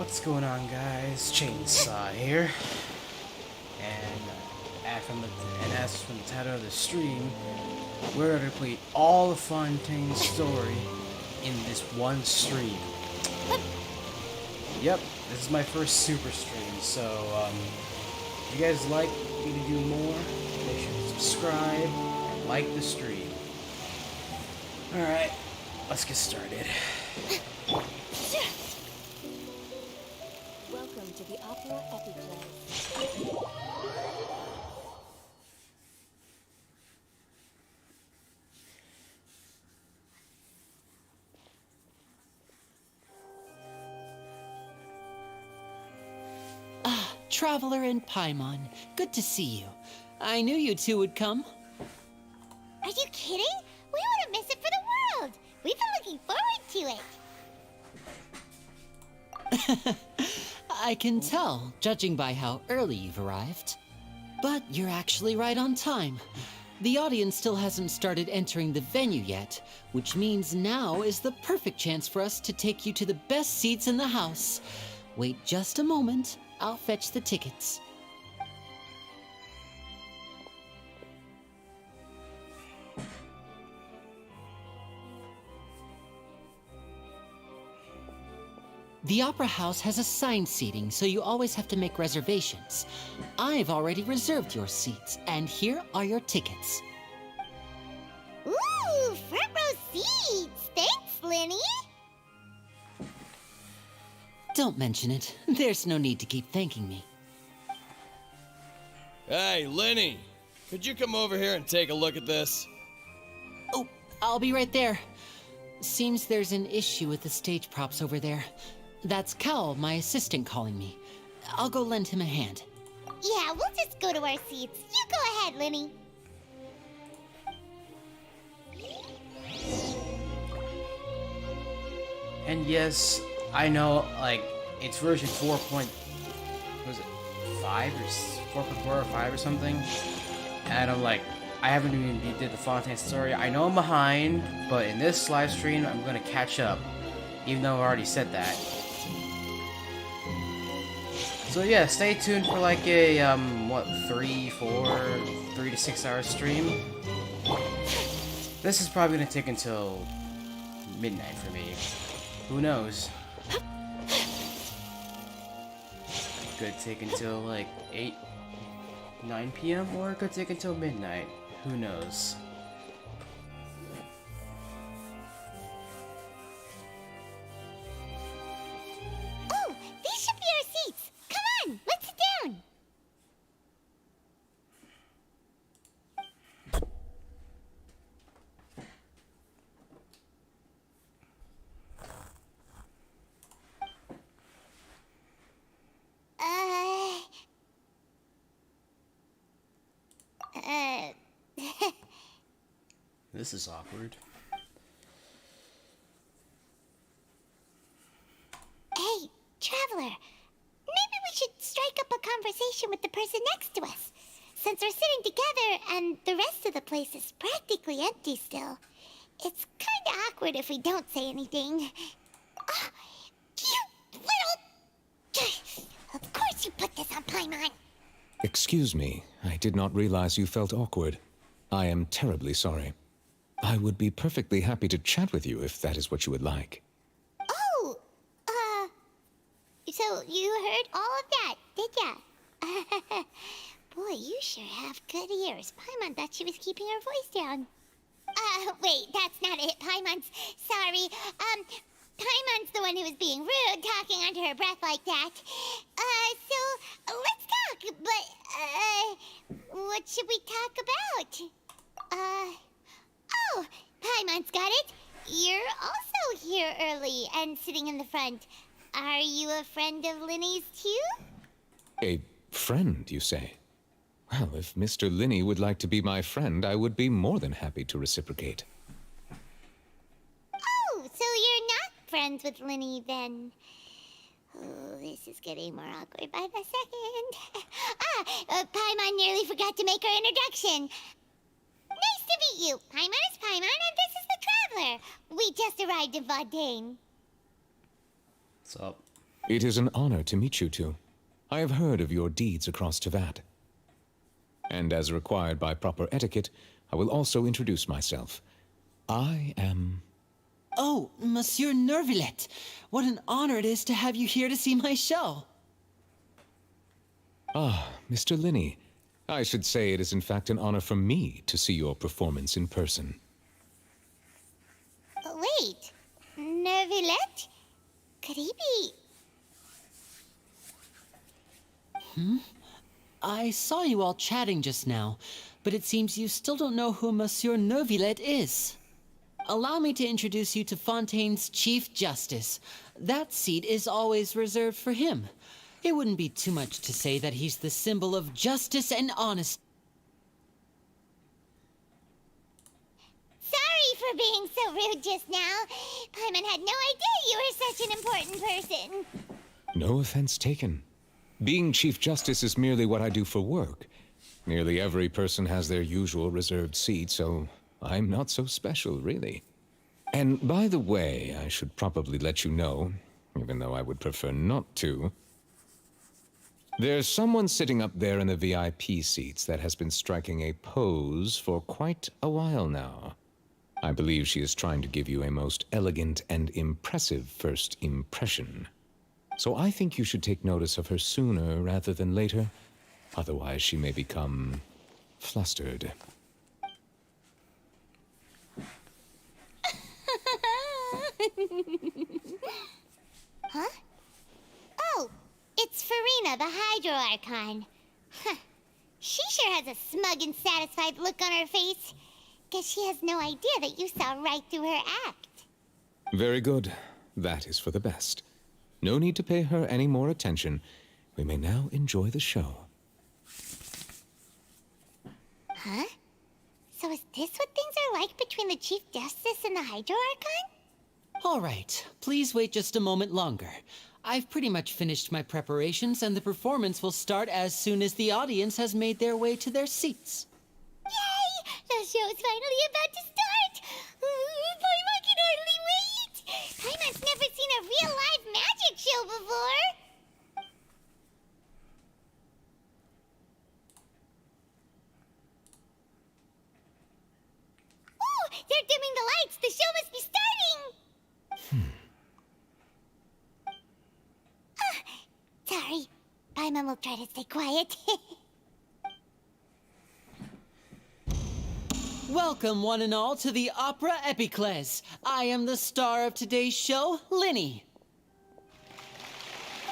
What's going on, guys? Chainsaw here, and as from the title of the stream, we're gonna complete all of Fontaine's story in this one stream. Yep, this is my first super stream, so if you guys like me to do more, make sure to subscribe and like the stream. Alright, let's get started. Welcome to the Opera Epiplay. Traveler and Paimon, good to see you. I knew you two would come. Are you kidding? We wouldn't miss it for the world. We've been looking forward to it. I can tell, judging by how early you've arrived. But you're actually right on time. The audience still hasn't started entering the venue yet, which means now is the perfect chance for us to take you to the best seats in the house. Wait just a moment. I'll fetch the tickets. The Opera House has assigned seating, so you always have to make reservations. I've already reserved your seats, and here are your tickets. Ooh, front row seats. Thanks, Lenny. Don't mention it. There's no need to keep thanking me. Hey, Lenny! Could you come over here and take a look at this? Oh, I'll be right there. Seems there's an issue with the stage props over there. That's Cal, my assistant, calling me. I'll go lend him a hand. Yeah, we'll just go to our seats. You go ahead, Lenny. And yes, I know, like, it's version 4. Was it 5 or 4.4 or 5 or something? And I'm like, I haven't even did the Fontaine story. I know I'm behind, but in this live stream, I'm gonna catch up, even though I already said that. So yeah, stay tuned for like a what 3 to 6 hour stream. This is probably gonna take until midnight for me. Who knows? Could take until like 9 p.m. or it could take until midnight. Who knows? Oh, these should be our seats. Come on, let's sit down. This is awkward. Hey, Traveler. Maybe we should strike up a conversation with the person next to us. Since we're sitting together and the rest of the place is practically empty still, it's kinda awkward if we don't say anything. Oh, you little... Of course you put this on Paimon. Excuse me, I did not realize you felt awkward. I am terribly sorry. I would be perfectly happy to chat with you if that is what you would like. Oh, so you heard all of that, did ya? Boy, you sure have good ears. Paimon thought she was keeping her voice down. Wait, that's not it. Paimon's sorry. Paimon's the one who was being rude, talking under her breath like that. So let's talk, but, what should we talk about? Oh, Paimon's got it. You're also here early and sitting in the front. Are you a friend of Linny's too? A friend, you say? Well, if Mr. Linney would like to be my friend, I would be more than happy to reciprocate. Oh, so you're not friends with Linny then? Oh, this is getting more awkward by the second. Paimon nearly forgot to make her introduction. Nice to meet you. Paimon is Paimon, and this is the Traveler. We just arrived in Fontaine. What's up? It is an honor to meet you two. I have heard of your deeds across Teyvat. And as required by proper etiquette, I will also introduce myself. I am... Oh, Monsieur Nervillet, what an honor it is to have you here to see my show. Ah, Mr. Linney. I should say it is in fact an honor for me to see your performance in person. Wait, Nervillet? Could he be... I saw you all chatting just now, but it seems you still don't know who Monsieur Nervillet is. Allow me to introduce you to Fontaine's Chief Justice. That seat is always reserved for him. It wouldn't be too much to say that he's the symbol of justice and honesty. Sorry for being so rude just now. Paimon had no idea you were such an important person. No offense taken. Being Chief Justice is merely what I do for work. Nearly every person has their usual reserved seat, so I'm not so special, really. And by the way, I should probably let you know, even though I would prefer not to. There's someone sitting up there in the VIP seats that has been striking a pose for quite a while now. I believe she is trying to give you a most elegant and impressive first impression. So I think you should take notice of her sooner rather than later. Otherwise, she may become flustered. Huh? Oh, it's Farina, the Hydro Archon. Huh. She sure has a smug and satisfied look on her face. Guess she has no idea that you saw right through her act. Very good. That is for the best. No need to pay her any more attention. We may now enjoy the show. Huh? So is this what things are like between the Chief Justice and the Hydro Archon? All right, please wait just a moment longer. I've pretty much finished my preparations, and the performance will start as soon as the audience has made their way to their seats. Yay! The show is finally about to start! Paimon can hardly wait! Paimon's never seen a real live magic show before! Ooh! They're dimming the lights! The show must be starting! Sorry. Paimon will try to stay quiet. Welcome, one and all, to the Opera Epiclese. I am the star of today's show, Linny.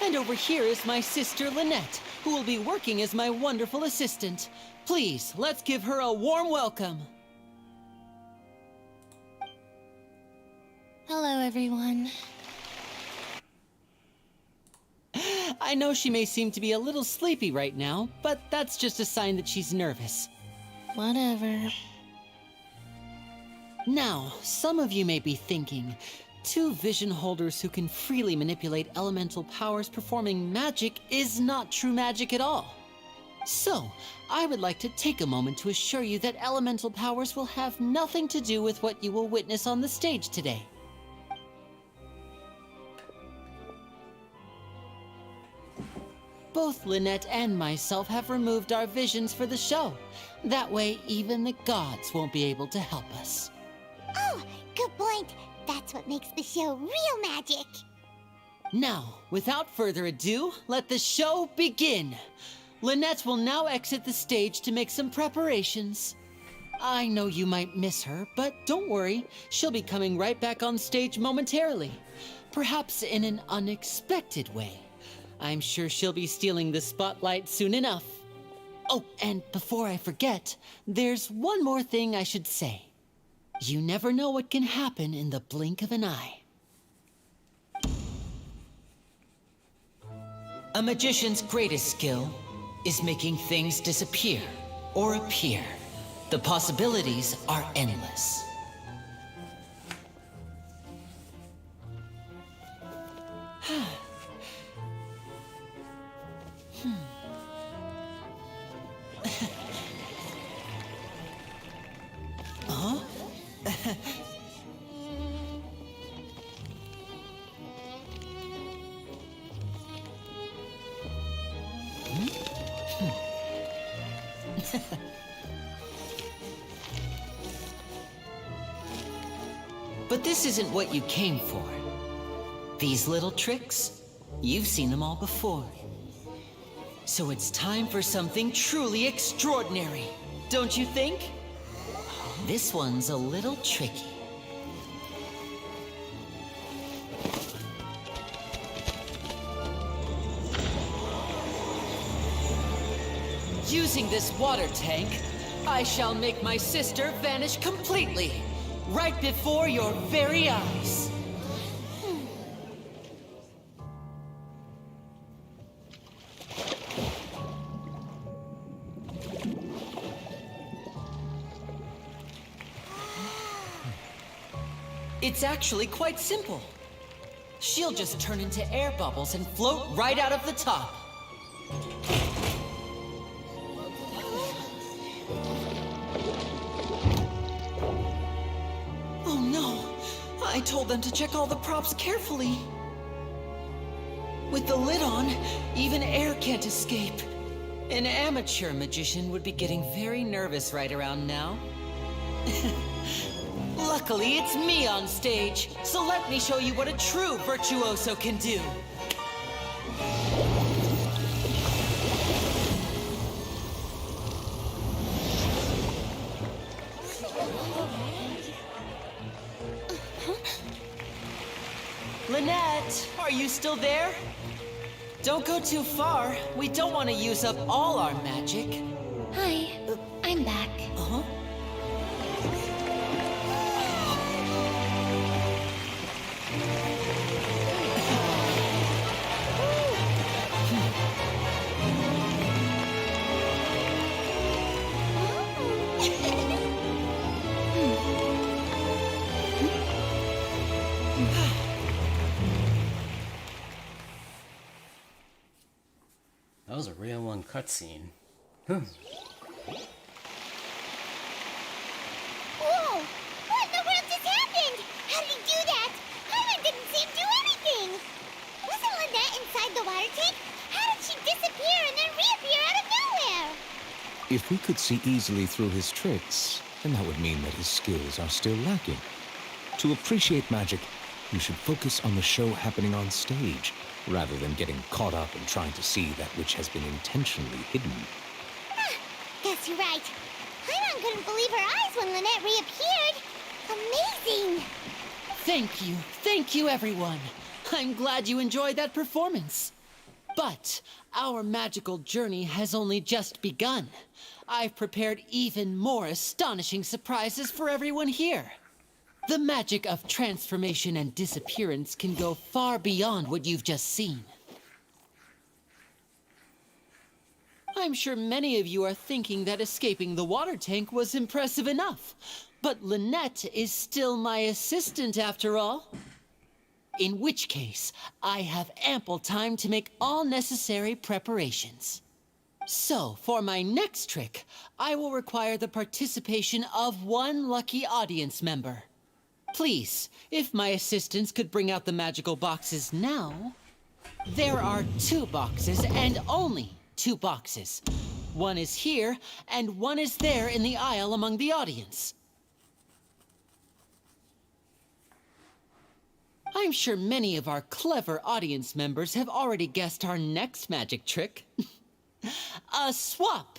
And over here is my sister, Lynette, who will be working as my wonderful assistant. Please, let's give her a warm welcome. Hello, everyone. I know she may seem to be a little sleepy right now, but that's just a sign that she's nervous. Whatever. Now, some of you may be thinking, two vision holders who can freely manipulate elemental powers performing magic is not true magic at all. So, I would like to take a moment to assure you that elemental powers will have nothing to do with what you will witness on the stage today. Both Lynette and myself have removed our visions for the show. That way, even the gods won't be able to help us. Oh, good point. That's what makes the show real magic. Now, without further ado, let the show begin. Lynette will now exit the stage to make some preparations. I know you might miss her, but don't worry. She'll be coming right back on stage momentarily. Perhaps in an unexpected way. I'm sure she'll be stealing the spotlight soon enough. Oh, and before I forget, there's one more thing I should say. You never know what can happen in the blink of an eye. A magician's greatest skill is making things disappear or appear. The possibilities are endless. But this isn't what you came for. These little tricks, you've seen them all before. So it's time for something truly extraordinary, don't you think? This one's a little tricky. Using this water tank, I shall make my sister vanish completely, right before your very eyes. It's actually quite simple. She'll just turn into air bubbles and float right out of the top. Oh no! I told them to check all the props carefully. With the lid on, even air can't escape. An amateur magician would be getting very nervous right around now. Luckily, it's me on stage, so let me show you what a true virtuoso can do. Lynette, are you still there? Don't go too far. We don't want to use up all our magic. Hi, I'm back. Uh-huh. That was a real long cutscene. Whoa! What in the world just happened? How did he do that? Paimon didn't see him do anything! Wasn't Lynette inside the water tank? How did she disappear and then reappear out of nowhere? If we could see easily through his tricks, then that would mean that his skills are still lacking. To appreciate magic, you should focus on the show happening on stage, rather than getting caught up in trying to see that which has been intentionally hidden. Guess you're right. Paimon couldn't believe her eyes when Lynette reappeared. Amazing! Thank you everyone. I'm glad you enjoyed that performance. But our magical journey has only just begun. I've prepared even more astonishing surprises for everyone here. The magic of transformation and disappearance can go far beyond what you've just seen. I'm sure many of you are thinking that escaping the water tank was impressive enough. But Lynette is still my assistant after all. In which case, I have ample time to make all necessary preparations. So, for my next trick, I will require the participation of one lucky audience member. Please, if my assistants could bring out the magical boxes now. There are 2 boxes and only 2 boxes. One is here and one is there in the aisle among the audience. I'm sure many of our clever audience members have already guessed our next magic trick. A swap!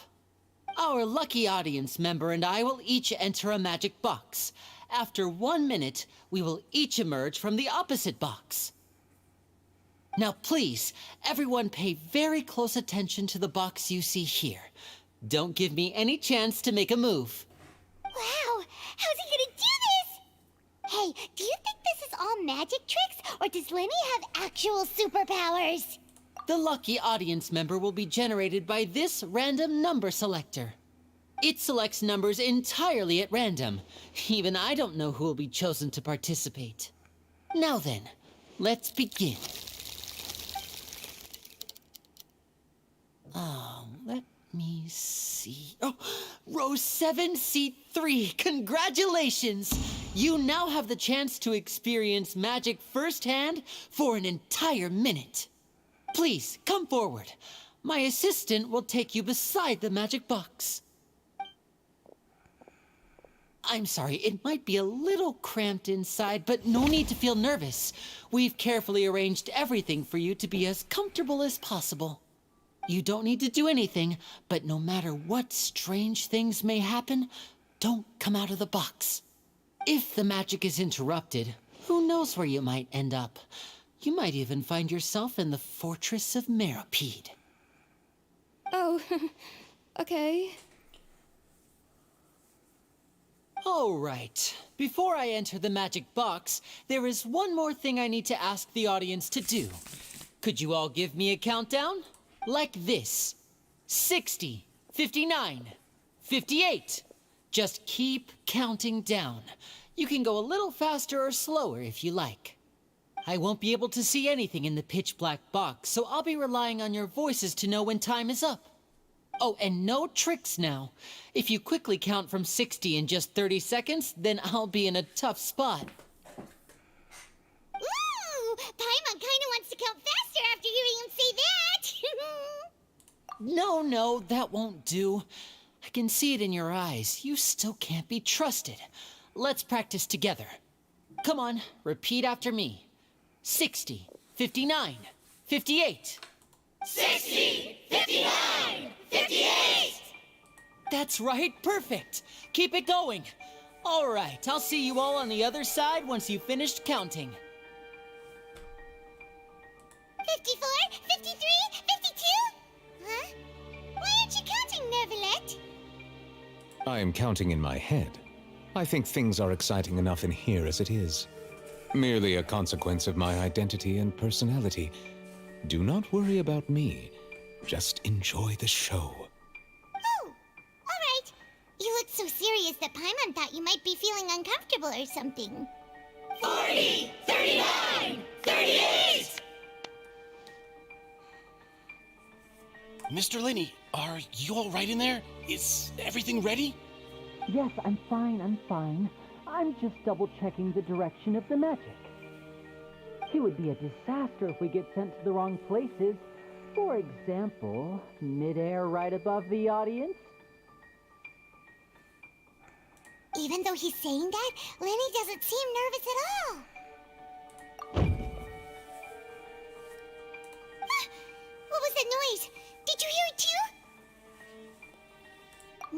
Our lucky audience member and I will each enter a magic box. After 1 minute, we will each emerge from the opposite box. Now please, everyone pay very close attention to the box you see here. Don't give me any chance to make a move. Wow! How's he gonna do this? Hey, do you think this is all magic tricks, or does Lenny have actual superpowers? The lucky audience member will be generated by this random number selector. It selects numbers entirely at random. Even I don't know who will be chosen to participate. Now then, let's begin. Let me see. Oh, row 7, seat 3. Congratulations! You now have the chance to experience magic firsthand for an entire minute. Please, come forward. My assistant will take you beside the magic box. I'm sorry, it might be a little cramped inside, but no need to feel nervous. We've carefully arranged everything for you to be as comfortable as possible. You don't need to do anything, but no matter what strange things may happen, don't come out of the box. If the magic is interrupted, who knows where you might end up? You might even find yourself in the Fortress of Meropide. Oh, okay. All right. Before I enter the magic box, there is one more thing I need to ask the audience to do. Could you all give me a countdown? Like this. 60, 59, 58. Just keep counting down. You can go a little faster or slower if you like. I won't be able to see anything in the pitch black box, so I'll be relying on your voices to know when time is up. Oh, and no tricks now. If you quickly count from 60 in just 30 seconds, then I'll be in a tough spot. Ooh, Paimon kinda wants to count faster after hearing him say that. No, that won't do. I can see it in your eyes. You still can't be trusted. Let's practice together. Come on, repeat after me. 60, 59, 58. 60, 59, 58! That's right, perfect. Keep it going. All right, I'll see you all on the other side once you've finished counting. 54, 53, 52? Huh? Why aren't you counting, Neverlet? I am counting in my head. I think things are exciting enough in here as it is. Merely a consequence of my identity and personality. Do not worry about me. Just enjoy the show. Oh, all right. You look so serious that Paimon thought you might be feeling uncomfortable or something. 40, 39, 38! Mr. Linney, are you all right in there? Is everything ready? Yes, I'm fine. I'm just double-checking the direction of the magic. It would be a disaster if we get sent to the wrong places. For example, mid-air right above the audience. Even though he's saying that, Lenny doesn't seem nervous at all. What was that noise? Did you hear it too?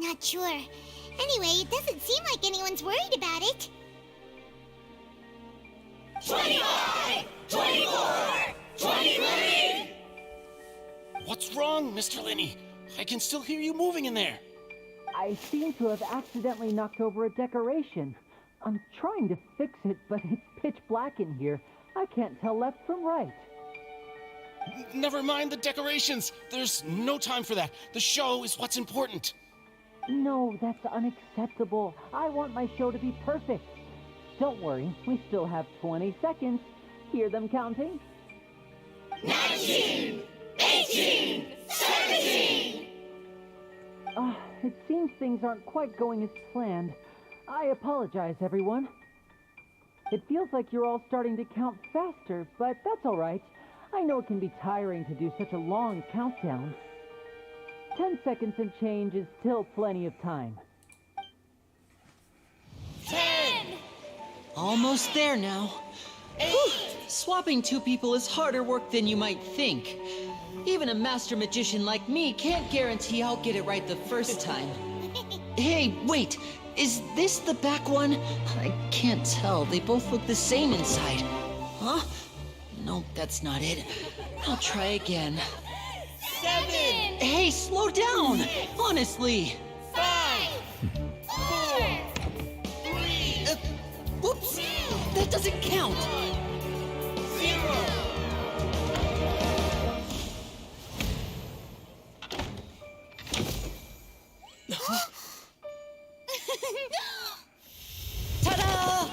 Not sure. Anyway, it doesn't seem like anyone's worried about it. 25! 24! 23! What's wrong, Mr. Linney? I can still hear you moving in there. I seem to have accidentally knocked over a decoration. I'm trying to fix it, but it's pitch black in here. I can't tell left from right. Never mind the decorations. There's no time for that. The show is what's important. No, that's unacceptable. I want my show to be perfect. Don't worry, we still have 20 seconds. Hear them counting? 19! 18! 17! It seems things aren't quite going as planned. I apologize, everyone. It feels like you're all starting to count faster, but that's all right. I know it can be tiring to do such a long countdown. 10 seconds and change is still plenty of time. 10! Almost there now. Whew. Swapping two people is harder work than you might think. Even a master magician like me can't guarantee I'll get it right the first time. Hey, wait. Is this the back one? I can't tell. They both look the same inside. Huh? No, that's not it. I'll try again. 7! Hey, slow down! Honestly. 5! 4! 3! Whoops! That doesn't count! 0! Ta-da!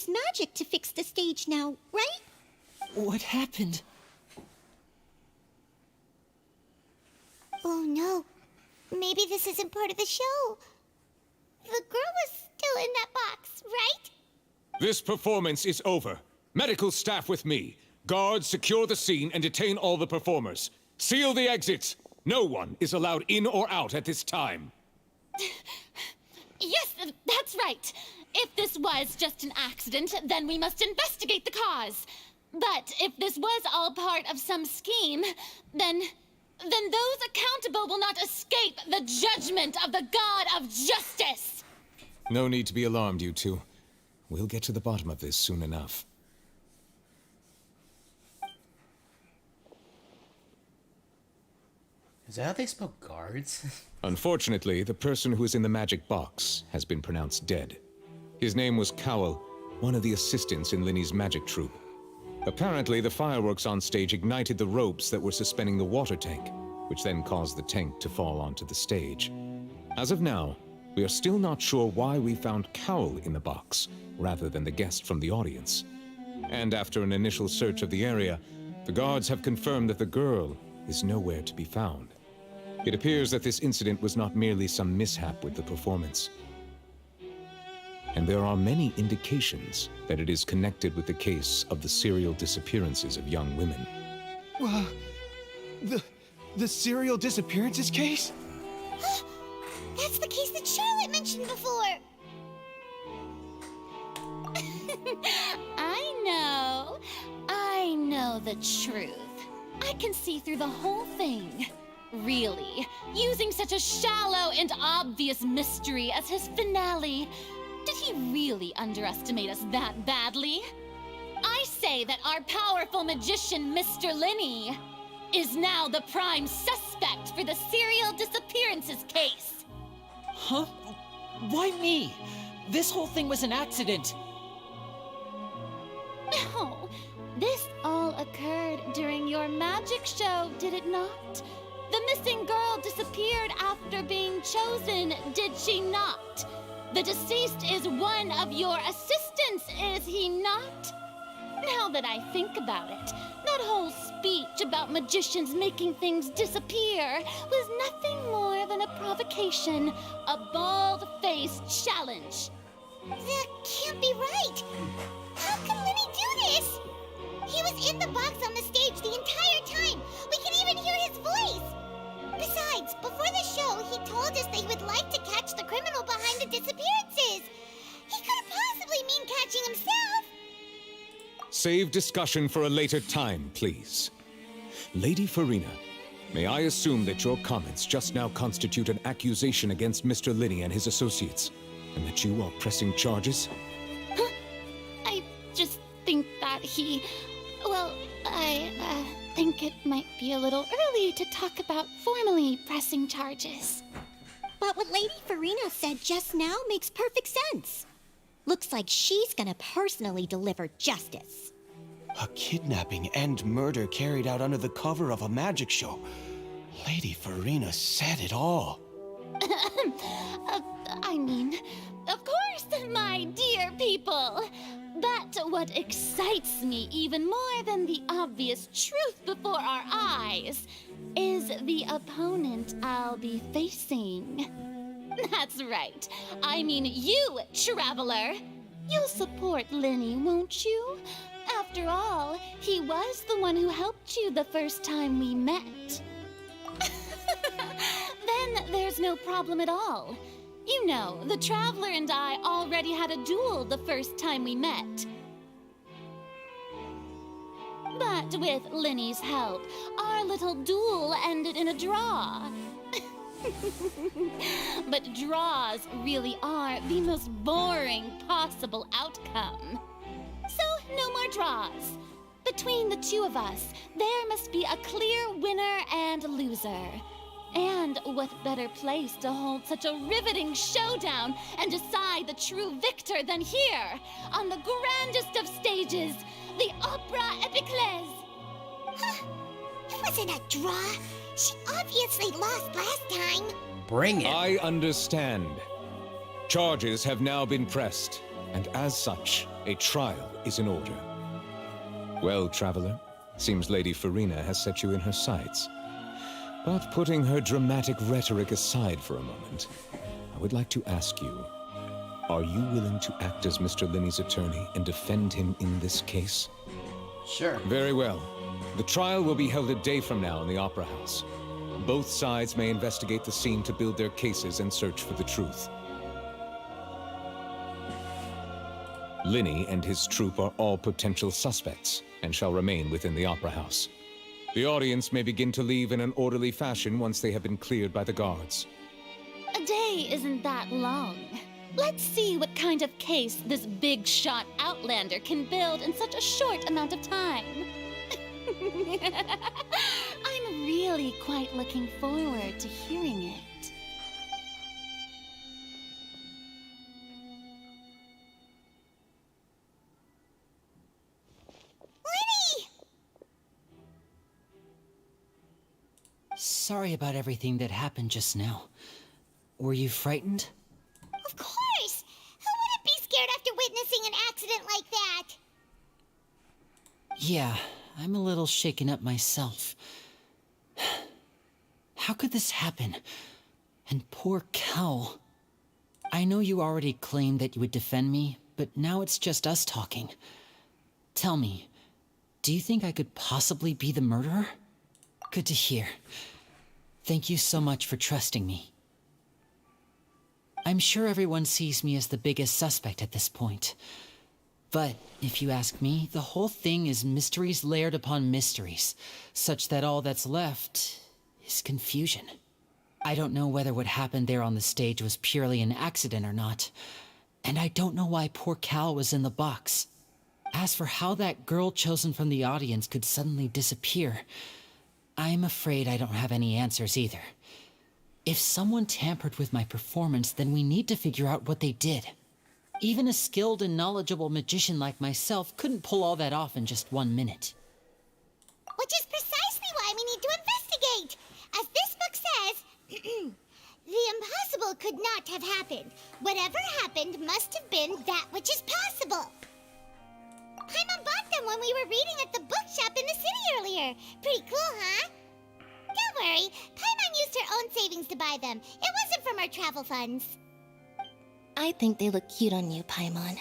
use magic to fix the stage now, right? What happened? Oh no. Maybe this isn't part of the show. The girl was still in that box, right? This performance is over. Medical staff with me. Guards, secure the scene and detain all the performers. Seal the exits. No one is allowed in or out at this time. Yes, that's right. If this was just an accident, then we must investigate the cause. But if this was all part of some scheme, then those accountable will not escape the judgment of the God of Justice. No need to be alarmed, you two. We'll get to the bottom of this soon enough. Is that how they spell guards? Unfortunately, the person who is in the magic box has been pronounced dead. His name was Cowell, one of the assistants in Linny's magic troupe. Apparently, the fireworks on stage ignited the ropes that were suspending the water tank, which then caused the tank to fall onto the stage. As of now, we are still not sure why we found Cowell in the box, rather than the guest from the audience. And after an initial search of the area, the guards have confirmed that the girl is nowhere to be found. It appears that this incident was not merely some mishap with the performance. And there are many indications that it is connected with the case of the serial disappearances of young women. The serial disappearances case? That's the case that Charlotte mentioned before. I know the truth. I can see through the whole thing. Really, using such a shallow and obvious mystery as his finale. Did he really underestimate us that badly? I say that our powerful magician, Mr. Linny, is now the prime suspect for the serial disappearances case. Huh? Why me? This whole thing was an accident. No, this all occurred during your magic show, did it not? The missing girl disappeared after being chosen, did she not? The deceased is one of your assistants, is he not? Now that I think about it, that whole speech about magicians making things disappear was nothing more than a provocation, a bald-faced challenge. That can't be right. How can Linny do this? He was in the box on the stage the entire time. We can even hear his voice. Besides, before the show, he told us that he would like to catch the criminal behind the disappearances. He couldn't possibly mean catching himself. Save discussion for a later time, please. Lady Farina, may I assume that your comments just now constitute an accusation against Mr. Linny and his associates, and that you are pressing charges? I just think that I think it might be a little early to talk about formally pressing charges. But what Lady Farina said just now makes perfect sense. Looks like she's gonna personally deliver justice. A kidnapping and murder carried out under the cover of a magic show. Lady Farina said it all. Of course, my dear people. But what excites me even more than the obvious truth before our eyes is the opponent I'll be facing. That's right. I mean you, Traveler. You'll support Linny, won't you? After all, he was the one who helped you the first time we met. Then there's no problem at all. You know, the Traveler and I already had a duel the first time we met. But with Linny's help, our little duel ended in a draw. But draws really are the most boring possible outcome. So, no more draws. Between the two of us, there must be a clear winner and loser. And what better place to hold such a riveting showdown and decide the true victor than here, on the grandest of stages, the Opera Epiclese. It wasn't a draw. She obviously lost last time. Bring it. I understand. Charges have now been pressed, and as such, A trial is in order. Well, traveler, seems Lady Farina has set you in her sights. But putting her dramatic rhetoric aside for a moment, I would like to ask you, are you willing to act as Mr. Linney's attorney and defend him in this case? Sure. Very well. The trial will be held a day from now in the Opera House. Both sides may investigate the scene to build their cases and search for the truth. Linney and his troupe are all potential suspects and shall remain within the Opera House. The audience may begin to leave in an orderly fashion once they have been cleared by the guards. A day isn't that long. Let's see what kind of case this big shot Outlander can build in such a short amount of time. I'm really quite looking forward to hearing it. Linny! Sorry about everything that happened just now. Were you frightened? Of course! Who wouldn't be scared after witnessing an accident like that? Yeah, I'm a little shaken up myself. How could this happen? And poor Cal. I know you already claimed that you would defend me, but now it's just us talking. Tell me, do you think I could possibly be the murderer? Good to hear. Thank you so much for trusting me. I'm sure everyone sees me as the biggest suspect at this point. But if you ask me, the whole thing is mysteries layered upon mysteries, such that all that's left is confusion. I don't know whether what happened there on the stage was purely an accident or not, and I don't know why poor Cal was in the box. As for how that girl chosen from the audience could suddenly disappear, I'm afraid I don't have any answers either. If someone tampered with my performance, then we need to figure out what they did. Even a skilled and knowledgeable magician like myself couldn't pull all that off in just 1 minute. Which is precisely why we need to investigate. As this book says, the impossible could not have happened. Whatever happened must have been that which is possible. Paimon bought them when we were reading at the bookshop in the city earlier. Pretty cool, huh? Don't worry, Paimon used her own savings to buy them. It wasn't from our travel funds. I think they look cute on you, Paimon.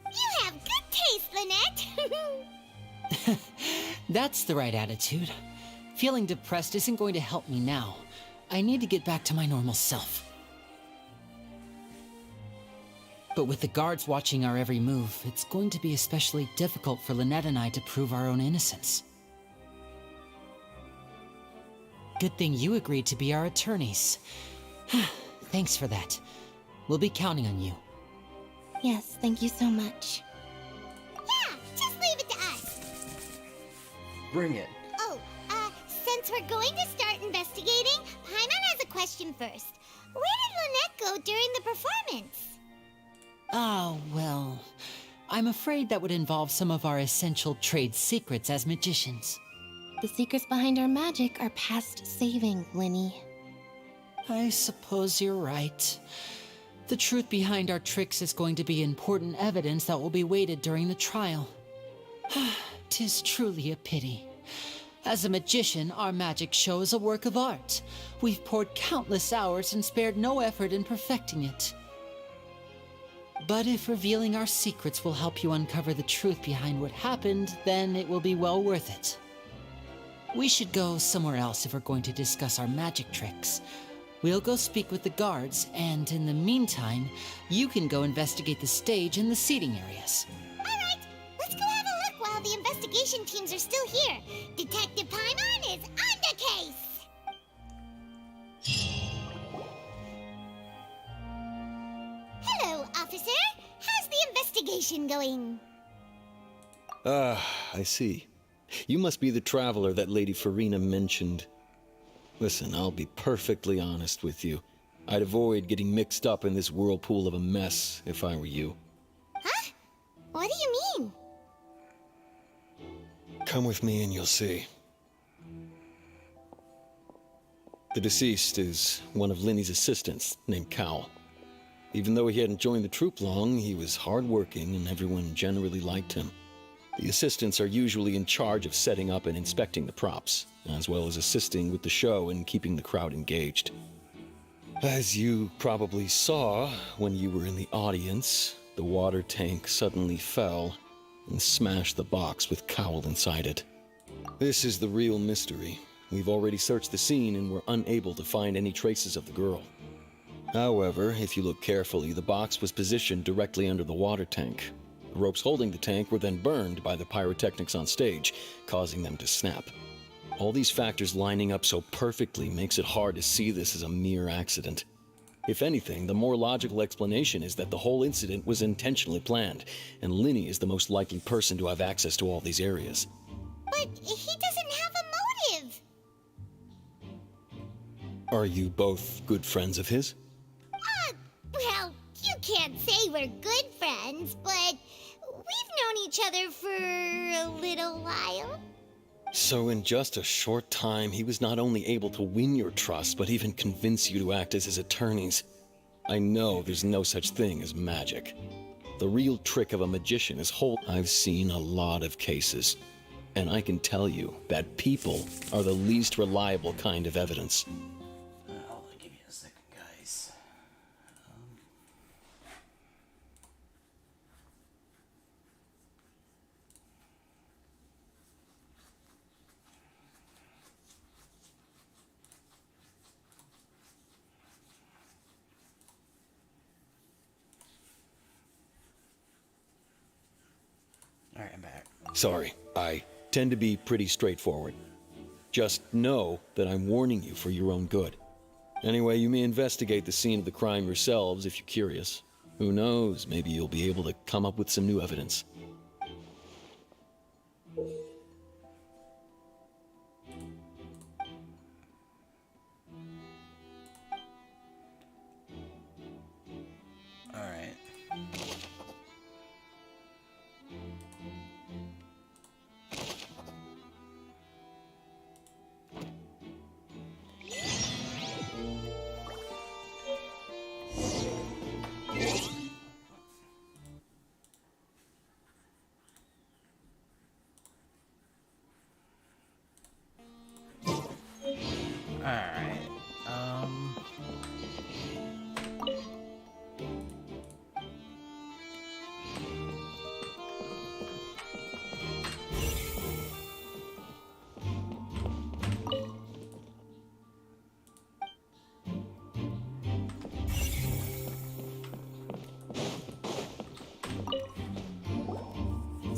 You have good taste, Lynette. That's the right attitude. Feeling depressed isn't going to help me now. I need to get back to my normal self. But with the guards watching our every move, it's going to be especially difficult for Lynette and I to prove our own innocence. Good thing you agreed to be our attorneys. Thanks for that. We'll be counting on you. Yes, thank you so much. Yeah, just leave it to us. Bring it. Oh, since we're going to start investigating, Paimon has a question first. Where did Lynette go during the performance? Oh, well, I'm afraid that would involve some of our essential trade secrets as magicians. The secrets behind our magic are past saving, Linny. I suppose you're right. The truth behind our tricks is going to be important evidence that will be weighted during the trial. 'Tis truly a pity. As a magician, our magic show is a work of art. We've poured countless hours and spared no effort in perfecting it. But if revealing our secrets will help you uncover the truth behind what happened, then it will be well worth it. We should go somewhere else if we're going to discuss our magic tricks. We'll go speak with the guards, and in the meantime, you can go investigate the stage and the seating areas. All right, let's go have a look while the investigation teams are still here. Detective Paimon is on the case. Hello, officer. How's the investigation going? I see. You must be the traveler that Lady Farina mentioned. Listen, I'll be perfectly honest with you. I'd avoid getting mixed up in this whirlpool of a mess if I were you. Huh? What do you mean? Come with me and you'll see. The deceased is one of Linny's assistants named Cal. Even though he hadn't joined the troupe long, he was hardworking and everyone generally liked him. The assistants are usually in charge of setting up and inspecting the props, as well as assisting with the show and keeping the crowd engaged. As you probably saw when you were in the audience, the water tank suddenly fell and smashed the box with Cowl inside it. This is the real mystery. We've already searched the scene and were unable to find any traces of the girl. However, if you look carefully, the box was positioned directly under the water tank. The ropes holding the tank were then burned by the pyrotechnics on stage, causing them to snap. All these factors lining up so perfectly makes it hard to see this as a mere accident. If anything, the more logical explanation is that the whole incident was intentionally planned, and Linny is the most likely person to have access to all these areas. But he doesn't have a motive. Are you both good friends of his? Well, you can't say we're good friends, but we've known each other for a little while. So in just a short time, he was not only able to win your trust, but even convince you to act as his attorneys. I know there's no such thing as magic. The real trick of a magician is I've seen a lot of cases, and I can tell you that people are the least reliable kind of evidence. Hold on, give me a second, guys. Alright, I'm back. Sorry, I tend to be pretty straightforward. Just know that I'm warning you for your own good. Anyway, you may investigate the scene of the crime yourselves if you're curious. Who knows, maybe you'll be able to come up with some new evidence. Alright. Alright,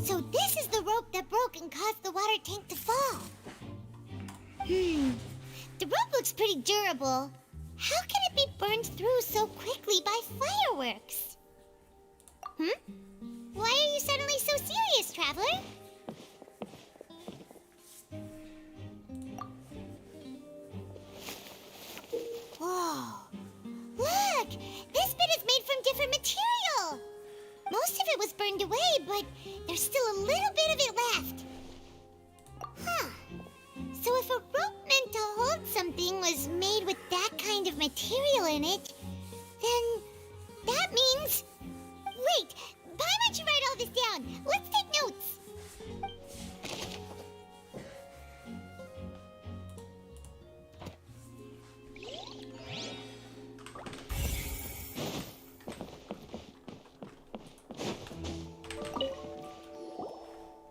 So this is the rope that broke and caused the water tank to fall. The rope looks pretty durable. How can it be burned through so quickly by fireworks? Why are you suddenly so serious, Traveler? Whoa. Look! This bit is made from different material. Most of it was burned away, but there's still a little bit of it left. Huh. So if a rope meant to hold something was made with that kind of material in it, then that means... Wait, why don't you write all this down? Let's take notes.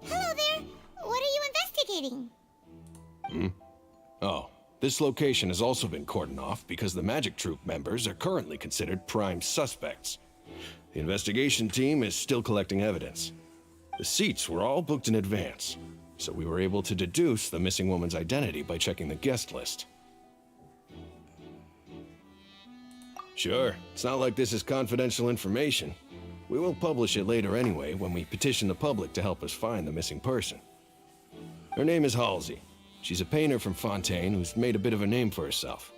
Hello there. What are you investigating? Oh, this location has also been cordoned off because the Magic Troupe members are currently considered prime suspects. The investigation team is still collecting evidence. The seats were all booked in advance, so we were able to deduce the missing woman's identity by checking the guest list. Sure, it's not like this is confidential information. We will publish it later anyway when we petition the public to help us find the missing person. Her name is Halsey. She's a painter from Fontaine who's made a bit of a name for herself.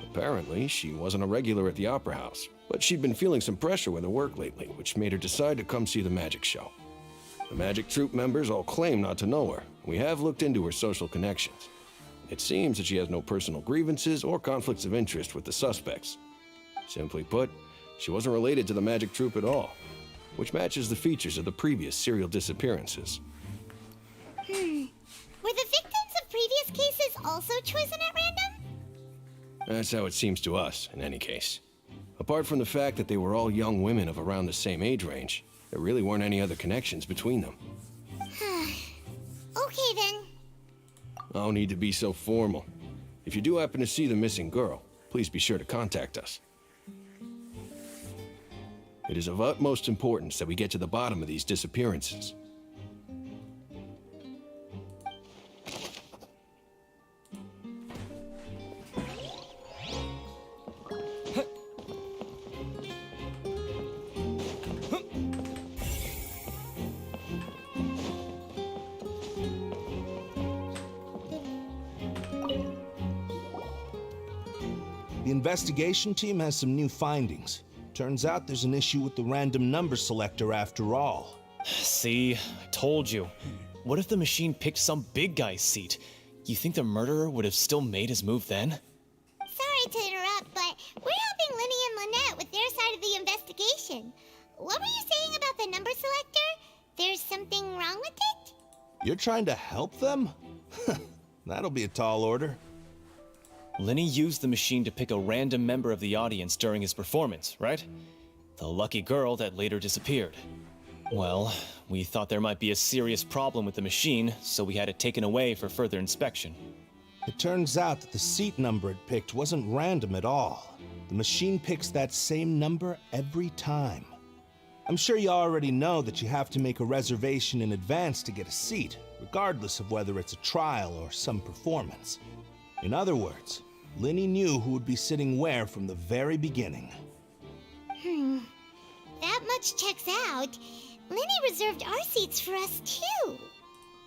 Apparently, she wasn't a regular at the Opera House, but she'd been feeling some pressure with her work lately, which made her decide to come see the magic show. The Magic Troupe members all claim not to know her. We have looked into her social connections. It seems that she has no personal grievances or conflicts of interest with the suspects. Simply put, she wasn't related to the magic troupe at all, which matches the features of the previous serial disappearances. Were the victims of previous cases also chosen at random? That's how it seems to us, in any case. Apart from the fact that they were all young women of around the same age range, there really weren't any other connections between them. Okay then. No need to be so formal. If you do happen to see the missing girl, please be sure to contact us. It is of utmost importance that we get to the bottom of these disappearances. The investigation team has some new findings. Turns out there's an issue with the random number selector after all. See, I told you. What if the machine picked some big guy's seat? You think the murderer would have still made his move then? Sorry to interrupt, but we're helping Linny and Lynette with their side of the investigation. What were you saying about the number selector? There's something wrong with it? You're trying to help them? That'll be a tall order. Linny used the machine to pick a random member of the audience during his performance, right? The lucky girl that later disappeared. Well, we thought there might be a serious problem with the machine, so we had it taken away for further inspection. It turns out that the seat number it picked wasn't random at all. The machine picks that same number every time. I'm sure you already know that you have to make a reservation in advance to get a seat, regardless of whether it's a trial or some performance. In other words, Linny knew who would be sitting where from the very beginning. That much checks out. Linny reserved our seats for us too.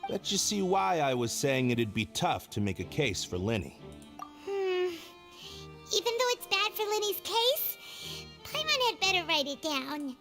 Bet you see why I was saying it'd be tough to make a case for Linny. Even though it's bad for Linny's case, Paimon had better write it down.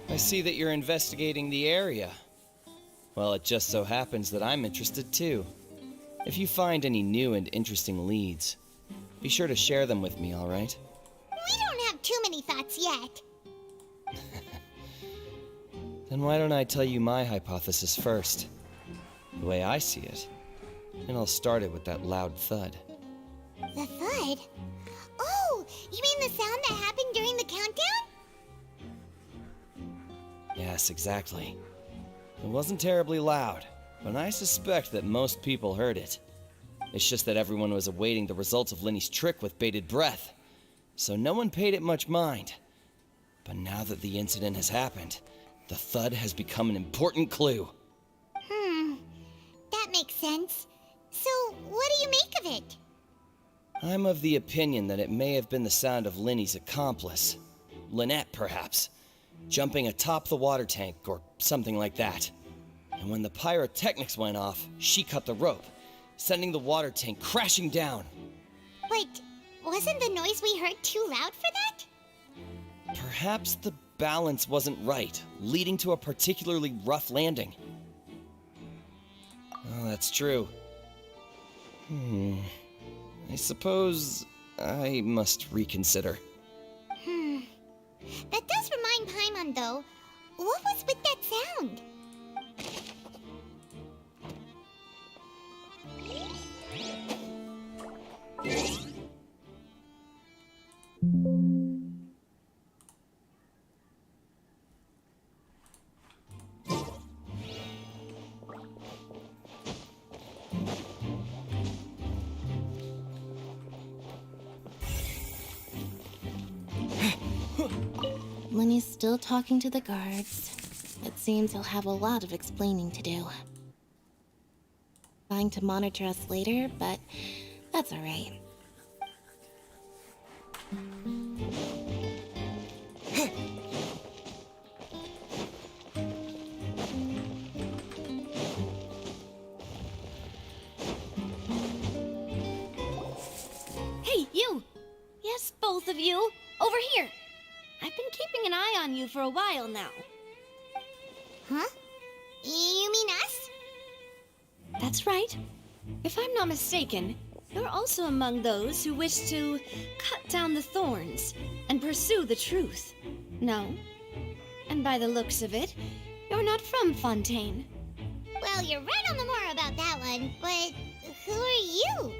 I see that you're investigating the area. Well, it just so happens that I'm interested too. If you find any new and interesting leads, be sure to share them with me, all right? We don't have too many thoughts yet. Then why don't I tell you my hypothesis first? The way I see it. And I'll start it with that loud thud. The thud? Oh, you mean the sound that happened during the countdown? Yes, exactly. It wasn't terribly loud, but I suspect that most people heard it. It's just that everyone was awaiting the results of Linny's trick with bated breath, so no one paid it much mind. But now that the incident has happened, the thud has become an important clue. That makes sense. So, what do you make of it? I'm of the opinion that it may have been the sound of Linny's accomplice. Lynette, perhaps. Jumping atop the water tank, or something like that. And when the pyrotechnics went off, she cut the rope, sending the water tank crashing down. But wasn't the noise we heard too loud for that? Perhaps the balance wasn't right, leading to a particularly rough landing. Oh, that's true. I suppose I must reconsider. That does remind Paimon, though. What was with that sound? Linny's still talking to the guards. It seems he'll have a lot of explaining to do. Trying to monitor us later, but that's alright. Yes, both of you. Over here. I've been keeping an eye on you for a while now. Huh? You mean us? That's right. If I'm not mistaken, you're also among those who wish to cut down the thorns and pursue the truth. No? And by the looks of it, you're not from Fontaine. Well, you're right on the more about that one, but who are you?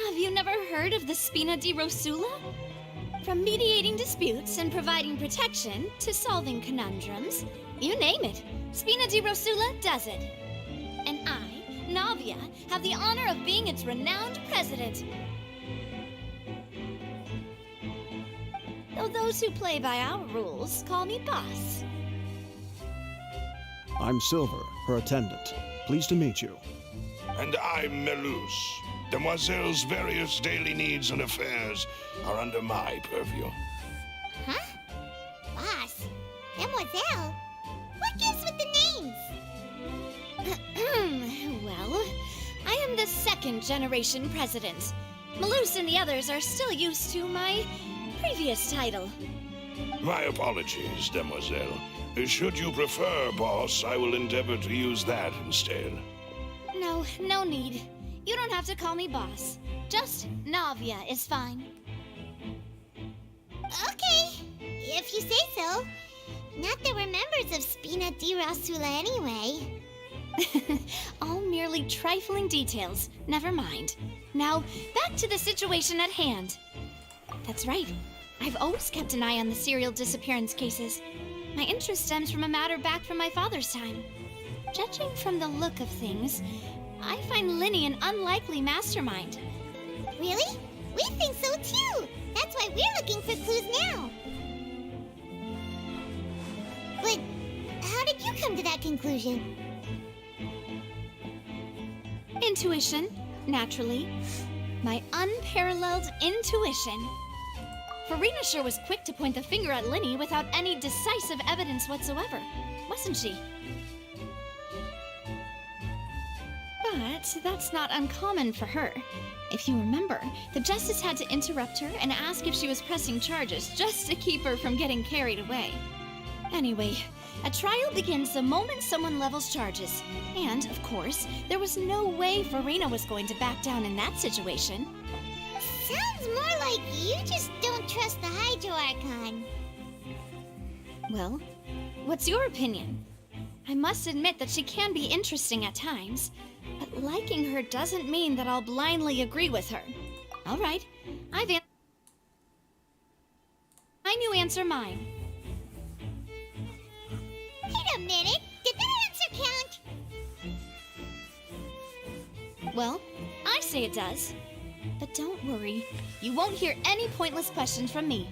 Have you never heard of the Spina di Rosula? From mediating disputes and providing protection to solving conundrums, you name it, Spina di Rosula does it. And I, Navia, have the honor of being its renowned president. Though those who play by our rules call me boss. I'm Silver, her attendant. Pleased to meet you. And I'm Melus. Demoiselle's various daily needs and affairs are under my purview. Huh? Boss? Demoiselle? What gives with the names? Well, I am the second generation president. Melus and the others are still used to my previous title. My apologies, Demoiselle. Should you prefer, boss, I will endeavor to use that instead. No, no need. You don't have to call me boss. Just Navia is fine. Okay, if you say so. Not that we're members of Spina di Rosula anyway. All merely trifling details. Never mind. Now, back to the situation at hand. That's right. I've always kept an eye on the serial disappearance cases. My interest stems from a matter back from my father's time. Judging from the look of things, I find Linny an unlikely mastermind. Really? We think so too! That's why we're looking for clues now. But how did you come to that conclusion? Intuition, naturally. My unparalleled intuition. Farina sure was quick to point the finger at Linny without any decisive evidence whatsoever, wasn't she? But that's not uncommon for her. If you remember, the Justice had to interrupt her and ask if she was pressing charges just to keep her from getting carried away. Anyway, a trial begins the moment someone levels charges. And, of course, there was no way Farina was going to back down in that situation. Sounds more like you just don't trust the Hydro Archon. Well, what's your opinion? I must admit that she can be interesting at times, but liking her doesn't mean that I'll blindly agree with her. All right, Time you answer mine. Wait a minute, did that answer count? Well, I say it does. But don't worry, you won't hear any pointless questions from me.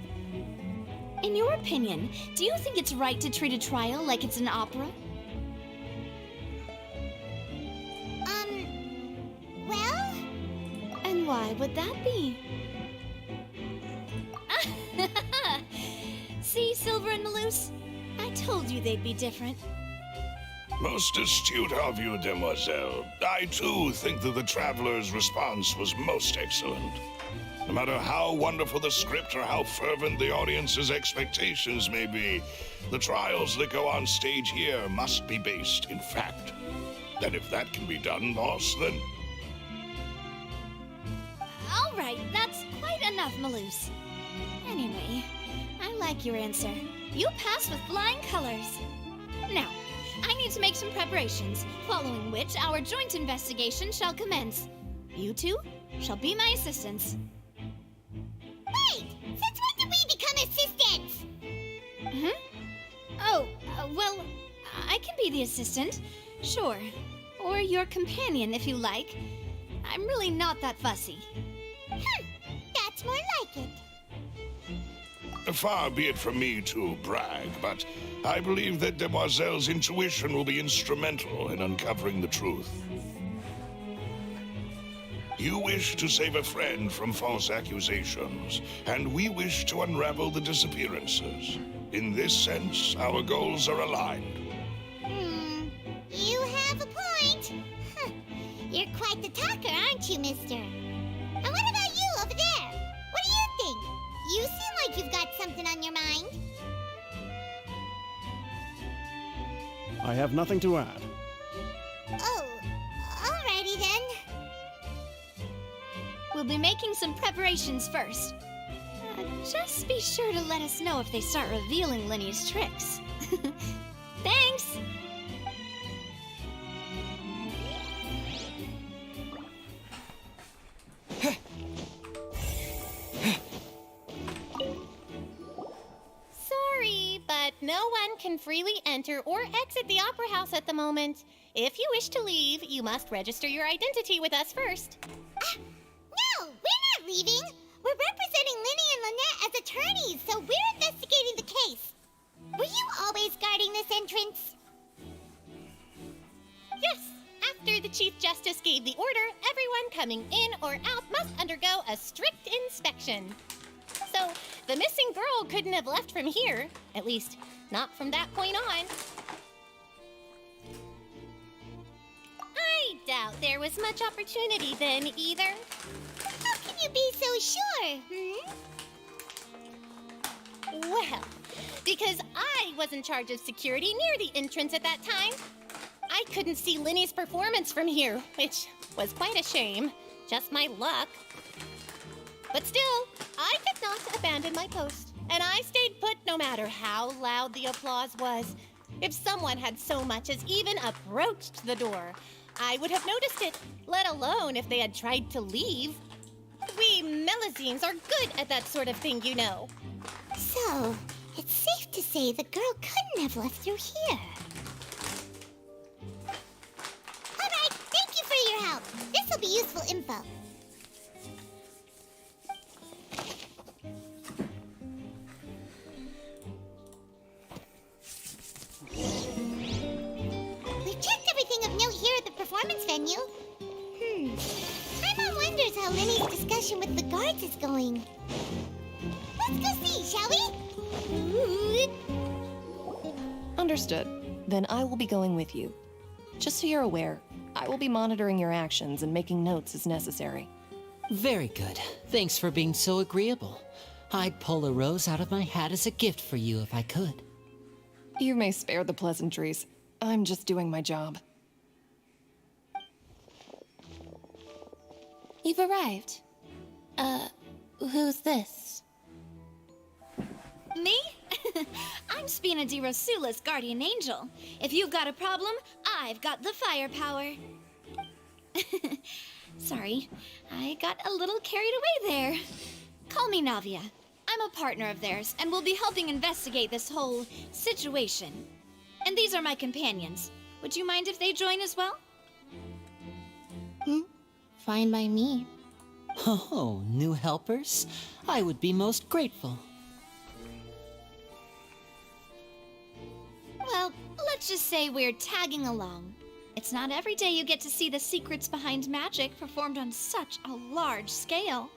In your opinion, do you think it's right to treat a trial like it's an opera? Well? And why would that be? See, Silver and Melus? I told you they'd be different. Most astute of you, Demoiselle. I, too, think that the Traveler's response was most excellent. No matter how wonderful the script or how fervent the audience's expectations may be, the trials that go on stage here must be based in fact. And if that can be done, boss, then... All right, that's quite enough, Melus. Anyway, I like your answer. You pass with flying colors. Now, I need to make some preparations, following which our joint investigation shall commence. You two shall be my assistants. Wait! Since when did we become assistants? Oh, well, I can be the assistant, sure. Or your companion, if you like. I'm really not that fussy. That's more like it. Far be it from me to brag, but I believe that Demoiselle's intuition will be instrumental in uncovering the truth. You wish to save a friend from false accusations, and we wish to unravel the disappearances. In this sense, our goals are aligned. You have a point. You're quite the talker, aren't you, mister? And what about you over there? What do you think? You seem like you've got something on your mind. I have nothing to add. Oh, alrighty then. We'll be making some preparations first. Just be sure to let us know if they start revealing Lenny's tricks. Thanks! Sorry, but no one can freely enter or exit the Opera House at the moment. If you wish to leave, you must register your identity with us first. No, we're not leaving. We're representing Linny and Lynette as attorneys, so we're investigating the case. Were you always guarding this entrance? Yes, after the Chief Justice gave the order, everyone coming in or out must undergo a strict inspection. So, the missing girl couldn't have left from here. At least, not from that point on. I doubt there was much opportunity then, either. How can you be so sure, Well, because I was in charge of security near the entrance at that time. I couldn't see Linny's performance from here, which was quite a shame. Just my luck. But still, I did not abandon my post, and I stayed put no matter how loud the applause was. If someone had so much as even approached the door, I would have noticed it, let alone if they had tried to leave. We Melazines are good at that sort of thing, you know. So, it's safe to say the girl couldn't have left through here. Alright, thank you for your help. This will be useful info. We've checked everything of note here at the performance venue. Paimon wonders how Linny's discussion with the guards is going. Let's go see, shall we? Understood. Then I will be going with you. Just so you're aware, I will be monitoring your actions and making notes as necessary. Very good. Thanks for being so agreeable. I'd pull a rose out of my hat as a gift for you if I could. You may spare the pleasantries. I'm just doing my job. You've arrived. Who's this? Me? I'm Spina di Rosula's guardian angel. If you've got a problem, I've got the firepower. Sorry, I got a little carried away there. Call me Navia. I'm a partner of theirs, and we'll be helping investigate this whole situation. And these are my companions. Would you mind if they join as well? Fine by me. Oh, new helpers? I would be most grateful. Well, let's just say we're tagging along. It's not every day you get to see the secrets behind magic performed on such a large scale.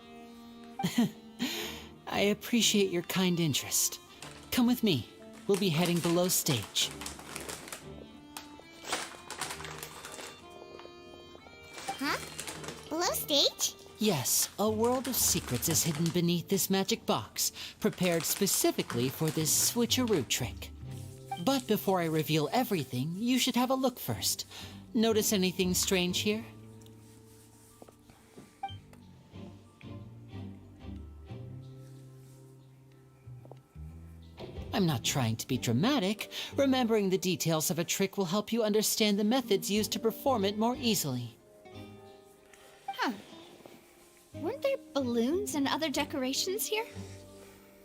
I appreciate your kind interest. Come with me. We'll be heading below stage. Huh? Below stage? Yes, a world of secrets is hidden beneath this magic box, prepared specifically for this switcheroo trick. But before I reveal everything, you should have a look first. Notice anything strange here? I'm not trying to be dramatic. Remembering the details of a trick will help you understand the methods used to perform it more easily. Huh. Weren't there balloons and other decorations here?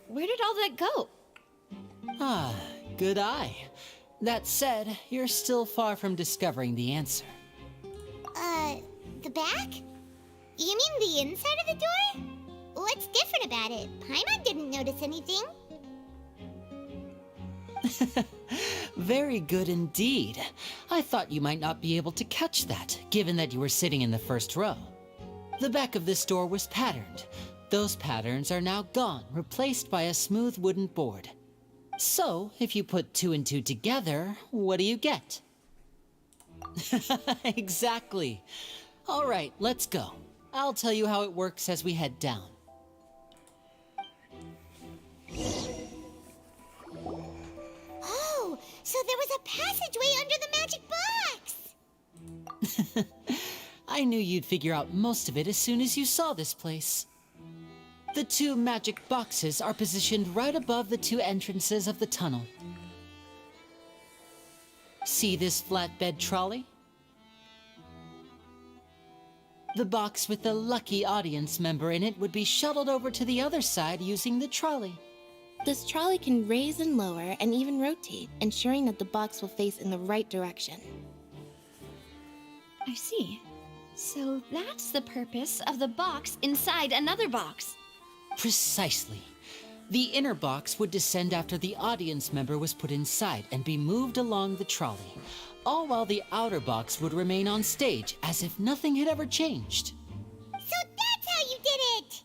Where did all that go? Ah, good eye. That said, you're still far from discovering the answer. The back? You mean the inside of the door? What's different about it? Paimon didn't notice anything. Very good indeed. I thought you might not be able to catch that, given that you were sitting in the first row. The back of this door was patterned. Those patterns are now gone, replaced by a smooth wooden board. So, if you put 2 and 2 together, what do you get? Exactly. All right, let's go. I'll tell you how it works as we head down. Oh, so there was a passageway under the magic box! I knew you'd figure out most of it as soon as you saw this place. The two magic boxes are positioned right above the two entrances of the tunnel. See this flatbed trolley? The box with the lucky audience member in it would be shuttled over to the other side using the trolley. This trolley can raise and lower and even rotate, ensuring that the box will face in the right direction. I see. So that's the purpose of the box inside another box. Precisely. The inner box would descend after the audience member was put inside and be moved along the trolley, all while the outer box would remain on stage as if nothing had ever changed. So that's how you did it!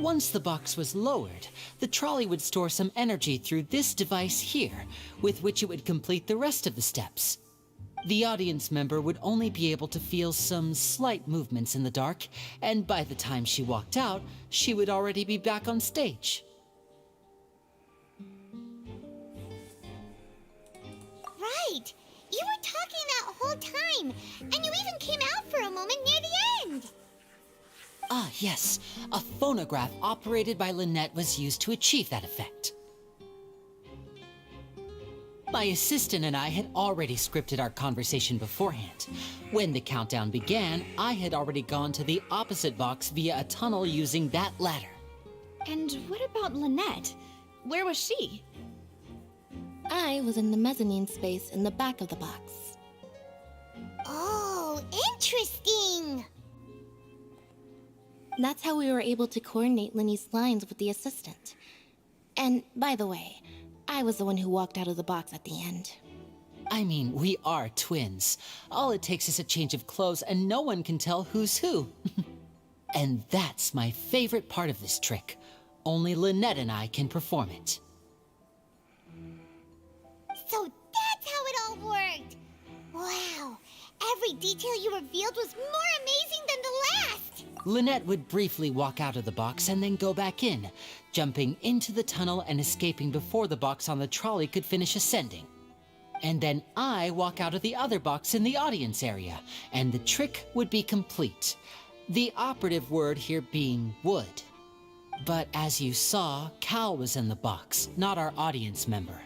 Once the box was lowered, the trolley would store some energy through this device here, with which it would complete the rest of the steps. The audience member would only be able to feel some slight movements in the dark, and by the time she walked out, she would already be back on stage. Right! You were talking that whole time, and you even came out for a moment near the end! Ah, yes. A phonograph operated by Lynette was used to achieve that effect. My assistant and I had already scripted our conversation beforehand. When the countdown began, I had already gone to the opposite box via a tunnel using that ladder. And what about Lynette? Where was she? I was in the mezzanine space in the back of the box. Oh, interesting! That's how we were able to coordinate Linny's lines with the assistant. And, by the way, I was the one who walked out of the box at the end. I mean, we are twins. All it takes is a change of clothes and no one can tell who's who. And that's my favorite part of this trick. Only Lynette and I can perform it. So that's how it all worked! Wow, every detail you revealed was more amazing than the last! Lynette would briefly walk out of the box and then go back in, jumping into the tunnel and escaping before the box on the trolley could finish ascending. And then I walk out of the other box in the audience area, and the trick would be complete. The operative word here being would. But as you saw, Cal was in the box, not our audience member.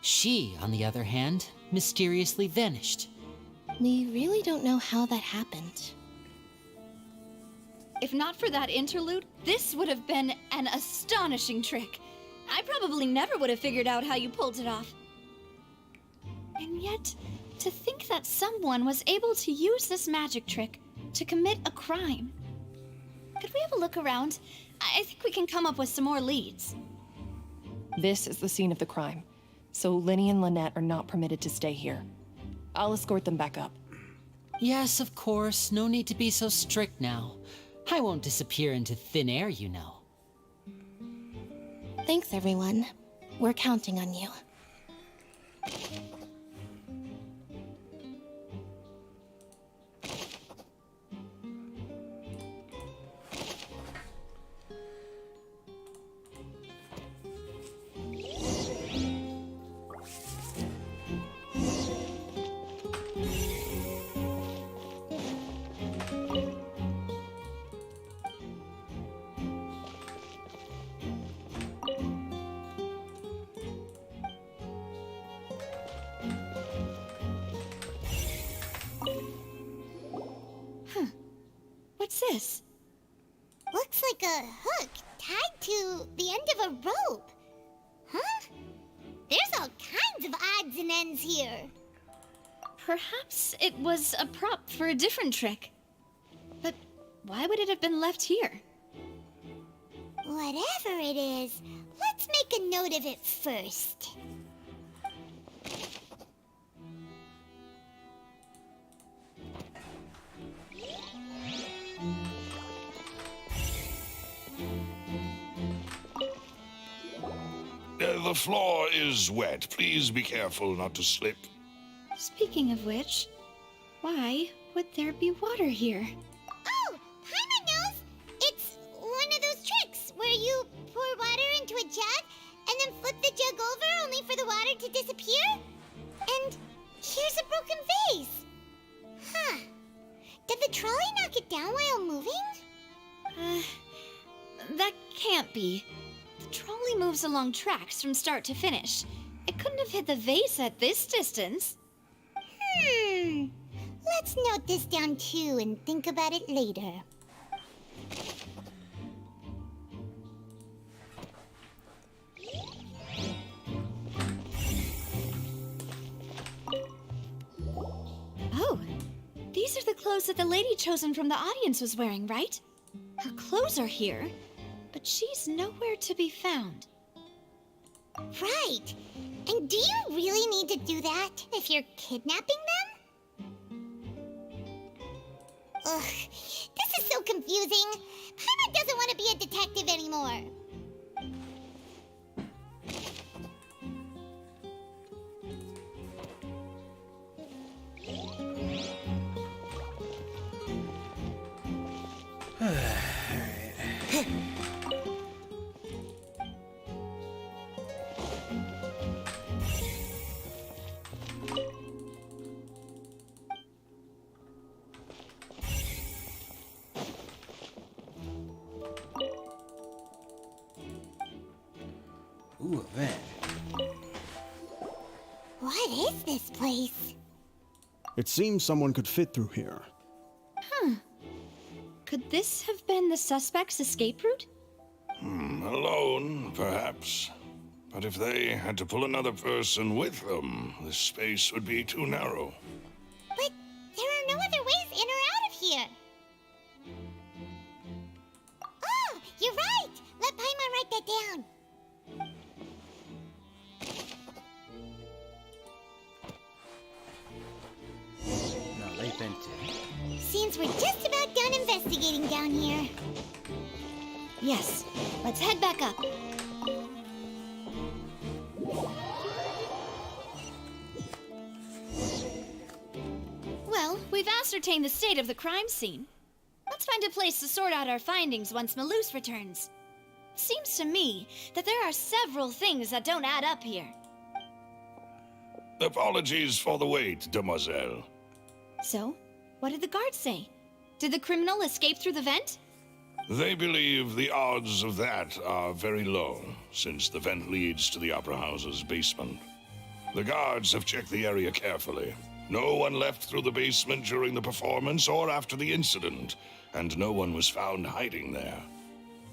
She, on the other hand, mysteriously vanished. We really don't know how that happened. If not for that interlude, this would have been an astonishing trick. I probably never would have figured out how you pulled it off. And yet, to think that someone was able to use this magic trick to commit a crime. Could we have a look around? I think we can come up with some more leads. This is the scene of the crime, so Linny and Lynette are not permitted to stay here. I'll escort them back up. Yes, of course. No need to be so strict now. I won't disappear into thin air, you know. Thanks, everyone. We're counting on you. What's this? Looks like a hook tied to the end of a rope. Huh? There's all kinds of odds and ends here. Perhaps it was a prop for a different trick. But why would it have been left here? Whatever it is, let's make a note of it first. The floor is wet. Please be careful not to slip. Speaking of which, Why would there be water here? Oh, Paimon knows! It's one of those tricks where you pour water into a jug and then flip the jug over only for the water to disappear. And here's a broken vase. Huh. Did the trolley knock it down while moving? That can't be. The trolley moves along tracks from start to finish. It couldn't have hit the vase at this distance. Let's note this down too and think about it later. Oh, these are the clothes that the lady chosen from the audience was wearing, right? Her clothes are here, but she's nowhere to be found. Right. And do you really need to do that if you're kidnapping them? Ugh, this is so confusing. Paimon doesn't want to be a detective anymore. Ooh, a vent. What is this place? It seems someone could fit through here. Could this have been the suspect's escape route? Alone, perhaps. But if they had to pull another person with them, the space would be too narrow. But there are no other ways in or out of here. Oh, you're right. Let Paimon write that down. No, they've been to. Seems we're just about done investigating down here. Yes, let's head back up. Well, we've ascertained the state of the crime scene. Let's find a place to sort out our findings once Malus returns. Seems to me that there are several things that don't add up here. Apologies for the wait, demoiselle. So, what did the guards say? Did the criminal escape through the vent? They believe the odds of that are very low, since the vent leads to the Opera House's basement. The guards have checked the area carefully. No one left through the basement during the performance or after the incident, and no one was found hiding there.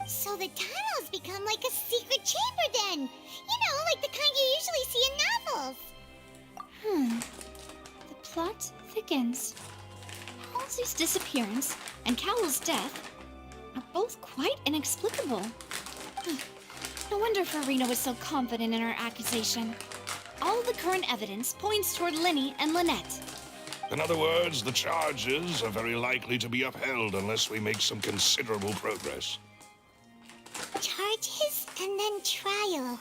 So the tunnels become like a secret chamber then. You know, like the kind you usually see in novels. The plot thickens. Halsey's disappearance and Cowell's death are both quite inexplicable. No wonder Farina was so confident in her accusation. All the current evidence points toward Linny and Lynette. In other words, the charges are very likely to be upheld unless we make some considerable progress. Charges and then trial.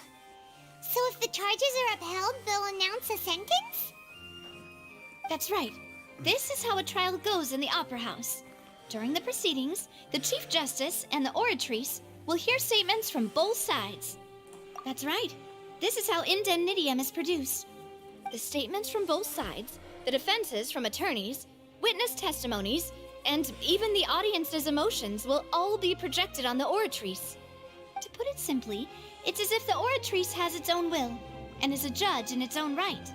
So if the charges are upheld, they'll announce a sentence? That's right. This is how a trial goes in the Opera House. During the proceedings, the Chief Justice and the Oratrice will hear statements from both sides. That's right. This is how indemnitium is produced. The statements from both sides, the defenses from attorneys, witness testimonies, and even the audience's emotions will all be projected on the Oratrice. To put it simply, it's as if the Oratrice has its own will and is a judge in its own right.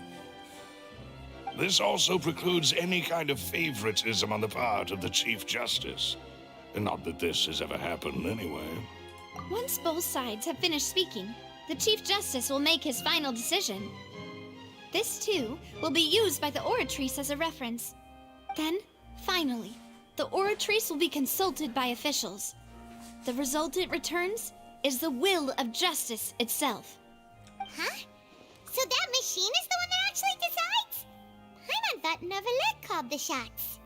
This also precludes any kind of favoritism on the part of the Chief Justice. Not that this has ever happened anyway. Once both sides have finished speaking, the Chief Justice will make his final decision. This, too, will be used by the Oratrice as a reference. Then, finally, the Oratrice will be consulted by officials. The result it returns is the will of justice itself. Huh? So that machine is the one that actually decides? Paimon thought Neverlet called the shots.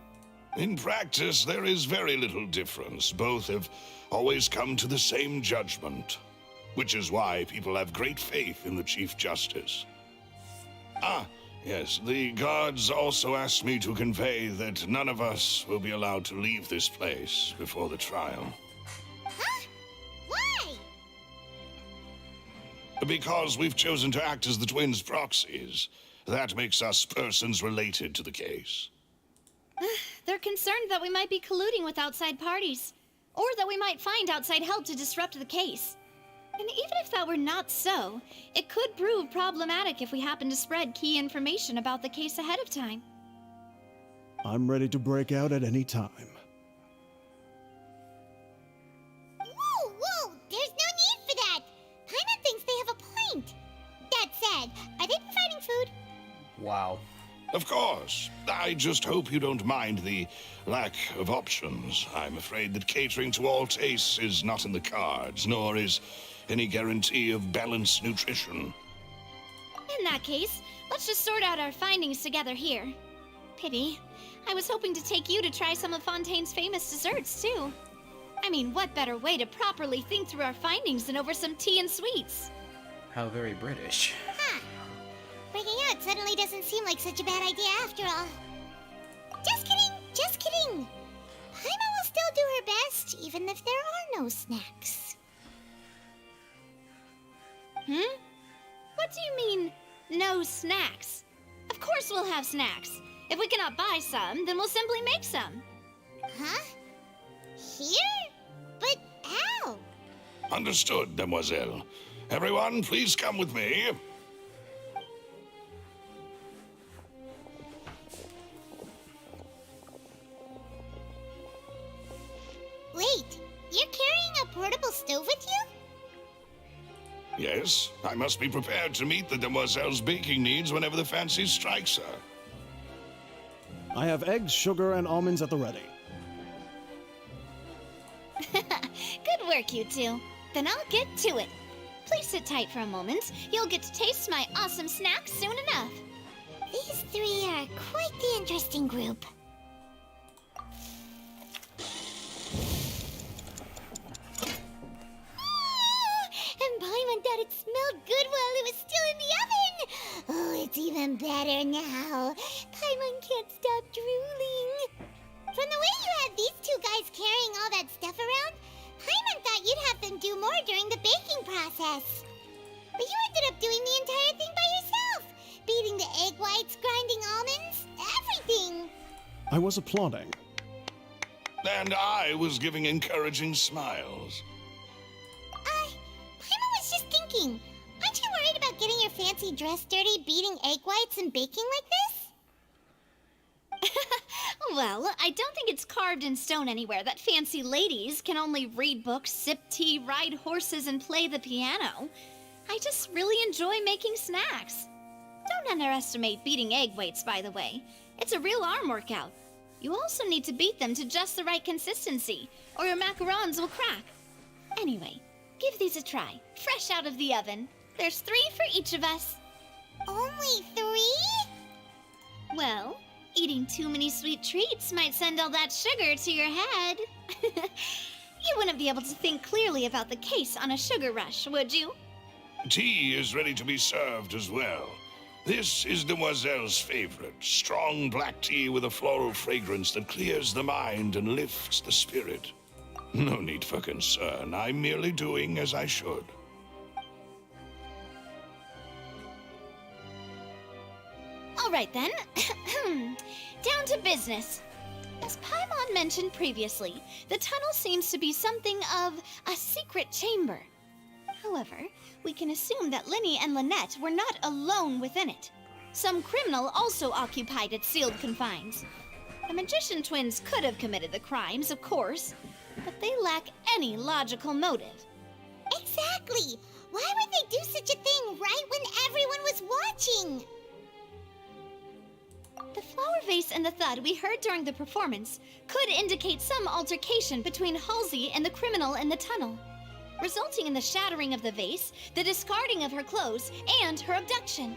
In practice, there is very little difference. Both have always come to the same judgment, which is why people have great faith in the Chief Justice. Yes, the guards also asked me to convey that none of us will be allowed to leave this place before the trial. Huh? Why? Because we've chosen to act as the twins' proxies. That makes us persons related to the case. They're concerned that we might be colluding with outside parties, or that we might find outside help to disrupt the case. And even if that were not so, it could prove problematic if we happen to spread key information about the case ahead of time. I'm ready to break out at any time. Whoa, whoa! There's no need for that! Paimon thinks they have a point. That said, are they providing food? Wow. Of course. I just hope you don't mind the lack of options. I'm afraid that catering to all tastes is not in the cards, nor is any guarantee of balanced nutrition. In that case, let's just sort out our findings together here. Pity. I was hoping to take you to try some of Fontaine's famous desserts, too. I mean, what better way to properly think through our findings than over some tea and sweets? How very British. Huh. Breaking out suddenly doesn't seem like such a bad idea after all. Just kidding, just kidding. Paimon will still do her best, even if there are no snacks. What do you mean, no snacks? Of course we'll have snacks. If we cannot buy some, then we'll simply make some. Huh? Here? But how? Understood, demoiselle. Everyone, please come with me. Wait, you're carrying a portable stove with you? Yes, I must be prepared to meet the demoiselle's baking needs whenever the fancy strikes her. I have eggs, sugar, and almonds at the ready. Good work, you two. Then I'll get to it. Please sit tight for a moment. You'll get to taste my awesome snacks soon enough. These three are quite the interesting group. And Paimon thought it smelled good while it was still in the oven. Oh, it's even better now. Paimon can't stop drooling. From the way you had these two guys carrying all that stuff around, Paimon thought you'd have them do more during the baking process. But you ended up doing the entire thing by yourself. Beating the egg whites, grinding almonds, everything. I was applauding. And I was giving encouraging smiles. Paimon was just thinking, aren't you worried about getting your fancy dress dirty, beating egg whites and baking like this? Well, I don't think it's carved in stone anywhere that fancy ladies can only read books, sip tea, ride horses, and play the piano. I just really enjoy making snacks. Don't underestimate beating egg whites, by the way. It's a real arm workout. You also need to beat them to just the right consistency, or your macarons will crack. Anyway, give these a try, fresh out of the oven. There's 3 for each of us. Only 3? Well, eating too many sweet treats might send all that sugar to your head. You wouldn't be able to think clearly about the case on a sugar rush, would you? Tea is ready to be served as well. This is Demoiselle's favorite, strong black tea with a floral fragrance that clears the mind and lifts the spirit. No need for concern. I'm merely doing as I should. All right then. Down to business. As Paimon mentioned previously, the tunnel seems to be something of a secret chamber. However, we can assume that Linny and Lynette were not alone within it. Some criminal also occupied its sealed confines. The magician twins could have committed the crimes, of course, but they lack any logical motive. Exactly! Why would they do such a thing right when everyone was watching? The flower vase and the thud we heard during the performance could indicate some altercation between Halsey and the criminal in the tunnel, resulting in the shattering of the vase, the discarding of her clothes, and her abduction.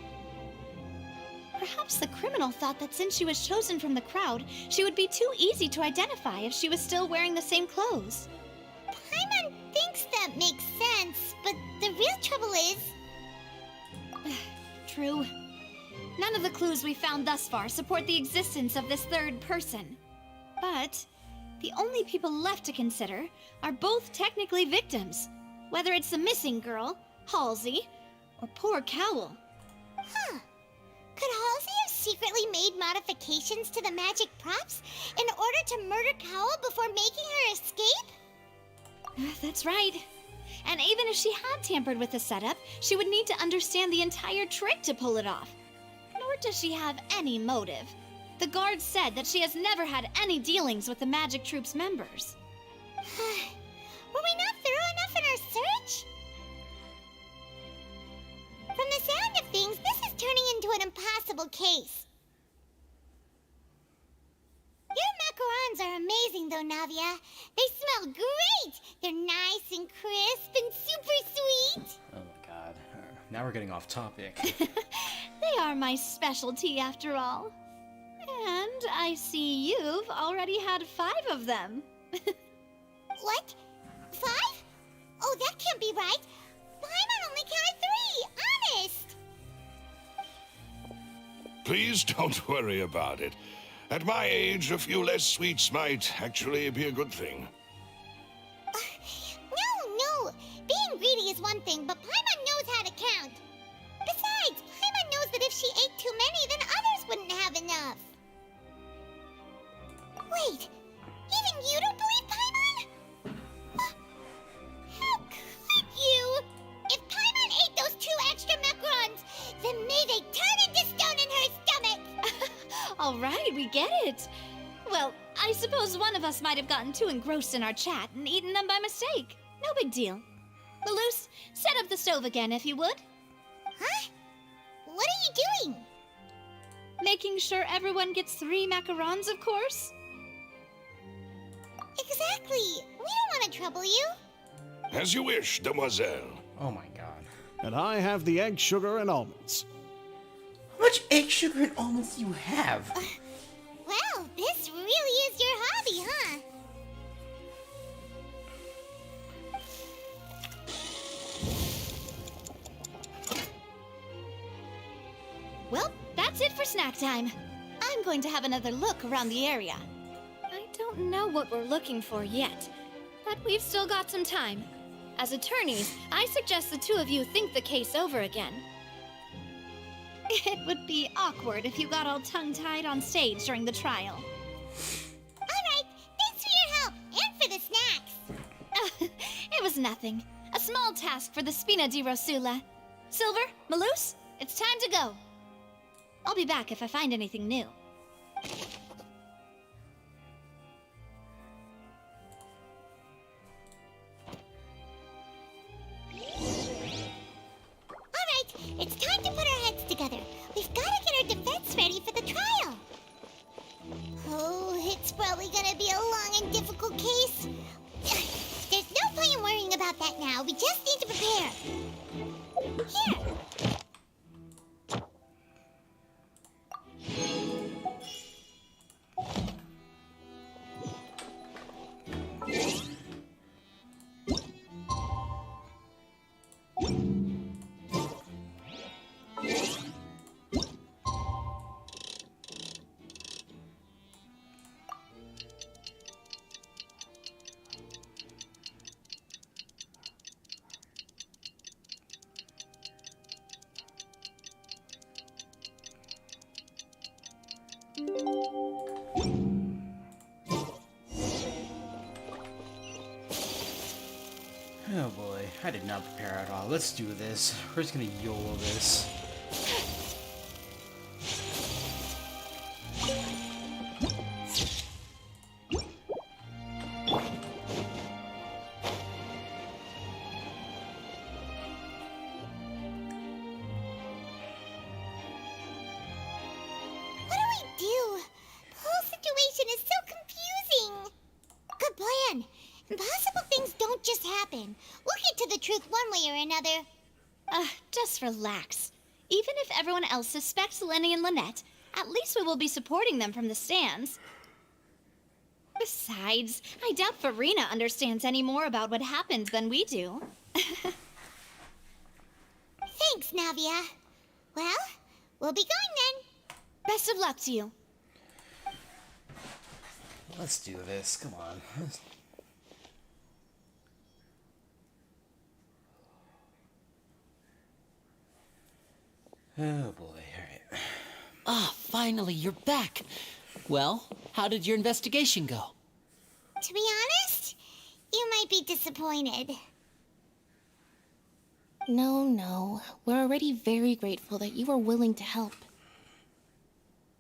Perhaps the criminal thought that since she was chosen from the crowd, she would be too easy to identify if she was still wearing the same clothes. Paimon thinks that makes sense, but the real trouble is... True. None of the clues we found thus far support the existence of this third person. But the only people left to consider are both technically victims, whether it's the missing girl, Halsey, or poor Cowl. Huh. Could Halsey have secretly made modifications to the magic props in order to murder Cowl before making her escape? That's right. And even if she had tampered with the setup, she would need to understand the entire trick to pull it off. Nor does she have any motive. The guard said that she has never had any dealings with the Magic Troop's members. Were we not thorough enough in our search? From the sound of things, this is turning into an impossible case. Your macarons are amazing, though, Navia. They smell great! They're nice and crisp and super sweet! Oh my god. Now we're getting off topic. They are my specialty, after all. And I see you've already had 5 of them. What? 5? Oh, that can't be right. Paimon only counted 3, honest! Please don't worry about it. At my age, a few less sweets might actually be a good thing. No. Being greedy is one thing, but Paimon knows how to count. Besides, Paimon knows that if she ate too many, then others wouldn't have enough. Wait, even you don't believe Paimon? How could you? If Paimon ate those 2 extra macarons, then may they turn into stone in her stomach! All right, we get it. Well, I suppose one of us might have gotten too engrossed in our chat and eaten them by mistake. No big deal. Malus, set up the stove again, if you would. Huh? What are you doing? Making sure everyone gets 3 macarons, of course. Exactly. We don't want to trouble you. As you wish, demoiselle. Oh my god. And I have the egg, sugar, and almonds. How much egg, sugar, and almonds do you have? Well, this really is your hobby, huh? Well, that's it for snack time. I'm going to have another look around the area. I don't know what we're looking for yet, but we've still got some time. As attorneys, I suggest the 2 of you think the case over again. It would be awkward if you got all tongue-tied on stage during the trial. All right, thanks for your help, and for the snacks. It was nothing. A small task for the Spina di Rosula. Silver, Malus, it's time to go. I'll be back if I find anything new. It's time to put our heads together. We've got to get our defense ready for the trial. Oh, it's probably gonna be a long and difficult case. There's no point in worrying about that now. We just need to prepare. Here. Oh boy, I did not prepare at all. Let's do this. We're just gonna YOLO this. What do we do? The whole situation is so confusing. Good plan. Impossible things don't just happen. We'll get to the truth one way or another. Just relax. Even if everyone else suspects Lenny and Lynette, at least we will be supporting them from the stands. Besides, I doubt Farina understands any more about what happened than we do. Thanks, Navia. Well, We'll be going then. Best of luck to you. Let's do this. Come on. Oh boy, alright. Ah, finally, you're back. Well, how did your investigation go? To be honest, you might be disappointed. No. We're already very grateful that you were willing to help.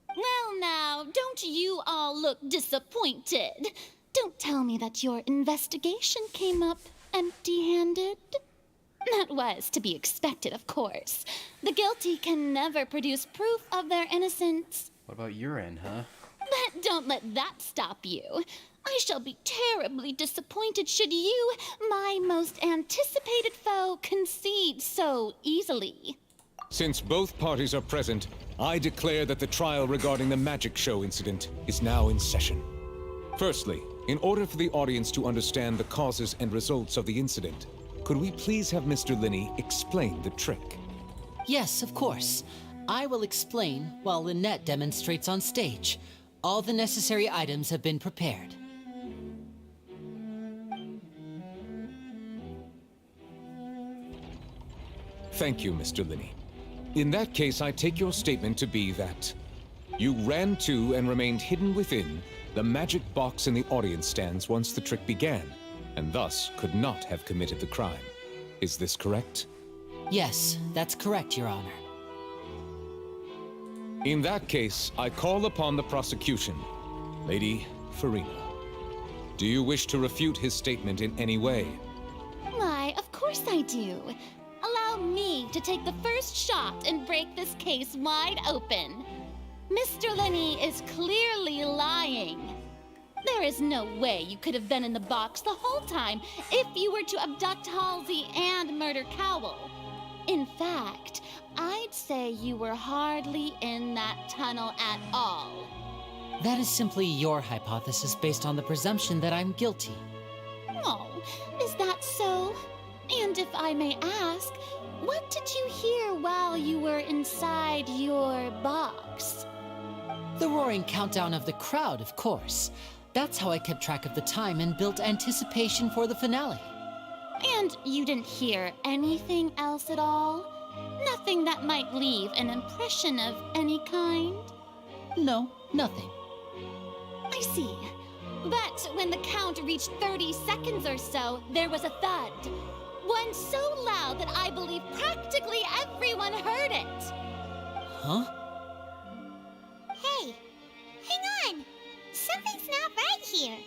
Well, now, don't you all look disappointed. Don't tell me that your investigation came up empty-handed. That was to be expected, of course. The guilty can never produce proof of their innocence. What about your end, huh? But don't let that stop you. I shall be terribly disappointed should you, my most anticipated foe, concede so easily. Since both parties are present, I declare that the trial regarding the magic show incident is now in session. Firstly, in order for the audience to understand the causes and results of the incident, could we please have Mr. Linney explain the trick? Yes, of course. I will explain while Lynette demonstrates on stage. All the necessary items have been prepared. Thank you, Mr. Linney. In that case, I take your statement to be that you ran to and remained hidden within the magic box in the audience stands once the trick began, and thus could not have committed the crime. Is this correct? Yes, that's correct, Your Honor. In that case, I call upon the prosecution. Lady Farina, do you wish to refute his statement in any way? Why, of course I do. Allow me to take the first shot and break this case wide open. Mr. Linney is clearly lying. There is no way you could have been in the box the whole time if you were to abduct Halsey and murder Cowell. In fact, I'd say you were hardly in that tunnel at all. That is simply your hypothesis based on the presumption that I'm guilty. Oh, is that so? And if I may ask, what did you hear while you were inside your box? The roaring countdown of the crowd, of course. That's how I kept track of the time and built anticipation for the finale. And you didn't hear anything else at all? Nothing that might leave an impression of any kind? No, nothing. I see. But when the count reached 30 seconds or so, there was a thud. One so loud that I believe practically everyone heard it. Huh? Hey, hang on. Something's not right here.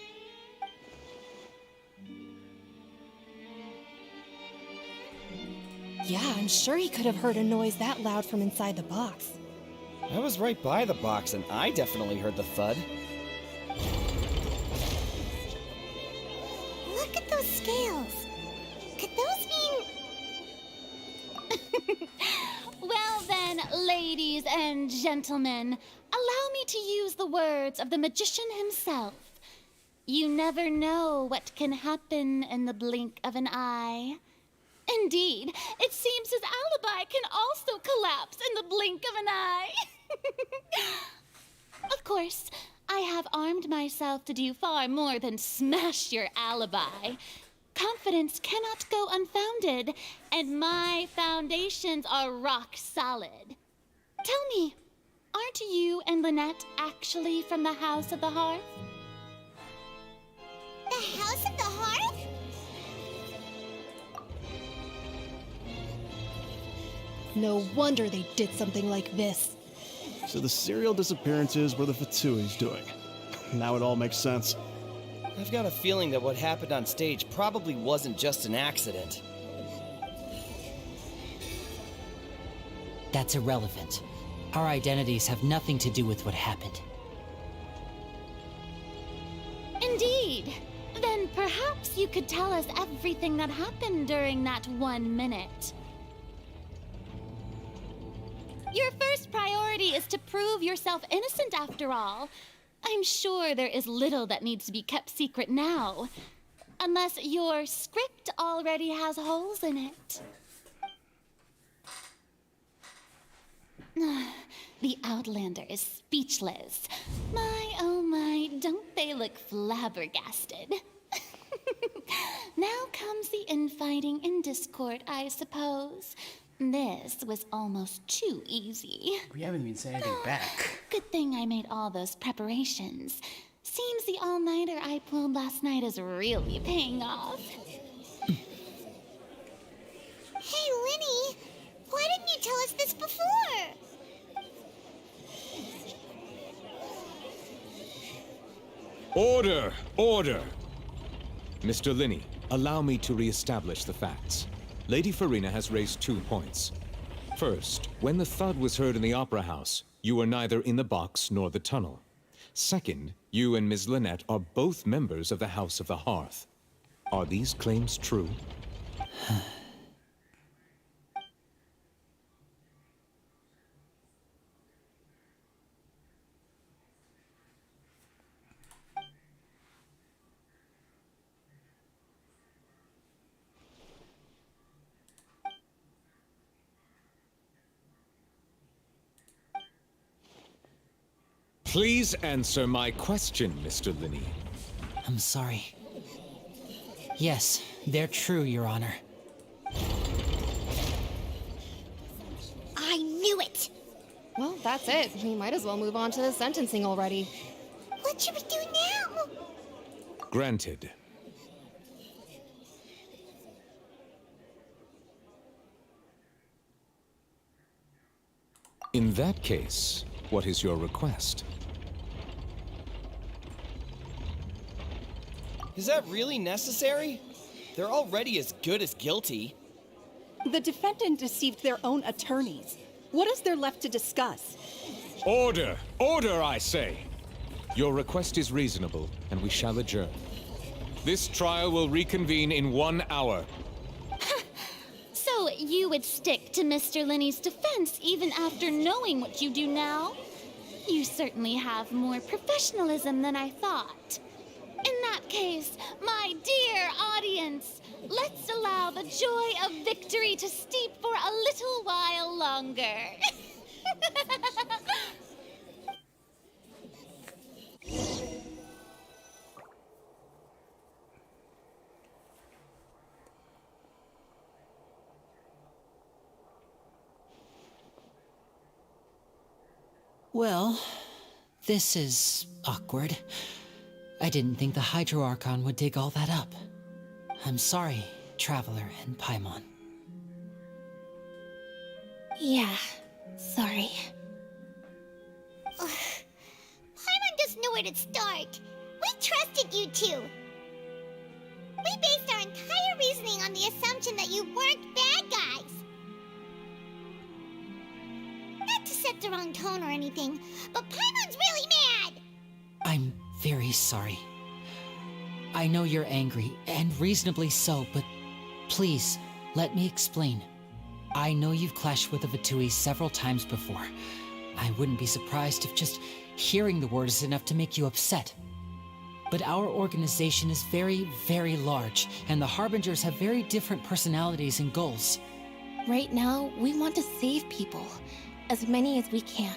Yeah, I'm sure he could have heard a noise that loud from inside the box. I was right by the box, and I definitely heard the thud. Look at those scales. Could those mean... Well then, ladies and gentlemen, allow me to use the words of the magician himself. You never know what can happen in the blink of an eye. Indeed, it seems his alibi can also collapse in the blink of an eye. Of course, I have armed myself to do far more than smash your alibi. Confidence cannot go unfounded, and my foundations are rock solid. Tell me, aren't you and Lynette actually from the House of the Hearth? The House of the Hearth? No wonder they did something like this. So the serial disappearances were the Fatsui's doing. Now it all makes sense. I've got a feeling that what happened on stage probably wasn't just an accident. That's irrelevant. Our identities have nothing to do with what happened. Indeed. Then perhaps you could tell us everything that happened during that 1 minute. Your first priority is to prove yourself innocent, after all. I'm sure there is little that needs to be kept secret now. Unless your script already has holes in it. The Outlander is speechless. My, oh my, don't they look flabbergasted? Now comes the infighting and discord, I suppose. This was almost too easy. We haven't even said anything back. Good thing I made all those preparations. Seems the all-nighter I pulled last night is really paying off. Hey, Linny, why didn't you tell us this before? Order! Order! Mr. Linney, allow me to re-establish the facts. Lady Farina has raised 2 points. First, when the thud was heard in the Opera House, you were neither in the box nor the tunnel. Second, you and Ms. Lynette are both members of the House of the Hearth. Are these claims true? Please answer my question, Mr. Linney. I'm sorry. Yes, they're true, Your Honor. I knew it! Well, that's it. We might as well move on to the sentencing already. What should we do now? Granted. In that case, what is your request? Is that really necessary? They're already as good as guilty. The defendant deceived their own attorneys. What is there left to discuss? Order! Order, I say! Your request is reasonable, and we shall adjourn. This trial will reconvene in 1 hour. So you would stick to Mr. Linney's defense even after knowing what you do now? You certainly have more professionalism than I thought. In that case, my dear audience, let's allow the joy of victory to steep for a little while longer. Well, this is awkward. I didn't think the Hydro Archon would dig all that up. I'm sorry, Traveler and Paimon. Yeah, sorry. Paimon doesn't know where to start. We trusted you two. We based our entire reasoning on the assumption that you weren't bad guys. Not to set the wrong tone or anything, but Paimon's really mad! I'm very sorry. I know you're angry, and reasonably so, but please, let me explain. I know you've clashed with the Vitui several times before. I wouldn't be surprised if just hearing the word is enough to make you upset. But our organization is very, very large, and the Harbingers have very different personalities and goals. Right now, we want to save people. As many as we can.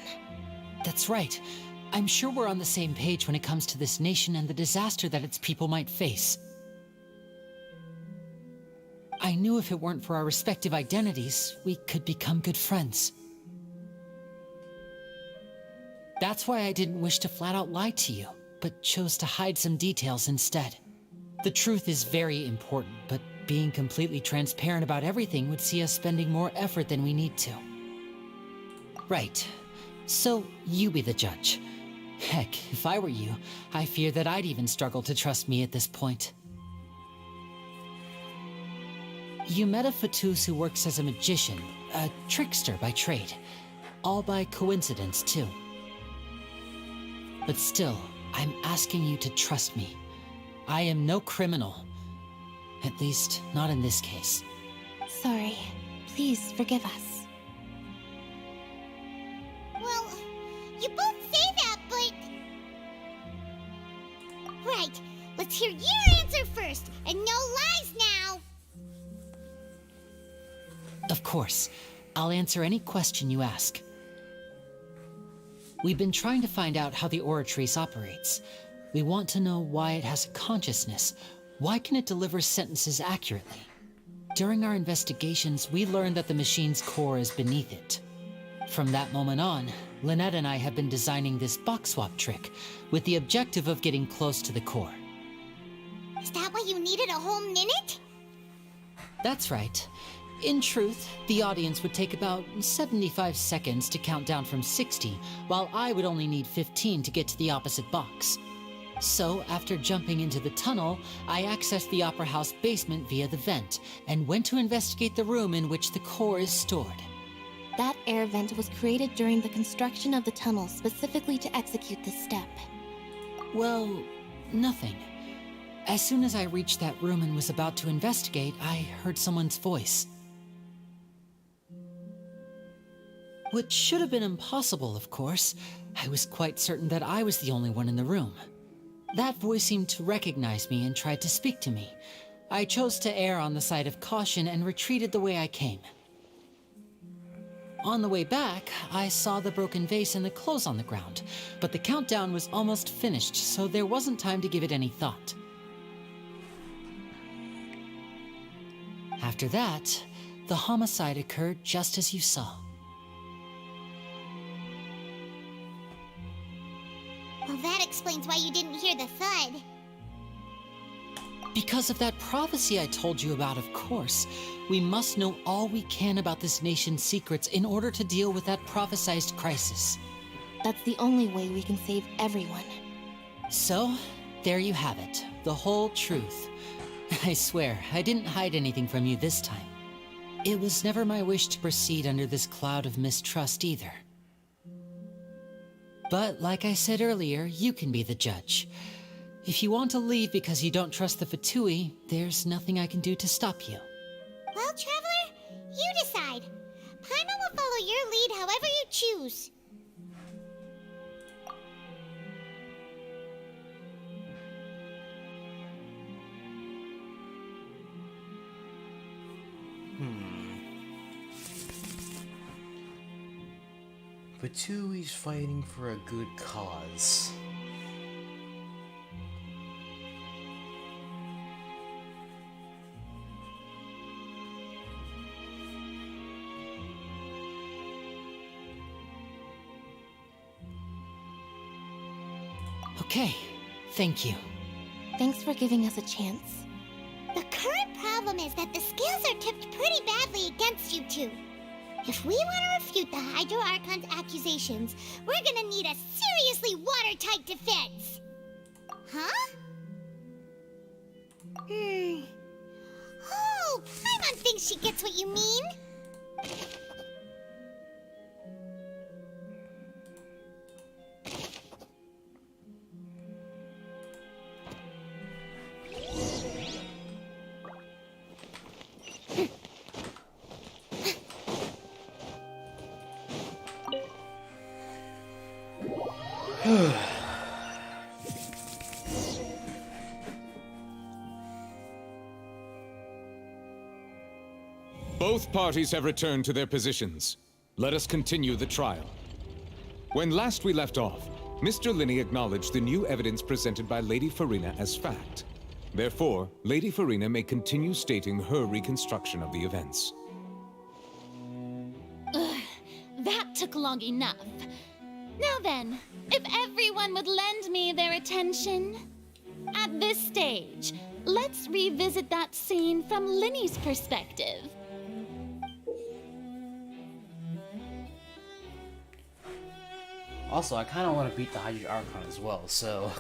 That's right. I'm sure we're on the same page when it comes to this nation and the disaster that its people might face. I knew if it weren't for our respective identities, we could become good friends. That's why I didn't wish to flat out lie to you, but chose to hide some details instead. The truth is very important, but being completely transparent about everything would see us spending more effort than we need to. Right. So, you be the judge. Heck, if I were you, I fear that I'd even struggle to trust me at this point. You met a Fatus who works as a magician, a trickster by trade. All by coincidence, too. But still, I'm asking you to trust me. I am no criminal. At least, not in this case. Sorry. Please forgive us. Well, you both say that, but... Right, let's hear your answer first, and no lies now! Of course. I'll answer any question you ask. We've been trying to find out how the Oratrice operates. We want to know why it has a consciousness. Why can it deliver sentences accurately? During our investigations, we learned that the machine's core is beneath it. From that moment on, Lynette and I have been designing this box swap trick with the objective of getting close to the core. Is that why you needed a whole minute? That's right. In truth, the audience would take about 75 seconds to count down from 60, while I would only need 15 to get to the opposite box. So, after jumping into the tunnel, I accessed the Opera House basement via the vent, and went to investigate the room in which the core is stored. That air vent was created during the construction of the tunnel specifically to execute this step. Well, nothing. As soon as I reached that room and was about to investigate, I heard someone's voice. Which should have been impossible, of course. I was quite certain that I was the only one in the room. That voice seemed to recognize me and tried to speak to me. I chose to err on the side of caution and retreated the way I came. On the way back, I saw the broken vase and the clothes on the ground, but the countdown was almost finished, so there wasn't time to give it any thought. After that, the homicide occurred just as you saw. Well, that explains why you didn't hear the thud. Because of that prophecy I told you about, of course. We must know all we can about this nation's secrets in order to deal with that prophesized crisis. That's the only way we can save everyone. So, there you have it. The whole truth. I swear, I didn't hide anything from you this time. It was never my wish to proceed under this cloud of mistrust either. But, like I said earlier, you can be the judge. If you want to leave because you don't trust the Fatui, there's nothing I can do to stop you. Well, Traveler, you decide. Paimon will follow your lead however you choose. Fatui's fighting for a good cause. Okay, thank you. Thanks for giving us a chance. The current problem is that the scales are tipped pretty badly against you two. If we want to refute the Hydro Archon's accusations, we're gonna need a seriously watertight defense. Huh? Oh, Paimon thinks she gets what you mean. Both parties have returned to their positions. Let us continue the trial. When last we left off, Mr. Linney acknowledged the new evidence presented by Lady Farina as fact. Therefore, Lady Farina may continue stating her reconstruction of the events. Ugh, that took long enough. Now then, if everyone would lend me their attention. At this stage, let's revisit that scene from Linney's perspective. Also, I kind of want to beat the Hydro Archon as well, so...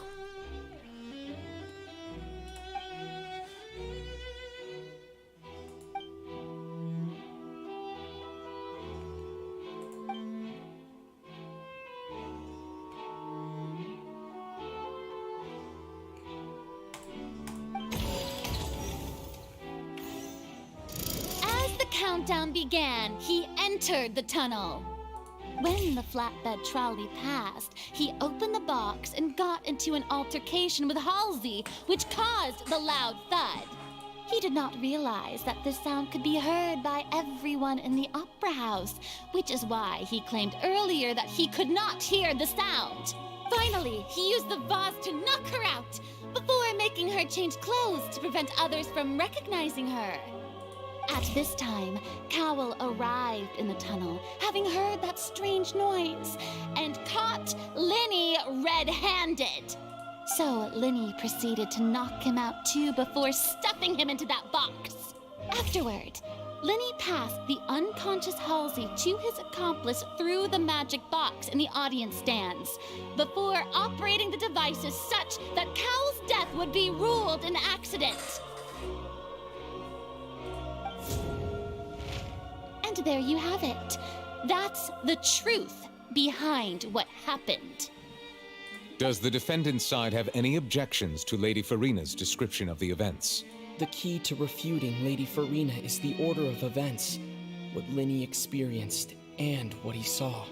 As the countdown began, he entered the tunnel. When the flatbed trolley passed, he opened the box and got into an altercation with Halsey, which caused the loud thud. He did not realize that this sound could be heard by everyone in the opera house, which is why he claimed earlier that he could not hear the sound. Finally, he used the vase to knock her out, before making her change clothes to prevent others from recognizing her. At this time, Cowell arrived in the tunnel, having heard that strange noise, and caught Linny red-handed. So Linny proceeded to knock him out too before stuffing him into that box. Afterward, Linny passed the unconscious Halsey to his accomplice through the magic box in the audience stands, before operating the devices such that Cowell's death would be ruled an accident. And there you have it. That's the truth behind what happened. Does the defendant's side have any objections to Lady Farina's description of the events? The key to refuting Lady Farina is the order of events, what Linny experienced and what he saw.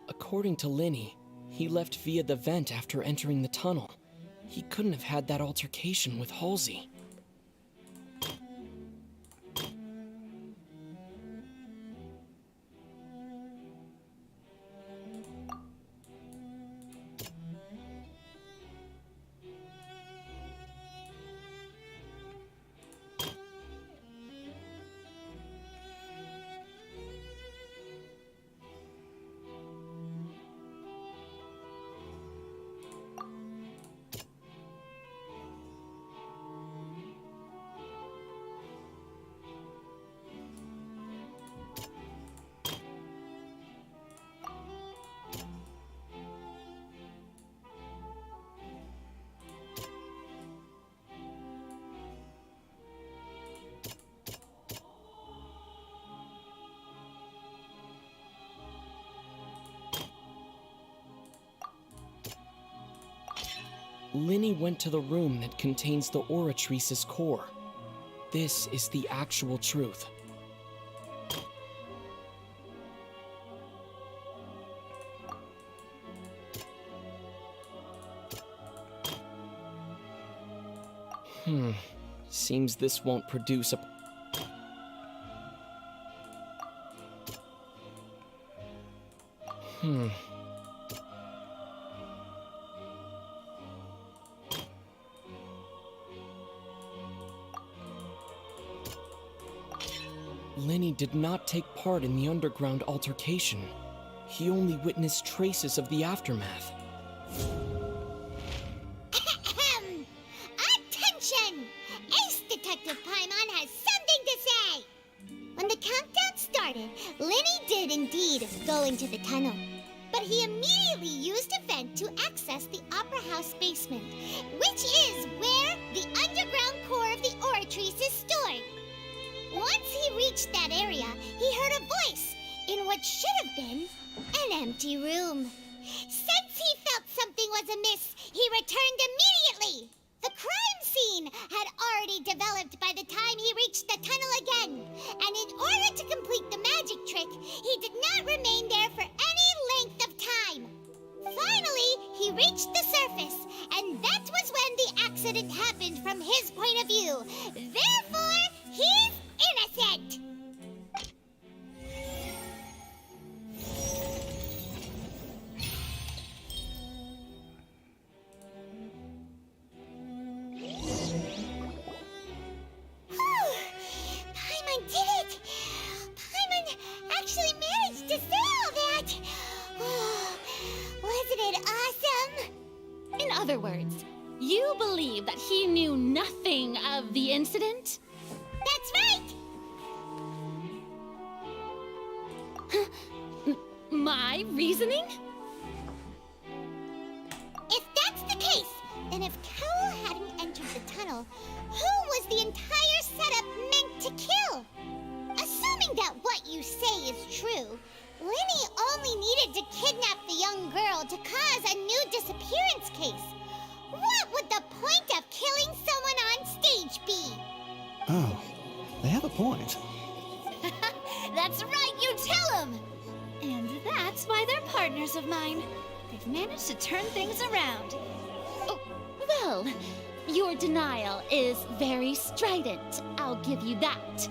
According to Linny, he left via the vent after entering the tunnel. He couldn't have had that altercation with Halsey. Linny went to the room that contains the Oratrice's core. This is the actual truth. Seems this won't produce a... Linny did not take part in the underground altercation. He only witnessed traces of the aftermath. Attention! Ace Detective Paimon has something to say! When the countdown started, Linny did indeed go into the tunnel. But he immediately used a vent to access the Opera House basement, which is where the underground core of the Oratrice is stored. Once he reached that area, he heard a voice in what should have been an empty room. Since he felt something was amiss, he returned immediately. The crime scene had already developed by the time he reached the tunnel again, and in order to complete the magic trick, he did not remain there for any length of time. Finally, he reached the surface, and that was when the accident happened from his point of view. Therefore, he's innocent! Paimon did it! Paimon actually managed to say all that! Wasn't it awesome? In other words, you believe that he knew nothing of the incident? That's right! My reasoning? If that's the case, then if Cowell hadn't entered the tunnel, who was the entire setup Oh, they have a point. That's right, you tell them! And that's why they're partners of mine. They've managed to turn things around. Oh, well, your denial is very strident, I'll give you that.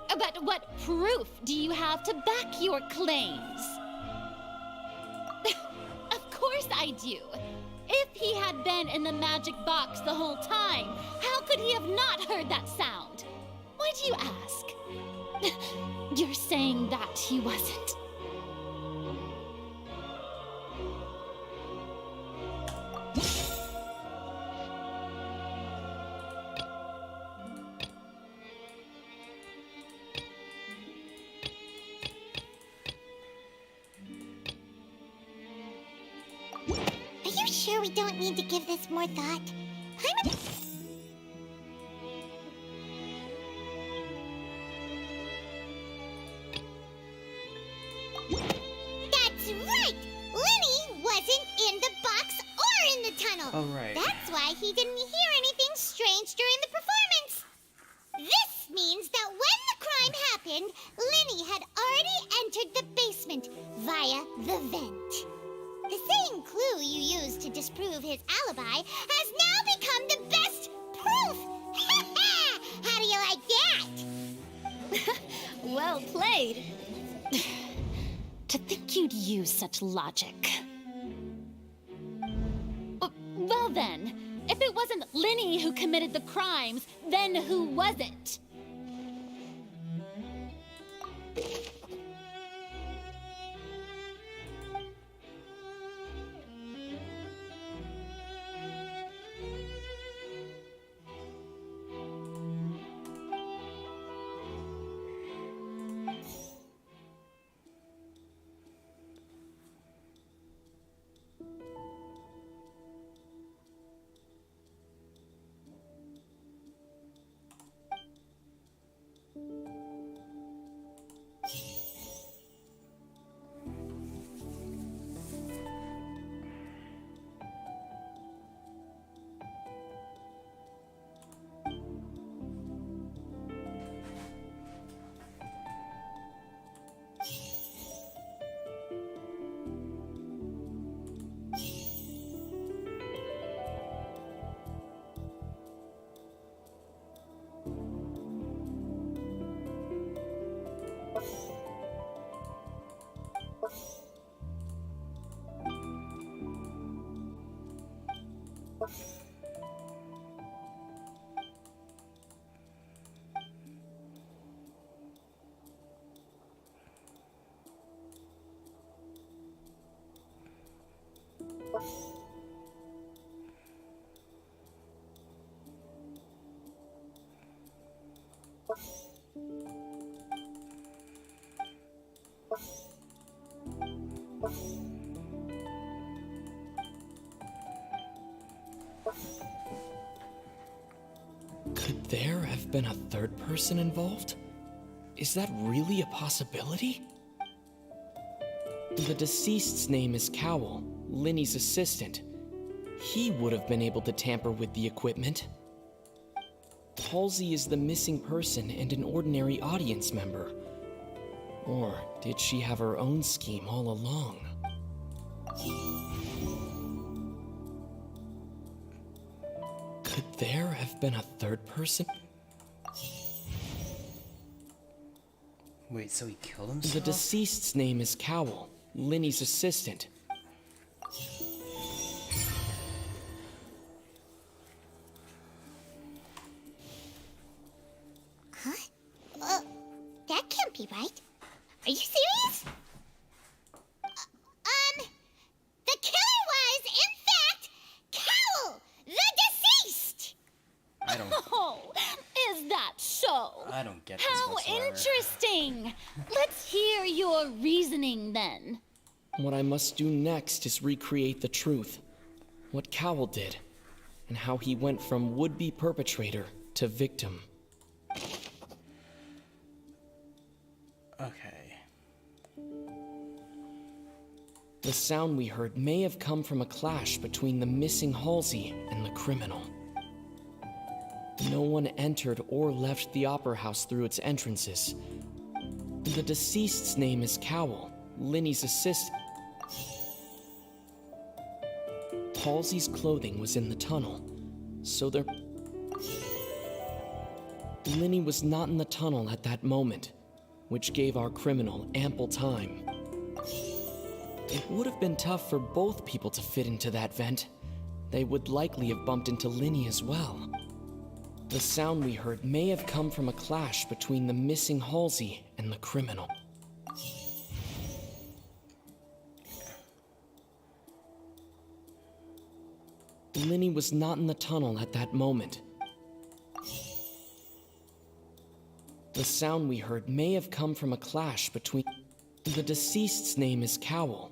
But what proof do you have to back your claims? Of course I do. If he had been in the magic box the whole time, how could he have not heard that sound? Why do you ask? You're saying that he wasn't. Are you sure we don't need to give this more thought? That's right! Lenny wasn't in the box or in the tunnel. Oh, right. That's why he didn't hear anything strange during the performance. This means that when the crime happened, Lenny had already entered the basement via the vent. The same clue you used to disprove his alibi has now become the best proof! How do you like that? Well played. To think you'd use such logic. Well then, if it wasn't Lenny who committed the crimes, then who was it? Could there have been a third person involved? Is that really a possibility? The deceased's name is Cowell, Lenny's assistant. He would have been able to tamper with the equipment. Halsey is the missing person and an ordinary audience member. Or did she have her own scheme all along? Could there have been a third person? Wait, so he killed himself? The deceased's name is Cowell, Lenny's assistant. Huh? That can't be right. Are you serious? The killer was, in fact, Cowell, the deceased! I don't... Oh, is that so? I don't get this How whatsoever. interesting! Let's hear your reasoning then. What I must do next is recreate the truth. What Cowell did, and how he went from would-be perpetrator to victim. Okay. The sound we heard may have come from a clash between the missing Halsey and the criminal. No one entered or left the Opera House through its entrances. The deceased's name is Cowell, Linny's assistant. Halsey's clothing was in the tunnel, so there... Linny was not in the tunnel at that moment, which gave our criminal ample time. It would have been tough for both people to fit into that vent. They would likely have bumped into Linny as well. The sound we heard may have come from a clash between the missing Halsey and the criminal. Linny was not in the tunnel at that moment. The sound we heard may have come from a clash between... The deceased's name is Cowell.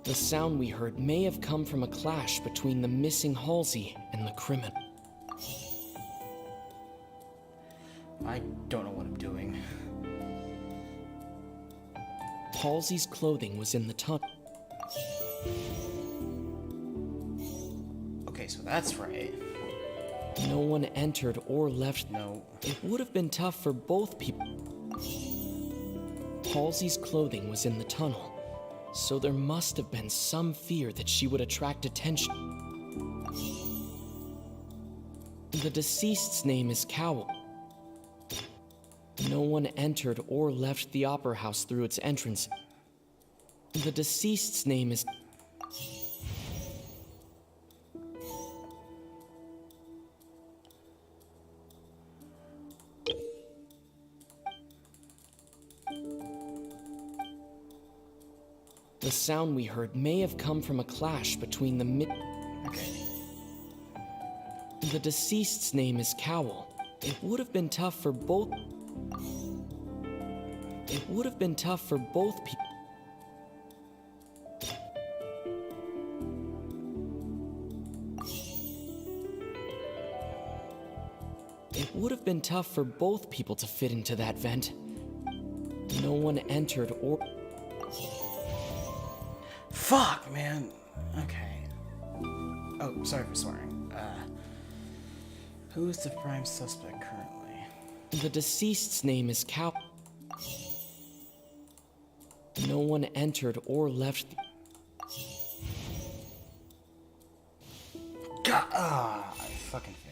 The sound we heard may have come from a clash between the missing Halsey and the criminal. I don't know what I'm doing. Halsey's clothing was in the tunnel. Okay, so that's right. No one entered or left. No. It would have been tough for both people. Halsey's clothing was in the tunnel, so there must have been some fear that she would attract attention. The deceased's name is Cowell. No one entered or left the Opera House through its entrance. The deceased's name is... The sound we heard may have come from a clash between the The deceased's name is Cowell. It would have been tough for both... It would have been tough for both people. It would have been tough for both people to fit into that vent. No one entered or... Fuck, man. Okay. Oh, sorry for swearing. Who is the prime suspect currently? The deceased's name is Cow. No one entered or left. God, I fucking failed.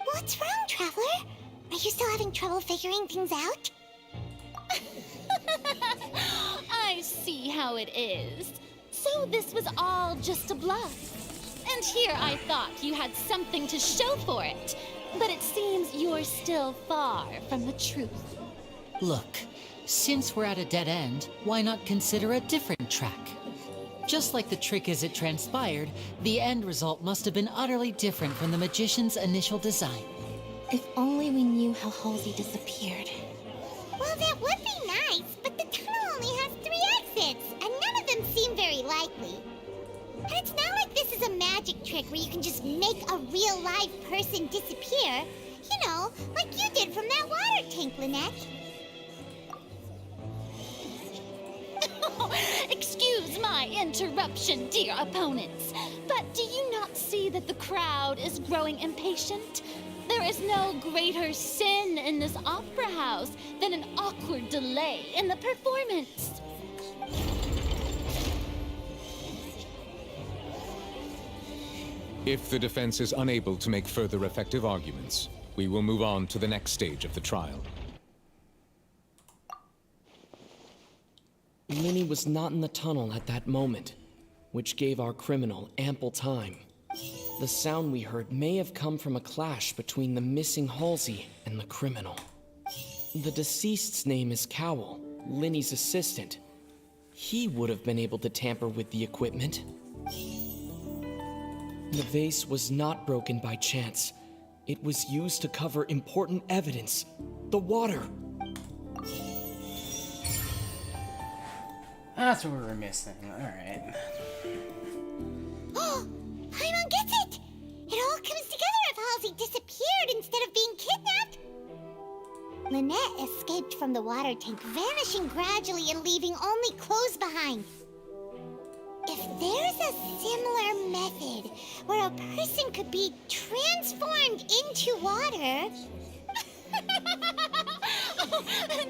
What's wrong, Traveler? Are you still having trouble figuring things out? I see how it is. So this was all just a bluff. And here I thought you had something to show for it. But it seems you're still far from the truth. Look, since we're at a dead end, why not consider a different track? Just like the trick as it transpired, the end result must have been utterly different from the magician's initial design. If only we knew how Halsey disappeared. Well, that would be nice, but the tunnel only has 3 exits, and none of them seem very likely. And it's not like this is a magic trick where you can just make a real live person disappear. You know, like you did from that water tank, Lynette. Excuse my interruption, dear opponents, but do you not see that the crowd is growing impatient? There is no greater sin in this opera house than an awkward delay in the performance. If the defense is unable to make further effective arguments, we will move on to the next stage of the trial. Linny was not in the tunnel at that moment, which gave our criminal ample time. The sound we heard may have come from a clash between the missing Halsey and the criminal. The deceased's name is Cowell, Linny's assistant. He would have been able to tamper with the equipment. The vase was not broken by chance. It was used to cover important evidence. The water. That's what we were missing. Alright. Oh, Paimon gets it! It all comes together if Halsey disappeared instead of being kidnapped. Lynette escaped from the water tank, vanishing gradually and leaving only clothes behind. If there's a similar method where a person could be transformed into water...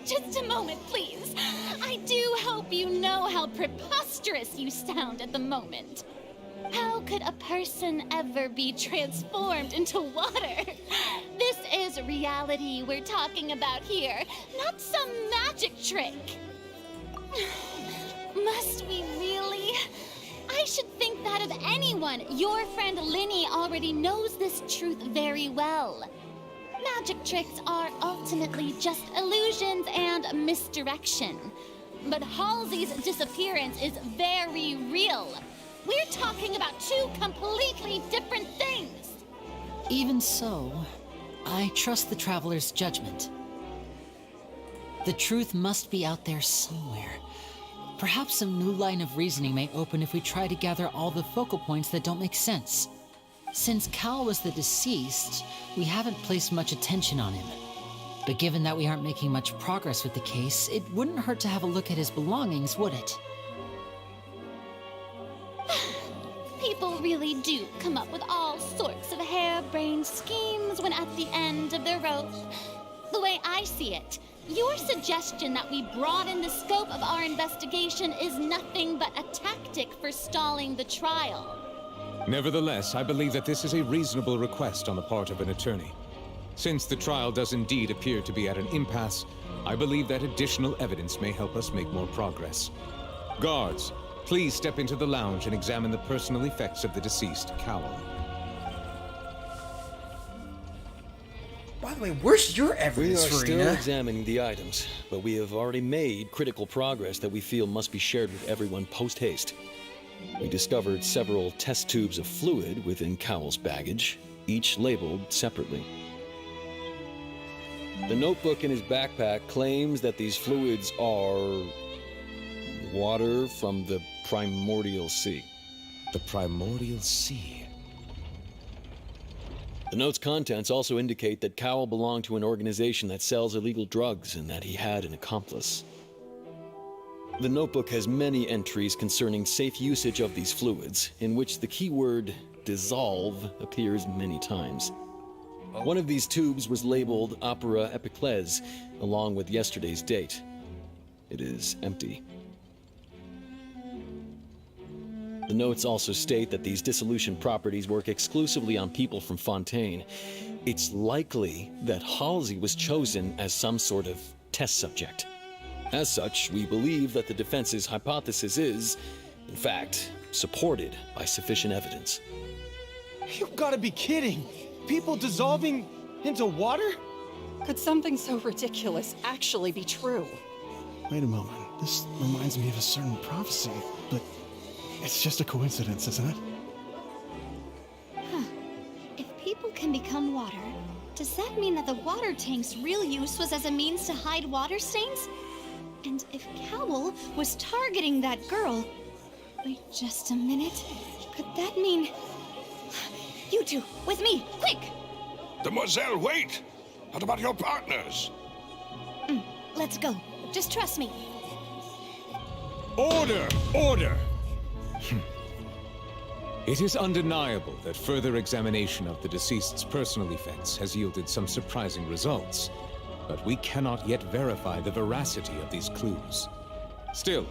Just a moment, please. I do hope you know how preposterous you sound at the moment. How could a person ever be transformed into water? This is reality we're talking about here, not some magic trick. Must we really? I should think that of anyone. Your friend Linny already knows this truth very well. Magic tricks are ultimately just illusions and misdirection. But Halsey's disappearance is very real. We're talking about two completely different things. Even so, I trust the Traveler's judgment. The truth must be out there somewhere. Perhaps some new line of reasoning may open if we try to gather all the focal points that don't make sense. Since Cal was the deceased, we haven't placed much attention on him. But given that we aren't making much progress with the case, it wouldn't hurt to have a look at his belongings, would it? People really do come up with all sorts of harebrained schemes when at the end of their rope. The way I see it, your suggestion that we broaden the scope of our investigation is nothing but a tactic for stalling the trial. Nevertheless, I believe that this is a reasonable request on the part of an attorney. Since the trial does indeed appear to be at an impasse, I believe that additional evidence may help us make more progress. Guards, please step into the lounge and examine the personal effects of the deceased Cowl. By the way, where's your evidence, We are still Farina? examining the items, but we have already made critical progress that we feel must be shared with everyone post-haste. We discovered several test tubes of fluid within Cowell's baggage, each labeled separately. The notebook in his backpack claims that these fluids are water from the primordial sea. The primordial sea? The note's contents also indicate that Cowell belonged to an organization that sells illegal drugs and that he had an accomplice. The notebook has many entries concerning safe usage of these fluids, in which the keyword dissolve appears many times. One of these tubes was labeled Opera Epiclese, along with yesterday's date. It is empty. The notes also state that these dissolution properties work exclusively on people from Fontaine. It's likely that Halsey was chosen as some sort of test subject. As such, we believe that the defense's hypothesis is, in fact, supported by sufficient evidence. You've got to be kidding! People dissolving into water? Could something so ridiculous actually be true? Wait a moment. This reminds me of a certain prophecy, but it's just a coincidence, isn't it? Huh. If people can become water, does that mean that the water tank's real use was as a means to hide water stains? And if Cowell was targeting that girl... Wait just a minute. Could that mean... You two, with me, quick! Demoiselle, wait! What about your partners? Let's go. Just trust me. Order! Order! It is undeniable that further examination of the deceased's personal effects has yielded some surprising results, but we cannot yet verify the veracity of these clues. Still,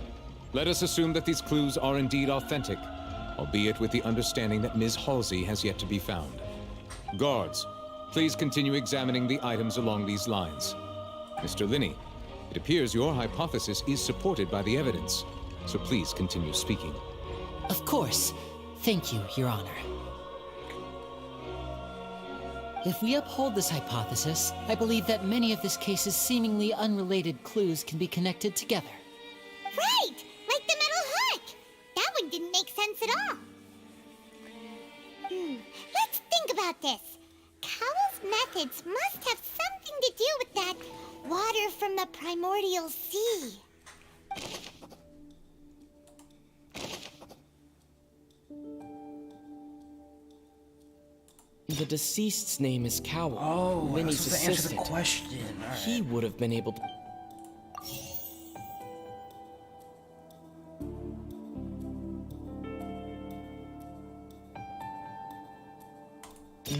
let us assume that these clues are indeed authentic, albeit with the understanding that Ms. Halsey has yet to be found. Guards, please continue examining the items along these lines. Mr. Linney, it appears your hypothesis is supported by the evidence, so please continue speaking. Of course. Thank you, Your Honor. If we uphold this hypothesis, I believe that many of this case's seemingly unrelated clues can be connected together. Right! Like the metal hook! That one didn't make sense at all. Let's think about this. Cowell's methods must have something to do with that water from the primordial sea. The deceased's name is Cowell. Oh, Linny's that's supposed to answer the assistant. question. All right. He would have been able to.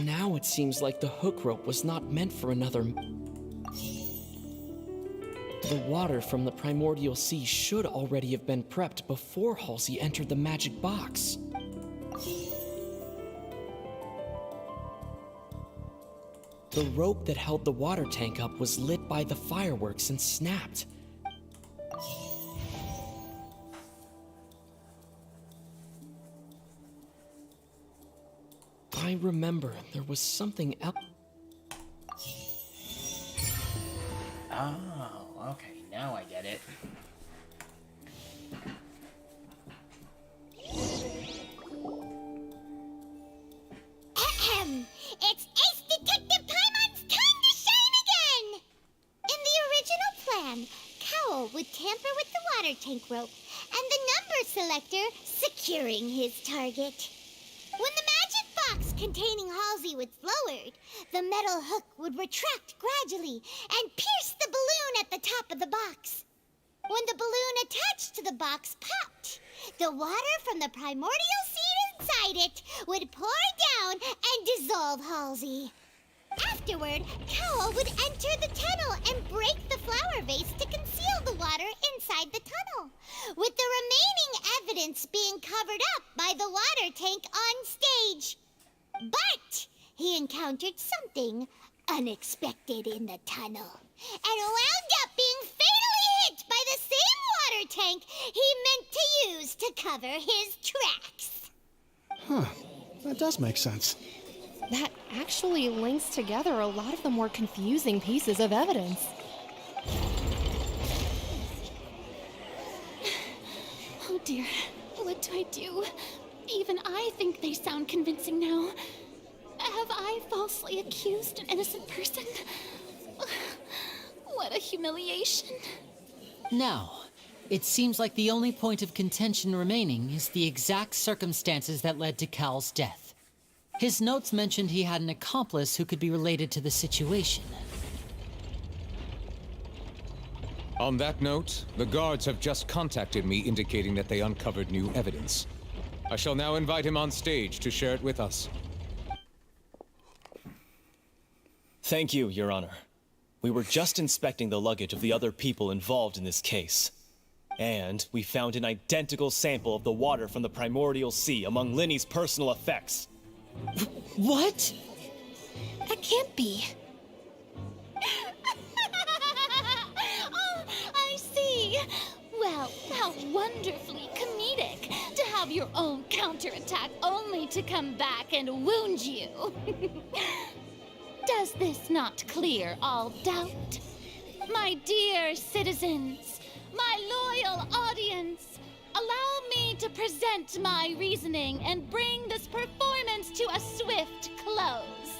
Now it seems like the hook rope was not meant for another. The water from the primordial sea should already have been prepped before Halsey entered the magic box. The rope that held the water tank up was lit by the fireworks and snapped. I remember there was something else. Oh, okay. Now I get it. Ahem! It's Ace Detective Paimon's time to shine again! In the original plan, Cowell would tamper with the water tank rope and the number selector securing his target. When the magic box containing Halsey was lowered, the metal hook would retract gradually and pierce the balloon at the top of the box. When the balloon attached to the box popped, the water from the primordial seed inside it would pour down and dissolve Halsey. Afterward, Cowell would enter the tunnel and break the flower vase to conceal the water inside the tunnel, with the remaining evidence being covered up by the water tank on stage. But he encountered something unexpected in the tunnel and wound up being fatally hit by the same water tank he meant to use to cover his tracks. Huh. That does make sense. That actually links together a lot of the more confusing pieces of evidence. Oh dear, what do I do? Even I think they sound convincing now. Have I falsely accused an innocent person? What a humiliation. Now, it seems like the only point of contention remaining is the exact circumstances that led to Cal's death. His notes mentioned he had an accomplice who could be related to the situation. On that note, the guards have just contacted me indicating that they uncovered new evidence. I shall now invite him on stage to share it with us. Thank you, Your Honor. We were just inspecting the luggage of the other people involved in this case. And we found an identical sample of the water from the primordial sea among Linny's personal effects. What? That can't be. Oh, I see. Well, how wonderfully comedic to have your own counterattack only to come back and wound you. Does this not clear all doubt? My dear citizens, my loyal audience, allow me to present my reasoning and bring this performance to a swift close.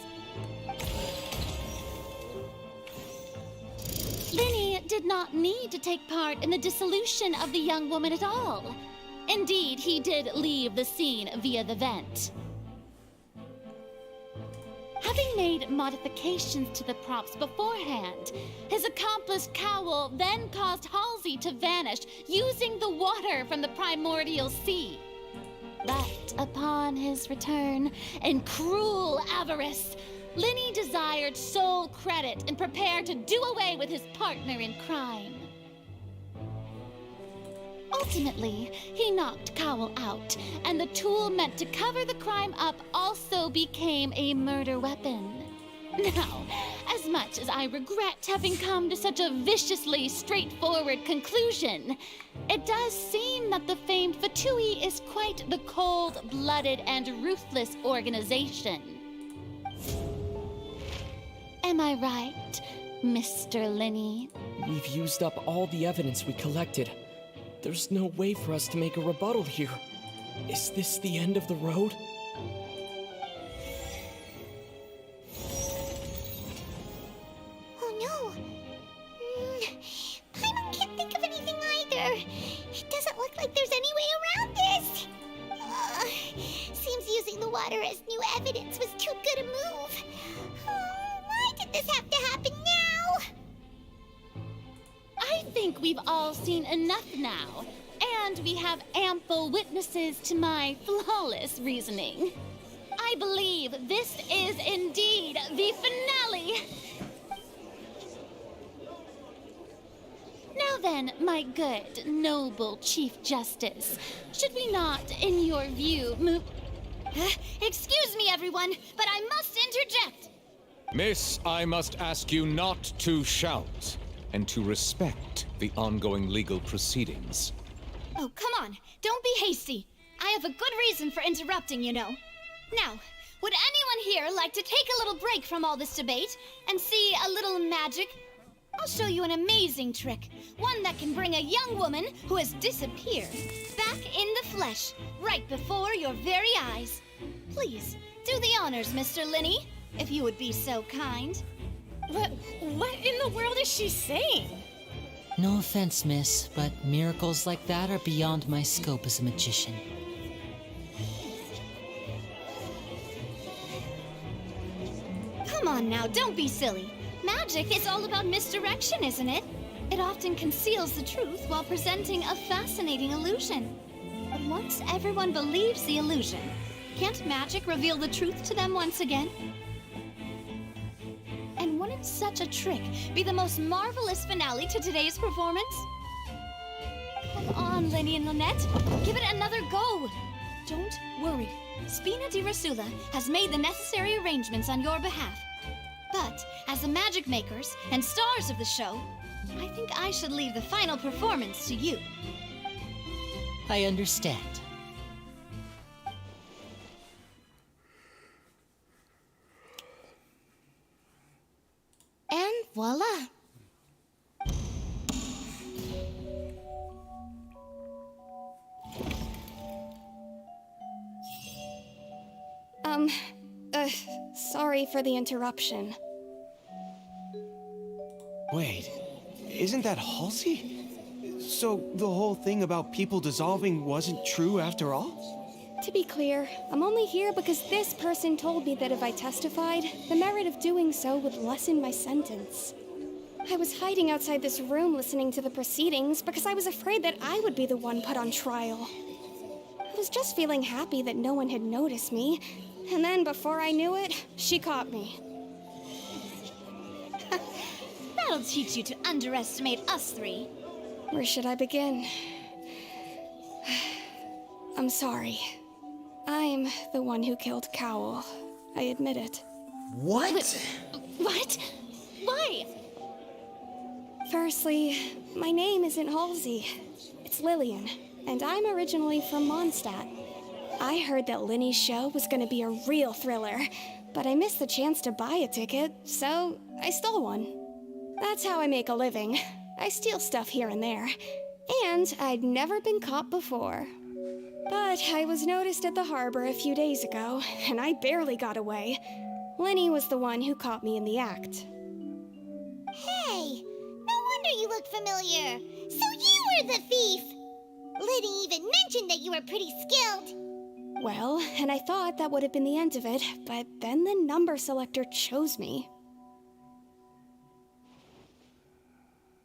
Linny did not need to take part in the dissolution of the young woman at all. Indeed, he did leave the scene via the vent. Having made modifications to the props beforehand, his accomplice Cowell then caused Halsey to vanish using the water from the primordial sea. But upon his return, in cruel avarice, Linny desired sole credit and prepared to do away with his partner in crime. Ultimately, he knocked Cowell out, and the tool meant to cover the crime up also became a murder weapon. Now, as much as I regret having come to such a viciously straightforward conclusion, it does seem that the famed Fatui is quite the cold-blooded and ruthless organization. Am I right, Mr. Linny? We've used up all the evidence we collected. There's no way for us to make a rebuttal here. Is this the end of the road? Oh no! Paimon can't think of anything either. It doesn't look like there's any way around this. Seems using the water as new evidence was too good a move. all seen enough now, and we have ample witnesses to my flawless reasoning. I believe this is indeed the finale. Now then, my good, noble Chief Justice, should we not, in your view, move... Excuse me, everyone, but I must interject. Miss, I must ask you not to shout, and to respect the ongoing legal proceedings. Oh, come on. Don't be hasty. I have a good reason for interrupting, you know. Now, would anyone here like to take a little break from all this debate and see a little magic? I'll show you an amazing trick. One that can bring a young woman who has disappeared back in the flesh, right before your very eyes. Please, do the honors, Mr. Linney, if you would be so kind. What in the world is she saying? No offense, miss, but miracles like that are beyond my scope as a magician. Come on now, don't be silly. Magic is all about misdirection, isn't it? It often conceals the truth while presenting a fascinating illusion. But once everyone believes the illusion, can't magic reveal the truth to them once again? And wouldn't such a trick be the most marvelous finale to today's performance? Come on, Lenny and Lynette. Give it another go. Don't worry. Spina di Rasula has made the necessary arrangements on your behalf. But as the magic makers and stars of the show, I think I should leave the final performance to you. I understand. And voila. Sorry for the interruption. Wait, isn't that Halsey? So the whole thing about people dissolving wasn't true after all? To be clear, I'm only here because this person told me that if I testified, the merit of doing so would lessen my sentence. I was hiding outside this room listening to the proceedings because I was afraid that I would be the one put on trial. I was just feeling happy that no one had noticed me, and then before I knew it, she caught me. That'll teach you to underestimate us three. Where should I begin? I'm sorry. I'm the one who killed Cowl. I admit it. What? What? Why? Firstly, my name isn't Halsey. It's Lillian, and I'm originally from Mondstadt. I heard that Linny's show was gonna be a real thriller, but I missed the chance to buy a ticket, so I stole one. That's how I make a living. I steal stuff here and there. And I'd never been caught before. But I was noticed at the harbor a few days ago, and I barely got away. Linny was the one who caught me in the act. Hey, no wonder you look familiar. So you were the thief. Liddy even mentioned that you were pretty skilled. Well, and I thought that would have been the end of it, but then the number selector chose me.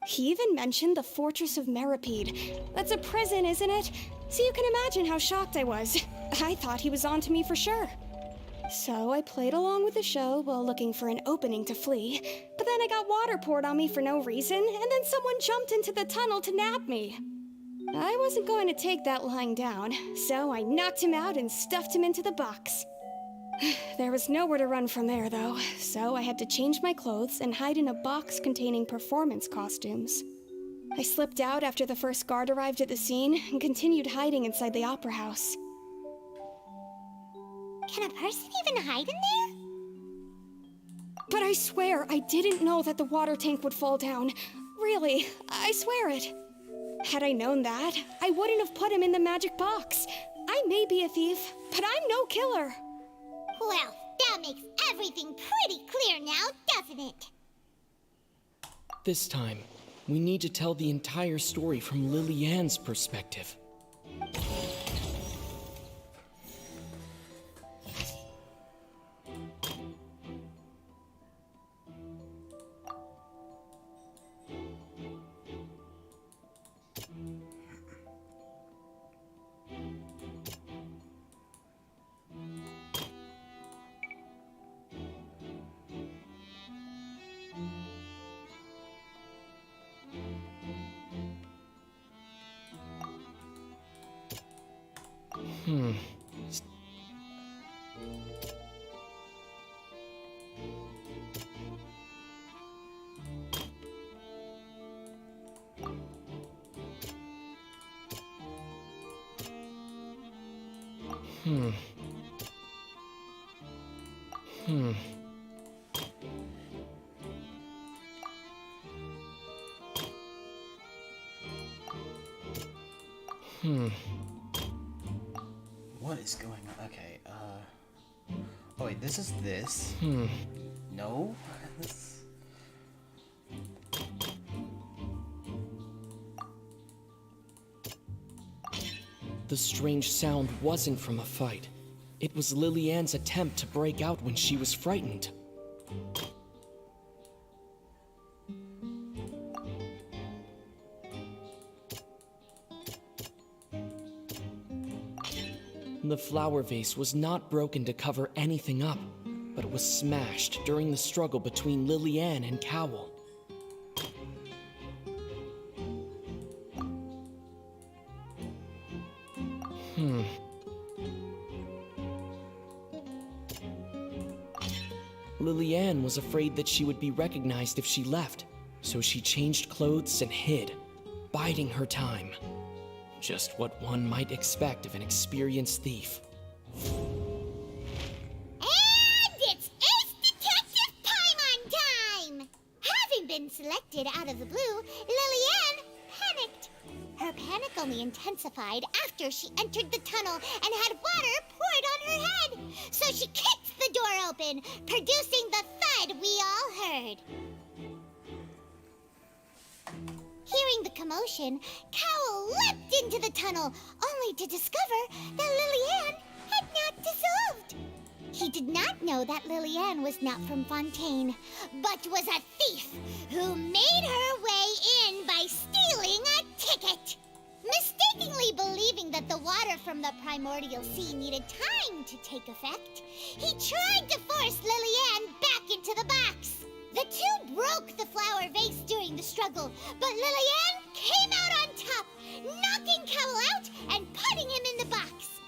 He even mentioned the Fortress of Meripede. That's a prison, isn't it? So you can imagine how shocked I was. I thought he was onto me for sure. So I played along with the show while looking for an opening to flee, but then I got water poured on me for no reason, and then someone jumped into the tunnel to nab me. I wasn't going to take that lying down, so I knocked him out and stuffed him into the box. There was nowhere to run from there, though, so I had to change my clothes and hide in a box containing performance costumes. I slipped out after the first guard arrived at the scene and continued hiding inside the opera house. Can a person even hide in there? But I swear I didn't know that the water tank would fall down. Really, I swear it. Had I known that, I wouldn't have put him in the magic box. I may be a thief, but I'm no killer. Well, that makes everything pretty clear now, doesn't it? This time, we need to tell the entire story from Lily-Ann's perspective. What is going on? Okay, oh wait, this is this. No? This... The strange sound wasn't from a fight. It was Lily-Ann's attempt to break out when she was frightened. The flower vase was not broken to cover anything up, but it was smashed during the struggle between Lily-Ann and Cowl. Lily-Ann was afraid that she would be recognized if she left, so she changed clothes and hid, biding her time. Just what one might expect of an experienced thief. And it's Ace Detective Paimon time! Having been selected out of the blue, Lily-Ann panicked. Her panic only intensified after she entered the tunnel and had water poured on her head. So she kicked the door open, producing the thud we all heard. Hearing the commotion, Cowl leapt into the tunnel, only to discover that Lily-Ann had not dissolved. He did not know that Lily-Ann was not from Fontaine, but was a thief who made her way in by stealing a ticket. Mistakenly believing that the water from the primordial sea needed time to take effect, he tried to force Lily-Ann back into the box. The two broke the flower vase during the struggle, but Lily-Ann came out on top, knocking Cowl out and putting him in the box.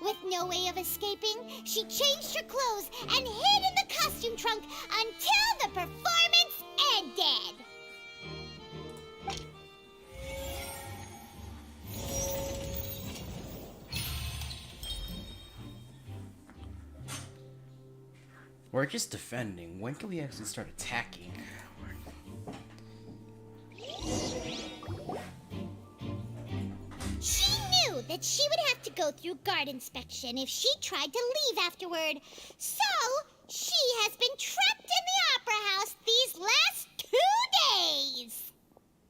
With no way of escaping, she changed her clothes and hid in the costume trunk until the performance ended. We're just defending. When can we actually start attacking? She knew that she would have to go through guard inspection if she tried to leave afterward. So, she has been trapped in the Opera House these last 2 days.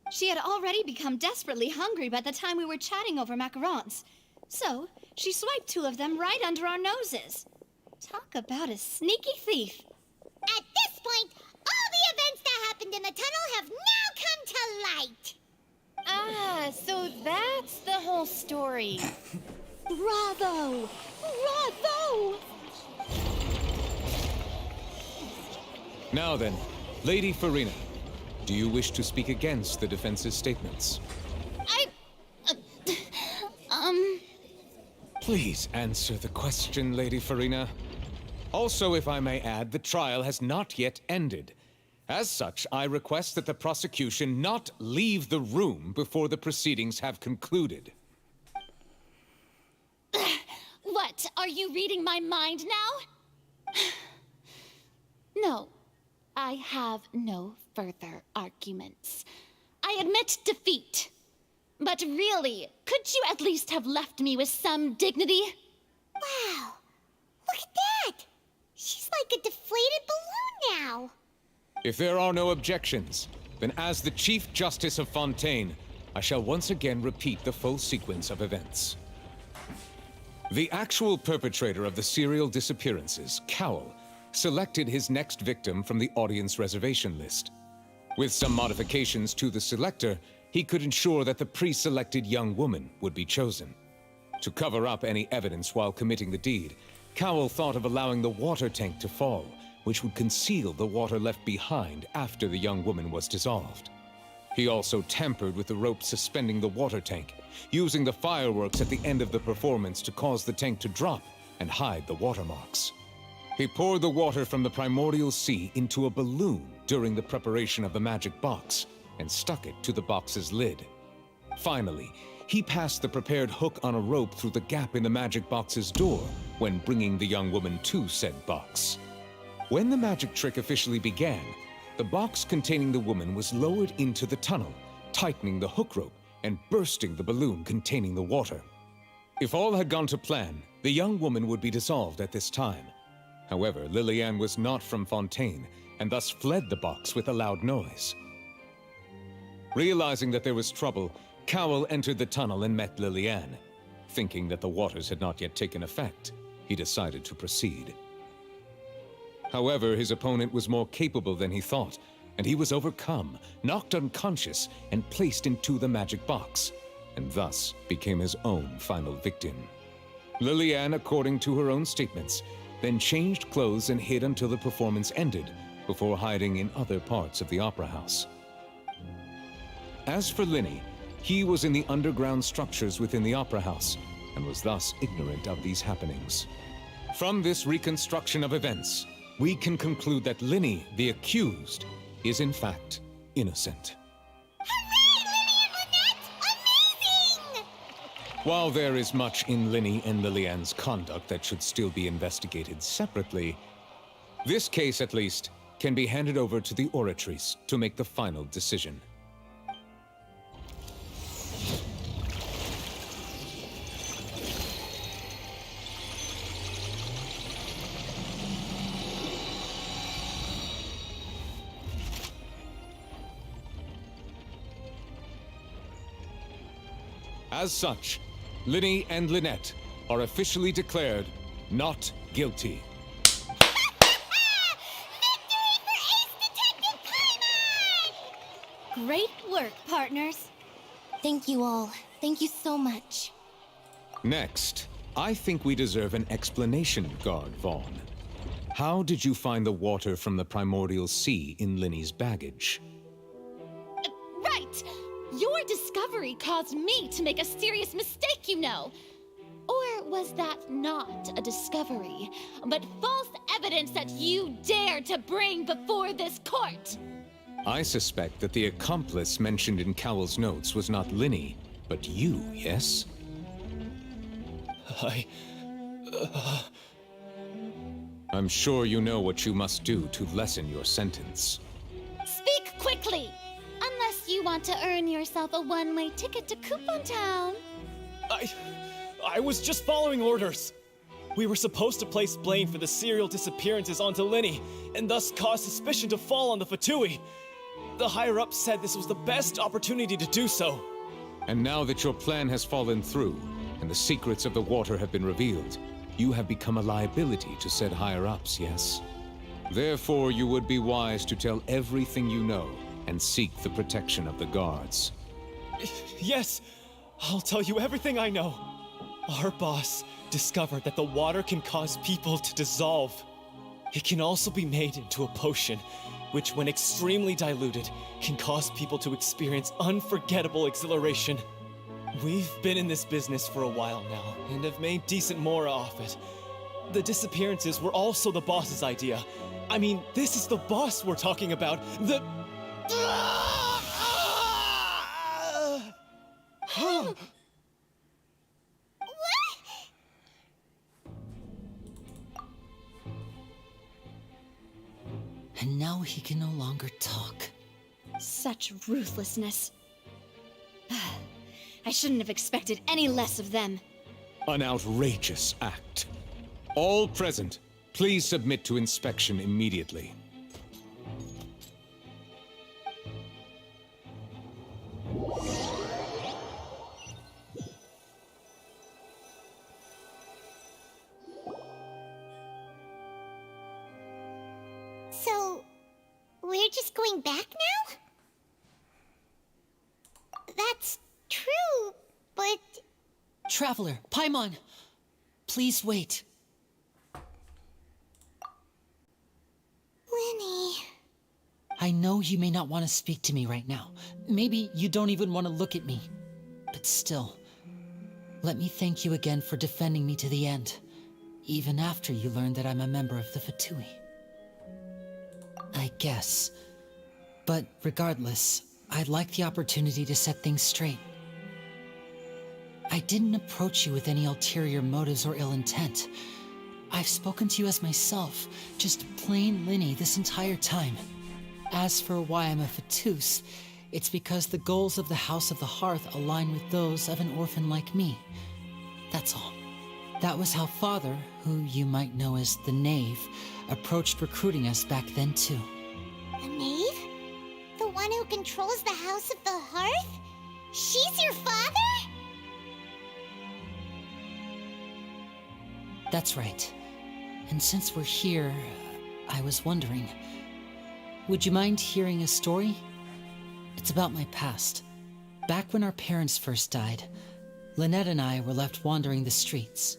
She had already become desperately hungry by the time we were chatting over macarons. So, she swiped 2 of them right under our noses. Talk about a sneaky thief. At this point, all the events that happened in the tunnel have now come to light. Ah, so that's the whole story. Bravo! Bravo! Now then, Lady Farina, do you wish to speak against the defense's statements? Please answer the question, Lady Farina. Also, if I may add, the trial has not yet ended. As such, I request that the prosecution not leave the room before the proceedings have concluded. What? Are you reading my mind now? No, I have no further arguments. I admit defeat. But really, could you at least have left me with some dignity? Wow, look at that. She's like a deflated balloon now. If there are no objections, then as the Chief Justice of Fontaine, I shall once again repeat the full sequence of events. The actual perpetrator of the serial disappearances, Cowl, selected his next victim from the audience reservation list. With some modifications to the selector, he could ensure that the pre-selected young woman would be chosen. To cover up any evidence while committing the deed, Cowl thought of allowing the water tank to fall, which would conceal the water left behind after the young woman was dissolved. He also tampered with the rope suspending the water tank using the fireworks at the end of the performance to cause the tank to drop and hide the watermarks. He poured the water from the primordial sea into a balloon during the preparation of the magic box and stuck it to the box's lid. Finally, he passed the prepared hook on a rope through the gap in the magic box's door when bringing the young woman to said box. When the magic trick officially began, the box containing the woman was lowered into the tunnel, tightening the hook rope and bursting the balloon containing the water. If all had gone to plan, the young woman would be dissolved at this time. However, Lillian was not from Fontaine and thus fled the box with a loud noise. Realizing that there was trouble, Cowell entered the tunnel and met Lillian. Thinking that the waters had not yet taken effect, he decided to proceed. However, his opponent was more capable than he thought, and he was overcome, knocked unconscious, and placed into the magic box, and thus became his own final victim. Lillian, according to her own statements, then changed clothes and hid until the performance ended, before hiding in other parts of the opera house. As for Linny, he was in the underground structures within the opera house, and was thus ignorant of these happenings. From this reconstruction of events, we can conclude that Linny, the accused, is in fact innocent. While there is much in Linny and Lillian's conduct that should still be investigated separately, this case, at least, can be handed over to the Oratrice to make the final decision. As such, Linny and Lynette are officially declared not guilty. Great work, partners. Thank you all. Thank you so much. Next, I think we deserve an explanation, Guard Vaughn. How did you find the water from the primordial sea in Linny's baggage? Right! Your discovery caused me to make a serious mistake, you know. Or was that not a discovery, but false evidence that you dared to bring before this court? I suspect that the accomplice mentioned in Cowell's notes was not Linny, but you, yes? I'm sure you know what you must do to lessen your sentence. Speak quickly! Unless you want to earn yourself a one-way ticket to Coupon Town. I was just following orders. We were supposed to place blame for the serial disappearances onto Linny, and thus cause suspicion to fall on the Fatui. The higher-ups said this was the best opportunity to do so. And now that your plan has fallen through, and the secrets of the water have been revealed, you have become a liability to said higher-ups, yes? Therefore, you would be wise to tell everything you know, and seek the protection of the guards. Yes, I'll tell you everything I know. Our boss discovered that the water can cause people to dissolve. It can also be made into a potion, which when extremely diluted, can cause people to experience unforgettable exhilaration. We've been in this business for a while now, and have made decent mora off it. The disappearances were also the boss's idea. I mean, this is the boss we're talking about. The... And now he can no longer talk. Such ruthlessness. I shouldn't have expected any less of them. An outrageous act. All present, please submit to inspection immediately. So, we're just going back now? That's true, but... Traveler, Paimon, please wait. Linny... I know you may not want to speak to me right now. Maybe you don't even want to look at me. But still, let me thank you again for defending me to the end, even after you learned that I'm a member of the Fatui. I guess. But regardless, I'd like the opportunity to set things straight. I didn't approach you with any ulterior motives or ill intent. I've spoken to you as myself, just plain Linny this entire time. As for why I'm a Fatus, it's because the goals of the House of the Hearth align with those of an orphan like me. That's all. That was how Father, who you might know as the Knave, approached recruiting us back then too. The Knave? The one who controls the House of the Hearth? She's your father? That's right. And since we're here, I was wondering, would you mind hearing a story? It's about my past. Back when our parents first died, Lynette and I were left wandering the streets.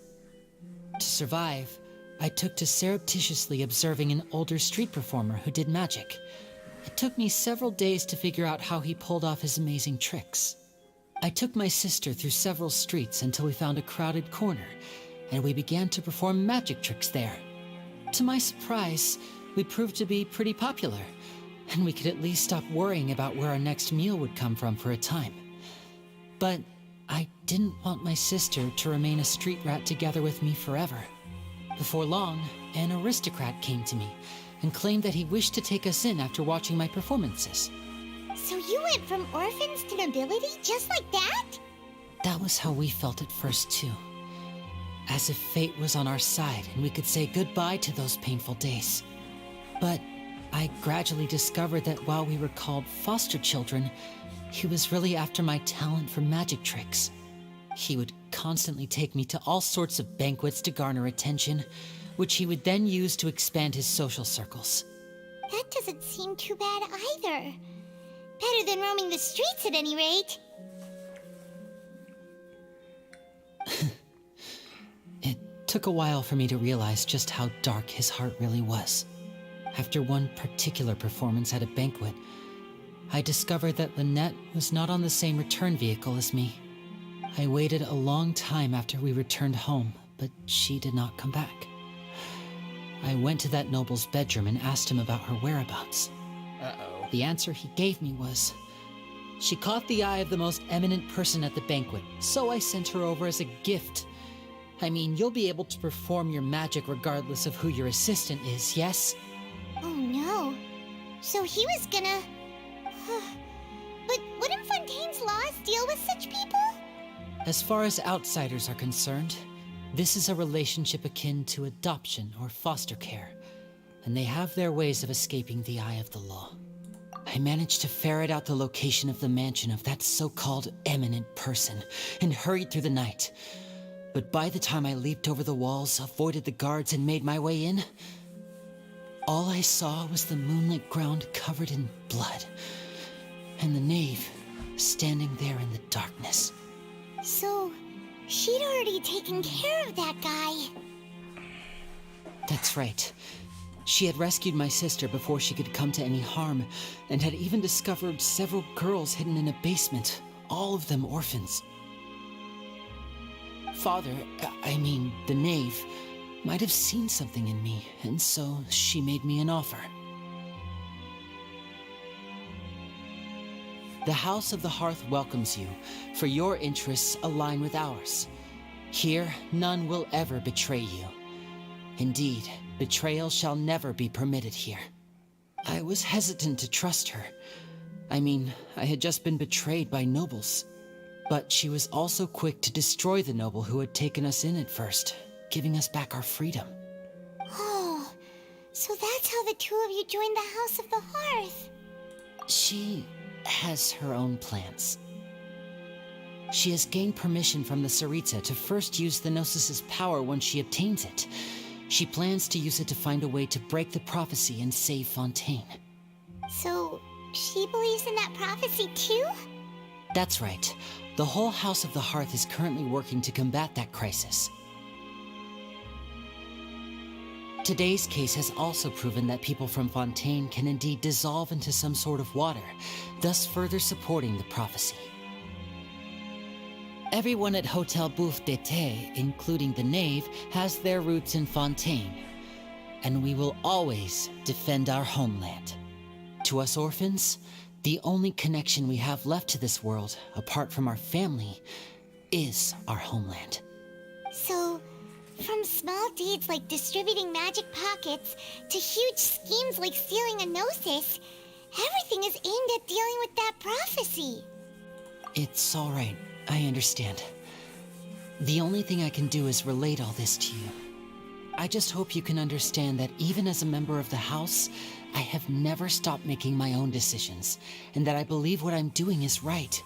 To survive, I took to surreptitiously observing an older street performer who did magic. It took me several days to figure out how he pulled off his amazing tricks. I took my sister through several streets until we found a crowded corner, and we began to perform magic tricks there. To my surprise, we proved to be pretty popular, and we could at least stop worrying about where our next meal would come from for a time. But I didn't want my sister to remain a street rat together with me forever. Before long, an aristocrat came to me and claimed that he wished to take us in after watching my performances. So you went from orphans to nobility just like that? That was how we felt at first too. As if fate was on our side and we could say goodbye to those painful days. But I gradually discovered that while we were called foster children, he was really after my talent for magic tricks. He would constantly take me to all sorts of banquets to garner attention, which he would then use to expand his social circles. That doesn't seem too bad either. Better than roaming the streets at any rate. It took a while for me to realize just how dark his heart really was. After one particular performance at a banquet, I discovered that Lynette was not on the same return vehicle as me. I waited a long time after we returned home, but she did not come back. I went to that noble's bedroom and asked him about her whereabouts. Uh-oh. The answer he gave me was, she caught the eye of the most eminent person at the banquet, so I sent her over as a gift. I mean, you'll be able to perform your magic regardless of who your assistant is, yes? Oh no. So he was gonna... But wouldn't Fontaine's laws deal with such people? As far as outsiders are concerned, this is a relationship akin to adoption or foster care, and they have their ways of escaping the eye of the law. I managed to ferret out the location of the mansion of that so-called eminent person and hurried through the night. But by the time I leaped over the walls, avoided the guards, and made my way in, all I saw was the moonlit ground covered in blood, and the knave standing there in the darkness. So, she'd already taken care of that guy. That's right. She had rescued my sister before she could come to any harm, and had even discovered several girls hidden in a basement, all of them orphans. Father, I mean, the knave, might have seen something in me, and so she made me an offer. The House of the Hearth welcomes you, for your interests align with ours. Here, none will ever betray you. Indeed, betrayal shall never be permitted here. I was hesitant to trust her. I mean, I had just been betrayed by nobles. But she was also quick to destroy the noble who had taken us in at first, giving us back our freedom. Oh, so that's how the two of you joined the House of the Hearth. She has her own plans. She has gained permission from the Tsaritsa to first use the Gnosis' power when she obtains it. She plans to use it to find a way to break the prophecy and save Fontaine. So, she believes in that prophecy too? That's right. The whole House of the Hearth is currently working to combat that crisis. Today's case has also proven that people from Fontaine can indeed dissolve into some sort of water, thus further supporting the prophecy. Everyone at Hotel Bouffe d'été, including the knave, has their roots in Fontaine. And we will always defend our homeland. To us orphans, the only connection we have left to this world, apart from our family, is our homeland. So, from small deeds like distributing magic pockets to huge schemes like stealing a gnosis, everything is aimed at dealing with that prophecy. It's all right. I understand. The only thing I can do is relate all this to you. I just hope you can understand that even as a member of the House, I have never stopped making my own decisions, and that I believe what I'm doing is right.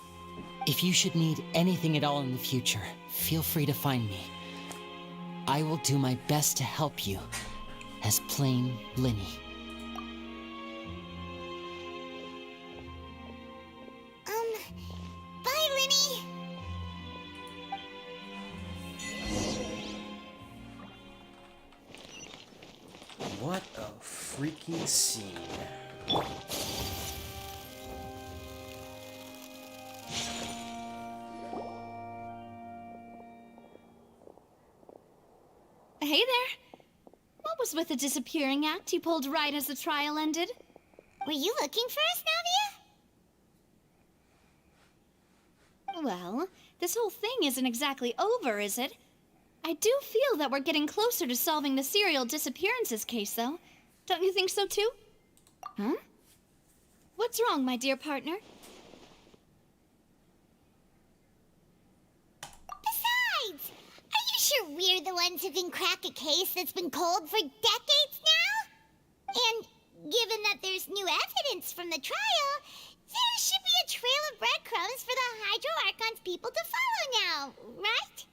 If you should need anything at all in the future, feel free to find me. I will do my best to help you, as plain Linny. Bye, Linny! What a freaking scene. Hey there. What was with the disappearing act you pulled right as the trial ended? Were you looking for us, Navia? Well, this whole thing isn't exactly over, is it? I do feel that we're getting closer to solving the serial disappearances case, though. Don't you think so, too? Huh? What's wrong, my dear partner? Besides, are you sure we're the ones who can crack a case that's been cold for decades now? And given that there's new evidence from the trial, there should be a trail of breadcrumbs for the Hydro Archon's people to follow now, right?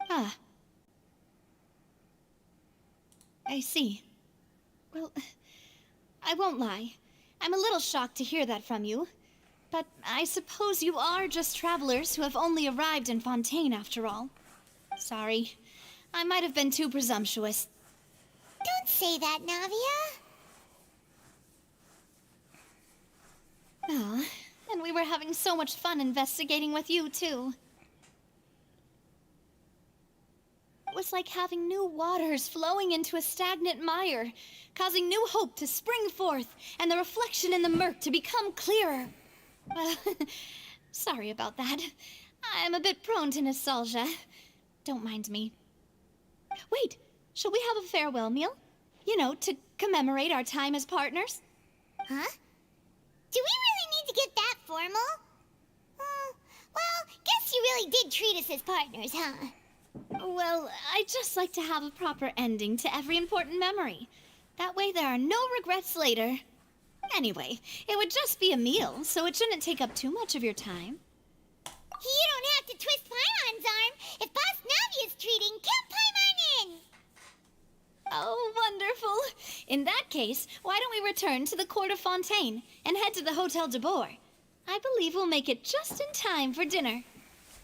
Ah. I see. Well, I won't lie. I'm a little shocked to hear that from you. But I suppose you are just travelers who have only arrived in Fontaine after all. Sorry. I might have been too presumptuous. Don't say that, Navia. Oh, and we were having so much fun investigating with you, too. It was like having new waters flowing into a stagnant mire, causing new hope to spring forth, and the reflection in the murk to become clearer. Sorry about that. I'm a bit prone to nostalgia. Don't mind me. Wait, shall we have a farewell meal? You know, to commemorate our time as partners? Huh? Do we really need to get that formal? Well, guess you really did treat us as partners, huh? Well, I'd just like to have a proper ending to every important memory. That way there are no regrets later. Anyway, it would just be a meal, so it shouldn't take up too much of your time. You don't have to twist Paimon's arm. If Boss Navia's treating, count Paimon in! Oh, wonderful. In that case, why don't we return to the court of Fontaine and head to the Hotel de Boer? I believe we'll make it just in time for dinner.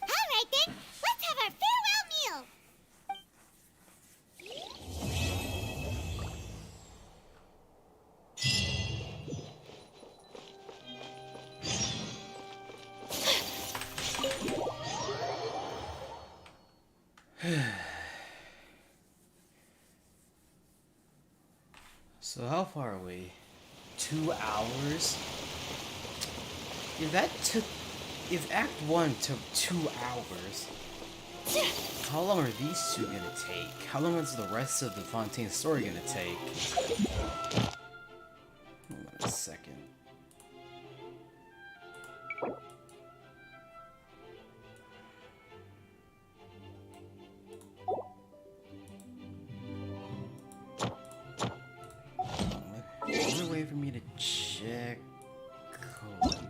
All right, then. Let's have our farewell meal. So how far are we? 2 hours? If Act 1 took 2 hours, how long are these two gonna take? How long is the rest of the Fontaine story gonna take? Hold on a second. Is there a way for me to check code?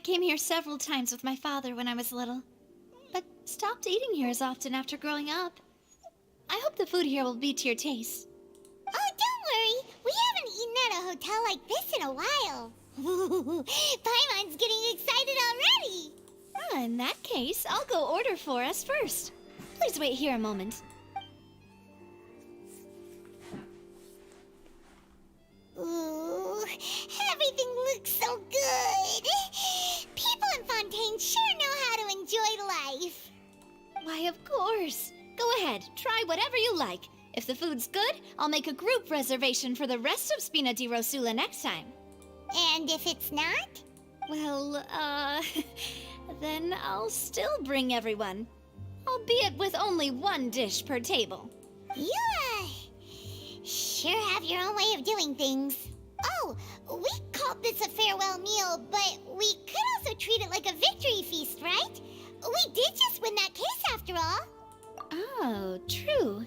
came here several times with my father when I was little, but stopped eating here as often after growing up. I hope the food here will be to your taste. Oh, don't worry. We haven't eaten at a hotel like this in a while. Paimon's getting excited already. In that case, I'll go order for us first. Please wait here a moment. Ooh, everything looks so good. People in Fontaine sure know how to enjoy life. Why, of course. Go ahead, try whatever you like. If the food's good, I'll make a group reservation for the rest of Spina di Rosula next time. And if it's not? Well, then I'll still bring everyone. Albeit with only one dish per table. You, sure have your own way of doing things. Oh, we called this a farewell meal, but we could also treat it like a victory feast, right? We did just win that case after all. Oh, true.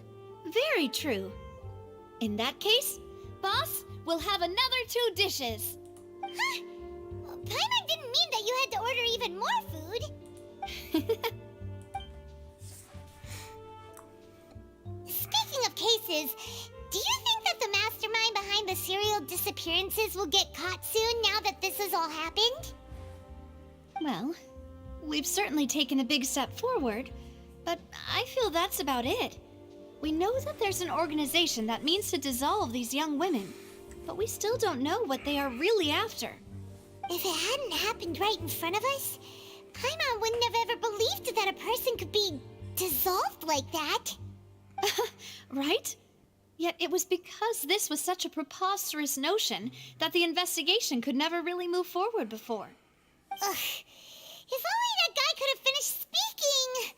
Very true. In that case, boss, we'll have another 2 dishes. Huh? Paimon didn't mean that you had to order even more food. Speaking of cases, do you think that the mastermind behind the serial disappearances will get caught soon now that this has all happened? Well, we've certainly taken a big step forward, but I feel that's about it. We know that there's an organization that means to dissolve these young women, but we still don't know what they are really after. If it hadn't happened right in front of us, Paimon wouldn't have ever believed that a person could be dissolved like that. Right? Yet it was because this was such a preposterous notion that the investigation could never really move forward before. Ugh. If only that guy could have finished speaking!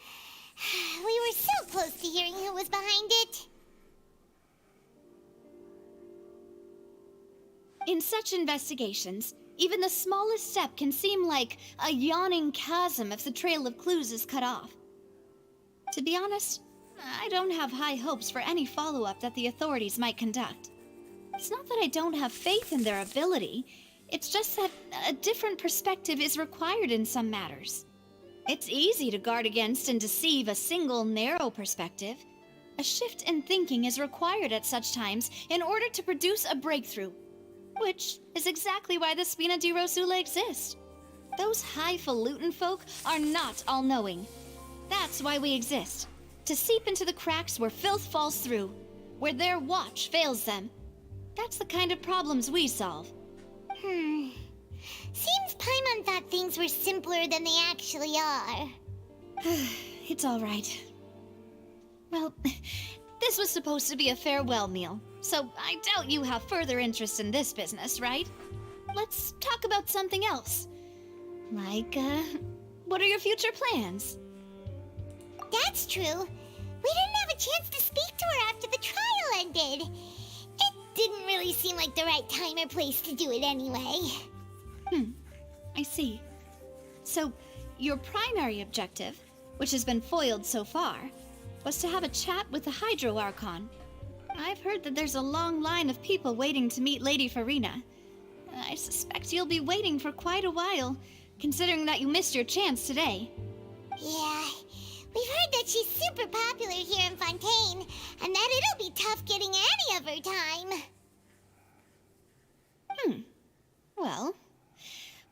We were so close to hearing who was behind it. In such investigations, even the smallest step can seem like a yawning chasm if the trail of clues is cut off. To be honest, I don't have high hopes for any follow-up that the authorities might conduct. It's not that I don't have faith in their ability, it's just that a different perspective is required in some matters. It's easy to guard against and deceive a single narrow perspective. A shift in thinking is required at such times in order to produce a breakthrough, which is exactly why the Spina di Rosula exists. Those highfalutin folk are not all-knowing. That's why we exist. To seep into the cracks where filth falls through, where their watch fails them. That's the kind of problems we solve. Seems Paimon thought things were simpler than they actually are. It's all right. Well, this was supposed to be a farewell meal, so I doubt you have further interest in this business, right? Let's talk about something else. Like, what are your future plans? That's true. We didn't have a chance to speak to her after the trial ended. It didn't really seem like the right time or place to do it anyway. I see. So, your primary objective, which has been foiled so far, was to have a chat with the Hydro Archon. I've heard that there's a long line of people waiting to meet Lady Farina. I suspect you'll be waiting for quite a while, considering that you missed your chance today. Yeah, we've heard that she's super popular here in Fontaine, and that it'll be tough getting any of her time. Well,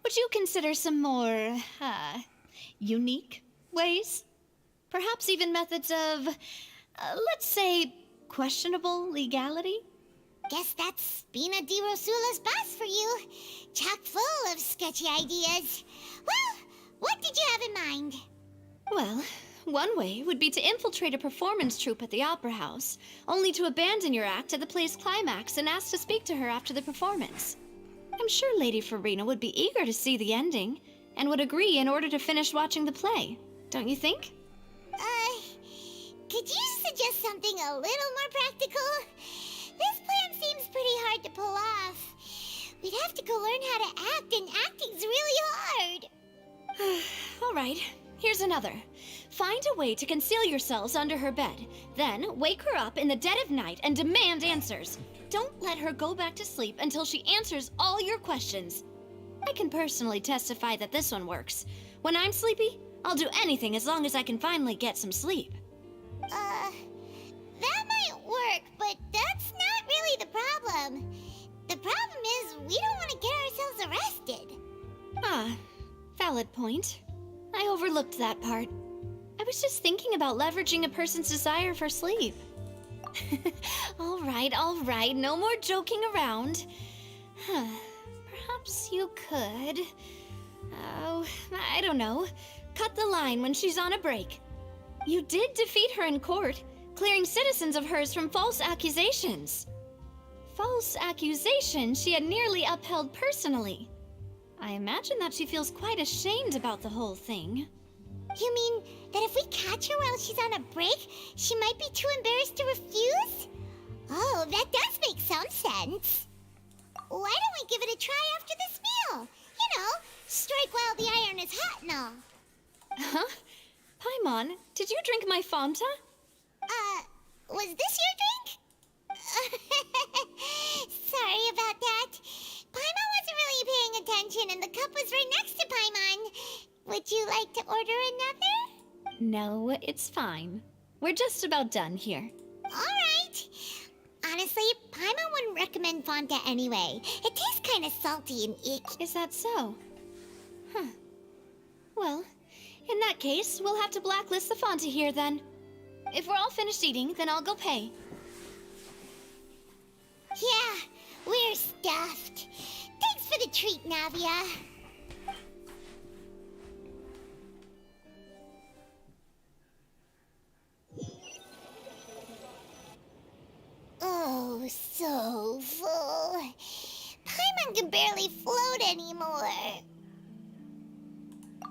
would you consider some more, unique ways? Perhaps even methods of, let's say, questionable legality? Guess that's Spina di Rosula's boss for you. Chock full of sketchy ideas. Well, what did you have in mind? Well, one way would be to infiltrate a performance troupe at the Opera House, only to abandon your act at the play's climax and ask to speak to her after the performance. I'm sure Lady Farina would be eager to see the ending, and would agree in order to finish watching the play, don't you think? Could you suggest something a little more practical? This plan seems pretty hard to pull off. We'd have to go learn how to act, and acting's really hard. All right, here's another. Find a way to conceal yourselves under her bed. Then wake her up in the dead of night and demand answers. Don't let her go back to sleep until she answers all your questions. I can personally testify that this one works. When I'm sleepy, I'll do anything as long as I can finally get some sleep. That might work, but that's not really the problem. The problem is we don't want to get ourselves arrested. Ah, valid point. I overlooked that part. I was just thinking about leveraging a person's desire for sleep. All right, no more joking around. Perhaps you could... Oh, I don't know. Cut the line when she's on a break. You did defeat her in court, clearing citizens of hers from false accusations. False accusations she had nearly upheld personally. I imagine that she feels quite ashamed about the whole thing. You mean that if we catch her while she's on a break, she might be too embarrassed to refuse? Oh, that does make some sense. Why don't we give it a try after this meal? You know, strike while the iron is hot and all. Huh? Paimon, did you drink my Fanta? Was this your drink? Sorry about that. Paimon wasn't really paying attention and the cup was right next to Paimon. Would you like to order another? No, it's fine. We're just about done here. Alright. Honestly, Paimon wouldn't recommend Fanta anyway. It tastes kind of salty and icky. Is that so? Huh. Well, in that case, we'll have to blacklist the Fanta here then. If we're all finished eating, then I'll go pay. Yeah, we're stuffed. Thanks for the treat, Navia. Oh, so full. Paimon can barely float anymore.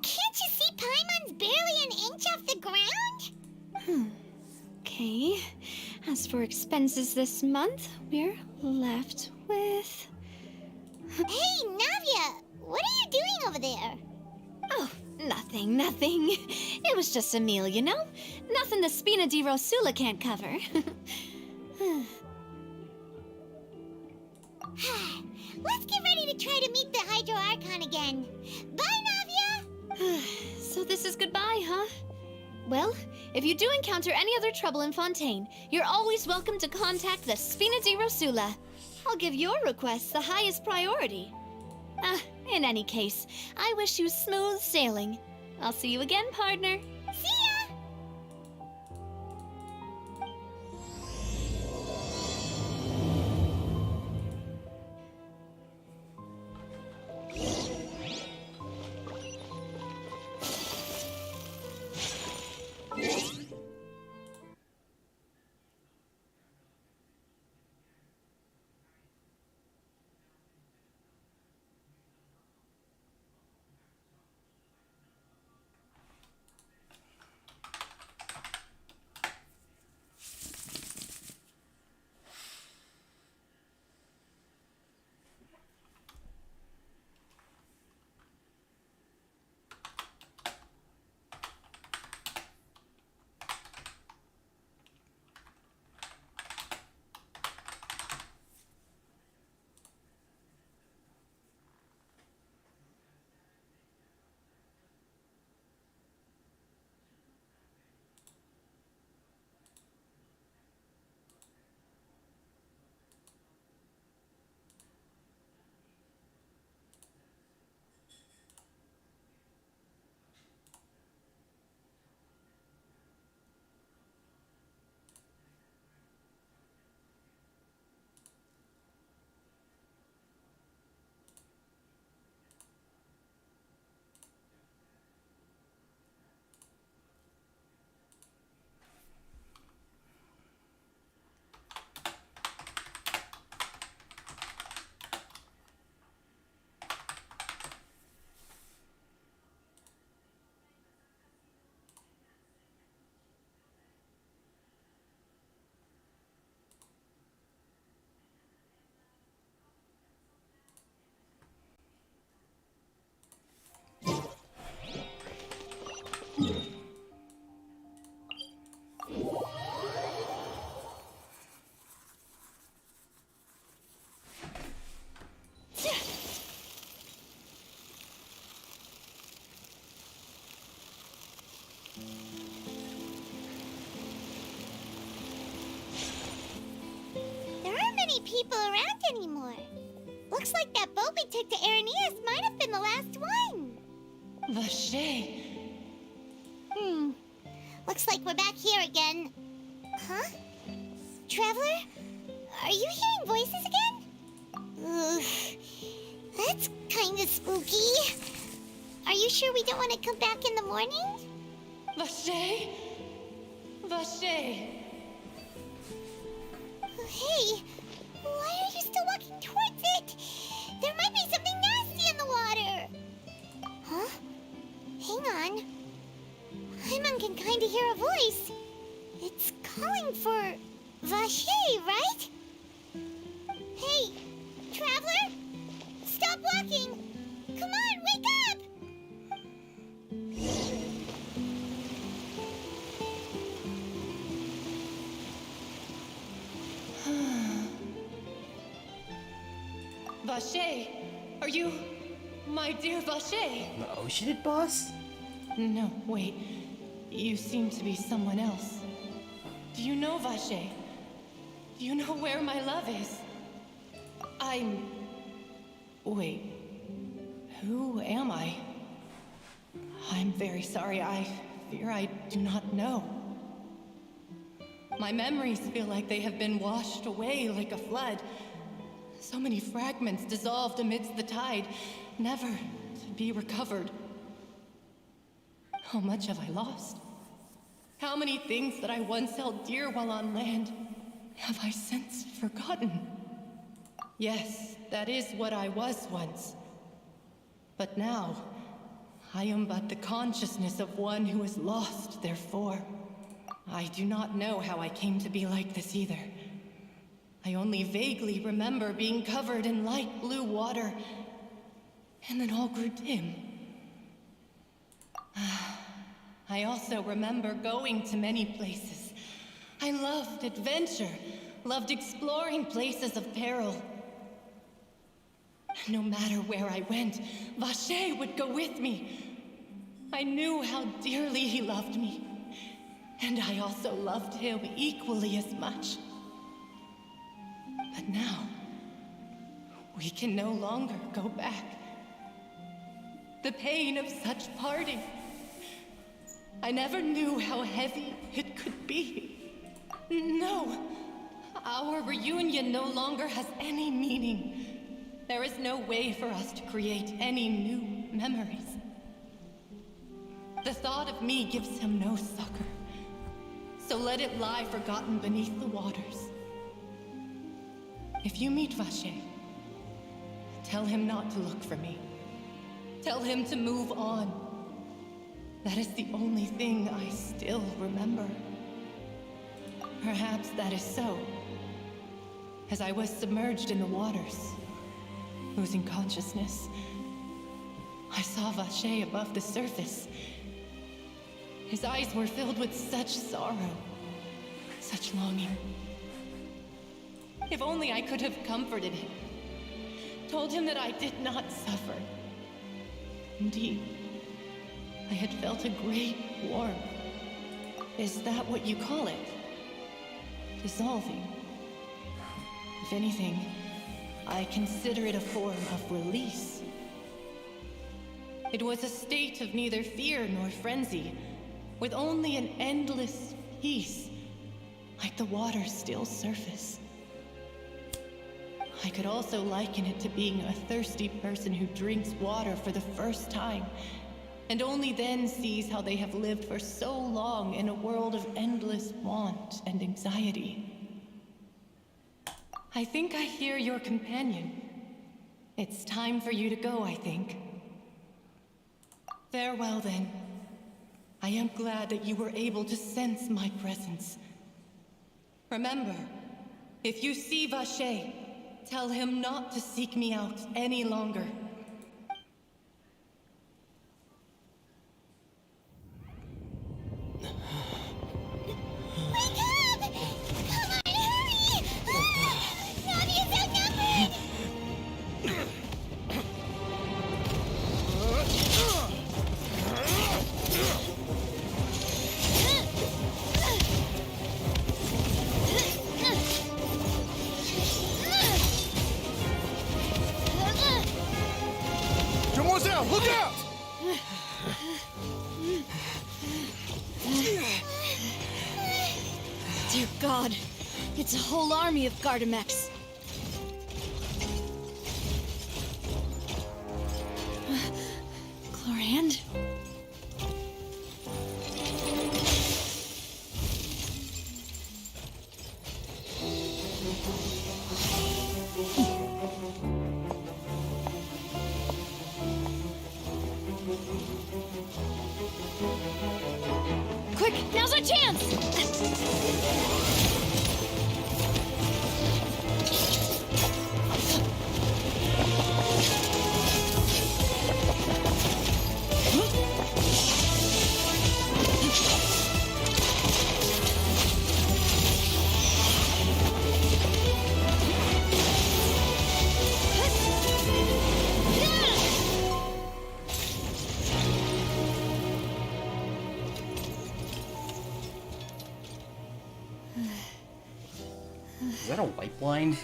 Can't you see Paimon's barely an inch off the ground? Okay. As for expenses this month, we're left with... Hey, Navia! What are you doing over there? Oh, nothing. It was just a meal, you know? Nothing the Spina di Rosula can't cover. Let's get ready to try to meet the Hydro Archon again. Bye, Navia! So this is goodbye, huh? Well, if you do encounter any other trouble in Fontaine, you're always welcome to contact the Spina di Rosula. I'll give your request the highest priority. In any case, I wish you smooth sailing. I'll see you again, partner. See ya! anymore. Looks like that boat we took to Araneus might have been the last one. Vache. Looks like we're back here again. Huh? Traveler? Are you hearing voices again? Ugh. That's kinda spooky. Are you sure we don't want to come back in the morning? Vache? Vache. Hey, why are you still walking towards it? There might be something nasty in the water. Huh? Hang on. Paimon can kinda hear a voice. It's calling for Vache, right? Hey, Traveler? Stop walking! Come on, wake up! Vache, are you my dear Vache? Oh, she did, boss? No, wait. You seem to be someone else. Do you know Vache? Do you know where my love is? Wait. Who am I? I'm very sorry. I fear I do not know. My memories feel like they have been washed away like a flood. So many fragments dissolved amidst the tide, never to be recovered. How much have I lost? How many things that I once held dear while on land have I since forgotten? Yes, that is what I was once. But now, I am but the consciousness of one who is lost, therefore. I do not know how I came to be like this either. I only vaguely remember being covered in light blue water, and then all grew dim. I also remember going to many places. I loved adventure, loved exploring places of peril. No matter where I went, Vache would go with me. I knew how dearly he loved me, and I also loved him equally as much. But now, we can no longer go back. The pain of such parting, I never knew how heavy it could be. No, our reunion no longer has any meaning. There is no way for us to create any new memories. The thought of me gives him no succor, so let it lie forgotten beneath the waters. If you meet Vache, tell him not to look for me. Tell him to move on. That is the only thing I still remember. Perhaps that is so. As I was submerged in the waters, losing consciousness, I saw Vache above the surface. His eyes were filled with such sorrow, such longing. If only I could have comforted him, told him that I did not suffer. Indeed, I had felt a great warmth. Is that what you call it? Dissolving. If anything, I consider it a form of release. It was a state of neither fear nor frenzy, with only an endless peace, like the water's still surface. I could also liken it to being a thirsty person who drinks water for the first time, and only then sees how they have lived for so long in a world of endless want and anxiety. I think I hear your companion. It's time for you to go, I think. Farewell, then. I am glad that you were able to sense my presence. Remember, if you see Vache, tell him not to seek me out any longer. now! Look out! Dear God, it's a whole army of Gardamex. Chlorand? Quick, now's our chance! Is that a white blind?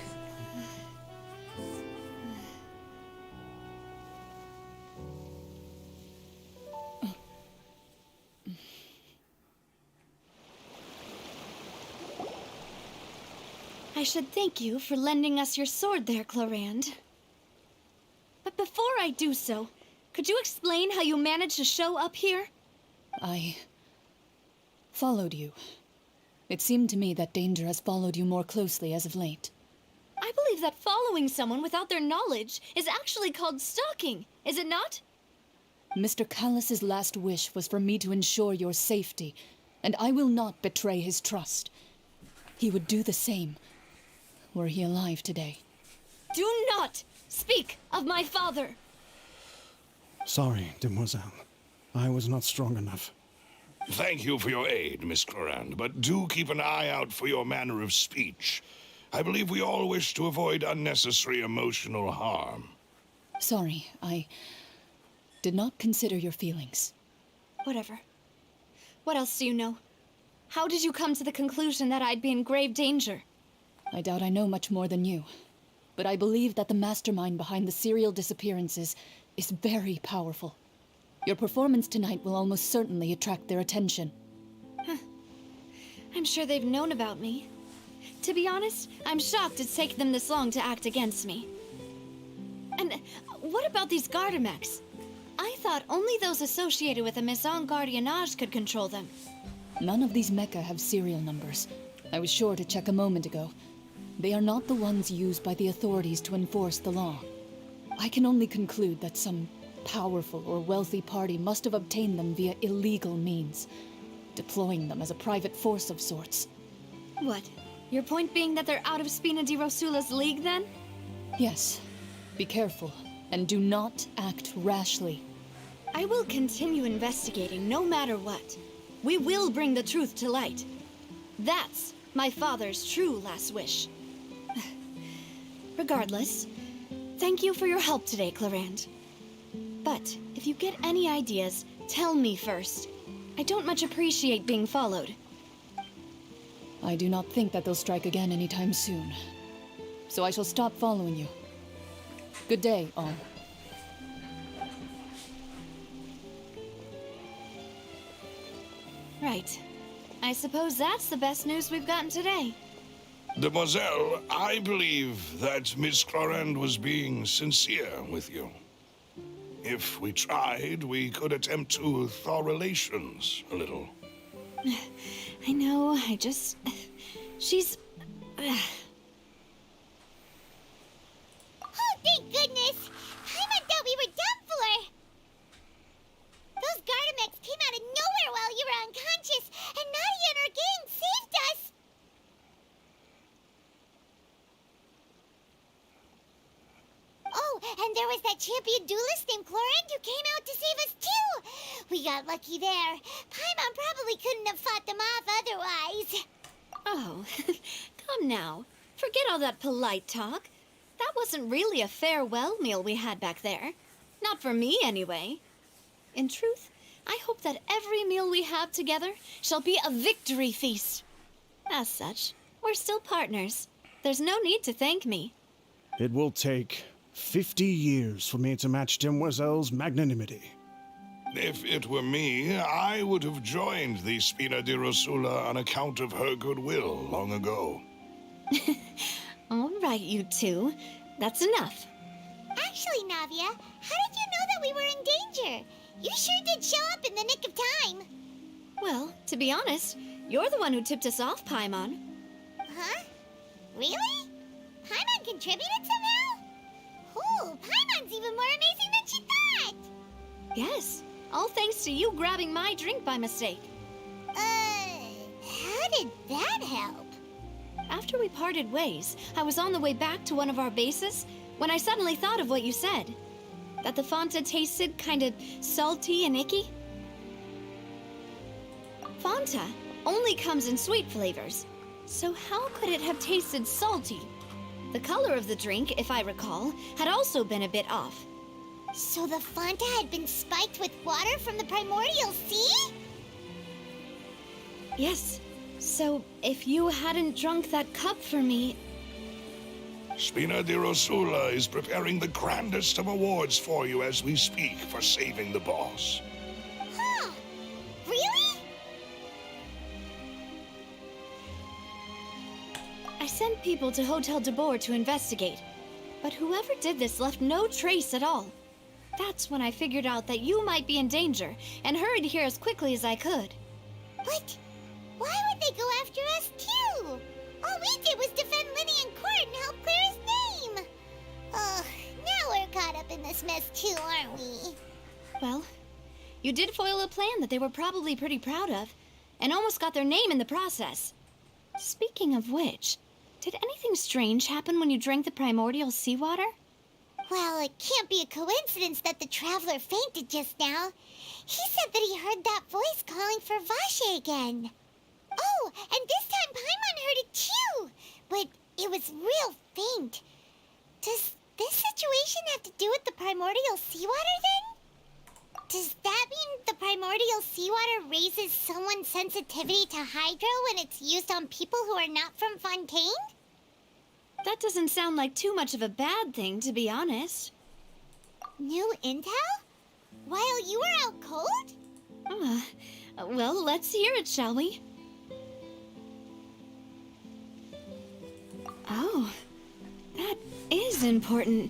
I should thank you for lending us your sword there, Chlorand. But before I do so, could you explain how you managed to show up here? I followed you. It seemed to me that danger has followed you more closely as of late. I believe that following someone without their knowledge is actually called stalking, is it not? Mr. Callus's last wish was for me to ensure your safety, and I will not betray his trust. He would do the same, were he alive today. Do not speak of my father! Sorry, demoiselle. I was not strong enough. Thank you for your aid, Miss Clorand, but do keep an eye out for your manner of speech. I believe we all wish to avoid unnecessary emotional harm. Sorry, I did not consider your feelings. Whatever. What else do you know? How did you come to the conclusion that I'd be in grave danger? I doubt I know much more than you, but I believe that the mastermind behind the serial disappearances is very powerful. Your performance tonight will almost certainly attract their attention. I'm sure they've known about me. To be honest, I'm shocked it's taken them this long to act against me. And what about these Gardamex? I thought only those associated with the Maison Gardiennage could control them. None of these mecha have serial numbers. I was sure to check a moment ago. They are not the ones used by the authorities to enforce the law. I can only conclude that some powerful or wealthy party must have obtained them via illegal means, deploying them as a private force of sorts. What? Your point being that they're out of Spina di Rosula's league, then? Yes. Be careful, and do not act rashly. I will continue investigating no matter what. We will bring the truth to light. That's my father's true last wish. Regardless, thank you for your help today, Clorand. But if you get any ideas, tell me first. I don't much appreciate being followed. I do not think that they'll strike again anytime soon. So I shall stop following you. Good day, all. Right. I suppose that's the best news we've gotten today. Demoiselle, I believe that Miss Clorand was being sincere with you. If we tried, we could attempt to thaw relations a little. I know, she's... Oh, thank goodness! Paimon thought we were done for! Those Gardamex came out of nowhere while you were unconscious, and Nadia and her gang saved us! Oh, and there was that champion duelist named Clorand who came out to save us too! We got lucky there. Paimon probably couldn't have fought them off otherwise. Oh, come now. Forget all that polite talk. That wasn't really a farewell meal we had back there. Not for me, anyway. In truth, I hope that every meal we have together shall be a victory feast. As such, we're still partners. There's no need to thank me. It will take 50 years for me to match Demoiselle's magnanimity. If it were me, I would have joined the Spina di Rosula on account of her goodwill long ago. All right, you two. That's enough. Actually, Navia, how did you know that we were in danger? You sure did show up in the nick of time. Well, to be honest, you're the one who tipped us off, Paimon. Huh? Really? Paimon contributed somehow? Ooh, Paimon's even more amazing than she thought! Yes, all thanks to you grabbing my drink by mistake. How did that help? After we parted ways, I was on the way back to one of our bases when I suddenly thought of what you said. That the Fanta tasted kind of salty and icky. Fanta only comes in sweet flavors, so how could it have tasted salty? The color of the drink, if I recall, had also been a bit off. So the Fanta had been spiked with water from the primordial sea? Yes. So, if you hadn't drunk that cup for me... Spina di Rosula is preparing the grandest of awards for you as we speak for saving the boss. Huh? Really? I sent people to Hotel de Boer to investigate, but whoever did this left no trace at all. That's when I figured out that you might be in danger and hurried here as quickly as I could. But why would they go after us too? All we did was defend Linny in court and help clear his name. Ugh, now we're caught up in this mess too, aren't we? Well, you did foil a plan that they were probably pretty proud of, and almost got their name in the process. Speaking of which, did anything strange happen when you drank the primordial seawater? Well, it can't be a coincidence that the traveler fainted just now. He said that he heard that voice calling for Vache again. Oh, and this time Paimon heard it too, but it was real faint. Does this situation have to do with the primordial seawater then? Does that mean the primordial seawater raises someone's sensitivity to hydro when it's used on people who are not from Fontaine? That doesn't sound like too much of a bad thing, to be honest. New intel? While you were out cold? Well, let's hear it, shall we? Oh, that is important.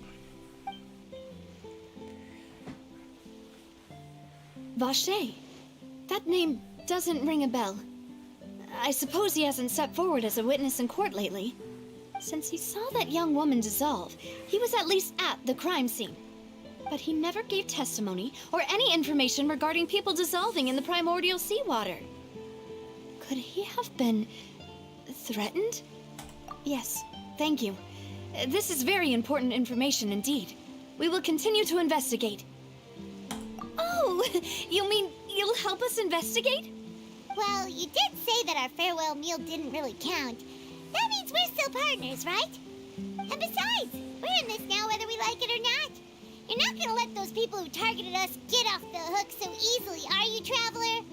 Vache. That name doesn't ring a bell. I suppose he hasn't stepped forward as a witness in court lately. Since he saw that young woman dissolve, he was at least at the crime scene. But he never gave testimony or any information regarding people dissolving in the primordial seawater. Could he have been threatened? Yes, thank you. This is very important information indeed. We will continue to investigate. Oh, you mean you'll help us investigate? Well, you did say that our farewell meal didn't really count. That means we're still partners, right? And besides, we're in this now whether we like it or not. You're not gonna let those people who targeted us get off the hook so easily, are you, Traveler?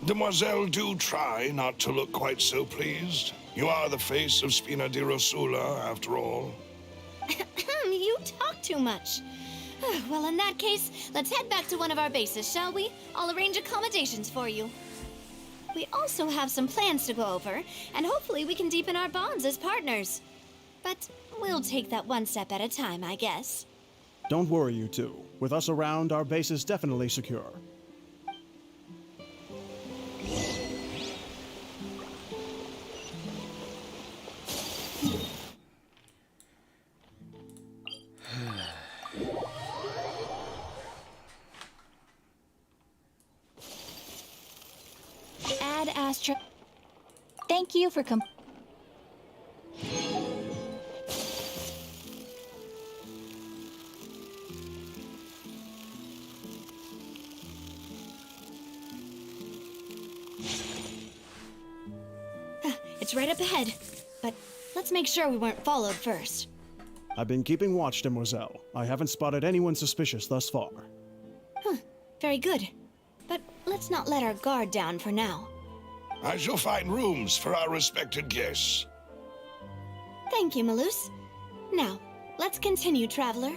Demoiselle, do try not to look quite so pleased. You are the face of Spina di Rosula, after all. You talk too much. Well, in that case, let's head back to one of our bases, shall we? I'll arrange accommodations for you. We also have some plans to go over, and hopefully we can deepen our bonds as partners. But we'll take that one step at a time, I guess. Don't worry, you two. With us around, our base is definitely secure. Ad Astra. Thank you for It's right up ahead, but let's make sure we weren't followed first. I've been keeping watch, Demoiselle. I haven't spotted anyone suspicious thus far. Very good. But let's not let our guard down for now. I shall find rooms for our respected guests. Thank you, Malus. Now, Let's continue, traveler.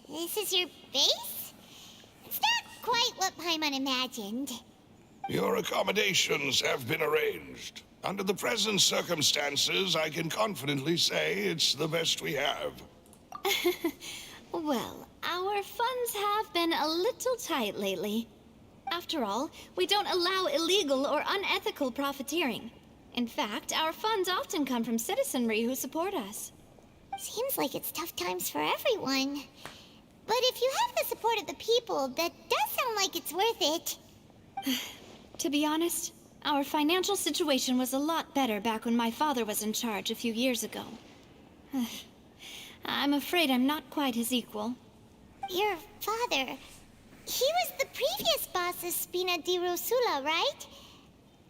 This is your base? It's not quite what Paimon imagined. Your accommodations have been arranged. Under the present circumstances, I can confidently say it's the best we have. Well, our funds have been a little tight lately. After all, we don't allow illegal or unethical profiteering. In fact, our funds often come from citizenry who support us. Seems like it's tough times for everyone. But if you have the support of the people, that does sound like it's worth it. To be honest, our financial situation was a lot better back when my father was in charge a few years ago. I'm afraid I'm not quite his equal. Your father... he was the previous boss of Spina di Rosula, right?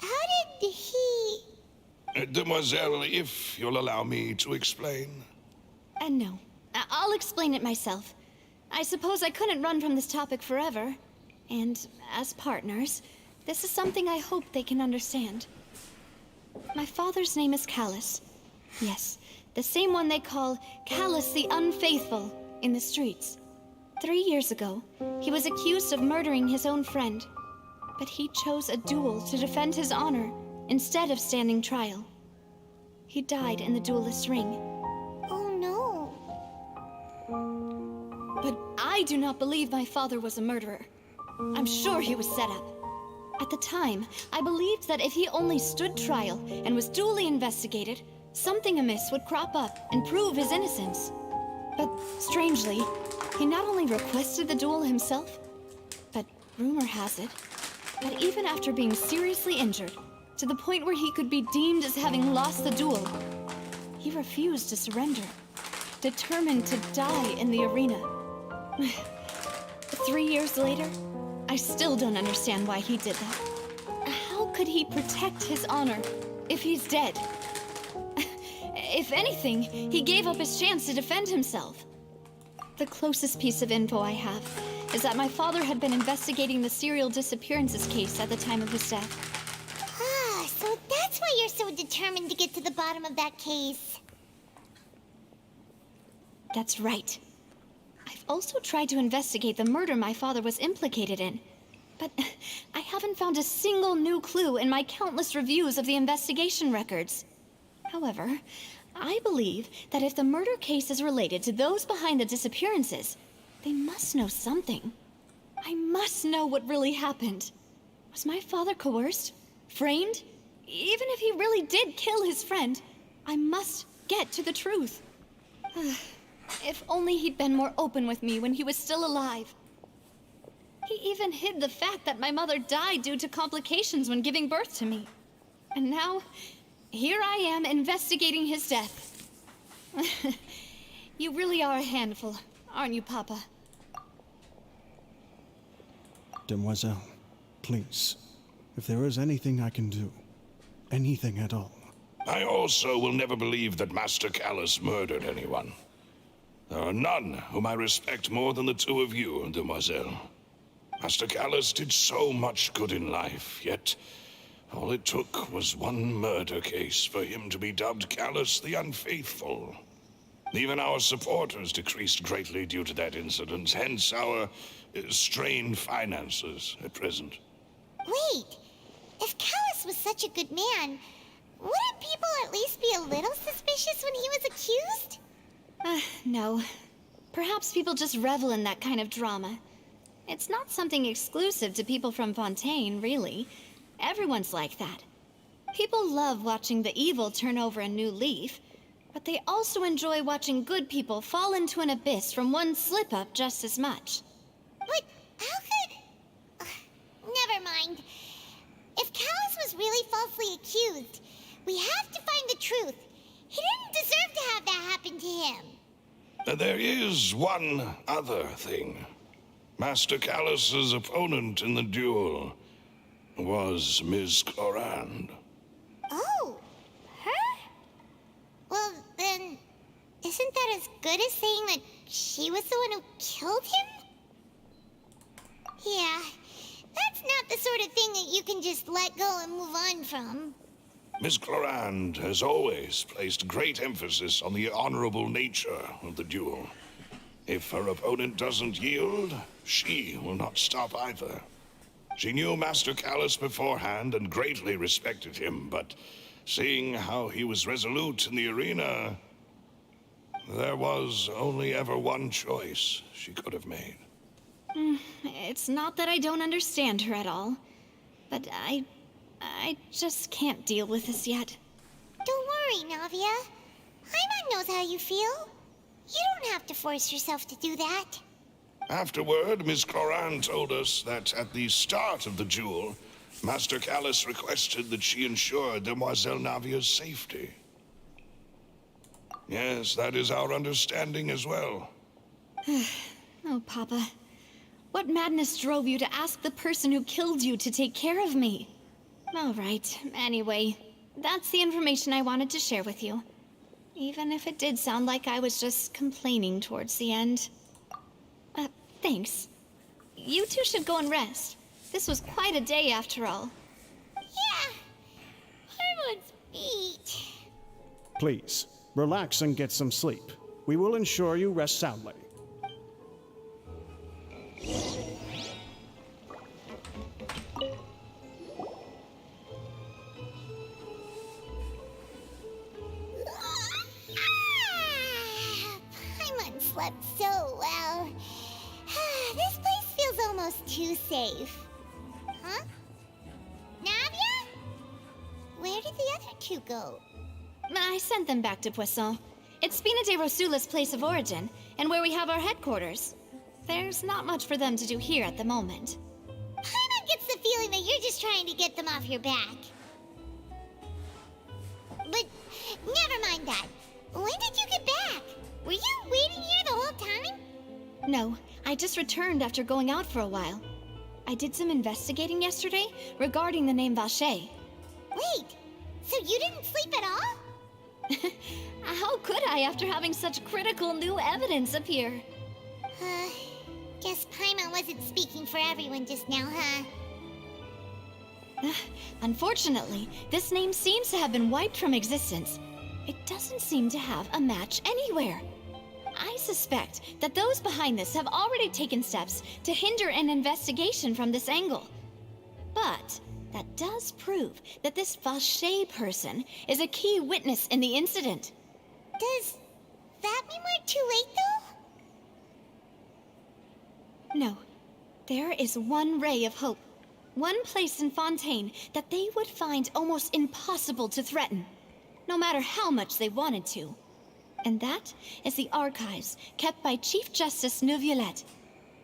How did he... Demoiselle, if you'll allow me to explain. No. I'll explain it myself. I suppose I couldn't run from this topic forever. And as partners, this is something I hope they can understand. My father's name is Callus. Yes, the same one they call Callus the Unfaithful in the streets. 3 years ago, he was accused of murdering his own friend. But he chose a duel to defend his honor instead of standing trial. He died in the duelist's ring. Oh no. But I do not believe my father was a murderer. I'm sure he was set up. At the time, I believed that if he only stood trial and was duly investigated, something amiss would crop up and prove his innocence. But strangely, he not only requested the duel himself, but rumor has it that even after being seriously injured, to the point where he could be deemed as having lost the duel, he refused to surrender, determined to die in the arena. 3 years later, I still don't understand why he did that. How could he protect his honor if he's dead? If anything, he gave up his chance to defend himself. The closest piece of info I have is that my father had been investigating the serial disappearances case at the time of his death. Ah, so that's why you're so determined to get to the bottom of that case. That's right. I've also tried to investigate the murder my father was implicated in, but I haven't found a single new clue in my countless reviews of the investigation records. However, I believe that if the murder case is related to those behind the disappearances, they must know something. I must know what really happened. Was my father coerced? Framed? Even if he really did kill his friend, I must get to the truth. If only he'd been more open with me when he was still alive. He even hid the fact that my mother died due to complications when giving birth to me. And now, here I am investigating his death. You really are a handful, aren't you, Papa? Demoiselle, please, if there is anything I can do, anything at all. I also will never believe that Master Callus murdered anyone. There are none whom I respect more than the two of you, demoiselle. Master Callus did so much good in life, yet all it took was one murder case for him to be dubbed Callus the Unfaithful. Even our supporters decreased greatly due to that incident, hence our strained finances at present. Wait, if Callus was such a good man, wouldn't people at least be a little suspicious when he was accused? No. Perhaps people just revel in that kind of drama. It's not something exclusive to people from Fontaine, really. Everyone's like that. People love watching the evil turn over a new leaf, but they also enjoy watching good people fall into an abyss from one slip-up just as much. But how could... never mind. If Callus was really falsely accused, we have to find the truth. He didn't deserve to have that happen to him. There is one other thing. Master Callus's opponent in the duel was Ms. Clorand. Oh, her? Well, then, isn't that as good as saying that she was the one who killed him? Yeah, that's not the sort of thing that you can just let go and move on from. Ms. Clorand has always placed great emphasis on the honorable nature of the duel. If her opponent doesn't yield, she will not stop either. She knew Master Callus beforehand and greatly respected him, but seeing how he was resolute in the arena, there was only ever one choice she could have made. It's not that I don't understand her at all, but I just can't deal with this yet. Don't worry, Navia. Paimon knows how you feel. You don't have to force yourself to do that. Afterward, Ms. Clorand told us that at the start of the duel, Master Callus requested that she ensure Demoiselle Navia's safety. Yes, that is our understanding as well. Oh, Papa. What madness drove you to ask the person who killed you to take care of me? All right, anyway, that's the information I wanted to share with you. Even if it did sound like I was just complaining towards the end. Thanks. You two should go and rest. This was quite a day after all. Yeah, Paimon's beat. Please, relax and get some sleep. We will ensure you rest soundly. Paimon slept so well. This place feels almost too safe. Huh? Navia? Where did the other two go? I sent them back to Poisson. It's Spina de Rosula's place of origin, and where we have our headquarters. There's not much for them to do here at the moment. Paimon gets the feeling that you're just trying to get them off your back. But never mind that. When did you get back? Were you waiting here the whole time? No, I just returned after going out for a while. I did some investigating yesterday regarding the name Vacher. Wait, so you didn't sleep at all? How could I after having such critical new evidence appear? Guess Paimon wasn't speaking for everyone just now, huh? Unfortunately, this name seems to have been wiped from existence. It doesn't seem to have a match anywhere. I suspect that those behind this have already taken steps to hinder an investigation from this angle. But that does prove that this Vacher person is a key witness in the incident. Does that mean we're too late, though? No. There is one ray of hope. One place in Fontaine that they would find almost impossible to threaten, no matter how much they wanted to. And that is the archives kept by Chief Justice Neuvillette,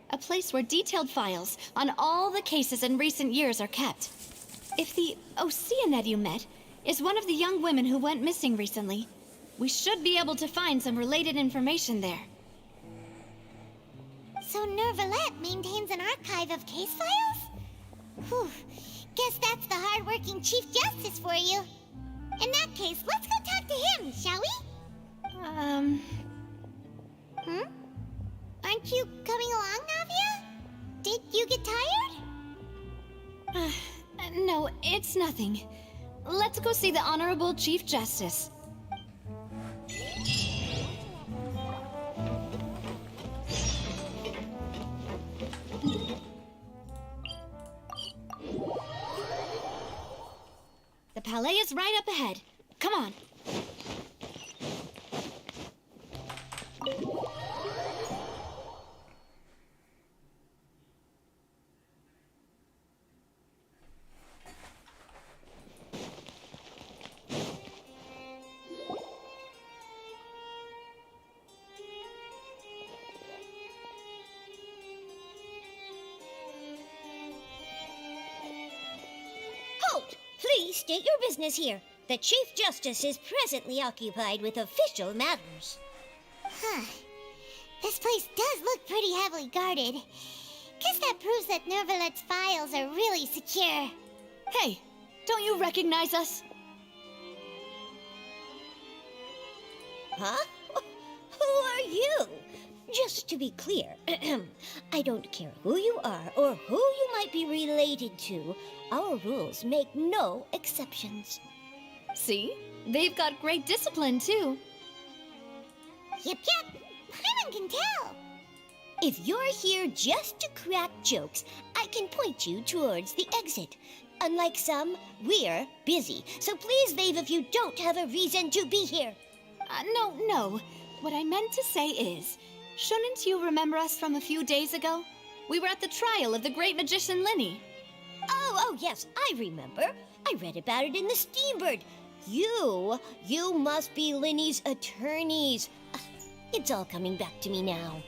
a place where detailed files on all the cases in recent years are kept. If the Oceanid you met is one of the young women who went missing recently, we should be able to find some related information there. So Neuvillette maintains an archive of case files? Whew, guess that's the hard-working Chief Justice for you. In that case, let's go talk to him, shall we? Aren't you coming along, Navia? Did you get tired? No, it's nothing. Let's go see the Honorable Chief Justice. The palais is right up ahead. Come on. Halt! Please state your business here. The Chief Justice is presently occupied with official matters. Huh. This place does look pretty heavily guarded. Guess that proves that Nervalet's files are really secure. Hey, don't you recognize us? Huh? Who are you? Just to be clear, I don't care who you are or who you might be related to. Our rules make no exceptions. See? They've got great discipline, too. Yep. Paimon can tell. If you're here just to crack jokes, I can point you towards the exit. Unlike some, we're busy, so please leave if you don't have a reason to be here. No. What I meant to say is, shouldn't you remember us from a few days ago? We were at the trial of the great magician Linny. Oh, yes, I remember. I read about it in the Steambird. You must be Linny's attorneys. It's all coming back to me now.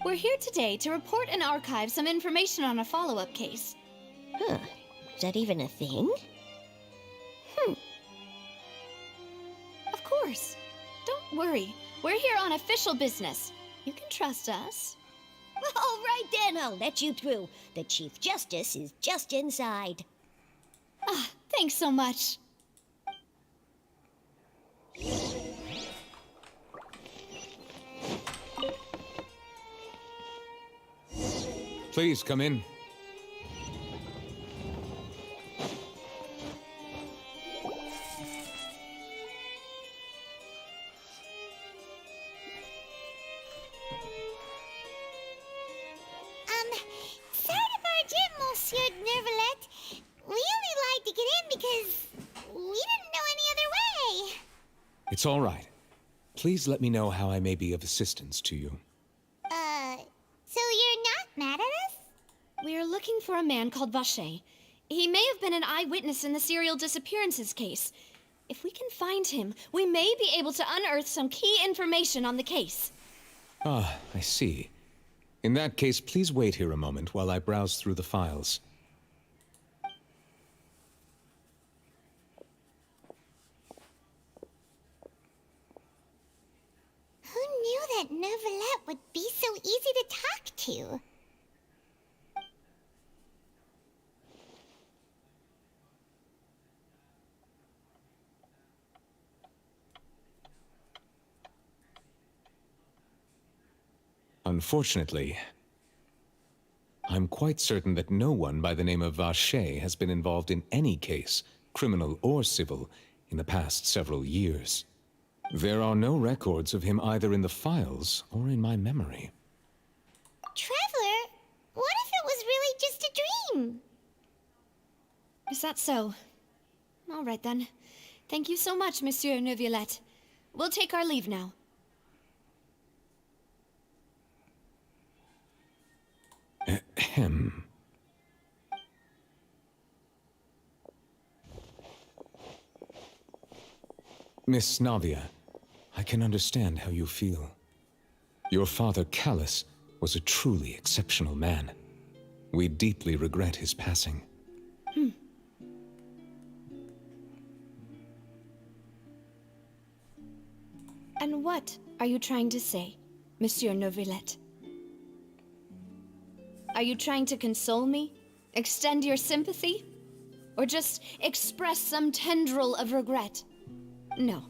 We're here today to report and archive some information on a follow-up case. Huh. Is that even a thing? Of course. Don't worry. We're here on official business. You can trust us. All right then, I'll let you through. The Chief Justice is just inside. Thanks so much. Please come in. Sorry to barge in, Monsieur Nervalet. We only lied to get in because we didn't know any other way. It's all right. Please let me know how I may be of assistance to you. So you're not mad at us? We're looking for a man called Vacher. He may have been an eyewitness in the serial disappearances case. If we can find him, we may be able to unearth some key information on the case. Ah, I see. In that case, please wait here a moment while I browse through the files. Who knew that Nervalet would be so easy to talk to? Unfortunately, I'm quite certain that no one by the name of Vacher has been involved in any case, criminal or civil, in the past several years. There are no records of him either in the files or in my memory. Traveler, what if it was really just a dream? Is that so? All right then. Thank you so much, Monsieur Neuvillette. We'll take our leave now. Ahem. Miss Navia, I can understand how you feel. Your father, Callus, was a truly exceptional man. We deeply regret his passing. And what are you trying to say, Monsieur Neuvillette? Are you trying to console me? Extend your sympathy? Or just express some tendril of regret? No.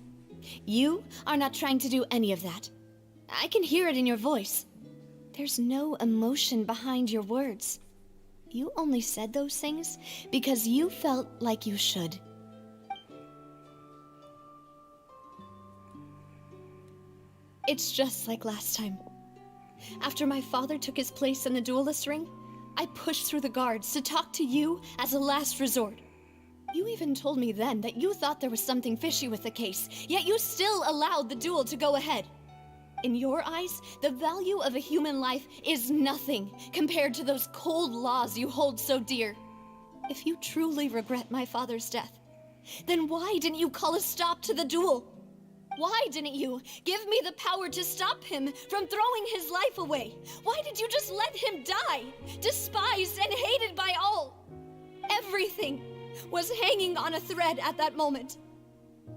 You are not trying to do any of that. I can hear it in your voice. There's no emotion behind your words. You only said those things because you felt like you should. It's just like last time. After my father took his place in the duelist ring, I pushed through the guards to talk to you as a last resort. You even told me then that you thought there was something fishy with the case, yet you still allowed the duel to go ahead. In your eyes, the value of a human life is nothing compared to those cold laws you hold so dear. If you truly regret my father's death, then why didn't you call a stop to the duel? Why didn't you give me the power to stop him from throwing his life away? Why did you just let him die, despised and hated by all? Everything was hanging on a thread at that moment.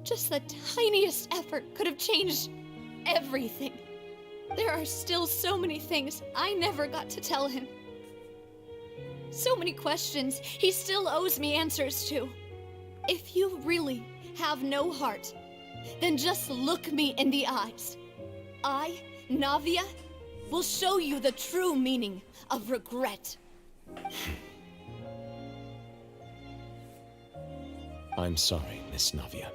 Just the tiniest effort could have changed everything. There are still so many things I never got to tell him. So many questions he still owes me answers to. If you really have no heart, then just look me in the eyes. I, Navia, will show you the true meaning of regret. I'm sorry, Miss Navia.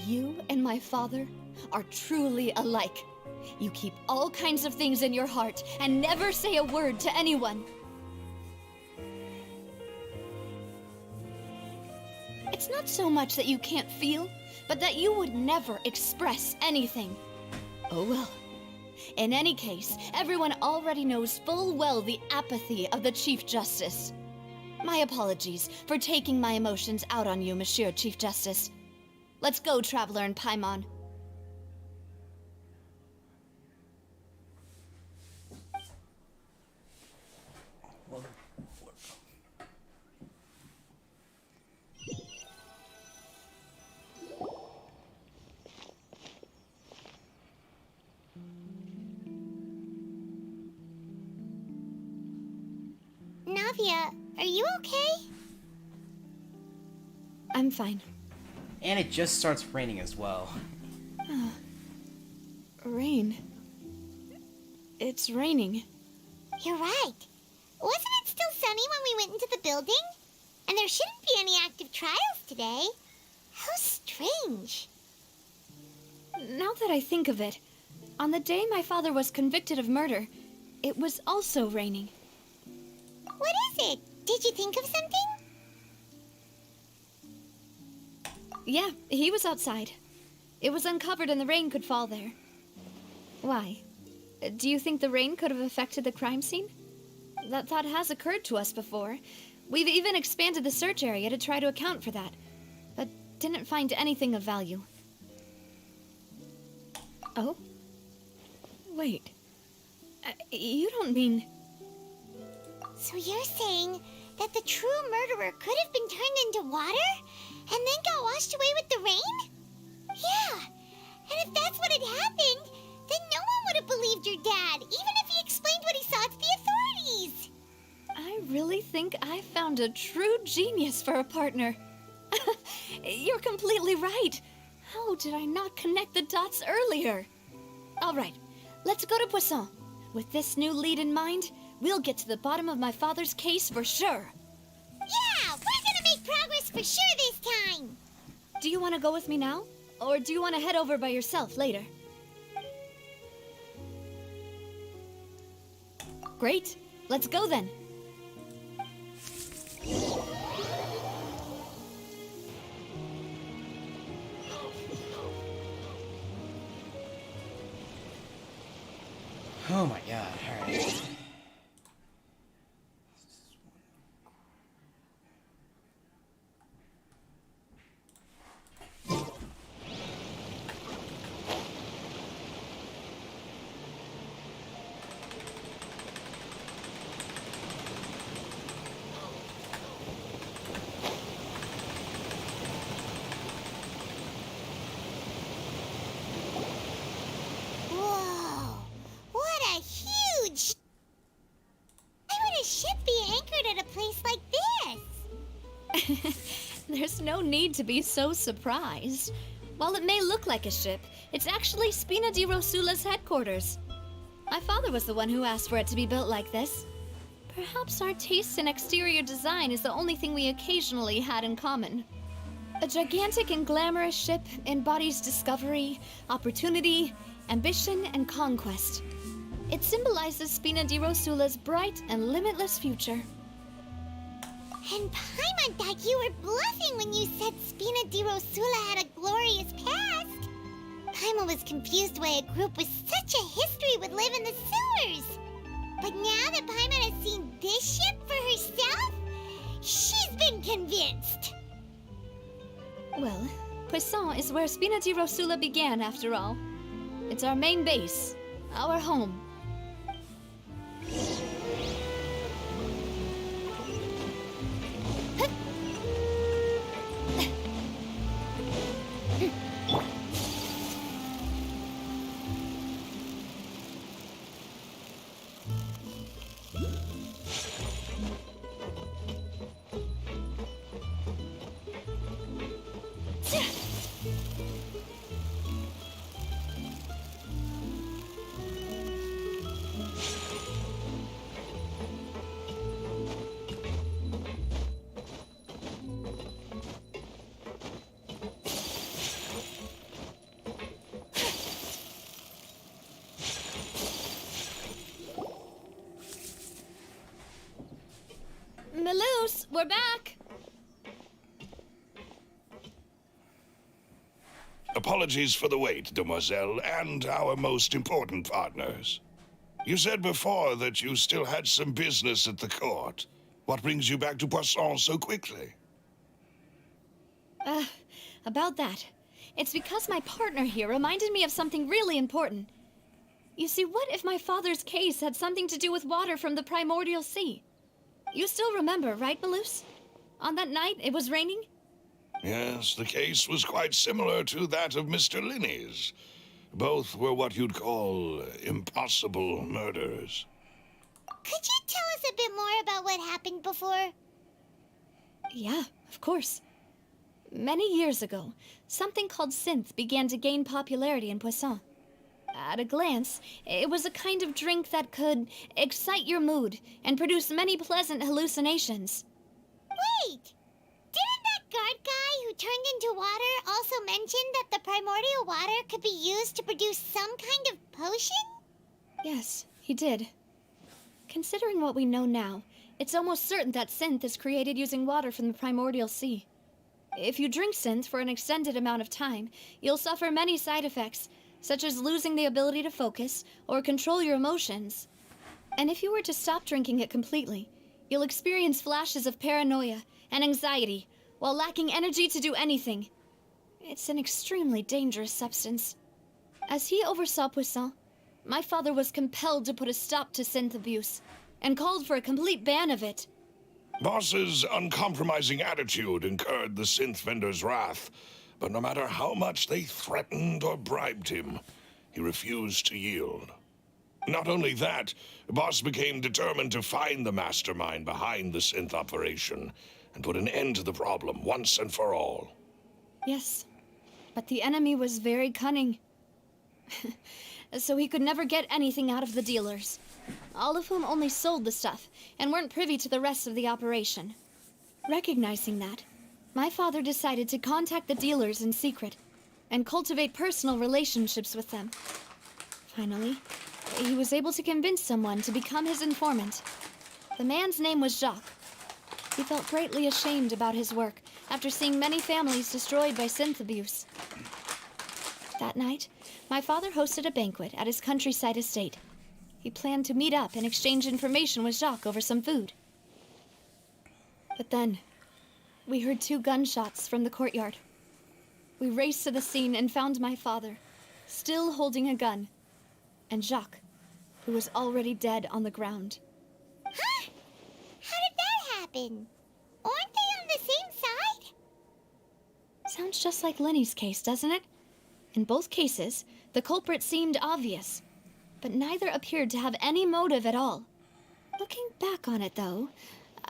You and my father are truly alike. You keep all kinds of things in your heart and never say a word to anyone. It's not so much that you can't feel, but that you would never express anything. Oh well. In any case, everyone already knows full well the apathy of the Chief Justice. My apologies for taking my emotions out on you, Monsieur Chief Justice. Let's go, Traveler and Paimon. Navia, are you okay? I'm fine. And it just starts raining as well. Rain. It's raining. You're right. Wasn't it still sunny when we went into the building? And there shouldn't be any active trials today. How strange. Now that I think of it, on the day my father was convicted of murder, it was also raining. What is it? Did you think of something? Yeah, he was outside. It was uncovered and the rain could fall there. Why? Do you think the rain could have affected the crime scene? That thought has occurred to us before. We've even expanded the search area to try to account for that, but didn't find anything of value. Oh? Wait. You don't mean... So you're saying that the true murderer could have been turned into water and then got washed away with the rain? Yeah, and if that's what had happened, then no one would have believed your dad, even if he explained what he saw to the authorities. I really think I found a true genius for a partner. You're completely right. How did I not connect the dots earlier? All right, let's go to Poisson. With this new lead in mind, we'll get to the bottom of my father's case for sure. Yeah, we're gonna make progress for sure this time. Do you want to go with me now? Or do you want to head over by yourself later? Great. Let's go then. Oh my god, alright. Whoa, what a huge... There's no need to be so surprised. While it may look like a ship, it's actually Spina di Rosula's headquarters. My father was the one who asked for it to be built like this. Perhaps our taste in exterior design is the only thing we occasionally had in common. A gigantic and glamorous ship embodies discovery, opportunity, ambition, and conquest. It symbolizes Spina di Rosula's bright and limitless future. And Paimon thought you were bluffing when you said Spina di Rosula had a glorious past. Paimon was confused why a group with such a history would live in the sewers. But now that Paimon has seen this ship for herself, she's been convinced. Well, Poisson is where Spina di Rosula began, after all. It's our main base, our home. Melus, we're back! Apologies for the wait, demoiselle, and our most important partners. You said before that you still had some business at the court. What brings you back to Poisson so quickly? About that. It's because my partner here reminded me of something really important. You see, what if my father's case had something to do with water from the primordial sea? You still remember, right, Melus? On that night, it was raining? Yes, the case was quite similar to that of Mr. Linney's. Both were what you'd call impossible murders. Could you tell us a bit more about what happened before? Yeah, of course. Many years ago, something called synth began to gain popularity in Poisson. At a glance, it was a kind of drink that could excite your mood and produce many pleasant hallucinations. Wait! Didn't that guard guy who turned into water also mention that the primordial water could be used to produce some kind of potion? Yes, he did. Considering what we know now, it's almost certain that synth is created using water from the primordial sea. If you drink synth for an extended amount of time, you'll suffer many side effects, such as losing the ability to focus or control your emotions. And if you were to stop drinking it completely, you'll experience flashes of paranoia and anxiety while lacking energy to do anything. It's an extremely dangerous substance. As he oversaw Poisson, my father was compelled to put a stop to synth abuse and called for a complete ban of it. Boss's uncompromising attitude incurred the synth vendor's wrath, but no matter how much they threatened or bribed him, he refused to yield. Not only that, Boss became determined to find the mastermind behind the synth operation and put an end to the problem once and for all. Yes, but the enemy was very cunning. So he could never get anything out of the dealers, all of whom only sold the stuff and weren't privy to the rest of the operation. Recognizing that, my father decided to contact the dealers in secret and cultivate personal relationships with them. Finally, he was able to convince someone to become his informant. The man's name was Jacques. He felt greatly ashamed about his work after seeing many families destroyed by synth abuse. That night, my father hosted a banquet at his countryside estate. He planned to meet up and exchange information with Jacques over some food. But then, we heard 2 gunshots from the courtyard. We raced to the scene and found my father, still holding a gun, and Jacques, who was already dead on the ground. Huh? How did that happen? Aren't they on the same side? Sounds just like Lenny's case, doesn't it? In both cases, the culprit seemed obvious, but neither appeared to have any motive at all. Looking back on it, though,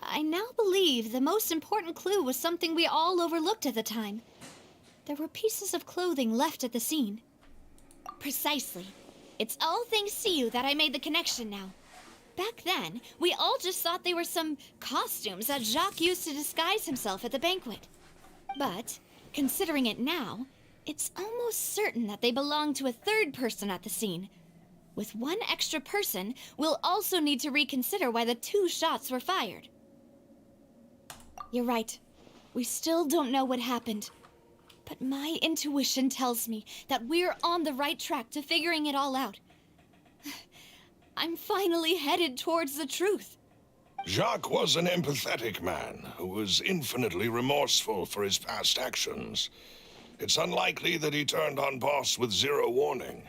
I now believe the most important clue was something we all overlooked at the time. There were pieces of clothing left at the scene. Precisely. It's all thanks to you that I made the connection now. Back then, we all just thought they were some costumes that Jacques used to disguise himself at the banquet. But, considering it now, it's almost certain that they belong to a third person at the scene. With one extra person, we'll also need to reconsider why the 2 shots were fired. You're right. We still don't know what happened. But my intuition tells me that we're on the right track to figuring it all out. I'm finally headed towards the truth. Jacques was an empathetic man who was infinitely remorseful for his past actions. It's unlikely that he turned on Boss with 0 warning.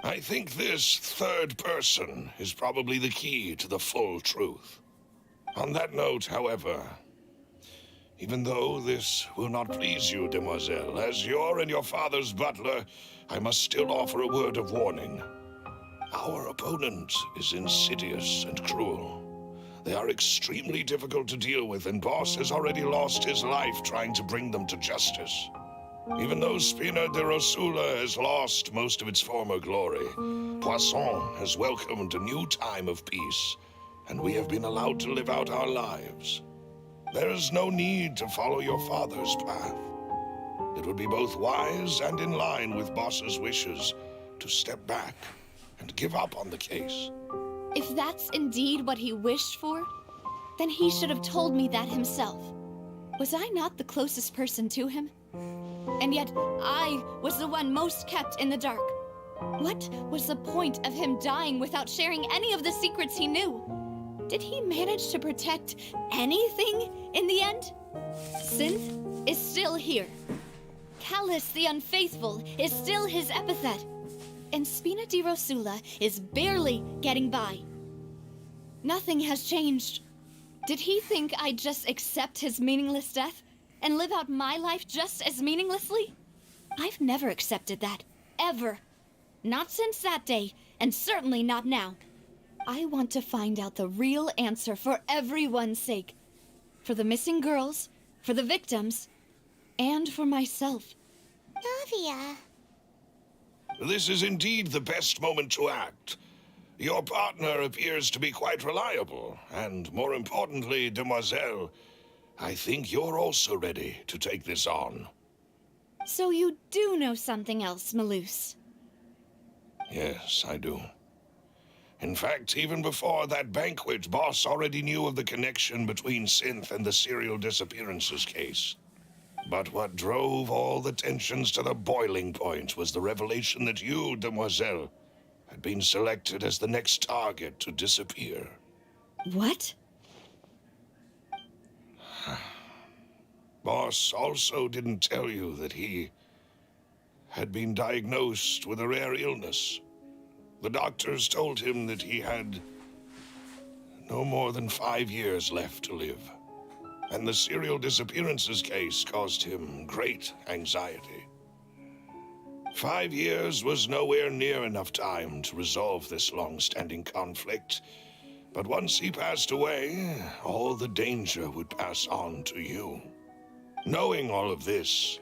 I think this third person is probably the key to the full truth. On that note, however, even though this will not please you, demoiselle, as your and your father's butler, I must still offer a word of warning. Our opponent is insidious and cruel. They are extremely difficult to deal with, and Boss has already lost his life trying to bring them to justice. Even though Spina de Rosula has lost most of its former glory, Poisson has welcomed a new time of peace, and we have been allowed to live out our lives. There is no need to follow your father's path. It would be both wise and in line with Boss's wishes to step back and give up on the case. If that's indeed what he wished for, then he should have told me that himself. Was I not the closest person to him? And yet, I was the one most kept in the dark. What was the point of him dying without sharing any of the secrets he knew? Did he manage to protect anything in the end? Synth is still here. Callus the Unfaithful is still his epithet. And Spina di Rosula is barely getting by. Nothing has changed. Did he think I'd just accept his meaningless death and live out my life just as meaninglessly? I've never accepted that. Ever. Not since that day, and certainly not now. I want to find out the real answer for everyone's sake. For the missing girls, for the victims, and for myself. Navia. This is indeed the best moment to act. Your partner appears to be quite reliable, and more importantly, demoiselle, I think you're also ready to take this on. So you do know something else, Malus? Yes, I do. In fact, even before that banquet, Boss already knew of the connection between Synth and the serial disappearances case. But what drove all the tensions to the boiling point was the revelation that you, demoiselle, had been selected as the next target to disappear. What? Boss also didn't tell you that he had been diagnosed with a rare illness. The doctors told him that he had no more than 5 years left to live. And the serial disappearances case caused him great anxiety. 5 years was nowhere near enough time to resolve this long-standing conflict. But once he passed away, all the danger would pass on to you. Knowing all of this,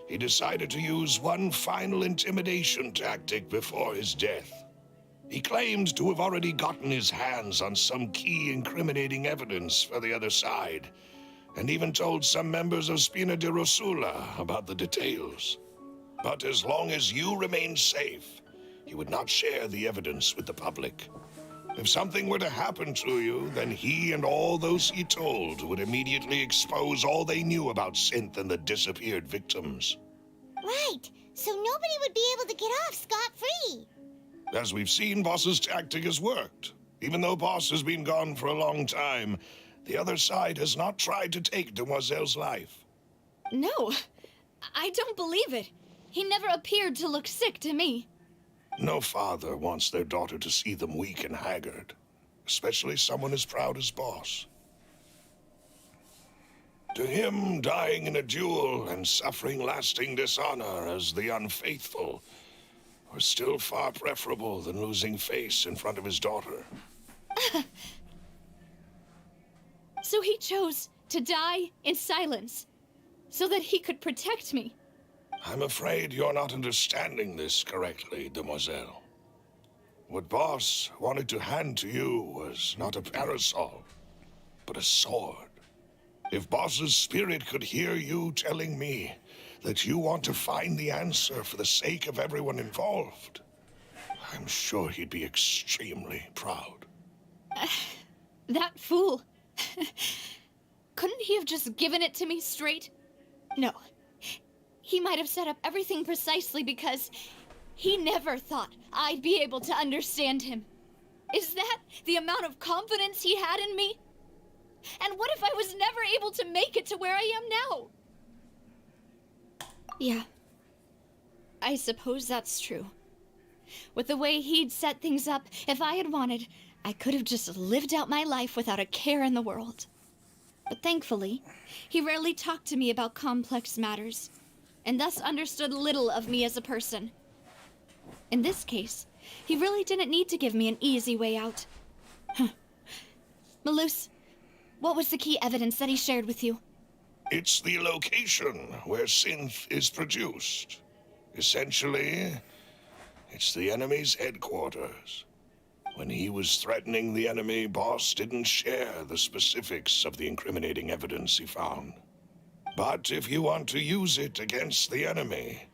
he decided to use one final intimidation tactic before his death. He claimed to have already gotten his hands on some key incriminating evidence for the other side, and even told some members of Spina de Rosula about the details. But as long as you remained safe, he would not share the evidence with the public. If something were to happen to you, then he and all those he told would immediately expose all they knew about Synth and the disappeared victims. Right, so nobody would be able to get off scot-free. As we've seen, Boss's tactic has worked. Even though Boss has been gone for a long time, the other side has not tried to take Demoiselle's life. No, I don't believe it. He never appeared to look sick to me. No father wants their daughter to see them weak and haggard, especially someone as proud as Boss. To him, dying in a duel and suffering lasting dishonor as the unfaithful were still far preferable than losing face in front of his daughter. So he chose to die in silence, so that he could protect me. I'm afraid you're not understanding this correctly, demoiselle. What Boss wanted to hand to you was not a parasol, but a sword. If Boss's spirit could hear you telling me that you want to find the answer for the sake of everyone involved, I'm sure he'd be extremely proud. That fool. Couldn't he have just given it to me straight? No. He might have set up everything precisely because he never thought I'd be able to understand him. Is that the amount of confidence he had in me? And what if I was never able to make it to where I am now? Yeah. I suppose that's true. With the way he'd set things up, if I had wanted, I could have just lived out my life without a care in the world. But thankfully, he rarely talked to me about complex matters, and thus understood little of me as a person. In this case, he really didn't need to give me an easy way out. Malus, what was the key evidence that he shared with you? It's the location where synth is produced. Essentially, it's the enemy's headquarters. When he was threatening the enemy, Boss didn't share the specifics of the incriminating evidence he found. But if you want to use it against the enemy,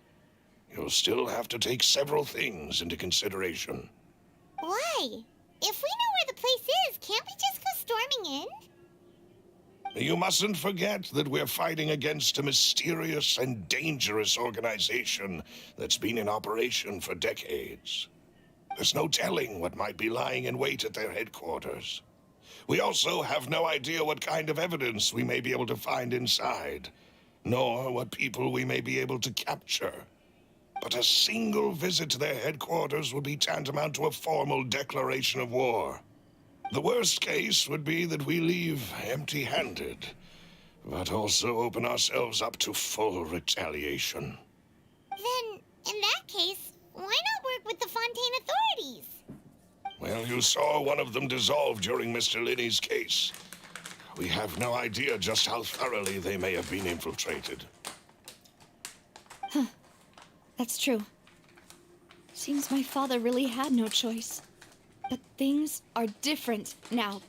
you'll still have to take several things into consideration. Why? If we know where the place is, can't we just go storming in? You mustn't forget that we're fighting against a mysterious and dangerous organization that's been in operation for decades. There's no telling what might be lying in wait at their headquarters. We also have no idea what kind of evidence we may be able to find inside, nor what people we may be able to capture. But a single visit to their headquarters would be tantamount to a formal declaration of war. The worst case would be that we leave empty-handed, but also open ourselves up to full retaliation. Then, in that case, why not work with the Fontaine authorities? Well, you saw one of them dissolve during Mr. Linney's case. We have no idea just how thoroughly they may have been infiltrated. Huh. That's true. Seems my father really had no choice. But things are different now.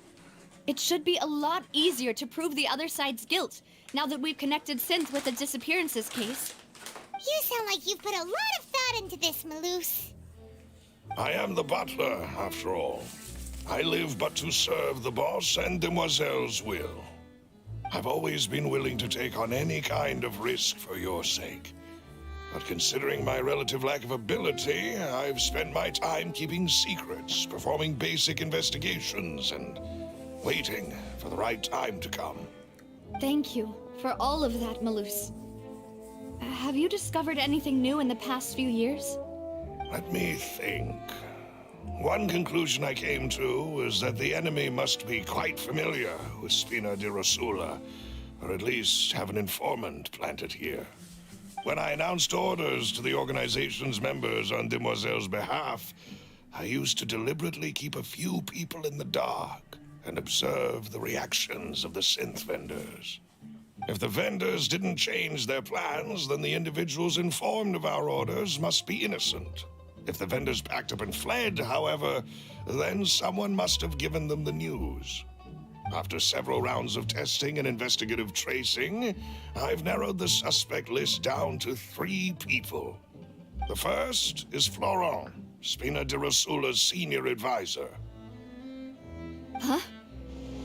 It should be a lot easier to prove the other side's guilt, now that we've connected Synth with the disappearances case. You sound like you've put a lot of thought into this, Malus. I am the butler, after all. I live but to serve the boss and demoiselle's will. I've always been willing to take on any kind of risk for your sake. But considering my relative lack of ability, I've spent my time keeping secrets, performing basic investigations, and waiting for the right time to come. Thank you for all of that, Malus. Have you discovered anything new in the past few years? Let me think. One conclusion I came to is that the enemy must be quite familiar with Spina di Rosula, or at least have an informant planted here. When I announced orders to the organization's members on Demoiselle's behalf, I used to deliberately keep a few people in the dark and observe the reactions of the synth vendors. If the vendors didn't change their plans, then the individuals informed of our orders must be innocent. If the vendors packed up and fled, however, then someone must have given them the news. After several rounds of testing and investigative tracing, I've narrowed the suspect list down to 3 people. The first is Florent, Spina di Rosula's senior advisor. Huh?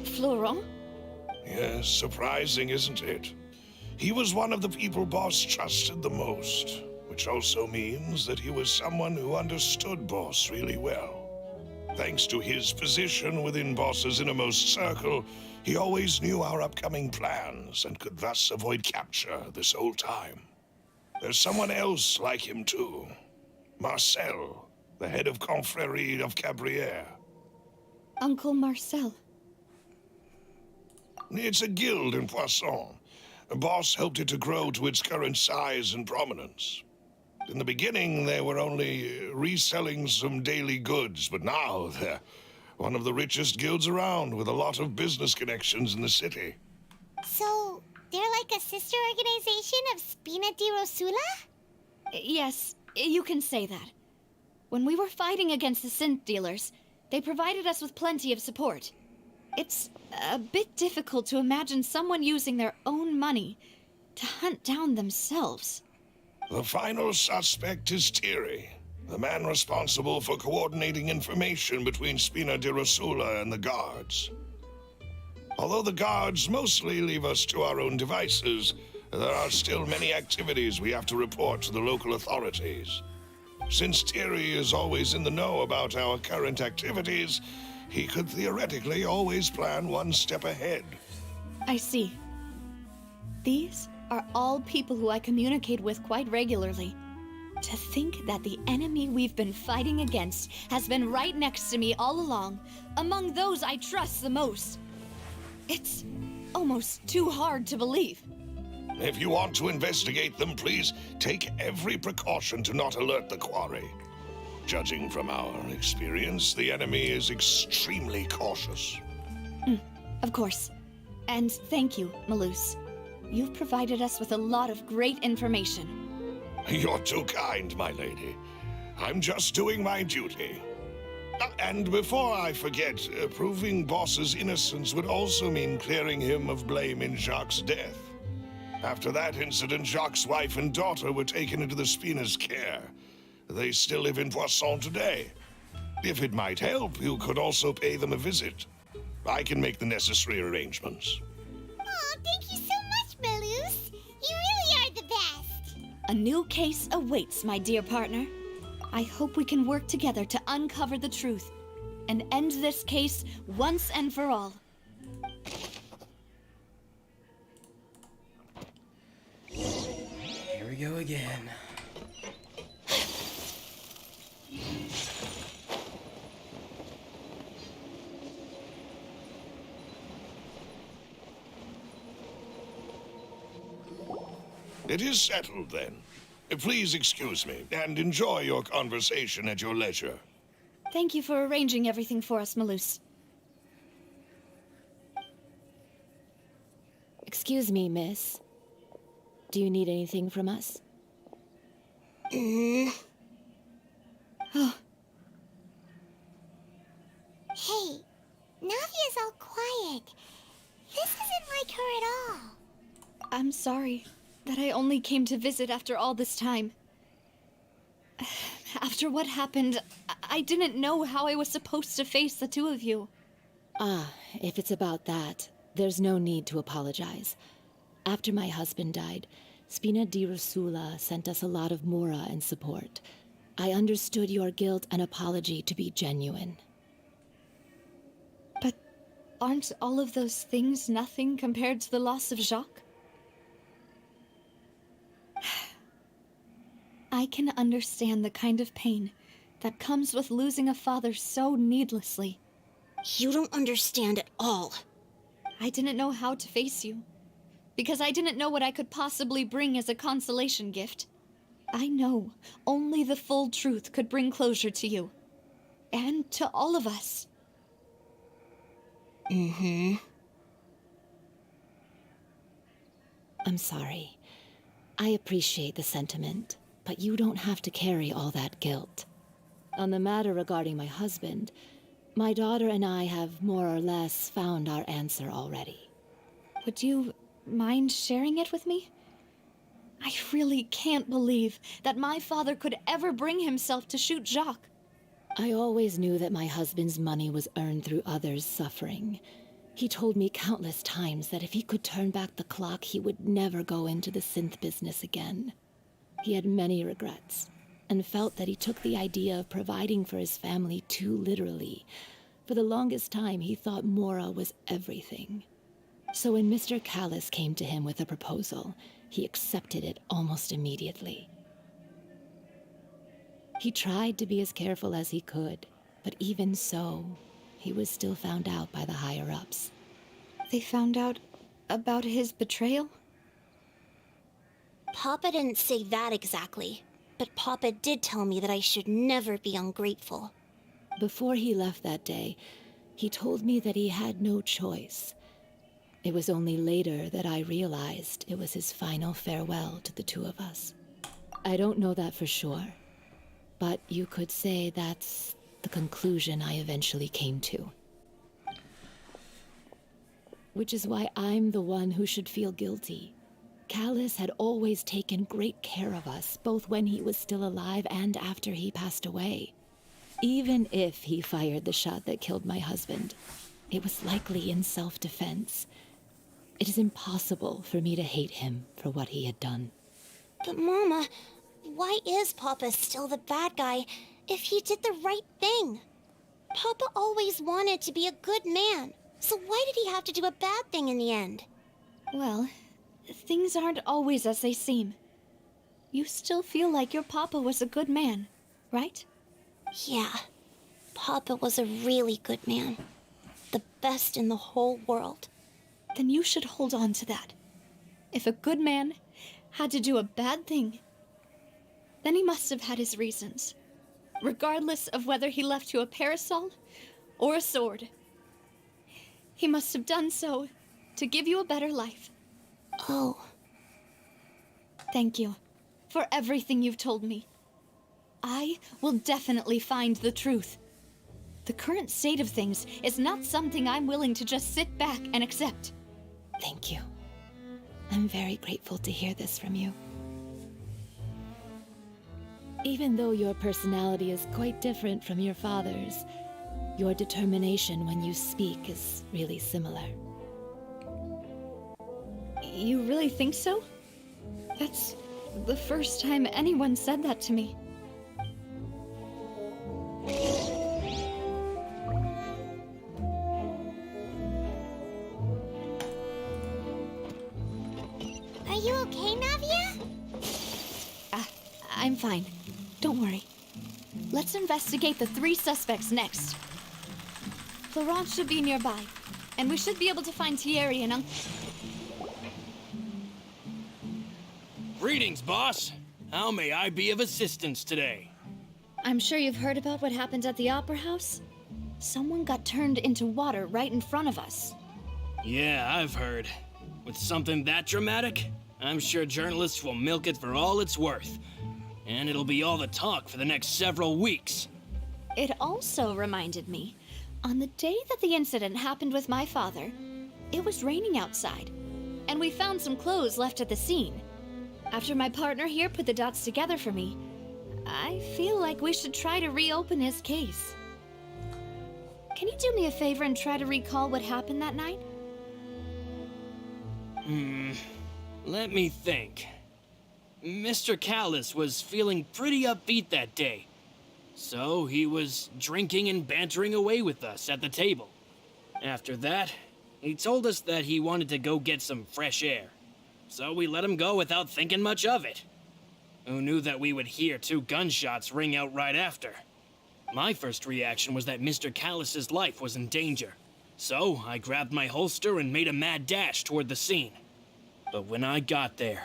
Florent? Yes, surprising, isn't it? He was one of the people Boss trusted the most, which also means that he was someone who understood Boss really well. Thanks to his position within Boss's innermost circle, he always knew our upcoming plans and could thus avoid capture this whole time. There's someone else like him too. Marcel, the head of Confrérie of Cabrières. Uncle Marcel. It's a guild in Poisson. Boss helped it to grow to its current size and prominence. In the beginning, they were only reselling some daily goods, but now they're, One of the richest guilds around, with a lot of business connections in the city. So, they're like a sister organization of Spina di Rosula? Yes, you can say that. When we were fighting against the synth dealers, they provided us with plenty of support. It's a bit difficult to imagine someone using their own money to hunt down themselves. The final suspect is Thierry, the man responsible for coordinating information between Spina di Rosula and the guards. Although the guards mostly leave us to our own devices, there are still many activities we have to report to the local authorities. Since Thierry is always in the know about our current activities, he could theoretically always plan one step ahead. I see. These are all people who I communicate with quite regularly. To think that the enemy we've been fighting against has been right next to me all along, among those I trust the most. It's almost too hard to believe. If you want to investigate them, please take every precaution to not alert the quarry. Judging from our experience, the enemy is extremely cautious. Of course. And thank you, Malus. You've provided us with a lot of great information. You're too kind, my lady. I'm just doing my duty. And before I forget, proving Boss's innocence would also mean clearing him of blame in Jacques' death. After that incident, Jacques' wife and daughter were taken into the Spina's care. They still live in Poisson today. If it might help, you could also pay them a visit. I can make the necessary arrangements. Oh, thank you so much, Malus. You really are the best. A new case awaits, my dear partner. I hope we can work together to uncover the truth and end this case once and for all. Here we go again. It is settled, then. Please excuse me, and enjoy your conversation at your leisure. Thank you for arranging everything for us, Malus. Excuse me, miss. Do you need anything from us? Oh, Hey, Navia's all quiet. This isn't like her at all. I'm sorry that I only came to visit after all this time. After what happened, I didn't know how I was supposed to face the two of you. Ah, if it's about that, there's no need to apologize. After my husband died, Spina di Rosula sent us a lot of mora and support. I understood your guilt and apology to be genuine. But aren't all of those things nothing compared to the loss of Jacques? I can understand the kind of pain that comes with losing a father so needlessly. You don't understand at all. I didn't know how to face you, because I didn't know what I could possibly bring as a consolation gift. I know only the full truth could bring closure to you, and to all of us. I'm sorry. I appreciate the sentiment, but you don't have to carry all that guilt. On the matter regarding my husband, my daughter and I have more or less found our answer already. Would you mind sharing it with me? I really can't believe that my father could ever bring himself to shoot Jacques. I always knew that my husband's money was earned through others' suffering. He told me countless times that if he could turn back the clock, he would never go into the synth business again. He had many regrets, and felt that he took the idea of providing for his family too literally. For the longest time, he thought Mora was everything. So when Mr. Callis came to him with a proposal, he accepted it almost immediately. He tried to be as careful as he could, but even so, he was still found out by the higher-ups. They found out about his betrayal? Papa didn't say that exactly, but Papa did tell me that I should never be ungrateful. Before he left that day, He told me that he had no choice. It was only later that I realized it was his final farewell to the two of us. I don't know that for sure, but you could say that's the conclusion I eventually came to. Which is why I'm the one who should feel guilty. Callus had always taken great care of us, both when he was still alive and after he passed away. Even if he fired the shot that killed my husband, it was likely in self-defense. It is impossible for me to hate him for what he had done. But Mama, why is Papa still the bad guy if he did the right thing? Papa always wanted to be a good man, so why did he have to do a bad thing in the end? Well, things aren't always as they seem. You still feel like your Papa was a good man, right? Yeah, Papa was a really good man. The best in the whole world. Then you should hold on to that. If a good man had to do a bad thing, then he must have had his reasons. Regardless of whether he left you a parasol or a sword. He must have done so to give you a better life. Oh. Thank you for everything you've told me. I will definitely find the truth. The current state of things is not something I'm willing to just sit back and accept. Thank you. I'm very grateful to hear this from you. Even though your personality is quite different from your father's, your determination when you speak is really similar. You really think so? That's the first time anyone said that to me. Are you okay, Navia? I'm fine. Don't worry. Let's investigate the 3 suspects next. Florence should be nearby, and we should be able to find Thierry and Uncle. Greetings, boss. How may I be of assistance today? I'm sure you've heard about what happened at the Opera House. Someone got turned into water right in front of us. Yeah, I've heard. With something that dramatic, I'm sure journalists will milk it for all it's worth. And it'll be all the talk for the next several weeks. It also reminded me, on the day that the incident happened with my father, it was raining outside, and we found some clothes left at the scene. After my partner here put the dots together for me, I feel like we should try to reopen his case. Can you do me a favor and try to recall what happened that night? Let me think. Mr. Callus was feeling pretty upbeat that day. So he was drinking and bantering away with us at the table. After that, he told us that he wanted to go get some fresh air. So we let him go without thinking much of it. Who knew that we would hear 2 gunshots ring out right after? My first reaction was that Mr. Callus's life was in danger. So I grabbed my holster and made a mad dash toward the scene. But when I got there,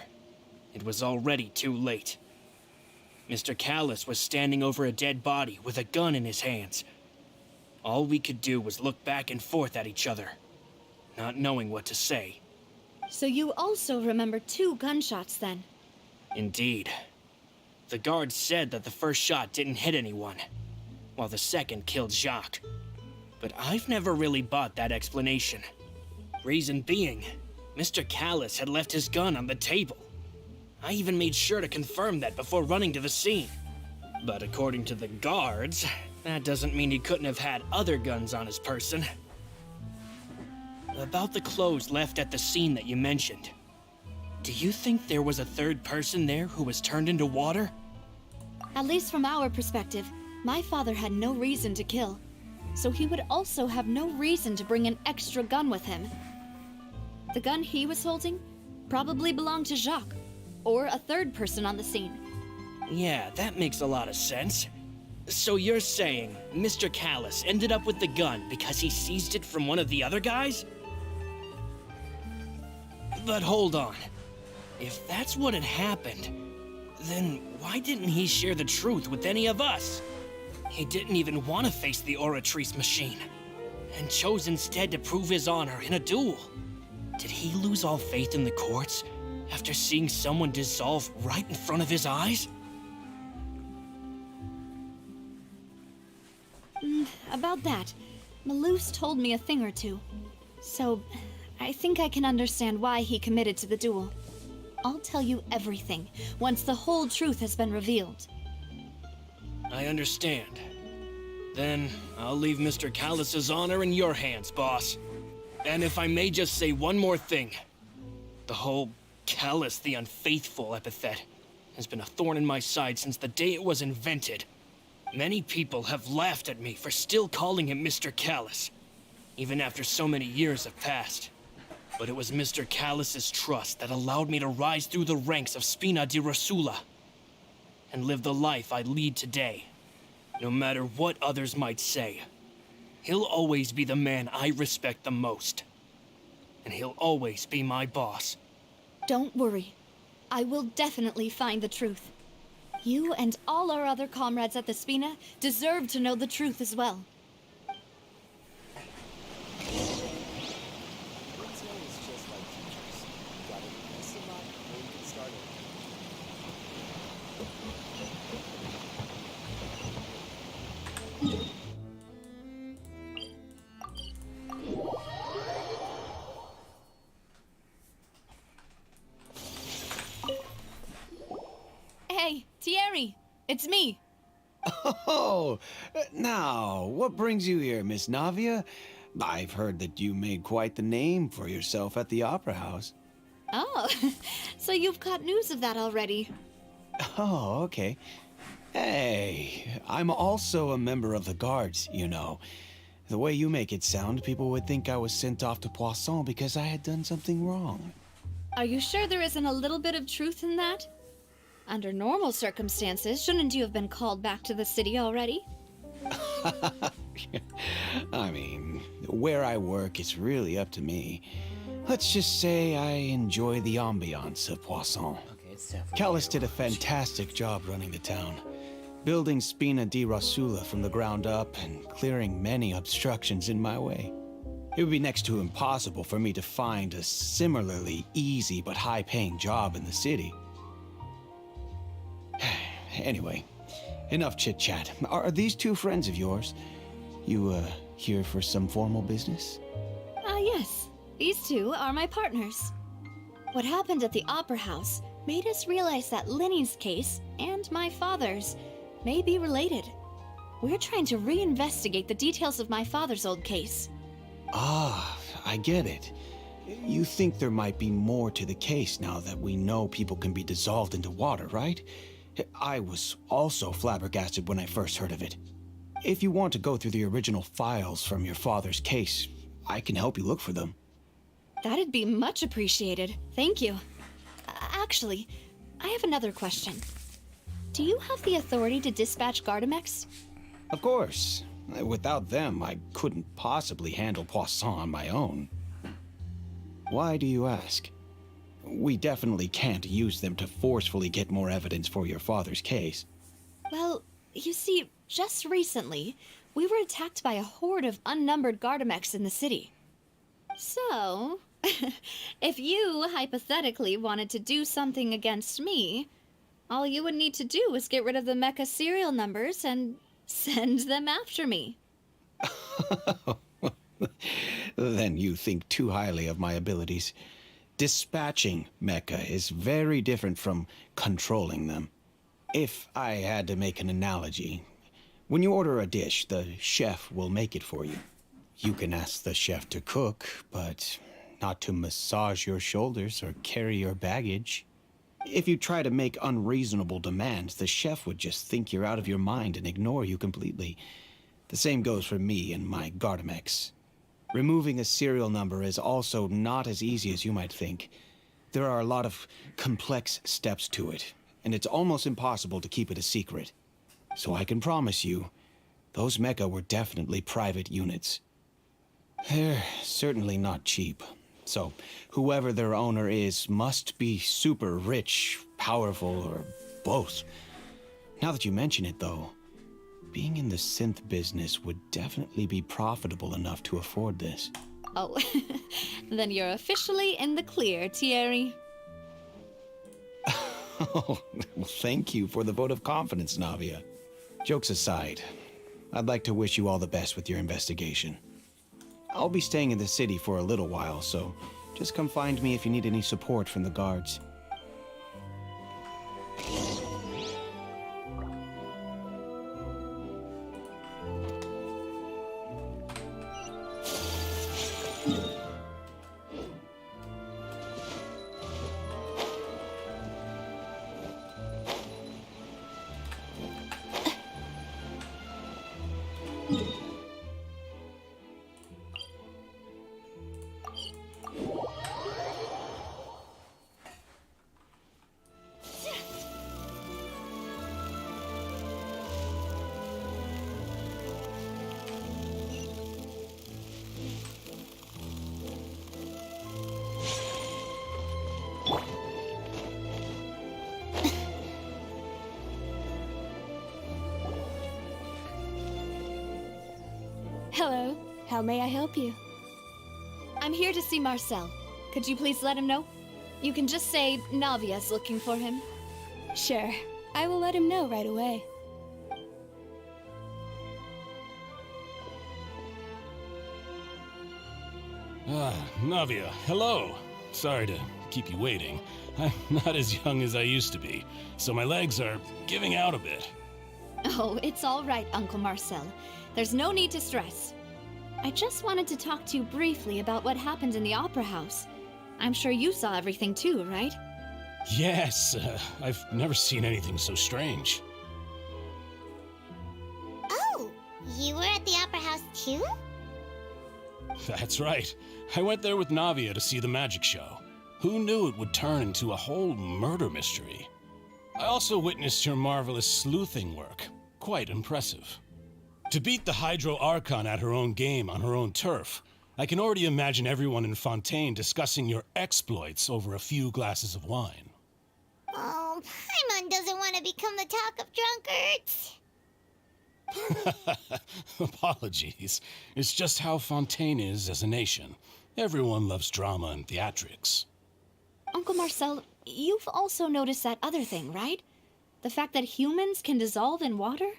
it was already too late. Mr. Callus was standing over a dead body with a gun in his hands. All we could do was look back and forth at each other, not knowing what to say. So you also remember 2 gunshots then? Indeed. The guard said that the first shot didn't hit anyone, while the second killed Jacques. But I've never really bought that explanation. Reason being, Mr. Callus had left his gun on the table. I even made sure to confirm that before running to the scene. But according to the guards, that doesn't mean he couldn't have had other guns on his person. About the clothes left at the scene that you mentioned, do you think there was a third person there who was turned into water? At least from our perspective, my father had no reason to kill. So he would also have no reason to bring an extra gun with him. The gun he was holding probably belonged to Jacques, or a third person on the scene. Yeah, that makes a lot of sense. So you're saying Mr. Callus ended up with the gun because he seized it from one of the other guys? But hold on. If that's what had happened, then why didn't he share the truth with any of us? He didn't even want to face the Oratrice machine. and chose instead to prove his honor in a duel. Did he lose all faith in the courts after seeing someone dissolve right in front of his eyes? About that, Maloof's told me a thing or two. So, I think I can understand why he committed to the duel. I'll tell you everything once the whole truth has been revealed. I understand. Then I'll leave Mr. Callus's honor in your hands, boss. And if I may just say one more thing. The whole Callus the Unfaithful epithet has been a thorn in my side since the day it was invented. Many people have laughed at me for still calling him Mr. Callus, even after so many years have passed. But it was Mr. Callus's trust that allowed me to rise through the ranks of Spina di Rosula and live the life I lead today. No matter what others might say, he'll always be the man I respect the most. And he'll always be my boss. Don't worry. I will definitely find the truth. You and all our other comrades at the Spina deserve to know the truth as well. Hey, Thierry, it's me. Oh, now, what brings you here, Miss Navia? I've heard that you made quite the name for yourself at the Opera House. Oh, so you've caught news of that already. Oh, okay. Hey, I'm also a member of the Guards, you know. The way you make it sound, people would think I was sent off to Poisson because I had done something wrong. Are you sure there isn't a little bit of truth in that? Under normal circumstances, shouldn't you have been called back to the city already? I mean, where I work is really up to me. Let's just say I enjoy the ambiance of Poisson. Callus did a fantastic job running the town, building Spina di Rosula from the ground up and clearing many obstructions in my way. It would be next to impossible for me to find a similarly easy but high-paying job in the city. Anyway, enough chit-chat. Are these two friends of yours? You, here for some formal business? Yes. These two are my partners. What happened at the Opera House made us realize that Linny's case and my father's may be related. We're trying to reinvestigate the details of my father's old case. Ah, I get it. You think there might be more to the case now that we know people can be dissolved into water, right? I was also flabbergasted when I first heard of it. If you want to go through the original files from your father's case, I can help you look for them. That'd be much appreciated. Thank you. Actually, I have another question. Do you have the authority to dispatch Gardamex? Of course. Without them, I couldn't possibly handle Poisson on my own. Why do you ask? We definitely can't use them to forcefully get more evidence for your father's case. Well, you see, just recently, we were attacked by a horde of unnumbered Gardamex in the city. So, if you hypothetically wanted to do something against me, all you would need to do is get rid of the mecha serial numbers and send them after me. Then you think too highly of my abilities. Dispatching mecha is very different from controlling them. If I had to make an analogy, when you order a dish, the chef will make it for you. You can ask the chef to cook, but not to massage your shoulders or carry your baggage. If you try to make unreasonable demands, the chef would just think you're out of your mind and ignore you completely. The same goes for me and my Gardamex. Removing a serial number is also not as easy as you might think. There are a lot of complex steps to it, and it's almost impossible to keep it a secret. So I can promise you, those mecha were definitely private units. They're certainly not cheap. So whoever their owner is must be super rich, powerful, or both. Now that you mention it, though, being in the synth business would definitely be profitable enough to afford this. Oh, then you're officially in the clear, Thierry. Oh, well, thank you for the vote of confidence, Navia. Jokes aside, I'd like to wish you all the best with your investigation. I'll be staying in the city for a little while, so just come find me if you need any support from the guards. Hello. How may I help you? I'm here to see Marcel. Could you please let him know? You can just say Navia's looking for him. Sure. I will let him know right away. Navia, hello. Sorry to keep you waiting. I'm not as young as I used to be, so my legs are giving out a bit. Oh, it's all right, Uncle Marcel. There's no need to stress. I just wanted to talk to you briefly about what happened in the Opera House. I'm sure you saw everything too, right? Yes, I've never seen anything so strange. Oh, you were at the Opera House too? That's right. I went there with Navia to see the magic show. Who knew it would turn into a whole murder mystery? I also witnessed your marvelous sleuthing work. Quite impressive. To beat the Hydro Archon at her own game on her own turf, I can already imagine everyone in Fontaine discussing your exploits over a few glasses of wine. Oh, Paimon doesn't want to become the talk of drunkards. Apologies. It's just how Fontaine is as a nation. Everyone loves drama and theatrics. Uncle Marcel, you've also noticed that other thing, right? The fact that humans can dissolve in water?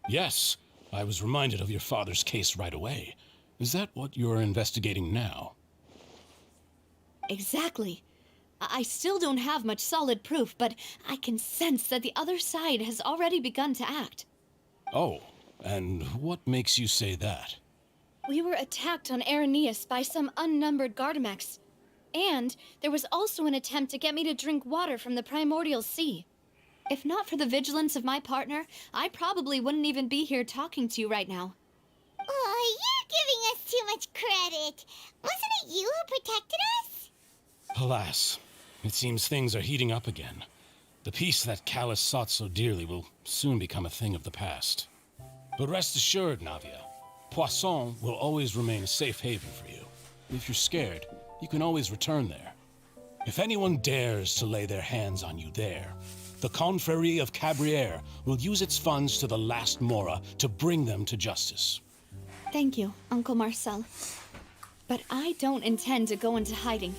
Yes, I was reminded of your father's case right away. Is that what you're investigating now? Exactly. I still don't have much solid proof, but I can sense that the other side has already begun to act. Oh, and what makes you say that? We were attacked on Araneus by some unnumbered Gardamex. And there was also an attempt to get me to drink water from the primordial sea. If not for the vigilance of my partner, I probably wouldn't even be here talking to you right now. Oh, you're giving us too much credit. Wasn't it you who protected us? Alas, it seems things are heating up again. The peace that Callus sought so dearly will soon become a thing of the past. But rest assured, Navia, Poisson will always remain a safe haven for you. If you're scared, you can always return there. If anyone dares to lay their hands on you there, the Confrérie of Cabrières will use its funds to the last Mora to bring them to justice. Thank you, Uncle Marcel. But I don't intend to go into hiding.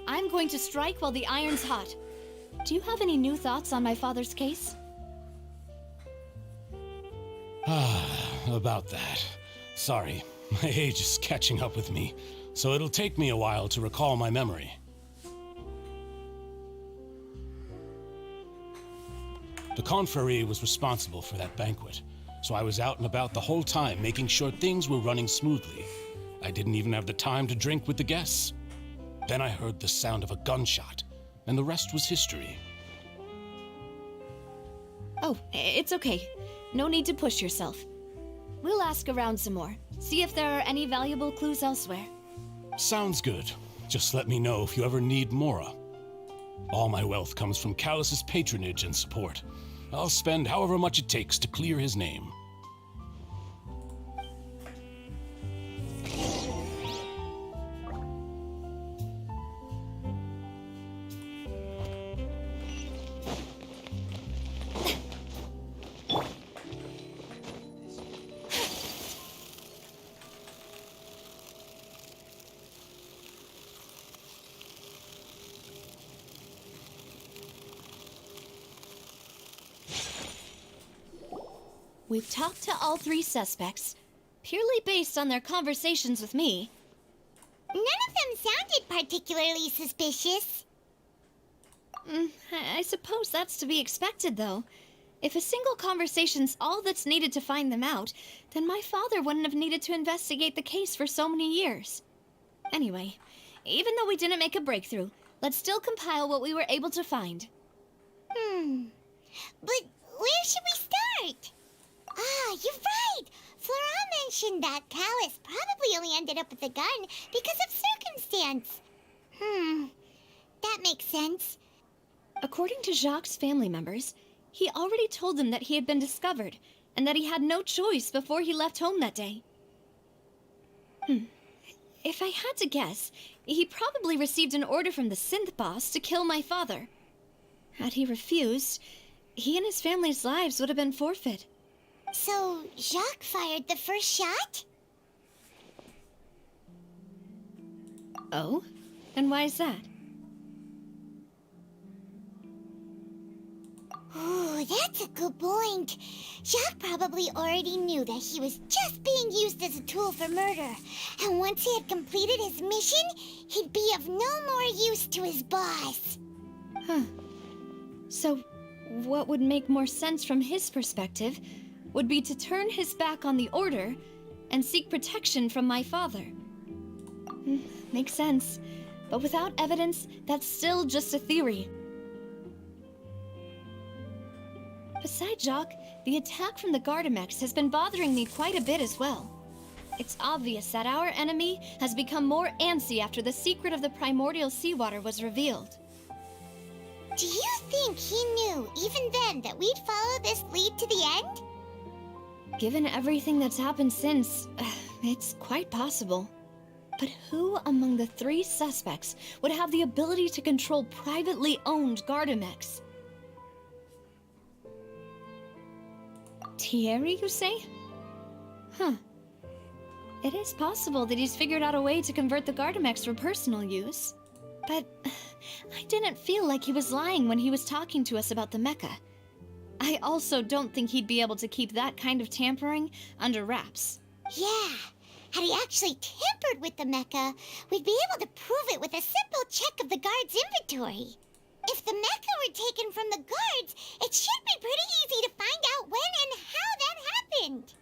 I'm going to strike while the iron's hot. Do you have any new thoughts on my father's case? About that. Sorry, my age is catching up with me, so it'll take me a while to recall my memory. The Confrérie was responsible for that banquet, so I was out and about the whole time making sure things were running smoothly. I didn't even have the time to drink with the guests. Then I heard the sound of a gunshot, and the rest was history. Oh, it's okay. No need to push yourself. We'll ask around some more, see if there are any valuable clues elsewhere. Sounds good. Just let me know if you ever need Mora. All my wealth comes from Callus's patronage and support. I'll spend however much it takes to clear his name. we've talked to all 3 suspects, purely based on their conversations with me. None of them sounded particularly suspicious. I suppose that's to be expected, though. If a single conversation's all that's needed to find them out, then my father wouldn't have needed to investigate the case for so many years. Anyway, even though we didn't make a breakthrough, let's still compile what we were able to find. But where should we start? Ah, you're right! Flora mentioned that Callus probably only ended up with the gun because of circumstance. That makes sense. According to Jacques' family members, he already told them that he had been discovered, and that he had no choice before he left home that day. If I had to guess, he probably received an order from the synth boss to kill my father. Had he refused, he and his family's lives would have been forfeit. So, Jacques fired the first shot? Oh? And why is that? Ooh, that's a good point. Jacques probably already knew that he was just being used as a tool for murder. And once he had completed his mission, he'd be of no more use to his boss. So, what would make more sense from his perspective would be to turn his back on the Order and seek protection from my father. Makes sense. But without evidence, that's still just a theory. Besides Jacques, the attack from the Gardamex has been bothering me quite a bit as well. It's obvious that our enemy has become more antsy after the secret of the primordial seawater was revealed. Do you think he knew, even then, that we'd follow this lead to the end? Given everything that's happened since, it's quite possible. But who among the 3 suspects would have the ability to control privately owned Gardamex? Thierry, you say? It is possible that he's figured out a way to convert the Gardamex for personal use. But I didn't feel like he was lying when he was talking to us about the mecha. I also don't think he'd be able to keep that kind of tampering under wraps. Yeah, had he actually tampered with the mecha, we'd be able to prove it with a simple check of the guard's inventory. If the mecha were taken from the guards, it should be pretty easy to find out when and how that happened.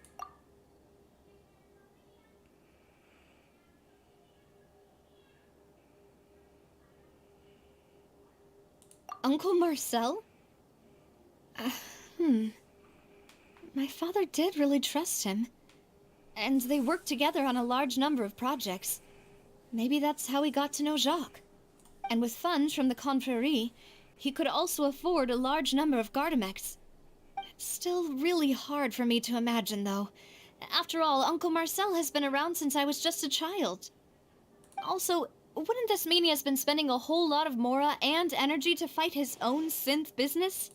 Uncle Marcel? My father did really trust him. And they worked together on a large number of projects. Maybe that's how he got to know Jacques. And with funds from the Confrérie, he could also afford a large number of Gardamex. It's still really hard for me to imagine, though. After all, Uncle Marcel has been around since I was just a child. Also, wouldn't this mean he has been spending a whole lot of mora and energy to fight his own synth business?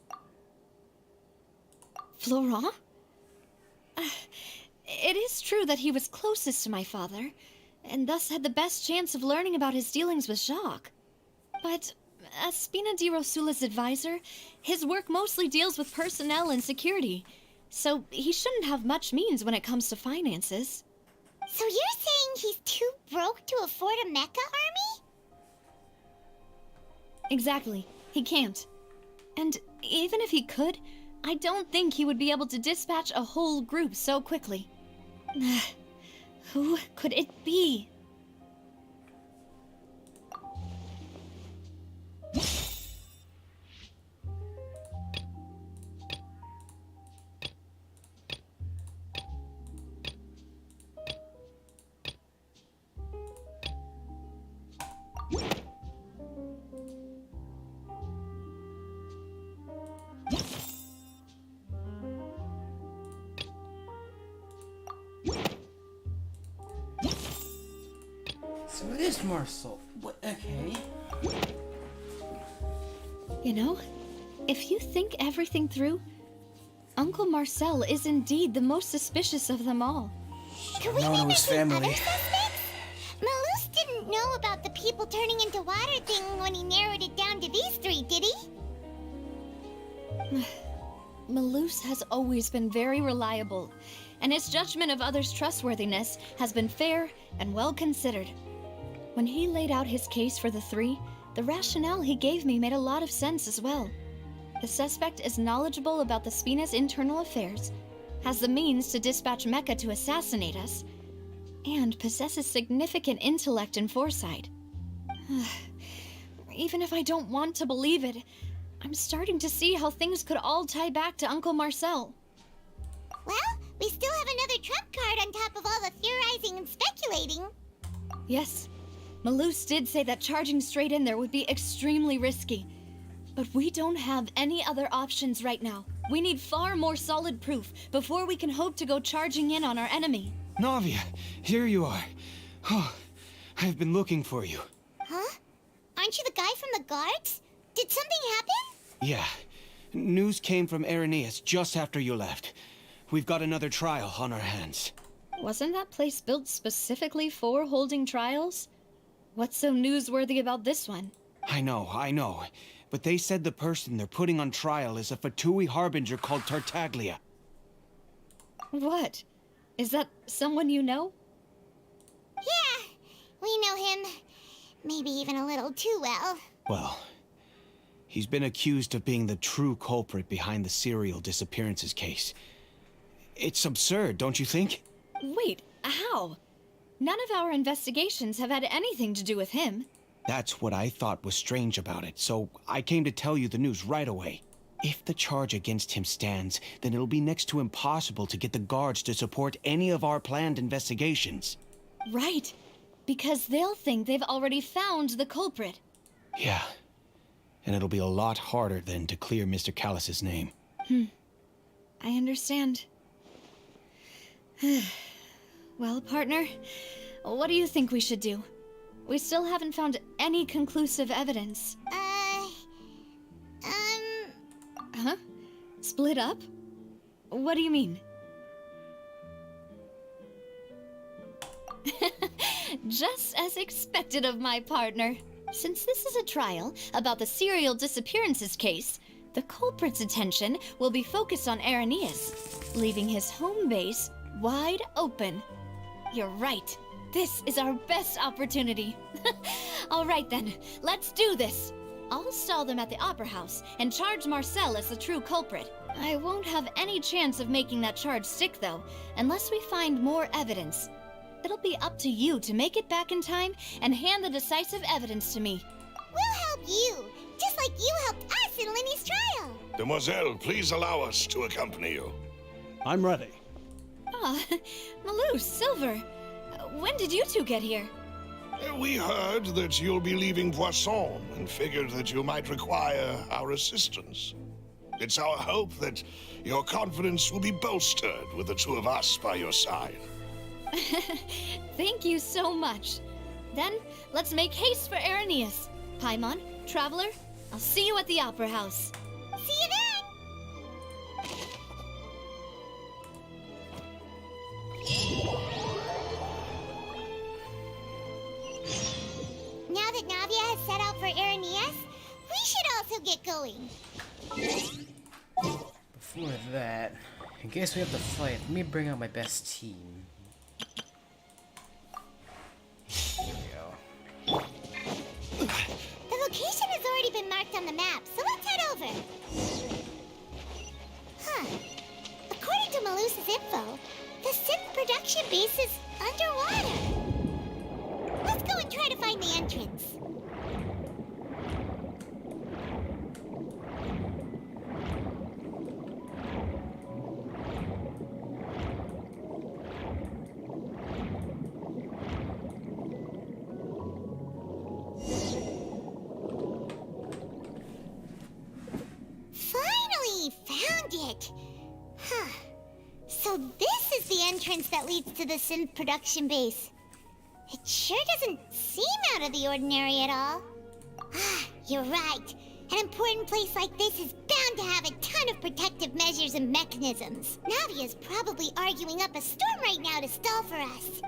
Florent? It is true that he was closest to my father, and thus had the best chance of learning about his dealings with Jacques. But as Spina di Rosula's advisor, his work mostly deals with personnel and security, so he shouldn't have much means when it comes to finances. So you're saying he's too broke to afford a mecha army? Exactly. He can't. And even if he could, I don't think he would be able to dispatch a whole group so quickly. Who could it be? So it is Marcel. What? Okay. You know, if you think everything through, Uncle Marcel is indeed the most suspicious of them all. Could we No one be was missing family. other suspects? Malus didn't know about the people turning into water thing when he narrowed it down to these 3, did he? Malus has always been very reliable, and his judgment of others' trustworthiness has been fair and well considered. When he laid out his case for the three, the rationale he gave me made a lot of sense as well. The suspect is knowledgeable about the Spina's internal affairs, has the means to dispatch Mecha to assassinate us, and possesses significant intellect and foresight. Even if I don't want to believe it, I'm starting to see how things could all tie back to Uncle Marcel. Well, we still have another trump card on top of all the theorizing and speculating. Yes, Malus did say that charging straight in there would be extremely risky. But we don't have any other options right now. We need far more solid proof before we can hope to go charging in on our enemy. Navia, here you are. Oh, I've been looking for you. Huh? Aren't you the guy from the guards? Did something happen? Yeah. News came from Irenaeus just after you left. We've got another trial on our hands. Wasn't that place built specifically for holding trials? What's so newsworthy about this one? I know. But they said the person they're putting on trial is a Fatui harbinger called Tartaglia. What? Is that someone you know? Yeah, we know him. Maybe even a little too well. Well, he's been accused of being the true culprit behind the serial disappearances case. It's absurd, don't you think? Wait, how? None of our investigations have had anything to do with him. That's what I thought was strange about it, so I came to tell you the news right away. If the charge against him stands, then it'll be next to impossible to get the guards to support any of our planned investigations. Right, because they'll think they've already found the culprit. Yeah, and it'll be a lot harder then to clear Mr. Callus's name. I understand. Well, partner, what do you think we should do? We still haven't found any conclusive evidence. Huh? Split up? What do you mean? Just as expected of my partner. Since this is a trial about the serial disappearances case, the culprit's attention will be focused on Irenaeus, leaving his home base wide open. You're right. This is our best opportunity. All right then, let's do this. I'll stall them at the Opera House and charge Marcel as the true culprit. I won't have any chance of making that charge stick, though, unless we find more evidence. It'll be up to you to make it back in time and hand the decisive evidence to me. We'll help you, just like you helped us in Linny's trial. Demoiselle, please allow us to accompany you. I'm ready. Ah, Malus, Silver, when did you two get here? We heard that you'll be leaving Poisson and figured that you might require our assistance. It's our hope that your confidence will be bolstered with the two of us by your side. Thank you so much. Then, let's make haste for Irenaeus. Paimon, Traveler, I'll see you at the Opera House. See you then! Now that Navia has set out for Irenaeus, we should also get going. Before that, I guess we have to fight. Let me bring out my best team. There we go. The location has already been marked on the map, so let's head over. Huh. According to Malus's info, the synth production base is underwater. Let's go and try to find the entrance. Finally found it! Huh. So this is the entrance that leads to the synth production base. It sure doesn't seem out of the ordinary at all. Ah, you're right. An important place like this is bound to have a ton of protective measures and mechanisms. Navia's probably arguing up a storm right now to stall for us.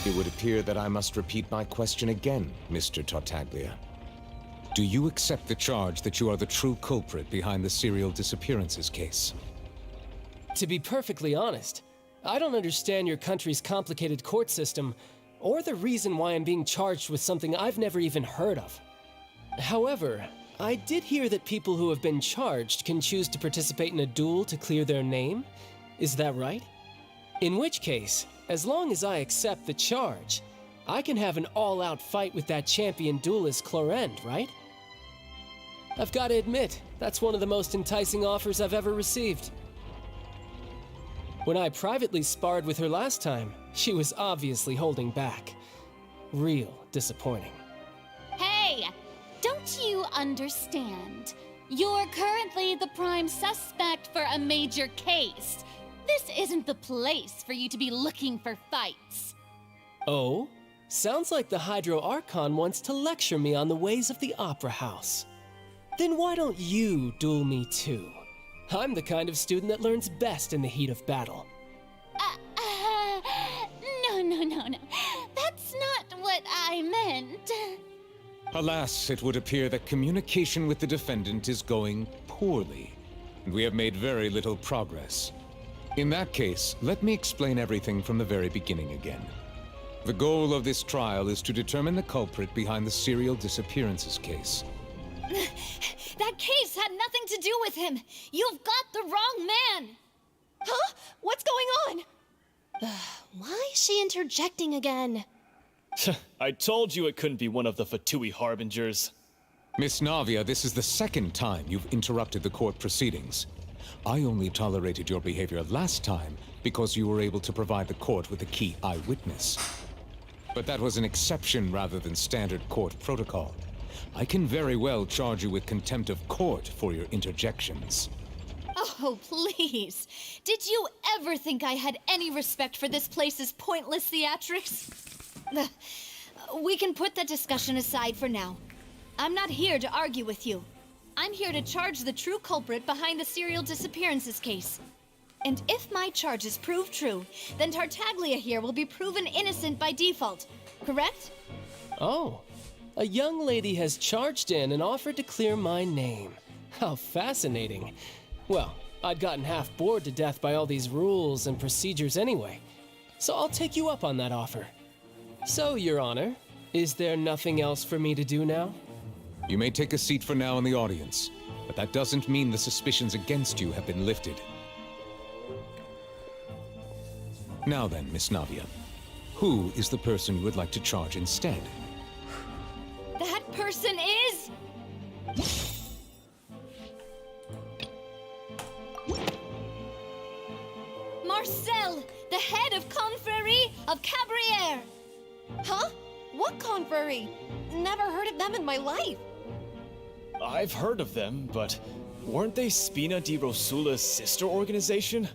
It would appear that I must repeat my question again, Mr. Tartaglia. Do you accept the charge that you are the true culprit behind the serial disappearances case? To be perfectly honest, I don't understand your country's complicated court system, or the reason why I'm being charged with something I've never even heard of. However, I did hear that people who have been charged can choose to participate in a duel to clear their name. Is that right? In which case, as long as I accept the charge, I can have an all-out fight with that champion duelist Clorend, right? I've got to admit, that's one of the most enticing offers I've ever received. When I privately sparred with her last time, she was obviously holding back. Real disappointing. Hey! Don't you understand? You're currently the prime suspect for a major case. This isn't the place for you to be looking for fights. Oh? Sounds like the Hydro Archon wants to lecture me on the ways of the Opera House. Then why don't you duel me too? I'm the kind of student that learns best in the heat of battle. No. That's not what I meant. Alas, it would appear that communication with the defendant is going poorly, and we have made very little progress. In that case, let me explain everything from the very beginning again. The goal of this trial is to determine the culprit behind the serial disappearances case. That case had nothing to do with him. You've got the wrong man. Huh? What's going on? Why is she interjecting again? I told you it couldn't be one of the Fatui Harbingers. Miss Navia, this is the second time you've interrupted the court proceedings. I only tolerated your behavior last time because you were able to provide the court with a key eyewitness. But that was an exception rather than standard court protocol. I can very well charge you with contempt of court for your interjections. Oh, please. Did you ever think I had any respect for this place's pointless theatrics? We can put that discussion aside for now. I'm not here to argue with you. I'm here to charge the true culprit behind the serial disappearances case. And if my charges prove true, then Tartaglia here will be proven innocent by default, correct? Oh, a young lady has charged in and offered to clear my name. How fascinating. Well, I'd gotten half bored to death by all these rules and procedures anyway, so I'll take you up on that offer. So, Your Honor, is there nothing else for me to do now? You may take a seat for now in the audience, but that doesn't mean the suspicions against you have been lifted. Now then, Miss Navia, who is the person you would like to charge instead? That person is... Marcel, the head of Confrérie of Cabriere! Huh? What confrérie? Never heard of them in my life. I've heard of them, but weren't they Spina di Rosula's sister organization?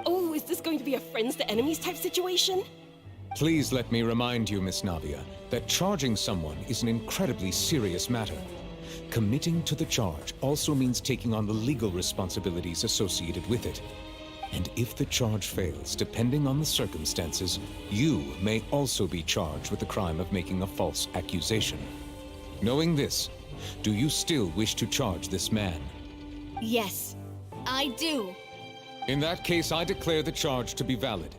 Oh, is this going to be a friends to enemies type situation? Please let me remind you, Miss Navia, that charging someone is an incredibly serious matter. Committing to the charge also means taking on the legal responsibilities associated with it. And if the charge fails, depending on the circumstances, you may also be charged with the crime of making a false accusation. Knowing this, do you still wish to charge this man? Yes, I do. In that case, I declare the charge to be valid.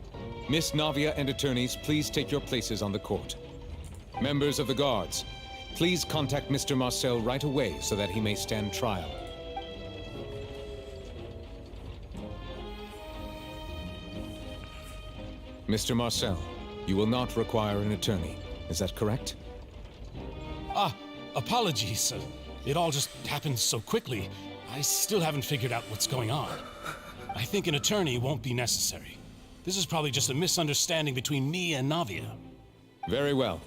Miss Navia and attorneys, please take your places on the court. Members of the guards, please contact Mr. Marcel right away so that he may stand trial. Mr. Marcel, you will not require an attorney. Is that correct? Apologies. It all just happened so quickly. I still haven't figured out what's going on. I think an attorney won't be necessary. This is probably just a misunderstanding between me and Navia. Very well.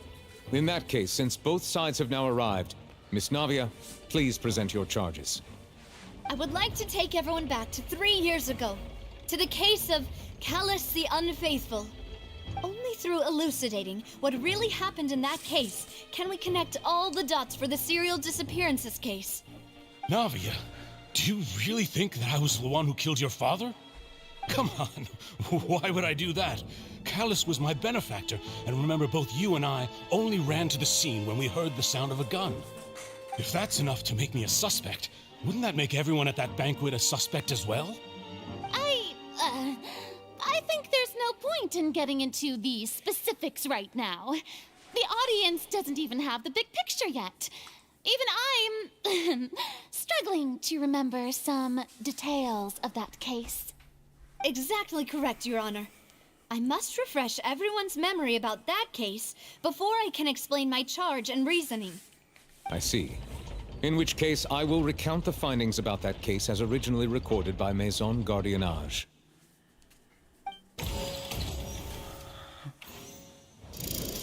In that case, since both sides have now arrived, Miss Navia, please present your charges. I would like to take everyone back to 3 years ago, to the case of Callus the Unfaithful. Only through elucidating what really happened in that case can we connect all the dots for the serial disappearances case. Navia, do you really think that I was the one who killed your father? Come on, why would I do that? Callus was my benefactor, and remember, both you and I only ran to the scene when we heard the sound of a gun. If that's enough to make me a suspect, wouldn't that make everyone at that banquet a suspect as well? I think there's no point in getting into the specifics right now. The audience doesn't even have the big picture yet. Even I'm struggling to remember some details of that case. Exactly correct, Your Honor. I must refresh everyone's memory about that case before I can explain my charge and reasoning. I see. In which case, I will recount the findings about that case as originally recorded by Maison Gardiennage.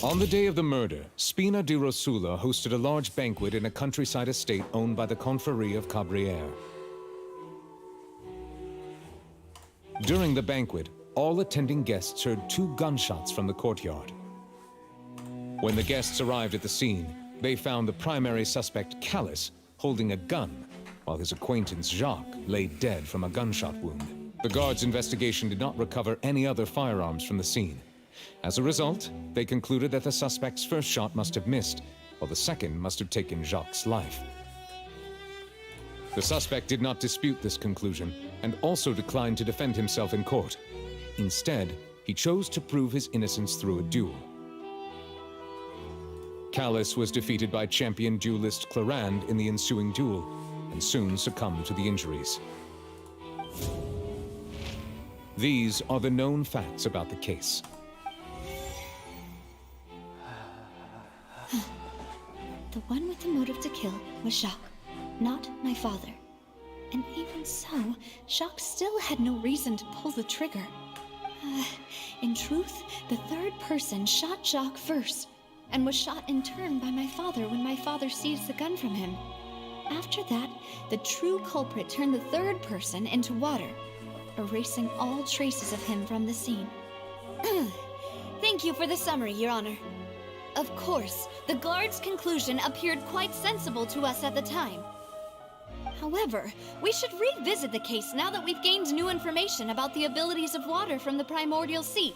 On the day of the murder, Spina di Rosula hosted a large banquet in a countryside estate owned by the Confrérie of Cabrières. During the banquet, all attending guests heard 2 gunshots from the courtyard. When the guests arrived at the scene, they found the primary suspect, Callus, holding a gun, while his acquaintance, Jacques, lay dead from a gunshot wound. The guards' investigation did not recover any other firearms from the scene. As a result, they concluded that the suspect's first shot must have missed, while the second must have taken Jacques' life. The suspect did not dispute this conclusion, and also declined to defend himself in court. Instead, he chose to prove his innocence through a duel. Callus was defeated by champion duelist Clarande in the ensuing duel, and soon succumbed to the injuries. These are the known facts about the case. The one with the motive to kill was Jacques, not my father. And even so, Jacques still had no reason to pull the trigger. In truth, the third person shot Jacques first, and was shot in turn by my father when my father seized the gun from him. After that, the true culprit turned the third person into water, erasing all traces of him from the scene. Thank you for the summary, Your Honor. Of course, the guard's conclusion appeared quite sensible to us at the time. However, we should revisit the case now that we've gained new information about the abilities of water from the primordial sea.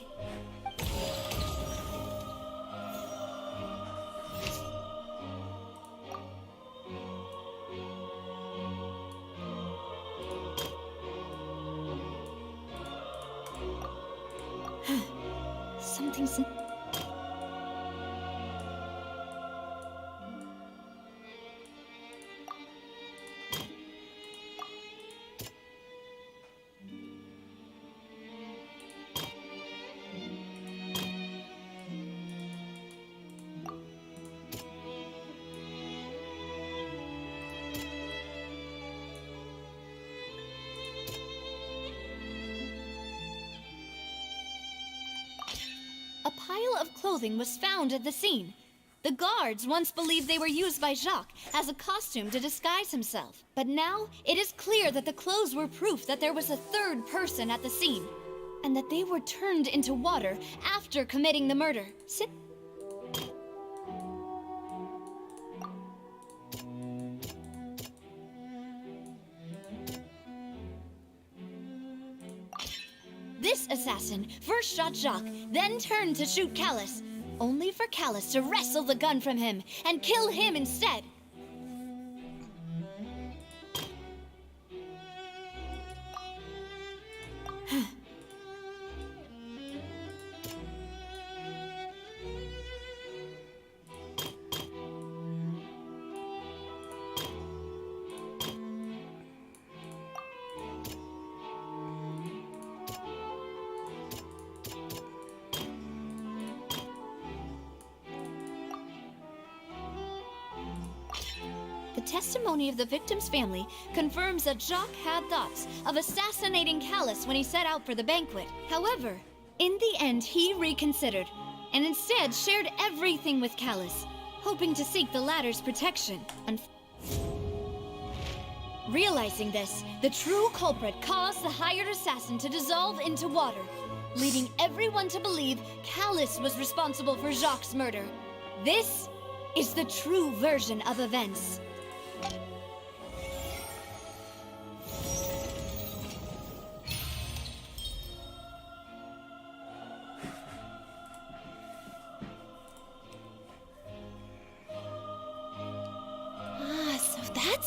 Something's... A pile of clothing was found at the scene. The guards once believed they were used by Jacques as a costume to disguise himself. But now, it is clear that the clothes were proof that there was a third person at the scene, and that they were turned into water after committing the murder. This assassin first shot Jacques, then turned to shoot Callus, only for Callus to wrestle the gun from him and kill him instead. The testimony of the victim's family confirms that Jacques had thoughts of assassinating Callus when he set out for the banquet. However, in the end, he reconsidered, and instead shared everything with Callus, hoping to seek the latter's protection. Realizing this, the true culprit caused the hired assassin to dissolve into water, leading everyone to believe Callus was responsible for Jacques' murder. This is the true version of events.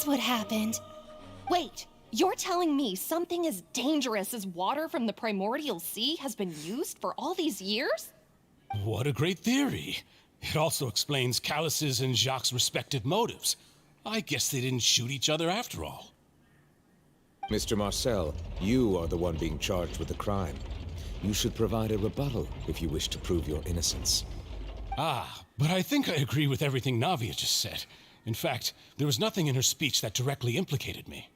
that's what happened. Wait, you're telling me something as dangerous as water from the primordial sea has been used for all these years? What a great theory. It also explains Callus's and Jacques' respective motives. I guess they didn't shoot each other after all. Mr. Marcel, you are the one being charged with the crime. You should provide a rebuttal if you wish to prove your innocence. Ah, but I think I agree with everything Navia just said. In fact, there was nothing in her speech that directly implicated me.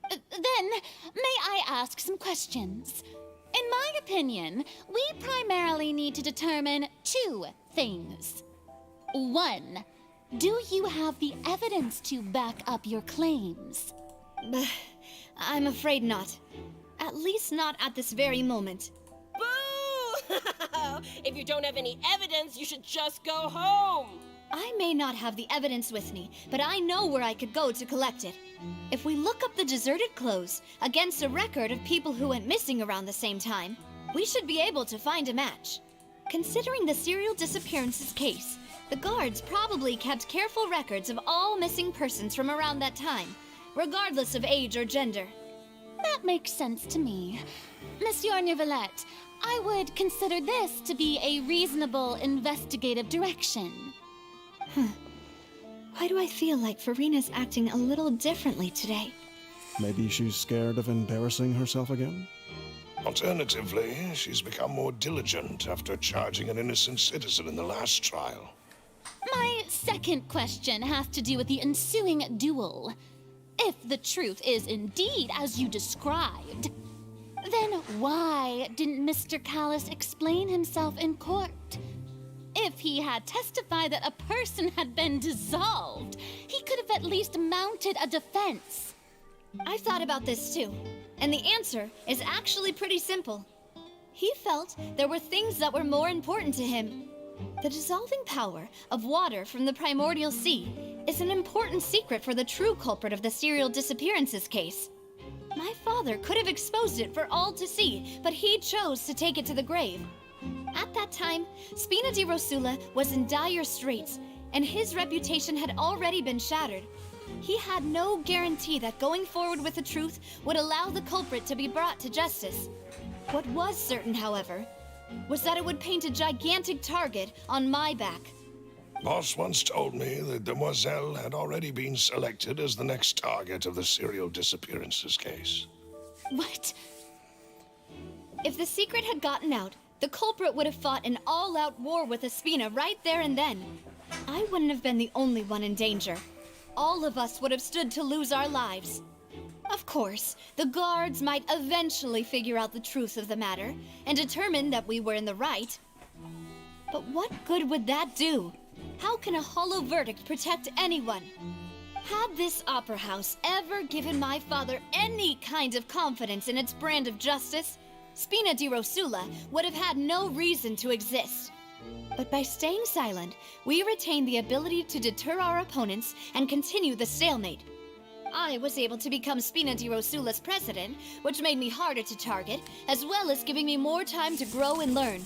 Then, may I ask some questions? In my opinion, we primarily need to determine two things. One, do you have the evidence to back up your claims? I'm afraid not. At least not at this very moment. Boo! If you don't have any evidence, you should just go home! I may not have the evidence with me, but I know where I could go to collect it. If we look up the deserted clothes against a record of people who went missing around the same time, we should be able to find a match. Considering the serial disappearances case, the guards probably kept careful records of all missing persons from around that time, regardless of age or gender. That makes sense to me. Monsieur Neuvillette, I would consider this to be a reasonable investigative direction. Why do I feel like Farina's acting a little differently today? Maybe she's scared of embarrassing herself again? Alternatively, she's become more diligent after charging an innocent citizen in the last trial. My second question has to do with the ensuing duel. If the truth is indeed as you described, then why didn't Mr. Callus explain himself in court? If he had testified that a person had been dissolved, he could have at least mounted a defense. I've thought about this too, and the answer is actually pretty simple. He felt there were things that were more important to him. The dissolving power of water from the primordial sea is an important secret for the true culprit of the serial disappearances case. My father could have exposed it for all to see, but he chose to take it to the grave. At that time, Spina di Rosula was in dire straits, and his reputation had already been shattered. He had no guarantee that going forward with the truth would allow the culprit to be brought to justice. What was certain, however, was that it would paint a gigantic target on my back. Boss once told me that Demoiselle had already been selected as the next target of the serial disappearances case. What? If the secret had gotten out, the culprit would have fought an all-out war with Espina right there and then. I wouldn't have been the only one in danger. All of us would have stood to lose our lives. Of course, the guards might eventually figure out the truth of the matter and determine that we were in the right. But what good would that do? How can a hollow verdict protect anyone? Had this opera house ever given my father any kind of confidence in its brand of justice, Spina di Rosula would have had no reason to exist. But by staying silent, we retained the ability to deter our opponents and continue the stalemate. I was able to become Spina di Rosula's president, which made me harder to target, as well as giving me more time to grow and learn.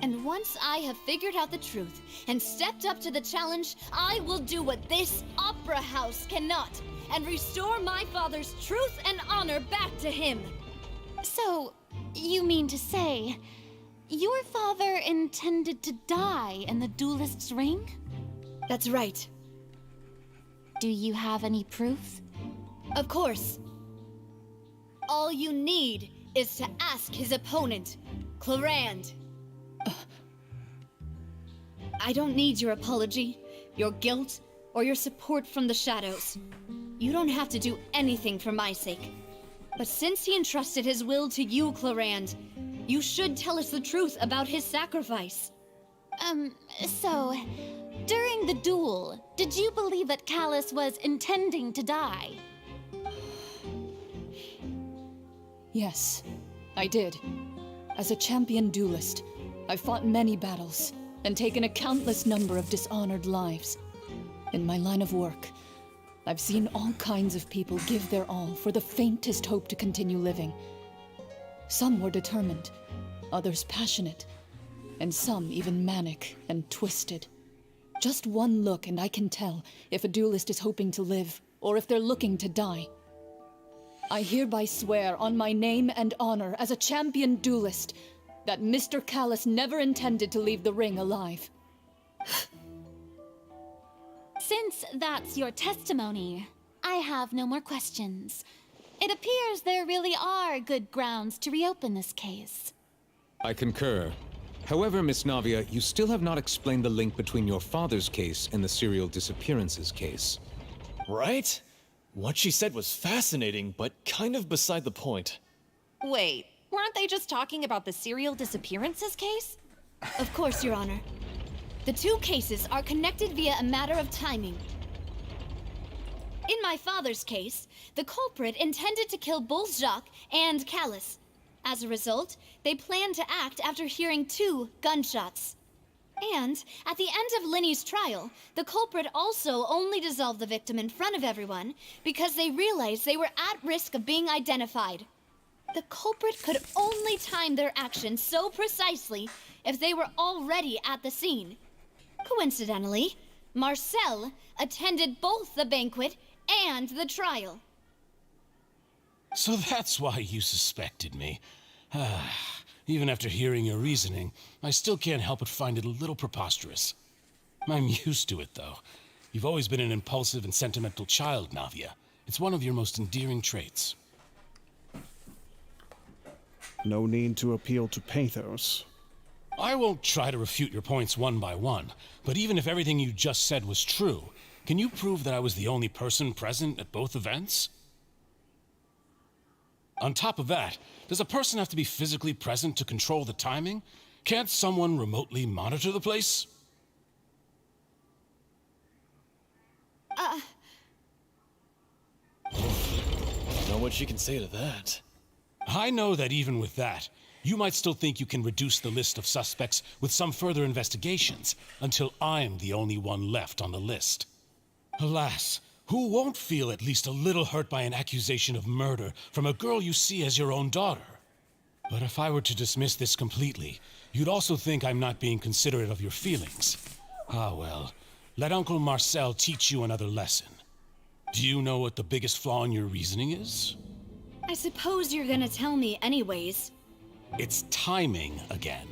And once I have figured out the truth and stepped up to the challenge, I will do what this opera house cannot, and restore my father's truth and honor back to him. So, you mean to say, your father intended to die in the duelist's ring? That's right. Do you have any proof? Of course. All you need is to ask his opponent, Clarand. I don't need your apology, your guilt, or your support from the shadows. You don't have to do anything for my sake. But since he entrusted his will to you, Clarand, you should tell us the truth about his sacrifice. So, during the duel, did you believe that Callus was intending to die? Yes, I did. As a champion duelist, I've fought many battles and taken a countless number of dishonored lives. In my line of work, I've seen all kinds of people give their all for the faintest hope to continue living. Some were determined, others passionate, and some even manic and twisted. Just one look and I can tell if a duelist is hoping to live, or if they're looking to die. I hereby swear on my name and honor as a champion duelist that Mr. Callus never intended to leave the ring alive. Since that's your testimony, I have no more questions. It appears there really are good grounds to reopen this case. I concur. However, Miss Navia, you still have not explained the link between your father's case and the serial disappearances case. Right? What she said was fascinating, but kind of beside the point. Wait, weren't they just talking about the serial disappearances case? Of course, Your Honor. The two cases are connected via a matter of timing. In my father's case, the culprit intended to kill both Jacques and Callus. As a result, they planned to act after hearing 2 gunshots. And at the end of Linny's trial, the culprit also only dissolved the victim in front of everyone because they realized they were at risk of being identified. The culprit could only time their actions so precisely if they were already at the scene. Coincidentally, Marcel attended both the banquet and the trial. So that's why you suspected me. Even after hearing your reasoning, I still can't help but find it a little preposterous. I'm used to it, though. You've always been an impulsive and sentimental child, Navia. It's one of your most endearing traits. No need to appeal to pathos. I won't try to refute your points one by one, but even if everything you just said was true, can you prove that I was the only person present at both events? On top of that, does a person have to be physically present to control the timing? Can't someone remotely monitor the place? Don't know what she can say to that. I know that even with that, you might still think you can reduce the list of suspects with some further investigations until I'm the only one left on the list. Alas, who won't feel at least a little hurt by an accusation of murder from a girl you see as your own daughter? But if I were to dismiss this completely, you'd also think I'm not being considerate of your feelings. Ah well, let Uncle Marcel teach you another lesson. Do you know what the biggest flaw in your reasoning is? I suppose you're gonna tell me anyways. It's timing again.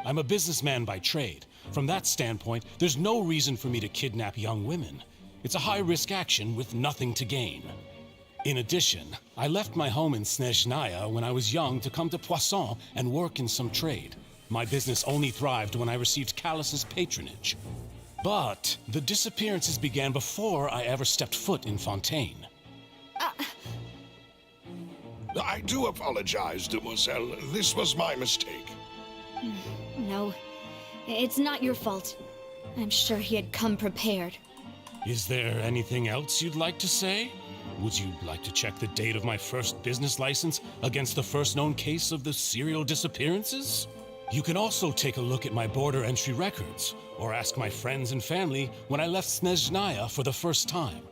I'm a businessman by trade. From that standpoint, there's no reason for me to kidnap young women. It's a high-risk action with nothing to gain. In addition, I left my home in Snezhnaya when I was young to come to Poisson and work in some trade. My business only thrived when I received Callus's patronage. But the disappearances began before I ever stepped foot in Fontaine. I do apologize, demoiselle. This was my mistake. No, it's not your fault. I'm sure he had come prepared. Is there anything else you'd like to say? Would you like to check the date of my first business license against the first known case of the serial disappearances? You can also take a look at my border entry records, or ask my friends and family when I left Snezhnaya for the first time.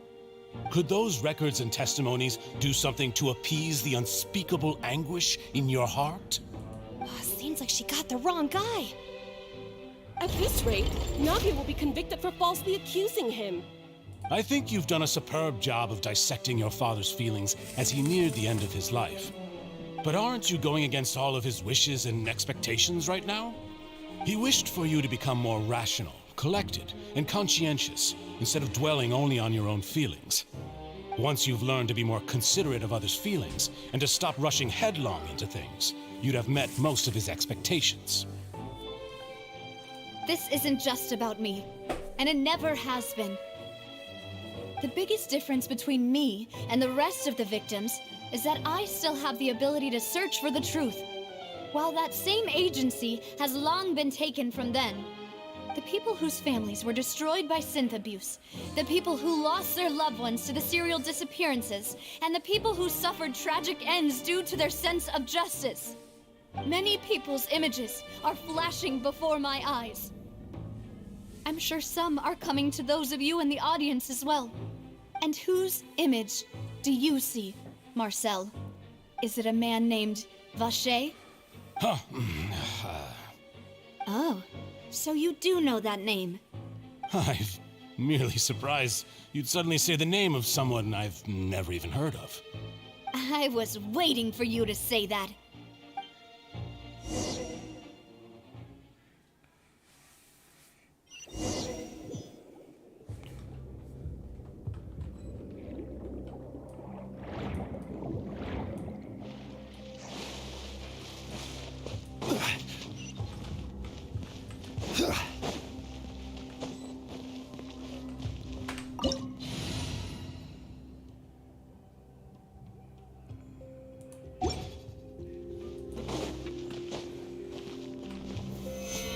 Could those records and testimonies do something to appease the unspeakable anguish in your heart? Seems like she got the wrong guy. At this rate, Navia will be convicted for falsely accusing him. I think you've done a superb job of dissecting your father's feelings as he neared the end of his life. But aren't you going against all of his wishes and expectations right now? He wished for you to become more rational, collected, and conscientious, instead of dwelling only on your own feelings. Once you've learned to be more considerate of others' feelings, and to stop rushing headlong into things, you'd have met most of his expectations. This isn't just about me, and it never has been. The biggest difference between me and the rest of the victims is that I still have the ability to search for the truth, while that same agency has long been taken from them. The people whose families were destroyed by synth abuse, the people who lost their loved ones to the serial disappearances, and the people who suffered tragic ends due to their sense of justice. Many people's images are flashing before my eyes. I'm sure some are coming to those of you in the audience as well. And whose image do you see, Marcel? Is it a man named Vacher? Oh, so you do know that name. I'm merely surprised you'd suddenly say the name of someone I've never even heard of. I was waiting for you to say that.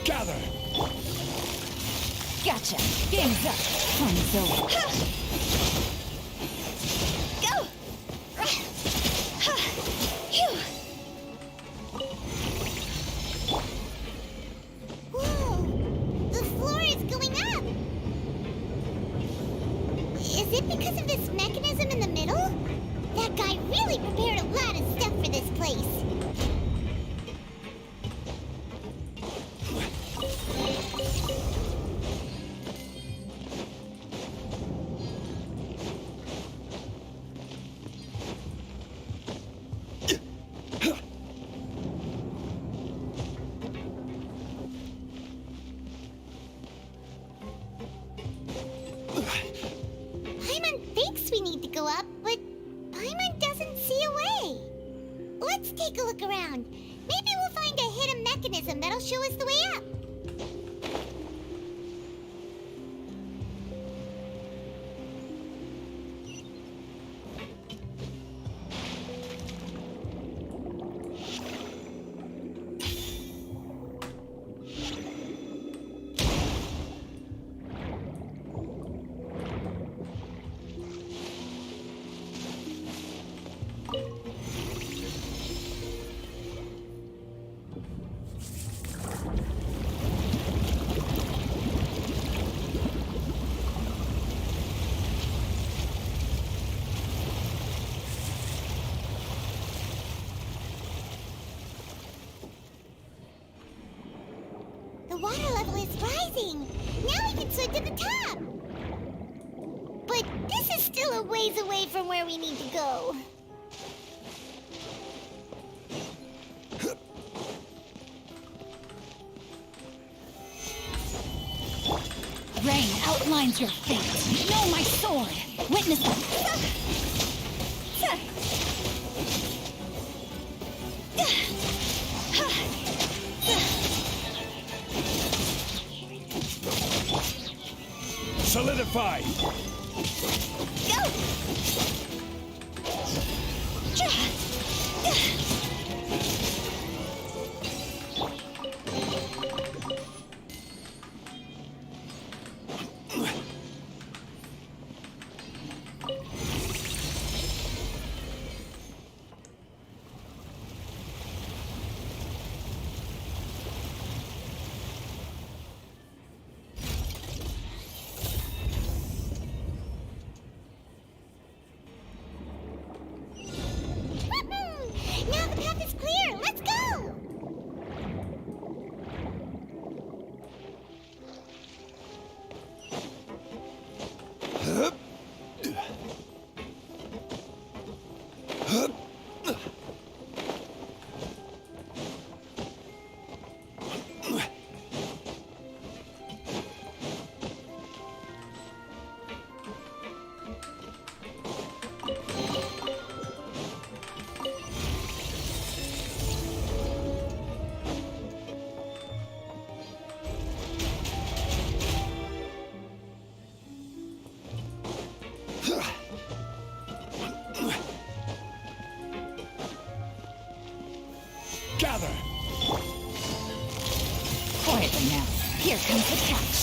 Gather! Gotcha! Game's up! Fun's over. Go! Phew! Whoa! The floor is going up! Is it because of this mechanism in the middle? That guy really prepared a lot of stuff for this place. Paimon thinks we need to go up, but Paimon doesn't see a way. Let's take a look around. Maybe we'll find a hidden mechanism that'll show us the way up. The water level is rising. Now we can swim to the top. But this is still a ways away from where we need to go. Rain outlines your fate. Know my sword. Witness Solidify! Go! Now the path is clear. Let's go. Gather! Quietly now. Here comes the catch.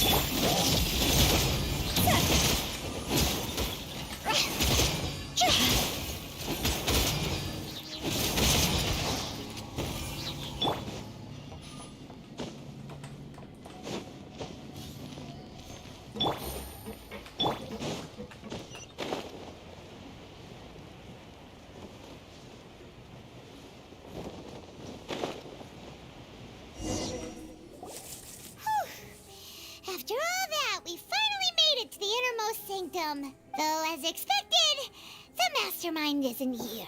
After all that, we finally sanctum. Though, as expected, the mastermind isn't here.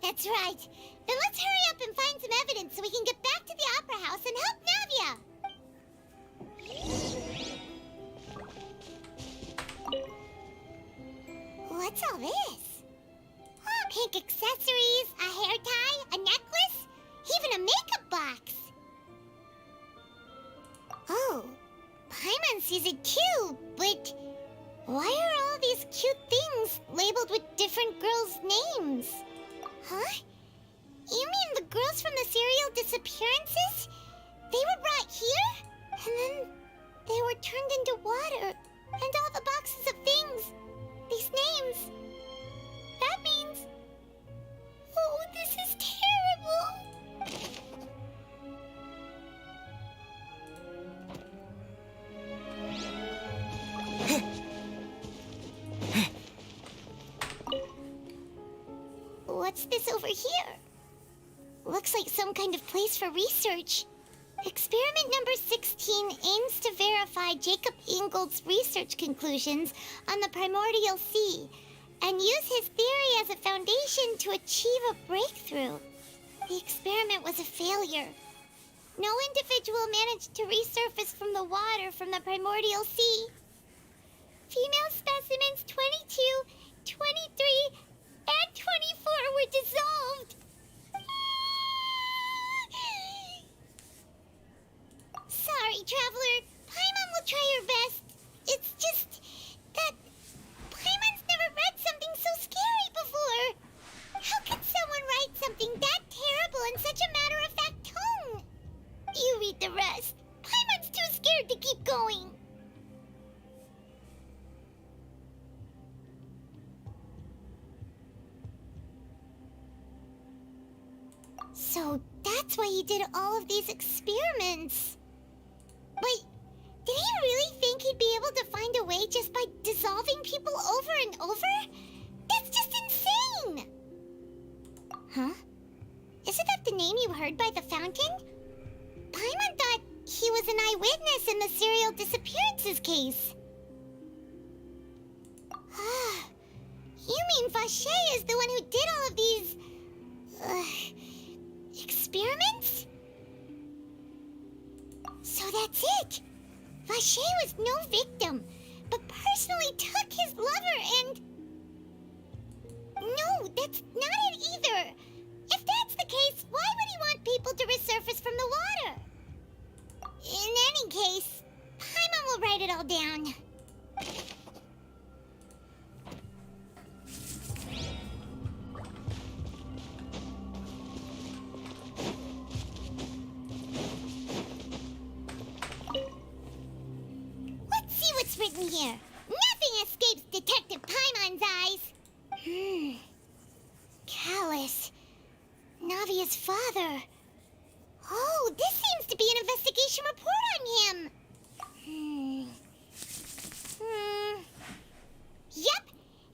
That's right. Then let's hurry up and find some evidence so we can get back to the Opera House and help Navia. What's all this? Oh, pink accessories, a hair tie, a necklace, even a makeup box. Oh, Paimon sees it too, but why are all these cute things labeled with different girls' names? Huh? You mean the girls from the serial disappearances? They were brought here? And then they were turned into water. And all the boxes of things. These names. That means... Oh, this is terrible. What's this over here? Looks like some kind of place for research. Experiment number 16 aims to verify Jacob Ingold's research conclusions on the primordial sea and use his theory as a foundation to achieve a breakthrough. The experiment was a failure. No individual managed to resurface from the water from the primordial sea. Female specimens 22, 23, and 24 were dissolved. Sorry, Traveler. Paimon will try her best. It's just that Paimon's never read something so scary before. How could someone write something that terrible in such a matter-of-fact tone? You read the rest. Paimon's too scared to keep going. So that's why he did all of these experiments. But did he really think he'd be able to find a way just by dissolving people over and over? That's just insane! Huh? Isn't that the name you heard by the fountain? Paimon thought he was an eyewitness in the serial disappearances case. You mean Vache is the one who did all of these... experiments? So that's it! Vache was no victim, but personally took his lover and... No, that's not it either! If that's the case, why would he want people to resurface from the water? In any case, Paimon will write it all down. Let's see what's written here. Nothing escapes Detective Paimon's eyes. Callus. Navia's father. Oh, this seems to be an investigation report on him. Yep,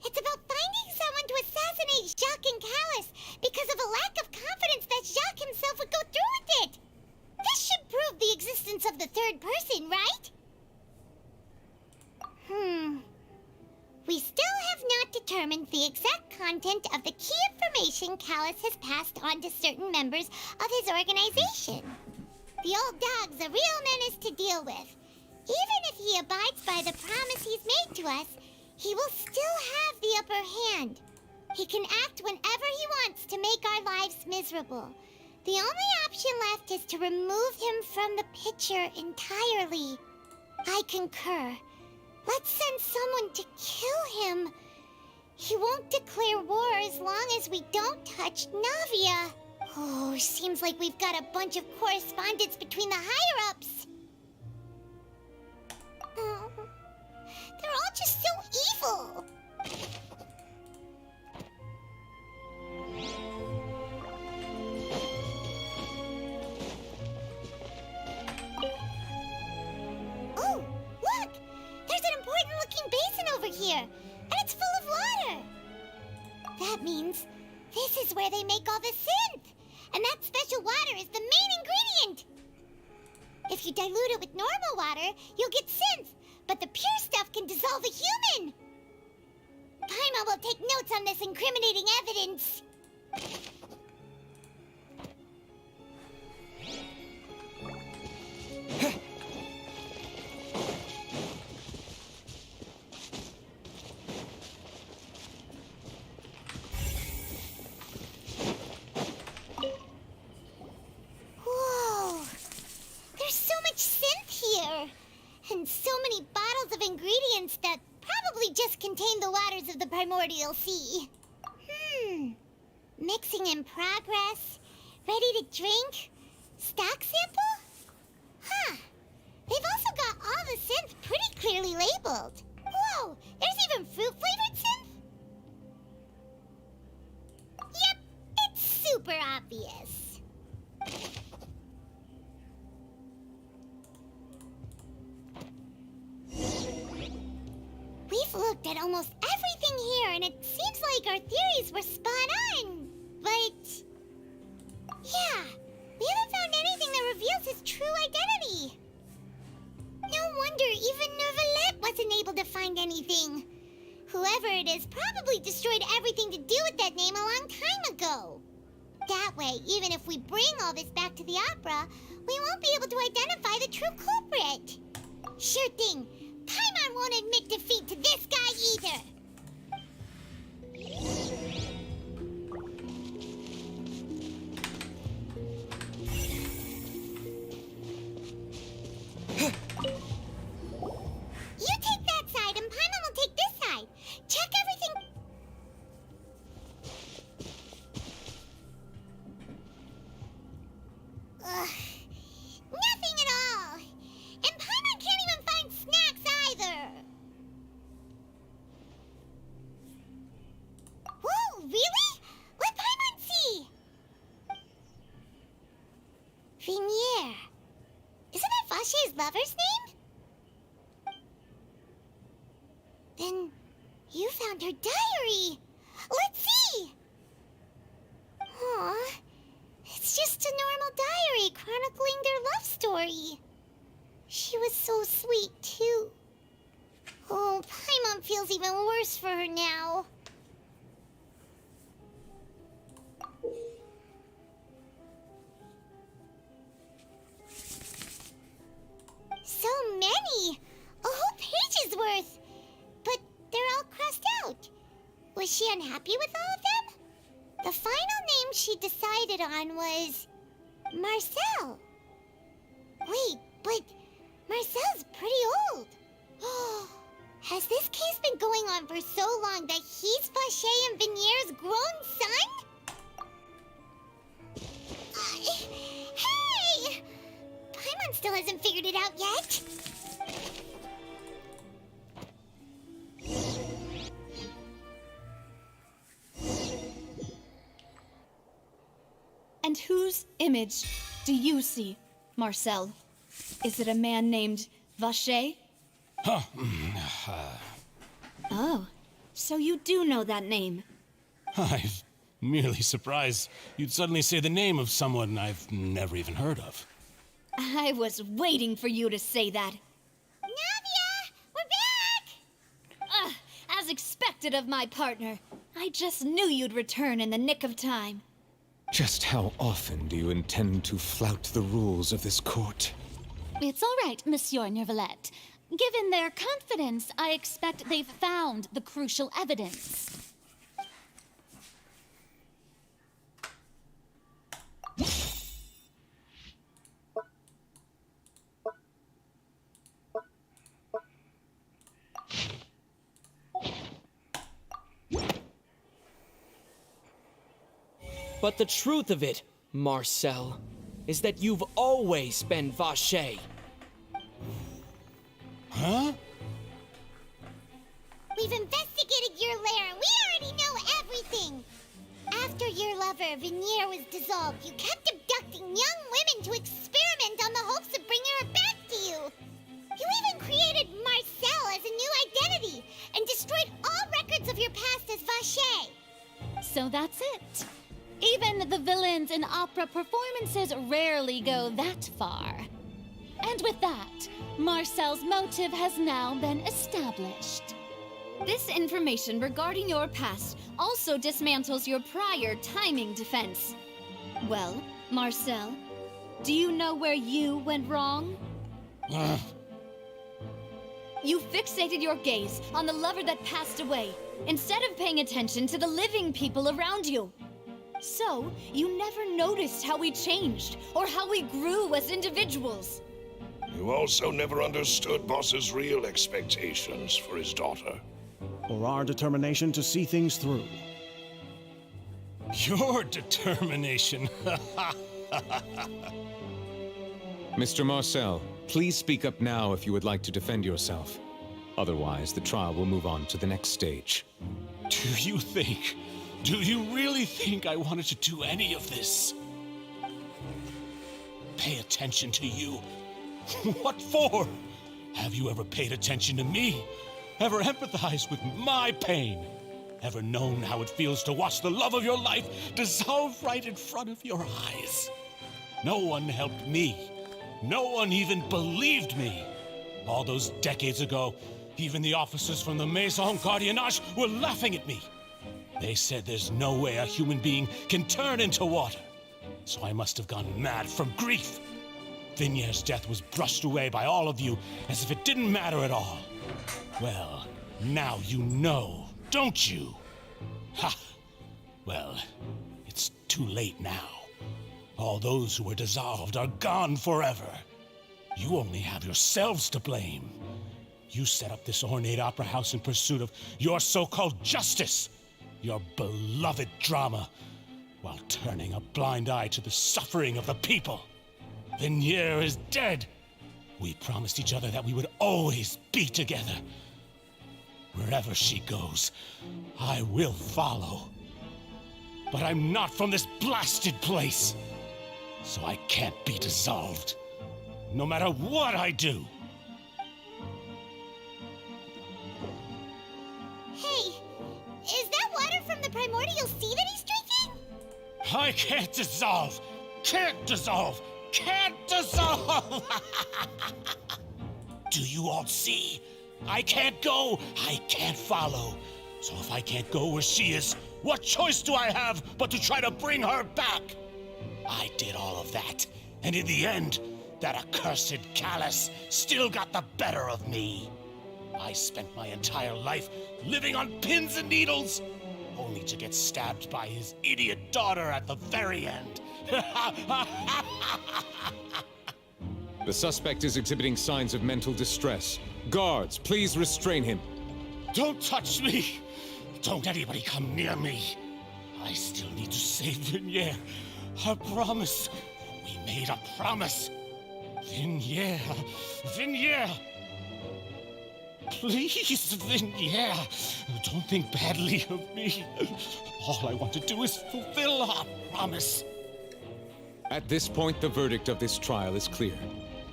it's about finding someone to assassinate Jacques and Callus because of a lack of confidence that Jacques himself would go through with it. This should prove the existence of the third person, right? We still have not determined the exact content of the key information Callus has passed on to certain members of his organization. The old dog's a real menace to deal with. Even if he abides by the promise he's made to us, he will still have the upper hand. He can act whenever he wants to make our lives miserable. The only option left is to remove him from the picture entirely. I concur. Let's send someone to kill him. He won't declare war as long as we don't touch Navia. Oh, seems like we've got a bunch of correspondence between the higher-ups. They're all just so evil. Oh, look! There's an important-looking basin over here, and it's full of water. That means this is where they make all the synth, and that special water is the main ingredient. If you dilute it with normal water, you'll get synth, but the pure stuff can dissolve a human! Paimon will take notes on this incriminating evidence. Whoa! There's so much synth here! And so many bottles of ingredients that probably just contain the waters of the primordial sea. Mixing in progress. Ready to drink? Stock sample? Huh. They've also got all the synth pretty clearly labeled. Whoa, there's even fruit-flavored synth? Yep, it's super obvious. We've looked at almost everything here, and it seems like our theories were spot on. But yeah, we haven't found anything that reveals his true identity. No wonder even Neuvillette wasn't able to find anything. Whoever it is probably destroyed everything to do with that name a long time ago. That way, even if we bring all this back to the opera, we won't be able to identify the true culprit. Sure thing. Paimon won't admit defeat to this guy either. You take that side and Paimon will take this side. Check everything. Ugh. Nothing at all. And Paimon can't even find snacks either. Whoa, really? Let Paimon see. Vinier. Isn't that Vache's lover's name? Then you found her diary. Let's see. Aw, it's just a normal diary chronicling their love story. She was so sweet, too. Oh, Paimon feels even worse for her now. So many! A whole page's worth! But they're all crossed out. Was she unhappy with all of them? The final name she decided on was Marcel. Wait, but Marcel's pretty old. Has this case been going on for so long that he's Vache and Vinier's grown son? Hey! Paimon still hasn't figured it out yet. And whose image do you see, Marcel? Is it a man named Vache? Huh. Oh, so you do know that name. I'm merely surprised you'd suddenly say the name of someone I've never even heard of. I was waiting for you to say that. Navia! We're back! As expected of my partner. I just knew you'd return in the nick of time. Just how often do you intend to flout the rules of this court? It's all right, Monsieur Neuvillette. Given their confidence, I expect they've found the crucial evidence. But the truth of it, Marcel, is that you've always been Vache. Huh? We've investigated your lair and we already know everything. After your lover, Vinier, was dissolved, you kept abducting young women to experiment on the hopes of bringing her back to you. You even created Marcel as a new identity and destroyed all records of your past as Vache. So that's it. Even the villains in opera performances rarely go that far. And with that, Marcel's motive has now been established. This information regarding your past also dismantles your prior timing defense. Well, Marcel, do you know where you went wrong? You fixated your gaze on the lover that passed away, instead of paying attention to the living people around you. So, you never noticed how we changed, or how we grew as individuals. You also never understood Boss's real expectations for his daughter. Or our determination to see things through. Your determination. Mr. Marcel, please speak up now if you would like to defend yourself. Otherwise, the trial will move on to the next stage. Do you really think I wanted to do any of this? Pay attention to you? What for? Have you ever paid attention to me? Ever empathized with my pain? Ever known how it feels to watch the love of your life dissolve right in front of your eyes? No one helped me. No one even believed me. All those decades ago, even the officers from the Maison Gardiennage were laughing at me. They said there's no way a human being can turn into water. So I must have gone mad from grief. Vignier's death was brushed away by all of you as if it didn't matter at all. Well, now you know, don't you? Ha! Well, it's too late now. All those who were dissolved are gone forever. You only have yourselves to blame. You set up this ornate opera house in pursuit of your so-called justice, your beloved drama, while turning a blind eye to the suffering of the people. Vignier is dead. We promised each other that we would always be together. Wherever she goes, I will follow. But I'm not from this blasted place, so I can't be dissolved, no matter what I do. Hey, is that water from the primordial sea that he's drinking? I can't dissolve! Can't dissolve! Can't dissolve! Do you all see? I can't go, I can't follow. So if I can't go where she is, what choice do I have but to try to bring her back? I did all of that, and in the end, that accursed Callus still got the better of me. I spent my entire life living on pins and needles, only to get stabbed by his idiot daughter at the very end. The suspect is exhibiting signs of mental distress. Guards, please restrain him. Don't touch me! Don't anybody come near me. I still need to save Vignier. A promise. We made a promise. Vignier. Vignier. Please, Vignier. Don't think badly of me. All I want to do is fulfill our promise. At this point, the verdict of this trial is clear.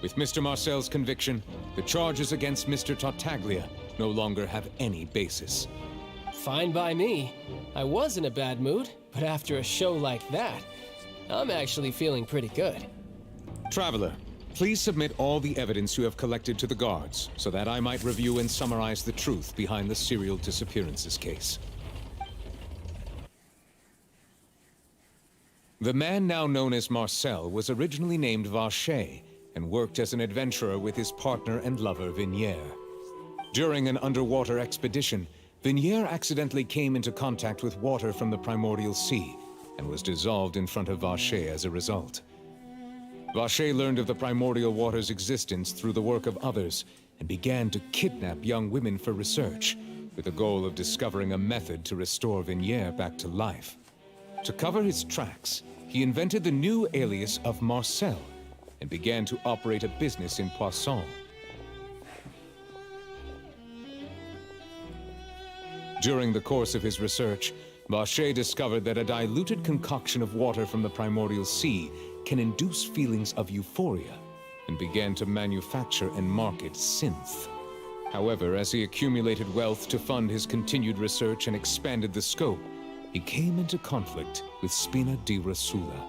With Mr. Marcel's conviction, the charges against Mr. Tartaglia no longer have any basis. Fine by me. I was in a bad mood, but after a show like that, I'm actually feeling pretty good. Traveler, please submit all the evidence you have collected to the guards, so that I might review and summarize the truth behind the serial disappearances case. The man now known as Marcel was originally named Vacher and worked as an adventurer with his partner and lover Vignier. During an underwater expedition, Vignier accidentally came into contact with water from the primordial sea and was dissolved in front of Vacher as a result. Vacher learned of the primordial water's existence through the work of others and began to kidnap young women for research, with the goal of discovering a method to restore Vignier back to life. To cover his tracks, he invented the new alias of Marcel and began to operate a business in Poisson. During the course of his research, Vacher discovered that a diluted concoction of water from the primordial sea can induce feelings of euphoria, and began to manufacture and market synth. However, as he accumulated wealth to fund his continued research and expanded the scope, he came into conflict with Spina di Rosula.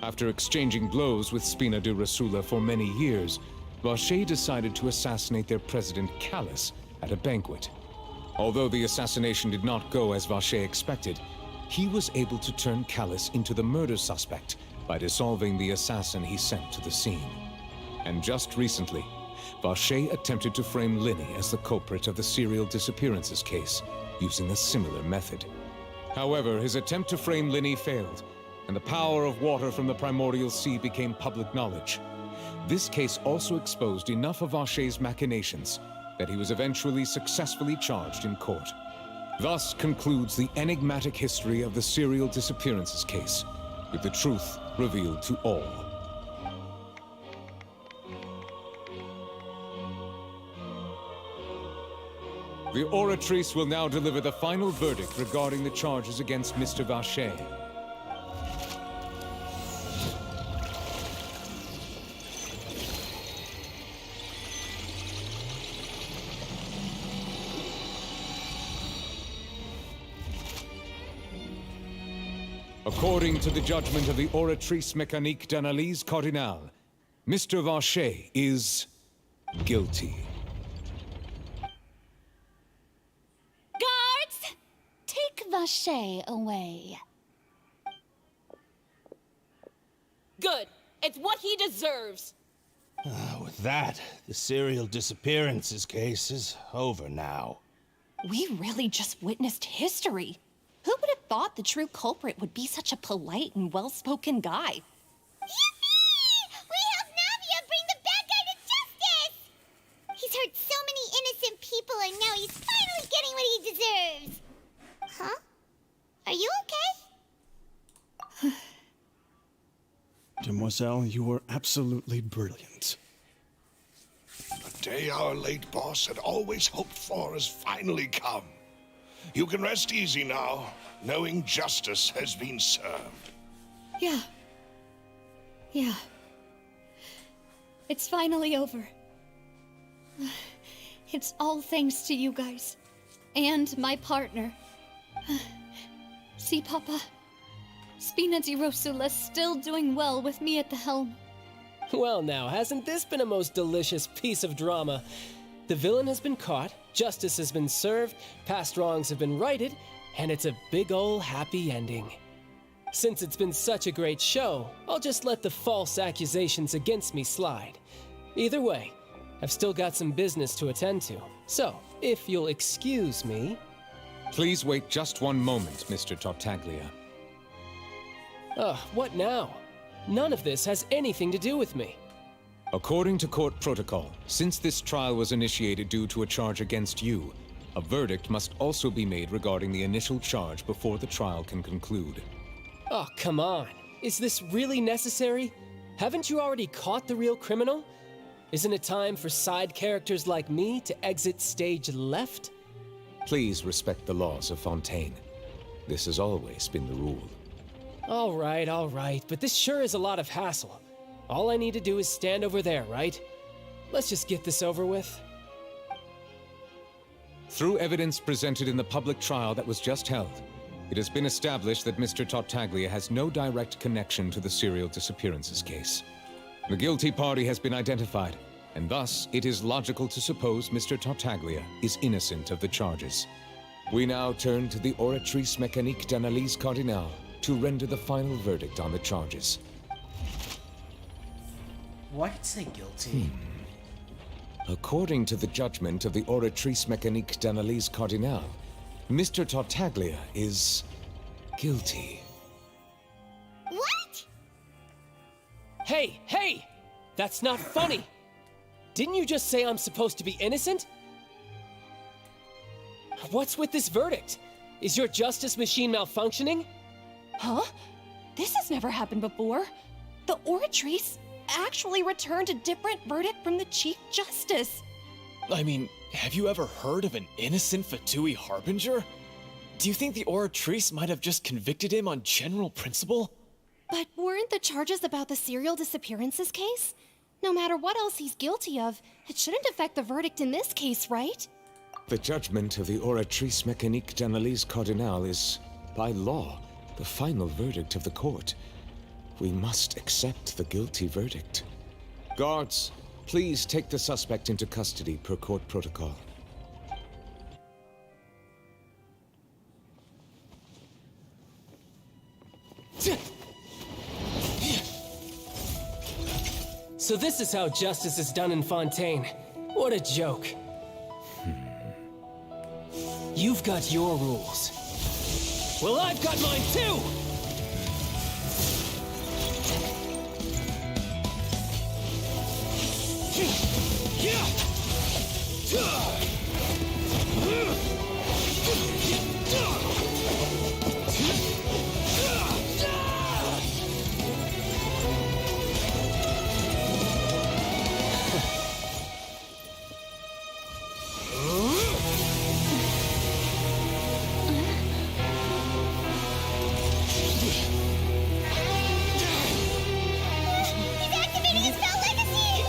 After exchanging blows with Spina di Rosula for many years, Vacher decided to assassinate their president, Callus, at a banquet. Although the assassination did not go as Vacher expected, he was able to turn Callus into the murder suspect by dissolving the assassin he sent to the scene. And just recently, Vacher attempted to frame Linny as the culprit of the serial disappearances case, using a similar method. However, his attempt to frame Linny failed, and the power of water from the primordial sea became public knowledge. This case also exposed enough of Vacher's machinations that he was eventually successfully charged in court. Thus concludes the enigmatic history of the serial disappearances case, with the truth revealed to all. The Oratrice will now deliver the final verdict regarding the charges against Mr. Vacher. According to the judgment of the Oratrice Mécanique d'Analyse Cardinale, Mr. Vacher is guilty. Guards! Take Vacher away. Good. It's what he deserves. With that, the serial disappearances case is over now. We really just witnessed history. Who would have thought the true culprit would be such a polite and well-spoken guy? Yippee! We helped Navia bring the bad guy to justice! He's hurt so many innocent people, and now he's finally getting what he deserves. Huh? Are you okay? Demoiselle, you were absolutely brilliant. The day our late boss had always hoped for has finally come. You can rest easy now, knowing justice has been served. Yeah. It's finally over. It's all thanks to you guys. And my partner. See, Papa? Spina di Rosula's still doing well with me at the helm. Well now, hasn't this been a most delicious piece of drama? The villain has been caught, justice has been served, past wrongs have been righted, and it's a big ol' happy ending. Since it's been such a great show, I'll just let the false accusations against me slide. Either way, I've still got some business to attend to, so if you'll excuse me... Please wait just one moment, Mr. Tartaglia. What now? None of this has anything to do with me. According to court protocol, since this trial was initiated due to a charge against you, a verdict must also be made regarding the initial charge before the trial can conclude. Oh, come on. Is this really necessary? Haven't you already caught the real criminal? Isn't it time for side characters like me to exit stage left? Please respect the laws of Fontaine. This has always been the rule. All right, but this sure is a lot of hassle. All I need to do is stand over there, right? Let's just get this over with. Through evidence presented in the public trial that was just held, it has been established that Mr. Tartaglia has no direct connection to the serial disappearances case. The guilty party has been identified, and thus it is logical to suppose Mr. Tartaglia is innocent of the charges. We now turn to the Oratrice Mécanique d'Analyse Cardinale to render the final verdict on the charges. Why did say guilty? According to the judgment of the Oratrice Mécanique d'Analyse Cardinale, Mr. Tartaglia is guilty. What? Hey! That's not funny! Didn't you just say I'm supposed to be innocent? What's with this verdict? Is your justice machine malfunctioning? Huh? This has never happened before. The Oratrice actually returned a different verdict from the Chief Justice. I mean, have you ever heard of an innocent Fatui Harbinger? Do you think the Oratrice might have just convicted him on general principle? But weren't the charges about the serial disappearances case? No matter what else he's guilty of, it shouldn't affect the verdict in this case, right? The judgment of the Oratrice Mécanique d'Analyse Cardinale is, by law, the final verdict of the court. We must accept the guilty verdict. Guards, Please take the suspect into custody per court protocol. So this is how justice is done in Fontaine. What a joke. You've got your rules. Well, I've got mine too! He's activating his spell legacy!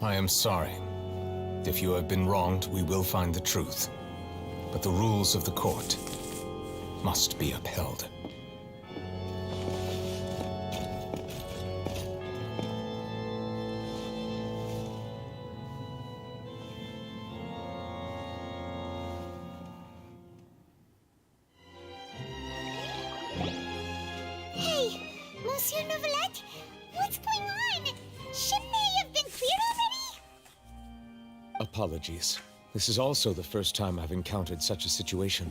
I am sorry. If you have been wronged, we will find the truth. But the rules of the court must be upheld. Hey, Monsieur Novelette, what's going on? Shouldn't they have been cleared already? Apologies. This is also the first time I've encountered such a situation.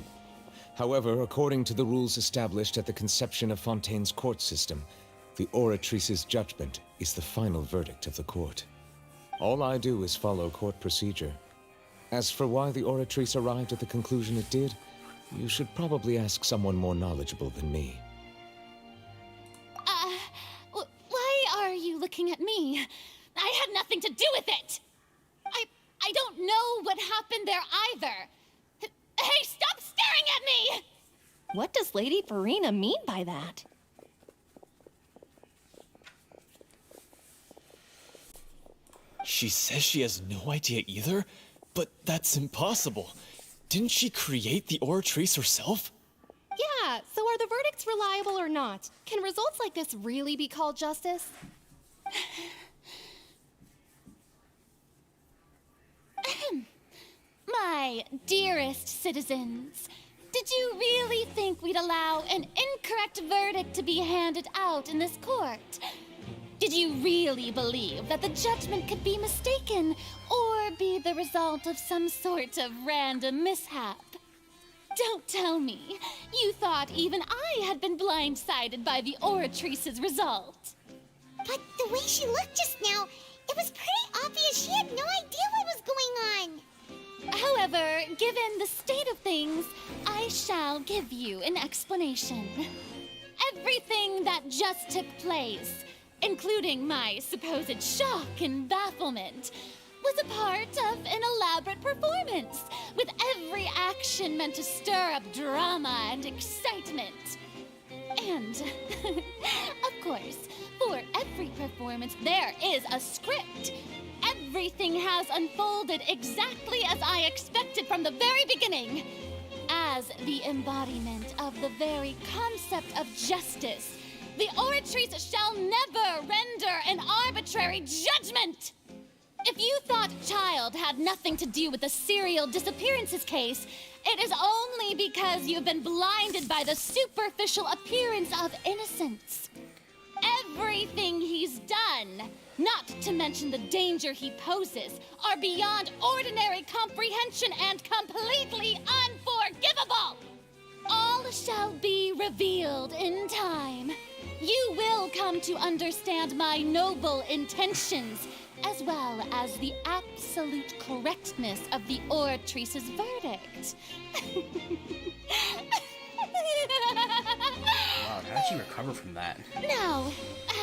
However, according to the rules established at the conception of Fontaine's court system, the Oratrice's judgment is the final verdict of the court. All I do is follow court procedure. As for why the Oratrice arrived at the conclusion it did, you should probably ask someone more knowledgeable than me. Why are you looking at me? I had nothing to do with it! I don't know what happened there either. Hey, stop staring at me! What does Lady Farina mean by that? She says she has no idea either, but that's impossible. Didn't she create the Oratrice herself? Yeah, so are the verdicts reliable or not? Can results like this really be called justice? My dearest citizens, did you really think we'd allow an incorrect verdict to be handed out in this court? Did you really believe that the judgment could be mistaken or be the result of some sort of random mishap? Don't tell me you thought even I had been blindsided by the Oratrice's result. But the way she looked just now, it was pretty obvious she had no idea what was going on. However, given the state of things, I shall give you an explanation. Everything that just took place, including my supposed shock and bafflement, was a part of an elaborate performance, with every action meant to stir up drama and excitement. And, of course, for every performance, there is a script. Everything has unfolded exactly as I expected from the very beginning. As the embodiment of the very concept of justice, the Oratrice shall never render an arbitrary judgment! If you thought Child had nothing to do with the serial disappearances case, it is only because you've been blinded by the superficial appearance of innocence. Everything he's done, not to mention the danger he poses, are beyond ordinary comprehension and completely unforgivable! All shall be revealed in time. You will come to understand my noble intentions, as well as the absolute correctness of the Oratrice's verdict. Wow, how'd she recover from that? Now,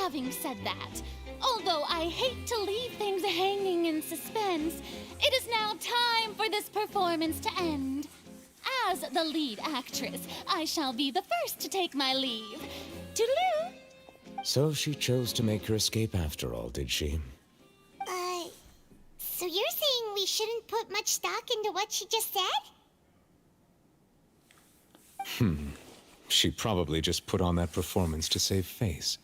having said that, although I hate to leave things hanging in suspense, it is now time for this performance to end. As the lead actress, I shall be the first to take my leave. Toodaloo! So she chose to make her escape after all, did she? So you're saying we we shouldn't put much stock into what she just said? She probably just put on that performance to save face.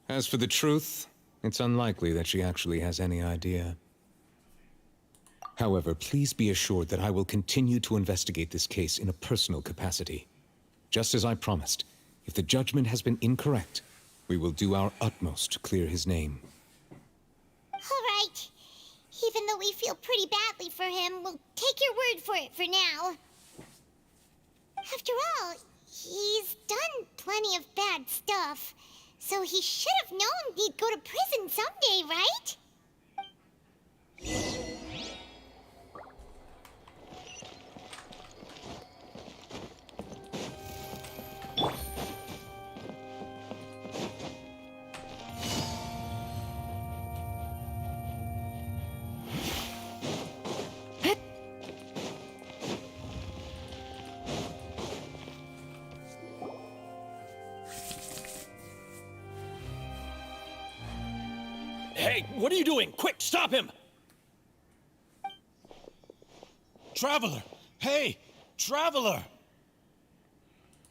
As for the truth, it's unlikely that she actually has any idea. However, please be assured that I will continue to investigate this case in a personal capacity. Just as I promised, if the judgment has been incorrect, we will do our utmost to clear his name. All right. Even though we feel pretty badly for him, we'll take your word for it for now. After all, he's done plenty of bad stuff, so he should have known he'd go to prison someday, right? Hey, what are you doing? Quick, stop him! Traveler! Hey! Traveler!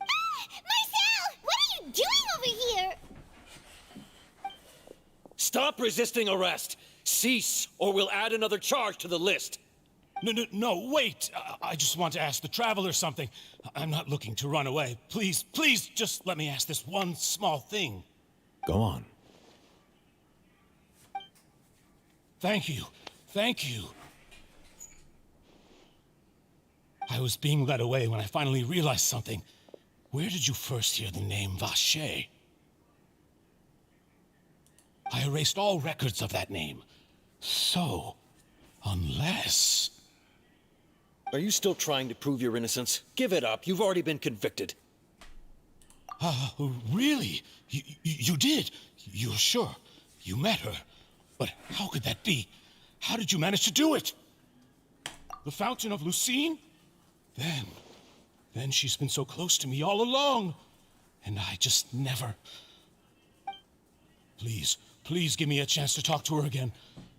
Marcel! What are you doing over here? Stop resisting arrest! Cease, or we'll add another charge to the list. No, wait! I just want to ask the Traveler something. I'm not looking to run away. Please, just let me ask this one small thing. Go on. Thank you. I was being led away when I finally realized something. Where did you first hear the name Vacher? I erased all records of that name. So, unless... Are you still trying to prove your innocence? Give it up. You've already been convicted. Really? You did? You're sure? You met her? But how could that be? How did you manage to do it? The Fountain of Lucine? Then she's been so close to me all along. And I just never... Please give me a chance to talk to her again.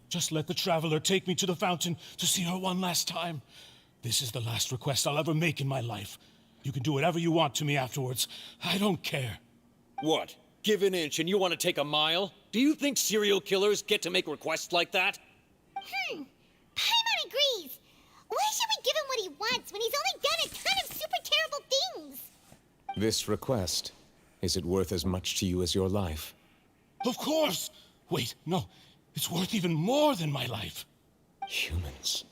Just let the Traveler take me to the fountain to see her one last time. This is the last request I'll ever make in my life. You can do whatever you want to me afterwards. I don't care. What? Give an inch and you want to take a mile? Do you think serial killers get to make requests like that? Paimon agrees. Why should we give him what he wants when he's only done a ton of super terrible things? This request, is it worth as much to you as your life? Of course! Wait, no. It's worth even more than my life. Humans.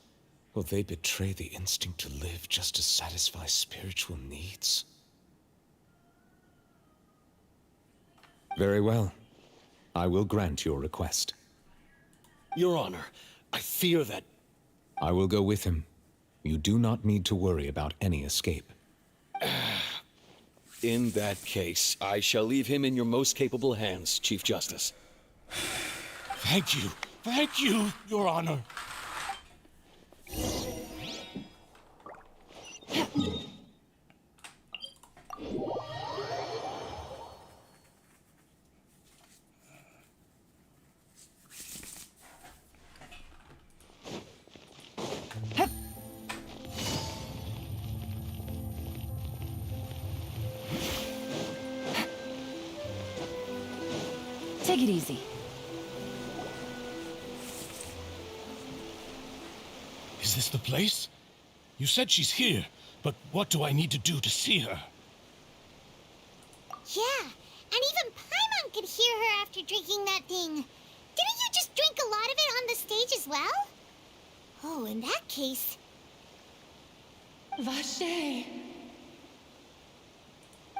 Will they betray the instinct to live just to satisfy spiritual needs? Very well. I will grant your request. Your Honor, I fear that... I will go with him. You do not need to worry about any escape. In that case, I shall leave him in your most capable hands, Chief Justice. Thank you, Your Honor. Take it easy. Is this the place? You said she's here, but what do I need to do to see her? Yeah, and even Paimon could hear her after drinking that thing. Didn't you just drink a lot of it on the stage as well? Oh, in that case... Vacher!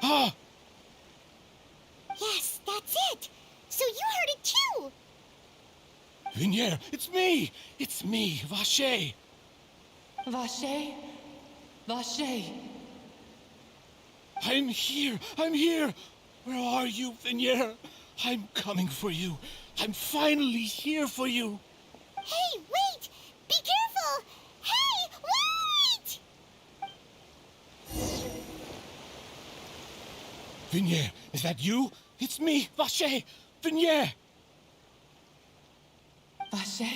Ah! Yes, that's it! So you heard it too! Vignier, it's me! It's me, Vacher! Vacher? Vacher? I'm here! Where are you, Vignier? I'm coming for you. I'm finally here for you. Hey, wait! Be careful! Hey, wait! Vignier, is that you? It's me, Vacher! Vignier! Vacher?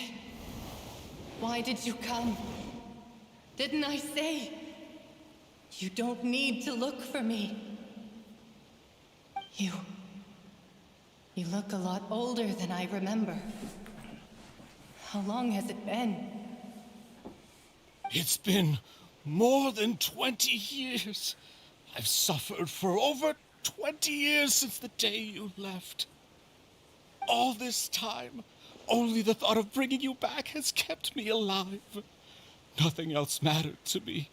Why did you come? Didn't I say? You don't need to look for me. You look a lot older than I remember. How long has it been? It's been more than 20 years. I've suffered for over 20 years since the day you left. All this time, only the thought of bringing you back has kept me alive. Nothing else mattered to me.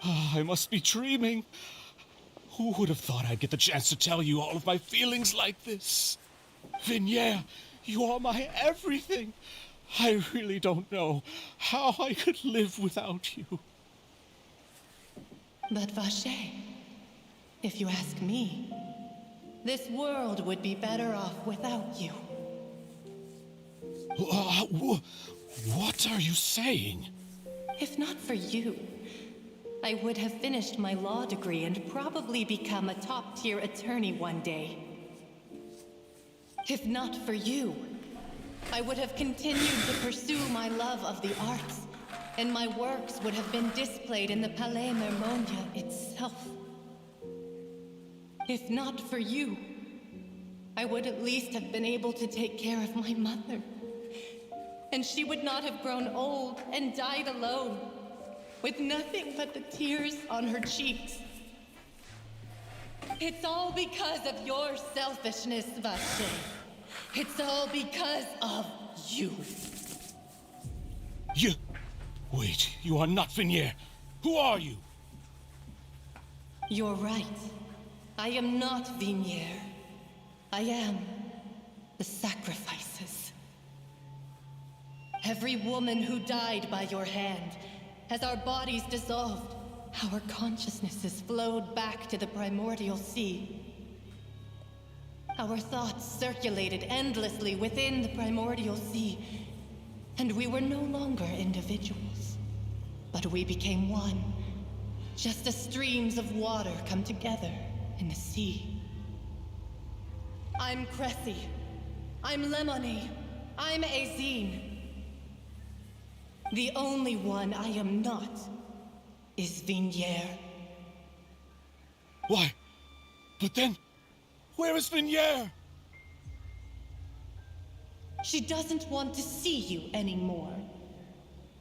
I must be dreaming. Who would have thought I'd get the chance to tell you all of my feelings like this? Vignier, you are my everything. I really don't know how I could live without you. But Vacher, if you ask me, this world would be better off without you. What are you saying? If not for you, I would have finished my law degree and probably become a top-tier attorney one day. If not for you, I would have continued to pursue my love of the arts, and my works would have been displayed in the Palais Mermonia itself. If not for you, I would at least have been able to take care of my mother. And she would not have grown old and died alone, with nothing but the tears on her cheeks. It's all because of your selfishness, Vacher. It's all because of you. Wait, you are not Vignier. Who are you? You're right. I am not Vignier. I am the sacrifices. Every woman who died by your hand, as our bodies dissolved, our consciousnesses flowed back to the primordial sea. Our thoughts circulated endlessly within the primordial sea, and we were no longer individuals, but we became one, just as streams of water come together in the sea. I'm Cressy. I'm Lemony. I'm Azine. The only one I am not is Vignier. Why? But then, where is Vignier? She doesn't want to see you anymore.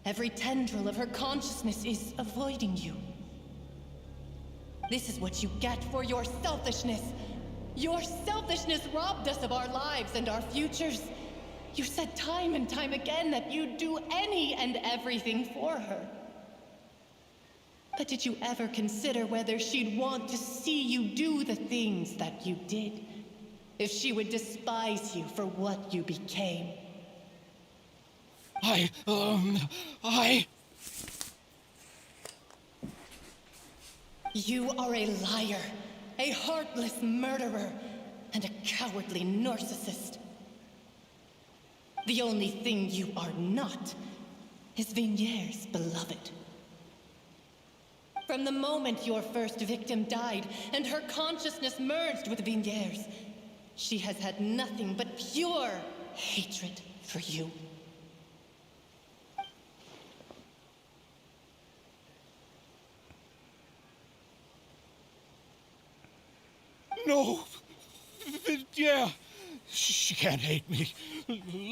Every tendril of her consciousness is avoiding you. This is what you get for your selfishness. Your selfishness robbed us of our lives and our futures. You said time and time again that you'd do any and everything for her. But did you ever consider whether she'd want to see you do the things that you did? If she would despise you for what you became? You are a liar, a heartless murderer, and a cowardly narcissist. The only thing you are not is Vignier's beloved. From the moment your first victim died and her consciousness merged with Vignier's, she has had nothing but pure hatred for you. No! Vignier! She can't hate me.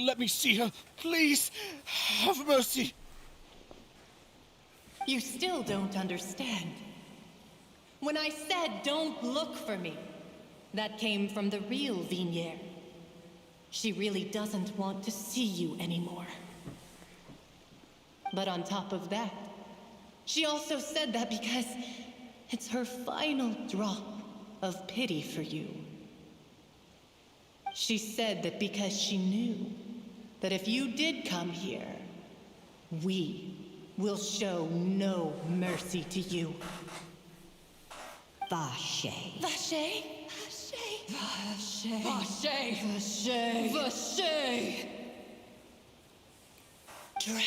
Let me see her. Please, have mercy. You still don't understand. When I said don't look for me, that came from the real Vignier. She really doesn't want to see you anymore. But on top of that, she also said that because it's her final drop of pity for you. She said that because she knew that if you did come here, we will show no mercy to you. Vacher. Vacher? Vacher. Vacher. Vacher. Vacher. Drown.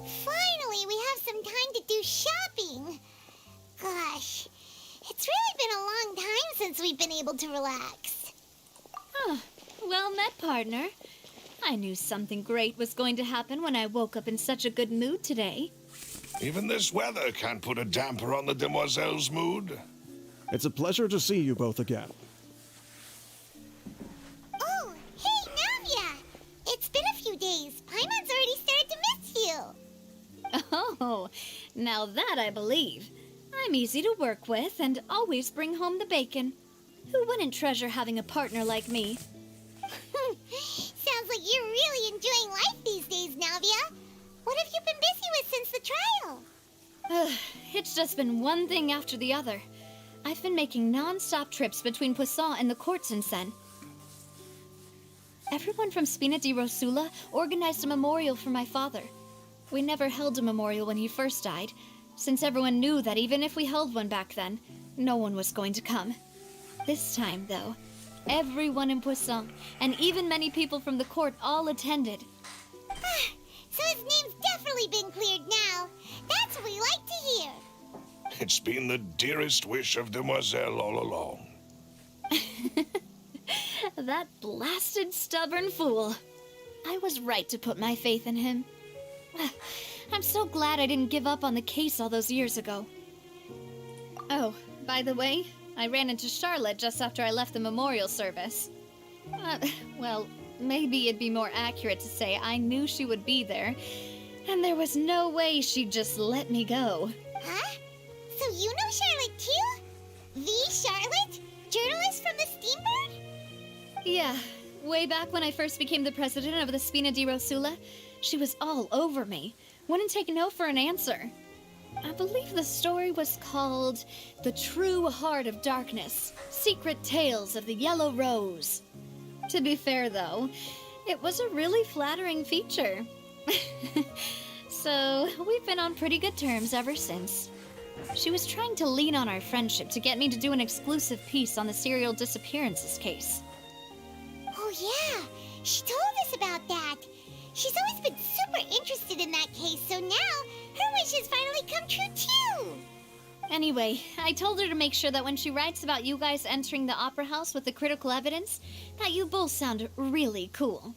Finally, we have some time to do shopping. Gosh, it's really been a long time since we've been able to relax. Huh. Well met, partner. I knew something great was going to happen when I woke up in such a good mood today. Even this weather can't put a damper on the demoiselle's mood. It's a pleasure to see you both again. Oh, hey, Navia! It's been a few days. Paimon's already started to miss you. Oh, now that I believe. I'm easy to work with and always bring home the bacon. Who wouldn't treasure having a partner like me? Sounds like you're really enjoying life these days, Navia. What have you been busy with since the trial? It's just been one thing after the other. I've been making non-stop trips between Poisson and the court since then. Everyone from Spina di Rosula organized a memorial for my father. We never held a memorial when he first died, since everyone knew that even if we held one back then, no one was going to come. This time, though, everyone in Poisson, and even many people from the court, all attended. So his name's definitely been cleared now. That's what we like to hear. It's been the dearest wish of Demoiselle all along. That blasted stubborn fool. I was right to put my faith in him. I'm so glad I didn't give up on the case all those years ago. Oh, by the way, I ran into Charlotte just after I left the memorial service. Well, maybe it'd be more accurate to say I knew she would be there, and there was no way she'd just let me go. Huh? So you know Charlotte too? The Charlotte? Journalist from the Steambird? Yeah, way back when I first became the president of the Spina di Rosula, she was all over me. Wouldn't take no for an answer. I believe the story was called The True Heart of Darkness, Secret Tales of the Yellow Rose. To be fair, though, it was a really flattering feature. So, we've been on pretty good terms ever since. She was trying to lean on our friendship to get me to do an exclusive piece on the serial disappearances case. Oh yeah, she told us about that. She's always been super interested in that case, so now her wish has finally come true too. Anyway, I told her to make sure that when she writes about you guys entering the opera house with the critical evidence, that you both sound really cool.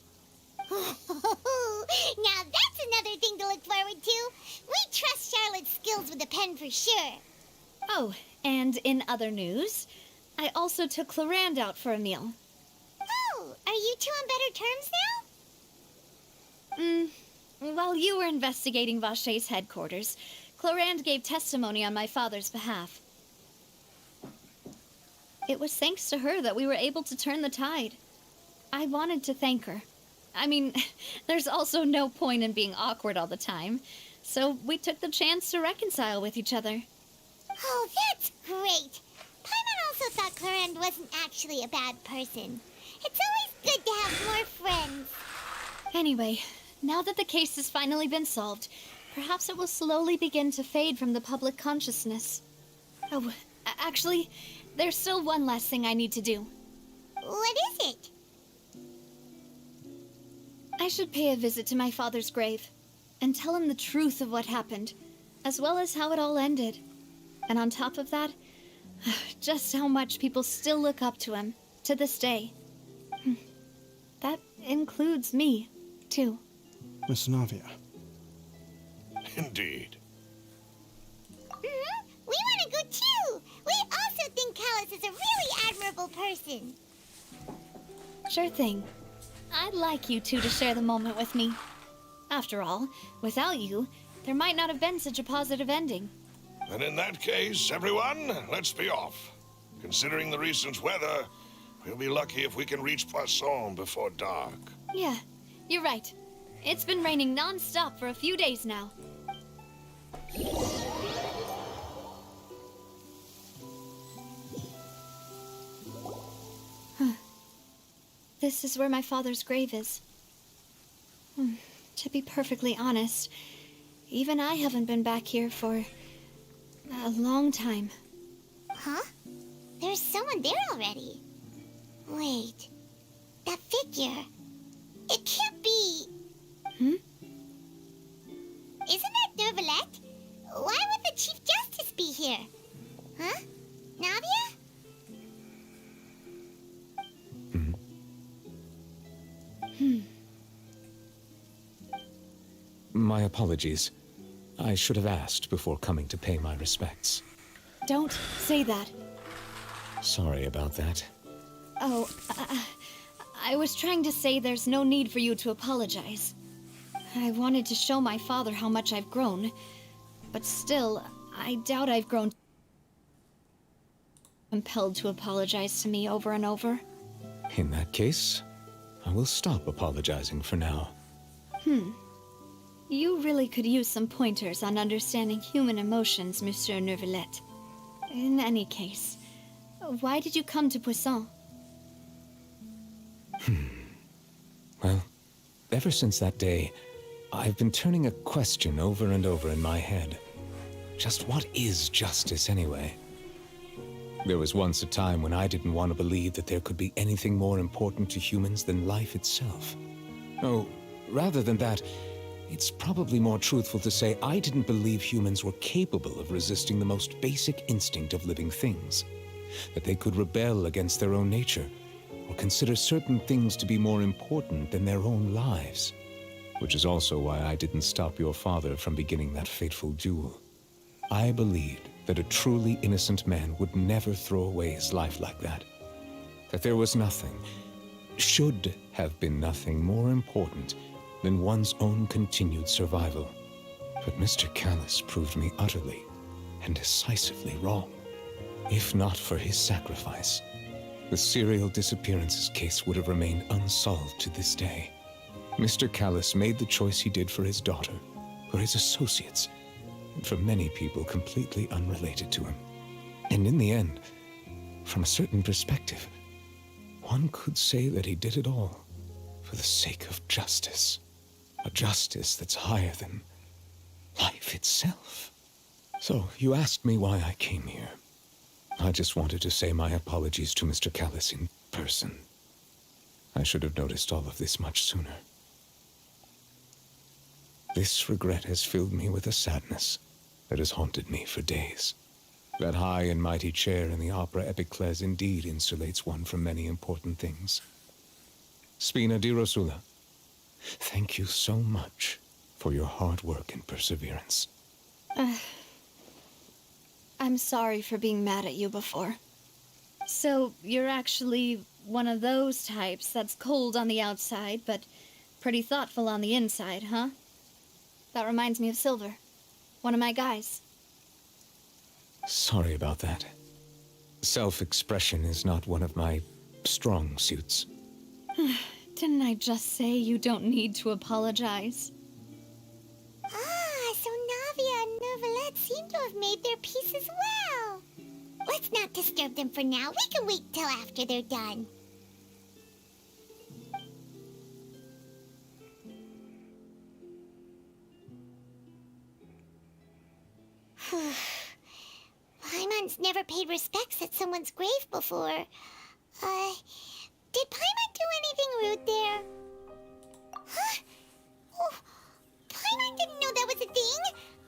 Now that's another thing to look forward to. We trust Charlotte's skills with a pen for sure. Oh, and in other news, I also took Clarande out for a meal. Oh, are you two on better terms now? While you were investigating Vaché's headquarters, Clarande gave testimony on my father's behalf. It was thanks to her that we were able to turn the tide. I wanted to thank her. I mean, there's also no point in being awkward all the time, so we took the chance to reconcile with each other. Oh, that's great. Paimon also thought Clarande wasn't actually a bad person. It's always good to have more friends. Anyway, now that the case has finally been solved, perhaps it will slowly begin to fade from the public consciousness. Oh, actually, there's still one last thing I need to do. What is it? I should pay a visit to my father's grave and tell him the truth of what happened, as well as how it all ended. And on top of that, just how much people still look up to him to this day. That includes me, too. Miss Navia. Indeed. Mm-hmm. We want to go too. We also think Callus is a really admirable person. Sure thing. I'd like you two to share the moment with me. After all, without you, there might not have been such a positive ending. And in that case, everyone, let's be off. Considering the recent weather, we'll be lucky if we can reach Poisson before dark. Yeah, you're right. It's been raining non-stop for a few days now. This is where my father's grave is. To be perfectly honest, even I haven't been back here for a long time. Huh? There's someone there already. Wait. That figure. It can't be... Hmm? Is here? Huh? Navia? My apologies. I should have asked before coming to pay my respects. Don't say that. Sorry about that. Oh, I was trying to say there's no need for you to apologize. I wanted to show my father how much I've grown, but still, I doubt I've grown compelled to apologize to me over and over. In that case, I will stop apologizing for now. You really could use some pointers on understanding human emotions, Monsieur Neuvillette. In any case, why did you come to Poisson? Well, ever since that day, I've been turning a question over and over in my head. Just what is justice, anyway? There was once a time when I didn't want to believe that there could be anything more important to humans than life itself. Oh, rather than that, it's probably more truthful to say I didn't believe humans were capable of resisting the most basic instinct of living things. That they could rebel against their own nature, or consider certain things to be more important than their own lives. Which is also why I didn't stop your father from beginning that fateful duel. I believed that a truly innocent man would never throw away his life like that. That there was nothing, should have been nothing more important than one's own continued survival. But Mr. Callis proved me utterly and decisively wrong. If not for his sacrifice, the serial disappearances case would have remained unsolved to this day. Mr. Callis made the choice he did for his daughter, for his associates, and for many people completely unrelated to him. And in the end, from a certain perspective, one could say that he did it all for the sake of justice. A justice that's higher than life itself. So, you asked me why I came here. I just wanted to say my apologies to Mr. Callis in person. I should have noticed all of this much sooner. This regret has filled me with a sadness that has haunted me for days. That high and mighty chair in the Opera Epiclese indeed insulates one from many important things. Spina di Rosula, thank you so much for your hard work and perseverance. I'm sorry for being mad at you before. So, you're actually one of those types that's cold on the outside, but pretty thoughtful on the inside, huh? That reminds me of Silver, one of my guys. Sorry about that. Self-expression is not one of my strong suits. Didn't I just say you don't need to apologize? Ah, so Navia and Neuvillette seem to have made their peace as well. Let's not disturb them for now. We can wait till after they're done. Paimon's never paid respects at someone's grave before. Did Paimon do anything rude there? Huh? Oh, Paimon didn't know that was a thing.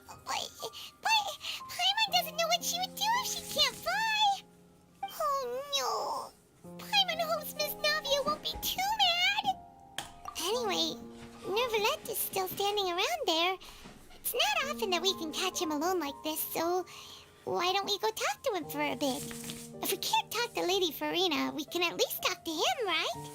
But Paimon doesn't know what she would do if she can't fly. Oh no. Paimon hopes Miss Navia won't be too mad. Anyway, Neuvillette is still standing around there. It's not often that we can catch him alone like this, so why don't we go talk to him for a bit? If we can't talk to Lady Farina, we can at least talk to him, right?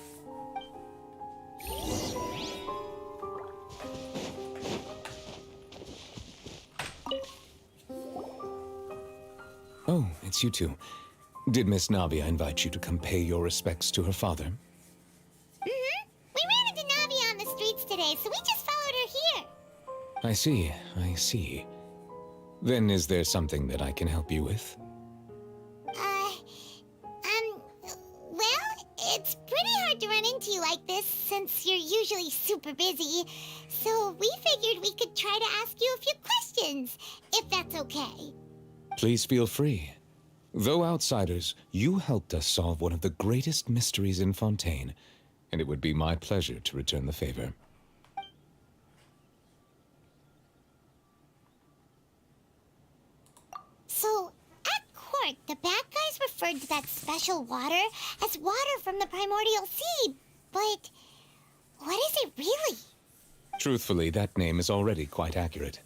Oh, it's you two. Did Miss Navia invite you to come pay your respects to her father? Mm-hmm. We ran into Navia on the streets today, so we just followed her here. I see. Then is there something that I can help you with? Well, it's pretty hard to run into you like this since you're usually super busy. So we figured we could try to ask you a few questions, if that's okay. Please feel free. Though outsiders, you helped us solve one of the greatest mysteries in Fontaine, and it would be my pleasure to return the favor. So, referred to that special water as water from the primordial sea, but what is it really? Truthfully, that name is already quite accurate.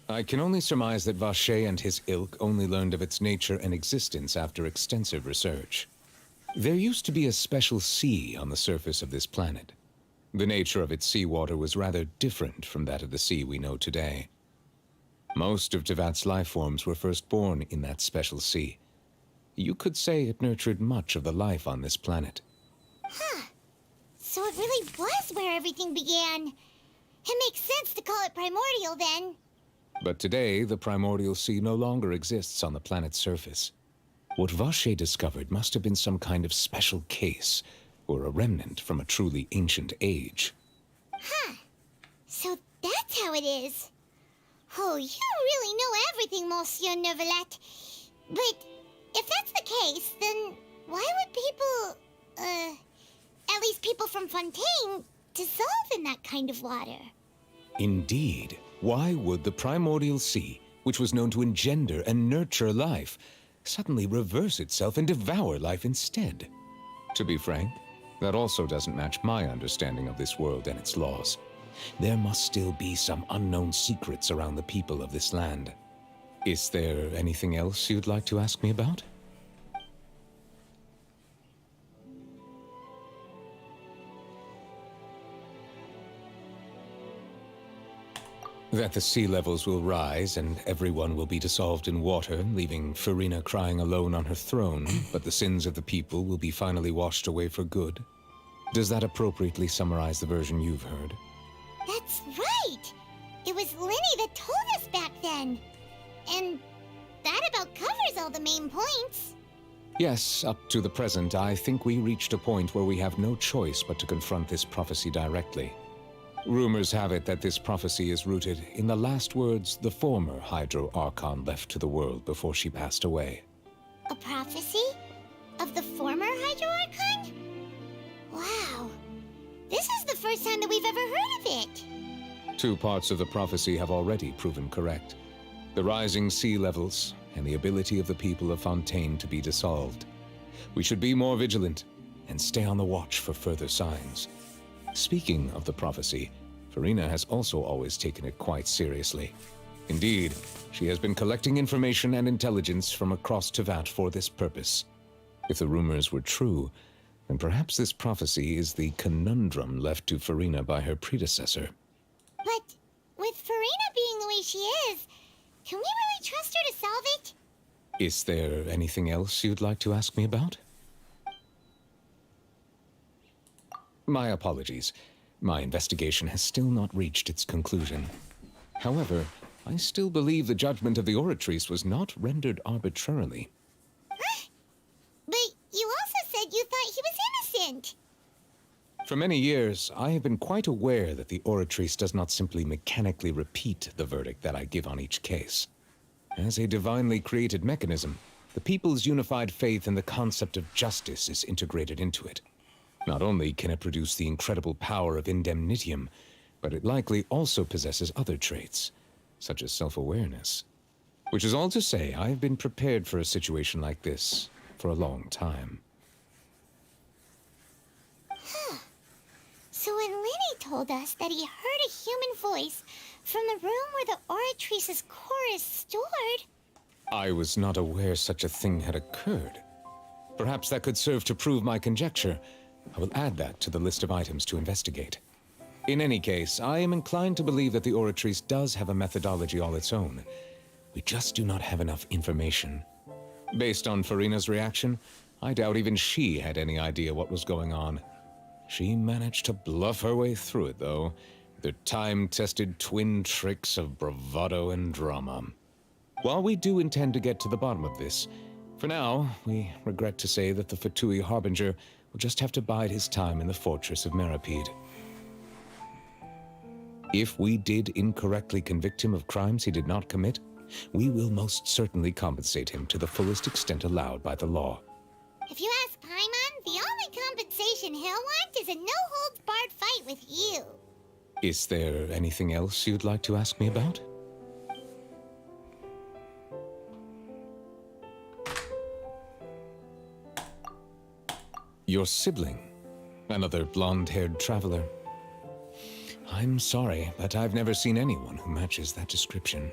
I can only surmise that Vacher and his ilk only learned of its nature and existence after extensive research. There used to be a special sea on the surface of this planet. The nature of its seawater was rather different from that of the sea we know today. Most of Tevat's life forms were first born in that special sea. You could say it nurtured much of the life on this planet. Huh. So it really was where everything began. It makes sense to call it primordial then. But today, the primordial sea no longer exists on the planet's surface. What Vacher discovered must have been some kind of special case, or a remnant from a truly ancient age. Huh. So that's how it is. Oh, you really know everything, Monsieur Neuvillette. But if that's the case, then why would people, at least people from Fontaine, dissolve in that kind of water? Indeed. Why would the primordial sea, which was known to engender and nurture life, suddenly reverse itself and devour life instead? To be frank, that also doesn't match my understanding of this world and its laws. There must still be some unknown secrets around the people of this land. Is there anything else you'd like to ask me about? That the sea levels will rise and everyone will be dissolved in water, leaving Farina crying alone on her throne, but the sins of the people will be finally washed away for good. Does that appropriately summarize the version you've heard? That's right! It was Linny that told us back then. And that about covers all the main points. Yes, up to the present, I think we reached a point where we have no choice but to confront this prophecy directly. Rumors have it that this prophecy is rooted in the last words the former Hydro Archon left to the world before she passed away. A prophecy? Of the former Hydro Archon? Wow. This is the first time that we've ever heard of it. Two parts of the prophecy have already proven correct. The rising sea levels and the ability of the people of Fontaine to be dissolved. We should be more vigilant and stay on the watch for further signs. Speaking of the prophecy, Farina has also always taken it quite seriously. Indeed, she has been collecting information and intelligence from across Tevat for this purpose. If the rumors were true, then perhaps this prophecy is the conundrum left to Farina by her predecessor. But with Farina being the way she is, can we really trust her to solve it? Is there anything else you'd like to ask me about? My apologies. My investigation has still not reached its conclusion. However, I still believe the judgment of the Oratrice was not rendered arbitrarily. Huh? But you also said you thought he was innocent. For many years, I have been quite aware that the Oratrice does not simply mechanically repeat the verdict that I give on each case. As a divinely created mechanism, the people's unified faith in the concept of justice is integrated into it. Not only can it produce the incredible power of indemnitium, but it likely also possesses other traits, such as self-awareness. Which is all to say, I have been prepared for a situation like this for a long time. Huh. So when Linny told us that he heard a human voice from the room where the Oratrice's core is stored... I was not aware such a thing had occurred. Perhaps that could serve to prove my conjecture. I will add that to the list of items to investigate. In any case, I am inclined to believe that the Oratrice does have a methodology all its own. We just do not have enough information. Based on Farina's reaction, I doubt even she had any idea what was going on. She managed to bluff her way through it, though, with her time-tested twin tricks of bravado and drama. While we do intend to get to the bottom of this, for now, we regret to say that the Fatui Harbinger will just have to bide his time in the fortress of Meripede. If we did incorrectly convict him of crimes he did not commit, we will most certainly compensate him to the fullest extent allowed by the law. If you ask Paimon, the only compensation he'll want is a no-holds-barred fight with you. Is there anything else you'd like to ask me about? Your sibling? Another blonde-haired traveler? I'm sorry, but I've never seen anyone who matches that description.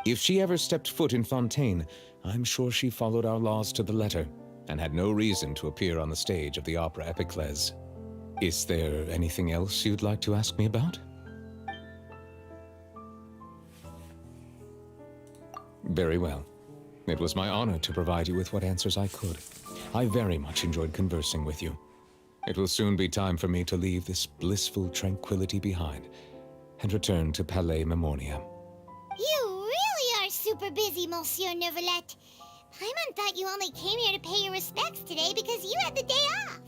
If she ever stepped foot in Fontaine, I'm sure she followed our laws to the letter and had no reason to appear on the stage of the opera Epiclese. Is there anything else you'd like to ask me about? Very well. It was my honor to provide you with what answers I could. I very much enjoyed conversing with you. It will soon be time for me to leave this blissful tranquility behind and return to Palais Memornia. You really are super busy, Monsieur Neuvillette. Paimon thought you only came here to pay your respects today because you had the day off.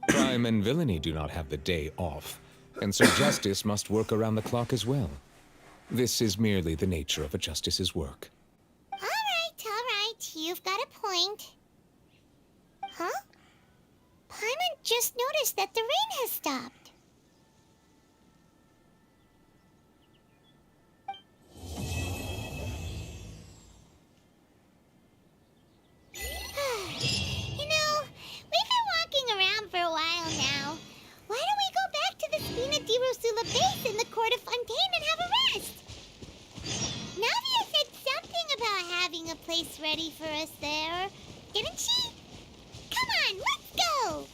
Crime and villainy do not have the day off, and so justice must work around the clock as well. This is merely the nature of a justice's work. All right. You've got a point. Huh? Paimon just noticed that the rain has stopped. You know, we've been walking around for a while now. Why don't we go back to the Spina di Rosula base in the court of Fontaine and have a rest? Navia said something about having a place ready for us there, didn't she? Come on, let's go!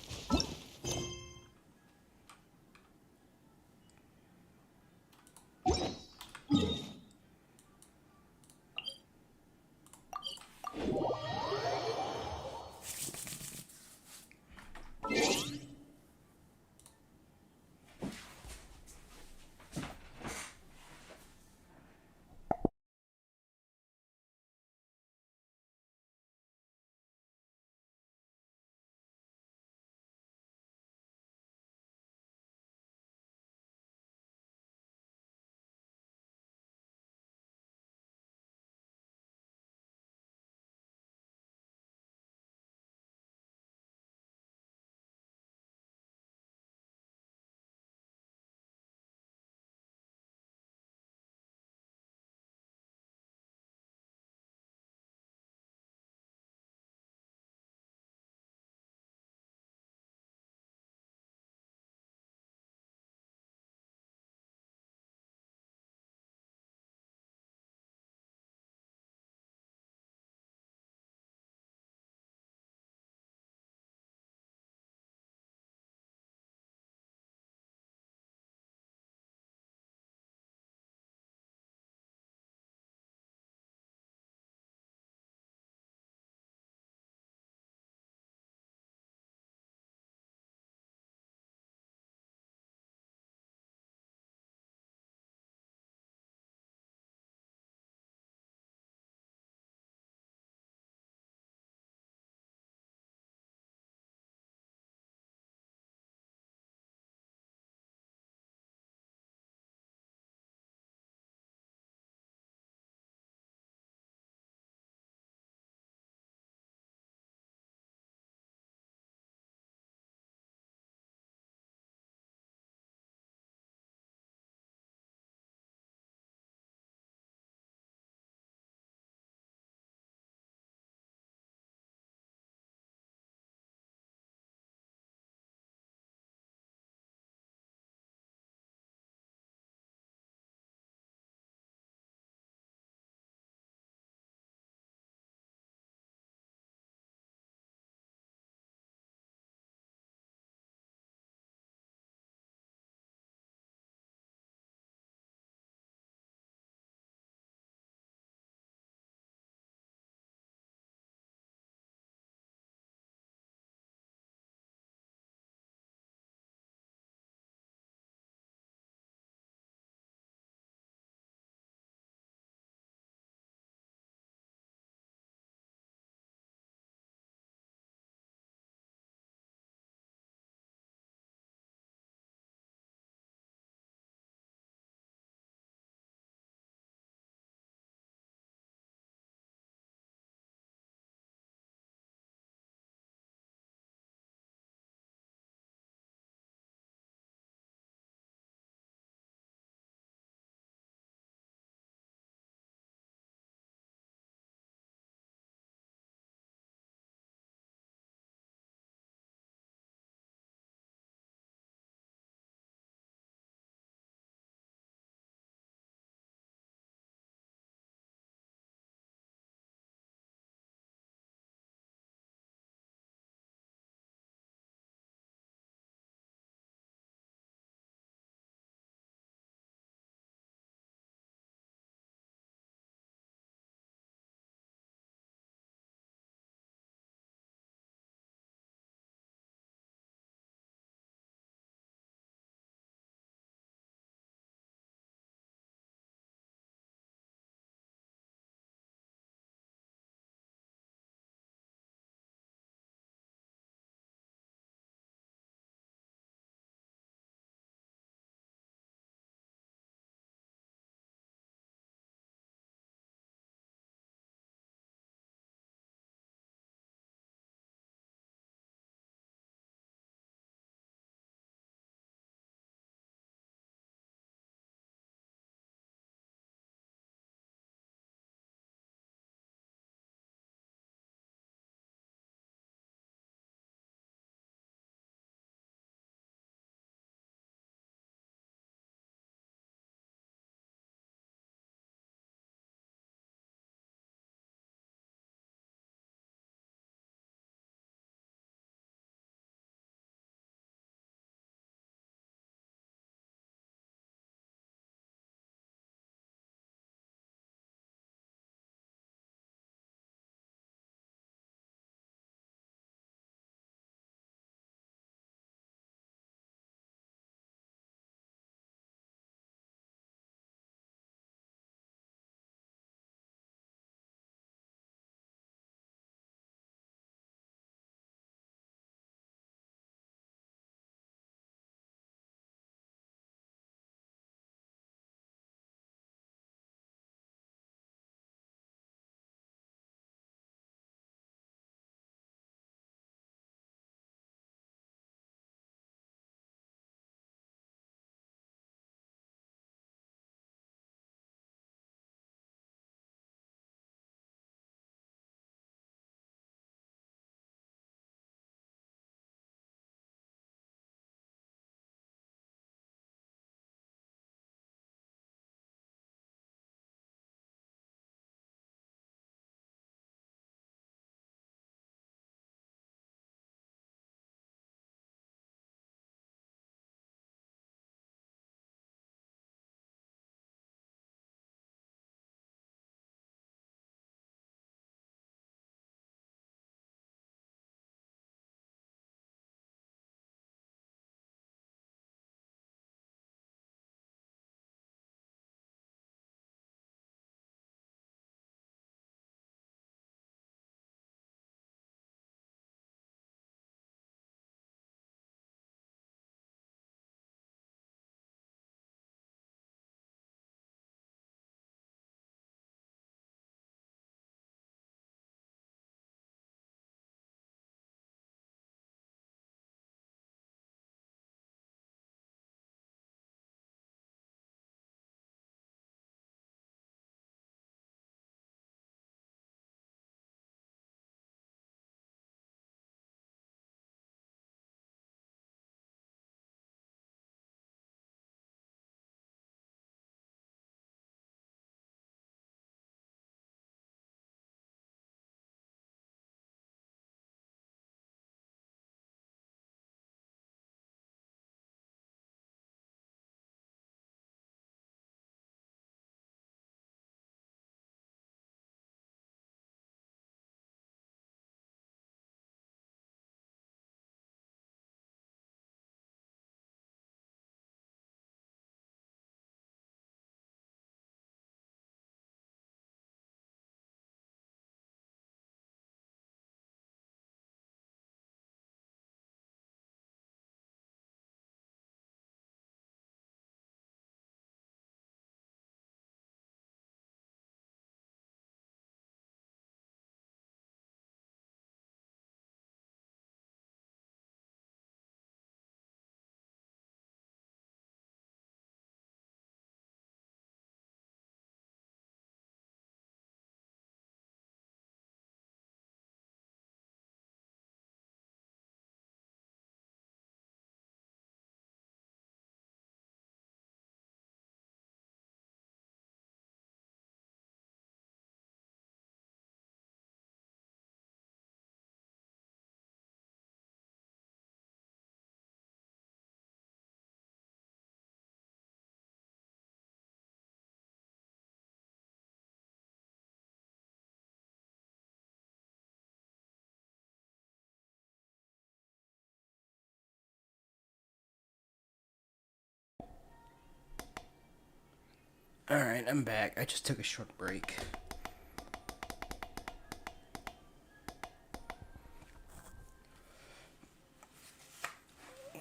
Alright, I'm back. I just took a short break.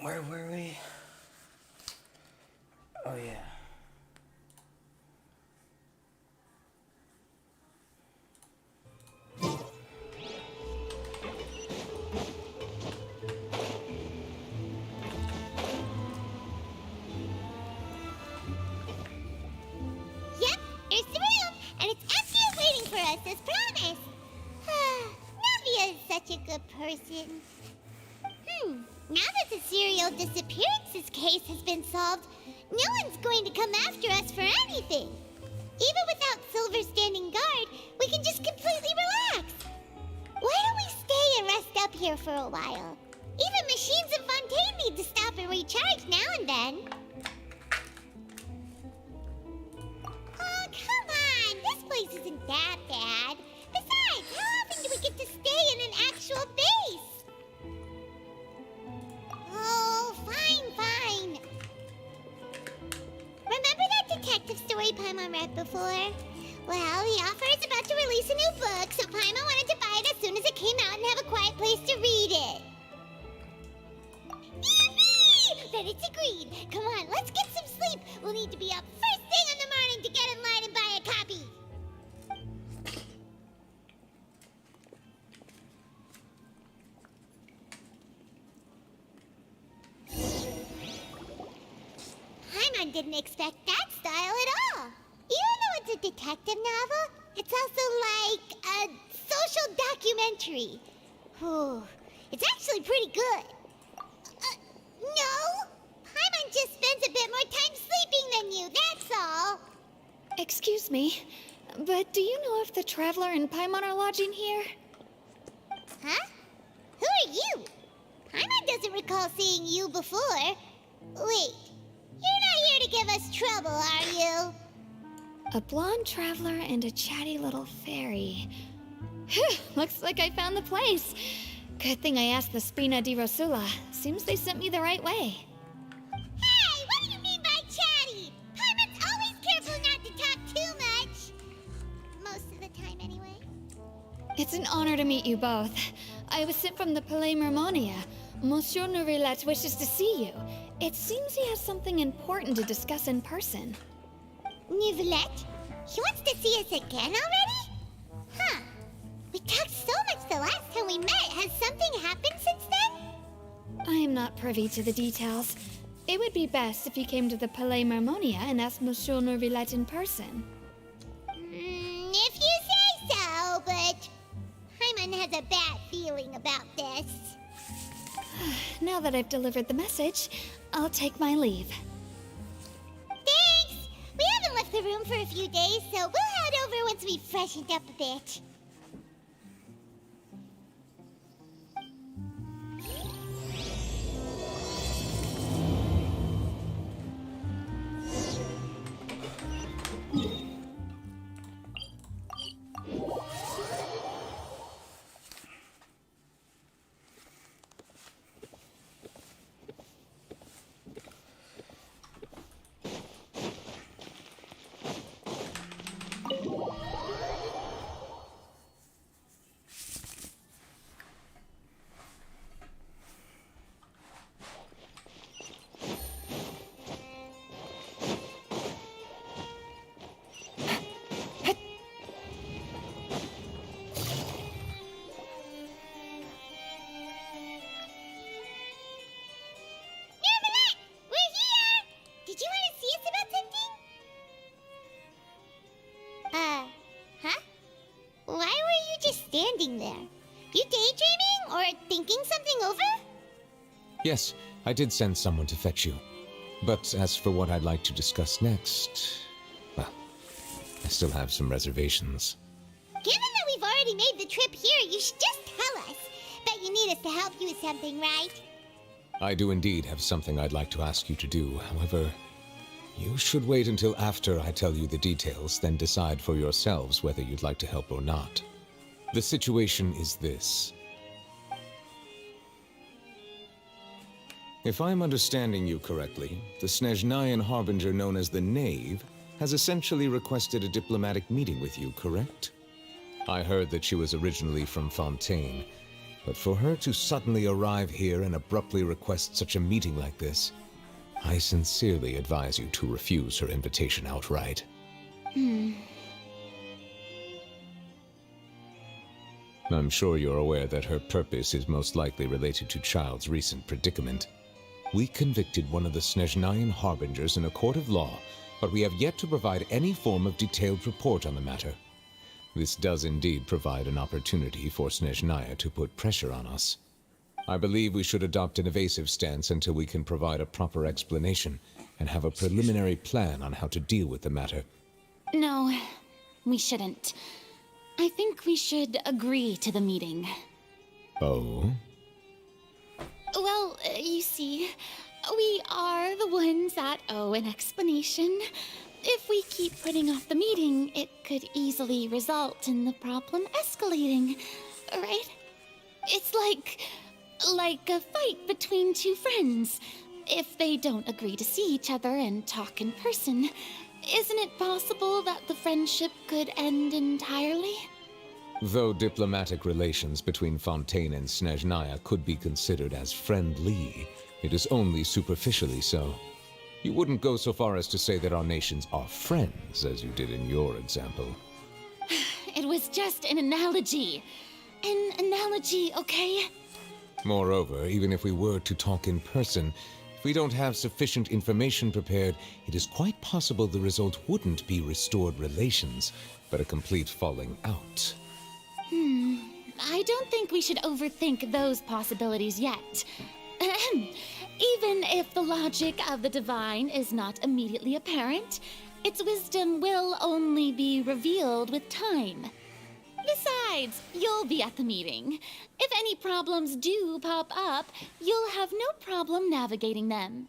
Where were we? Oh, yeah. Yep, here's the room, and it's empty and waiting for us as promised. Navia is such a good person. Now that the serial disappearances case has been solved, no one's going to come after us for anything. Even without Silver standing guard, we can just completely relax. Why don't we stay and rest up here for a while? Even machines in Fontaine need to stop and recharge now and then. Oh, come on! This place isn't that bad. Besides, how often do we get to stay in an actual base? Oh, fine. Remember that detective story Paimon read before? Well, the author is about to release a new book, so Paimon wanted to buy it as soon as it came out and have a quiet place to read it. Yippee! Then it's agreed. Come on, let's get some sleep. We'll need to be up first thing in the morning to get in line and buy a copy. Paimon didn't expect that style at all. Even though it's a detective novel, it's also like a social documentary. Ooh, it's actually pretty good. No! Paimon just spends a bit more time sleeping than you, that's all. Excuse me, but do you know if the Traveler and Paimon are lodging here? Huh? Who are you? Paimon doesn't recall seeing you before. Wait, you're not here to give us trouble, are you? A blonde traveler and a chatty little fairy. Whew, looks like I found the place. Good thing I asked the Spina di Rosula. Seems they sent me the right way. Hey, what do you mean by chatty? Paimon's always careful not to talk too much. Most of the time, anyway. It's an honor to meet you both. I was sent from the Palais Mermonia. Monsieur Nourilette wishes to see you. It seems he has something important to discuss in person. Nourilette? He wants to see us again already? Huh. We talked so much the last time we met. Has something happened since then? I am not privy to the details. It would be best if you came to the Palais Mermonia and asked Monsieur Nourilette in person. If you say so, but Paimon has a bad feeling about this. Now that I've delivered the message, I'll take my leave. Thanks! We haven't left the room for a few days, so we'll head over once we've freshened up a bit. Standing there. You daydreaming or thinking something over? Yes, I did send someone to fetch you. But as for what I'd like to discuss next, well, I still have some reservations. Given that we've already made the trip here, you should just tell us. Bet you need us to help you with something, right? I do indeed have something I'd like to ask you to do. However, you should wait until after I tell you the details, then decide for yourselves whether you'd like to help or not. The situation is this. If I'm understanding you correctly, the Snezhnayan harbinger known as the Knave has essentially requested a diplomatic meeting with you, correct? I heard that she was originally from Fontaine, but for her to suddenly arrive here and abruptly request such a meeting like this, I sincerely advise you to refuse her invitation outright. I'm sure you're aware that her purpose is most likely related to Child's recent predicament. We convicted one of the Snezhnayan harbingers in a court of law, but we have yet to provide any form of detailed report on the matter. This does indeed provide an opportunity for Snezhnaya to put pressure on us. I believe we should adopt an evasive stance until we can provide a proper explanation and have a preliminary plan on how to deal with the matter. No, we shouldn't. I think we should agree to the meeting. Oh? Well, you see, we are the ones that owe an explanation. If we keep putting off the meeting, it could easily result in the problem escalating, right? It's like a fight between two friends. If they don't agree to see each other and talk in person, isn't it possible that the friendship could end entirely? Though diplomatic relations between Fontaine and Snezhnaya could be considered as friendly, it is only superficially so. You wouldn't go so far as to say that our nations are friends, as you did in your example. It was just an analogy. An analogy, okay? Moreover, even if we were to talk in person, if we don't have sufficient information prepared, it is quite possible the result wouldn't be restored relations, but a complete falling out. I don't think we should overthink those possibilities yet. Even if the logic of the divine is not immediately apparent, its wisdom will only be revealed with time. Besides, you'll be at the meeting. If any problems do pop up, you'll have no problem navigating them.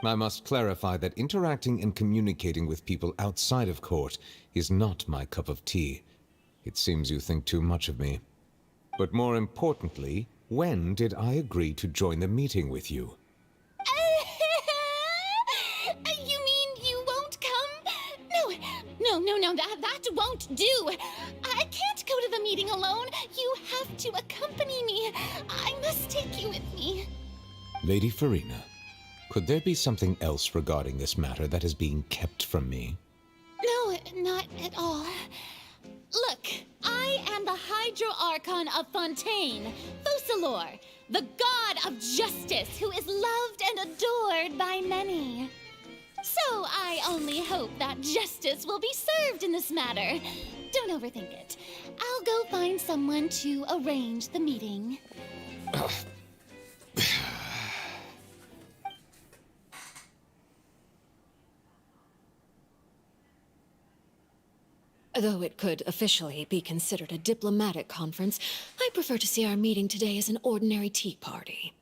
I must clarify that interacting and communicating with people outside of court is not my cup of tea. It seems you think too much of me. But more importantly, when did I agree to join the meeting with you? You mean you won't come? No, that won't do. I can't go to the meeting alone. You have to accompany me. I must take you with me. Lady Farina, could there be something else regarding this matter that is being kept from me? No, not at all. Look, I am the Hydro Archon of Fontaine, Focalor, the god of justice who is loved and adored by many. So I only hope that justice will be served in this matter. Don't overthink it. I'll go find someone to arrange the meeting. Though it could officially be considered a diplomatic conference, I prefer to see our meeting today as an ordinary tea party.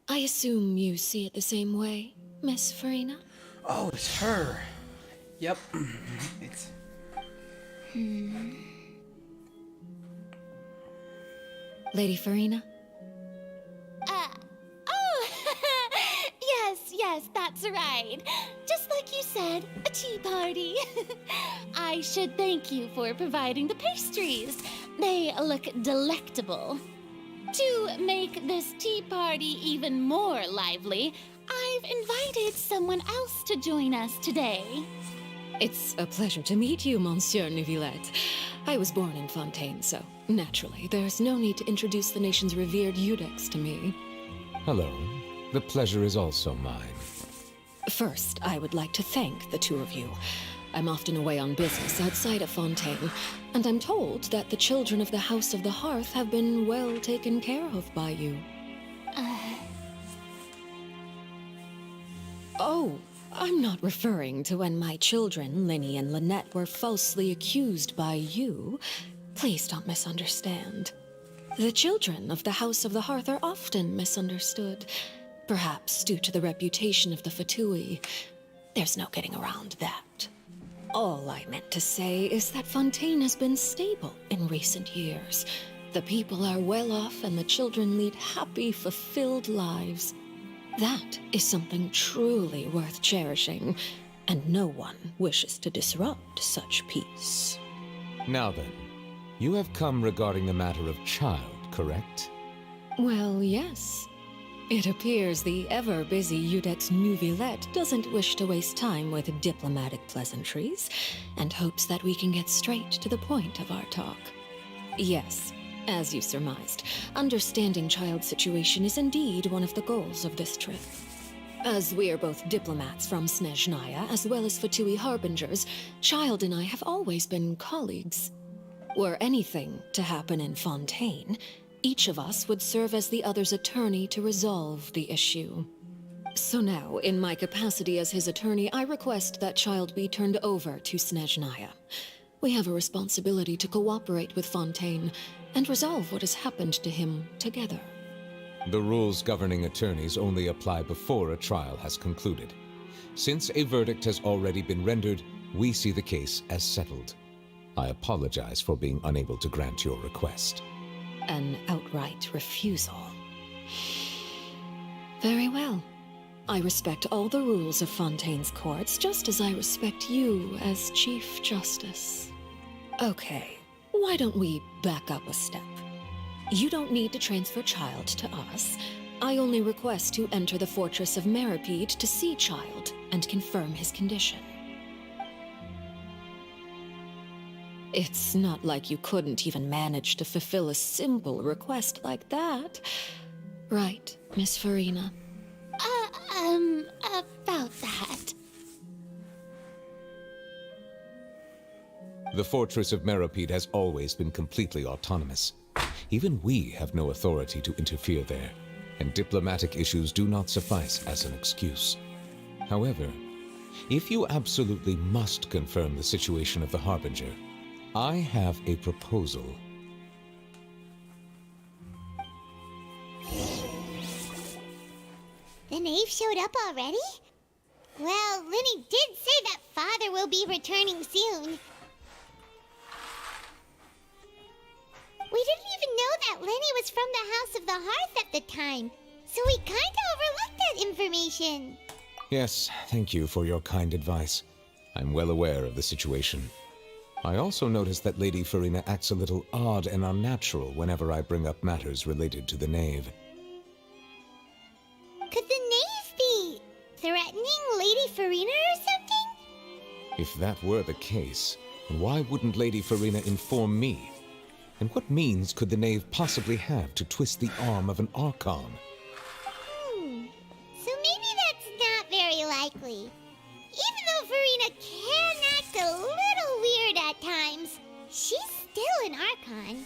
I assume you see it the same way, Miss Farina? Oh, it's her. Yep. It's... Lady Farina? Yes, that's right. Just like you said, a tea party. I should thank you for providing the pastries. They look delectable. To make this tea party even more lively, I've invited someone else to join us today. It's a pleasure to meet you, Monsieur Neuvillette. I was born in Fontaine, so naturally, there's no need to introduce the nation's revered Eudex to me. Hello. The pleasure is also mine. First, I would like to thank the two of you. I'm often away on business outside of Fontaine, and I'm told that the children of the House of the Hearth have been well taken care of by you. Oh, I'm not referring to when my children, Linny and Lynette, were falsely accused by you. Please don't misunderstand. The children of the House of the Hearth are often misunderstood. Perhaps due to the reputation of the Fatui. There's no getting around that. All I meant to say is that Fontaine has been stable in recent years. The people are well off and the children lead happy, fulfilled lives. That is something truly worth cherishing, and no one wishes to disrupt such peace. Now then, you have come regarding the matter of child, correct? Well, yes. It appears the ever-busy Judex Nuvilette doesn't wish to waste time with diplomatic pleasantries, and hopes that we can get straight to the point of our talk. Yes, as you surmised, understanding Child's situation is indeed one of the goals of this trip. As we are both diplomats from Snezhnaya as well as Fatui Harbingers, Child and I have always been colleagues. Were anything to happen in Fontaine, each of us would serve as the other's attorney to resolve the issue. So now, in my capacity as his attorney, I request that Child be turned over to Snezhnaya. We have a responsibility to cooperate with Fontaine and resolve what has happened to him together. The rules governing attorneys only apply before a trial has concluded. Since a verdict has already been rendered, we see the case as settled. I apologize for being unable to grant your request. An outright refusal. Very well. I respect all the rules of Fontaine's courts, just as I respect you as Chief Justice. Okay, why don't we back up a step? You don't need to transfer Child to us. I only request to enter the fortress of Meripede to see Child and confirm his condition. It's not like you couldn't even manage to fulfill a simple request like that. Right, Miss Farina? About that. The fortress of Meripede has always been completely autonomous. Even we have no authority to interfere there, and diplomatic issues do not suffice as an excuse. However, if you absolutely must confirm the situation of the Harbinger, I have a proposal. The knave showed up already? Well, Linny did say that Father will be returning soon. We didn't even know that Lenny was from the House of the Hearth at the time, so we kinda overlooked that information. Yes, thank you for your kind advice. I'm well aware of the situation. I also noticed that Lady Farina acts a little odd and unnatural whenever I bring up matters related to the knave. Could the knave be threatening Lady Farina or something? If that were the case, then why wouldn't Lady Farina inform me? And what means could the knave possibly have to twist the arm of an Archon? So maybe that's not very likely. Even though Farina can act a little weird at times, she's still an Archon.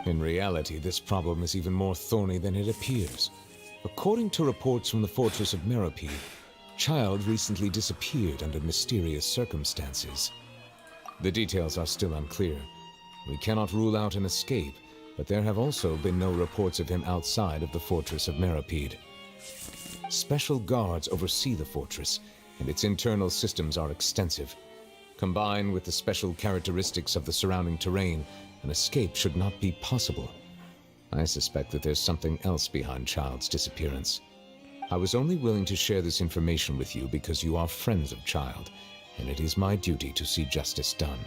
In reality, this problem is even more thorny than it appears. According to reports from the fortress of Meripede, Child recently disappeared under mysterious circumstances. The details are still unclear. We cannot rule out an escape, but there have also been no reports of him outside of the fortress of Meripede. Special guards oversee the fortress, and its internal systems are extensive. Combined with the special characteristics of the surrounding terrain, an escape should not be possible. I suspect that there's something else behind Child's disappearance. I was only willing to share this information with you because you are friends of Child, and it is my duty to see justice done.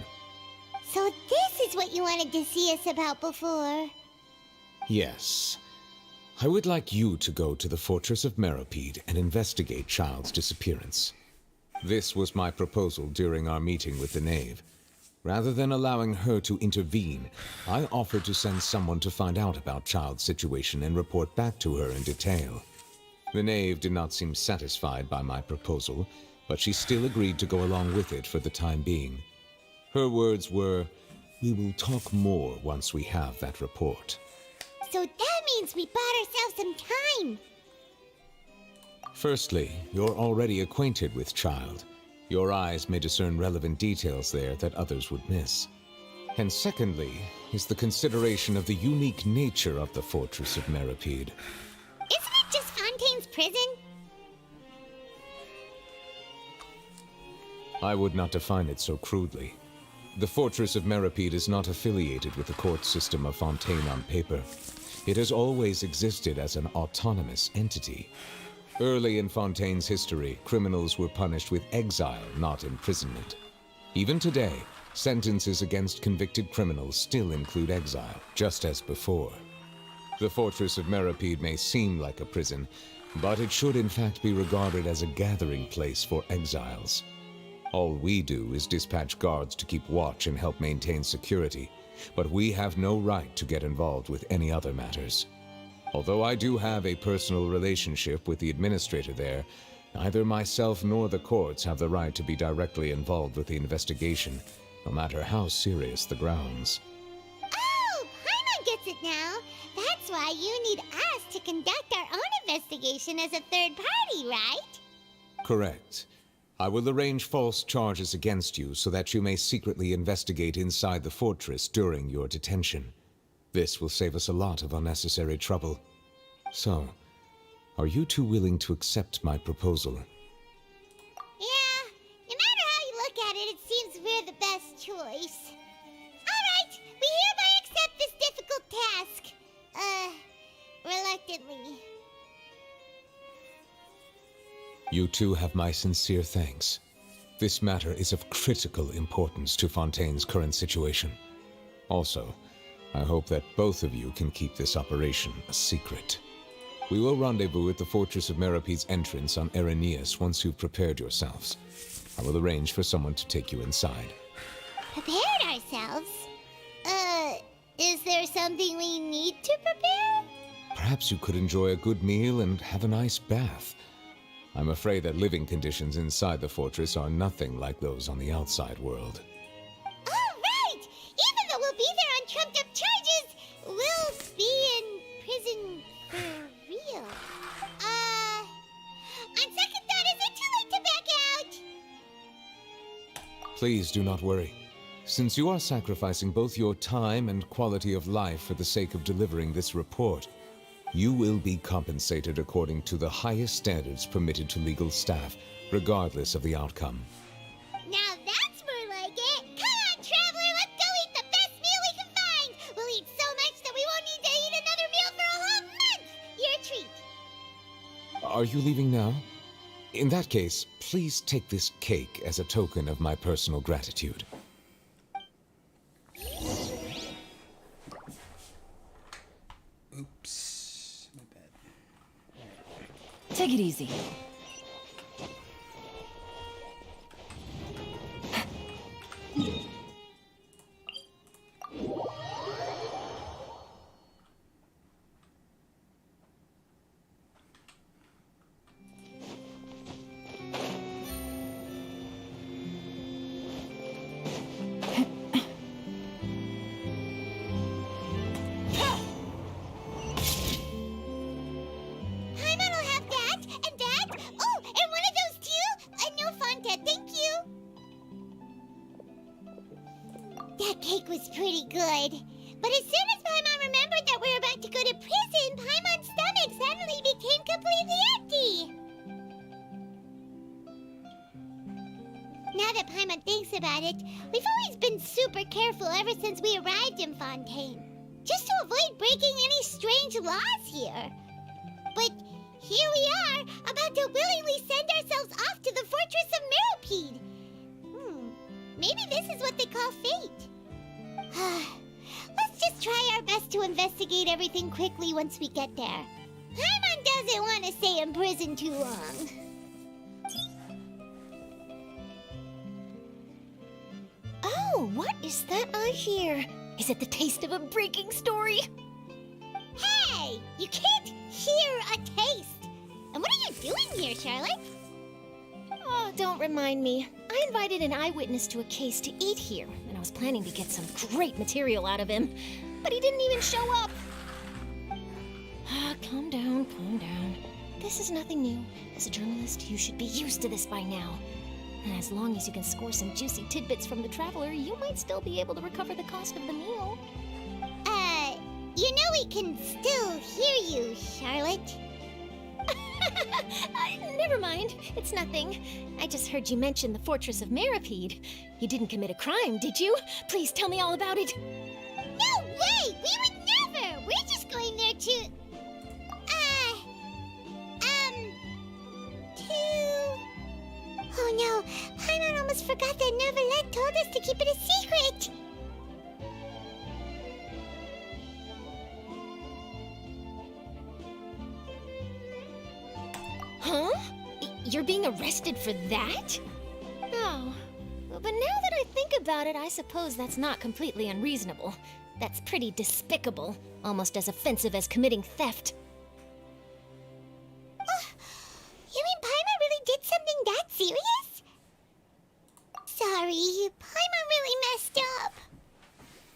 So this is what you wanted to see us about before. Yes. I would like you to go to the fortress of Meripede and investigate Child's disappearance. This was my proposal during our meeting with the knave. Rather than allowing her to intervene, I offered to send someone to find out about Child's situation and report back to her in detail. The knave did not seem satisfied by my proposal, but she still agreed to go along with it for the time being. Her words were, "We will talk more once we have that report." So that means we bought ourselves some time. Firstly, you're already acquainted with Child. Your eyes may discern relevant details there that others would miss. And secondly, is the consideration of the unique nature of the fortress of Meripede. Isn't it just Fontaine's prison? I would not define it so crudely. The fortress of Meripede is not affiliated with the court system of Fontaine on paper. It has always existed as an autonomous entity. Early in Fontaine's history, criminals were punished with exile, not imprisonment. Even today, sentences against convicted criminals still include exile, just as before. The fortress of Meripede may seem like a prison, but it should in fact be regarded as a gathering place for exiles. All we do is dispatch guards to keep watch and help maintain security, but we have no right to get involved with any other matters. Although I do have a personal relationship with the administrator there, neither myself nor the courts have the right to be directly involved with the investigation, no matter how serious the grounds. Oh, Paimon gets it now. That's why you need us to conduct our own investigation as a third party, right? Correct. I will arrange false charges against you so that you may secretly investigate inside the fortress during your detention. This will save us a lot of unnecessary trouble. So, are you two willing to accept my proposal? Yeah, no matter how you look at it, it seems we're the best choice. Alright, we hereby accept this difficult task. Reluctantly. You two have my sincere thanks. This matter is of critical importance to Fontaine's current situation. Also, I hope that both of you can keep this operation a secret. We will rendezvous at the Fortress of Meripede's entrance on Erinius once you've prepared yourselves. I will arrange for someone to take you inside. Prepared ourselves? Is there something we need to prepare? Perhaps you could enjoy a good meal and have a nice bath. I'm afraid that living conditions inside the fortress are nothing like those on the outside world. Oh, right! Even though we'll be there on trumped-up charges, we'll be in prison for real. On second thought, is it too late to back out? Please do not worry. Since you are sacrificing both your time and quality of life for the sake of delivering this report, you will be compensated according to the highest standards permitted to legal staff, regardless of the outcome. Now that's more like it! Come on, traveler, let's go eat the best meal we can find! We'll eat so much that we won't need to eat another meal for a whole month! Your treat! Are you leaving now? In that case, please take this cake as a token of my personal gratitude. Oops. My bad. Take it easy. That cake was pretty good. But as soon as Paimon remembered that we were about to go to prison, Paimon's stomach suddenly became completely empty. Now that Paimon thinks about it, we've always been super careful ever since we arrived in Fontaine. Just to avoid breaking any strange laws here. But here we are, about to willingly send ourselves off to the Fortress of Meripede. Maybe this is what they call fate. Let's just try our best to investigate everything quickly once we get there. Paimon doesn't want to stay in prison too long. Oh, what is that I hear? Is it the taste of a breaking story? Hey! You can't hear a taste! And what are you doing here, Charlotte? Oh, don't remind me. I invited an eyewitness to a case to eat here, and I was planning to get some great material out of him, but he didn't even show up. Calm down, calm down. This is nothing new. As a journalist, you should be used to this by now. And as long as you can score some juicy tidbits from the traveler, you might still be able to recover the cost of the meal. You know we can still hear you, Charlotte. Never mind. It's nothing. I just heard you mention the Fortress of Meripede. You didn't commit a crime, did you? Please tell me all about it. No way! We would never! We're just going there to... Oh no, Paimon almost forgot that Neverlet told us to keep it a secret. Huh? You're being arrested for that? Oh. But now that I think about it, I suppose that's not completely unreasonable. That's pretty despicable, almost as offensive as committing theft. You mean Paimon really did something that serious? Sorry, Paimon really messed up.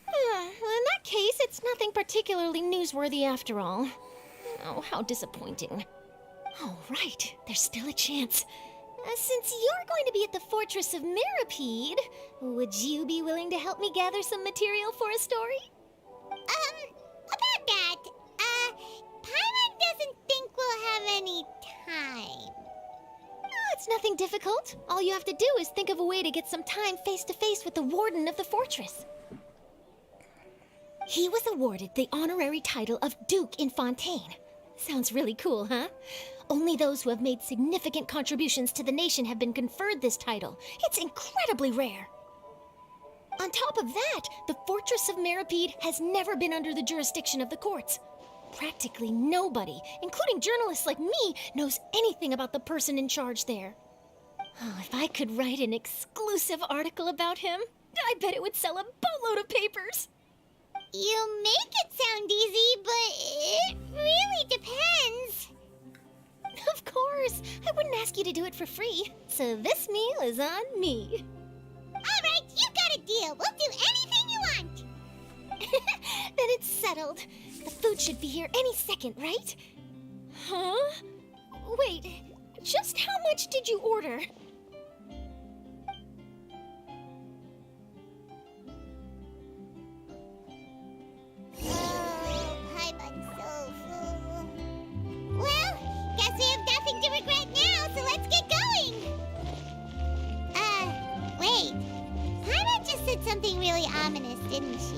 Well, in that case, it's nothing particularly newsworthy after all. Oh, how disappointing. Oh, right, there's still a chance. Since you're going to be at the Fortress of Meripede, would you be willing to help me gather some material for a story? About that, Paimon doesn't think we'll have any time. Oh, it's nothing difficult. All you have to do is think of a way to get some time face-to-face with the warden of the fortress. He was awarded the honorary title of Duke in Fontaine. Sounds really cool, huh? Only those who have made significant contributions to the nation have been conferred this title. It's incredibly rare. On top of that, the Fortress of Meripede has never been under the jurisdiction of the courts. Practically nobody, including journalists like me, knows anything about the person in charge there. Oh, if I could write an exclusive article about him, I bet it would sell a boatload of papers. You make it sound easy, but it really depends. Of course, I wouldn't ask you to do it for free, so this meal is on me. All right, you got a deal. We'll do anything you want. Then it's settled. The food should be here any second, right? Huh? Wait, just how much did you order? Paimon's so full. Well, guess we have nothing to regret now, so let's get going. Wait. Paimon just said something really ominous, didn't she?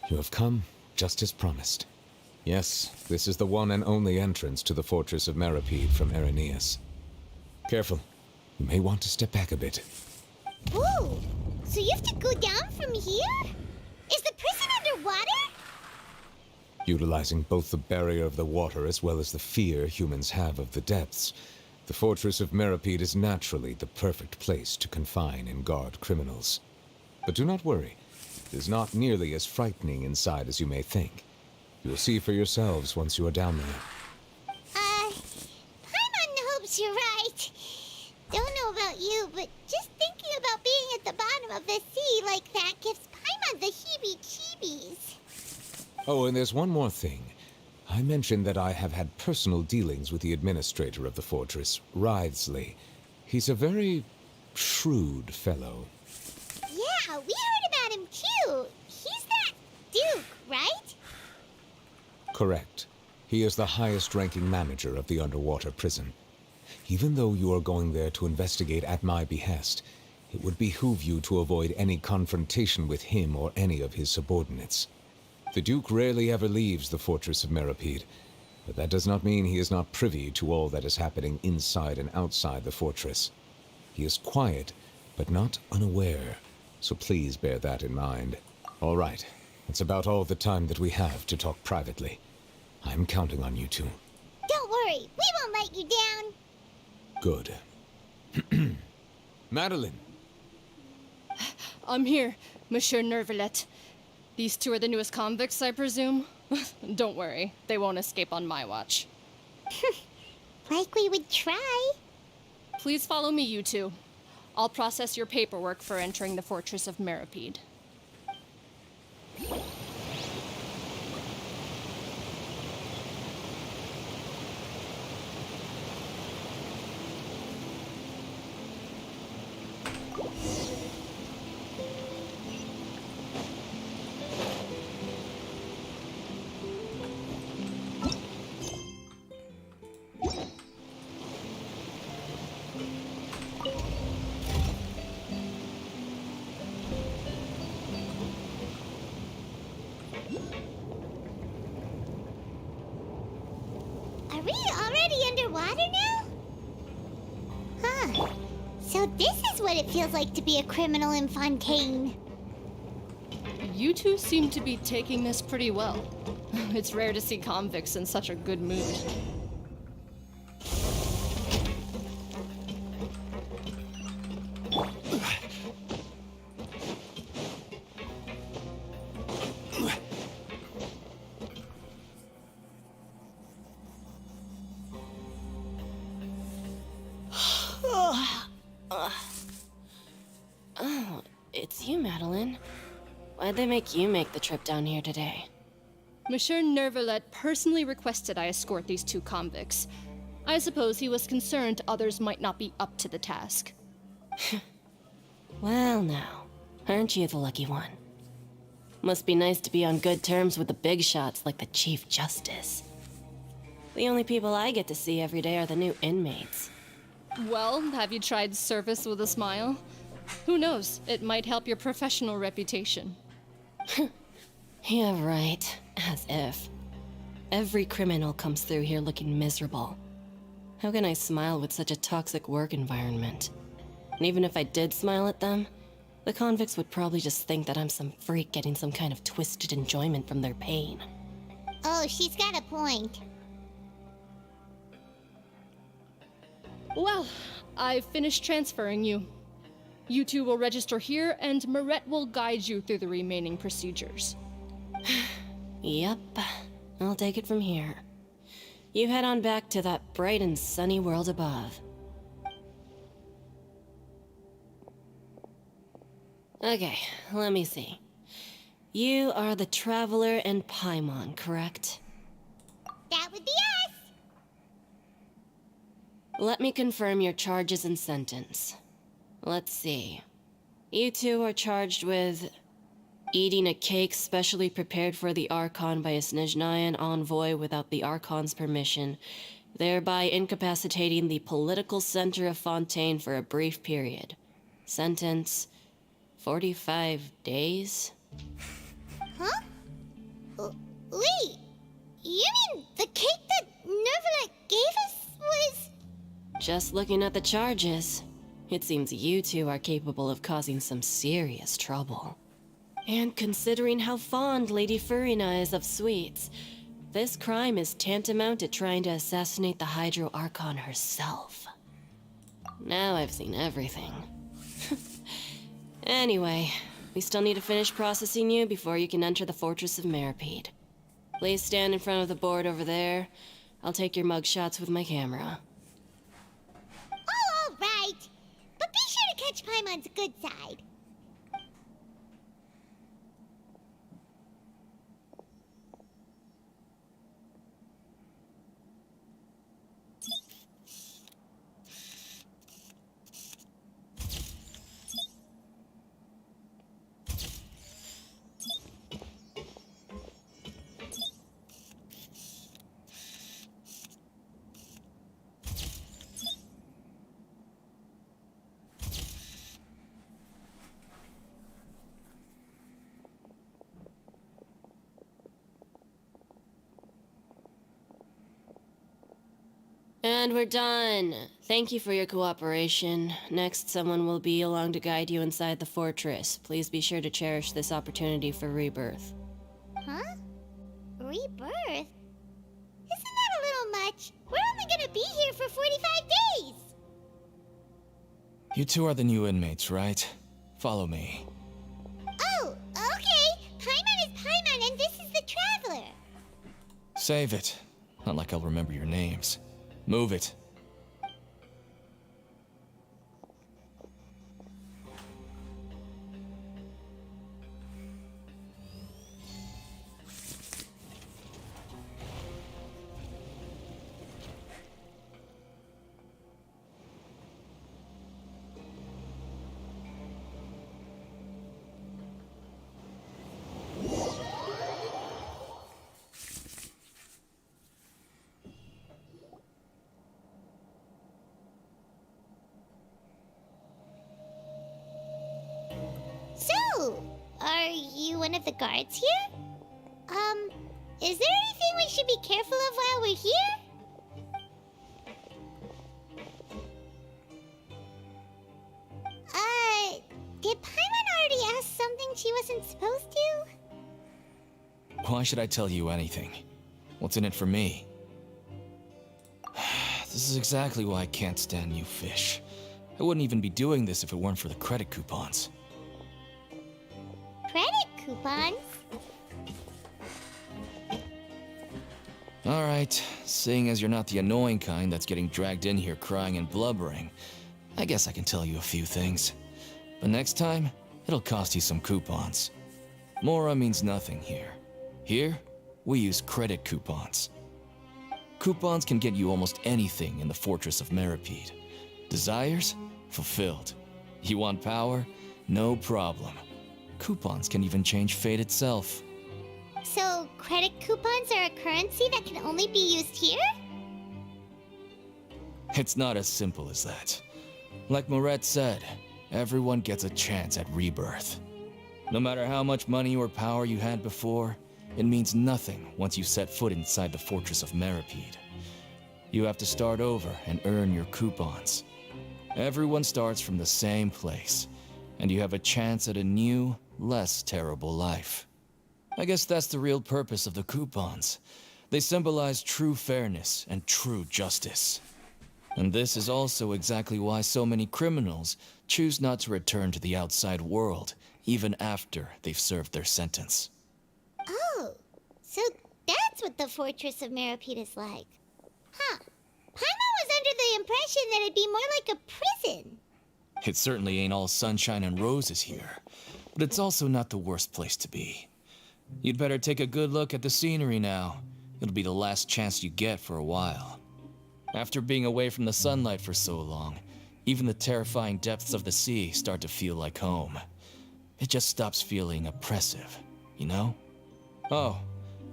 You have come, just as promised. Yes, this is the one and only entrance to the Fortress of Meripede from Irenaeus. Careful. You may want to step back a bit. Ooh, so you have to go down from here? Is the prison underwater? Utilizing both the barrier of the water as well as the fear humans have of the depths, the Fortress of Meripede is naturally the perfect place to confine and guard criminals. But do not worry. It is not nearly as frightening inside as you may think. You will see for yourselves once you are down there. Paimon hopes you're right. Don't know about you, but just thinking about being at the bottom of the sea like that gives Paimon the heebie-jeebies. Oh, and there's one more thing. I mentioned that I have had personal dealings with the administrator of the fortress, Writhsley. He's a very shrewd fellow. Yeah, we heard about him too. He's that Duke, right? Correct. He is the highest-ranking manager of the underwater prison. Even though you are going there to investigate at my behest, it would behoove you to avoid any confrontation with him or any of his subordinates. The Duke rarely ever leaves the Fortress of Meripede, but that does not mean he is not privy to all that is happening inside and outside the fortress. He is quiet, but not unaware, so please bear that in mind. All right, it's about all the time that we have to talk privately. I'm counting on you two. Don't worry, we won't let you down. Good. Madeline! I'm here, Monsieur Nervalet. These two are the newest convicts, I presume? Don't worry, they won't escape on my watch. Like we would try. Please follow me, you two. I'll process your paperwork for entering the Fortress of Meripede. Are we already underwater now? Huh. So this is what it feels like to be a criminal in Fontaine. You two seem to be taking this pretty well. It's rare to see convicts in such a good mood. Oh, it's you, Madeline. Why'd they make you make the trip down here today? Monsieur Nervalet personally requested I escort these two convicts. I suppose he was concerned others might not be up to the task. Well, now, aren't you the lucky one? Must be nice to be on good terms with the big shots like the Chief Justice. The only people I get to see every day are the new inmates. Well, have you tried service with a smile? Who knows, it might help your professional reputation. Yeah, right. As if. Every criminal comes through here looking miserable. How can I smile with such a toxic work environment? And even if I did smile at them, the convicts would probably just think that I'm some freak getting some kind of twisted enjoyment from their pain. Oh, she's got a point. Well, I've finished transferring you. You two will register here, and Marette will guide you through the remaining procedures. Yep, I'll take it from here. You head on back to that bright and sunny world above. Okay, let me see. You are the Traveler and Paimon, correct? That would be us! Let me confirm your charges and sentence. Let's see. You two are charged with eating a cake specially prepared for the Archon by a Snezhnayan envoy without the Archon's permission, thereby incapacitating the political center of Fontaine for a brief period. Sentence: 45 days? Huh? Wait, you mean the cake that Nervalet gave us was... Just looking at the charges, it seems you two are capable of causing some serious trouble. And considering how fond Lady Furina is of sweets, this crime is tantamount to trying to assassinate the Hydro Archon herself. Now I've seen everything. Anyway, we still need to finish processing you before you can enter the Fortress of Meripede. Please stand in front of the board over there. I'll take your mugshots with my camera. Oh, all right. But be sure to catch Paimon's good side. And we're done. Thank you for your cooperation. Next, someone will be along to guide you inside the fortress. Please be sure to cherish this opportunity for rebirth. Huh? Rebirth? Isn't that a little much? We're only gonna be here for 45 days! You two are the new inmates, right? Follow me. Oh, okay! Paimon is Paimon and this is the Traveler! Save it. Not like I'll remember your names. Move it. So, are you one of the guards here? Is there anything we should be careful of while we're here? Did Paimon already ask something she wasn't supposed to? Why should I tell you anything? What's in it for me? This is exactly why I can't stand you fish. I wouldn't even be doing this if it weren't for the credit coupons. Credit coupons? Alright, seeing as you're not the annoying kind that's getting dragged in here crying and blubbering, I guess I can tell you a few things. But next time, it'll cost you some coupons. Mora means nothing here. Here, we use credit coupons. Coupons can get you almost anything in the Fortress of Meripede. Desires? Fulfilled. You want power? No problem. Coupons can even change fate itself. So, credit coupons are a currency that can only be used here? It's not as simple as that. Like Moret said, everyone gets a chance at rebirth. No matter how much money or power you had before, it means nothing once you set foot inside the Fortress of Meripede. You have to start over and earn your coupons. Everyone starts from the same place, and you have a chance at a new, less terrible life. I guess that's the real purpose of the coupons. They symbolize true fairness and true justice. And this is also exactly why so many criminals choose not to return to the outside world, even after they've served their sentence. Oh, so that's what the Fortress of Meripede is like. Huh. Paimon was under the impression that it'd be more like a prison. It certainly ain't all sunshine and roses here, but it's also not the worst place to be. You'd better take a good look at the scenery now. It'll be the last chance you get for a while. After being away from the sunlight for so long, even the terrifying depths of the sea start to feel like home. It just stops feeling oppressive, you know? Oh,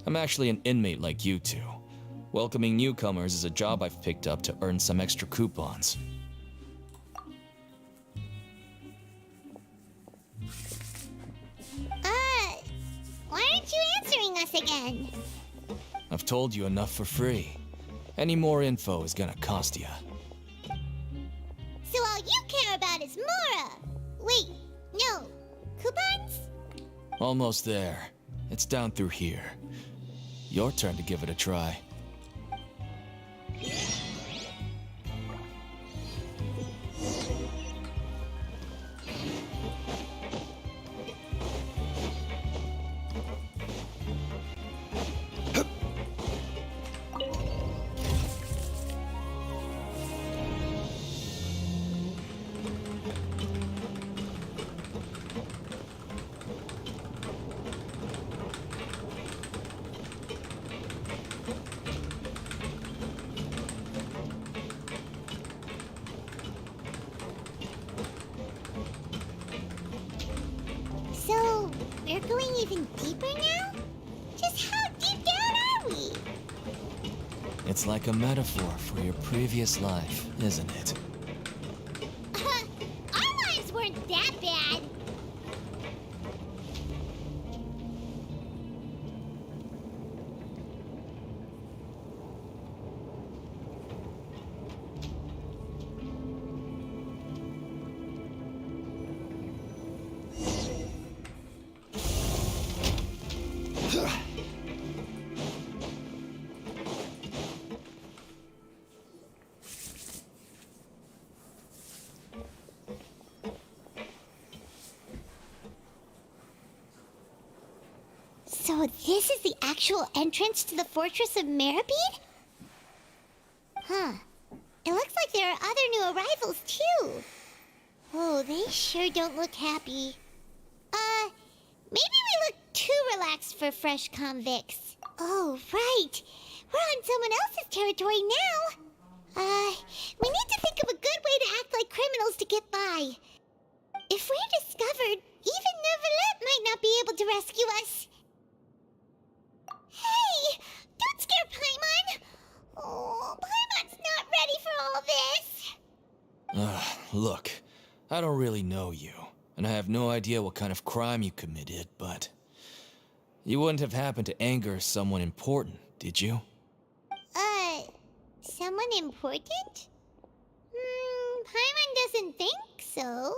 I'm actually an inmate like you two. Welcoming newcomers is a job I've picked up to earn some extra coupons. Why aren't you answering us again? I've told you enough for free. Any more info is gonna cost you. So all you care about is Mora! Wait, no. Coupons? Almost there. It's down through here. Your turn to give it a try. So, we're going even deeper now? Just how deep down are we? It's like a metaphor for your previous life, isn't it? Our lives weren't that bad. So this is the actual entrance to the Fortress of Meripede? Huh. It looks like there are other new arrivals, too. Oh, they sure don't look happy. Maybe we look too relaxed for fresh convicts. Oh, right. We're on someone else's territory now. We need to think of a good way to act like criminals to get by. If we're discovered, even Neuvillette might not be able to rescue us. Hey! Don't scare Paimon! Oh, Paimon's not ready for all this! Look, I don't really know you, and I have no idea what kind of crime you committed, but you wouldn't have happened to anger someone important, did you? Someone important? Paimon doesn't think so.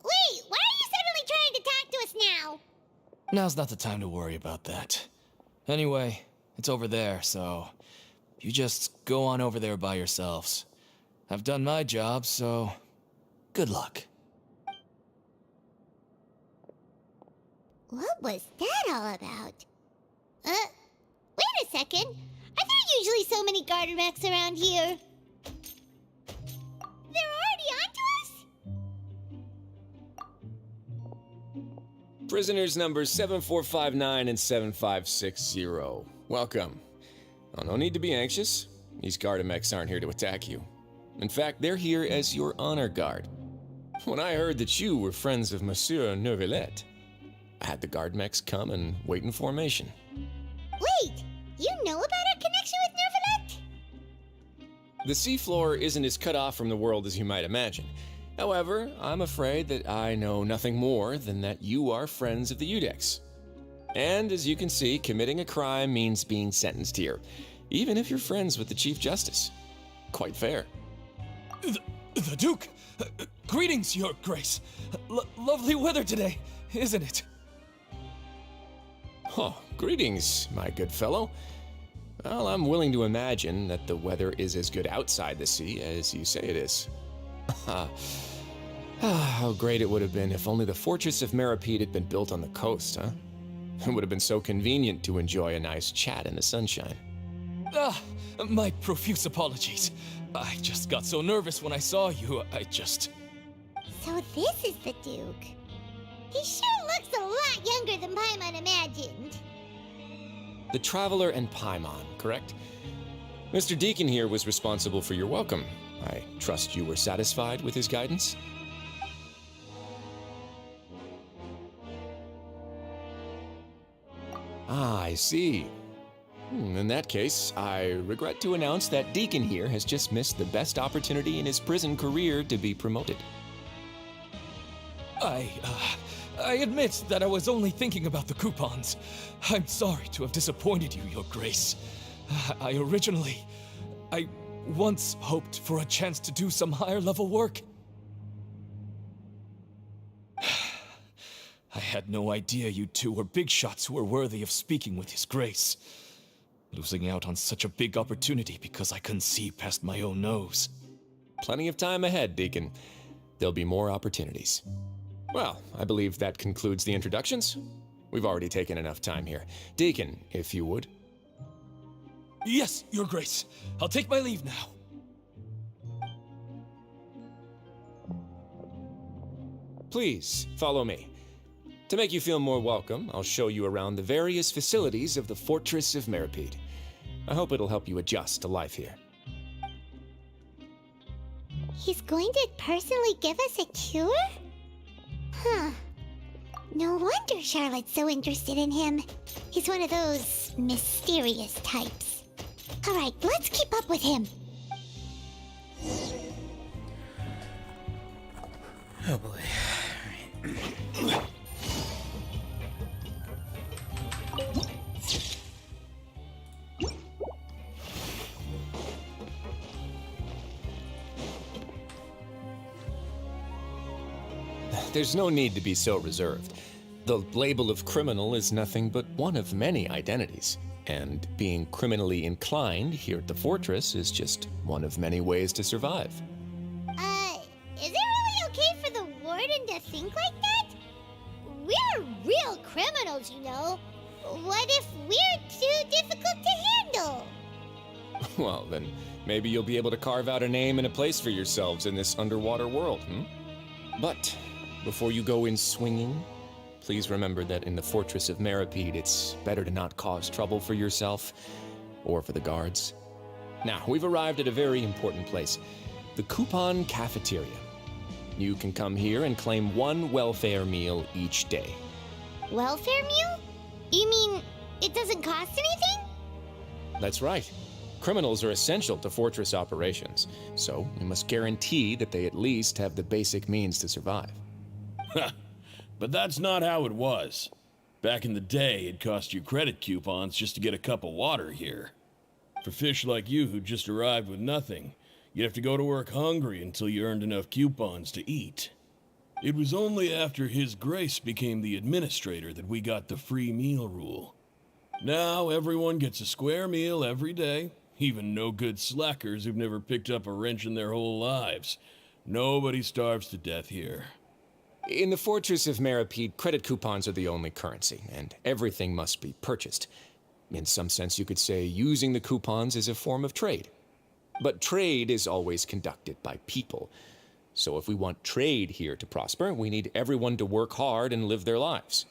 Wait, why are you suddenly trying to talk to us now? Now's not the time to worry about that. Anyway, it's over there, so you just go on over there by yourselves. I've done my job, so good luck. What was that all about? Wait a second. Are there usually so many garter mechs around here? They're already onto us? Prisoners numbers 7459 and 7560. Welcome. Oh, no need to be anxious. These Gardamex aren't here to attack you. In fact, they're here as your honor guard. When I heard that you were friends of Monsieur Neuvillette, I had the Gardamex come and wait in formation. Wait! You know about our connection with Neuvillette? The seafloor isn't as cut off from the world as you might imagine. However, I'm afraid that I know nothing more than that you are friends of the Udex. And as you can see, committing a crime means being sentenced here, even if you're friends with the Chief Justice. Quite fair. The Duke! Greetings, Your Grace. Lovely weather today, isn't it? Oh, greetings, my good fellow. Well, I'm willing to imagine that the weather is as good outside the sea as you say it is. How great it would have been if only the Fortress of Meripede had been built on the coast, huh? It would have been so convenient to enjoy a nice chat in the sunshine. My profuse apologies. I just got so nervous when I saw you, So this is the Duke. He sure looks a lot younger than Paimon imagined. The Traveler and Paimon, correct? Mr. Deacon here was responsible for your welcome. I trust you were satisfied with his guidance? Ah, I see. In that case, I regret to announce that Deacon here has just missed the best opportunity in his prison career to be promoted. I admit that I was only thinking about the coupons. I'm sorry to have disappointed you, Your Grace. I once hoped for a chance to do some higher-level work. I had no idea you two were big shots who were worthy of speaking with His Grace. Losing out on such a big opportunity because I couldn't see past my own nose. Plenty of time ahead, Deacon. There'll be more opportunities. Well, I believe that concludes the introductions. We've already taken enough time here. Deacon, if you would. Yes, Your Grace. I'll take my leave now. Please, follow me. To make you feel more welcome, I'll show you around the various facilities of the Fortress of Meripede. I hope it'll help you adjust to life here. He's going to personally give us a cure? Huh. No wonder Charlotte's so interested in him. He's one of those mysterious types. Alright, let's keep up with him. Oh boy. Alright. There's no need to be so reserved. The label of criminal is nothing but one of many identities, and being criminally inclined here at the fortress is just one of many ways to survive. Is it really okay for the warden to think like that? We're real criminals, you know. What if we're too difficult to handle? Well, then maybe you'll be able to carve out a name and a place for yourselves in this underwater world, But before you go in swinging, please remember that in the Fortress of Meripede, it's better to not cause trouble for yourself or for the guards. Now, we've arrived at a very important place, the Coupon Cafeteria. You can come here and claim one welfare meal each day. Welfare meal? You mean it doesn't cost anything? That's right. Criminals are essential to fortress operations, so we must guarantee that they at least have the basic means to survive. But that's not how it was. Back in the day, it cost you credit coupons just to get a cup of water here. For fish like you who just arrived with nothing, you'd have to go to work hungry until you earned enough coupons to eat. It was only after His Grace became the administrator that we got the free meal rule. Now everyone gets a square meal every day, even no-good slackers who've never picked up a wrench in their whole lives. Nobody starves to death here. In the Fortress of Meripede, credit coupons are the only currency, and everything must be purchased. In some sense, you could say using the coupons is a form of trade. But trade is always conducted by people. So if we want trade here to prosper, we need everyone to work hard and live their lives.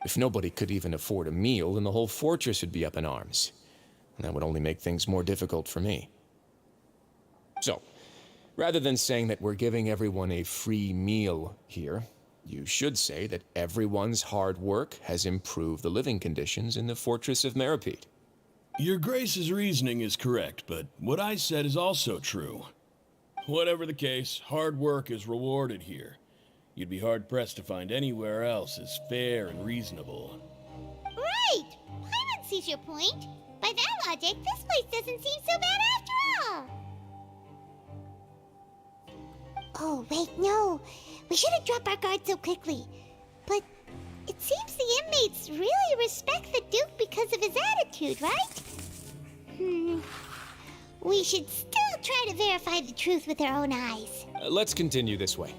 If nobody could even afford a meal, then the whole fortress would be up in arms. And that would only make things more difficult for me. So, rather than saying that we're giving everyone a free meal here, you should say that everyone's hard work has improved the living conditions in the Fortress of Meripede. Your Grace's reasoning is correct, but what I said is also true. Whatever the case, hard work is rewarded here. You'd be hard-pressed to find anywhere else as fair and reasonable. Right! Paimon sees your point. By that logic, this place doesn't seem so bad after all. Oh, wait, no. We shouldn't drop our guard so quickly. But it seems the inmates really respect the Duke because of his attitude, right? We should still try to verify the truth with our own eyes. Let's continue this way.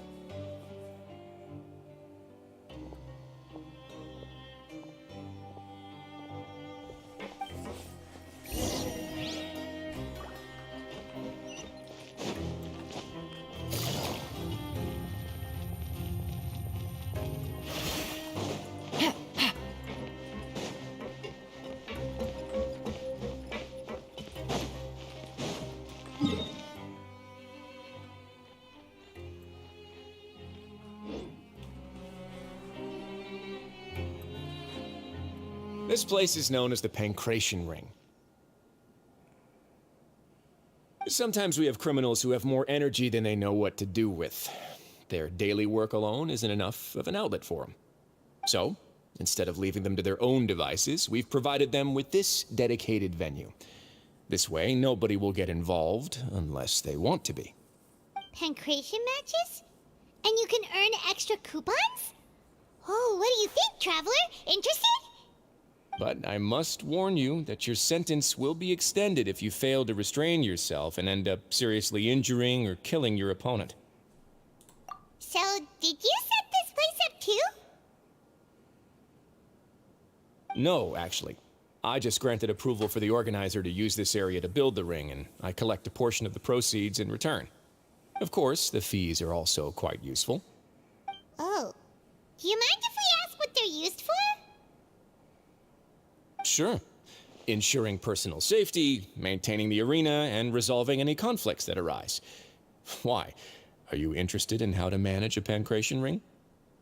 This place is known as the Pancration Ring. Sometimes we have criminals who have more energy than they know what to do with. Their daily work alone isn't enough of an outlet for them. So, instead of leaving them to their own devices, we've provided them with this dedicated venue. This way, nobody will get involved unless they want to be. Pancration matches? And you can earn extra coupons? Oh, what do you think, traveler? Interested? But I must warn you that your sentence will be extended if you fail to restrain yourself and end up seriously injuring or killing your opponent. So, did you set this place up too? No, actually. I just granted approval for the organizer to use this area to build the ring, and I collect a portion of the proceeds in return. Of course, the fees are also quite useful. Oh. Do you mind if we ask what they're used for? Sure. Ensuring personal safety, maintaining the arena, and resolving any conflicts that arise. Why? Are you interested in how to manage a pancration ring?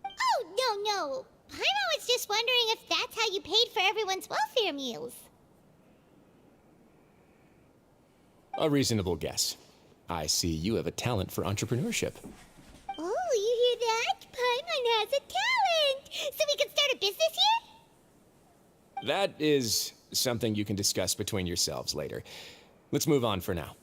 Oh, no. Paimon was just wondering if that's how you paid for everyone's welfare meals. A reasonable guess. I see you have a talent for entrepreneurship. Oh, you hear that? Paimon has a talent! So we can start a business here? That is something you can discuss between yourselves later. Let's move on for now.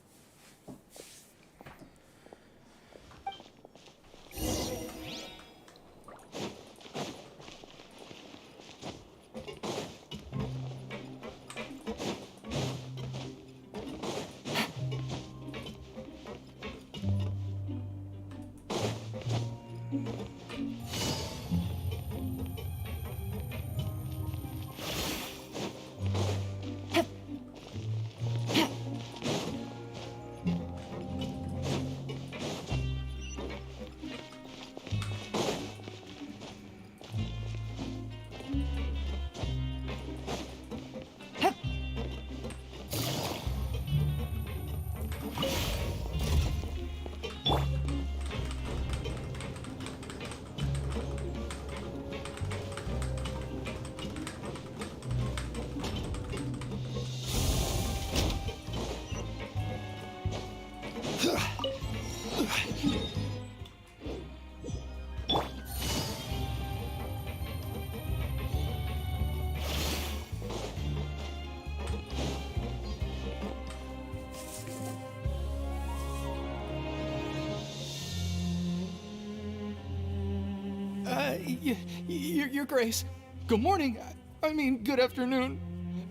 Your Grace. Good morning. I mean, good afternoon.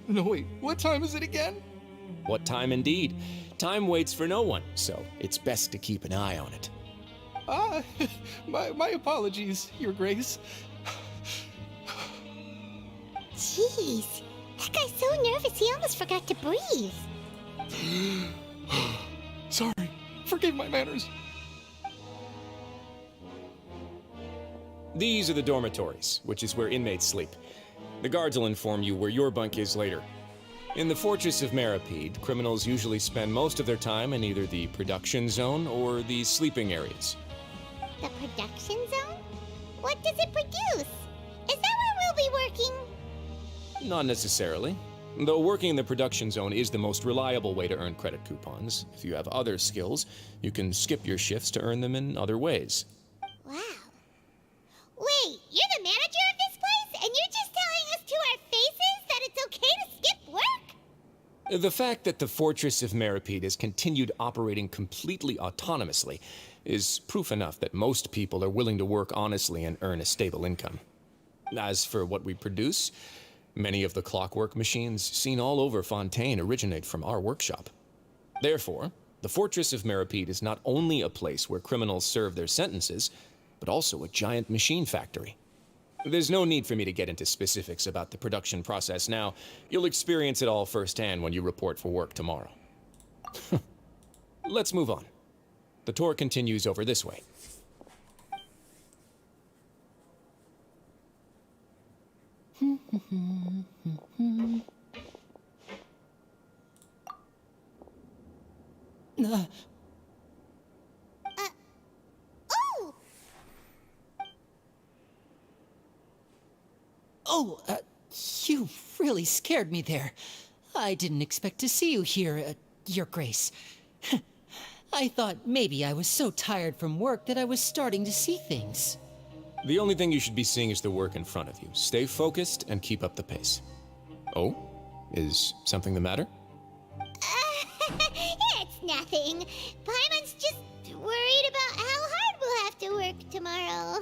No, wait, what time is it again? What time indeed? Time waits for no one, so it's best to keep an eye on it. My apologies, Your Grace. Jeez, that guy's so nervous he almost forgot to breathe. Sorry, forgive my manners. These are the dormitories, which is where inmates sleep. The guards will inform you where your bunk is later. In the Fortress of Meripede, criminals usually spend most of their time in either the production zone or the sleeping areas. The production zone? What does it produce? Is that where we'll be working? Not necessarily. Though working in the production zone is the most reliable way to earn credit coupons. If you have other skills, you can skip your shifts to earn them in other ways. Wow. Wait, you're the manager of this place, and you're just telling us to our faces that it's okay to skip work? The fact that the Fortress of Meripede has continued operating completely autonomously is proof enough that most people are willing to work honestly and earn a stable income. As for what we produce, many of the clockwork machines seen all over Fontaine originate from our workshop. Therefore, the Fortress of Meripede is not only a place where criminals serve their sentences, but also a giant machine factory. There's no need for me to get into specifics about the production process now. You'll experience it all firsthand when you report for work tomorrow. Let's move on. The tour continues over this way. Oh, you really scared me there. I didn't expect to see you here, Your Grace. I thought maybe I was so tired from work that I was starting to see things. The only thing you should be seeing is the work in front of you. Stay focused and keep up the pace. Oh? Is something the matter? It's nothing. Paimon's just worried about how hard we'll have to work tomorrow.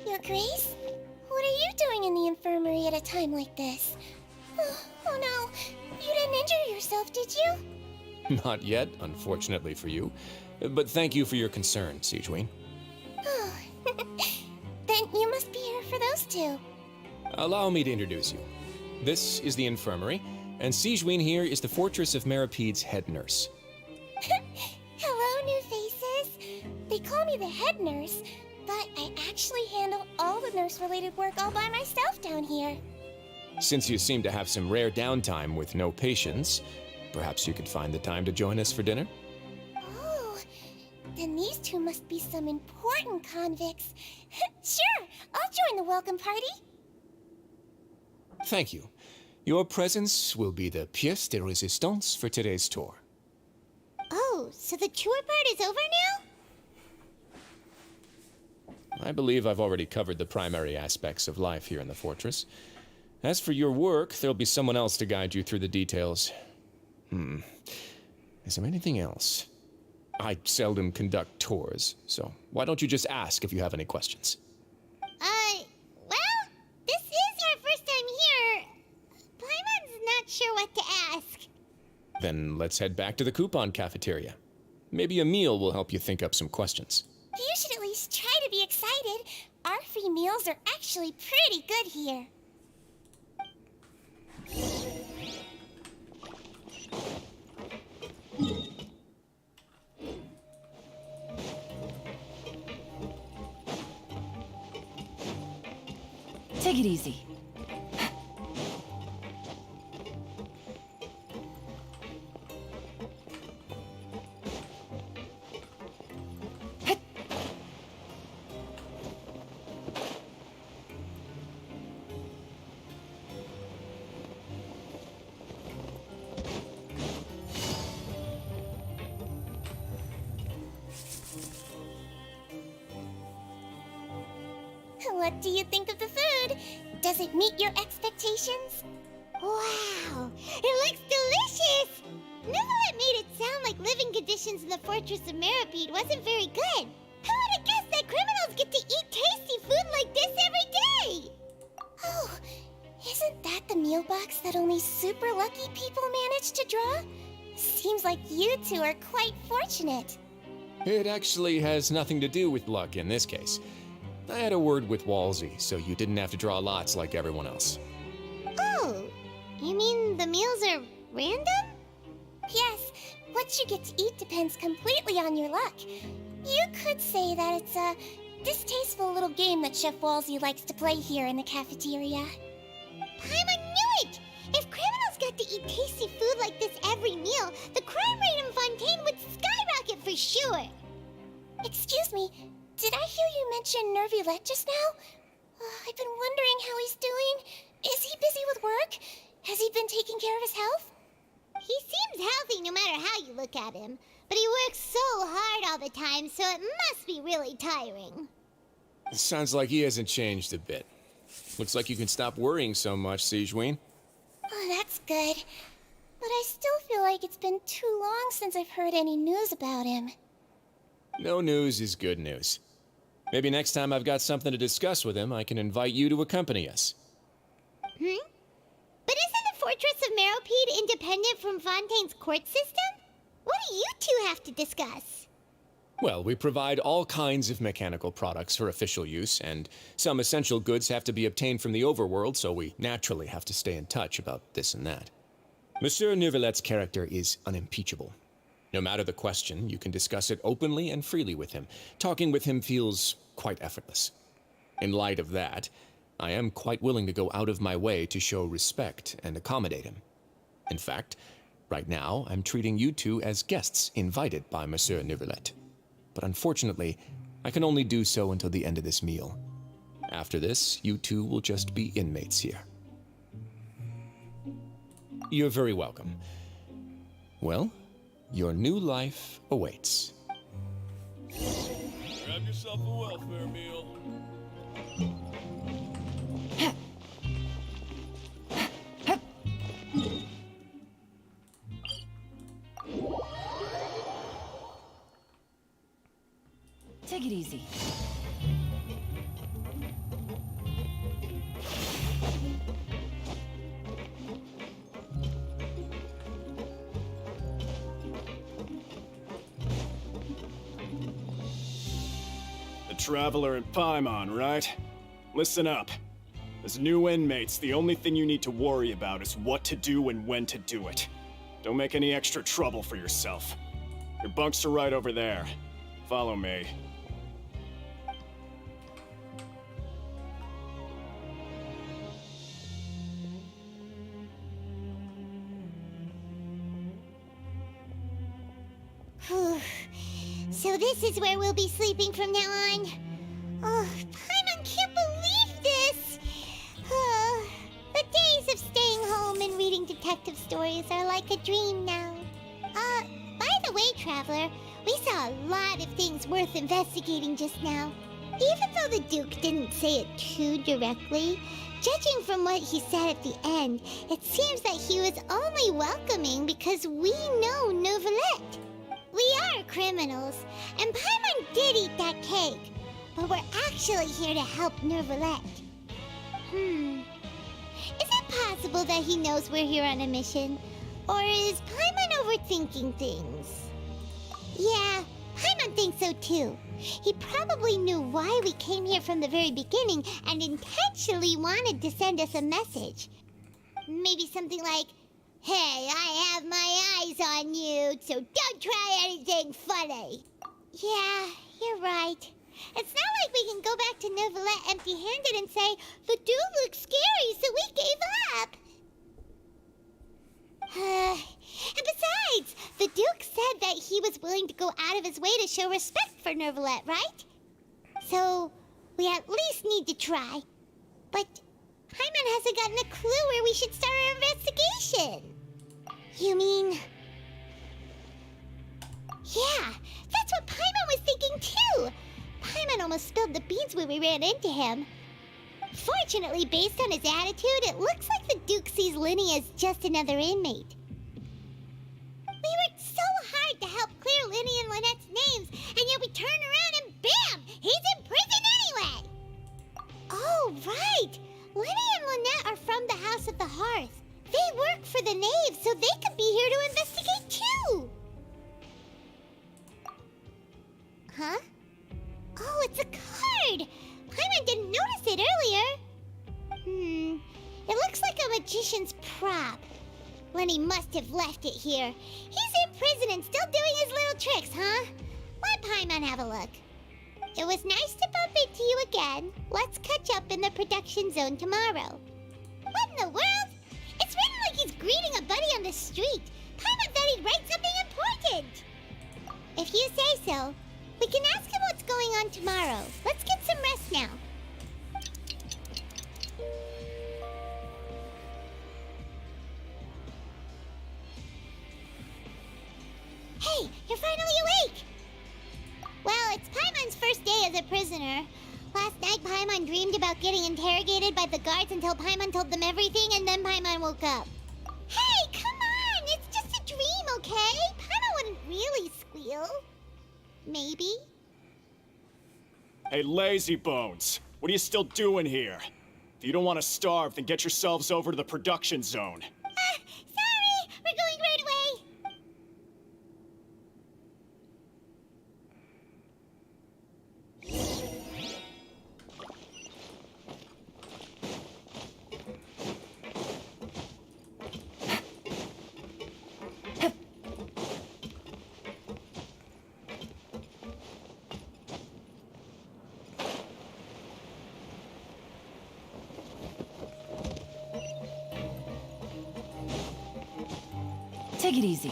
Your Grace? What are you doing in the infirmary at a time like this? Oh no, you didn't injure yourself, did you? Not yet, unfortunately for you. But thank you for your concern, Sigewin. Oh, then you must be here for those two. Allow me to introduce you. This is the infirmary, and Sigewin here is the Fortress of Meripede's head nurse. Hello, new faces. They call me the head nurse, but I actually handle all the nurse-related work all by myself down here. Since you seem to have some rare downtime with no patients, perhaps you could find the time to join us for dinner? Oh, then these two must be some important convicts. Sure, I'll join the welcome party. Thank you. Your presence will be the pièce de résistance for today's tour. Oh, so the tour part is over now? I believe I've already covered the primary aspects of life here in the fortress. As for your work, there'll be someone else to guide you through the details. Is there anything else? I seldom conduct tours, so why don't you just ask if you have any questions? Well, this is our first time here. Paimon's not sure what to ask. Then let's head back to the coupon cafeteria. Maybe a meal will help you think up some questions. You should at least try to be excited. Our free meals are actually pretty good here. Take it easy. What do you think of the food? Does it meet your expectations? Wow, it looks delicious! Neverlet made it sound like living conditions in the Fortress of Meripede wasn't very good. Who would have guessed that criminals get to eat tasty food like this every day? Oh, isn't that the meal box that only super lucky people manage to draw? Seems like you two are quite fortunate. It actually has nothing to do with luck in this case. I had a word with Walsey, so you didn't have to draw lots like everyone else. Oh, you mean the meals are random? Yes, what you get to eat depends completely on your luck. You could say that it's a distasteful little game that Chef Walsey likes to play here in the cafeteria. Paimon knew it! If criminals got to eat tasty food like this every meal, the crime rate in Fontaine would skyrocket for sure! Excuse me, did I hear you mention Nervulette just now? I've been wondering how he's doing. Is he busy with work? Has he been taking care of his health? He seems healthy no matter how you look at him, but he works so hard all the time, so it must be really tiring. Sounds like he hasn't changed a bit. Looks like you can stop worrying so much, Sigewinne. Oh, that's good. But I still feel like it's been too long since I've heard any news about him. No news is good news. Maybe next time I've got something to discuss with him, I can invite you to accompany us. But isn't the Fortress of Meripede independent from Fontaine's court system? What do you two have to discuss? Well, we provide all kinds of mechanical products for official use, and some essential goods have to be obtained from the overworld, so we naturally have to stay in touch about this and that. Monsieur Nervulette's character is unimpeachable. No matter the question, you can discuss it openly and freely with him. Talking with him feels quite effortless. In light of that, I am quite willing to go out of my way to show respect and accommodate him. In fact, right now, I'm treating you two as guests invited by Monsieur Nervulette. But unfortunately, I can only do so until the end of this meal. After this, you two will just be inmates here. You're very welcome. Well, your new life awaits. Grab yourself a welfare meal. Take it easy. The Traveler in Paimon, right? Listen up. As new inmates, the only thing you need to worry about is what to do and when to do it. Don't make any extra trouble for yourself. Your bunks are right over there. Follow me. So this is where we'll be sleeping from now on. Oh, Paimon can't believe this! The days of staying home and reading detective stories are like a dream now. By the way, Traveler, we saw a lot of things worth investigating just now. Even though the Duke didn't say it too directly, judging from what he said at the end, it seems that he was only welcoming because we know Nervulette. We are criminals, and Paimon did eat that cake, but we're actually here to help Nervulette. Is it possible that he knows we're here on a mission? Or is Paimon overthinking things? Yeah, Paimon thinks so too. He probably knew why we came here from the very beginning and intentionally wanted to send us a message. Maybe something like, "Hey, I have my eyes on you, so don't try anything funny." Yeah, you're right. It's not like we can go back to Neuvillette empty-handed and say, the dude looks scary, so we gave up. And besides, the Duke said that he was willing to go out of his way to show respect for Neuvillette, right? So, we at least need to try. But Paimon hasn't gotten a clue where we should start our investigation. You mean... Yeah, that's what Paimon was thinking too. Paimon almost spilled the beans when we ran into him. Fortunately, based on his attitude, it looks like the Duke sees Linny as just another inmate. We worked so hard to help clear Linny and Lynette's names, and yet we turn around and bam! He's in prison anyway! Oh, right! Linny and Lynette are from the House of the Hearth. They work for the Knave, so they could be here to investigate too! Huh? Oh, it's a card! Paimon didn't notice it earlier. It looks like a magician's prop. Lenny must have left it here. He's in prison and still doing his little tricks, huh? Let Paimon have a look. It was nice to bump into you again. Let's catch up in the production zone tomorrow. What in the world? It's written like he's greeting a buddy on the street. Paimon thought he'd write something important. If you say so. We can ask him what's going on tomorrow. Let's get some rest now. Hey, you're finally awake! Well, it's Paimon's first day as a prisoner. Last night, Paimon dreamed about getting interrogated by the guards until Paimon told them everything, and then Paimon woke up. Hey, come on! It's just a dream, okay? Paimon wouldn't really squeal. Maybe? Hey, lazy bones. What are you still doing here? If you don't want to starve, then get yourselves over to the production zone. Sorry! We're going right away! Take it easy.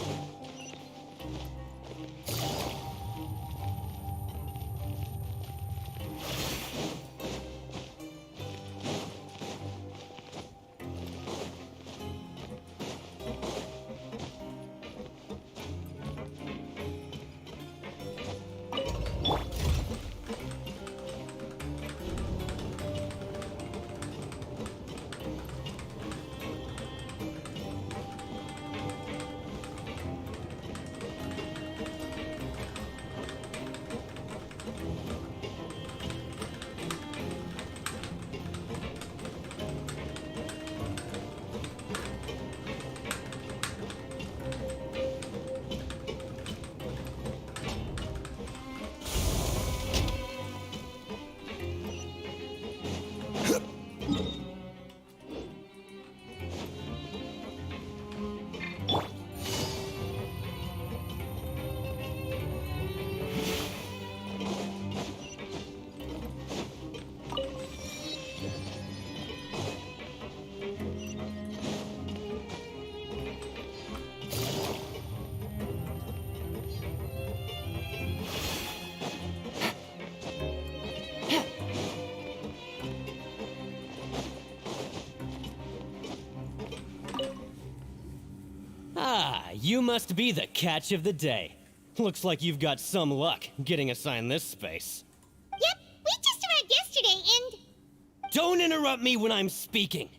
You must be the catch of the day. Looks like you've got some luck getting assigned this space. Yep, we just arrived yesterday and... Don't interrupt me when I'm speaking.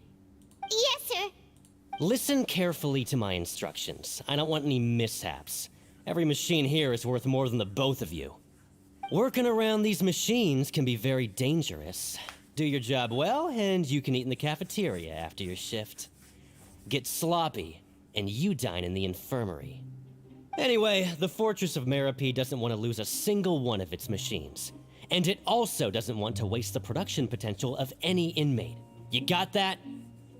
Yes, sir. Listen carefully to my instructions. I don't want any mishaps. Every machine here is worth more than the both of you. Working around these machines can be very dangerous. Do your job well, and you can eat in the cafeteria after your shift. Get sloppy, and you dine in the infirmary. Anyway, the Fortress of Merope doesn't want to lose a single one of its machines. And it also doesn't want to waste the production potential of any inmate. You got that?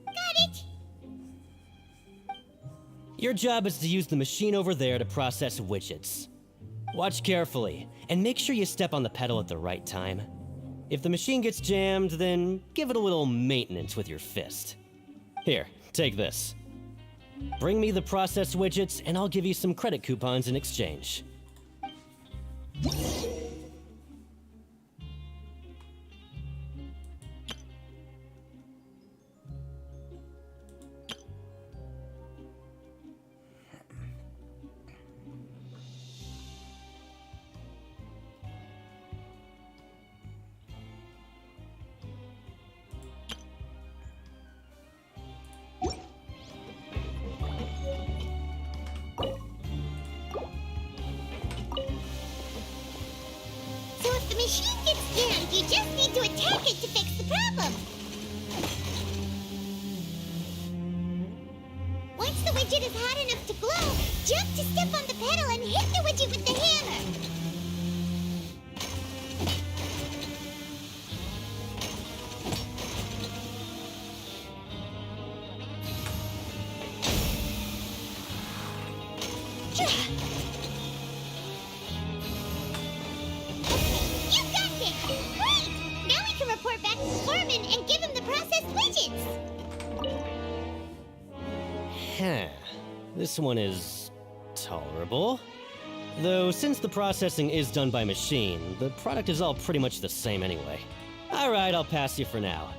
Got it! Your job is to use the machine over there to process widgets. Watch carefully, and make sure you step on the pedal at the right time. If the machine gets jammed, then give it a little maintenance with your fist. Here, take this. Bring me the process widgets, and I'll give you some credit coupons in exchange. So if the machine gets jammed, you just need to attack it to fix the problem. Once the widget is hot enough to glow, jump to step on the pedal and hit the widget with the hammer. You got this! Great! Now we can report back to the foreman and give him the processed widgets! Huh. This one is tolerable. Though, since the processing is done by machine, the product is all pretty much the same anyway. Alright, I'll pass you for now.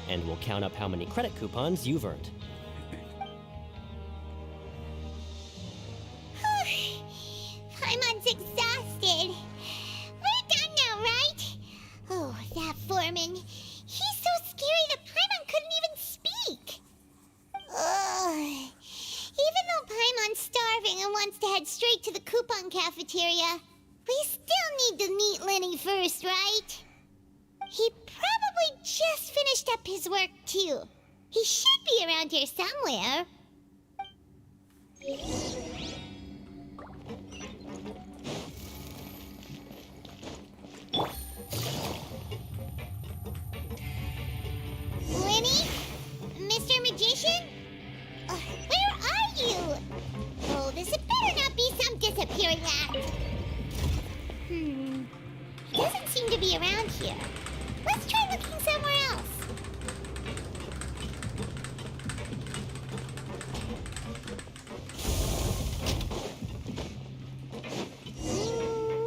And we'll count up how many credit coupons you've earned. Paimon's exhausted. We're done now, right? Oh, that foreman. He's so scary that Paimon couldn't even speak. Ugh. Even though Paimon's starving and wants to head straight to the coupon cafeteria, we still need to meet Lenny first, right? He probably just finished up his work, too. He should be around here somewhere. Lenny? Mr. Magician? Where are you? Oh, this had better not be some disappearing act. He doesn't seem to be around here. Let's try looking somewhere else.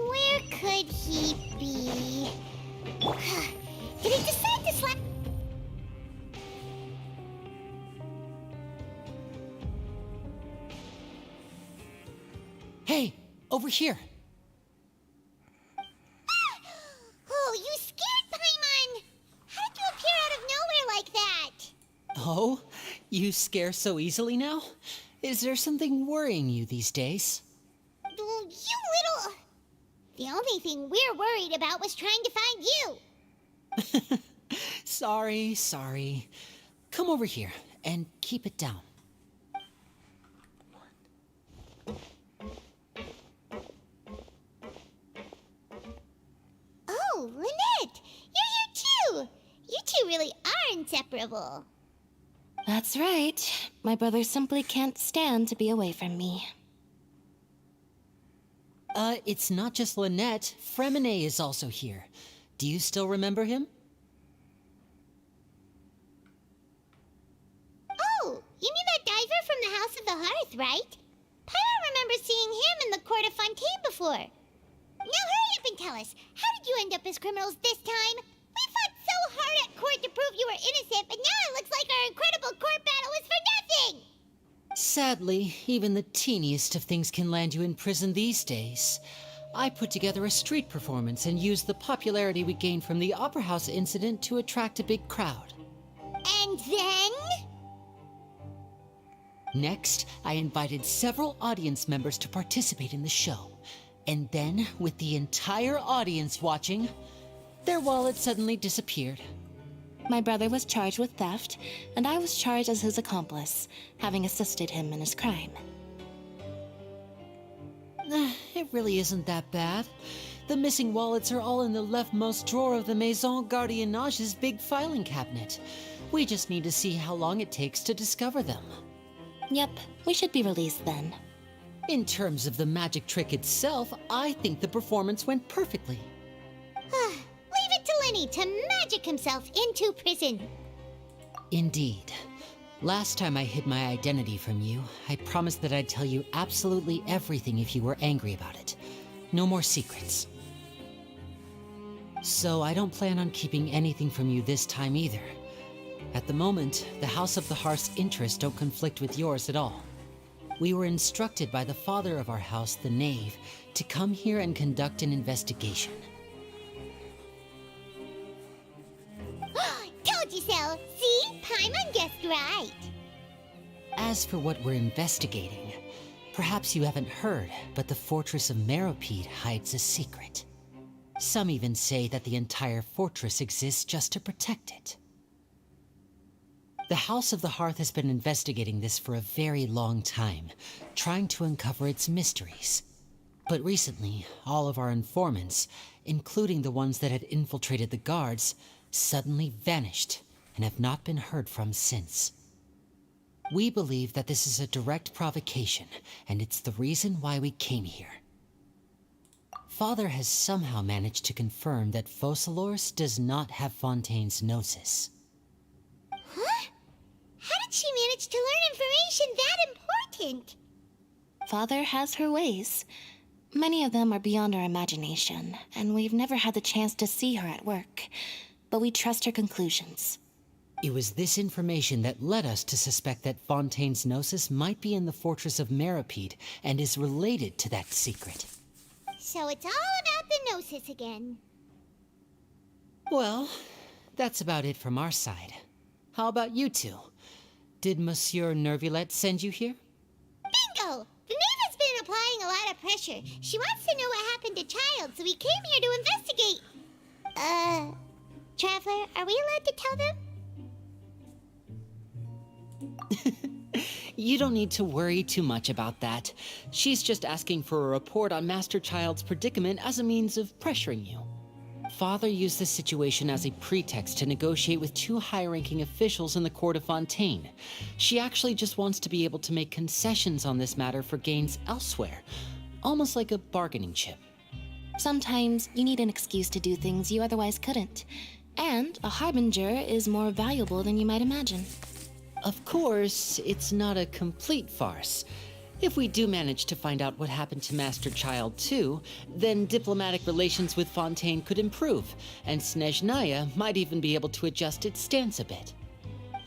Where could he be? Did he decide to slap? Hey, over here. Oh, you scared Paimon! How did you appear out of nowhere like that? Oh, you scare so easily now? Is there something worrying you these days? You little... The only thing we're worried about was trying to find you. Sorry. Come over here and keep it down. Oh, Lynette! You're here too! You two really are inseparable. That's right. My brother simply can't stand to be away from me. It's not just Lynette. Fremine is also here. Do you still remember him? Oh, you mean that diver from the House of the Hearth, right? Pyro remembers seeing him in the court of Fontaine before. Now hurry up and tell us, how did you end up as criminals this time? We fought so hard at court to prove you were innocent, but now it looks like our incredible court battle was for nothing! Sadly, even the teeniest of things can land you in prison these days. I put together a street performance and used the popularity we gained from the Opera House incident to attract a big crowd. And then? Next, I invited several audience members to participate in the show. And then, with the entire audience watching, their wallet suddenly disappeared. My brother was charged with theft, and I was charged as his accomplice, having assisted him in his crime. It really isn't that bad. The missing wallets are all in the leftmost drawer of the Maison Gardiennage's big filing cabinet. We just need to see how long it takes to discover them. Yep, we should be released then. In terms of the magic trick itself, I think the performance went perfectly. Leave it to Lenny to magic himself into prison. Indeed. Last time I hid my identity from you, I promised that I'd tell you absolutely everything if you were angry about it. No more secrets. So I don't plan on keeping anything from you this time either. At the moment, the House of the Hearth's interests don't conflict with yours at all. We were instructed by the father of our house, the Knave, to come here and conduct an investigation. Told you so. See? Paimon guessed right. As for what we're investigating, perhaps you haven't heard, but the fortress of Meropide hides a secret. Some even say that the entire fortress exists just to protect it. The House of the Hearth has been investigating this for a very long time, trying to uncover its mysteries. But recently, all of our informants, including the ones that had infiltrated the guards, suddenly vanished and have not been heard from since. We believe that this is a direct provocation, and it's the reason why we came here. Father has somehow managed to confirm that Focalors does not have Fontaine's gnosis. Huh? How did she manage to learn information that important? Father has her ways. Many of them are beyond our imagination, and we've never had the chance to see her at work. But we trust her conclusions. It was this information that led us to suspect that Fontaine's gnosis might be in the fortress of Meropide and is related to that secret. So it's all about the gnosis again. Well, that's about it from our side. How about you two? Did Monsieur Nervulet send you here? Bingo! The Knave has been applying a lot of pressure. She wants to know what happened to Child, so we came here to investigate. Traveler, are we allowed to tell them? You don't need to worry too much about that. She's just asking for a report on Master Child's predicament as a means of pressuring you. Father used this situation as a pretext to negotiate with two high-ranking officials in the court of Fontaine. She actually just wants to be able to make concessions on this matter for gains elsewhere, almost like a bargaining chip. Sometimes you need an excuse to do things you otherwise couldn't. And a harbinger is more valuable than you might imagine. Of course, it's not a complete farce. If we do manage to find out what happened to Master Child too, then diplomatic relations with Fontaine could improve, and Snezhnaya might even be able to adjust its stance a bit.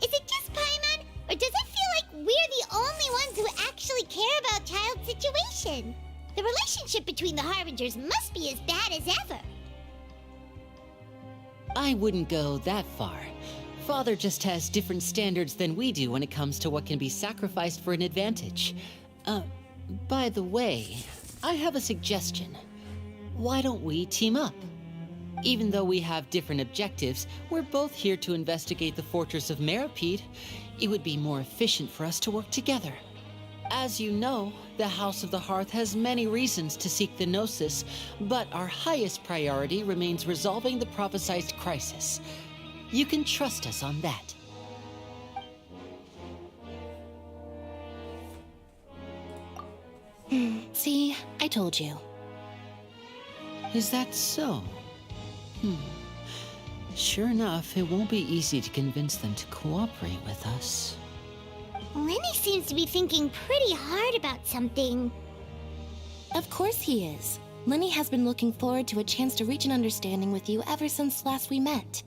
Is it just Paimon, or does it feel like we're the only ones who actually care about Child's situation? The relationship between the Harbingers must be as bad as ever. I wouldn't go that far. Father just has different standards than we do when it comes to what can be sacrificed for an advantage. By the way, I have a suggestion. Why don't we team up? Even though we have different objectives, we're both here to investigate the fortress of Meropide. It would be more efficient for us to work together. As you know, the House of the Hearth has many reasons to seek the Gnosis, but our highest priority remains resolving the prophesized crisis. You can trust us on that. See, I told you. Is that so? Sure enough, it won't be easy to convince them to cooperate with us. Lenny seems to be thinking pretty hard about something. Of course he is. Lenny has been looking forward to a chance to reach an understanding with you ever since last we met.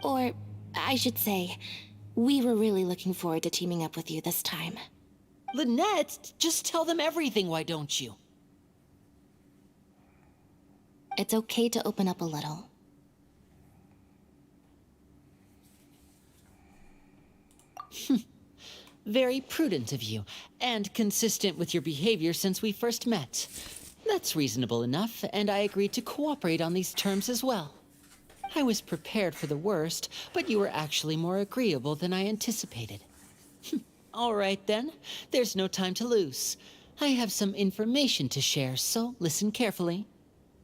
Or, I should say, we were really looking forward to teaming up with you this time. Lynette, just tell them everything, why don't you? It's okay to open up a little. Very prudent of you, and consistent with your behavior since we first met. That's reasonable enough, and I agreed to cooperate on these terms as well. I was prepared for the worst, but you were actually more agreeable than I anticipated. All right then, there's no time to lose. I have some information to share, so listen carefully.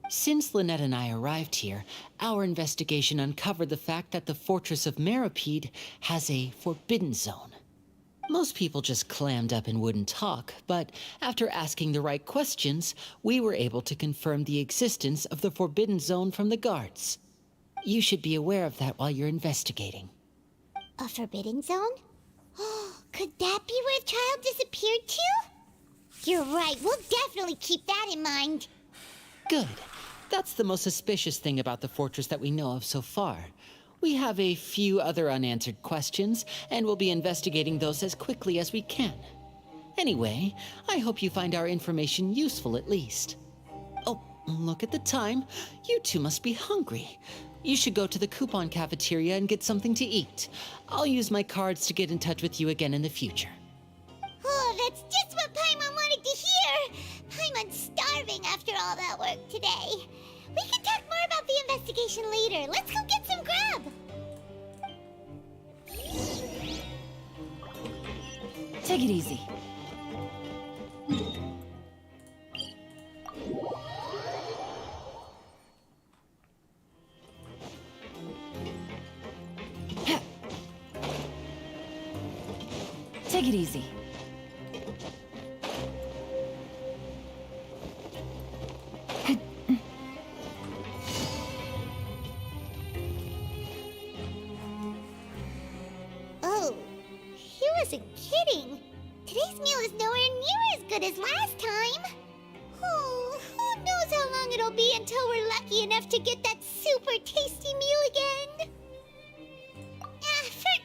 Since Lynette and I arrived here, our investigation uncovered the fact that the fortress of Meropide has a forbidden zone. Most people just clammed up and wouldn't talk, but after asking the right questions, we were able to confirm the existence of the Forbidden Zone from the guards. You should be aware of that while you're investigating. A forbidden zone? Could that be where the child disappeared to? You're right, we'll definitely keep that in mind. Good. That's the most suspicious thing about the fortress that we know of so far. We have a few other unanswered questions, and we'll be investigating those as quickly as we can. Anyway, I hope you find our information useful at least. Oh, look at the time. You two must be hungry. You should go to the coupon cafeteria and get something to eat. I'll use my cards to get in touch with you again in the future. Oh, that's just what Paimon wanted to hear! Paimon's starving after all that work today. We can talk more about the investigation later. Let's go get some grub! Take it easy. Take it easy. Oh, he wasn't kidding. Today's meal is nowhere near as good as last time. Oh, who knows how long it'll be until we're lucky enough to get that super tasty meal again.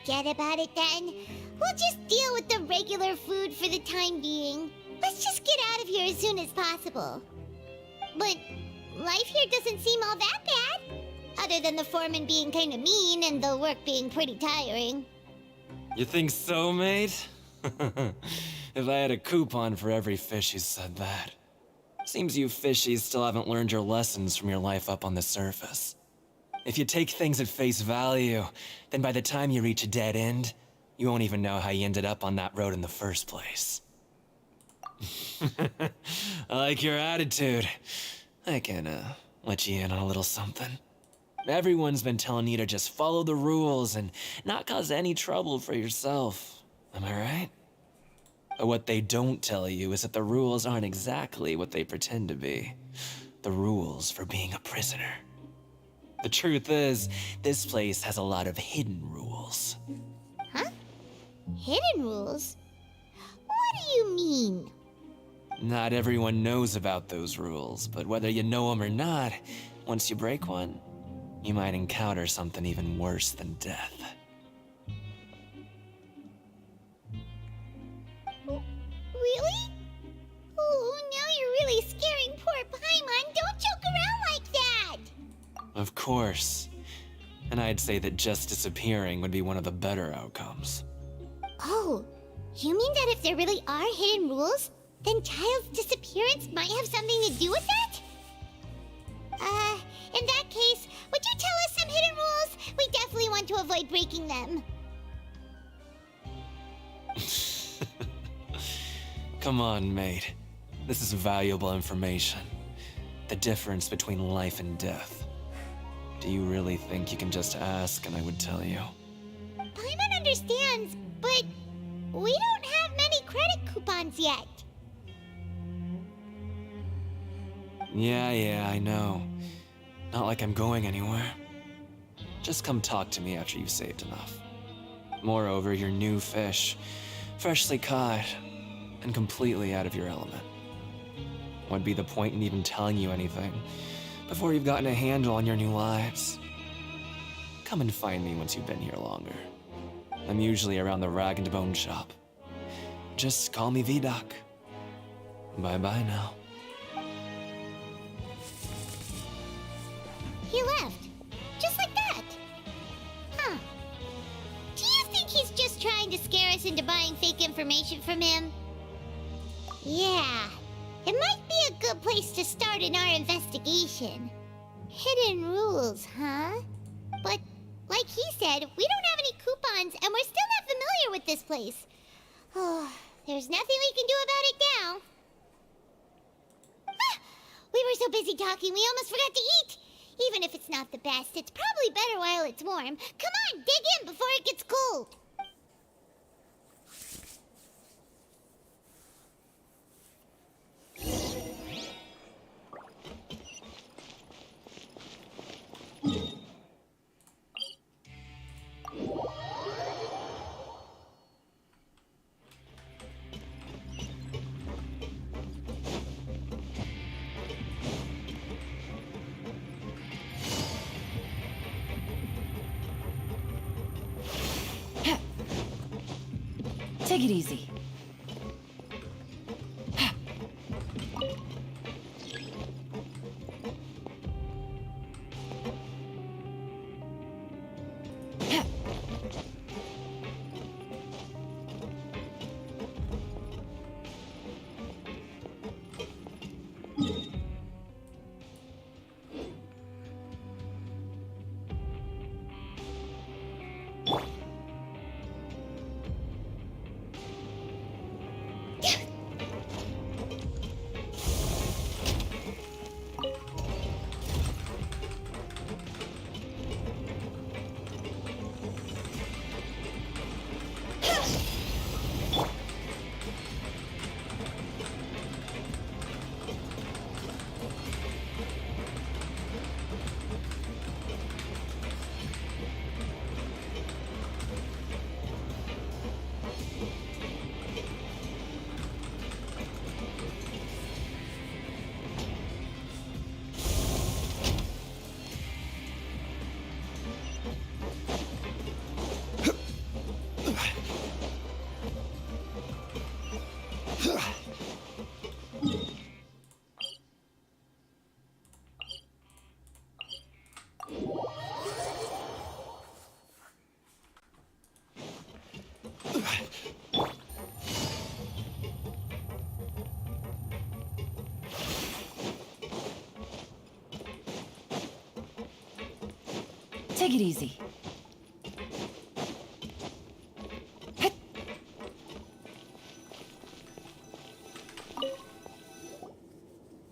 Forget about it then. We'll just deal with the regular food for the time being. Let's just get out of here as soon as possible. But life here doesn't seem all that bad. Other than the foreman being kinda mean and the work being pretty tiring. You think so, mate? If I had a coupon for every fish who said that. Seems you fishies still haven't learned your lessons from your life up on the surface. If you take things at face value, then by the time you reach a dead end, you won't even know how you ended up on that road in the first place. I like your attitude. I can, let you in on a little something. Everyone's been telling you to just follow the rules and not cause any trouble for yourself. Am I right? But what they don't tell you is that the rules aren't exactly what they pretend to be. The rules for being a prisoner. The truth is, this place has a lot of hidden rules. Huh? Hidden rules? What do you mean? Not everyone knows about those rules, but whether you know them or not, once you break one, you might encounter something even worse than death. Really? Oh, now you're really scaring poor Paimon. Don't joke around like that! Of course. And I'd say that just disappearing would be one of the better outcomes. Oh, you mean that if there really are hidden rules, then Child's disappearance might have something to do with that? In that case, would you tell us some hidden rules? We definitely want to avoid breaking them. Come on, mate. This is valuable information. The difference between life and death. Do you really think you can just ask and I would tell you? Paimon understands, but we don't have many credit coupons yet. Yeah, I know. Not like I'm going anywhere. Just come talk to me after you've saved enough. Moreover, you're new fish, freshly caught, and completely out of your element. What'd be the point in even telling you anything before you've gotten a handle on your new lives? Come and find me once you've been here longer. I'm usually around the Rag and Bone shop. Just call me Vidoc. Bye-bye now. He left. Just like that. Huh. Do you think he's just trying to scare us into buying fake information from him? Yeah. It might be a good place to start in our investigation. Hidden rules, huh? But, like he said, we don't have any coupons and we're still not familiar with this place. Oh, there's nothing we can do about it now. Ah, we were so busy talking we almost forgot to eat. Even if it's not the best, it's probably better while it's warm. Come on, dig in before it gets cold. Take it easy. Take it easy.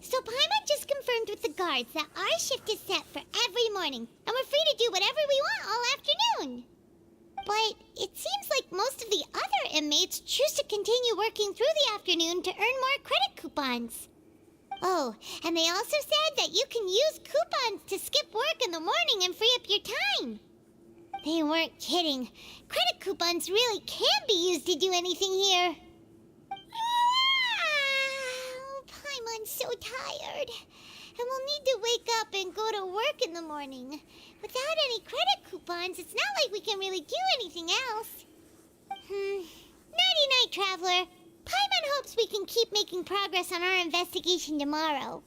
So Paimon just confirmed with the guards that our shift is set for every morning, and we're free to do whatever we want all afternoon. But it seems like most of the other inmates choose to continue working through the afternoon to earn more credit coupons. Oh, and they also said that you can use coupons to skip work in the morning and free up your time. They weren't kidding. Credit coupons really can be used to do anything here. Paimon's so tired. And we'll need to wake up and go to work in the morning. Without any credit coupons, it's not like we can really do anything else. Nighty-night, Traveler. Paimon hopes we can keep making progress on our investigation tomorrow.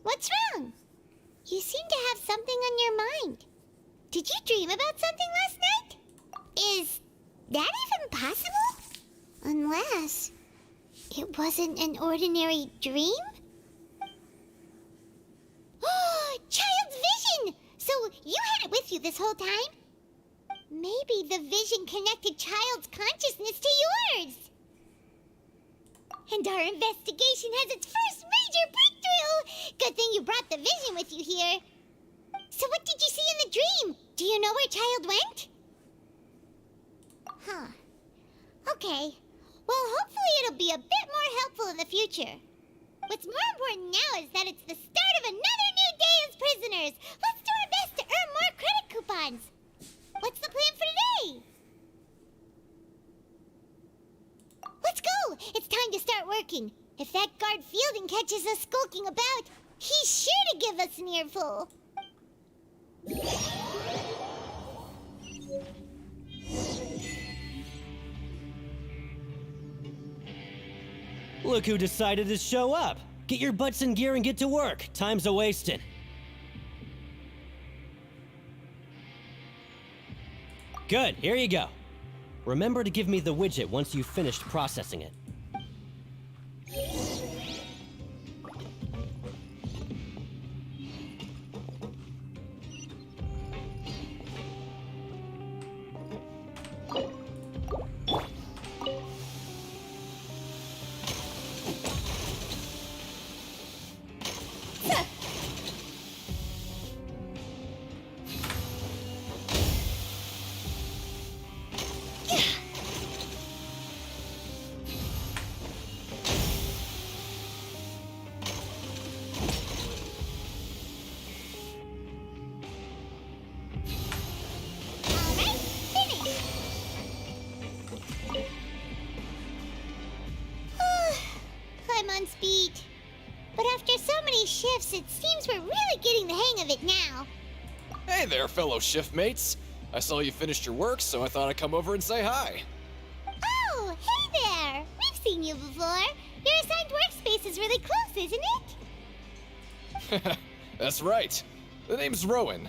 What's wrong? You seem to have something on your mind. Did you dream about something last night? Is that even possible? Unless it wasn't an ordinary dream? Oh, Child's vision! So you had it with you this whole time? Maybe the vision connected Child's consciousness to yours. And our investigation has its first major breakthrough! Good thing you brought the vision with you here. So what did you see in the dream? Do you know where Child went? Huh. Okay. Well, hopefully it'll be a bit more helpful in the future. What's more important now is that it's the start of another new day as prisoners. Let's do our best to earn more credit coupons. What's the plan for today? Let's go! It's time to start working. If that guard Fielding catches us skulking about, He's sure to give us an earful. Look who decided to show up. Get your butts in gear and get to work. Time's a-wasting. Good, here you go. Remember to give me the widget once you've finished processing it. I'm on speed. But after so many shifts, it seems we're really getting the hang of it now. Hey there, fellow shift mates. I saw you finished your work, so I thought I'd come over and say hi. Oh, hey there! We've seen you before. Your assigned workspace is really close, isn't it? That's right. The name's Rowan.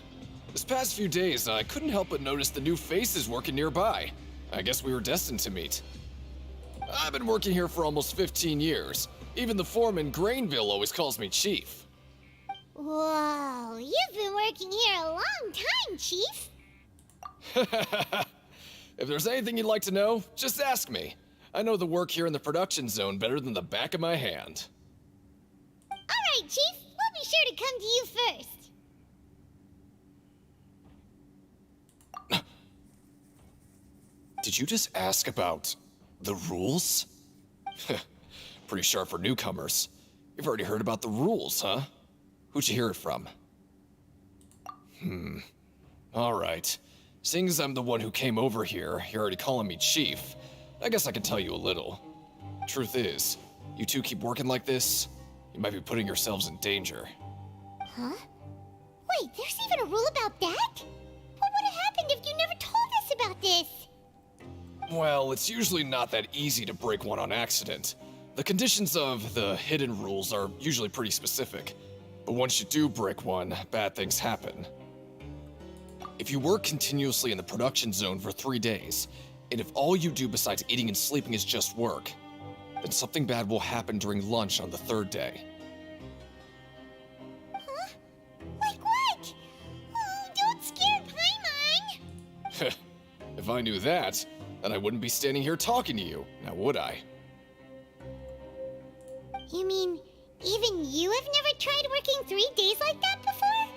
This past few days, I couldn't help but notice the new faces working nearby. I guess we were destined to meet. I've been working here for almost 15 years. Even the foreman, Grainville, always calls me Chief. Whoa, you've been working here a long time, Chief. If there's anything you'd like to know, just ask me. I know the work here in the production zone better than the back of my hand. All right, Chief. We'll be sure to come to you first. Did you just ask about the rules? Pretty sharp for newcomers. You've already heard about the rules, huh? Who'd you hear it from? Alright. Seeing as I'm the one who came over here, you're already calling me Chief. I guess I can tell you a little. Truth is, you two keep working like this, you might be putting yourselves in danger. Huh? Wait, there's even a rule about that? What would have happened if you never told us about this? Well, it's usually not that easy to break one on accident. The conditions of the hidden rules are usually pretty specific. But once you do break one, bad things happen. If you work continuously in the production zone for 3 days, and if all you do besides eating and sleeping is just work, then something bad will happen during lunch on the 3rd day. Huh? Like what? Oh, don't scare Paimon! If I knew that, then I wouldn't be standing here talking to you, now would I? You mean, even you have never tried working 3 days like that before?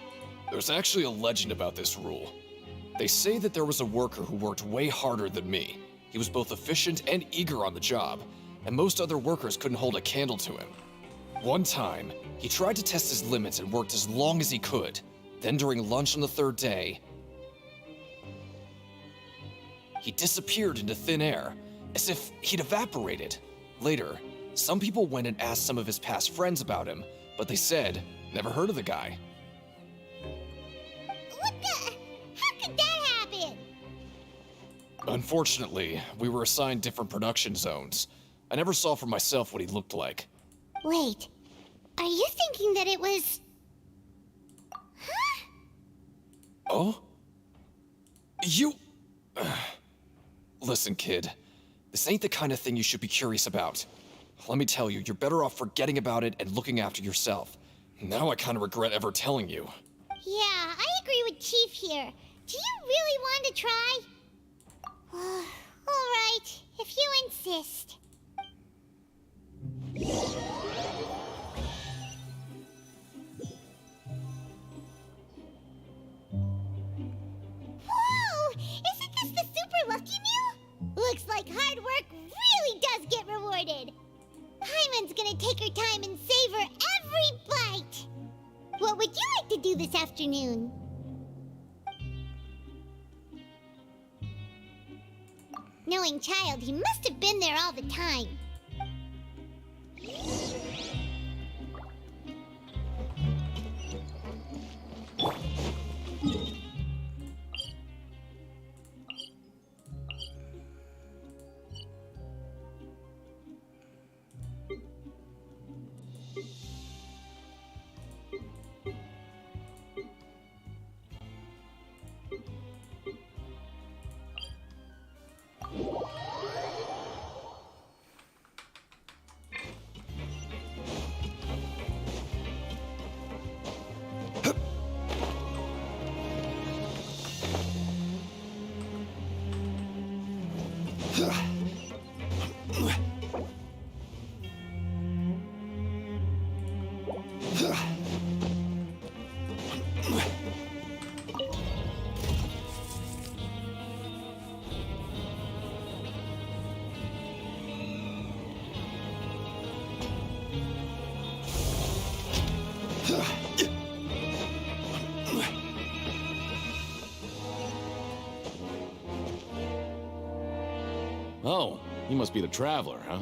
There's actually a legend about this rule. They say that there was a worker who worked way harder than me. He was both efficient and eager on the job, and most other workers couldn't hold a candle to him. One time, he tried to test his limits and worked as long as he could. Then during lunch on the 3rd day, he disappeared into thin air, as if he'd evaporated. Later, some people went and asked some of his past friends about him, but they said, never heard of the guy. What the? How could that happen? Unfortunately, we were assigned different production zones. I never saw for myself what he looked like. Wait, are you thinking that it was... Huh? Oh? You... Listen, kid. This ain't the kind of thing you should be curious about. Let me tell you, you're better off forgetting about it and looking after yourself. Now I kind of regret ever telling you. Yeah, I agree with Chief here. Do you really want to try? All right, if you insist. Whoa! Isn't this the Super Lucky Meal? Looks like hard work really does get rewarded. Paimon's gonna take her time and savor every bite. What would you like to do this afternoon? Knowing child, he must have been there all the time. Oh, you must be the Traveler, huh?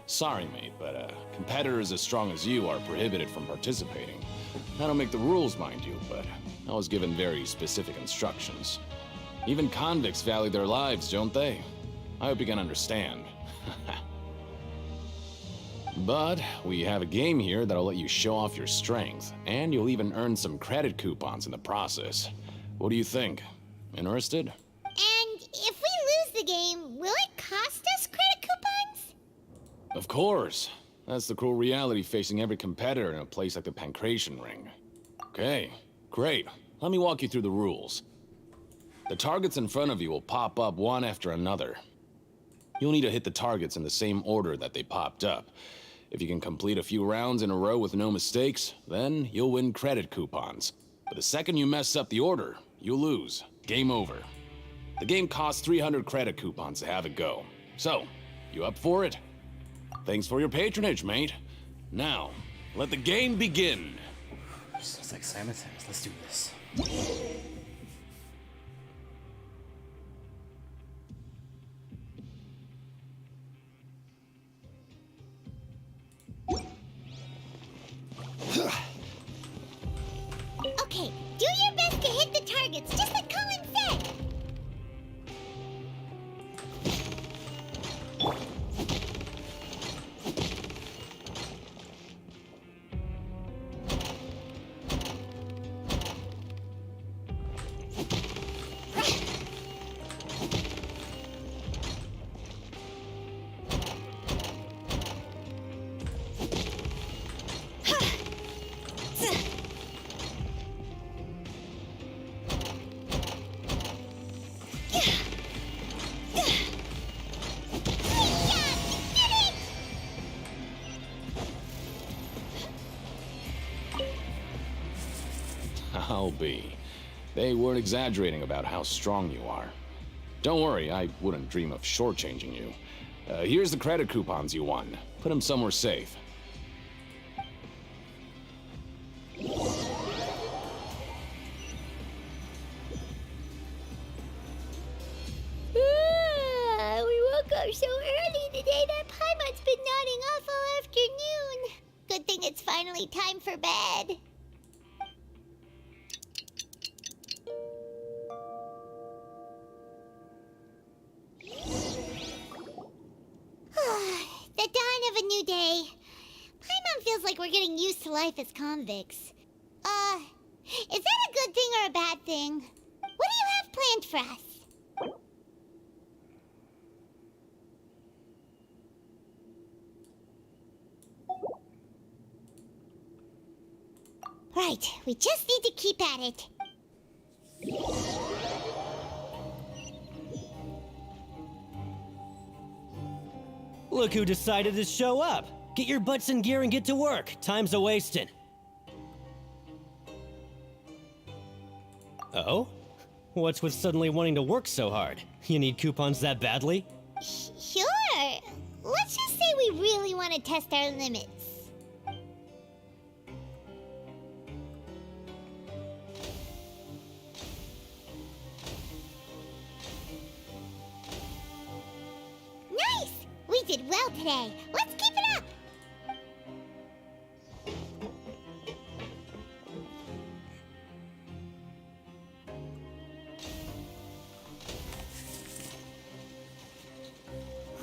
Sorry, mate, but competitors as strong as you are prohibited from participating. I don't make the rules, mind you, but I was given very specific instructions. Even convicts value their lives, don't they? I hope you can understand. But we have a game here that'll let you show off your strength, and you'll even earn some credit coupons in the process. What do you think? Interested? And if we lose the game, will it cost us credit coupons? Of course. That's the cruel reality facing every competitor in a place like the Pancration Ring. Okay, great. Let me walk you through the rules. The targets in front of you will pop up one after another. You'll need to hit the targets in the same order that they popped up. If you can complete a few rounds in a row with no mistakes, then you'll win credit coupons. But the second you mess up the order, you'll lose. Game over. The game costs 300 credit coupons to have it go. So, you up for it? Thanks for your patronage, mate. Now, let the game begin. Sounds like Simon Says. Let's do this. Okay, do your best to hit the targets, just like Colin said. I'll be. They weren't exaggerating about how strong you are. Don't worry, I wouldn't dream of shortchanging you. Here's the credit coupons you won. Put them somewhere safe. We woke up so early today that Paimon's been nodding off all afternoon. Good thing it's finally time for bed. The dawn of a new day. Paimon feels like we're getting used to life as convicts. Is that a good thing or a bad thing? What do you have planned for us? Right, we just need to keep at it. Look who decided to show up. Get your butts in gear and get to work. Time's a-wasting. Oh? What's with suddenly wanting to work so hard? You need coupons that badly? Sure. Let's just say we really want to test our limits. Nice! We did well today. Let's keep it up!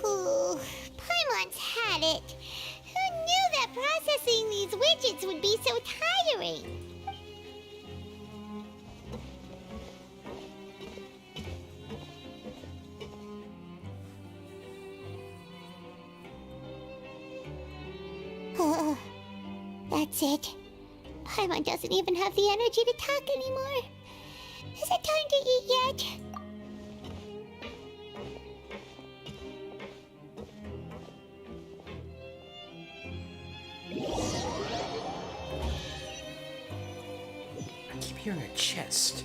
Ooh, Paimon's had it. Who knew that processing these widgets would be so tiring? That's it. Paimon doesn't even have the energy to talk anymore. Is it time to eat yet? I keep hearing a chest.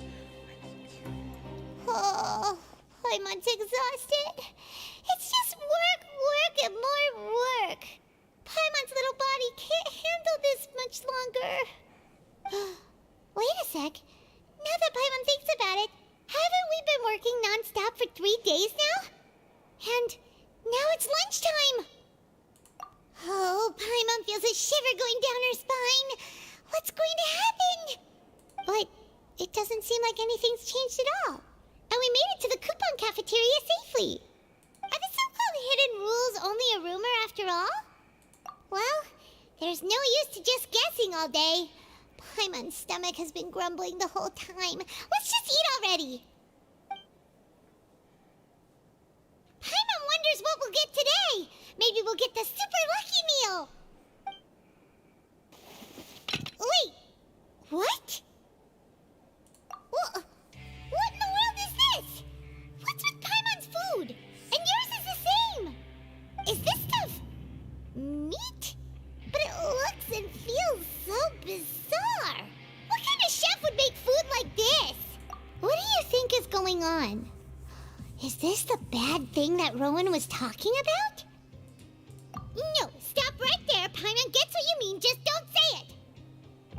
Oh, Paimon's exhausted. It's just work, and more work. Paimon's little body can't handle this much longer. Wait a sec. Now that Paimon thinks about it, haven't we been working non-stop for 3 days now? And Now it's lunchtime! Oh, Paimon feels a shiver going down her spine. What's going to happen? But it doesn't seem like anything's changed at all. And we made it to the coupon cafeteria safely. Are the so-called hidden rules only a rumor after all? Well, there's no use to just guessing all day. Paimon's stomach has been grumbling the whole time. Let's just eat already. Paimon wonders what we'll get today. Maybe we'll get the super lucky meal. Wait, what? What in the world is this? What's with Paimon's food? And yours is the same. Is this stuff meat? But it looks and feels so bizarre. What kind of chef would make food like this? What do you think is going on? Is this the bad thing that Rowan was talking about? No, stop right there. Paimon gets what you mean, just don't say it.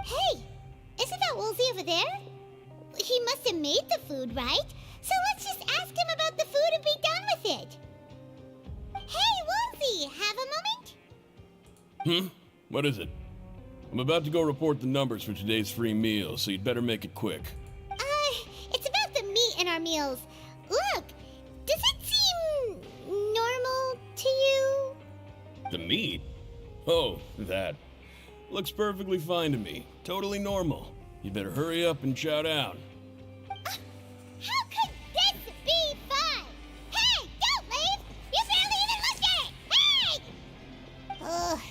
Hey, isn't that Woolsey over there? He must have made the food, right? So let's just ask him about the food and be done with it. Hey, Woolsey, have a moment? What is it? I'm about to go report the numbers for today's free meal, so you'd better make it quick. It's about the meat in our meals. Look, does it seem normal to you? The meat? Oh, that. Looks perfectly fine to me. Totally normal. You better hurry up and chow down. How could this be fun? Hey, don't leave! You barely even looked at it! Hey! Ugh,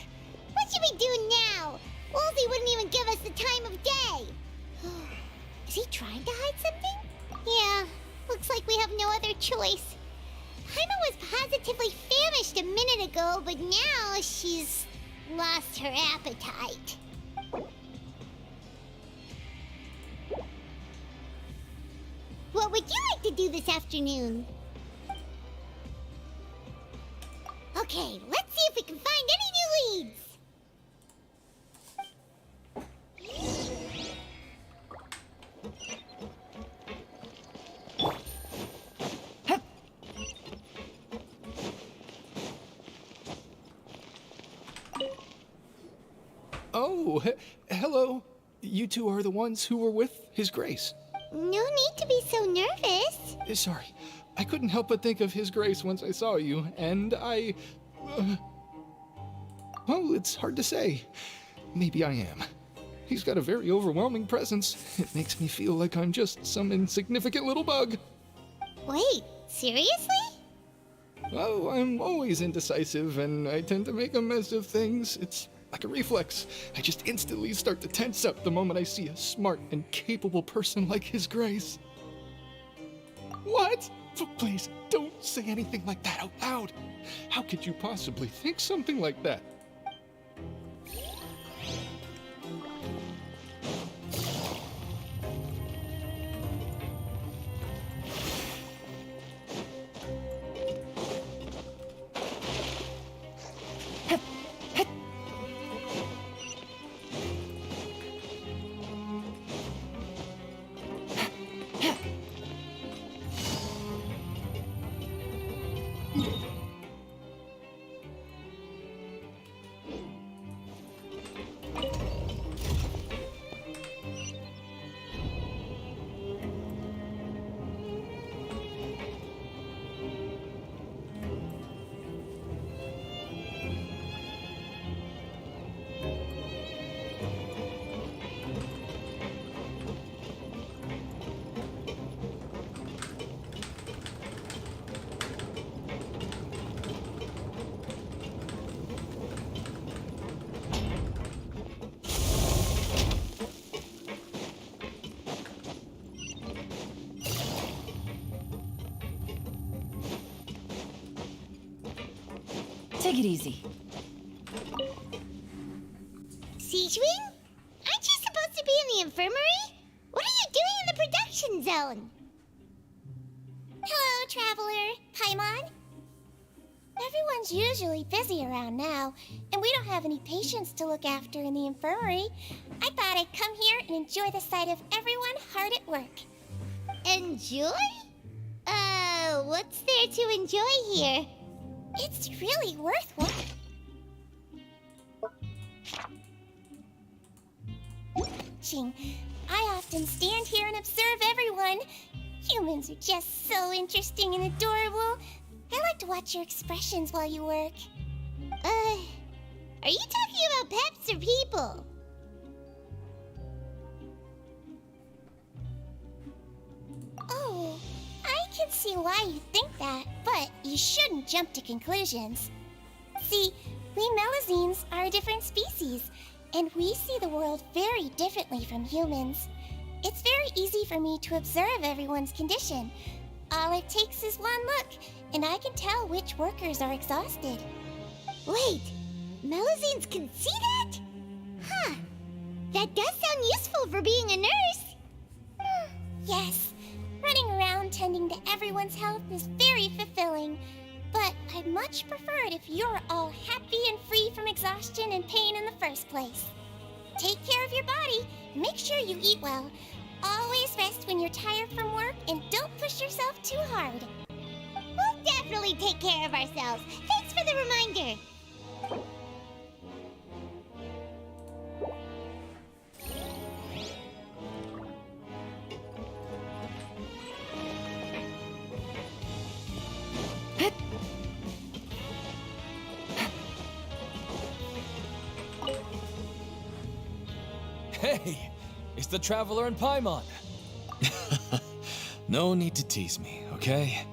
what should we do now? Woolsey wouldn't even give us the time of day. Is he trying to hide something? Yeah, looks like we have no other choice. Paimon was positively famished a minute ago, but now she's lost her appetite. What would you like to do this afternoon? Okay, let's see if we can find any new leads. Oh, hello. You two are the ones who were with His Grace. No need to be so nervous. Sorry, I couldn't help but think of His Grace once I saw you, and I... well, it's hard to say. Maybe I am. He's got a very overwhelming presence. It makes me feel like I'm just some insignificant little bug. Wait, seriously? Oh, I'm always indecisive, and I tend to make a mess of things. It's like a reflex. I just instantly start to tense up the moment I see a smart and capable person like His Grace. What? Please, don't say anything like that out loud. How could you possibly think something like that? Take it easy. Siegewing? Aren't you supposed to be in the infirmary? What are you doing in the production zone? Hello, Traveler. Paimon? Everyone's usually busy around now, and we don't have any patients to look after in the infirmary. I thought I'd come here and enjoy the sight of everyone hard at work. Enjoy? What's there to enjoy here? It's really worthwhile. I often stand here and observe everyone. Humans are just so interesting and adorable. I like to watch your expressions while you work. Are you talking about pets or people? Oh, I can see why you think that, but you shouldn't jump to conclusions. See, we Melazines are a different species, and we see the world very differently from humans. It's very easy for me to observe everyone's condition. All it takes is one look, and I can tell which workers are exhausted. Wait, Melazines can see that? Huh. That does sound useful for being a nurse. Yes, running around tending to everyone's health is very fulfilling. But I'd much prefer it if you're all happy and free from exhaustion and pain in the first place. Take care of your body, and make sure you eat well. Always rest when you're tired from work, and don't push yourself too hard. We'll definitely take care of ourselves. Thanks for the reminder. Hey, it's the Traveler and Paimon. No need to tease me, okay?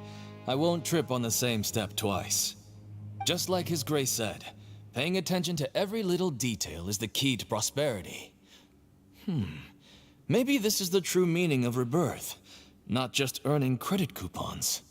I won't trip on the same step twice. Just like His Grace said, paying attention to every little detail is the key to prosperity. Maybe this is the true meaning of rebirth, not just earning credit coupons.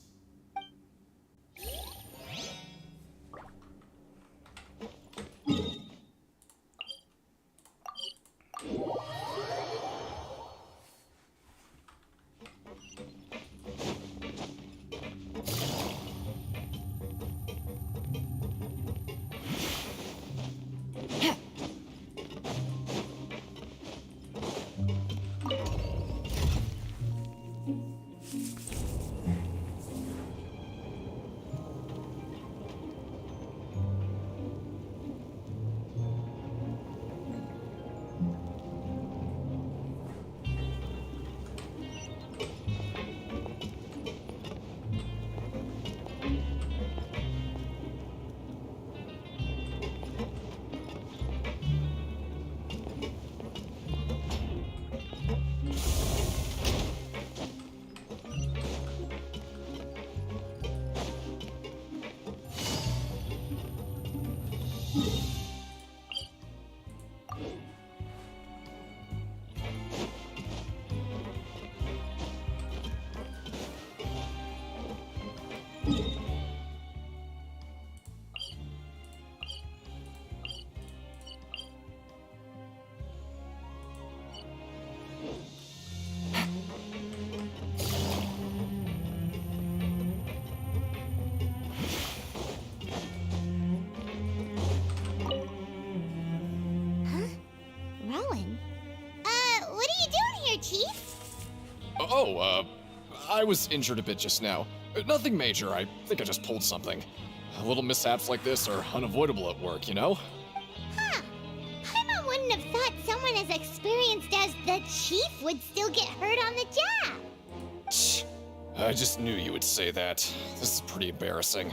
I was injured a bit just now. Nothing major, I think I just pulled something. Little mishaps like this are unavoidable at work, you know? Huh. Paimon wouldn't have thought someone as experienced as the Chief would still get hurt on the job. I just knew you would say that. This is pretty embarrassing.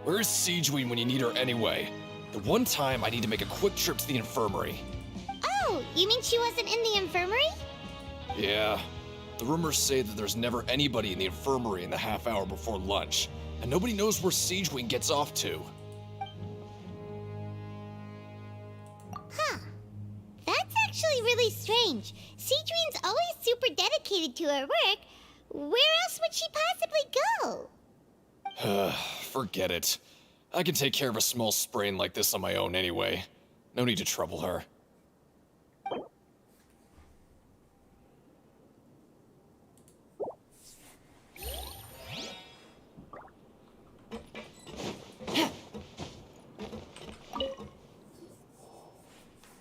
Where's Siegeween when you need her anyway? The one time I need to make a quick trip to the infirmary. Oh, you mean she wasn't in the infirmary? Yeah. The rumors say that there's never anybody in the infirmary in the half hour before lunch, and nobody knows where Siegeween gets off to. Huh. That's actually really strange. Siegeween's always super dedicated to her work. Where else would she possibly go? Forget it. I can take care of a small sprain like this on my own anyway. No need to trouble her.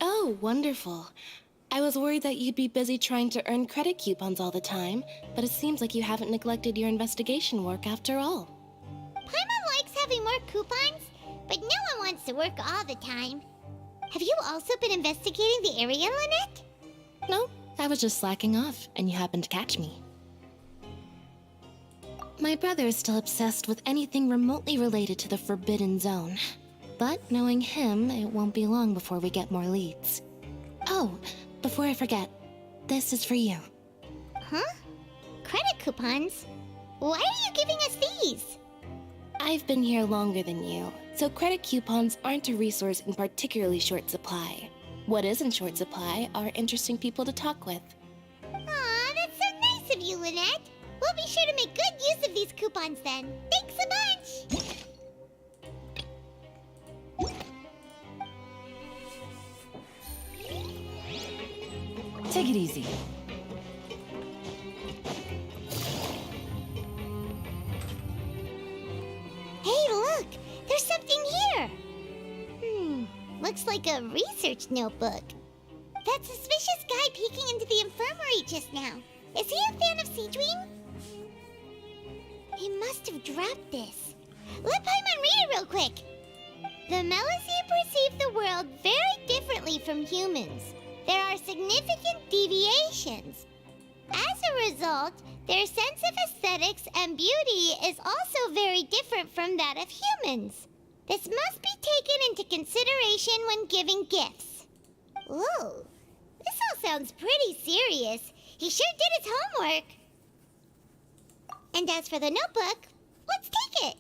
Oh, wonderful. I was worried that you'd be busy trying to earn credit coupons all the time, but it seems like you haven't neglected your investigation work after all. Paimon likes having more coupons, but no one wants to work all the time. Have you also been investigating the area, Lynette? No, I was just slacking off, and you happened to catch me. My brother is still obsessed with anything remotely related to the Forbidden Zone. But knowing him, it won't be long before we get more leads. Oh, before I forget, this is for you. Huh? Credit coupons? Why are you giving us these? I've been here longer than you, so credit coupons aren't a resource in particularly short supply. What is in short supply are interesting people to talk with. Aw, that's so nice of you, Lynette. We'll be sure to make good use of these coupons then. Thanks a bunch! Take it easy. Hey, look! There's something here! Looks like a research notebook. That suspicious guy peeking into the infirmary just now. Is he a fan of Seedream? He must have dropped this. Let Paimon read it real quick. The Melusine perceive the world very differently from humans. There are significant deviations. As a result, their sense of aesthetics and beauty is also very different from that of humans. This must be taken into consideration when giving gifts. Ooh, this all sounds pretty serious. He sure did his homework. And as for the notebook, let's take it.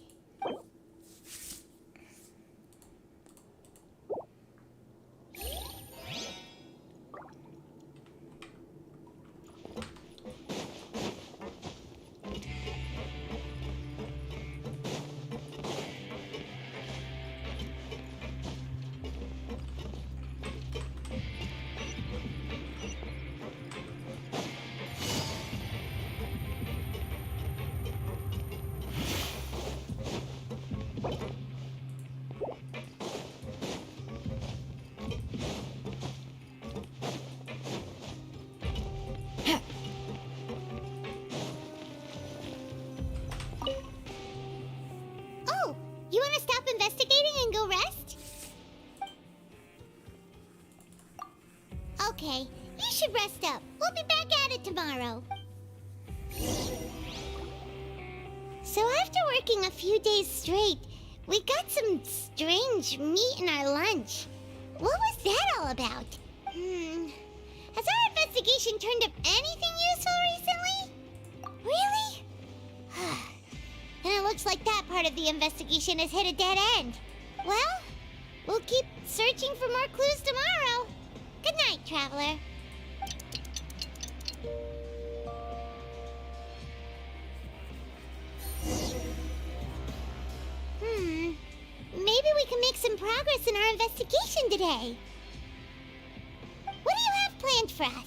Oh, you want to stop investigating and go rest? Okay, you should rest up. We'll be back at it tomorrow. So after working a few days straight, we got some strange meat in our lunch. What was that all about? Has our investigation turned up anything useful recently? Really? And it looks like that part of the investigation has hit a dead end. Well, we'll keep searching for more clues tomorrow. Good night, Traveler. Maybe we can make some progress in our investigation today. What do you have planned for us?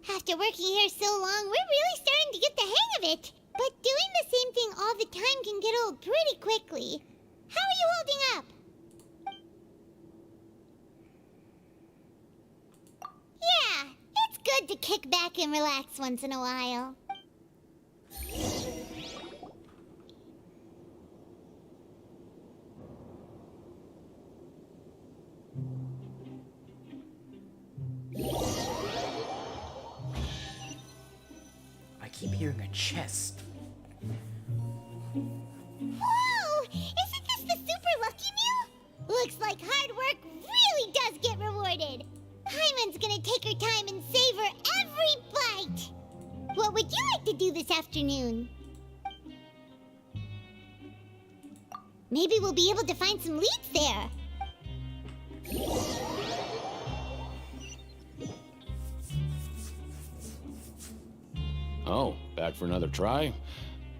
After working here so long, we're really starting to get the hang of it. But doing the same thing all the time can get old pretty quickly. How are you holding up? Yeah, it's good to kick back and relax once in a while. I keep hearing a chest. Whoa! Isn't this the Super Lucky Meal? Looks like hard work really does get rewarded. Paimon's gonna take her time and savor every bite. What would you like to do this afternoon? Maybe we'll be able to find some leads there. Oh, back for another try?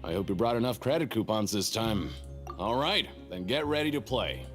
I hope you brought enough credit coupons this time. All right, then get ready to play.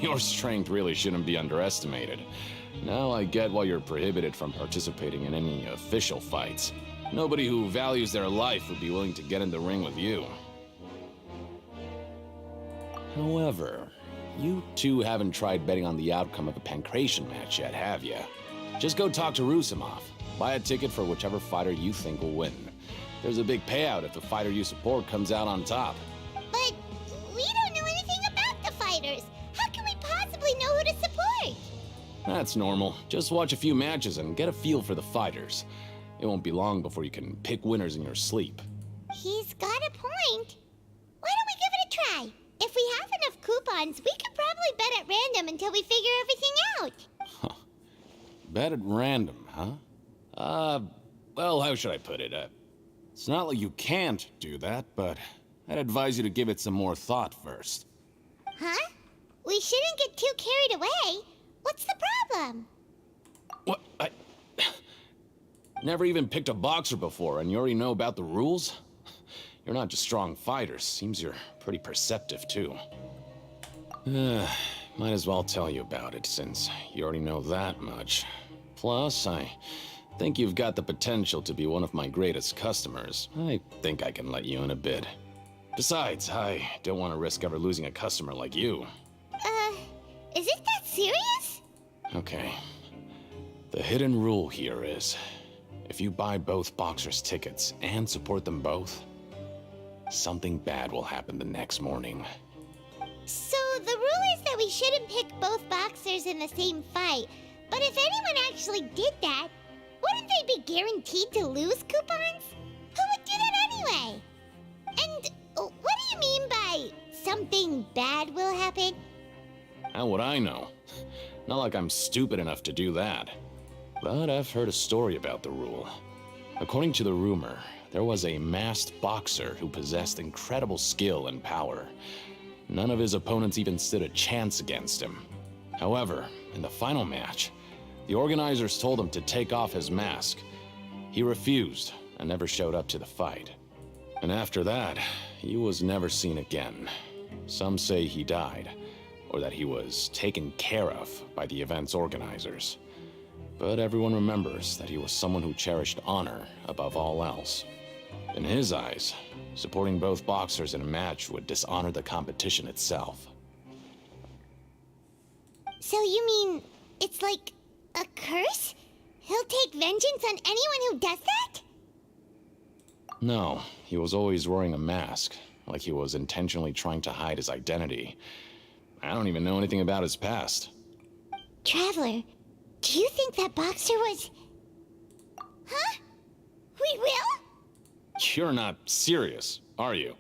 Your strength really shouldn't be underestimated. Now I get why you're prohibited from participating in any official fights. Nobody who values their life would be willing to get in the ring with you. However, you two haven't tried betting on the outcome of a pancration match yet, have you? Just go talk to Rusimov. Buy a ticket for whichever fighter you think will win. There's a big payout if the fighter you support comes out on top. But we don't know anything about the fighters. How can we possibly know who to support? That's normal. Just watch a few matches and get a feel for the fighters. It won't be long before you can pick winners in your sleep. He's got a point. Why don't we give it a try? If we have enough coupons, we could probably bet at random until we figure everything out. Bet at random, huh? Well, how should I put it? It's not like you can't do that, but I'd advise you to give it some more thought first. Huh? We shouldn't get too carried away. What's the problem? What? I never even picked a boxer before, and you already know about the rules? You're not just strong fighters. Seems you're pretty perceptive, too. Might as well tell you about it, since you already know that much. Plus, I think you've got the potential to be one of my greatest customers. I think I can let you in a bit. Besides, I don't want to risk ever losing a customer like you. Is it that serious? Okay. The hidden rule here is, if you buy both boxers' tickets and support them both, something bad will happen the next morning. So the rule is that we shouldn't pick both boxers in the same fight. But if anyone actually did that, wouldn't they be guaranteed to lose coupons? Who would do that anyway? And what do you mean by something bad will happen? How would I know? Not like I'm stupid enough to do that. But I've heard a story about the rule. According to the rumor, there was a masked boxer who possessed incredible skill and power. None of his opponents even stood a chance against him. However, in the final match, the organizers told him to take off his mask. He refused and never showed up to the fight. And after that, he was never seen again. Some say he died, or that he was taken care of by the event's organizers. But everyone remembers that he was someone who cherished honor above all else. In his eyes, supporting both boxers in a match would dishonor the competition itself. So you mean it's like a curse? He'll take vengeance on anyone who does that? No, he was always wearing a mask, like he was intentionally trying to hide his identity. I don't even know anything about his past. Traveler, do you think that boxer was... Huh? We will? You're not serious, are you?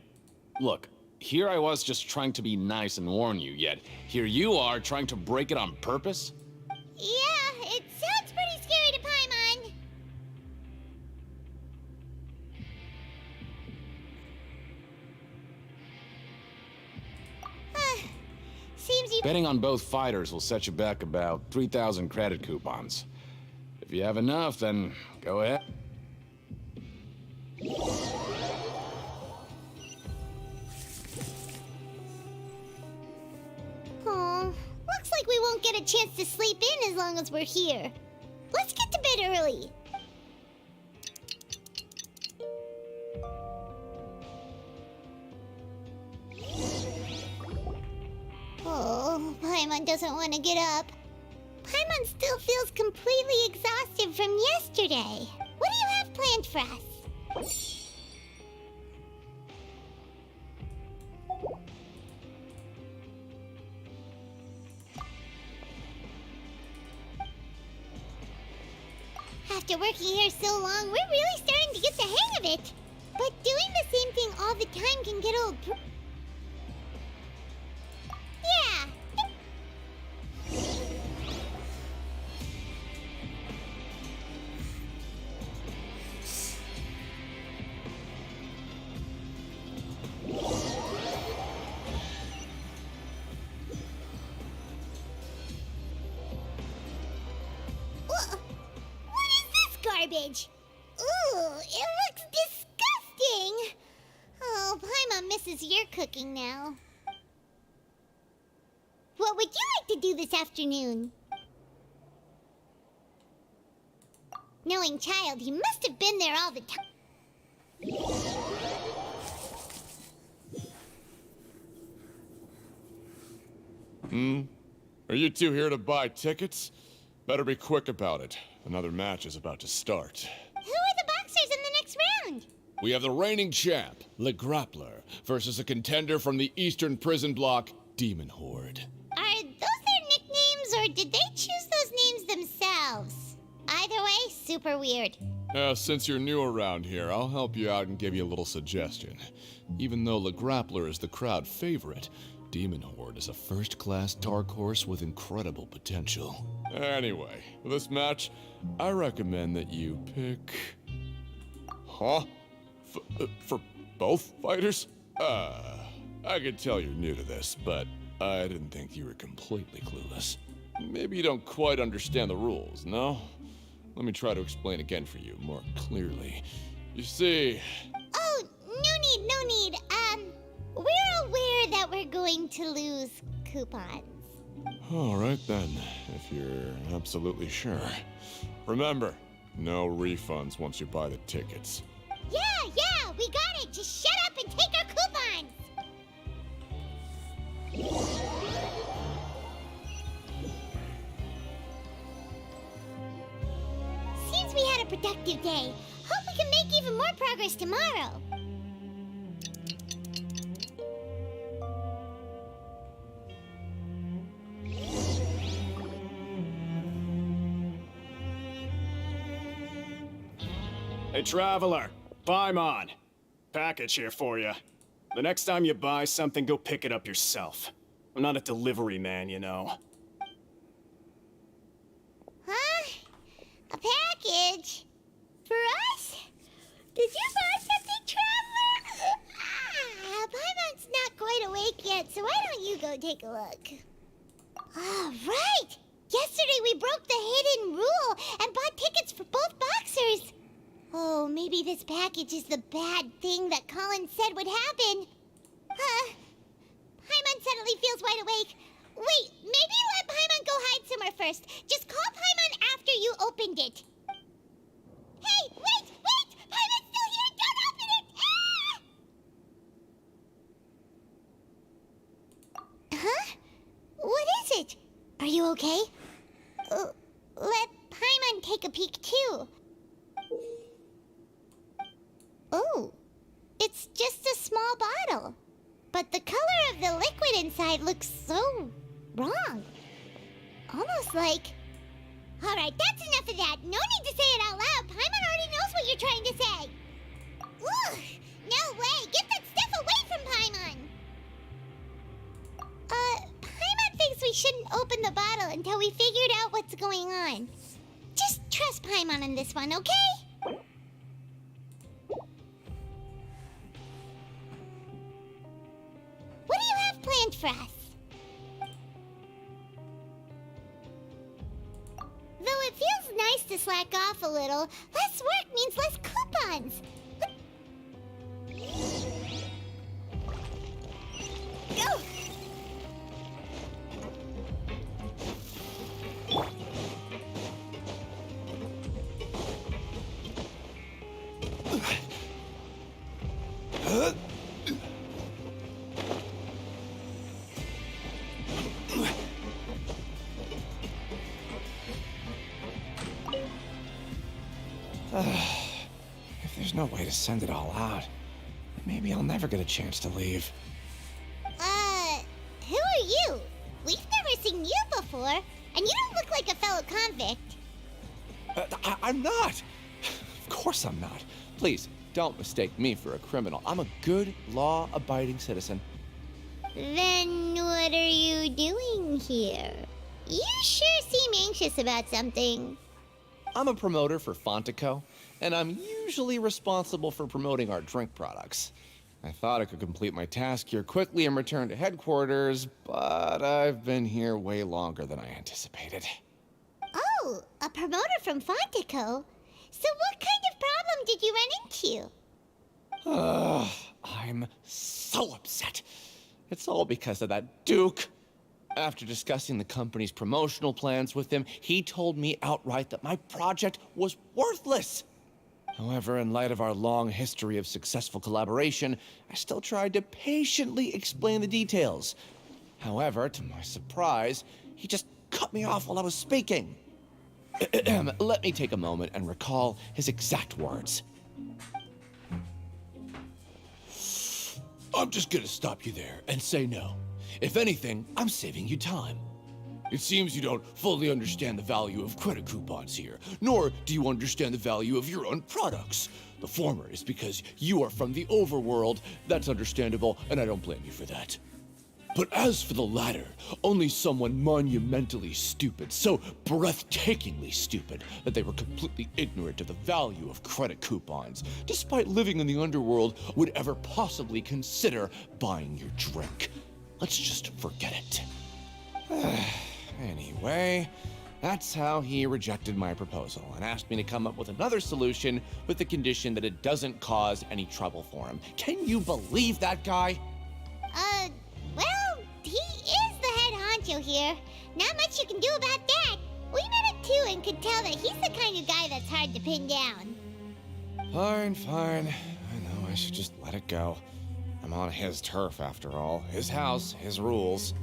Look, here I was just trying to be nice and warn you, yet here you are trying to break it on purpose? Yeah, it sounds pretty scary to Paimon. Seems you... Betting on both fighters will set you back about 3,000 credit coupons. If you have enough, then go ahead. Oh, looks like we won't get a chance to sleep in as long as we're here. Let's get to bed early. Oh, Paimon doesn't want to get up. Paimon still feels completely exhausted from yesterday. What do you have planned for us? After working here so long, we're really starting to get the hang of it. But doing the same thing all the time can get old. Yeah. What is this garbage? Ooh, it looks disgusting. Oh, Paimon misses your cooking now. What would you like like to do this afternoon? Knowing child, he must have been there all the time. Are you two here to buy tickets? Better be quick about it. Another match is about to start. Who are the boxers in the next round? We have the reigning champ, Le Grappler, versus a contender from the Eastern Prison Block, Demon Horde. Are those their nicknames, or did they choose those names themselves? Either way, super weird. Since you're new around here, I'll help you out and give you a little suggestion. Even though Le Grappler is the crowd favorite, Demon Horde is a first-class dark horse with incredible potential. Anyway, for this match, I recommend that you pick... Huh? For both fighters? I could tell you're new to this, but I didn't think you were completely clueless. Maybe you don't quite understand the rules, no? Let me try to explain again for you more clearly. You see... Oh, no need. We're aware that we're going to lose coupons. All right then, if you're absolutely sure. Remember, no refunds once you buy the tickets. Yeah, we got it. Just shut up and take our coupons. Seems we had a productive day. Hope we can make even more progress tomorrow. Hey, Traveler. Paimon. Package here for you. The next time you buy something, go pick it up yourself. I'm not a delivery man, you know. Huh? A package? For us? Did you buy something, Traveler? Paimon's not quite awake yet, so why don't you go take a look? Right! Yesterday we broke the hidden rule and bought tickets for both boxers. Oh, maybe this package is the bad thing that Colin said would happen. Paimon suddenly feels wide awake. Wait, maybe let Paimon go hide somewhere first. Just call Paimon after you opened it. Hey, wait! Paimon's still here! Don't open it! Huh? What is it? Are you okay? Let Paimon take a peek too. Oh, it's just a small bottle. But the color of the liquid inside looks so wrong. Almost like... Alright, that's enough of that. No need to say it out loud. Paimon already knows what you're trying to say. Ugh, no way. Get that stuff away from Paimon. Paimon thinks we shouldn't open the bottle until we figured out what's going on. Just trust Paimon on this one, okay? What do you have planned for us? Though it feels nice to slack off a little, less work means less coupons. Go! If there's no way to send it all out, maybe I'll never get a chance to leave. Who are you? We've never seen you before, and you don't look like a fellow convict. I'm not! Of course I'm not. Please, don't mistake me for a criminal. I'm a good, law-abiding citizen. Then what are you doing here? You sure seem anxious about something. I'm a promoter for Fontaine, and I'm usually responsible for promoting our drink products. I thought I could complete my task here quickly and return to headquarters, but I've been here way longer than I anticipated. Oh, a promoter from Fontaine. So what kind of problem did you run into? I'm so upset. It's all because of that Duke. After discussing the company's promotional plans with him, he told me outright that my project was worthless. However, in light of our long history of successful collaboration, I still tried to patiently explain the details. However, to my surprise, he just cut me off while I was speaking. Let me take a moment and recall his exact words. I'm just gonna stop you there and say no. If anything, I'm saving you time. It seems you don't fully understand the value of credit coupons here, nor do you understand the value of your own products. The former is because you are from the overworld. That's understandable, and I don't blame you for that. But as for the latter, only someone monumentally stupid, so breathtakingly stupid that they were completely ignorant of the value of credit coupons, despite living in the underworld, would ever possibly consider buying your drink. Let's just forget it. Anyway, that's how he rejected my proposal and asked me to come up with another solution with the condition that it doesn't cause any trouble for him. Can you believe that guy? Well, he is the head honcho here. Not much you can do about that. We met him too and could tell that he's the kind of guy that's hard to pin down. Fine. I know I should just let it go. I'm on his turf after all. His house, his rules.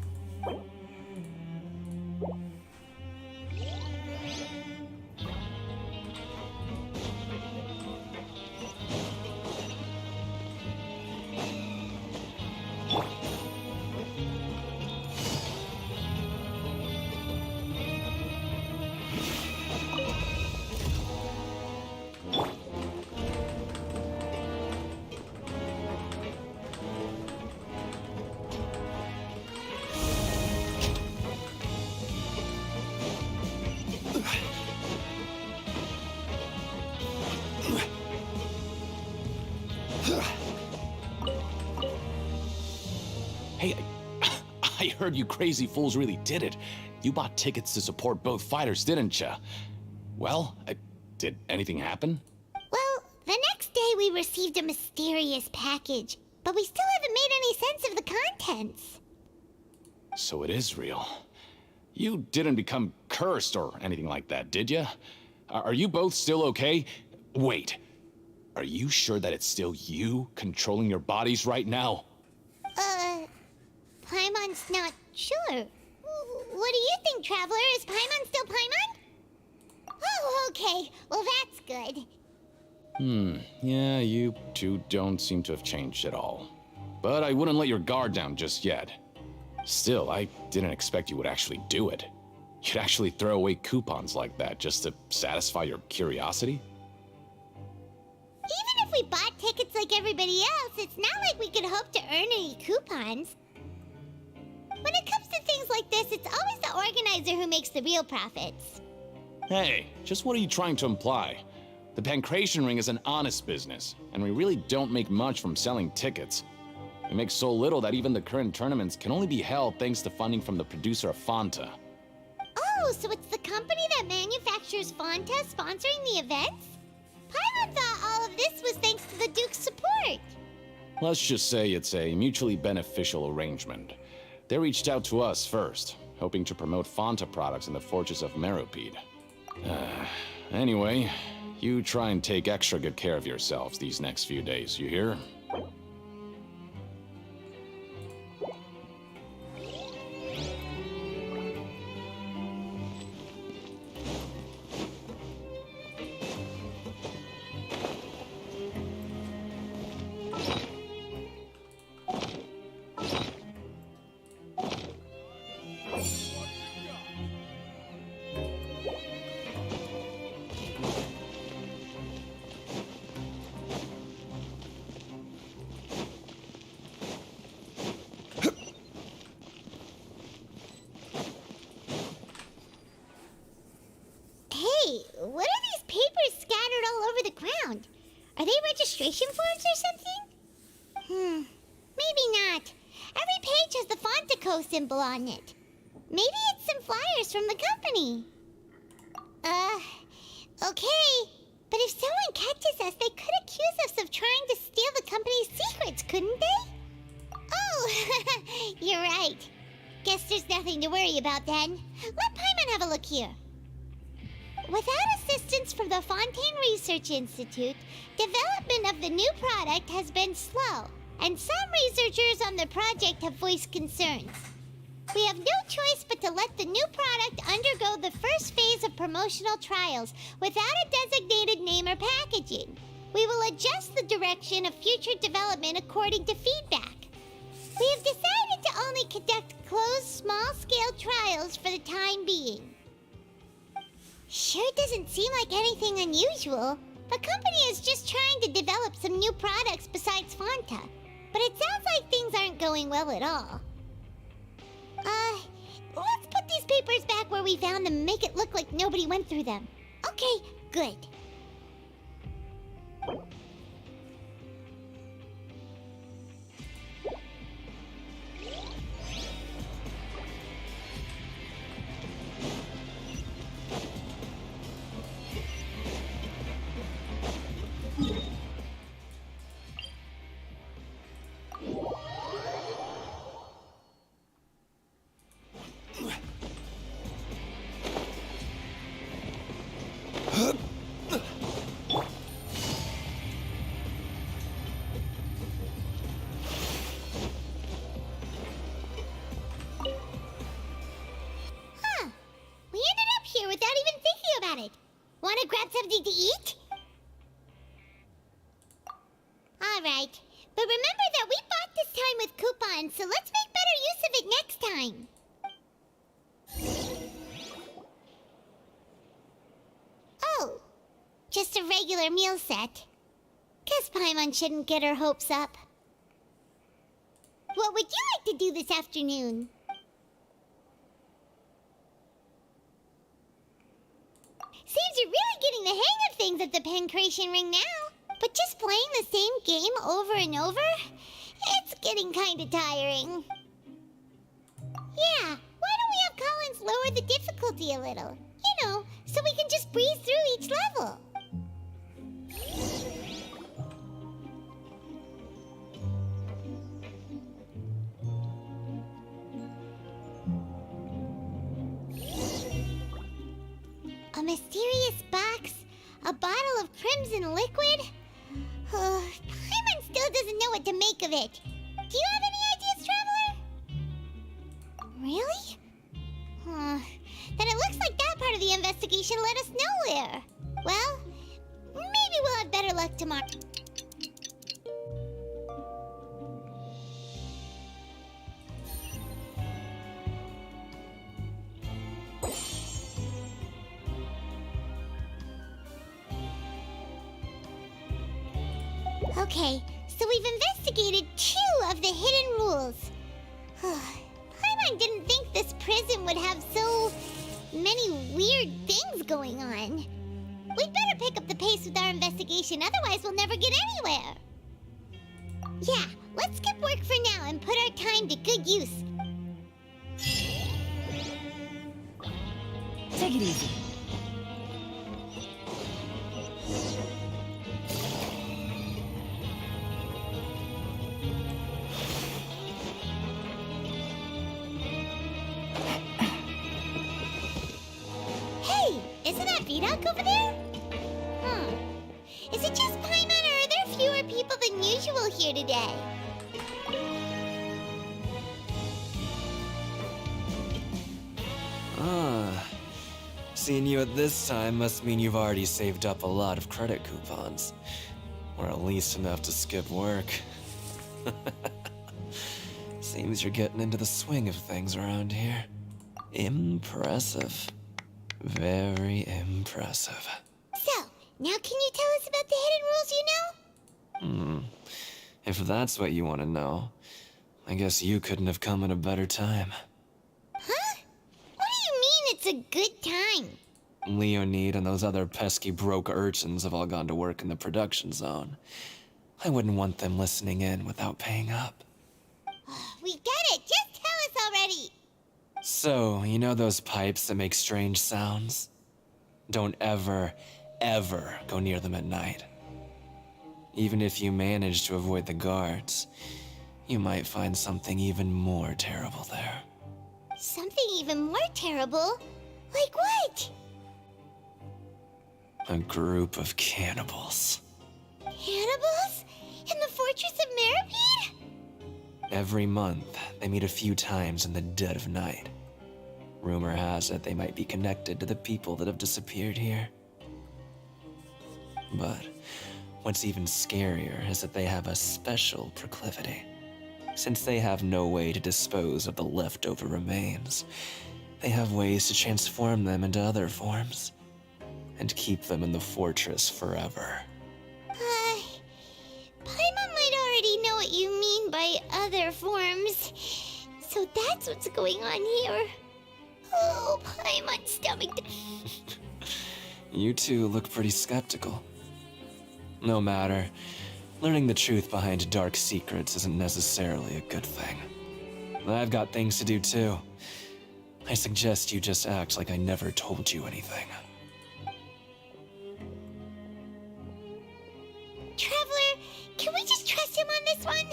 Hey, I heard you crazy fools really did it. You bought tickets to support both fighters, didn't ya? Well, did anything happen? Well, the next day we received a mysterious package, but we still haven't made any sense of the contents. So it is real. You didn't become cursed or anything like that, did ya? Are you both still okay? Wait, are you sure that it's still you controlling your bodies right now? Paimon's not sure. What do you think, Traveler? Is Paimon still Paimon? Oh, okay. Well, that's good. Yeah, you two don't seem to have changed at all. But I wouldn't let your guard down just yet. Still, I didn't expect you would actually do it. You'd actually throw away coupons like that just to satisfy your curiosity? Even if we bought tickets like everybody else, it's not like we could hope to earn any coupons. When it comes to things like this, it's always the organizer who makes the real profits. Hey, just what are you trying to imply? The Pancration Ring is an honest business, and we really don't make much from selling tickets. We make so little that even the current tournaments can only be held thanks to funding from the producer of Fanta. Oh, so it's the company that manufactures Fanta sponsoring the events? Paimon thought all of this was thanks to the Duke's support. Let's just say it's a mutually beneficial arrangement. They reached out to us first, hoping to promote Fanta products in the Fortress of Meropide. Anyway, you try and take extra good care of yourselves these next few days, you hear? What are these papers scattered all over the ground? Are they registration forms or something? Maybe not. Every page has the Fontaco symbol on it. Maybe it's some flyers from the company. Okay. But if someone catches us, they could accuse us of trying to steal the company's secrets, couldn't they? Oh, you're right. Guess there's nothing to worry about then. Let Paimon have a look here. Without assistance from the Fontaine Research Institute, development of the new product has been slow, and some researchers on the project have voiced concerns. We have no choice but to let the new product undergo the first phase of promotional trials without a designated name or packaging. We will adjust the direction of future development according to feedback. We have decided to only conduct closed, small-scale trials for the time being. Sure doesn't seem like anything unusual. The company is just trying to develop some new products besides Fanta. But it sounds like things aren't going well at all. Let's put these papers back where we found them and make it look like nobody went through them. Okay, good. Wanna grab something to eat? Alright, but remember that we bought this time with coupons, so let's make better use of it next time. Oh, just a regular meal set. Guess Paimon shouldn't get her hopes up. What would you like to do this afternoon? Seems you're really getting the hang of things at the Pancration Ring now. But just playing the same game over and over? It's getting kinda tiring. Yeah, why don't we have Collins lower the difficulty a little? You know, so we can just breeze through each level. A mysterious box? A bottle of crimson liquid? Paimon still doesn't know what to make of it. Do you have any ideas, Traveler? Really? Then it looks like that part of the investigation led us nowhere. Well, maybe we'll have better luck tomorrow. Okay, so we've investigated 2 of the hidden rules. Paimon didn't think this prison would have so many weird things going on. We'd better pick up the pace with our investigation, otherwise we'll never get anywhere. Yeah, let's skip work for now and put our time to good use. Take it easy. Isn't that Vidoc over there? Is it just Paimon, or are there fewer people than usual here today? Seeing you at this time must mean you've already saved up a lot of credit coupons. Or at least enough to skip work. Seems you're getting into the swing of things around here. Impressive. Very impressive. So, now can you tell us about the hidden rules you know? If that's what you want to know, I guess you couldn't have come at a better time. Huh? What do you mean it's a good time? Leonid and those other pesky broke urchins have all gone to work in the production zone. I wouldn't want them listening in without paying up. We get it! Just tell us already! So, you know those pipes that make strange sounds? Don't ever, ever go near them at night. Even if you manage to avoid the guards, you might find something even more terrible there. Something even more terrible? Like what? A group of cannibals. Cannibals? In the Fortress of Meripede? Every month, they meet a few times in the dead of night. Rumor has it they might be connected to the people that have disappeared here. But what's even scarier is that they have a special proclivity. Since they have no way to dispose of the leftover remains, they have ways to transform them into other forms and keep them in the fortress forever. Paimon might already know what you mean by other forms. So that's what's going on here. Oh, Paimon's stomach. You two look pretty skeptical. No matter, learning the truth behind dark secrets isn't necessarily a good thing. I've got things to do too. I suggest you just act like I never told you anything. Traveler, can we just trust him on this one?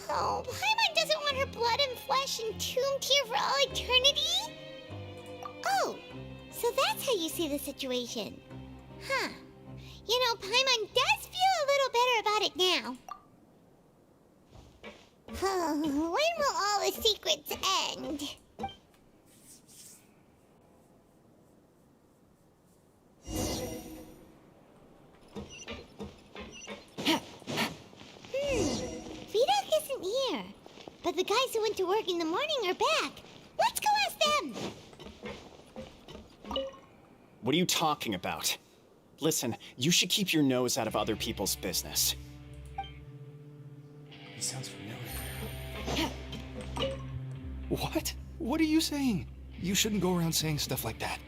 Oh, Paimon doesn't want her blood and flesh entombed here for all eternity? Oh, so that's how you see the situation. Huh. You know, Paimon does feel a little better about it now. When will all the secrets end? Vidok isn't here. But the guys who went to work in the morning are back. Let's go ask them. What are you talking about? Listen, you should keep your nose out of other people's business. He sounds familiar. What? What are you saying? You shouldn't go around saying stuff like that.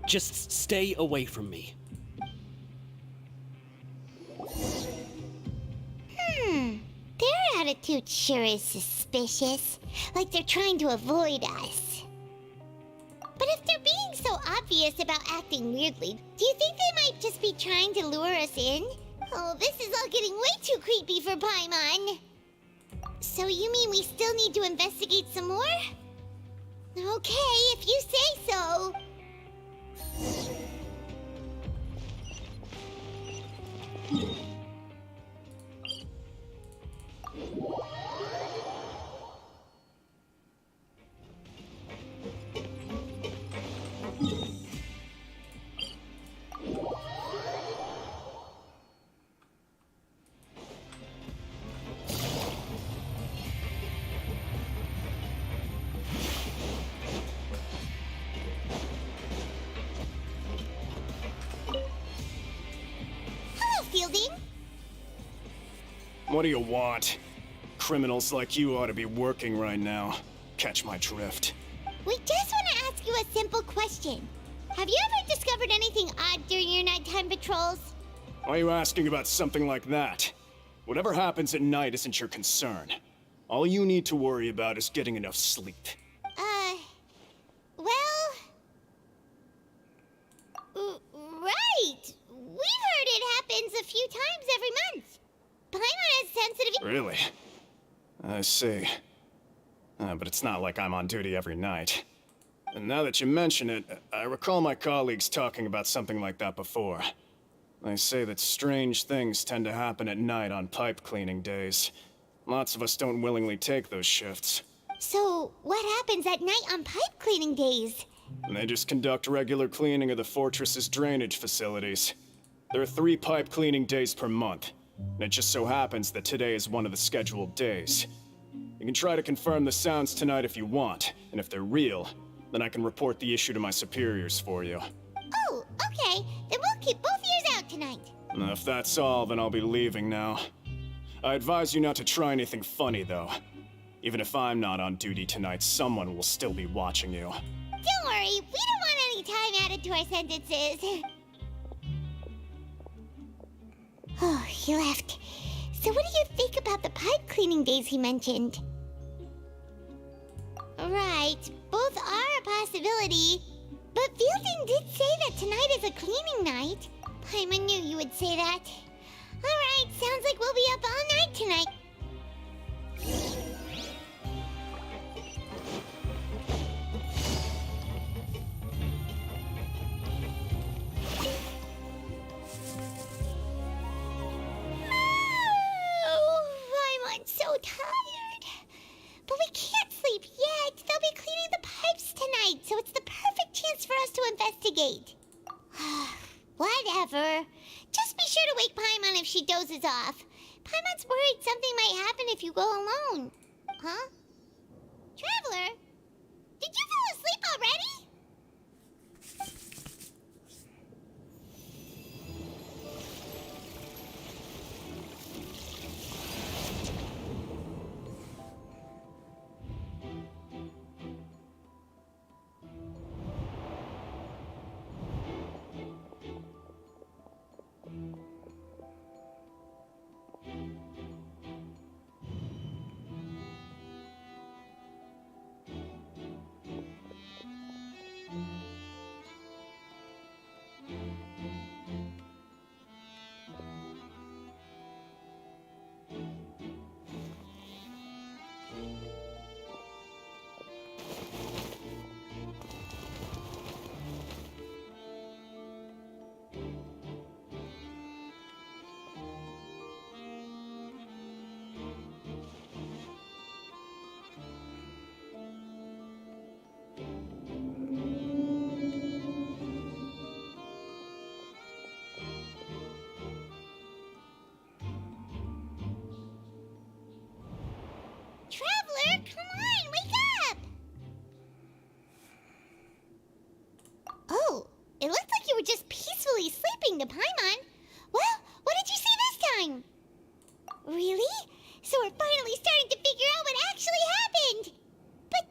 Just stay away from me. Their attitude sure is suspicious. Like they're trying to avoid us. But if they're being so obvious about acting weirdly, do you think they might just be trying to lure us in? Oh, this is all getting way too creepy for Paimon. So you mean we still need to investigate some more? Okay, if you say so. Fielding? What do you want? Criminals like you ought to be working right now. Catch my drift. We just want to ask you a simple question. Have you ever discovered anything odd during your nighttime patrols? Why are you asking about something like that? Whatever happens at night isn't your concern. All you need to worry about is getting enough sleep. Right! We've heard it happens a few times every month. Paimon has sensitive... Really? I see. But it's not like I'm on duty every night. And now that you mention it, I recall my colleagues talking about something like that before. They say that strange things tend to happen at night on pipe cleaning days. Lots of us don't willingly take those shifts. So, what happens at night on pipe cleaning days? And they just conduct regular cleaning of the fortress's drainage facilities. There are 3 pipe cleaning days per month, and it just so happens that today is one of the scheduled days. You can try to confirm the sounds tonight if you want, and if they're real, then I can report the issue to my superiors for you. Oh, okay. Then we'll keep both ears out tonight. If that's all, then I'll be leaving now. I advise you not to try anything funny, though. Even if I'm not on duty tonight, someone will still be watching you. Don't worry, we don't want any time added to our sentences. Oh, he left. So what do you think about the pipe cleaning days he mentioned? Right, both are a possibility. But Fielding did say that tonight is a cleaning night. Paimon knew you would say that. Alright, sounds like we'll be up all night tonight. I'm so tired. But we can't sleep yet. They'll be cleaning the pipes tonight, so it's the perfect chance for us to investigate. Whatever. Just be sure to wake Paimon if she dozes off. Paimon's worried something might happen if you go alone. Huh? Traveler? Did you fall asleep already? Traveler, come on, wake up! Oh, it looked like you were just peacefully sleeping to Paimon. Well, what did you see this time? Really? So we're finally starting to figure out what actually happened. But,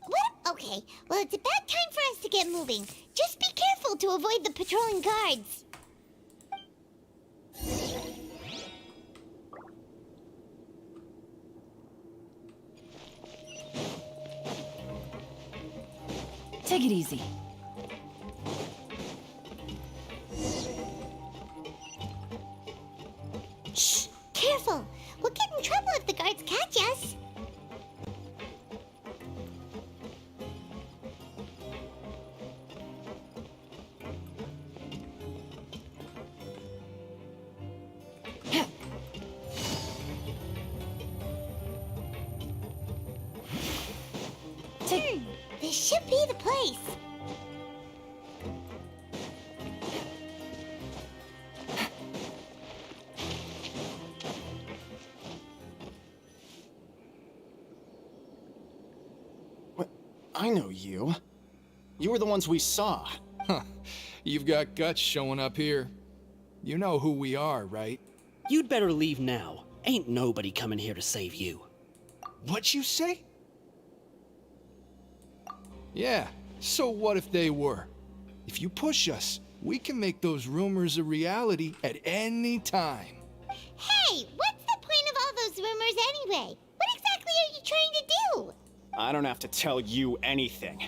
what? Okay, well, it's about time for us to get moving. Just be careful to avoid the patrolling guards. Take it easy. Shh! Careful! We'll get in trouble if the guards catch us. This should be the place. What? I know you. You were the ones we saw. Huh. You've got guts showing up here. You know who we are, right? You'd better leave now. Ain't nobody coming here to save you. What'd you say? Yeah, so what if they were? If you push us, we can make those rumors a reality at any time. Hey, what's the point of all those rumors anyway? What exactly are you trying to do? I don't have to tell you anything.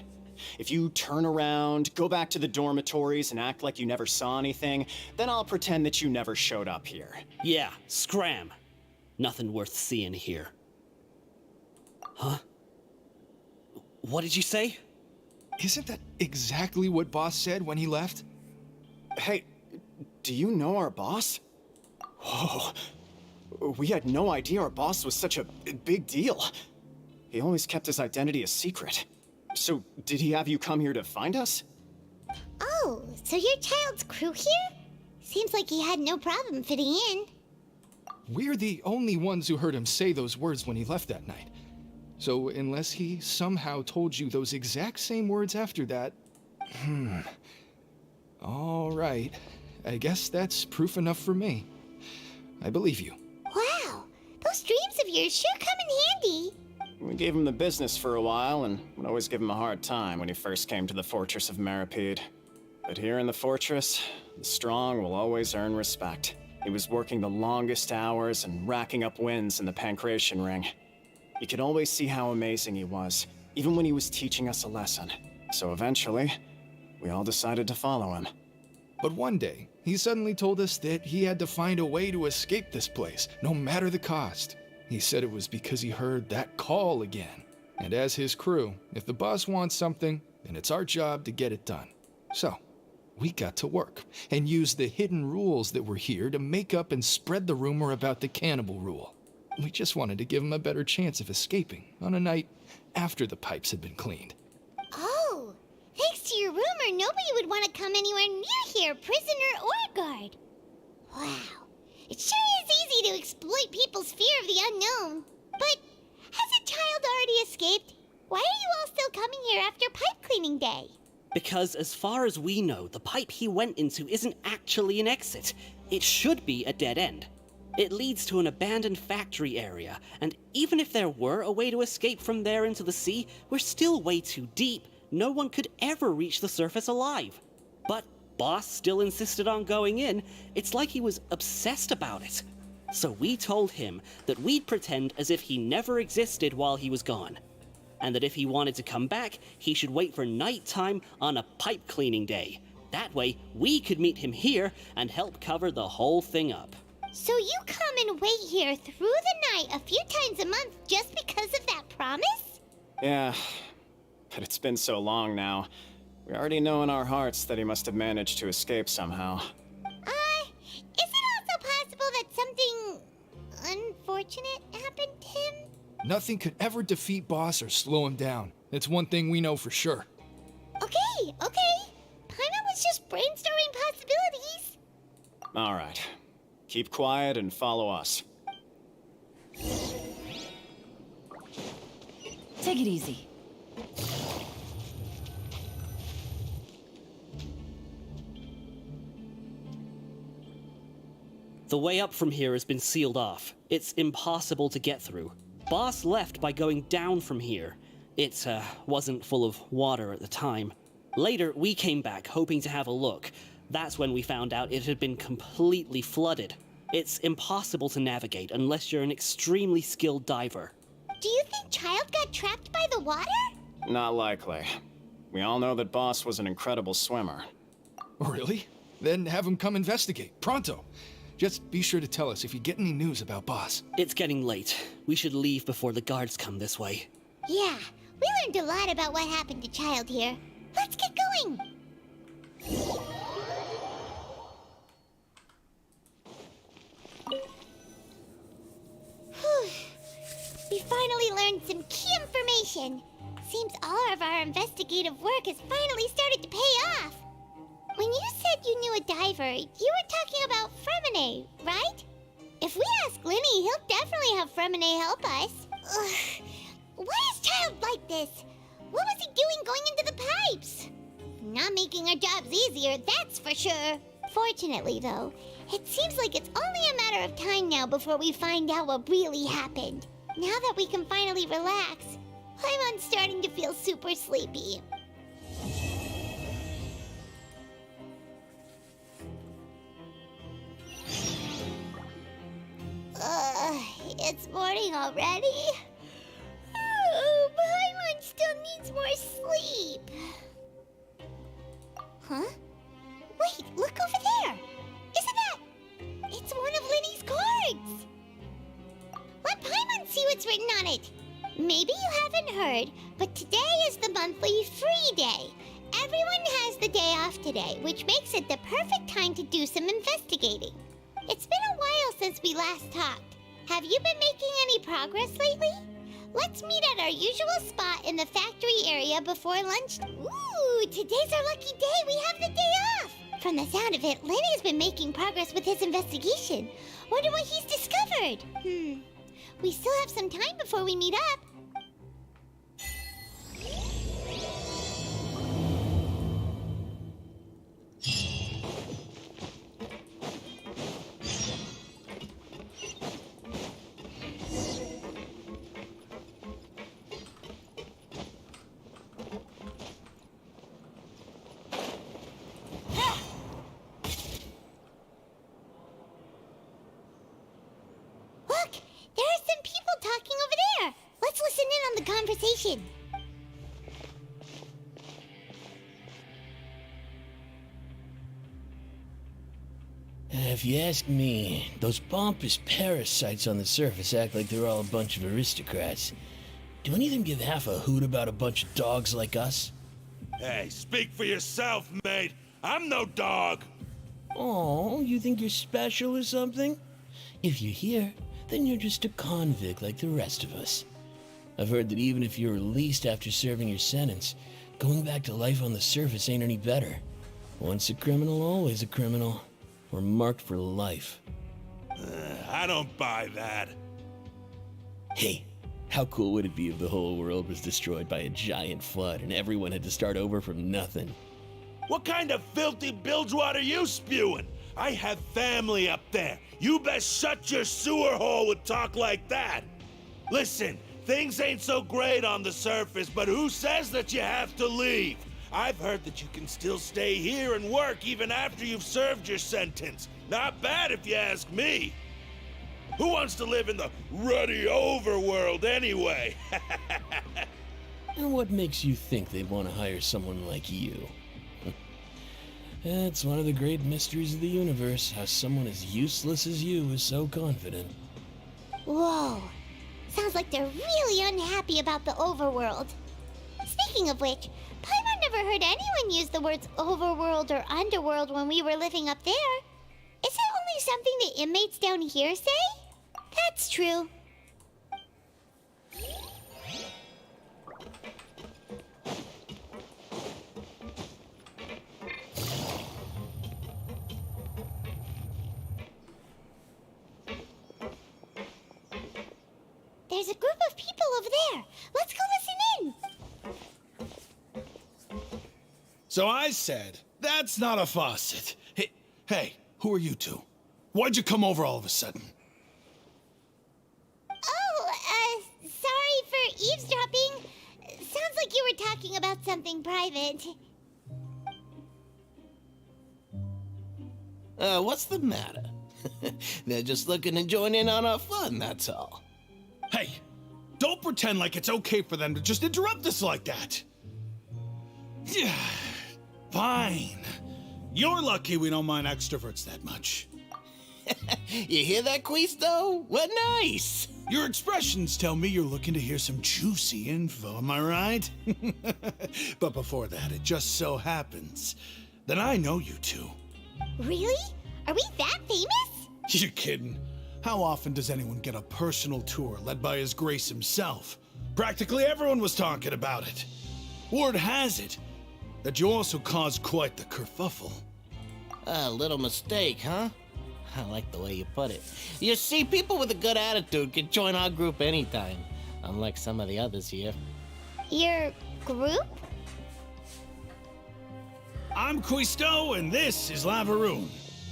If you turn around, go back to the dormitories, and act like you never saw anything, then I'll pretend that you never showed up here. Yeah, scram. Nothing worth seeing here. Huh? What did you say? Isn't that exactly what Boss said when he left? Hey, do you know our boss? Whoa. We had no idea our boss was such a big deal. He always kept his identity a secret. So, did he have you come here to find us? Oh, so your child's crew here? Seems like he had no problem fitting in. We're the only ones who heard him say those words when he left that night. So, unless he somehow told you those exact same words after that... All right. I guess that's proof enough for me. I believe you. Wow, those dreams of yours sure come in handy. We gave him the business for a while, and would always give him a hard time when he first came to the fortress of Maripede. But here in the fortress, the strong will always earn respect. He was working the longest hours and racking up wins in the Pancration Ring. You could always see how amazing he was, even when he was teaching us a lesson. So eventually, we all decided to follow him. But one day, He suddenly told us that he had to find a way to escape this place, no matter the cost. He said it was because he heard that call again. And as his crew, if the boss wants something, then it's our job to get it done. So, we got to work and used the hidden rules that were here to make up and spread the rumor about the cannibal rule. We just wanted to give him a better chance of escaping on a night after the pipes had been cleaned. Oh, thanks to your rumor, nobody would want to come anywhere near here, prisoner or guard. Wow, it sure is easy to exploit people's fear of the unknown. But has a child already escaped? Why are you all still coming here after pipe cleaning day? Because as far as we know, the pipe he went into isn't actually an exit. It should be a dead end. It leads to an abandoned factory area, and even if there were a way to escape from there into the sea, we're still way too deep. No one could ever reach the surface alive. But Boss still insisted on going in. It's like he was obsessed about it. So we told him that we'd pretend as if he never existed while he was gone. And that if he wanted to come back, he should wait for nighttime on a pipe cleaning day. That way, we could meet him here and help cover the whole thing up. So you come and wait here through the night a few times a month just because of that promise? Yeah, but it's been so long now. We already know in our hearts that he must have managed to escape somehow. Is it also possible that something unfortunate happened to him? Nothing could ever defeat Boss or slow him down. That's one thing we know for sure. Okay. Paimon was just brainstorming possibilities. All right. Keep quiet and follow us. Take it easy. The way up from here has been sealed off. It's impossible to get through. Boss left by going down from here. It wasn't full of water at the time. Later, we came back hoping to have a look. That's when we found out it had been completely flooded. It's impossible to navigate unless you're an extremely skilled diver. Do you think Child got trapped by the water? Not likely. We all know that Boss was an incredible swimmer. Really? Then have him come investigate, pronto. Just be sure to tell us if you get any news about Boss. It's getting late. We should leave before the guards come this way. Yeah, we learned a lot about what happened to Child here. Let's get going! Whew. We finally learned some key information. Seems all of our investigative work has finally started to pay off. When you said you knew a diver, you were talking about Fremine, right? If we ask Linny, he'll definitely have Fremine help us. Ugh. Why is Child like this? What was he doing going into the pipes? Not making our jobs easier, that's for sure. Fortunately, though, it seems like it's only a matter of time now before we find out what really happened. Now that we can finally relax, I'm starting to feel super sleepy. It's morning already? Oh, Paimon still needs more sleep. Huh? Wait, look over there! Isn't that... It's one of Linny's cards! Let Paimon see what's written on it. Maybe you haven't heard, but today is the monthly free day. Everyone has the day off today, which makes it the perfect time to do some investigating. It's been a while since we last talked. Have you been making any progress lately? Let's meet at our usual spot in the factory area before lunch. Ooh, today's our lucky day. We have the day off. From the sound of it, Lenny's been making progress with his investigation. Wonder what he's discovered. We still have some time before we meet up. Look, there are some people talking over there. Let's listen in on the conversation. If you ask me, those pompous parasites on the surface act like they're all a bunch of aristocrats. Do any of them give half a hoot about a bunch of dogs like us? Hey, speak for yourself, mate. I'm no dog. Oh, you think you're special or something? If you're here, then you're just a convict like the rest of us. I've heard that even if you're released after serving your sentence, going back to life on the surface ain't any better. Once a criminal, always a criminal. We're marked for life. I don't buy that. Hey, how cool would it be if the whole world was destroyed by a giant flood and everyone had to start over from nothing? What kind of filthy bilgewater are you spewing? I have family up there. You best shut your sewer hole with talk like that. Listen, things ain't so great on the surface, but who says that you have to leave? I've heard that you can still stay here and work even after you've served your sentence. Not bad if you ask me. Who wants to live in the ruddy overworld anyway? And what makes you think they'd want to hire someone like you? It's one of the great mysteries of the universe, how someone as useless as you is so confident. Whoa. Sounds like they're really unhappy about the overworld. Speaking of which, Paimon never heard anyone use the words overworld or underworld when we were living up there. Is it only something the inmates down here say? That's true. There's a group of people over there. Let's go listen in. So I said, that's not a faucet. Hey, who are you two? Why'd you come over all of a sudden? Oh, sorry for eavesdropping. Sounds like you were talking about something private. What's the matter? They're just looking to join in on our fun, that's all. Hey, don't pretend like it's okay for them to just interrupt us like that. Yeah, fine. You're lucky we don't mind extroverts that much. You hear that, Quisto? What nice! Your expressions tell me you're looking to hear some juicy info, am I right? But before that, it just so happens that I know you two. Really? Are we that famous? You're kidding. How often does anyone get a personal tour led by His Grace himself? Practically everyone was talking about it. Word has it that you also caused quite the kerfuffle. A little mistake, huh? I like the way you put it. You see, people with a good attitude can join our group anytime, unlike some of the others here. Your group? I'm Quisto, and this is Lavaroon.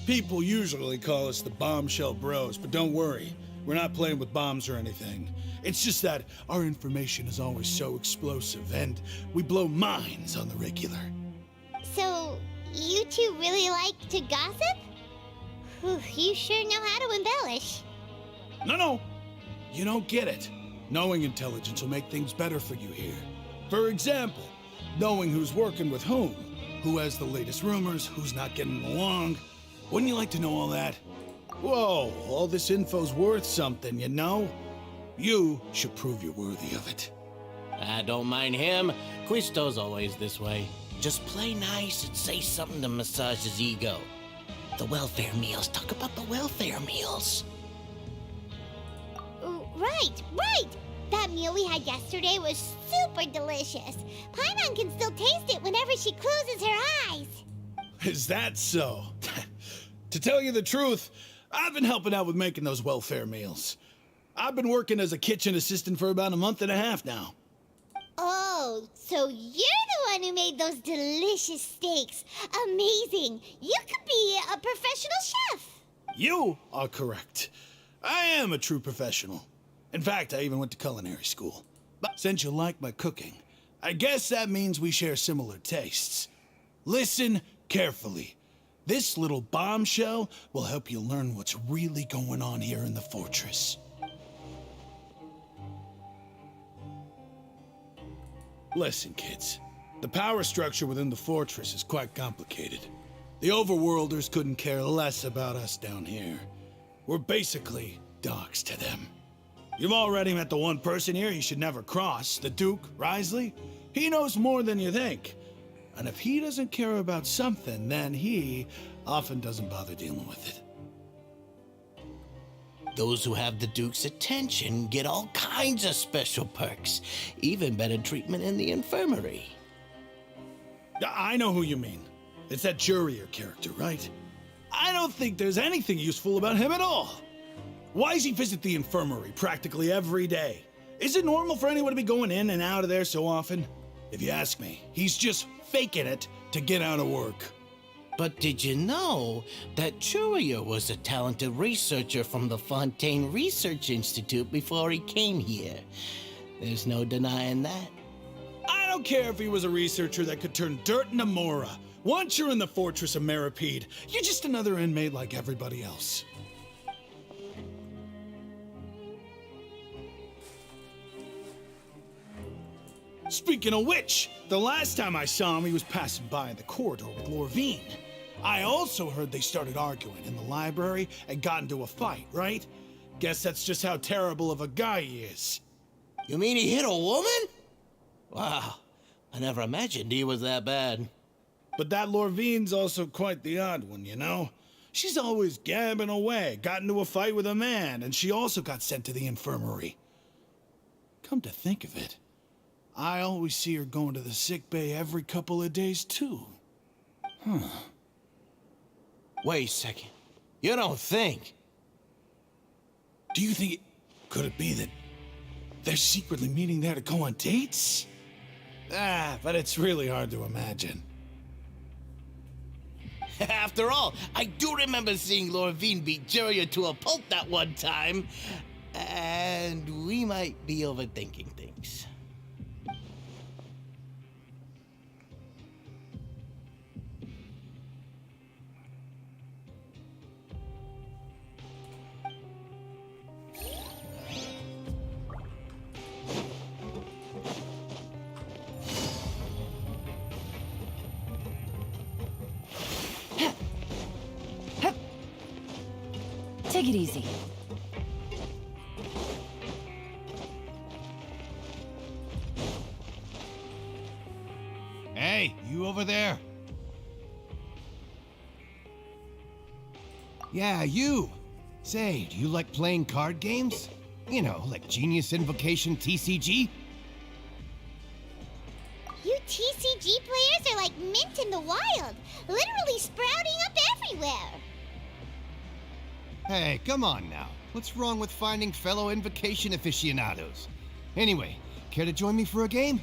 People usually call us the Bombshell Bros, but don't worry, we're not playing with bombs or anything. It's just that our information is always so explosive, and we blow minds on the regular. So, you two really like to gossip? Whew, you sure know how to embellish. No, you don't get it. Knowing intelligence will make things better for you here. For example, knowing who's working with who has the latest rumors, who's not getting along. Wouldn't you like to know all that? Whoa, all this info's worth something, you know? You should prove you're worthy of it. I don't mind him. Quisto's always this way. Just play nice and say something to massage his ego. The welfare meals. Talk about the welfare meals. Right. That meal we had yesterday was super delicious. Paimon can still taste it whenever she closes her eyes. Is that so? To tell you the truth, I've been helping out with making those welfare meals. I've been working as a kitchen assistant for about a month and a half now. Oh, so you're the one who made those delicious steaks. Amazing. You could be a professional chef. You are correct. I am a true professional. In fact, I even went to culinary school. But since you like my cooking, I guess that means we share similar tastes. Listen carefully. This little bombshell will help you learn what's really going on here in the fortress. Listen, kids. The power structure within the fortress is quite complicated. The overworlders couldn't care less about us down here. We're basically dogs to them. You've already met the one person here you should never cross, the Duke, Risley. He knows more than you think. And if he doesn't care about something, then he often doesn't bother dealing with it. Those who have the Duke's attention get all kinds of special perks, even better treatment in the infirmary. I know who you mean. It's that Jurier character, right? I don't think there's anything useful about him at all. Why does he visit the infirmary practically every day? Is it normal for anyone to be going in and out of there so often? If you ask me, he's just faking it to get out of work. But did you know that Jurier was a talented researcher from the Fontaine Research Institute before he came here? There's no denying that. I don't care if he was a researcher that could turn dirt into Mora. Once you're in the fortress of Meripede, you're just another inmate like everybody else. Speaking of which, the last time I saw him, he was passing by in the corridor with Lorvine. I also heard they started arguing in the library and got into a fight, right? Guess that's just how terrible of a guy he is. You mean he hit a woman? Wow, I never imagined he was that bad. But that Lorvine's also quite the odd one, you know? She's always gabbing away, got into a fight with a man, and she also got sent to the infirmary. Come to think of it, I always see her going to the sick bay every couple of days, too. Huh. Wait a second. You don't think? Do you think could it be that they're secretly meeting there to go on dates? But it's really hard to imagine. After all, I do remember seeing Lorvine beat Jurier to a pulp that one time. And we might be overthinking things. Take it easy. Hey, you over there? Yeah, you. Say, do you like playing card games? You know, like Genius Invocation TCG? You TCG players are like mint in the wild, literally sprouting up everywhere. Hey, come on now. What's wrong with finding fellow Invocation aficionados? Anyway, care to join me for a game?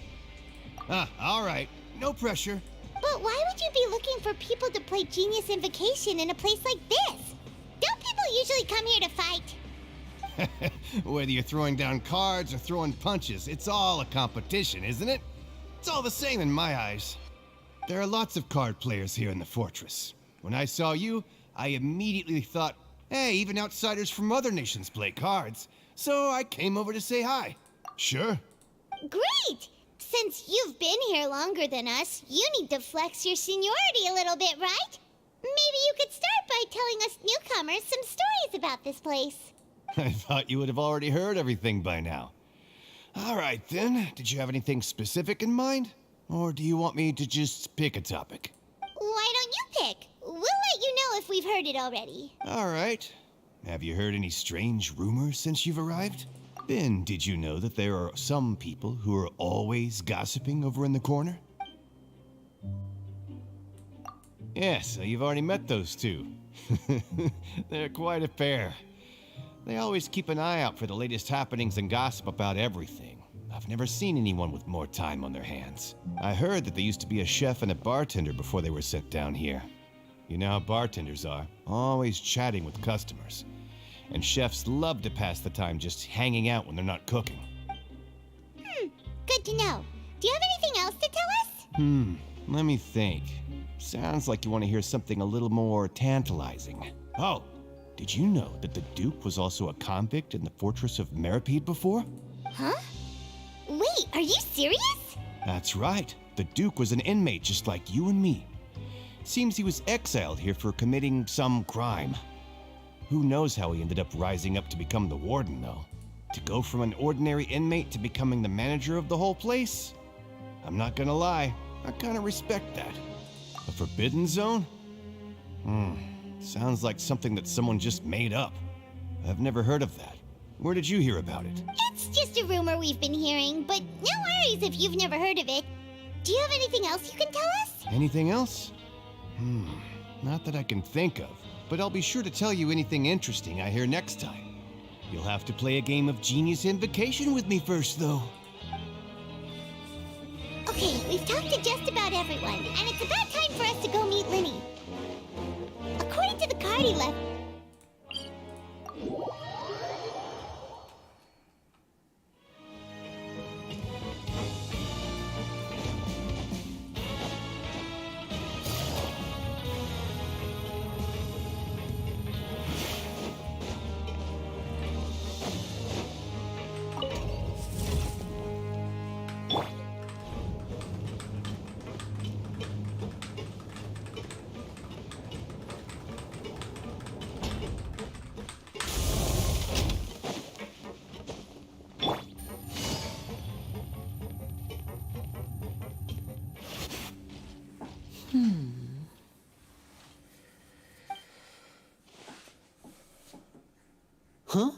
All right. No pressure. But why would you be looking for people to play Genius Invocation in a place like this? Don't people usually come here to fight? Whether you're throwing down cards or throwing punches, it's all a competition, isn't it? It's all the same in my eyes. There are lots of card players here in the fortress. When I saw you, I immediately thought, hey, even outsiders from other nations play cards. So I came over to say hi. Sure. Great! Since you've been here longer than us, you need to flex your seniority a little bit, right? Maybe you could start by telling us newcomers some stories about this place. I thought you would have already heard everything by now. All right, then. Did you have anything specific in mind? Or do you want me to just pick a topic? Why don't you pick? We'll let you know if we've heard it already. All right. Have you heard any strange rumors since you've arrived? Ben, did you know that there are some people who are always gossiping over in the corner? Yes, so you've already met those two. They're quite a pair. They always keep an eye out for the latest happenings and gossip about everything. I've never seen anyone with more time on their hands. I heard that they used to be a chef and a bartender before they were sent down here. You know how bartenders are, always chatting with customers. And chefs love to pass the time just hanging out when they're not cooking. Good to know. Do you have anything else to tell us? Let me think. Sounds like you want to hear something a little more tantalizing. Oh, did you know that the Duke was also a convict in the fortress of Meripede before? Huh? Wait, are you serious? That's right. The Duke was an inmate just like you and me. Seems he was exiled here for committing some crime. Who knows how he ended up rising up to become the warden, though? To go from an ordinary inmate to becoming the manager of the whole place? I'm not gonna lie, I kinda respect that. A forbidden zone? Sounds like something that someone just made up. I've never heard of that. Where did you hear about it? It's just a rumor we've been hearing, but no worries if you've never heard of it. Do you have anything else you can tell us? Anything else? Not that I can think of, but I'll be sure to tell you anything interesting I hear next time. You'll have to play a game of Genius Invocation with me first, though. Okay, we've talked to just about everyone, and it's about time for us to go meet Linny. According to the card he left... Huh?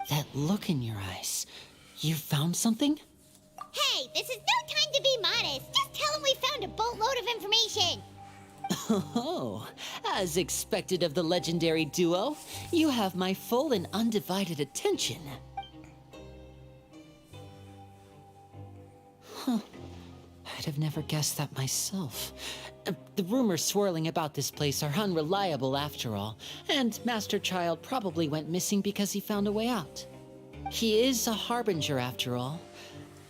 That look in your eyes. You found something? Hey, this is no time to be modest. Just tell him we found a boatload of information. Oh, as expected of the legendary duo, you have my full and undivided attention. Huh. I'd have never guessed that myself. The rumors swirling about this place are unreliable after all, and Master Child probably went missing because he found a way out. He is a harbinger after all.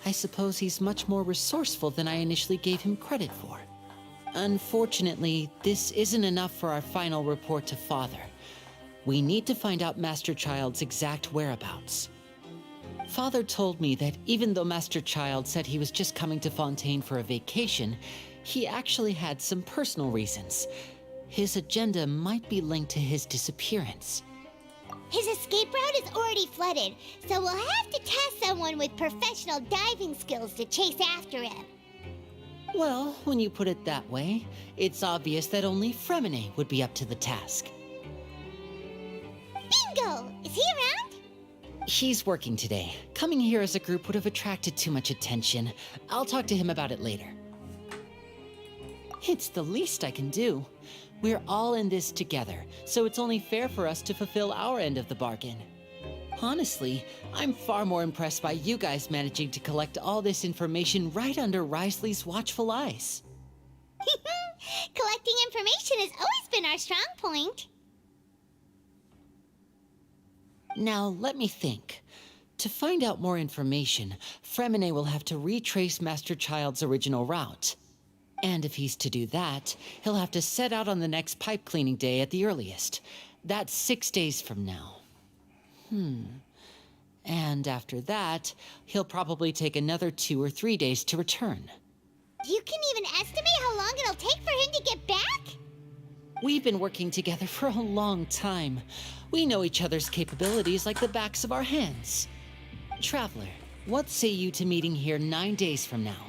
I suppose he's much more resourceful than I initially gave him credit for. Unfortunately, this isn't enough for our final report to Father. We need to find out Master Child's exact whereabouts. Father told me that even though Master Child said he was just coming to Fontaine for a vacation, he actually had some personal reasons. His agenda might be linked to his disappearance. His escape route is already flooded, so we'll have to task someone with professional diving skills to chase after him. Well, when you put it that way, it's obvious that only Fremine would be up to the task. Bingo! Is he around? He's working today. Coming here as a group would have attracted too much attention. I'll talk to him about it later. It's the least I can do. We're all in this together, so it's only fair for us to fulfill our end of the bargain. Honestly, I'm far more impressed by you guys managing to collect all this information right under Risley's watchful eyes. Collecting information has always been our strong point. Now, let me think. To find out more information, Fremine will have to retrace Master Child's original route. And if he's to do that, he'll have to set out on the next pipe cleaning day at the earliest. That's 6 days from now. And after that, he'll probably take another 2 or 3 days to return. You can even estimate how long it'll take for him to get back? We've been working together for a long time. We know each other's capabilities like the backs of our hands. Traveler, what say you to meeting here 9 days from now?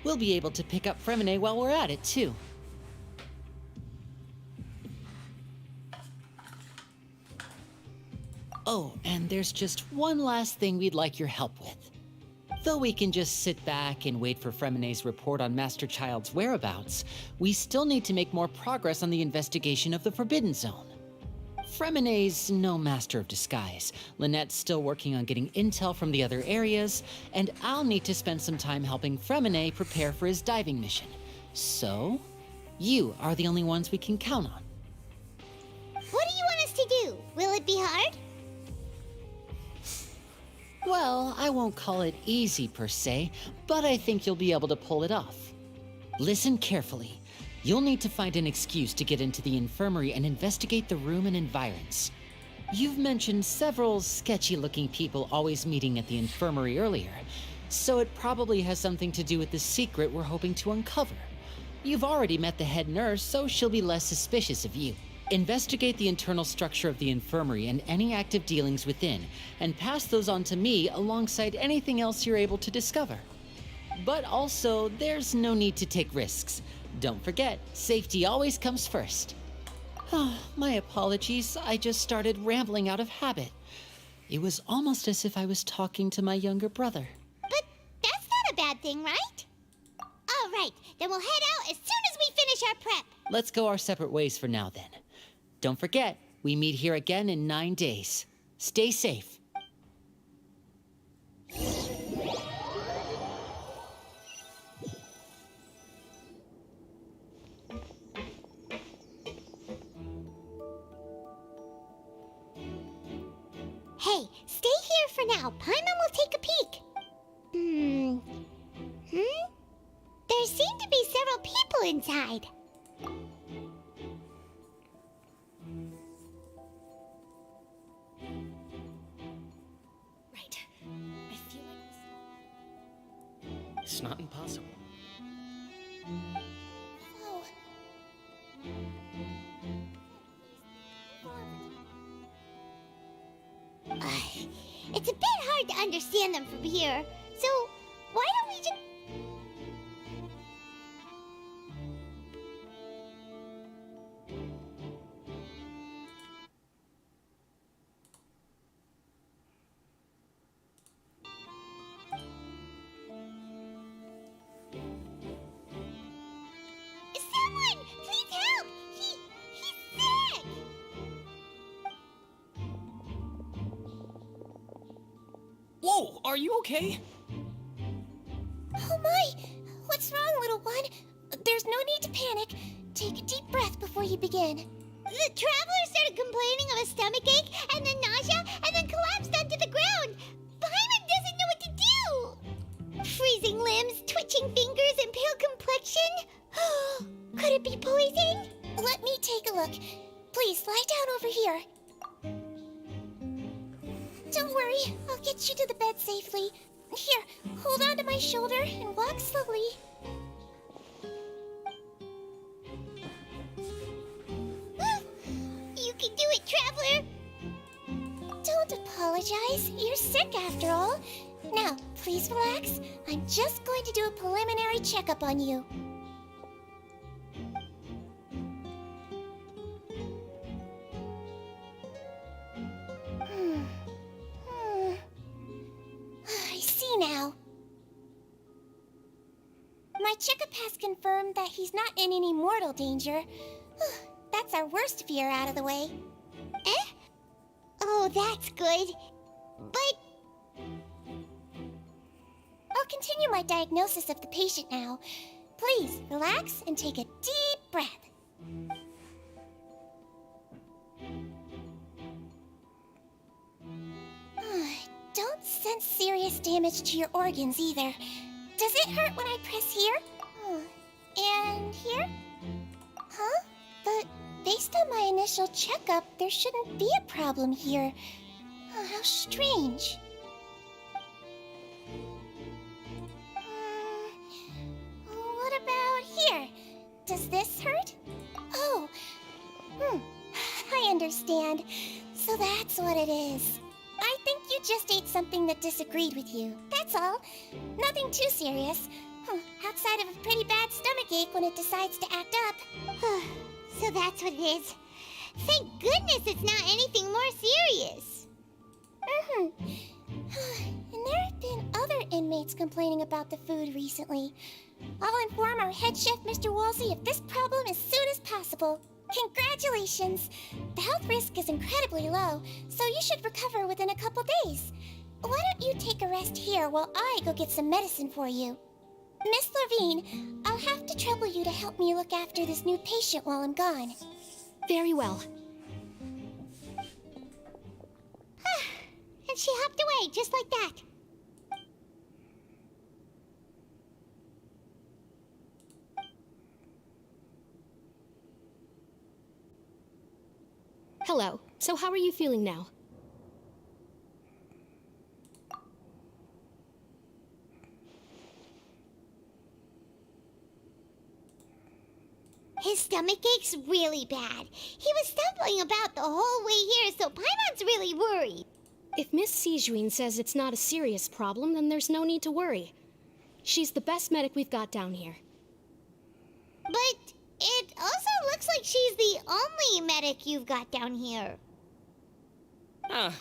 We'll be able to pick up Fremine while we're at it, too. Oh, and there's just one last thing we'd like your help with. Though we can just sit back and wait for Fremine's report on Master Child's whereabouts, we still need to make more progress on the investigation of the Forbidden Zone. Fremine's no master of disguise, Lynette's still working on getting intel from the other areas, and I'll need to spend some time helping Fremine prepare for his diving mission. So, you are the only ones we can count on. What do you want us to do? Will it be hard? Well, I won't call it easy per se, but I think you'll be able to pull it off. Listen carefully. You'll need to find an excuse to get into the infirmary and investigate the room and environs. You've mentioned several sketchy-looking people always meeting at the infirmary earlier, so it probably has something to do with the secret we're hoping to uncover. You've already met the head nurse, so she'll be less suspicious of you. Investigate the internal structure of the infirmary and any active dealings within, and pass those on to me alongside anything else you're able to discover. But also, there's no need to take risks. Don't forget, safety always comes first. My apologies, I just started rambling out of habit. It was almost as if I was talking to my younger brother. But that's not a bad thing, right? All right, then we'll head out as soon as we finish our prep. Let's go our separate ways for now then. Don't forget, we meet here again in 9 days. Stay safe. Hey, stay here for now. Paimon will take a peek. There seem to be several people inside. Right. I feel like It's not impossible. Oh. It's a bit hard to understand them from here, so why don't we just... Someone! Please help! He's sick! Whoa, are you okay? Oh my! What's wrong, little one? There's no need to panic. Take a deep breath before you begin. The traveler started complaining of a stomachache, and then nausea, and then collapsed onto the ground. Paimon doesn't know what to do. Freezing limbs, twitching fingers, and pale complexion. Could it be poison? Let me take a look. Please, lie down over here. Don't worry, I'll get you to the bed safely. Here, hold on to my shoulder and walk slowly. You can do it, traveler. Don't apologize. You're sick after all. Now, please relax. I'm just going to do a preliminary checkup on you. I see now. My checkup has confirmed that he's not in any mortal danger. That's our worst fear out of the way. Eh? Oh, that's good. But... I'll continue my diagnosis of the patient now. Please, relax and take a deep breath. Don't sense serious damage to your organs either. Does it hurt when I press here? And here? Huh? But based on my initial checkup, there shouldn't be a problem here. How strange. What about here? Does this hurt? Oh, I understand. So that's what it is. I think you just ate something that disagreed with you. That's all. Nothing too serious. Outside of a pretty bad stomachache when it decides to act up. So that's what it is. Thank goodness it's not anything more serious. And there have been other inmates complaining about the food recently. I'll inform our head chef, Mr. Wolsey, of this problem as soon as possible. Congratulations! The health risk is incredibly low, so you should recover within a couple days. Why don't you take a rest here while I go get some medicine for you? Miss Levine, I'll have to trouble you to help me look after this new patient while I'm gone. Very well. And she hopped away just like that. Hello. So how are you feeling now? His stomach ache's really bad. He was stumbling about the whole way here, so Paimon's really worried. If Miss Sijuin says it's not a serious problem, then there's no need to worry. She's the best medic we've got down here. But it also looks like she's the only medic you've got down here.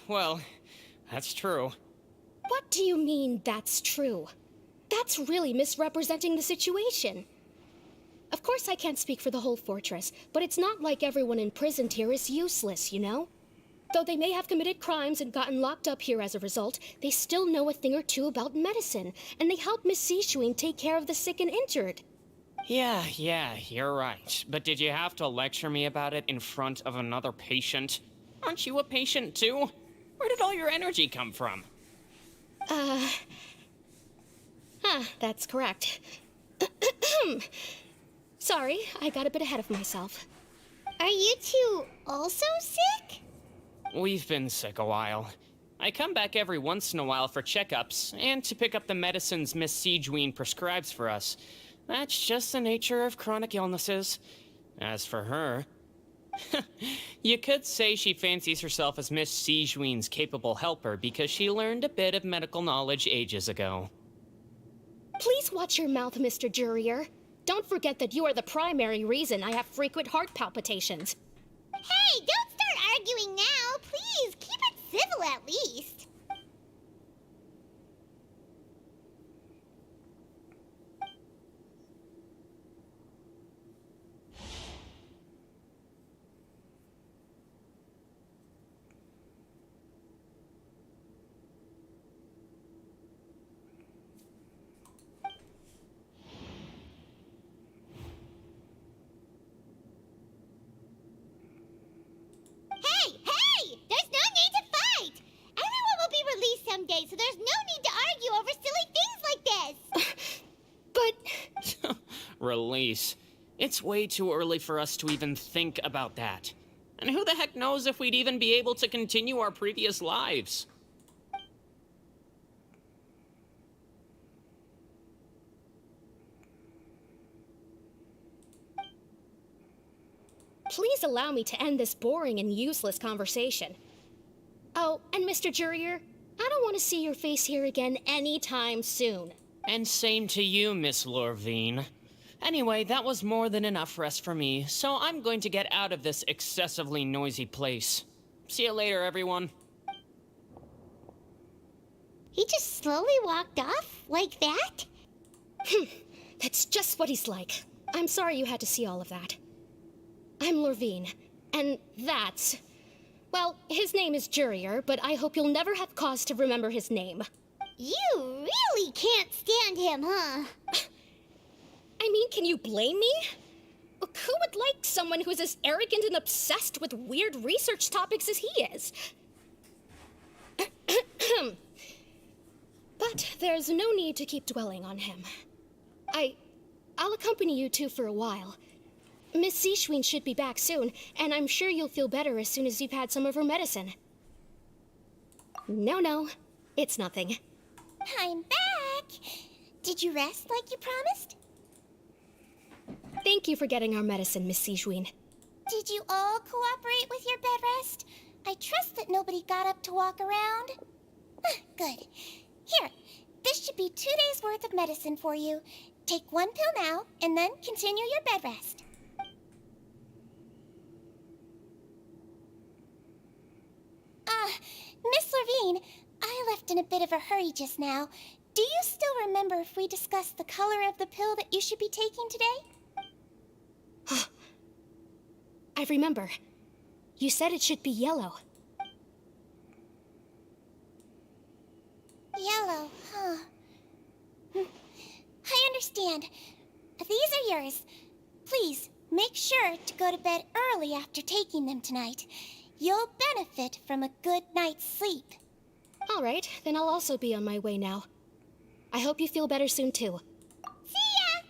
Well, that's true. What do you mean, that's true? That's really misrepresenting the situation. Of course I can't speak for the whole fortress, but it's not like everyone imprisoned here is useless, you know? Though they may have committed crimes and gotten locked up here as a result, they still know a thing or two about medicine, and they help Miss Sishuing take care of the sick and injured. Yeah, you're right. But did you have to lecture me about it in front of another patient? Aren't you a patient too? Where did all your energy come from? That's correct. Sorry, I got a bit ahead of myself. Are you two also sick? We've been sick a while. I come back every once in a while for checkups, and to pick up the medicines Miss Sijuin prescribes for us. That's just the nature of chronic illnesses. As for her... you could say she fancies herself as Miss Sijuin's capable helper because she learned a bit of medical knowledge ages ago. Please watch your mouth, Mr. Jurier. Don't forget that you are the primary reason I have frequent heart palpitations. Hey, don't start arguing now. Please, keep it civil at least. Someday, so there's no need to argue over silly things like this. But... Release. It's way too early for us to even think about that. And who the heck knows if we'd even be able to continue our previous lives? Please allow me to end this boring and useless conversation. Oh, and Mr. Jurier, I don't want to see your face here again anytime soon. And same to you, Miss Lorvine. Anyway, that was more than enough rest for me, so I'm going to get out of this excessively noisy place. See you later, everyone. He just slowly walked off like that? That's just what he's like. I'm sorry you had to see all of that. I'm Lorvine, and that's... Well, his name is Jurier, but I hope you'll never have cause to remember his name. You really can't stand him, huh? I mean, can you blame me? Who would like someone who's as arrogant and obsessed with weird research topics as he is? But there's no need to keep dwelling on him. I'll accompany you two for a while. Miss Sishuin should be back soon, and I'm sure you'll feel better as soon as you've had some of her medicine. No, it's nothing. I'm back! Did you rest like you promised? Thank you for getting our medicine, Miss Sishuin. Did you all cooperate with your bed rest? I trust that nobody got up to walk around. Good. Here, this should be 2 days' worth of medicine for you. Take 1 pill now, and then continue your bed rest. Miss Lorvine, I left in a bit of a hurry just now. Do you still remember if we discussed the color of the pill that you should be taking today? I remember. You said it should be yellow. Yellow, huh? I understand. These are yours. Please, make sure to go to bed early after taking them tonight. You'll benefit from a good night's sleep. All right, then I'll also be on my way now. I hope you feel better soon, too. See ya!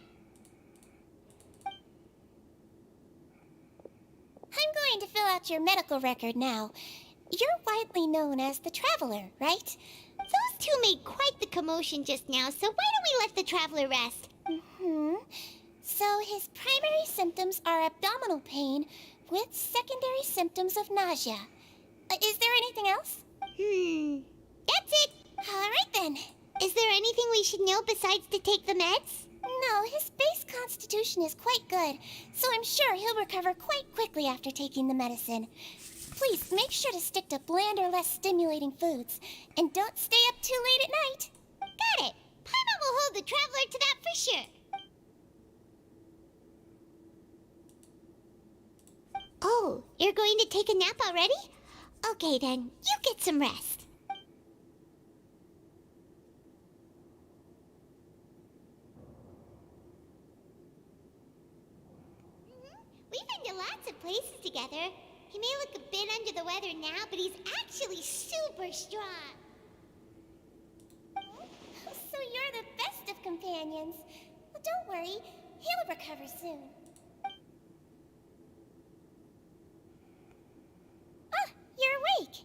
I'm going to fill out about your medical record now. You're widely known as the Traveler, right? Those two made quite the commotion just now, so why don't we let the Traveler rest? So his primary symptoms are abdominal pain with secondary symptoms of nausea. Is there anything else? That's it. All right then. Is there anything we should know besides to take the meds? No, his base constitution is quite good, so I'm sure he'll recover quite quickly after taking the medicine. Please make sure to stick to bland or less stimulating foods, and don't stay up too late at night. Got it. Paimon will hold the Traveler to that for sure. Oh, you're going to take a nap already? Okay then, you get some rest. We've been to lots of places together. He may look a bit under the weather now, but he's actually super strong. So you're the best of companions. Well, don't worry, he'll recover soon. Ah, you're awake.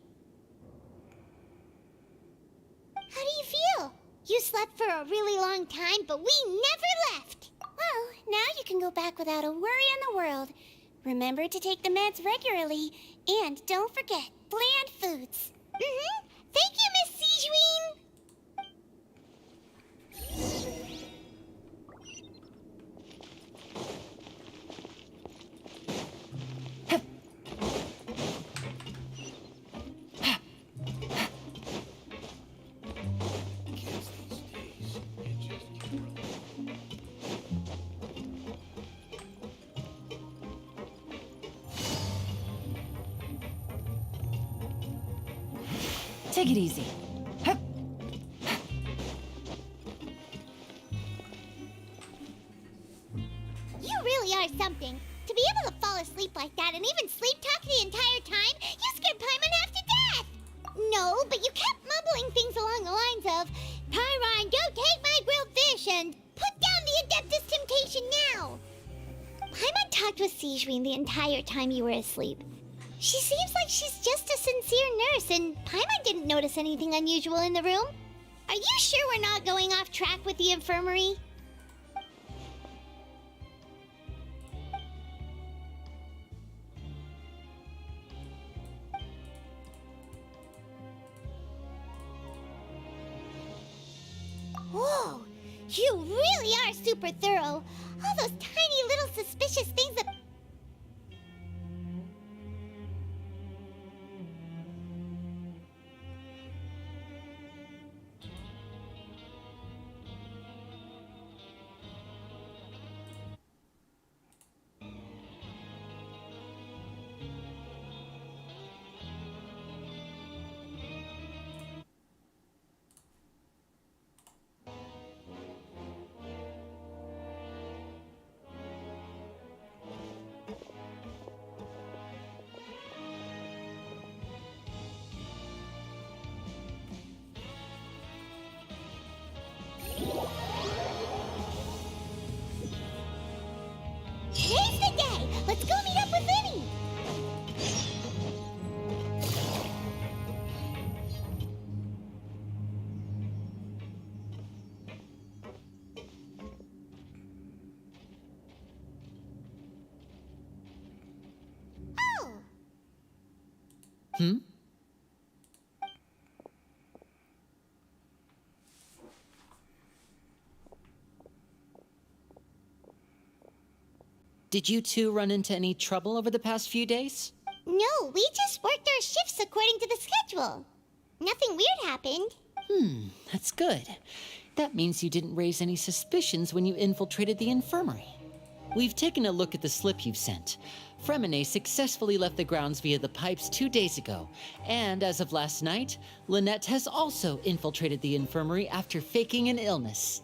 How do you feel? You slept for a really long time, but we never left. Well, now you can go back without a worry in the world. Remember to take the meds regularly, and don't forget, bland foods. Thank you, Miss Sijuin. Take it easy. Hup. You really are something. To be able to fall asleep like that and even sleep talk the entire time, you scared Paimon half to death! No, but you kept mumbling things along the lines of, Paimon, don't take my grilled fish, and put down the Adeptus Temptation now! Paimon talked with Sijuin the entire time you were asleep. She seems like she's just a sincere nurse, and Paimon didn't notice anything unusual in the room. Are you sure we're not going off track with the infirmary? Whoa! You really are super thorough! All those tiny little suspicious things that... Today's the day! Let's go meet up with Vinny! Oh! Did you two run into any trouble over the past few days? No, we just worked our shifts according to the schedule. Nothing weird happened. That's good. That means you didn't raise any suspicions when you infiltrated the infirmary. We've taken a look at the slip you've sent. Fremine successfully left the grounds via the pipes 2 days ago, and as of last night, Lynette has also infiltrated the infirmary after faking an illness.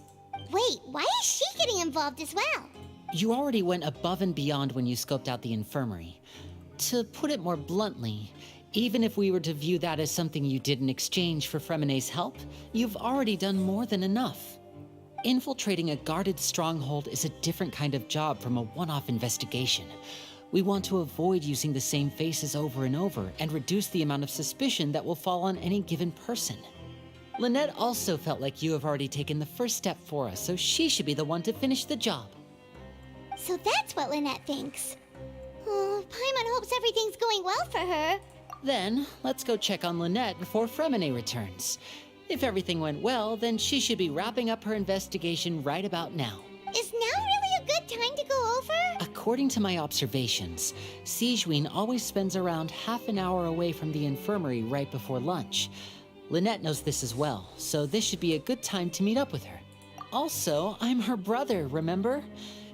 Wait, why is she getting involved as well? You already went above and beyond when you scoped out the infirmary. To put it more bluntly, even if we were to view that as something you did in exchange for Fremine's help, you've already done more than enough. Infiltrating a guarded stronghold is a different kind of job from a one-off investigation. We want to avoid using the same faces over and over and reduce the amount of suspicion that will fall on any given person. Lynette also felt like you have already taken the first step for us, so she should be the one to finish the job. So that's what Lynette thinks. Oh, Paimon hopes everything's going well for her. Then, let's go check on Lynette before Fremine returns. If everything went well, then she should be wrapping up her investigation right about now. Is now really a good time to go over? According to my observations, Sigewinne always spends around half an hour away from the infirmary right before lunch. Lynette knows this as well, so this should be a good time to meet up with her. Also, I'm her brother, remember?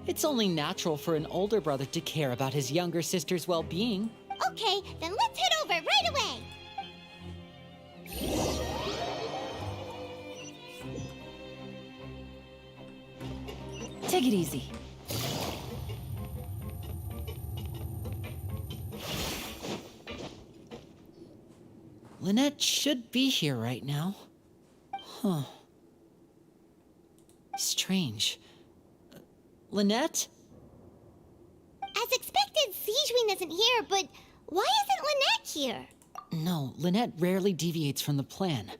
It's only natural for an older brother to care about his younger sister's well-being. Okay, then let's head over right away. Take it easy. Lynette should be here right now. Huh. Strange. Lynette? As expected, Sigewinne isn't here, but why isn't Lynette here? No, Lynette rarely deviates from the plan.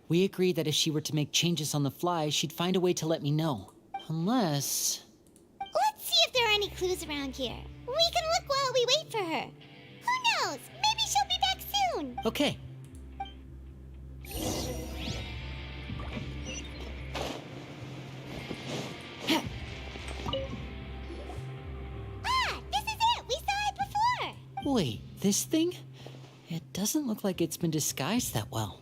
We agreed that if she were to make changes on the fly, she'd find a way to let me know. Unless... Let's see if there are any clues around here. We can look while we wait for her. Who knows? Maybe she'll be back soon. Okay. This is it! We saw it before! Wait, this thing? It doesn't look like it's been disguised that well.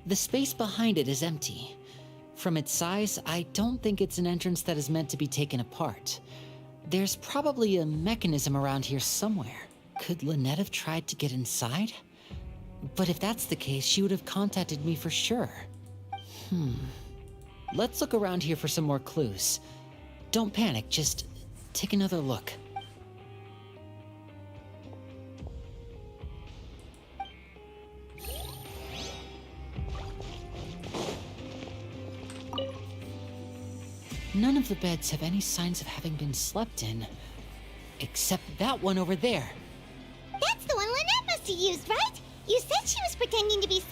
The space behind it is empty. From its size, I don't think it's an entrance that is meant to be taken apart. There's probably a mechanism around here somewhere. Could Lynette have tried to get inside? But if that's the case, she would have contacted me for sure. Let's look around here for some more clues. Don't panic, just take another look. None of the beds have any signs of having been slept in, except that one over there. That's the one Lynette must have used, right? You said she was pretending to be sick.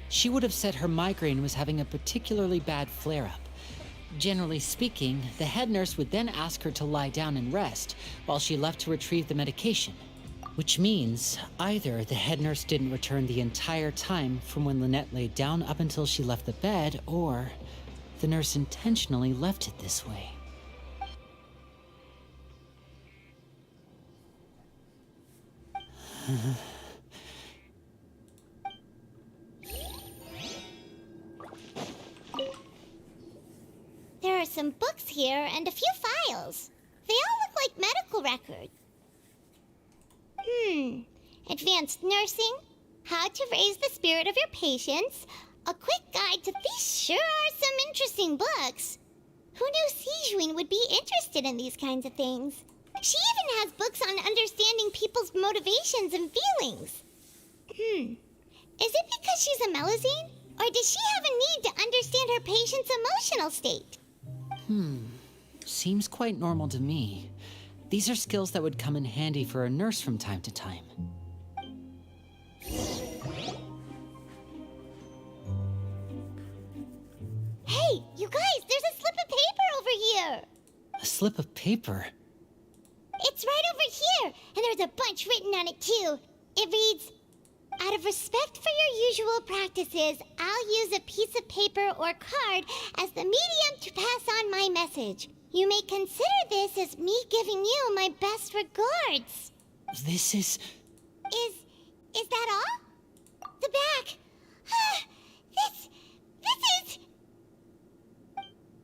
She would have said her migraine was having a particularly bad flare-up. Generally speaking, the head nurse would then ask her to lie down and rest while she left to retrieve the medication. Which means either the head nurse didn't return the entire time from when Lynette laid down up until she left the bed, or the nurse intentionally left it this way. There are some books here and a few files. They all look like medical records. Advanced nursing, how to raise the spirit of your patients, a quick guide to... These sure are some interesting books. Who knew Sigewinne would be interested in these kinds of things? She even has books on understanding people's motivations and feelings. Is it because she's a Melusine? Or does she have a need to understand her patient's emotional state? Seems quite normal to me. These are skills that would come in handy for a nurse from time to time. Hey, you guys, there's a slip of paper over here. A slip of paper? It's right over here, and there's a bunch written on it too. It reads, out of respect for your usual practices, I'll use a piece of paper or card as the medium to pass on my message. You may consider this as me giving you my best regards. This is... Is that all? The back. This is...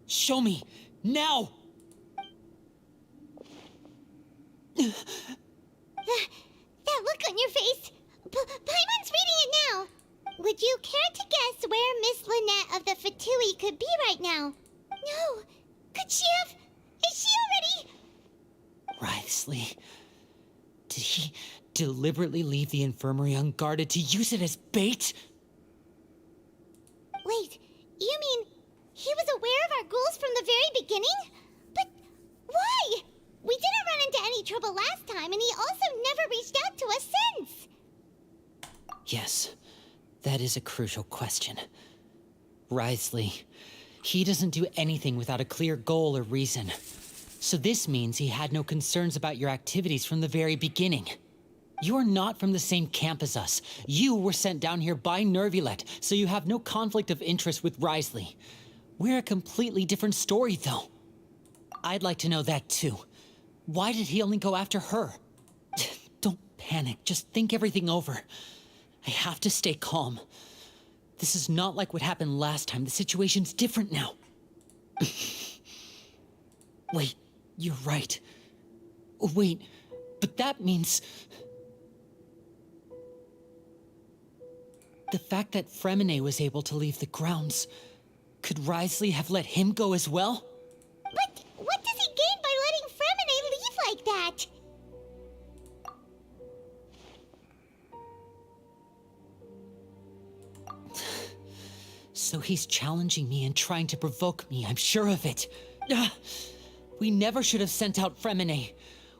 Show me! Now! That look on your face. Paimon's reading it now. Would you care to guess where Miss Lynette of the Fatui could be right now? No. Could she have... Is she already... Wriothesley. Did he deliberately leave the infirmary unguarded to use it as bait? Wait, you mean beginning? But why? We didn't run into any trouble last time, and he also never reached out to us since. Yes, that is a crucial question. Wriothesley, he doesn't do anything without a clear goal or reason. So this means he had no concerns about your activities from the very beginning. You're not from the same camp as us. You were sent down here by Nervulet, so you have no conflict of interest with Wriothesley. We're a completely different story, though. I'd like to know that, too. Why did he only go after her? Don't panic, just think everything over. I have to stay calm. This is not like what happened last time. The situation's different now. Wait, you're right. Wait, but that means... the fact that Fremine was able to leave the grounds, could Wriothesley have let him go as well? But what does he gain by letting Fremine leave like that? So he's challenging me and trying to provoke me, I'm sure of it. We never should have sent out Fremine.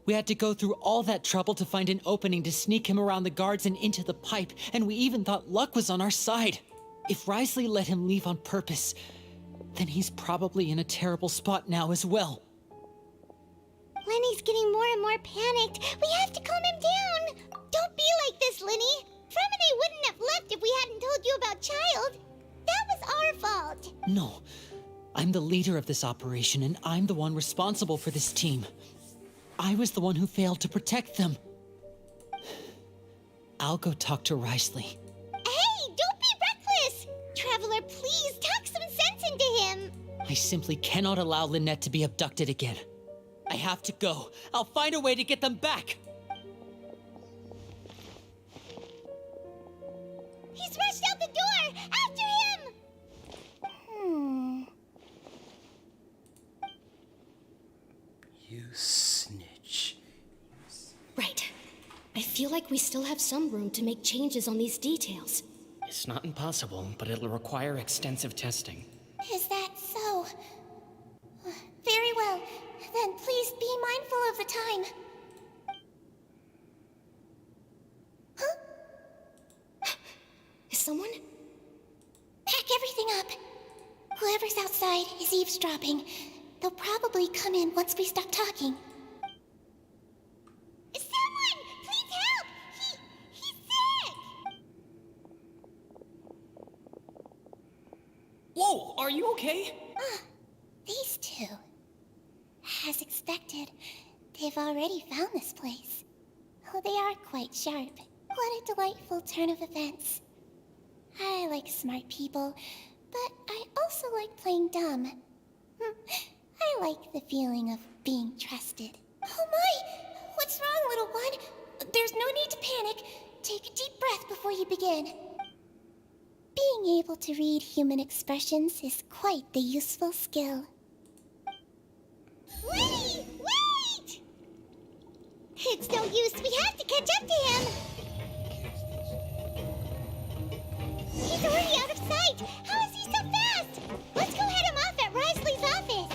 We had to go through all that trouble to find an opening to sneak him around the guards and into the pipe, and we even thought luck was on our side. If Wriothesley let him leave on purpose, then he's probably in a terrible spot now as well. Lenny's getting more and more panicked. We have to calm him down. Don't be like this, Lenny. Fremine wouldn't have left if we hadn't told you about Child. That was our fault. No, I'm the leader of this operation, and I'm the one responsible for this team. I was the one who failed to protect them. I'll go talk to Wriothesley. Hey, don't be reckless! Traveler, please talk some sense into him. I simply cannot allow Lynette to be abducted again. I have to go. I'll find a way to get them back. He's rushed out the door! After him! You snitch. Right. I feel like we still have some room to make changes on these details. It's not impossible, but it'll require extensive testing. Is that so? Very well. Then please be mindful of the time. Huh? Is someone? Pack everything up. Whoever's outside is eavesdropping. They'll probably come in once we stop talking. Someone! Please help! He's sick! Whoa, are you okay? These two. As expected, they've already found this place. Oh, they are quite sharp. What a delightful turn of events. I like smart people, but I also like playing dumb. I like the feeling of being trusted. Oh my! What's wrong, little one? There's no need to panic. Take a deep breath before you begin. Being able to read human expressions is quite the useful skill. Wait! Wait! It's no use. We have to catch up to him. He's already out of sight. How is he so fast? Let's go head him off at Wriothesley's office.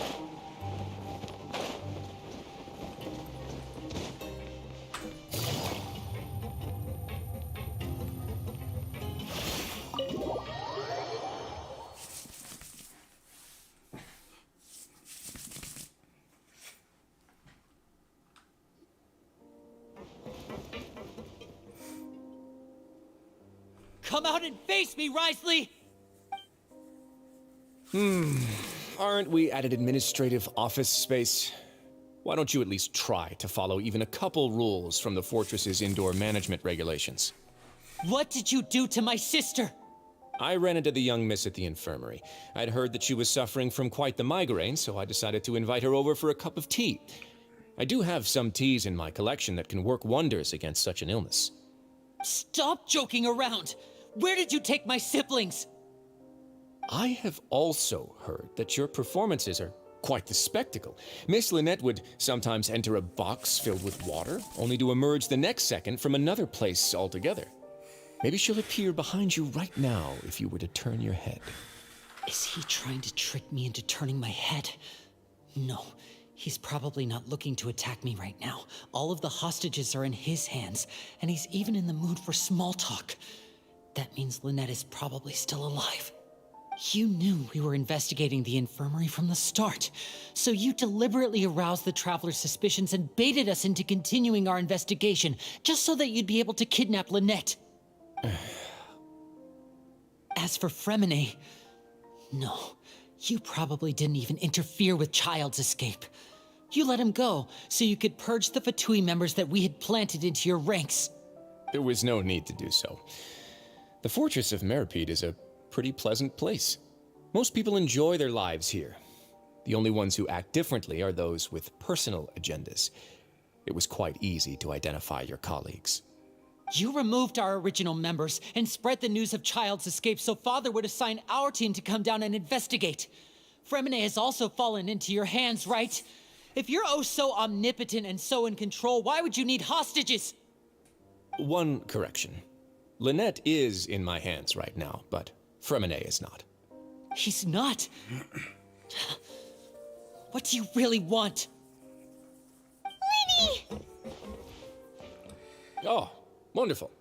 Come out and face me, Wriothesley! Aren't we at an administrative office space? Why don't you at least try to follow even a couple rules from the fortress's indoor management regulations? What did you do to my sister? I ran into the young miss at the infirmary. I'd heard that she was suffering from quite the migraine, so I decided to invite her over for a cup of tea. I do have some teas in my collection that can work wonders against such an illness. Stop joking around! Where did you take my siblings? I have also heard that your performances are quite the spectacle. Miss Lynette would sometimes enter a box filled with water, only to emerge the next second from another place altogether. Maybe she'll appear behind you right now if you were to turn your head. Is he trying to trick me into turning my head? No, he's probably not looking to attack me right now. All of the hostages are in his hands, and he's even in the mood for small talk. That means Lynette is probably still alive. You knew we were investigating the infirmary from the start, so you deliberately aroused the Traveler's suspicions and baited us into continuing our investigation, just so that you'd be able to kidnap Lynette. As for Fremine, no, you probably didn't even interfere with Child's escape. You let him go, so you could purge the Fatui members that we had planted into your ranks. There was no need to do so. The Fortress of Meripede is a pretty pleasant place. Most people enjoy their lives here. The only ones who act differently are those with personal agendas. It was quite easy to identify your colleagues. You removed our original members and spread the news of Child's escape so Father would assign our team to come down and investigate. Fremine has also fallen into your hands, right? If you're oh so omnipotent and so in control, why would you need hostages? One correction. Lynette is in my hands right now, but Fremine is not. He's not? What do you really want? Lenny! Oh, wonderful.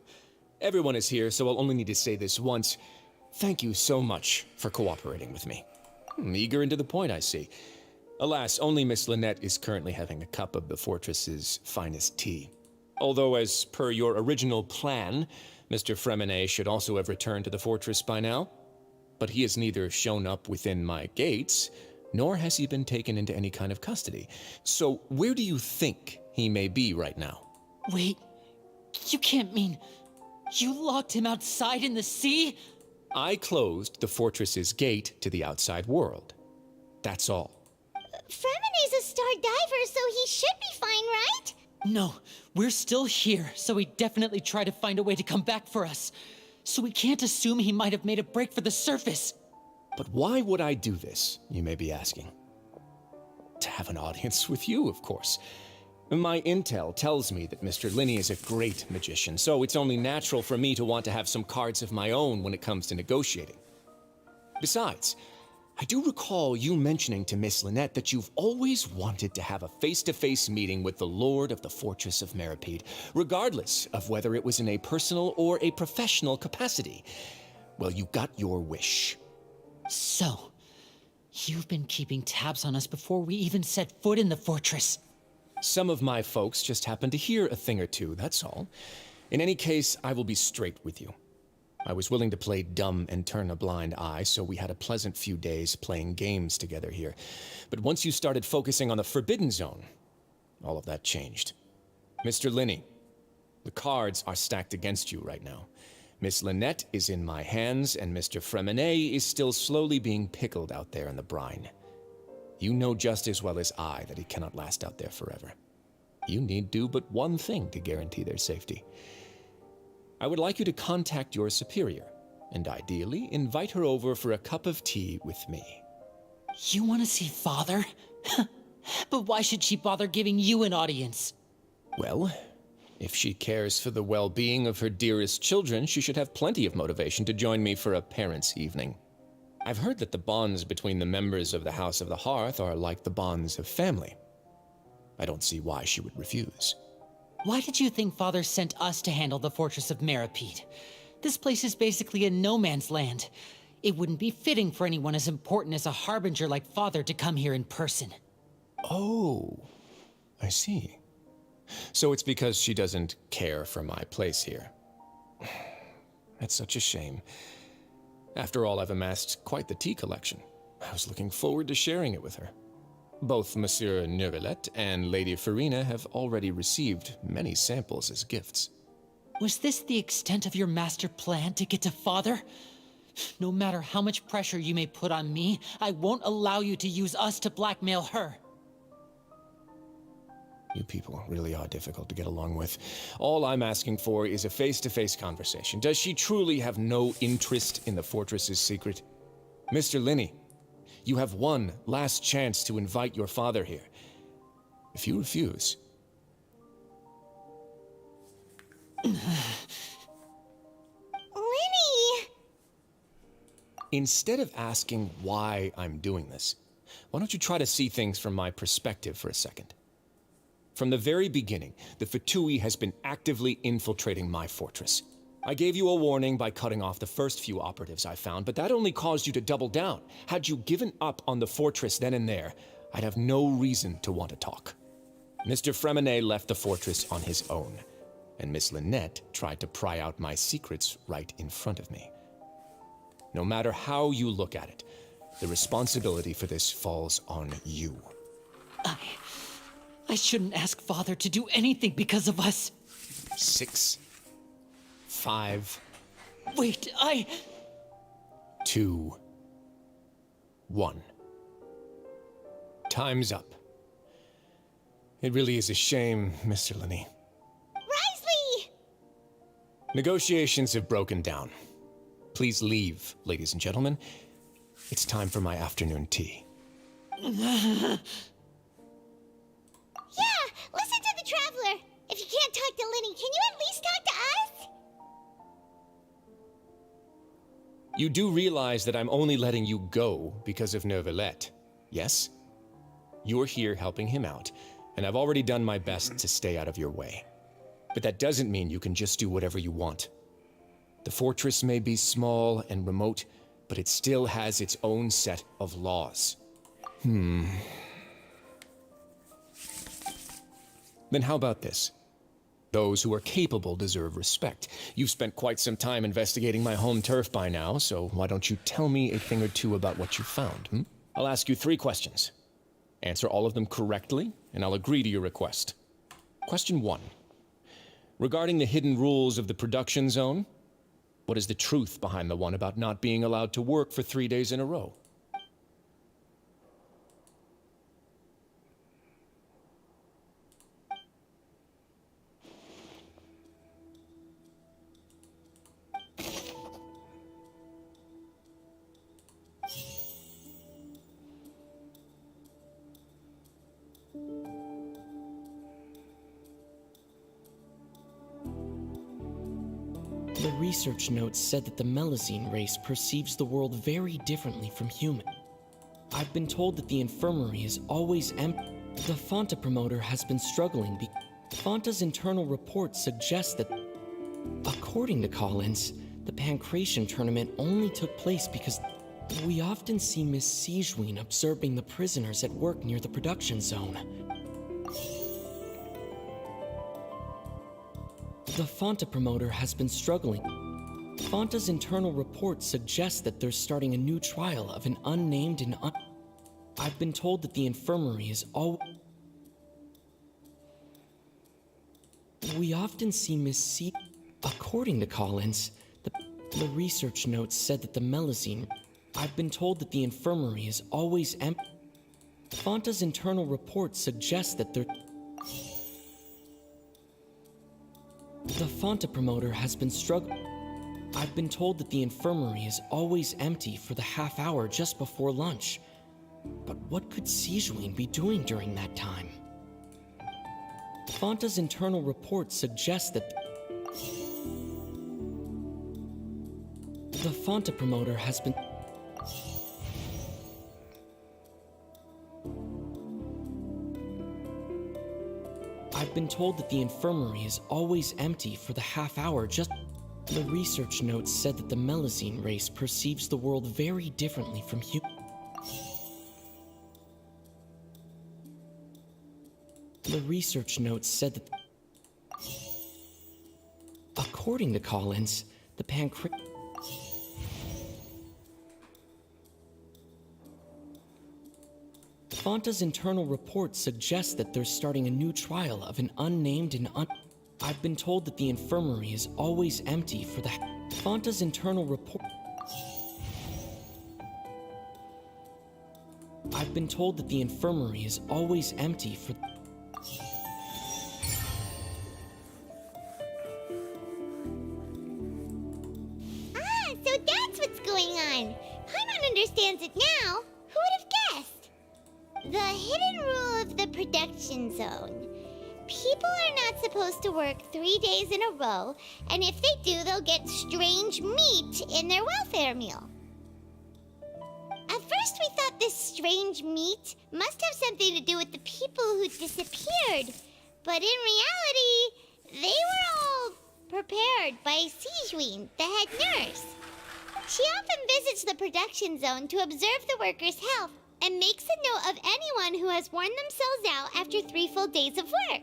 Everyone is here, so I'll only need to say this once. Thank you so much for cooperating with me. Eager and to the point, I see. Alas, only Miss Lynette is currently having a cup of the fortress's finest tea. Although, as per your original plan, Mr. Fremine should also have returned to the fortress by now. But he has neither shown up within my gates, nor has he been taken into any kind of custody. So where do you think he may be right now? Wait, you can't mean you locked him outside in the sea? I closed the fortress's gate to the outside world. That's all. Fremine's a star diver, so he should be fine, right? No, we're still here, so he definitely tried to find a way to come back for us. So we can't assume he might have made a break for the surface. But why would I do this, you may be asking? To have an audience with you, of course. My intel tells me that Mr. Linney is a great magician, so it's only natural for me to want to have some cards of my own when it comes to negotiating. Besides, I do recall you mentioning to Miss Lynette that you've always wanted to have a face-to-face meeting with the Lord of the Fortress of Meripede, regardless of whether it was in a personal or a professional capacity. Well, you got your wish. So, you've been keeping tabs on us before we even set foot in the fortress. Some of my folks just happened to hear a thing or two, that's all. In any case, I will be straight with you. I was willing to play dumb and turn a blind eye, so we had a pleasant few days playing games together here. But once you started focusing on the Forbidden Zone, all of that changed. Mr. Linney, the cards are stacked against you right now. Miss Lynette is in my hands, and Mr. Fremine is still slowly being pickled out there in the brine. You know just as well as I that he cannot last out there forever. You need do but one thing to guarantee their safety. I would like you to contact your superior, and ideally invite her over for a cup of tea with me. You want to see Father? But why should she bother giving you an audience? Well, if she cares for the well-being of her dearest children, she should have plenty of motivation to join me for a parents' evening. I've heard that the bonds between the members of the House of the Hearth are like the bonds of family. I don't see why she would refuse. Why did you think Father sent us to handle the Fortress of Meripede? This place is basically a no-man's land. It wouldn't be fitting for anyone as important as a harbinger like Father to come here in person. Oh, I see. So it's because she doesn't care for my place here. That's such a shame. After all, I've amassed quite the tea collection. I was looking forward to sharing it with her. Both Monsieur Neuvillette and Lady Farina have already received many samples as gifts. Was this the extent of your master plan to get to Father? No matter how much pressure you may put on me, I won't allow you to use us to blackmail her. You people really are difficult to get along with. All I'm asking for is a face-to-face conversation. Does she truly have no interest in the fortress's secret? Mr. Linney, you have one last chance to invite your father here. If you refuse... Lenny! Instead of asking why I'm doing this, why don't you try to see things from my perspective for a second? From the very beginning, the Fatui has been actively infiltrating my fortress. I gave you a warning by cutting off the first few operatives I found, but that only caused you to double down. Had you given up on the fortress then and there, I'd have no reason to want to talk. Mr. Fremenet left the fortress on his own, and Miss Lynette tried to pry out my secrets right in front of me. No matter how you look at it, the responsibility for this falls on you. I shouldn't ask Father to do anything because of us. 6, 5... Wait, 2, 1. Time's up. It really is a shame, Mr. Linney. Risley! Negotiations have broken down. Please leave, ladies and gentlemen. It's time for my afternoon tea. Yeah, listen to the Traveler. If you can't talk to Linny, can you at least talk to us? You do realize that I'm only letting you go because of Neuvillette, yes? You're here helping him out, and I've already done my best to stay out of your way. But that doesn't mean you can just do whatever you want. The fortress may be small and remote, but it still has its own set of laws. Then how about this? Those who are capable deserve respect. You've spent quite some time investigating my home turf by now, so why don't you tell me a thing or two about what you found, I'll ask you 3 questions. Answer all of them correctly, and I'll agree to your request. Question 1. Regarding the hidden rules of the production zone, what is the truth behind the one about not being allowed to work for 3 days in a row? The research notes said that the Melazine race perceives the world very differently from human. I've been told that the infirmary is always empty. The Fonta promoter has been struggling Fonta's internal reports suggest that, according to Collins, the Pancration tournament only took place because we often see Miss Sigewin observing the prisoners at work near the production zone. The Fonta promoter has been struggling. Fonta's internal reports suggest that they're starting a new trial of an unnamed and I've been told that the infirmary is we often see Miss C. According to Collins, the research notes said that the Melazine. I've been told that the infirmary is always empty. Fonta's internal reports suggest that they're. The Fonta promoter has been struggling. I've been told that the infirmary is always empty for the half hour just before lunch. But what could Sigewin be doing during that time? Fonta's internal reports suggest that the Fonta promoter has been. I've been told that the infirmary is always empty for the half hour just. The research notes said that the Melazine race perceives the world very differently from human. The research notes said that, according to Collins, the Fonta's internal reports suggest that they're starting a new trial of an unnamed and I've been told that the infirmary is always empty for the Fonta's internal report. I've been told that the infirmary is always empty for. So that's what's going on. Paimon understands it now. Who would have guessed? The hidden rule of the production zone. People are not supposed to work 3 days in a row, and if they do, they'll get strange meat in their welfare meal. At first we thought this strange meat must have something to do with the people who disappeared. But in reality, they were all prepared by Sijween, the head nurse. She often visits the production zone to observe the workers' health and makes a note of anyone who has worn themselves out after 3 full days of work.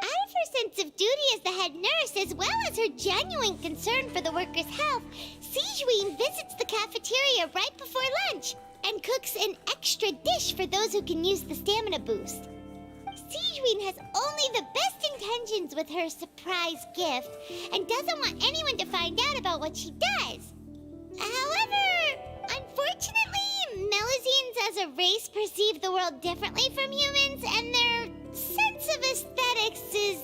Out of her sense of duty as the head nurse, as well as her genuine concern for the workers' health, Sijween visits the cafeteria right before lunch and cooks an extra dish for those who can use the stamina boost. Sijween has only the best intentions with her surprise gift and doesn't want anyone to find out about what she does. However, unfortunately, Melusines as a race perceive the world differently from humans, and their sense of aesthetics is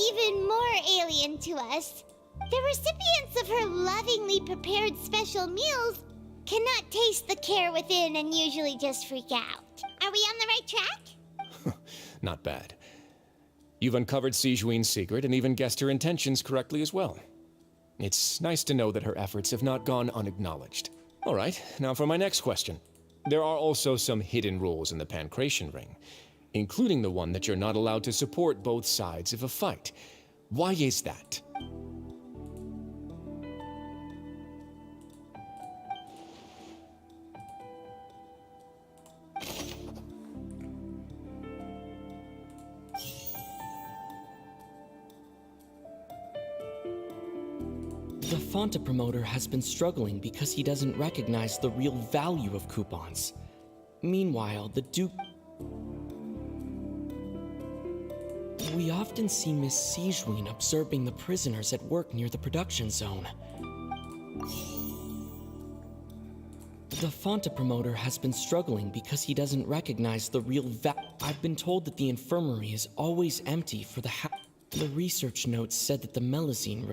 even more alien to us. The recipients of her lovingly prepared special meals cannot taste the care within and usually just freak out. Are we on the right track? Not bad. You've uncovered Sijween's secret and even guessed her intentions correctly as well. It's nice to know that her efforts have not gone unacknowledged. All right, now for my next question. There are also some hidden rules in the Pancration Ring, including the one that you're not allowed to support both sides of a fight. Why is that? The Fonta promoter has been struggling because he doesn't recognize the real value of coupons. Meanwhile, the Duke... We often see Miss Sijween observing the prisoners at work near the production zone. The Fonta promoter has been struggling because he doesn't recognize the real I've been told that the infirmary is always empty for the research notes said that the Melusine...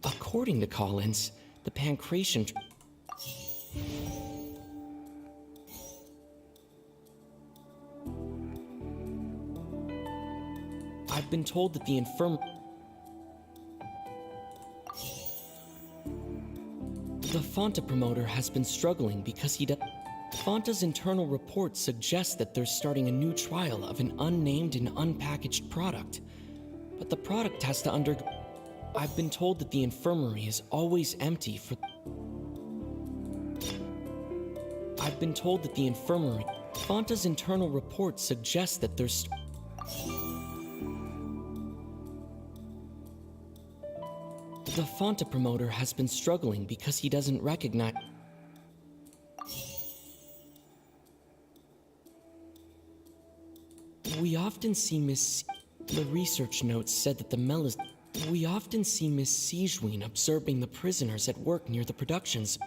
According to Collins, the Pancration... I've been told that the The Fonta promoter has been struggling because he Fonta's internal report suggests that they're starting a new trial of an unnamed and unpackaged product. But the product has to undergo... I've been told that the infirmary is always empty for... I've been told that the infirmary... Fonta's internal report suggests that there's... The Fonta promoter has been struggling because he doesn't recognize... We often see Miss... The research notes said that the Melis... We often see Miss Sijween observing the prisoners at work near the productions.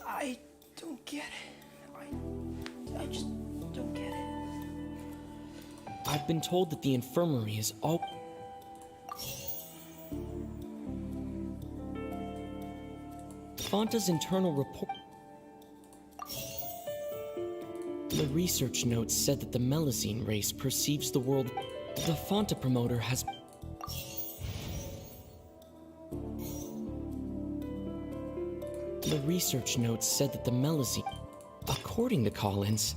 I don't get it. I just don't get it. I've been told that the infirmary is all... Fonta's internal report... The research notes said that the Melusine race perceives the world... The Fonta promoter has... The research notes said that the Melusine... According to Collins...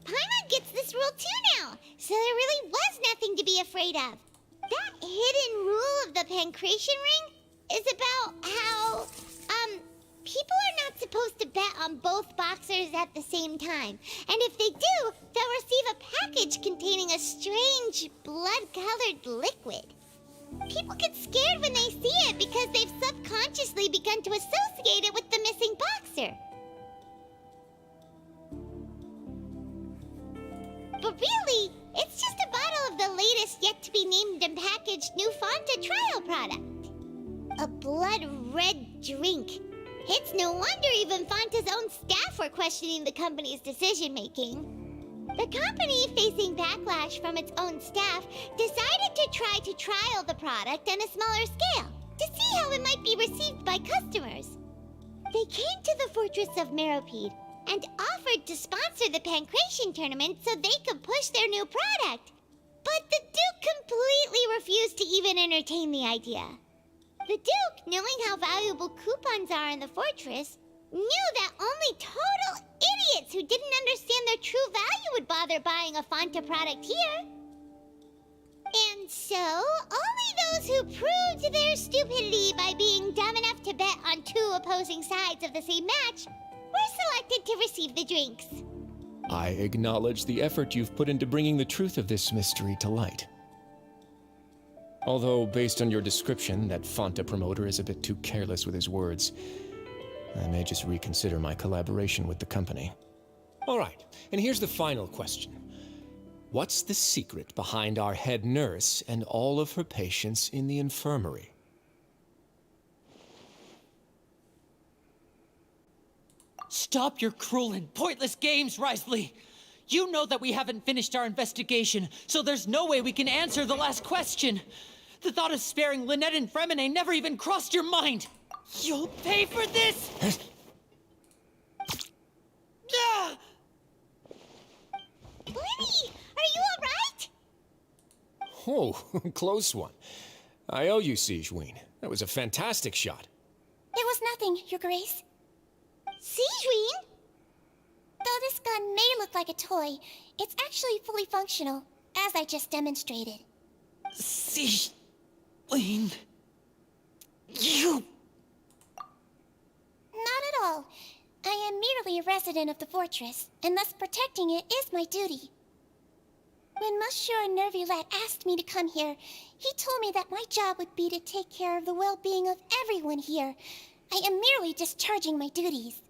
Paimon gets this rule too now, so there really was nothing to be afraid of. That hidden rule of the Pancration Ring is about how, people are not supposed to bet on both boxers at the same time. And if they do, they'll receive a package containing a strange, blood-colored liquid. People get scared when they see it because they've subconsciously begun to associate it with the missing boxer. But really, it's just a bottle of the latest yet-to-be-named and packaged new Fonta trial product. A blood-red drink. It's no wonder even Fonta's own staff were questioning the company's decision-making. The company, facing backlash from its own staff, decided to try to trial the product on a smaller scale to see how it might be received by customers. They came to the fortress of Meropide and offered to sponsor the Pancration tournament so they could push their new product. But the Duke completely refused to even entertain the idea. The Duke, knowing how valuable coupons are in the fortress, knew that only total idiots who didn't understand their true value would bother buying a Fanta product here. And so, only those who proved their stupidity by being dumb enough to bet on two opposing sides of the same match were selected to receive the drinks. I acknowledge the effort you've put into bringing the truth of this mystery to light. Although, based on your description, that Fanta promoter is a bit too careless with his words, I may just reconsider my collaboration with the company. All right, and here's the final question. What's the secret behind our head nurse and all of her patients in the infirmary? Stop your cruel and pointless games, Risley! You know that we haven't finished our investigation, so there's no way we can answer the last question. The thought of sparing Lynette and Fremine never even crossed your mind. You'll pay for this! Ah! Lenny, are you alright? Oh, close one. I owe you, Sigewinne. That was a fantastic shot. It was nothing, Your Grace. Sigewinne? Though this gun may look like a toy, it's actually fully functional, as I just demonstrated. Sigewinne... You... Not at all. I am merely a resident of the fortress, and thus protecting it is my duty. When Monsieur Nervulette asked me to come here, he told me that my job would be to take care of the well-being of everyone here. I am merely discharging my duties.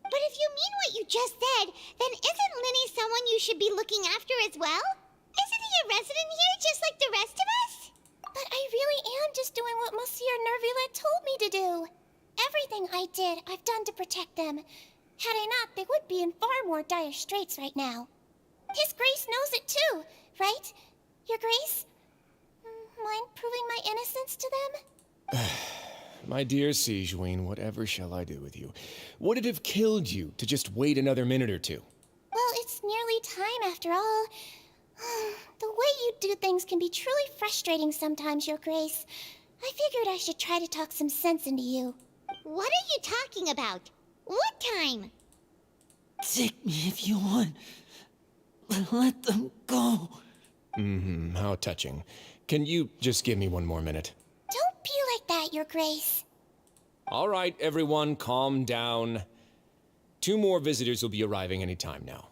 But if you mean what you just said, then isn't Linny someone you should be looking after as well? Isn't he a resident here just like the rest of us? But I really am just doing what Monsieur Nervulette told me to do. Everything I did, I've done to protect them. Had I not, they would be in far more dire straits right now. His Grace knows it too, right? Your Grace? Mind proving my innocence to them? My dear Sigewinne, whatever shall I do with you? Would it have killed you to just wait another minute or two? Well, it's nearly time after all. The way you do things can be truly frustrating sometimes, Your Grace. I figured I should try to talk some sense into you. What are you talking about? What time? Take me if you want. Let them go. How touching. Can you just give me one more minute? Don't be like that, Your Grace. All right, everyone, calm down. 2 more visitors will be arriving any time now.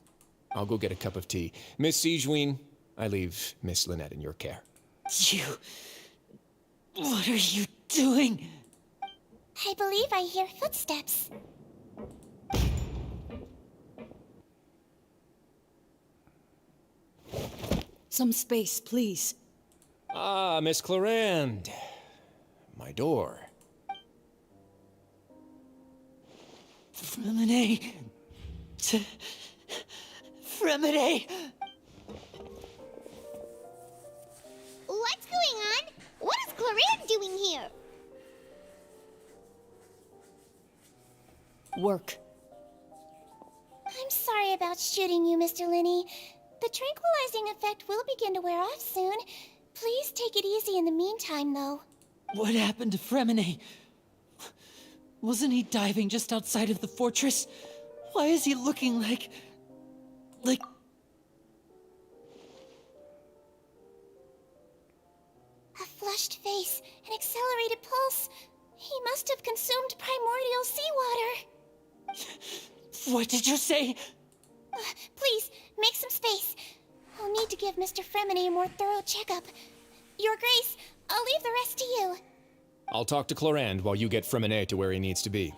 I'll go get a cup of tea. Miss Sigewinne, I leave Miss Lynette in your care. You... What are you doing? I believe I hear footsteps. Some space, please. Ah, Miss Clarande. My door. Fremine... Fremine... What's going on? What is Clarande doing here? Work. I'm sorry about shooting you, Mr. Linny. The tranquilizing effect will begin to wear off soon. Please take it easy in the meantime, though. What happened to Fremine? Wasn't he diving just outside of the fortress? Why is he looking like... A flushed face, an accelerated pulse. He must have consumed primordial seawater. What did you say? Please, make some space. I'll need to give Mr. Fremine a more thorough checkup. Your Grace, I'll leave the rest to you. I'll talk to Clarande while you get Fremine to where he needs to be.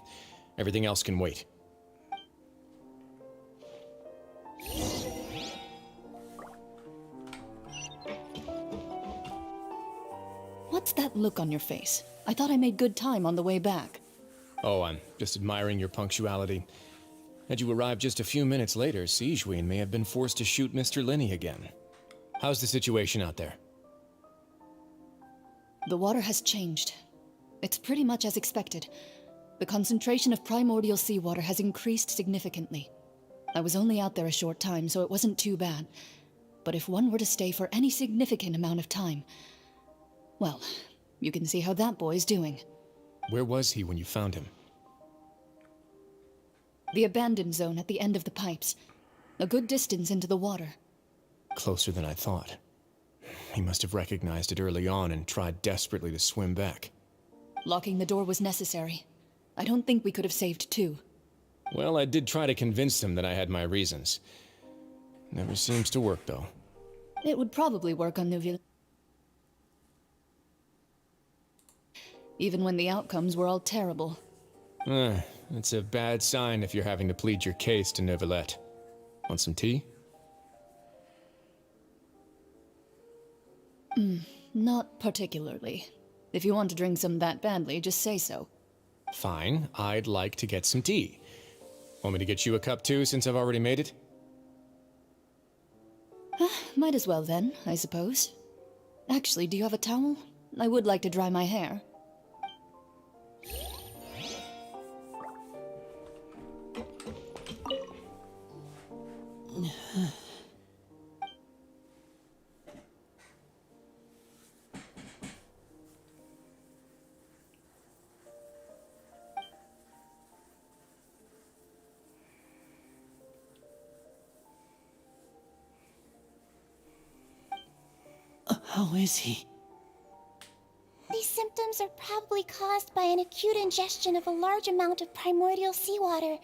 Everything else can wait. What's that look on your face? I thought I made good time on the way back. Oh, I'm just admiring your punctuality. Had you arrived just a few minutes later, Sigewinne may have been forced to shoot Mr. Linny again. How's the situation out there? The water has changed. It's pretty much as expected. The concentration of primordial seawater has increased significantly. I was only out there a short time, so it wasn't too bad. But if one were to stay for any significant amount of time, well, you can see how that boy's doing. Where was he when you found him? The abandoned zone at the end of the pipes. A good distance into the water. Closer than I thought. He must have recognized it early on and tried desperately to swim back. Locking the door was necessary. I don't think we could have saved two. Well, I did try to convince him that I had my reasons. Never seems to work, though. It would probably work on Neuville. Even when the outcomes were all terrible. It's a bad sign if you're having to plead your case to Neuvillette. Want some tea? Not particularly. If you want to drink some that badly, just say so. Fine, I'd like to get some tea. Want me to get you a cup too, since I've already made it? Might as well then, I suppose. Actually, do you have a towel? I would like to dry my hair. How is he? These symptoms are probably caused by an acute ingestion of a large amount of primordial seawater.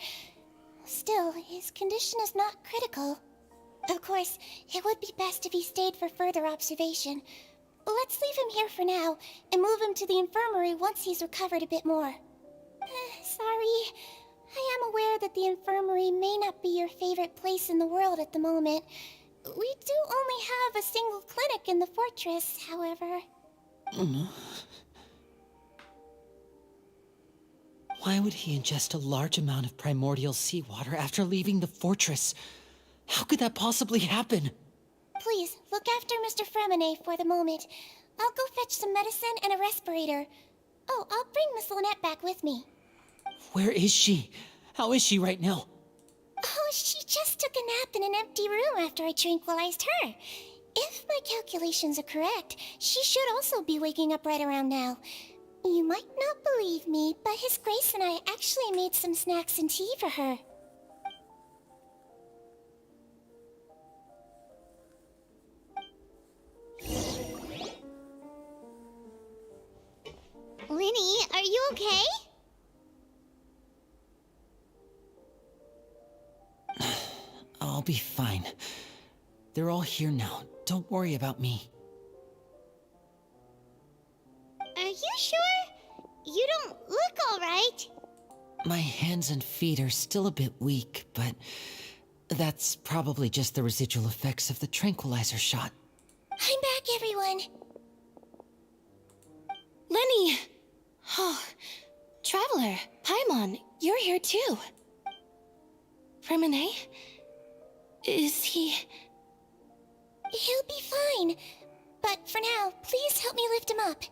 Still, his condition is not critical. Of course, it would be best if he stayed for further observation. Let's leave him here for now, and move him to the infirmary once he's recovered a bit more. Sorry. I am aware that the infirmary may not be your favorite place in the world at the moment. We do only have a single clinic in the fortress, however. Why would he ingest a large amount of primordial seawater after leaving the fortress? How could that possibly happen? Please, look after Mr. Fremine for the moment. I'll go fetch some medicine and a respirator. Oh, I'll bring Miss Lynette back with me. Where is she? How is she right now? Oh, she just took a nap in an empty room after I tranquilized her. If my calculations are correct, she should also be waking up right around now. You might not believe me, but His Grace and I actually made some snacks and tea for her. Linny, are you okay? I'll be fine. They're all here now. Don't worry about me. Are you sure? You don't look all right. My hands and feet are still a bit weak, but that's probably just the residual effects of the tranquilizer shot. I'm back, everyone. Lenny! Oh, Traveler, Paimon, you're here too. Fremine? Is he... He'll be fine. But for now, please help me lift him up.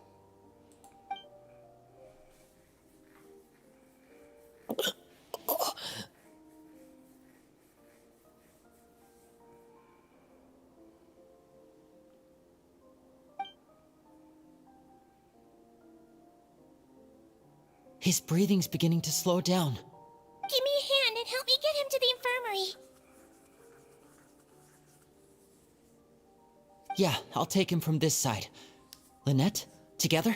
His breathing's beginning to slow down. Give me a hand and help me get him to the infirmary. Yeah, I'll take him from this side. Lynette, together?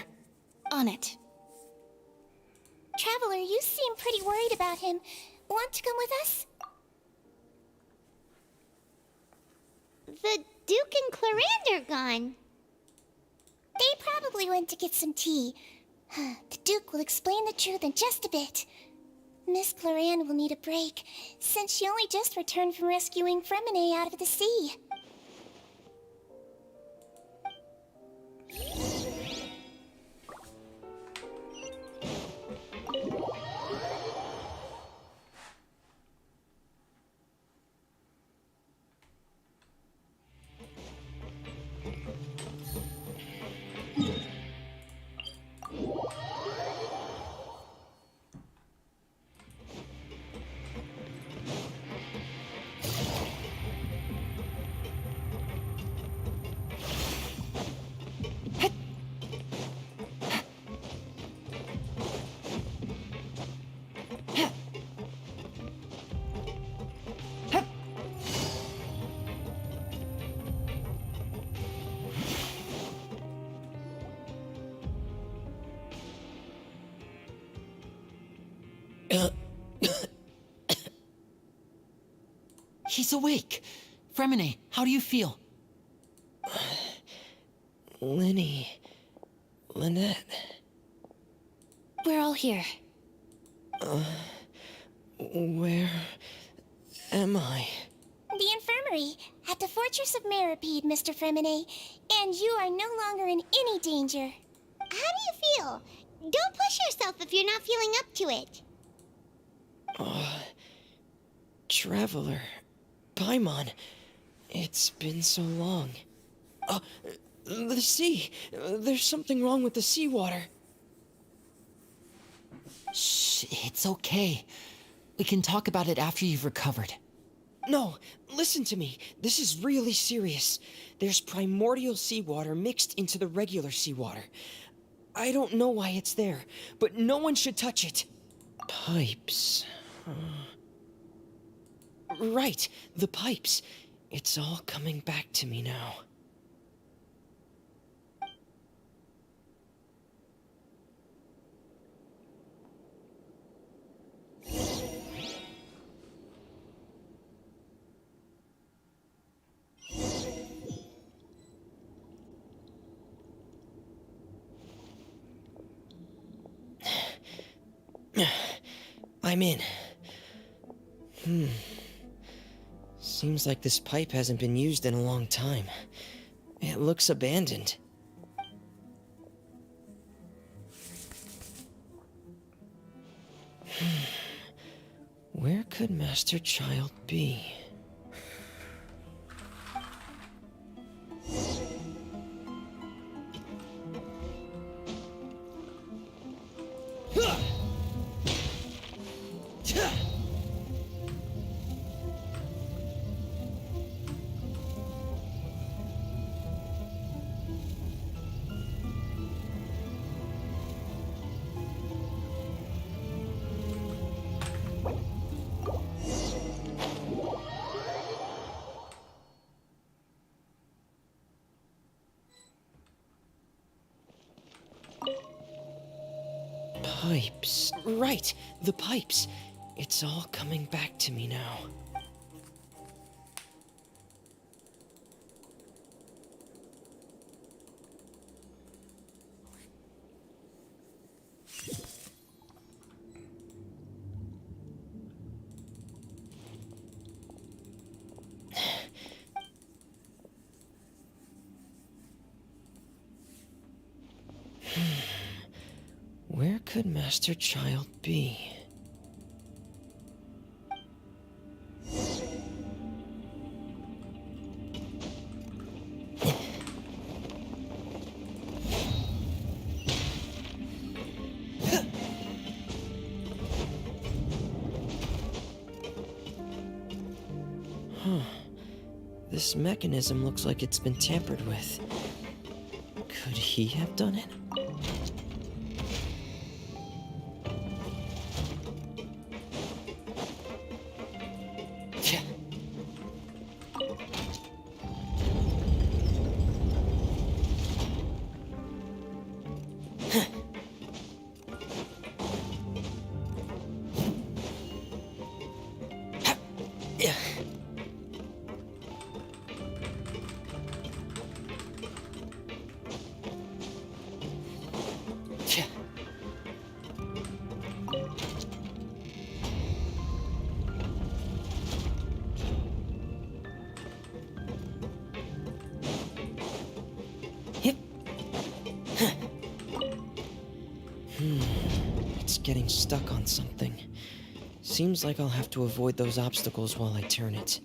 On it. Traveler, you seem pretty worried about him. Want to come with us? The Duke and Clarande are gone. They probably went to get some tea. The Duke will explain the truth in just a bit. Miss Clarande will need a break, since she only just returned from rescuing Fremine out of the sea. It's awake. Fremine, how do you feel? Lenny. Lynette. We're all here. Where am I? The infirmary at the Fortress of Meripede, Mr. Fremine, and you are no longer in any danger. How do you feel? Don't push yourself if you're not feeling up to it. Traveler. Paimon. It's been so long. The sea. There's something wrong with the seawater. Shh, it's okay. We can talk about it after you've recovered. No, listen to me. This is really serious. There's primordial seawater mixed into the regular seawater. I don't know why it's there, but no one should touch it. Pipes. Right, the pipes. It's all coming back to me now. I'm in. Seems like this pipe hasn't been used in a long time. It looks abandoned. Where could Master Child be? Pipes. Right, the pipes. It's all coming back to me now. Where could Master Child be? This mechanism looks like it's been tampered with. Could he have done it? It's getting stuck on something. Seems like I'll have to avoid those obstacles while I turn it.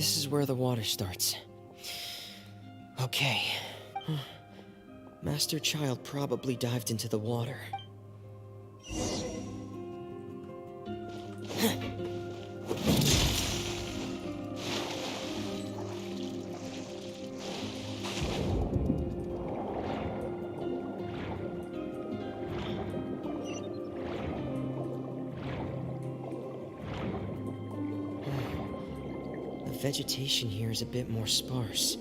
This is where the water starts. Okay. Master Child probably dived into the water. The vegetation here is a bit more sparse.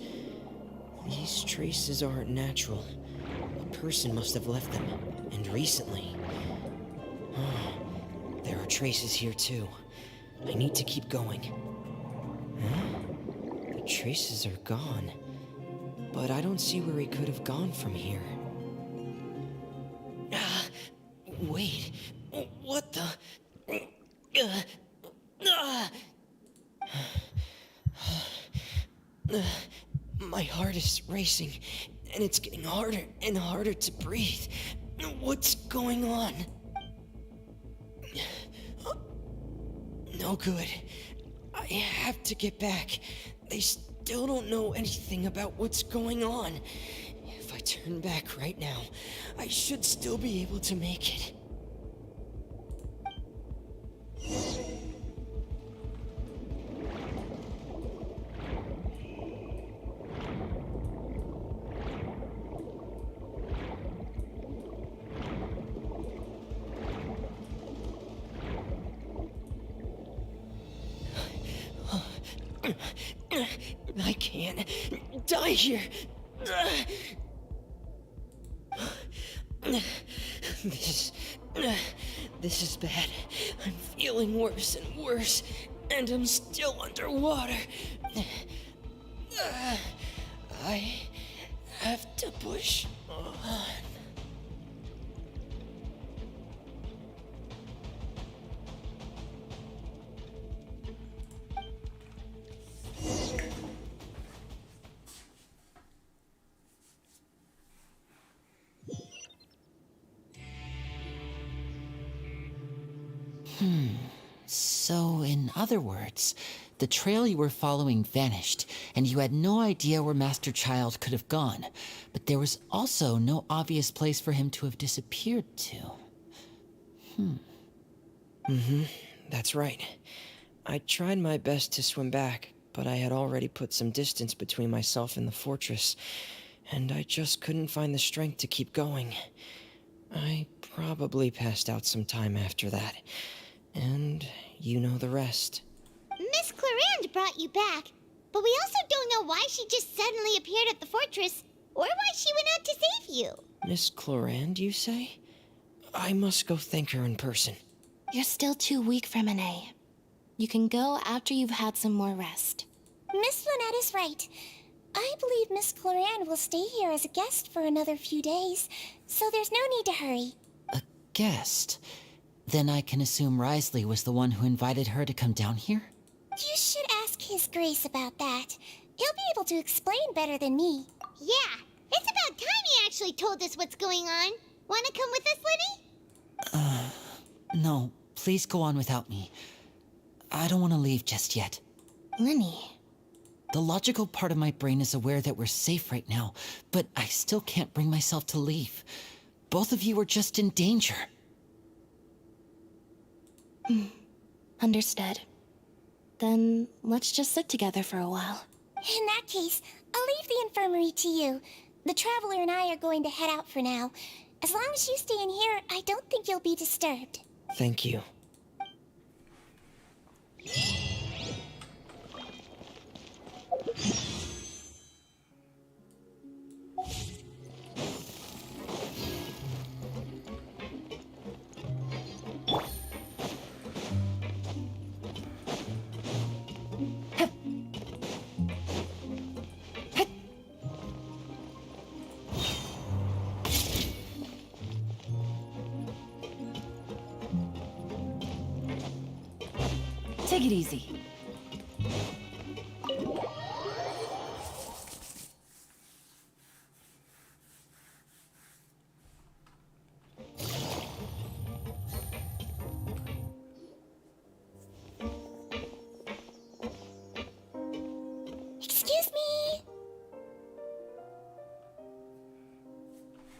These traces aren't natural. A person must have left them, and recently. There are traces here too. I need to keep going. Huh? The traces are gone. But I don't see where he could have gone from here. Wait. What the? My heart is racing, and it's getting harder and harder to breathe. What's going on? No good. I have to get back. They still don't know anything about what's going on. If I turn back right now, I should still be able to make it. I can't die here. This is bad. I'm feeling worse and worse, and I'm still underwater. I have to push on. So, in other words, the trail you were following vanished, and you had no idea where Master Child could have gone. But there was also no obvious place for him to have disappeared to. That's right. I tried my best to swim back, but I had already put some distance between myself and the fortress, and I just couldn't find the strength to keep going. I probably passed out some time after that. And you know the rest. Miss Clarande brought you back, but we also don't know why she just suddenly appeared at the fortress, or why she went out to save you. Miss Clarande, you say? I must go thank her in person. You're still too weak for Monet. You can go after you've had some more rest. Miss Lynette is right. I believe Miss Clarande will stay here as a guest for another few days, so there's no need to hurry. A guest? Then I can assume Risley was the one who invited her to come down here? You should ask His Grace about that. He'll be able to explain better than me. Yeah, it's about time he actually told us what's going on. Wanna come with us, Linny? No, please go on without me. I don't want to leave just yet. Linny. The logical part of my brain is aware that we're safe right now, but I still can't bring myself to leave. Both of you are just in danger. Understood. Then let's just sit together for a while. In that case, I'll leave the infirmary to you. The Traveler and I are going to head out for now. As long as you stay in here, I don't think you'll be disturbed. Thank you. Take it easy.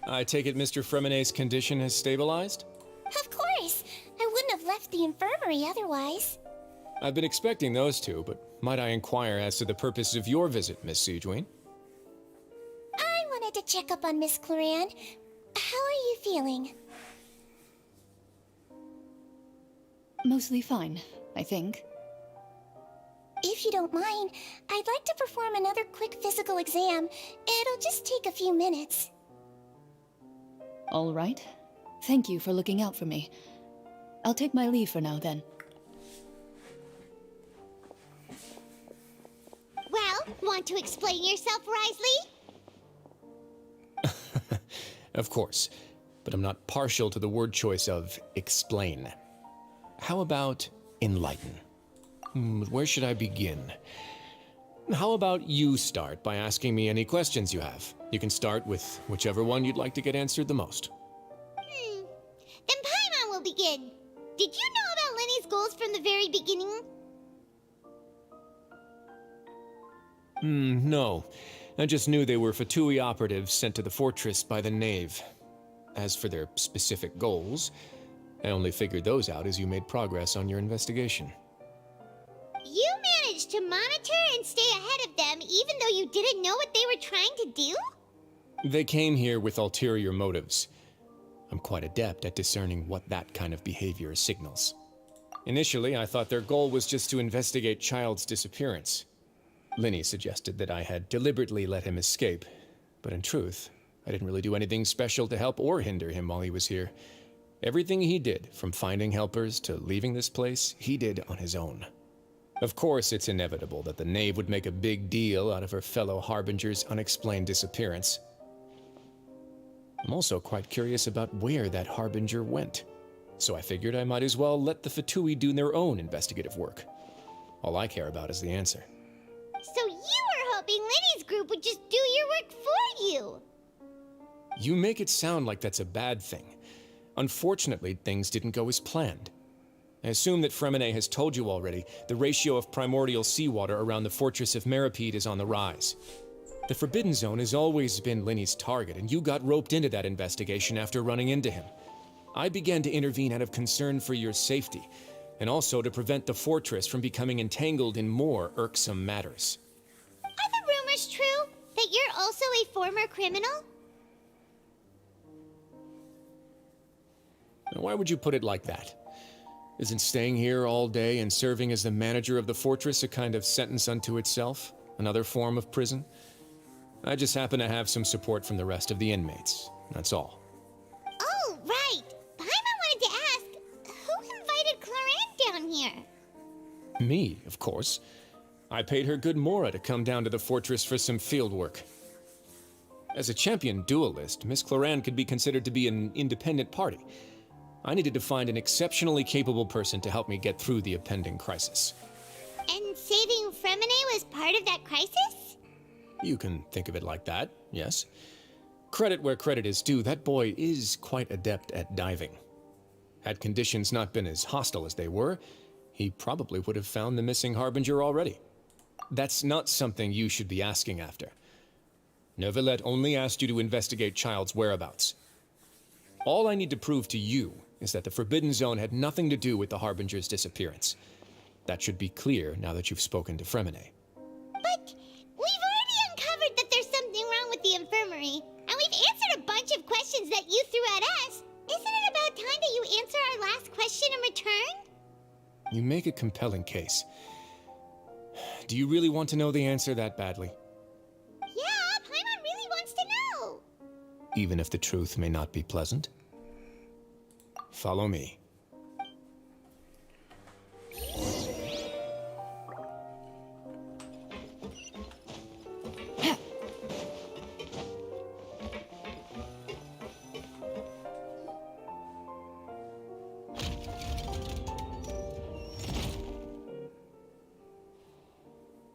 I take it Mr. Fremonet's condition has stabilized? Of course. I wouldn't have left the infirmary otherwise. I've been expecting those two, but might I inquire as to the purpose of your visit, Miss Sidgewayne? I wanted to check up on Miss Cloran. How are you feeling? Mostly fine, I think. If you don't mind, I'd like to perform another quick physical exam. It'll just take a few minutes. All right. Thank you for looking out for me. I'll take my leave for now, then. Well, want to explain yourself, Risley? Of course, but I'm not partial to the word choice of explain. How about enlighten? Where should I begin? How about you start by asking me any questions you have? You can start with whichever one you'd like to get answered the most. Then Paimon will begin. Did you know about Lenny's goals from the very beginning? No. I just knew they were Fatui operatives sent to the fortress by the Knave. As for their specific goals, I only figured those out as you made progress on your investigation. You managed to monitor and stay ahead of them even though you didn't know what they were trying to do? They came here with ulterior motives. I'm quite adept at discerning what that kind of behavior signals. Initially, I thought their goal was just to investigate Child's disappearance. Linny suggested that I had deliberately let him escape, but in truth, I didn't really do anything special to help or hinder him while he was here. Everything he did, from finding helpers to leaving this place, he did on his own. Of course, it's inevitable that the Knave would make a big deal out of her fellow Harbinger's unexplained disappearance. I'm also quite curious about where that Harbinger went, so I figured I might as well let the Fatui do their own investigative work. All I care about is the answer. So you were hoping Lenny's group would just do your work for you! You make it sound like that's a bad thing. Unfortunately, things didn't go as planned. I assume that Fremonet has told you already, the ratio of primordial seawater around the fortress of Meripede is on the rise. The Forbidden Zone has always been Linny's target, and you got roped into that investigation after running into him. I began to intervene out of concern for your safety, and also to prevent the fortress from becoming entangled in more irksome matters. Are the rumors true? That you're also a former criminal? Now, why would you put it like that? Isn't staying here all day and serving as the manager of the fortress a kind of sentence unto itself? Another form of prison? I just happen to have some support from the rest of the inmates. That's all. Oh, right! Paimon wanted to ask, who invited Cloran down here? Me, of course. I paid her good mora to come down to the fortress for some field work. As a champion duelist, Miss Cloran could be considered to be an independent party. I needed to find an exceptionally capable person to help me get through the impending crisis. And saving Fremonet was part of that crisis? You can think of it like that, yes. Credit where credit is due, that boy is quite adept at diving. Had conditions not been as hostile as they were, he probably would have found the missing Harbinger already. That's not something you should be asking after. Neuvillette only asked you to investigate Child's whereabouts. All I need to prove to you is that the Forbidden Zone had nothing to do with the Harbinger's disappearance. That should be clear now that you've spoken to Fremonet. But we've already uncovered that there's something wrong with the infirmary, and we've answered a bunch of questions that you threw at us. Isn't it about time that you answer our last question in return? You make a compelling case. Do you really want to know the answer that badly? Yeah, Paimon really wants to know. Even if the truth may not be pleasant? Follow me.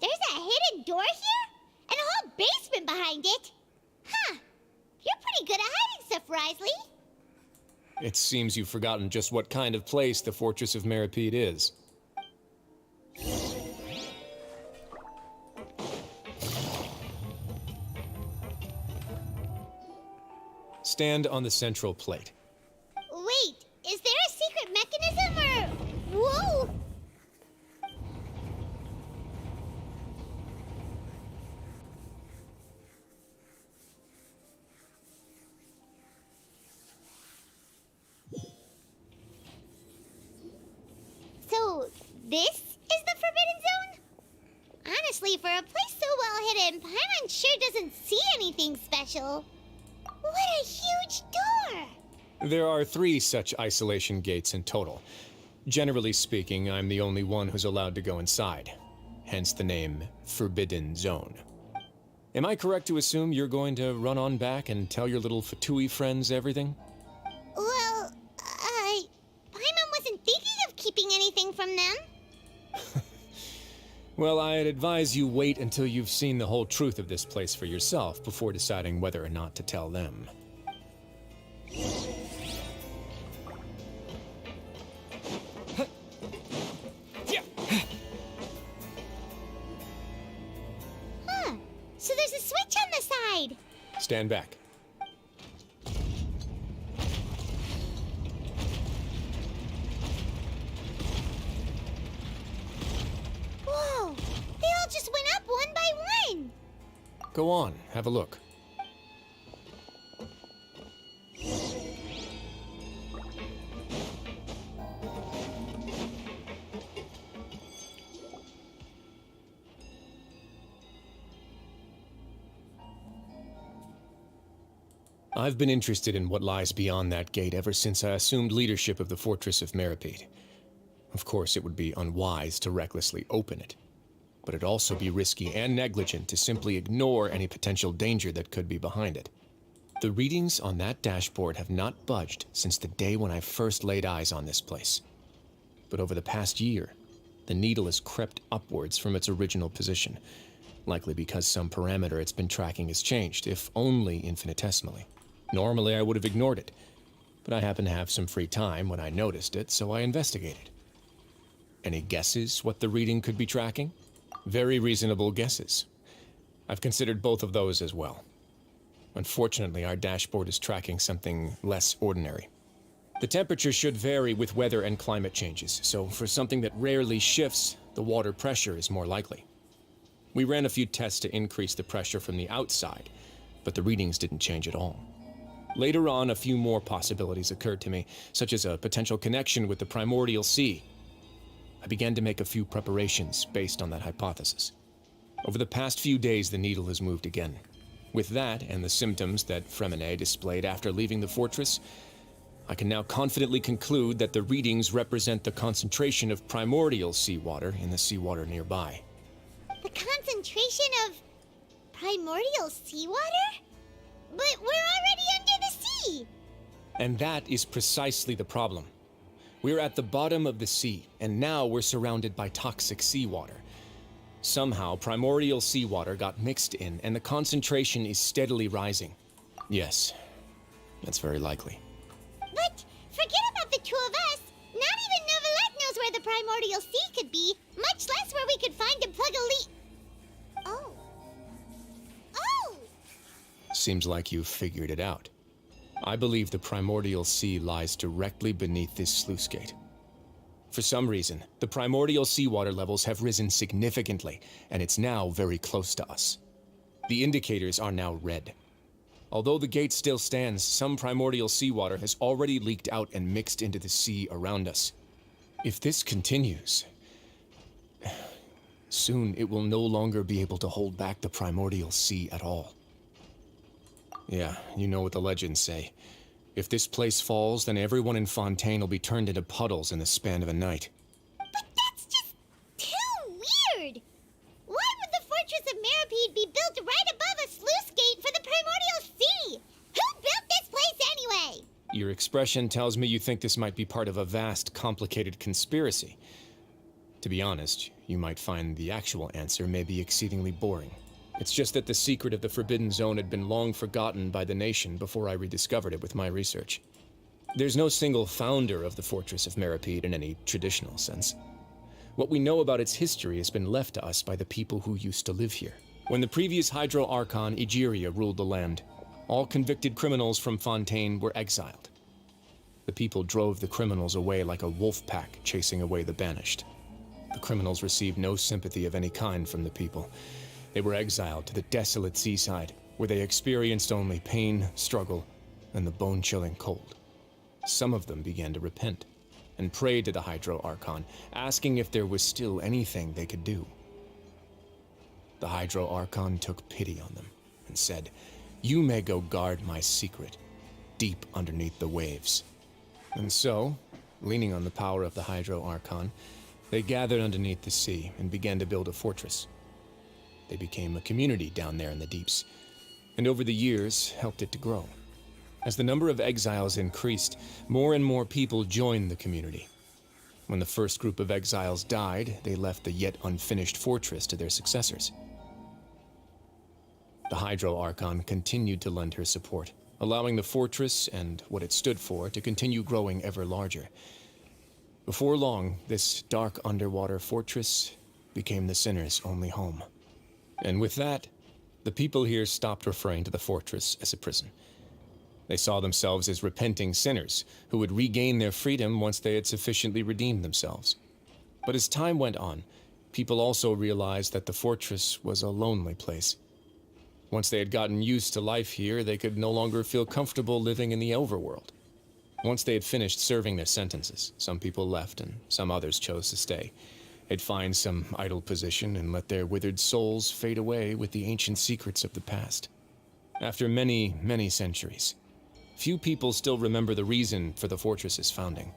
There's a hidden door here? And a whole basement behind it? Huh. You're pretty good at hiding stuff, Risley. It seems you've forgotten just what kind of place the Fortress of Meripede is. stand on the central plate. Wait, is there a secret mechanism or... Whoa! So, this is the Forbidden Zone? Honestly, for a place so well hidden, Paimon sure doesn't see anything special. What a huge door! There are 3 such isolation gates in total. Generally speaking, I'm the only one who's allowed to go inside. Hence the name Forbidden Zone. Am I correct to assume you're going to run on back and tell your little Fatui friends everything? Well, Paimon wasn't thinking of keeping anything from them. Well, I'd advise you wait until you've seen the whole truth of this place for yourself before deciding whether or not to tell them. Huh, so there's a switch on the side. Stand back. Whoa, they all just went up one by one. Go on, have a look. I've been interested in what lies beyond that gate ever since I assumed leadership of the Fortress of Meripede. Of course, it would be unwise to recklessly open it, but it'd also be risky and negligent to simply ignore any potential danger that could be behind it. The readings on that dashboard have not budged since the day when I first laid eyes on this place. But over the past year, the needle has crept upwards from its original position, likely because some parameter it's been tracking has changed, if only infinitesimally. Normally, I would have ignored it, but I happened to have some free time when I noticed it, so I investigated. Any guesses what the reading could be tracking? Very reasonable guesses. I've considered both of those as well. Unfortunately, our dashboard is tracking something less ordinary. The temperature should vary with weather and climate changes, so for something that rarely shifts, the water pressure is more likely. We ran a few tests to increase the pressure from the outside, but the readings didn't change at all. Later on, a few more possibilities occurred to me, such as a potential connection with the primordial sea. I began to make a few preparations based on that hypothesis. Over the past few days, the needle has moved again. With that, and the symptoms that Fremine displayed after leaving the fortress, I can now confidently conclude that the readings represent the concentration of primordial seawater in the seawater nearby. The concentration of primordial seawater? But we're already under the sea! And that is precisely the problem. We're at the bottom of the sea, and now we're surrounded by toxic seawater. Somehow, primordial seawater got mixed in, and the concentration is steadily rising. Yes, that's very likely. But forget about the two of us. Not even Novelette knows where the primordial sea could be, much less where we could find and plug a leak. Oh. Oh! Seems like you've figured it out. I believe the primordial sea lies directly beneath this sluice gate. For some reason, the primordial seawater levels have risen significantly, and it's now very close to us. The indicators are now red. Although the gate still stands, some primordial seawater has already leaked out and mixed into the sea around us. If this continues, soon it will no longer be able to hold back the primordial sea at all. Yeah, you know what the legends say. If this place falls, then everyone in Fontaine will be turned into puddles in the span of a night. But that's just too weird! Why would the Fortress of Meripede be built right above a sluice gate for the primordial sea? Who built this place anyway? Your expression tells me you think this might be part of a vast, complicated conspiracy. To be honest, you might find the actual answer may be exceedingly boring. It's just that the secret of the Forbidden Zone had been long forgotten by the nation before I rediscovered it with my research. There's no single founder of the Fortress of Meripede in any traditional sense. What we know about its history has been left to us by the people who used to live here. When the previous Hydro Archon, Egeria, ruled the land, All convicted criminals from Fontaine were exiled. The people drove the criminals away like a wolf pack chasing away the banished. The criminals received no sympathy of any kind from the people. They were exiled to the desolate seaside, where they experienced only pain, struggle, and the bone-chilling cold. Some of them began to repent and prayed to the Hydro Archon, asking if there was still anything they could do. The Hydro Archon took pity on them and said, "You may go guard my secret, deep underneath the waves." And so, leaning on the power of the Hydro Archon, they gathered underneath the sea and began to build a fortress. They became a community down there in the deeps, and over the years helped it to grow. As the number of exiles increased, more and more people joined the community. When the first group of exiles died, they left the yet unfinished fortress to their successors. The Hydro Archon continued to lend her support, allowing the fortress and what it stood for to continue growing ever larger. Before long, this dark underwater fortress became the sinner's only home. And with that, the people here stopped referring to the fortress as a prison. They saw themselves as repenting sinners who would regain their freedom once they had sufficiently redeemed themselves. But as time went on, people also realized that the fortress was a lonely place. Once they had gotten used to life here, they could no longer feel comfortable living in the overworld. Once they had finished serving their sentences, some people left and some others chose to stay. They'd find some idle position and let their withered souls fade away with the ancient secrets of the past. After many, many centuries, few people still remember the reason for the fortress's founding.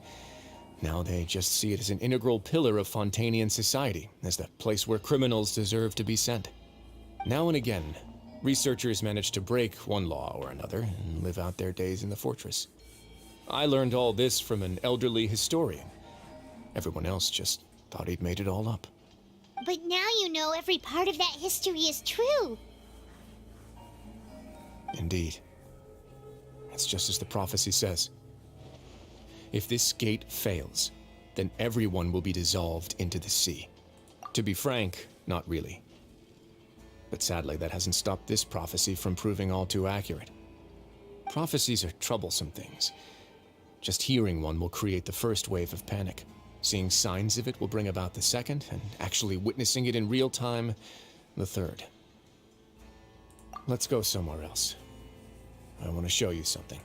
Now they just see it as an integral pillar of Fontainian society, as the place where criminals deserve to be sent. Now and again, researchers manage to break one law or another and live out their days in the fortress. I learned all this from an elderly historian. Everyone else just thought he'd made it all up. But now you know every part of that history is true. Indeed. It's just as the prophecy says. If this gate fails, then everyone will be dissolved into the sea. To be frank, not really. But sadly, that hasn't stopped this prophecy from proving all too accurate. Prophecies are troublesome things. Just hearing one will create the first wave of panic. Seeing signs of it will bring about the second, and actually witnessing it in real time, the third. Let's go somewhere else. I want to show you something.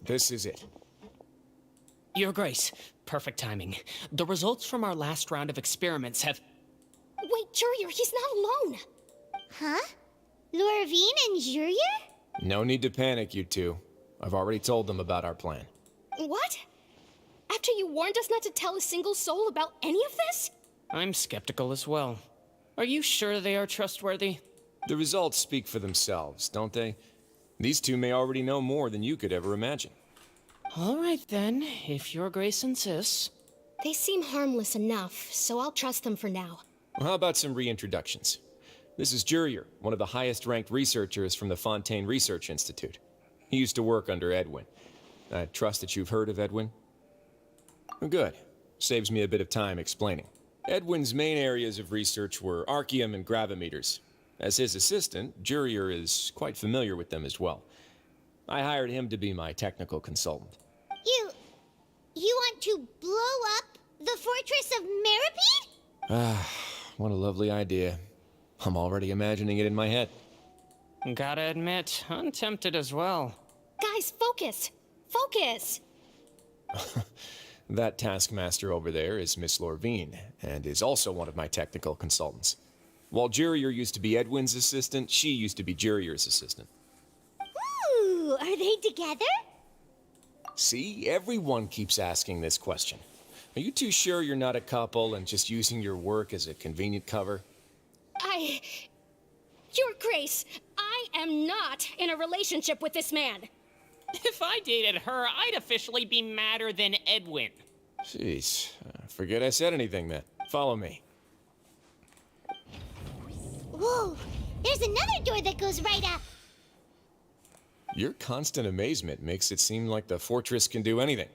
This is it. Your Grace, perfect timing. The results from our last round of experiments have... Wait, Jurier, he's not alone! Huh? Lorvine and Jurier? No need to panic, you two. I've already told them about our plan. What? After you warned us not to tell a single soul about any of this? I'm skeptical as well. Are you sure they are trustworthy? The results speak for themselves, don't they? These two may already know more than you could ever imagine. All right then, if Your Grace insists. They seem harmless enough, so I'll trust them for now. Well, how about some reintroductions? This is Jurier, one of the highest-ranked researchers from the Fontaine Research Institute. He used to work under Edwin. I trust that you've heard of Edwin? Well, good. Saves me a bit of time explaining. Edwin's main areas of research were archaeum and gravimeters. As his assistant, Jurier is quite familiar with them as well. I hired him to be my technical consultant. You want to blow up the fortress of Meripede? Ah, what a lovely idea. I'm already imagining it in my head. Gotta admit, I'm tempted as well. Guys, focus! Focus! That taskmaster over there is Miss Lorvine, and is also one of my technical consultants. While Jurier used to be Edwin's assistant, she used to be Jurier's assistant. Ooh, are they together? See, everyone keeps asking this question. Are you too sure you're not a couple and just using your work as a convenient cover? Your Grace, I am not in a relationship with this man. If I dated her, I'd officially be madder than Edwin. Jeez, forget I said anything then. Follow me. Whoa, there's another door that goes right up. Your constant amazement makes it seem like the fortress can do anything.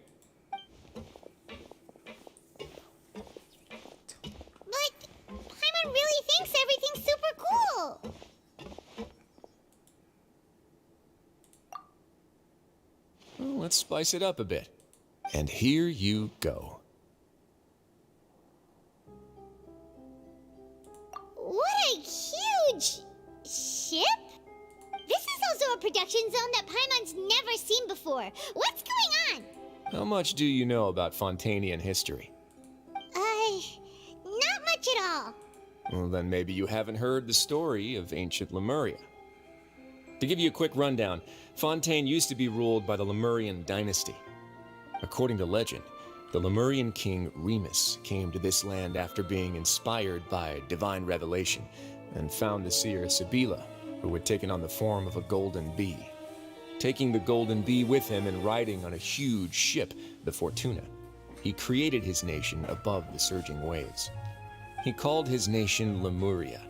spice it up a bit. And here you go. What a huge ship? This is also a production zone that Paimon's never seen before. What's going on? How much do you know about Fontainian history? Not much at all. Well, then maybe you haven't heard the story of ancient Lemuria. To give you a quick rundown, Fontaine used to be ruled by the Lemurian dynasty. According to legend, the Lemurian king Remus came to this land after being inspired by divine revelation and found the seer Sibila, who had taken on the form of a golden bee. Taking the golden bee with him and riding on a huge ship, the Fortuna, he created his nation above the surging waves. He called his nation Lemuria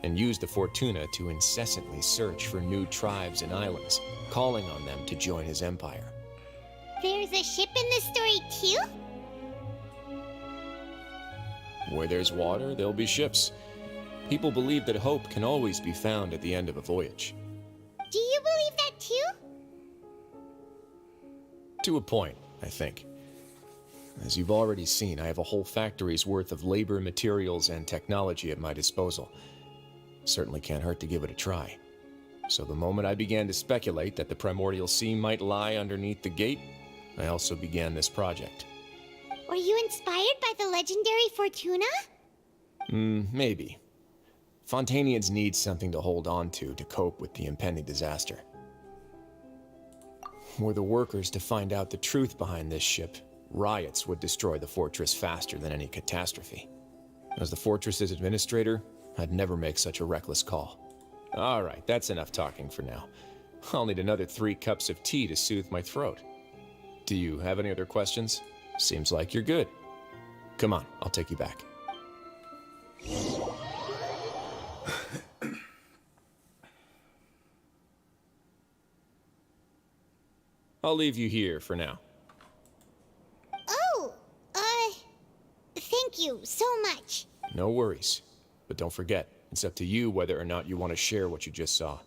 and used the Fortuna to incessantly search for new tribes and islands, calling on them to join his empire. There's a ship in this story too? Where there's water, there'll be ships. People believe that hope can always be found at the end of a voyage. Do you believe that too? To a point, I think. As you've already seen, I have a whole factory's worth of labor, materials, and technology at my disposal. Certainly can't hurt to give it a try. So the moment I began to speculate that the primordial sea might lie underneath the gate, I also began this project. Were you inspired by the legendary Fortuna? Maybe. Fontainians need something to hold on to cope with the impending disaster. Were the workers to find out the truth behind this ship, riots would destroy the fortress faster than any catastrophe. As the fortress's administrator, I'd never make such a reckless call. All right, that's enough talking for now. I'll need another 3 cups of tea to soothe my throat. Do you have any other questions? Seems like you're good. Come on, I'll take you back. I'll leave you here for now. Oh, thank you so much. No worries. But don't forget, it's up to you whether or not you want to share what you just saw.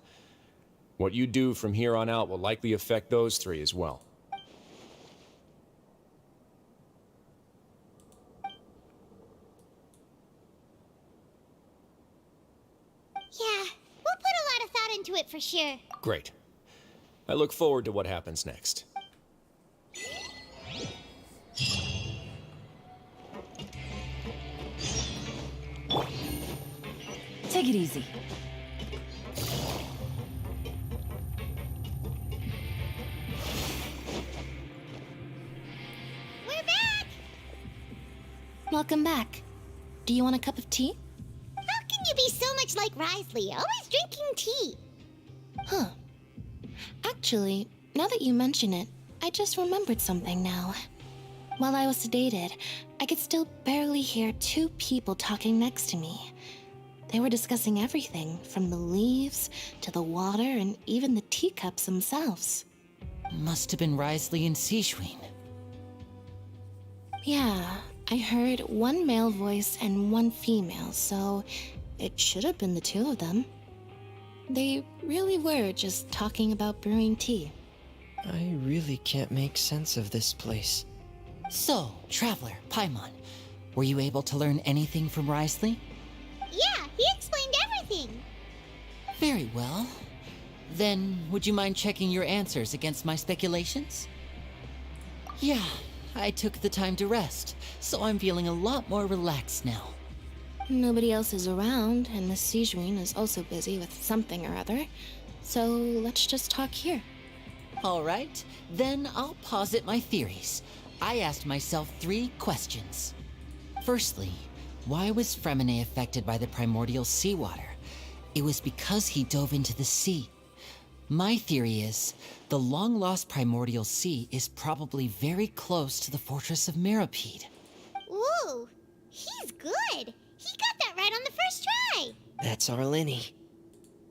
What you do from here on out will likely affect those 3 as well. Yeah, we'll put a lot of thought into it for sure. Great. I look forward to what happens next. Take it easy. We're back! Welcome back. Do you want a cup of tea? How can you be so much like Risley, always drinking tea? Huh. Actually, now that you mention it, I just remembered something now. While I was sedated, I could still barely hear 2 people talking next to me. They were discussing everything, from the leaves to the water and even the teacups themselves. Must have been Risley and Seishween. Yeah, I heard 1 male voice and 1 female, so it should have been the 2 of them. They really were just talking about brewing tea. I really can't make sense of this place. So, Traveler, Paimon, were you able to learn anything from Risley? Yeah, he explained everything. Very well. Then, would you mind checking your answers against my speculations? Yeah, I took the time to rest, so I'm feeling a lot more relaxed now. Nobody else is around, and Miss Sejuin is also busy with something or other, so let's just talk here. All right, then I'll posit my theories. I asked myself 3 questions. Firstly, why was Fremine affected by the primordial seawater? It was because he dove into the sea. My theory is, the long-lost primordial sea is probably very close to the fortress of Mirapede. Ooh, he's good. He got that right on the first try. That's our Lenny.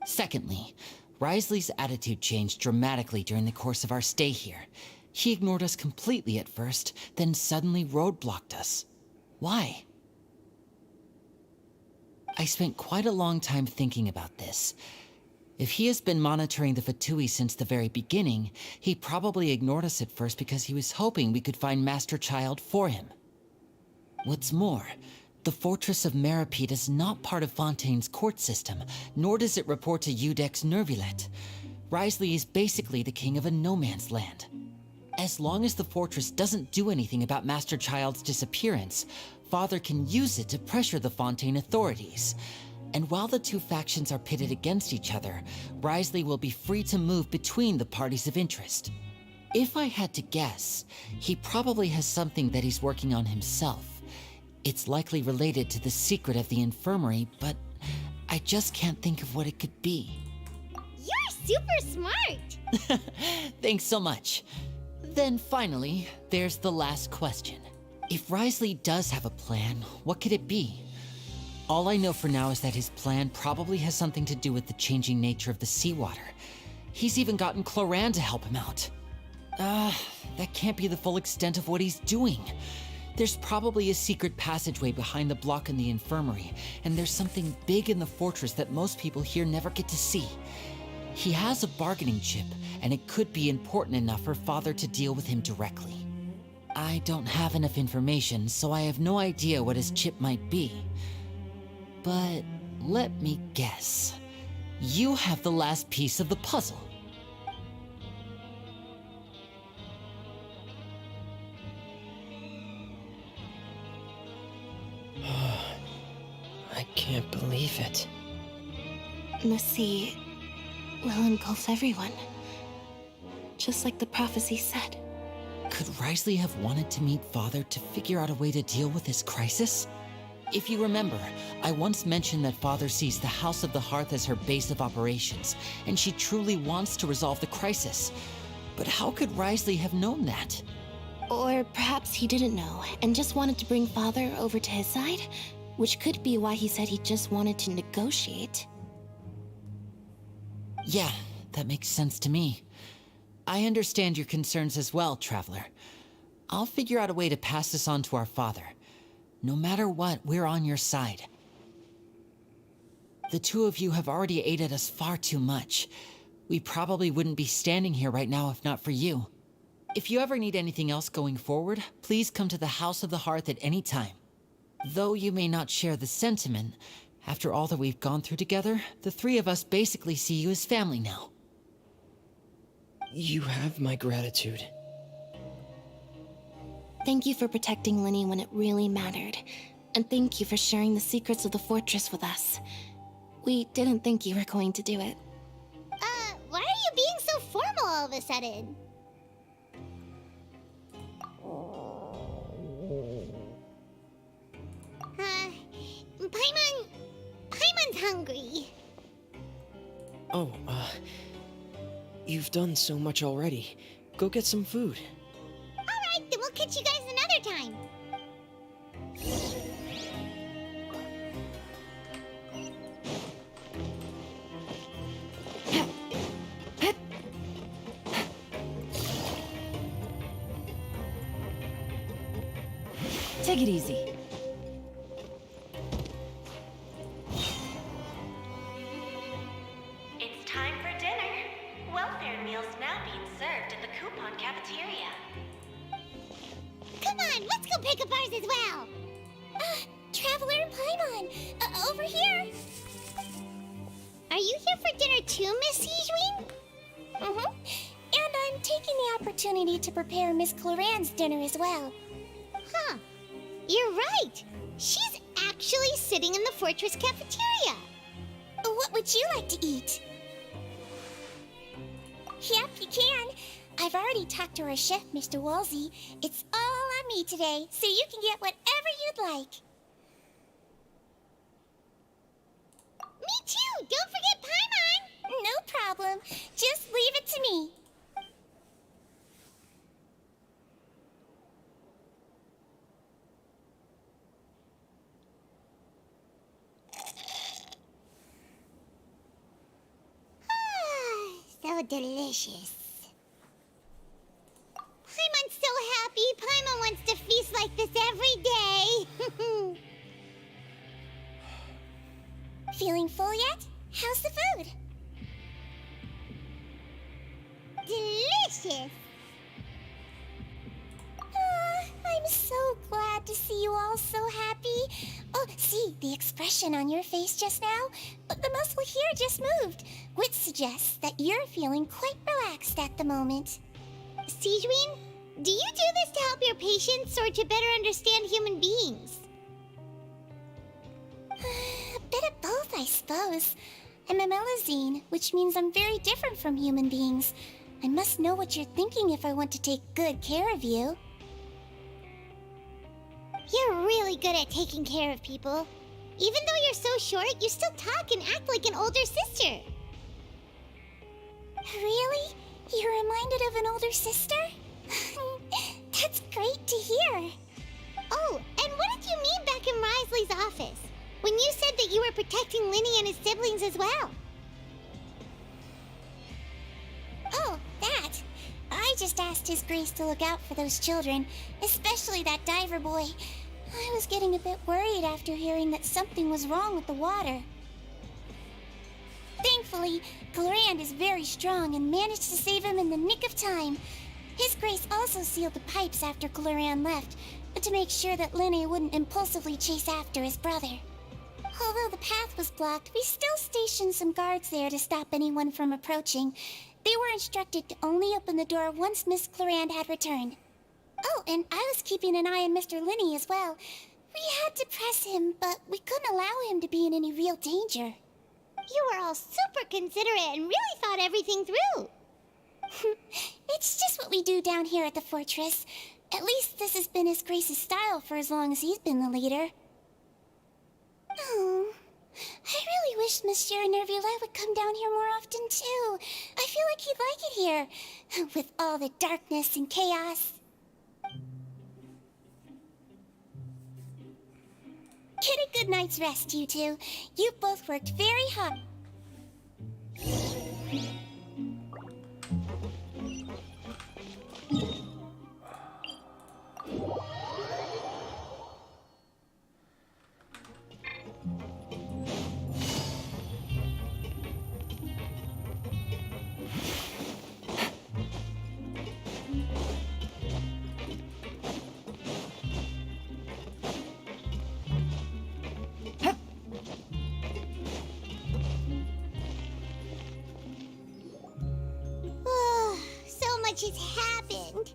Secondly, Risley's attitude changed dramatically during the course of our stay here. He ignored us completely at first, then suddenly roadblocked us. Why? I spent quite a long time thinking about this. If he has been monitoring the Fatui since the very beginning, he probably ignored us at first because he was hoping we could find Master Child for him. What's more, the Fortress of Meripede is not part of Fontaine's court system, nor does it report to Udex Nervulet. Wriothesley is basically the king of a no-man's land. As long as the fortress doesn't do anything about Master Child's disappearance, Father can use it to pressure the Fontaine authorities. And while the two factions are pitted against each other, Wriothesley will be free to move between the parties of interest. If I had to guess, he probably has something that he's working on himself. It's likely related to the secret of the infirmary, but I just can't think of what it could be. You're super smart! Thanks so much. Then finally, there's the last question. If Wriothesley does have a plan, what could it be? All I know for now is that his plan probably has something to do with the changing nature of the seawater. He's even gotten Cloran to help him out. That can't be the full extent of what he's doing. There's probably a secret passageway behind the block in the infirmary, and there's something big in the fortress that most people here never get to see. He has a bargaining chip, and it could be important enough for Father to deal with him directly. I don't have enough information, so I have no idea what his chip might be. But let me guess. You have the last piece of the puzzle. I can't believe it. The sea will engulf everyone. Just like the prophecy said. Could Wriothesley have wanted to meet Father to figure out a way to deal with this crisis? If you remember, I once mentioned that Father sees the House of the Hearth as her base of operations, and she truly wants to resolve the crisis. But how could Wriothesley have known that? Or perhaps he didn't know, and just wanted to bring Father over to his side? Which could be why he said he just wanted to negotiate. Yeah, that makes sense to me. I understand your concerns as well, Traveler. I'll figure out a way to pass this on to our father. No matter what, we're on your side. The two of you have already aided us far too much. We probably wouldn't be standing here right now if not for you. If you ever need anything else going forward, please come to the House of the Hearth at any time. Though you may not share the sentiment, after all that we've gone through together, the three of us basically see you as family now. You have my gratitude. Thank you for protecting Linny when it really mattered. And thank you for sharing the secrets of the fortress with us. We didn't think you were going to do it. Why are you being so formal all of a sudden? Paimon's hungry. Oh, you've done so much already. Go get some food. Alright, then we'll catch you guys another time. Take it easy. It's time for dinner. Welfare meals now being served in the coupon cafeteria. Come on, let's go pick up ours as well. Traveler and Paimon, over here. Are you here for dinner too, Miss Sijween? Mm-hmm. And I'm taking the opportunity to prepare Miss Cloran's dinner as well. Huh. You're right. She's actually sitting in the fortress cafeteria. What would you like to eat? Yep, you can. I've already talked to our chef, Mr. Wolsey. It's all on me today, so you can get whatever you'd like. Me too! Don't forget Paimon! No problem. Just leave it to me. So delicious. Paimon's so happy. Paimon wants to feast like this every day. Feeling full yet? How's the food? delicious. I'm so glad to see you all so happy. Oh, see, the expression on your face just now? The muscle here just moved, which suggests that you're feeling quite relaxed at the moment. Sijuin, do you do this to help your patients or to better understand human beings? A bit of both, I suppose. I'm a Melusine, which means I'm very different from human beings. I must know what you're thinking if I want to take good care of you. You're really good at taking care of people. Even though you're so short, you still talk and act like an older sister. Really? You're reminded of an older sister? That's great to hear. Oh, and what did you mean back in Risley's office? When you said that you were protecting Linny and his siblings as well? Oh, that. I just asked His Grace to look out for those children, especially that diver boy. I was getting a bit worried after hearing that something was wrong with the water. Thankfully, Glorand is very strong and managed to save him in the nick of time. His Grace also sealed the pipes after Glorand left, to make sure that Linny wouldn't impulsively chase after his brother. Although the path was blocked, we still stationed some guards there to stop anyone from approaching. They were instructed to only open the door once Miss Glorand had returned. Oh, and I was keeping an eye on Mr. Linny as well. We had to press him, but we couldn't allow him to be in any real danger. You were all super considerate and really thought everything through. It's just what we do down here at the fortress. At least this has been His Grace's style for as long as he's been the leader. Oh, I really wish Monsieur Nervula would come down here more often too. I feel like he'd like it here, with all the darkness and chaos. Get a good night's rest, you two. You both worked very hard. So much has happened.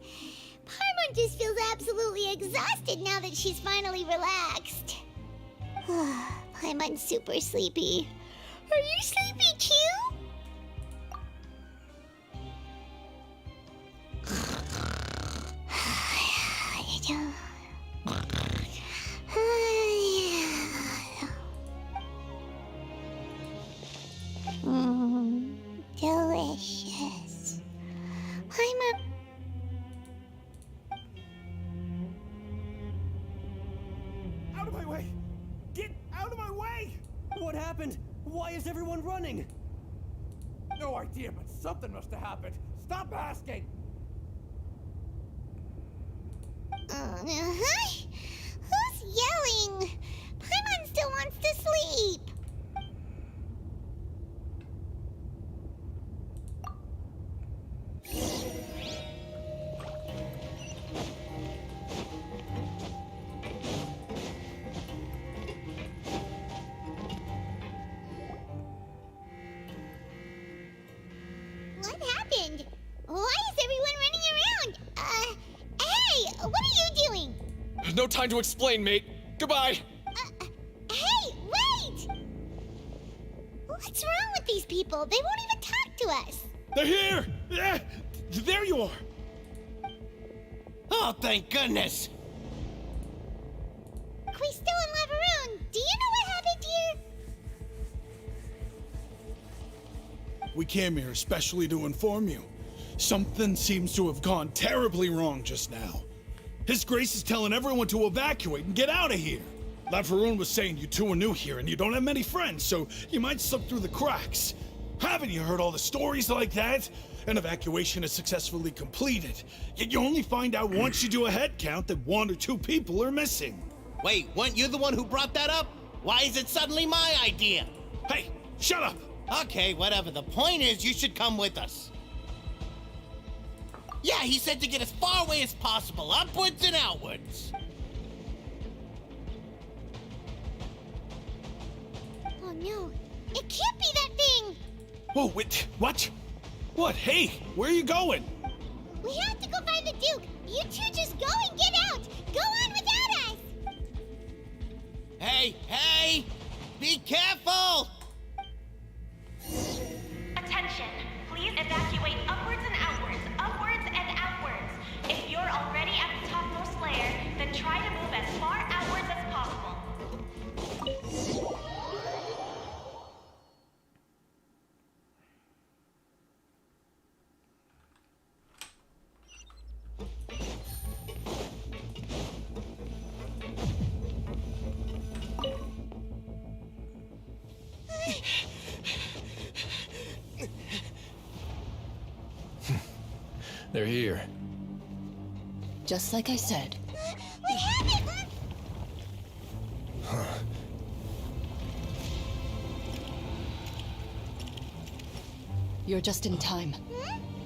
Paimon just feels absolutely exhausted now that she's finally relaxed. Paimon's super sleepy. Are you sleepy too? Delicious. Paimon. Out of my way! Get out of my way! What happened? Why is everyone running? No idea, but something must have happened. Stop asking! Who's yelling? Paimon still wants to sleep. What happened? Why is everyone running around? Hey, what are you doing? There's no time to explain, mate. Goodbye. Hey, wait! What's wrong with these people? They won't even talk to us. They're here! There you are! Oh, thank goodness! Quisto and Lavaroon, do you know what happened here? We came here especially to inform you. Something seems to have gone terribly wrong just now. His Grace is telling everyone to evacuate and get out of here. Lavaroon was saying you two are new here and you don't have many friends, so you might slip through the cracks. Haven't you heard all the stories like that? An evacuation is successfully completed, yet you only find out once you do a head count that 1 or 2 people are missing. Wait, weren't you the one who brought that up? Why is it suddenly my idea? Hey, shut up! Okay, whatever. The point is, you should come with us. Yeah, he said to get as far away as possible, upwards and outwards. Oh no, it can't be that thing! Whoa, wait, what? What? Hey, where are you going? We have to go find the Duke! You two just go and get out! Go on without us! Hey, hey! Be careful! Attention! Please evacuate upwards and outwards, upwards and outwards. If you're already at the topmost layer, then try to move as far outwards as possible. They're here. Just like I said. We have it! You're just in time.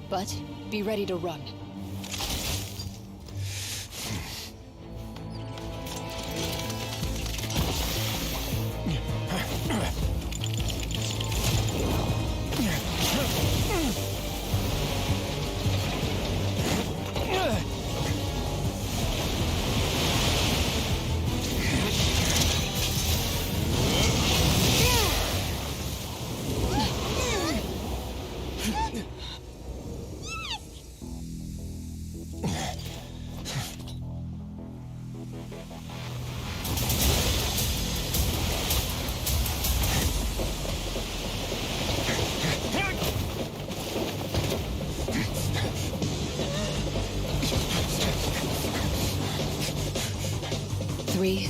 But be ready to run. Three,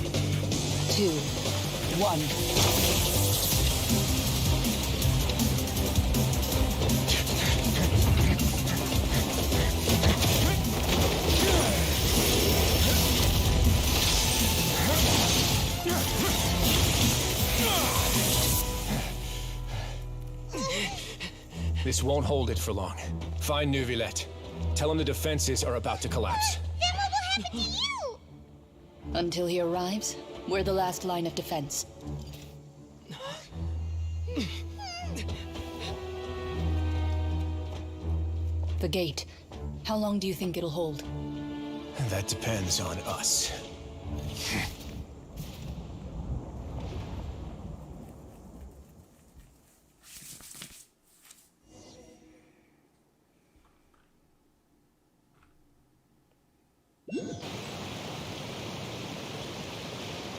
two, one. This won't hold it for long. Find Neuvillette. Tell him the defenses are about to collapse. Then what will happen to you? Until he arrives, we're the last line of defense. The gate. How long do you think it'll hold? That depends on us.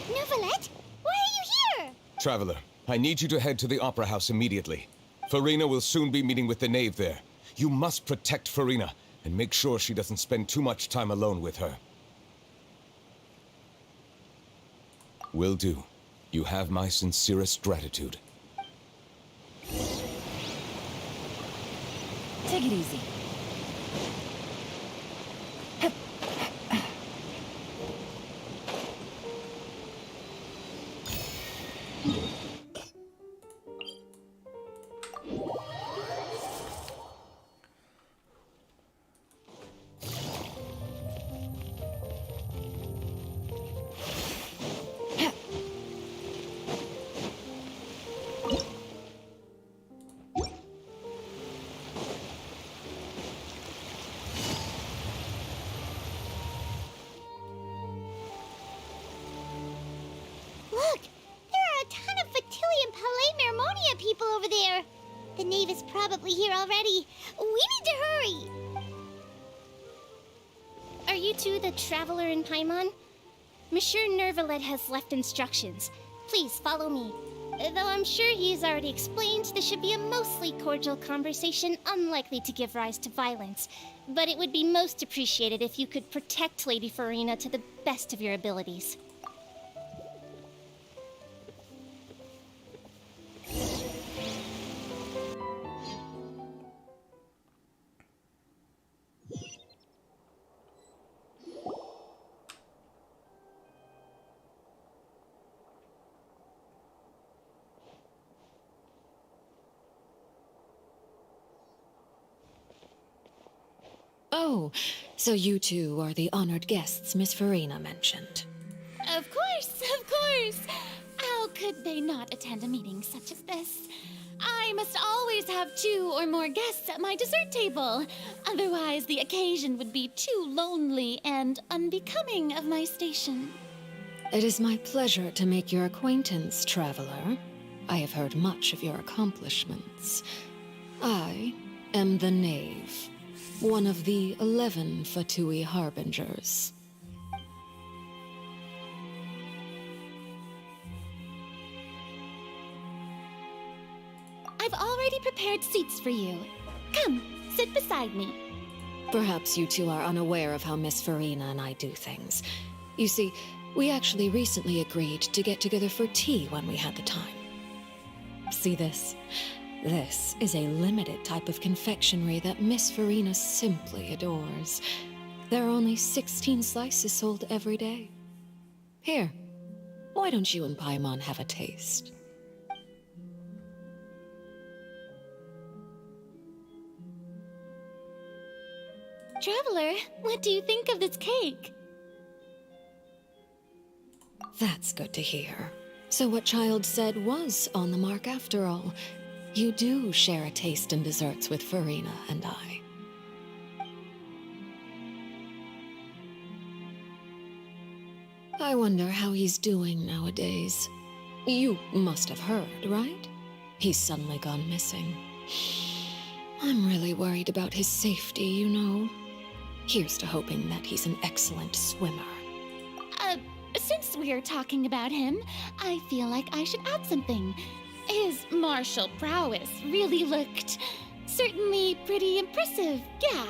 Neuvillette, why are you here? Traveler, I need you to head to the Opera House immediately. Farina will soon be meeting with the knave there. You must protect Farina, and make sure she doesn't spend too much time alone with her. Will do. You have my sincerest gratitude. Take it easy. Look! There are a ton of Fatilian Palais Mermonia people over there! The knave is probably here already. We need to hurry! Are you two the traveler in Paimon? Monsieur Neuvillette has left instructions. Please follow me. Though I'm sure he's already explained, this should be a mostly cordial conversation, unlikely to give rise to violence. But it would be most appreciated if you could protect Lady Farina to the best of your abilities. Oh, so you two are the honored guests Miss Farina mentioned. Of course, of course. How could they not attend a meeting such as this? I must always have 2 or more guests at my dessert table. Otherwise, the occasion would be too lonely and unbecoming of my station. It is my pleasure to make your acquaintance, traveler. I have heard much of your accomplishments. I am the Knave, one of the 11 Fatui Harbingers. I've already prepared seats for you. Come, sit beside me. Perhaps you two are unaware of how Miss Farina and I do things. You see, we actually recently agreed to get together for tea when we had the time. See this? This is a limited type of confectionery that Miss Farina simply adores. There are only 16 slices sold every day. Here, why don't you and Paimon have a taste? Traveler, what do you think of this cake? That's good to hear. So what Child said was on the mark after all. You do share a taste in desserts with Farina and I. I wonder how he's doing nowadays. You must have heard, right? He's suddenly gone missing. I'm really worried about his safety, you know. Here's to hoping that he's an excellent swimmer. Since we're talking about him, I feel like I should add something. His martial prowess really looked certainly pretty impressive, yeah.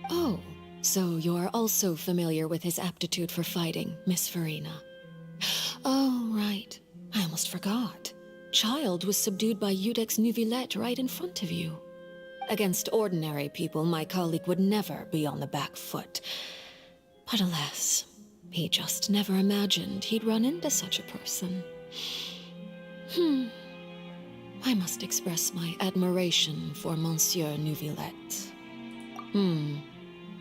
Oh, so you're also familiar with his aptitude for fighting, Miss Farina. Oh, right. I almost forgot. Child was subdued by Udex Nuvillette right in front of you. Against ordinary people, my colleague would never be on the back foot. But alas, he just never imagined he'd run into such a person. I must express my admiration for Monsieur Nuvillette.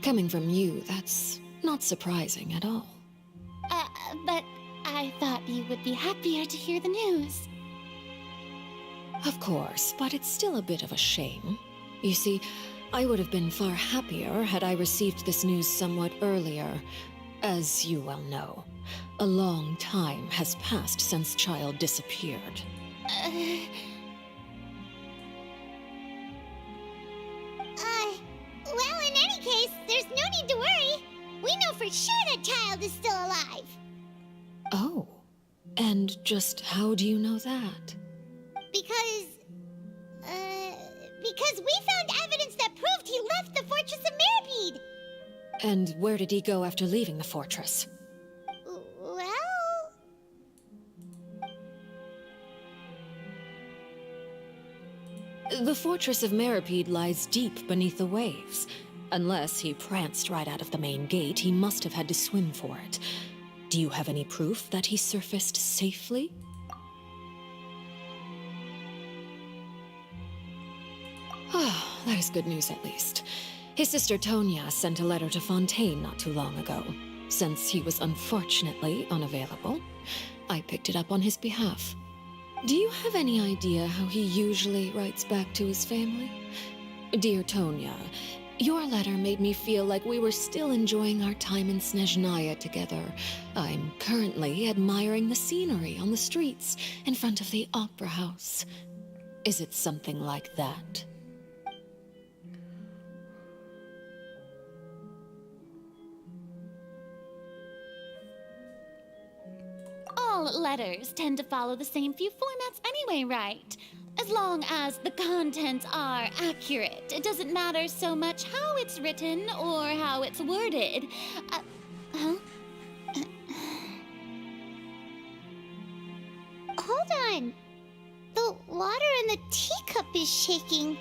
Coming from you, that's not surprising at all. But I thought you would be happier to hear the news. Of course, but it's still a bit of a shame. You see, I would have been far happier had I received this news somewhat earlier. As you well know, a long time has passed since Child disappeared. Well, in any case, there's no need to worry. We know for sure that Child is still alive. Oh, and just how do you know that? Because we found evidence that proved he left the Fortress of Meripede. And where did he go after leaving the fortress? Well... The Fortress of Meripede lies deep beneath the waves. Unless he pranced right out of the main gate, he must have had to swim for it. Do you have any proof that he surfaced safely? Ah, that is good news at least. His sister Tonya sent a letter to Fontaine not too long ago. Since he was unfortunately unavailable, I picked it up on his behalf. Do you have any idea how he usually writes back to his family? Dear Tonya, your letter made me feel like we were still enjoying our time in Snezhnaya together. I'm currently admiring the scenery on the streets in front of the opera house. Is it something like that? All letters tend to follow the same few formats anyway, right? As long as the contents are accurate, it doesn't matter so much how it's written or how it's worded. Hold on. The water in the teacup is shaking.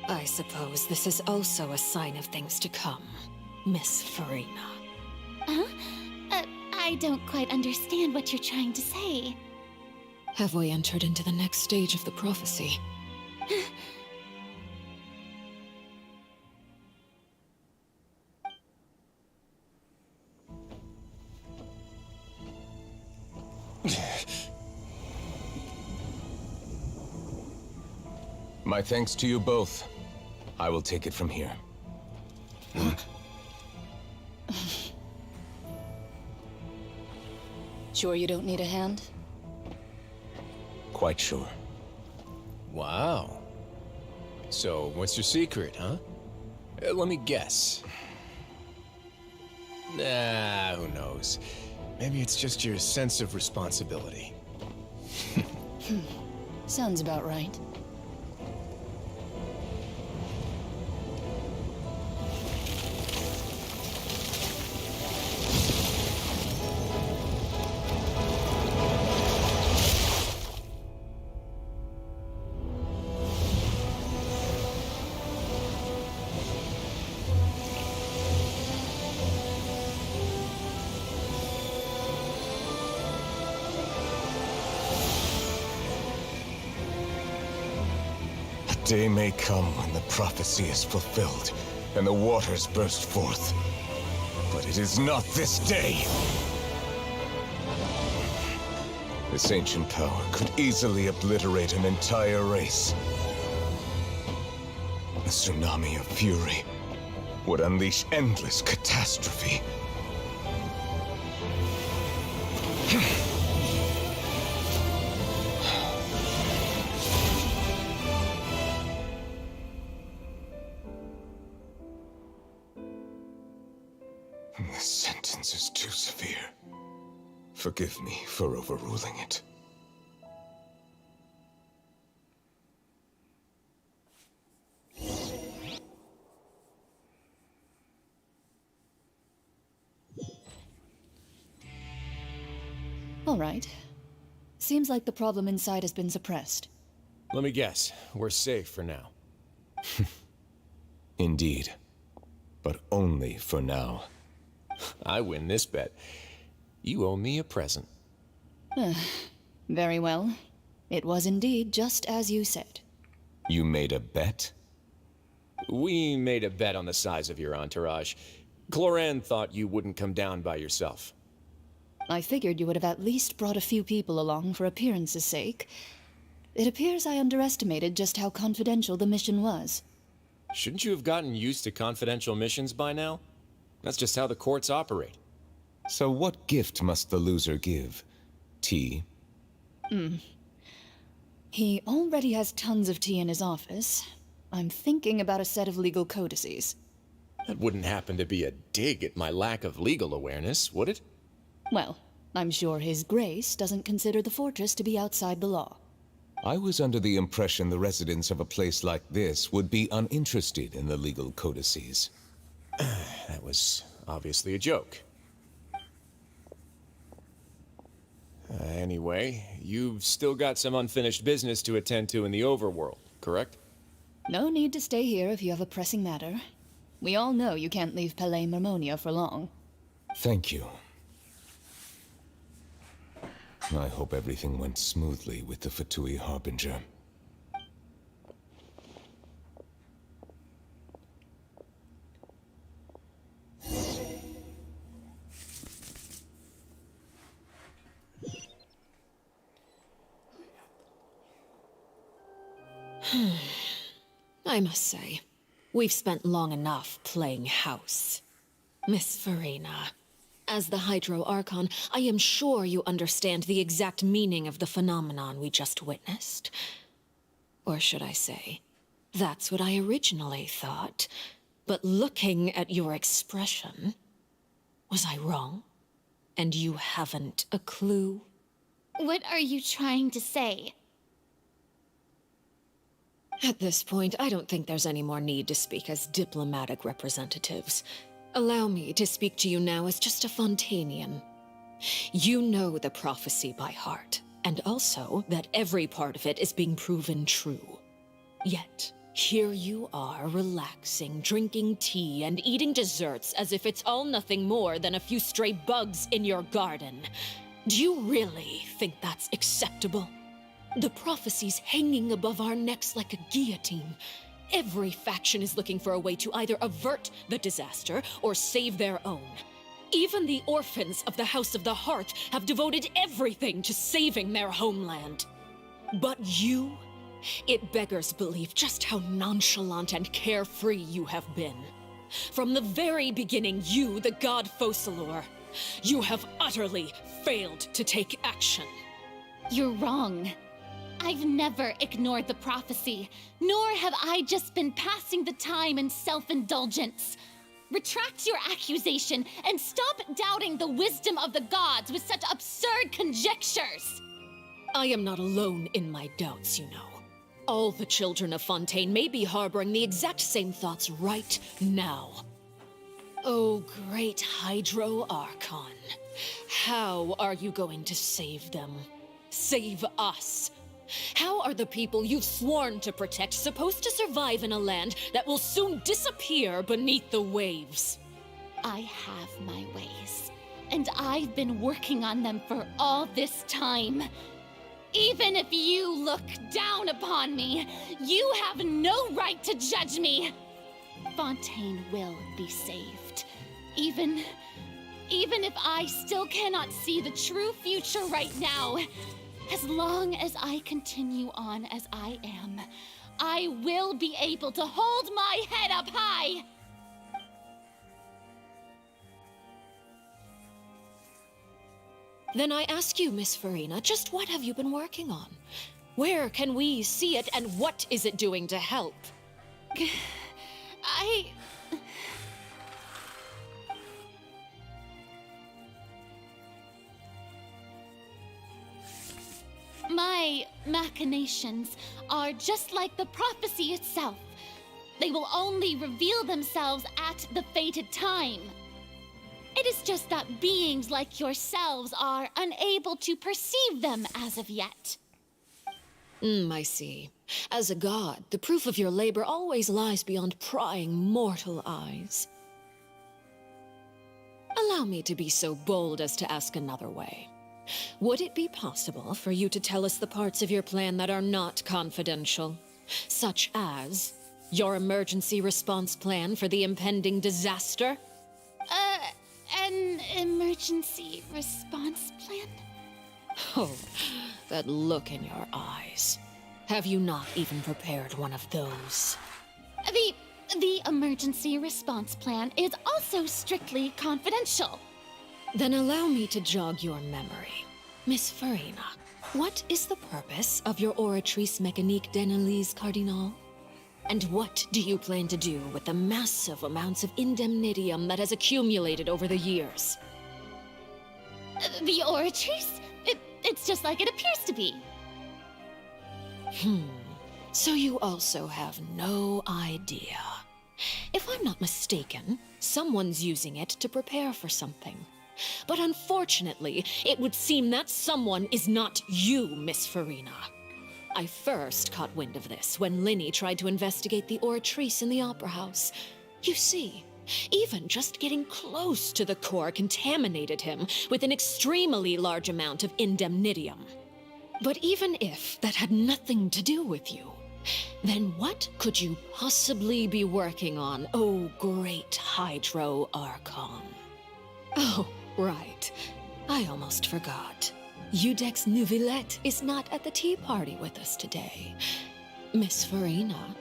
I suppose this is also a sign of things to come, Miss Farina. I don't quite understand what you're trying to say. Have we entered into the next stage of the prophecy? My thanks to you both. I will take it from here. Sure you don't need a hand? Quite sure. Wow. So, what's your secret, huh? Let me guess. Nah, who knows? Maybe it's just your sense of responsibility. Sounds about right. Day may come when the prophecy is fulfilled, and the waters burst forth. But it is not this day! This ancient power could easily obliterate an entire race. A tsunami of fury would unleash endless catastrophe. This sentence is too severe. Forgive me for overruling it. All right. Seems like the problem inside has been suppressed. Let me guess. We're safe for now. Indeed. But only for now. I win this bet. You owe me a present. Very well. It was indeed just as you said. You made a bet? We made a bet on the size of your entourage. Cloran thought you wouldn't come down by yourself. I figured you would have at least brought a few people along for appearance's sake. It appears I underestimated just how confidential the mission was. Shouldn't you have gotten used to confidential missions by now? That's just how the courts operate. So what gift must the loser give? Tea? He already has tons of tea in his office. I'm thinking about a set of legal codices. That wouldn't happen to be a dig at my lack of legal awareness, would it? Well, I'm sure His Grace doesn't consider the fortress to be outside the law. I was under the impression the residents of a place like this would be uninterested in the legal codices. That was obviously a joke. Anyway, you've still got some unfinished business to attend to in the overworld, correct? No need to stay here if you have a pressing matter. We all know you can't leave Palais Marmonia for long. Thank you. I hope everything went smoothly with the Fatui Harbinger. I must say, we've spent long enough playing house. Miss Farina, as the Hydro Archon, I am sure you understand the exact meaning of the phenomenon we just witnessed. Or should I say, that's what I originally thought. But looking at your expression, was I wrong? And you haven't a clue? What are you trying to say? At this point, I don't think there's any more need to speak as diplomatic representatives. Allow me to speak to you now as just a Fontainian. You know the prophecy by heart, and also that every part of it is being proven true. Yet, here you are relaxing, drinking tea, and eating desserts as if it's all nothing more than a few stray bugs in your garden. Do you really think that's acceptable? The prophecy's hanging above our necks like a guillotine. Every faction is looking for a way to either avert the disaster or save their own. Even the orphans of the House of the Hearth have devoted everything to saving their homeland. But you, it beggars belief just how nonchalant and carefree you have been. From the very beginning, you, the god Focalor, you have utterly failed to take action. You're wrong. I've never ignored the prophecy, nor have I just been passing the time in self-indulgence. Retract your accusation and stop doubting the wisdom of the gods with such absurd conjectures! I am not alone in my doubts, you know. All the children of Fontaine may be harboring the exact same thoughts right now. Oh, great Hydro Archon. How are you going to save them? Save us? How are the people you've sworn to protect supposed to survive in a land that will soon disappear beneath the waves? I have my ways, and I've been working on them for all this time. Even if you look down upon me, you have no right to judge me. Fontaine will be saved. Even if I still cannot see the true future right now, as long as I continue on as I am, I will be able to hold my head up high! Then I ask you, Miss Farina, just what have you been working on? Where can we see it, and what is it doing to help? My machinations are just like the prophecy itself. They will only reveal themselves at the fated time. It is just that beings like yourselves are unable to perceive them as of yet. I see. As a god, the proof of your labor always lies beyond prying mortal eyes. Allow me to be so bold as to ask another way. Would it be possible for you to tell us the parts of your plan that are not confidential? Such as your emergency response plan for the impending disaster? An emergency response plan? Oh, that look in your eyes. Have you not even prepared one of those? The emergency response plan is also strictly confidential. Then allow me to jog your memory. Miss Farina, what is the purpose of your Oratrice Mécanique d'Annelise Cardinal? And what do you plan to do with the massive amounts of indemnitium that has accumulated over the years? The Oratrice? It's just like it appears to be. So you also have no idea. If I'm not mistaken, someone's using it to prepare for something. But unfortunately, it would seem that someone is not you, Miss Farina. I first caught wind of this when Linny tried to investigate the Oratrice in the Opera House. You see, even just getting close to the core contaminated him with an extremely large amount of indemnitium. But even if that had nothing to do with you, then what could you possibly be working on, oh great Hydro Archon? Oh, right. I almost forgot. Udex Nouvillette is not at the tea party with us today. Miss Farina,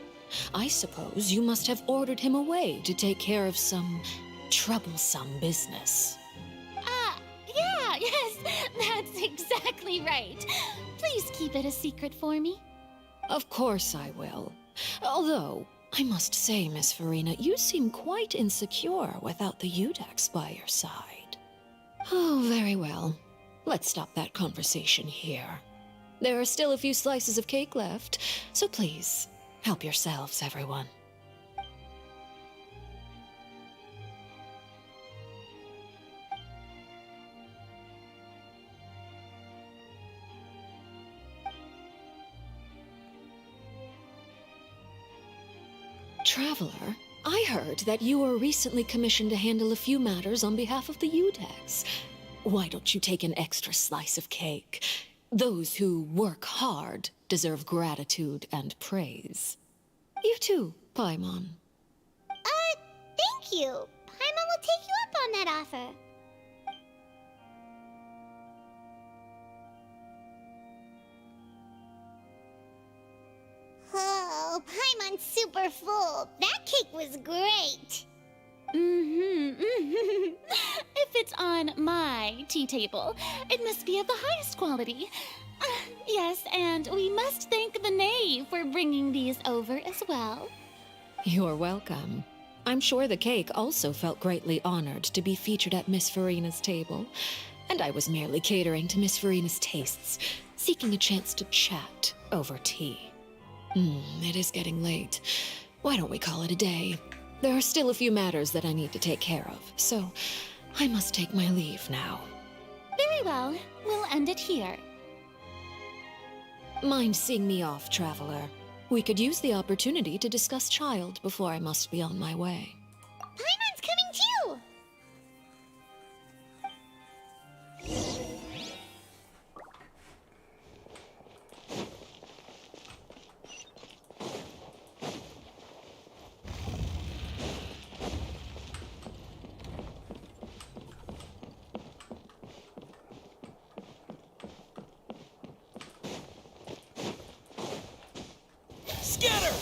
I suppose you must have ordered him away to take care of some troublesome business. Yes, that's exactly right. Please keep it a secret for me. Of course I will. Although, I must say, Miss Farina, you seem quite insecure without the Udex by your side. Oh, very well. Let's stop that conversation here. There are still a few slices of cake left, so please, help yourselves, everyone. Traveler, I heard that you were recently commissioned to handle a few matters on behalf of the Udex. Why don't you take an extra slice of cake? Those who work hard deserve gratitude and praise. You too, Paimon. Thank you. Paimon will take you up on that offer. Oh, Paimon's super full. That cake was great. If it's on my tea table, it must be of the highest quality. Yes, and we must thank the knave for bringing these over as well. You're welcome. I'm sure the cake also felt greatly honored to be featured at Miss Farina's table, and I was merely catering to Miss Farina's tastes, seeking a chance to chat over tea. It is getting late. Why don't we call it a day? There are still a few matters that I need to take care of, so I must take my leave now. Very well. We'll end it here. Mind seeing me off, traveler? We could use the opportunity to discuss Child before I must be on my way. Paimon's coming too! Scatter!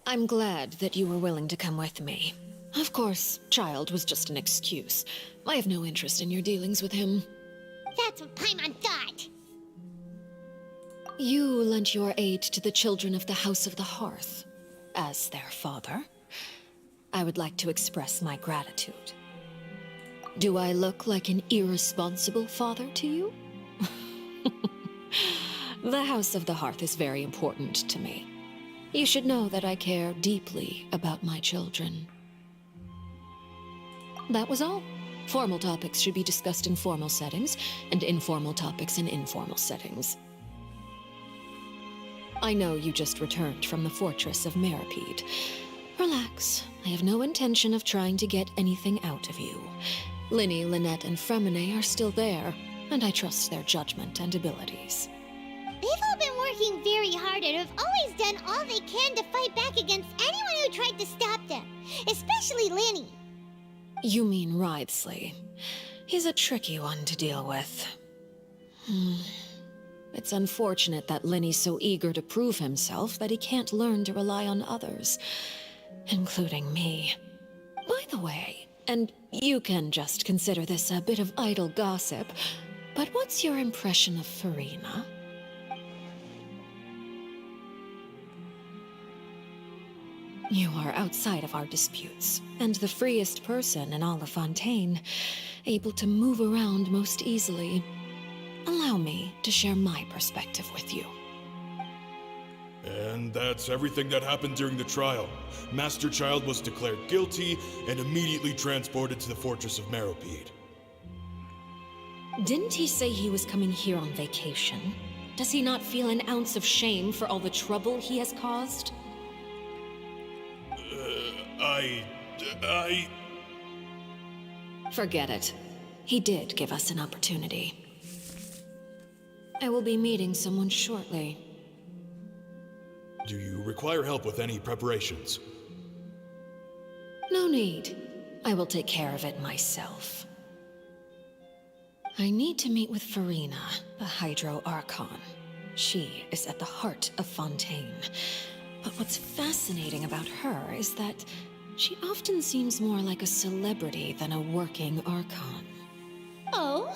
I'm glad that you were willing to come with me. Of course, Child was just an excuse. I have no interest in your dealings with him. That's what Paimon thought. You lent your aid to the children of the House of the Hearth. As their father, I would like to express my gratitude. Do I look like an irresponsible father to you? The House of the Hearth is very important to me. You should know that I care deeply about my children. That was all. Formal topics should be discussed in formal settings, and informal topics in informal settings. I know you just returned from the fortress of Meripede. Relax. I have no intention of trying to get anything out of you. Linny, Lynette, and Fremine are still there, and I trust their judgment and abilities. They've all been working very hard and have always done all they can to fight back against anyone who tried to stop them, especially Linny. You mean Wriothesley. He's a tricky one to deal with. It's unfortunate that Linny's so eager to prove himself that he can't learn to rely on others, including me. By the way, and you can just consider this a bit of idle gossip, but what's your impression of Farina? You are outside of our disputes, and the freest person in all of Fontaine, able to move around most easily. Allow me to share my perspective with you. And that's everything that happened during the trial. Master Child was declared guilty and immediately transported to the Fortress of Meripede. Didn't he say he was coming here on vacation? Does he not feel an ounce of shame for all the trouble he has caused? Forget it. He did give us an opportunity. I will be meeting someone shortly. Do you require help with any preparations? No need. I will take care of it myself. I need to meet with Farina, the Hydro Archon. She is at the heart of Fontaine. But what's fascinating about her is that she often seems more like a celebrity than a working Archon. Oh?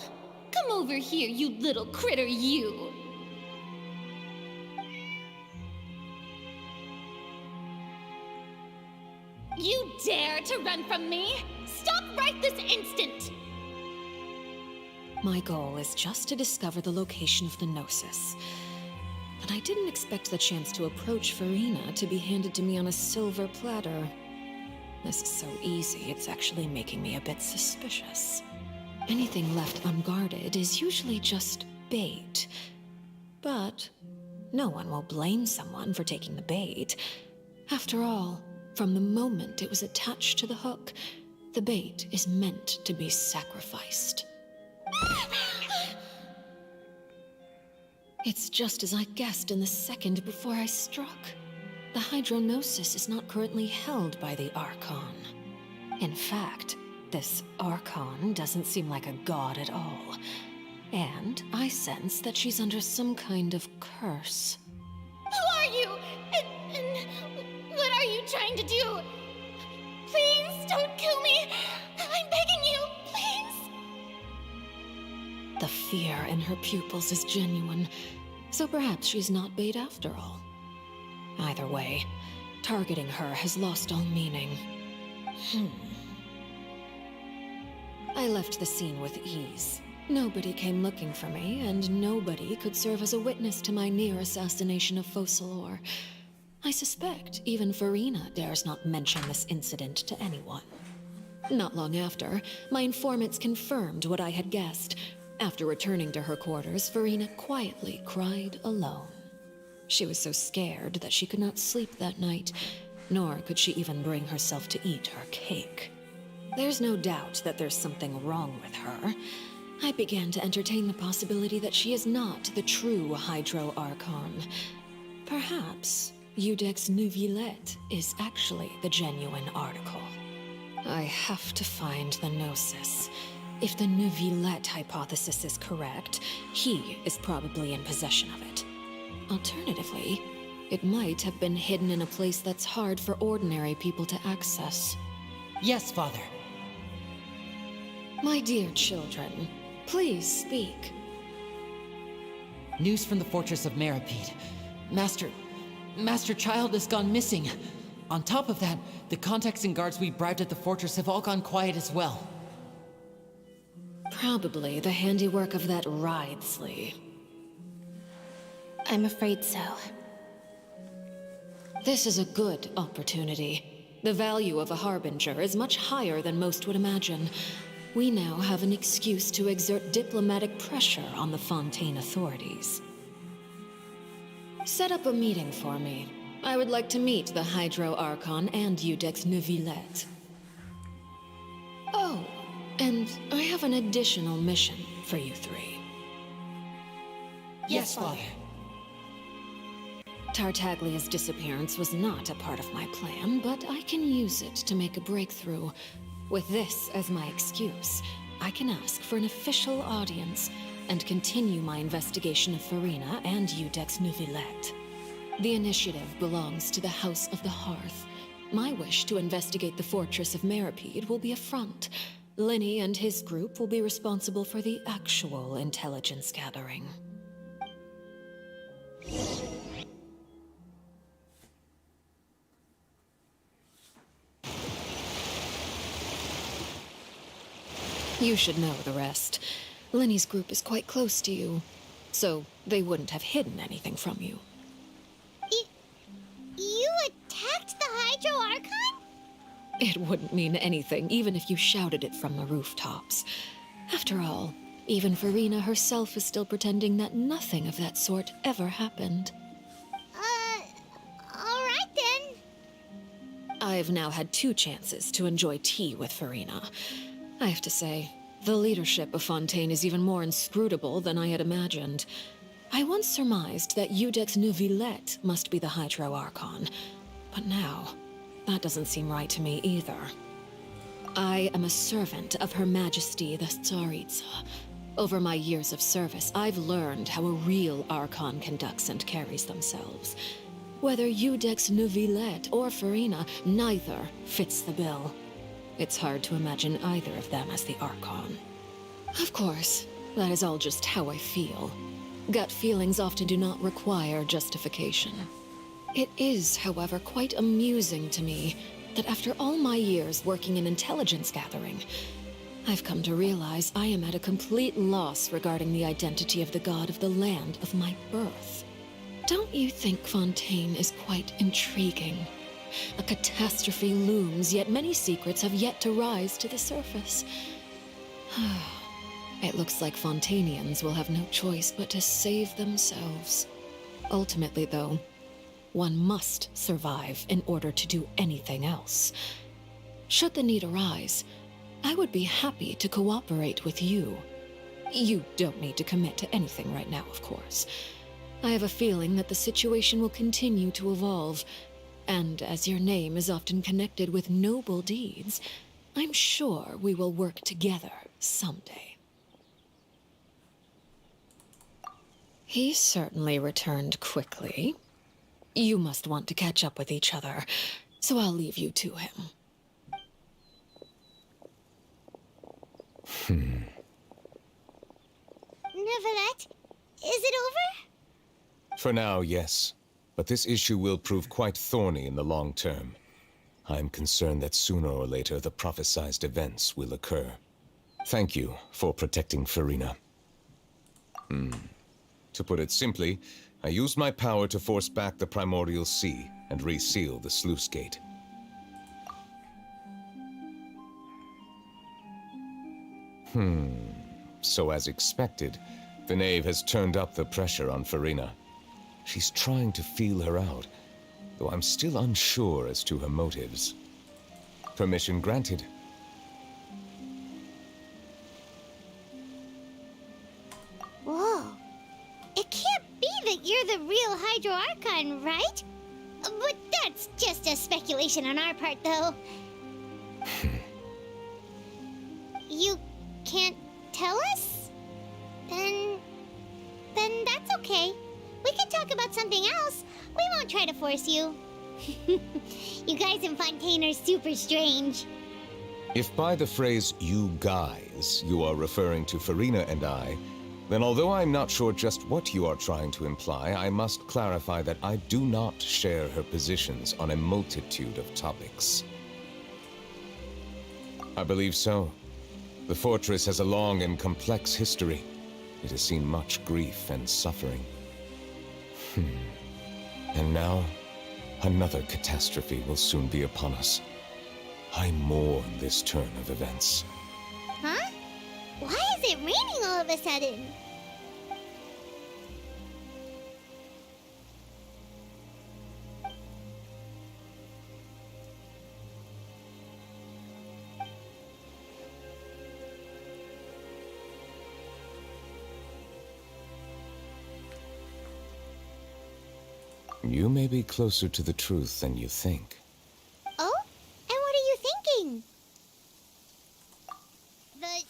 Come over here, you little critter, you! You dare to run from me? Stop right this instant! My goal is just to discover the location of the Gnosis. But I didn't expect the chance to approach Farina to be handed to me on a silver platter. This is so easy, it's actually making me a bit suspicious. Anything left unguarded is usually just bait. But no one will blame someone for taking the bait. After all, from the moment it was attached to the hook, the bait is meant to be sacrificed. It's just as I guessed in the second before I struck. The hydronosis is not currently held by the Archon. In fact, this Archon doesn't seem like a god at all. And I sense that she's under some kind of curse. Who are you? And what are you trying to do? Please don't kill me. I'm begging you, please. The fear in her pupils is genuine, so perhaps she's not bait after all. Either way, targeting her has lost all meaning. I left the scene with ease. Nobody came looking for me, and nobody could serve as a witness to my near assassination of Focalor. I suspect even Farina dares not mention this incident to anyone. Not long after, my informants confirmed what I had guessed. After returning to her quarters, Farina quietly cried alone. She was so scared that she could not sleep that night, nor could she even bring herself to eat her cake. There's no doubt that there's something wrong with her. I began to entertain the possibility that she is not the true Hydro Archon. Perhaps Iudex Neuvillette is actually the genuine article. I have to find the Gnosis. If the Neuvillette hypothesis is correct, he is probably in possession of it. Alternatively, it might have been hidden in a place that's hard for ordinary people to access. Yes, Father. My dear children, please speak. News from the fortress of Meripede. Master Child has gone missing. On top of that, the contacts and guards we bribed at the fortress have all gone quiet as well. Probably the handiwork of that Ridesley. I'm afraid so. This is a good opportunity. The value of a Harbinger is much higher than most would imagine. We now have an excuse to exert diplomatic pressure on the Fontaine authorities. Set up a meeting for me. I would like to meet the Hydro Archon and Iudex Neuvillette. Oh, and I have an additional mission for you three. Yes, Father. Tartaglia's disappearance was not a part of my plan, but I can use it to make a breakthrough. With this as my excuse, I can ask for an official audience and continue my investigation of Farina and Iudex Neuvillette. The initiative belongs to the House of the Hearth. My wish to investigate the fortress of Meripede will be a front. Linny and his group will be responsible for the actual intelligence gathering. You should know the rest. Linny's group is quite close to you, so they wouldn't have hidden anything from you. You attacked the Hydro Archon? It wouldn't mean anything, even if you shouted it from the rooftops. After all, even Farina herself is still pretending that nothing of that sort ever happened. Alright then. I've now had 2 chances to enjoy tea with Farina. I have to say, the leadership of Fontaine is even more inscrutable than I had imagined. I once surmised that Iudex Neuvillette must be the Hydro Archon, but now, that doesn't seem right to me either. I am a servant of Her Majesty the Tsaritsa. Over my years of service, I've learned how a real Archon conducts and carries themselves. Whether Iudex Neuvillette or Farina, neither fits the bill. It's hard to imagine either of them as the Archon. Of course, that is all just how I feel. Gut feelings often do not require justification. It is, however, quite amusing to me that after all my years working in intelligence gathering, I've come to realize I am at a complete loss regarding the identity of the god of the land of my birth. Don't you think Fontaine is quite intriguing? A catastrophe looms, yet many secrets have yet to rise to the surface. It looks like Fontainians will have no choice but to save themselves. Ultimately, though, one must survive in order to do anything else. Should the need arise, I would be happy to cooperate with you. You don't need to commit to anything right now, of course. I have a feeling that the situation will continue to evolve, and as your name is often connected with noble deeds, I'm sure we will work together someday. He certainly returned quickly. You must want to catch up with each other, so I'll leave you to him. Neuvillette, is it over? For now, yes. But this issue will prove quite thorny in the long term. I'm concerned that sooner or later the prophesized events will occur. Thank you for protecting Farina. To put it simply, I used my power to force back the Primordial Sea and reseal the sluice gate. So as expected, the Knave has turned up the pressure on Farina. She's trying to feel her out, though I'm still unsure as to her motives. Permission granted. Whoa. It can't be that you're the real Hydro Archon, right? But that's just a speculation on our part, though. You can't tell us? Then that's okay. We can talk about something else. We won't try to force you. You guys in Fontaine are super strange. If by the phrase, you guys, you are referring to Farina and I, then although I'm not sure just what you are trying to imply, I must clarify that I do not share her positions on a multitude of topics. I believe so. The fortress has a long and complex history. It has seen much grief and suffering. And now, another catastrophe will soon be upon us. I mourn this turn of events. Huh? Why is it raining all of a sudden? You may be closer to the truth than you think. Oh? And what are you thinking? The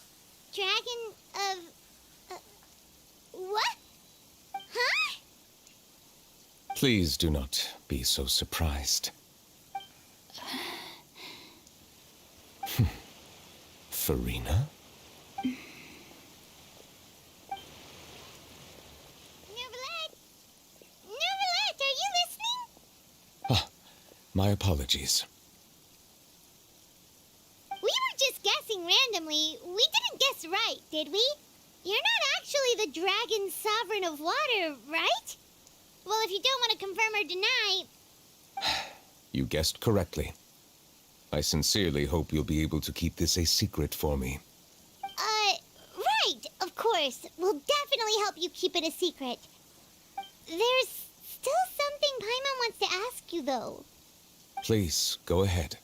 dragon of... what? Huh? Please do not be so surprised. Farina? My apologies. We were just guessing randomly. We didn't guess right, did we? You're not actually the dragon sovereign of water, right? Well, if you don't want to confirm or deny... You guessed correctly. I sincerely hope you'll be able to keep this a secret for me. Right, of course. We'll definitely help you keep it a secret. There's still something Paimon wants to ask you, though. Please, go ahead.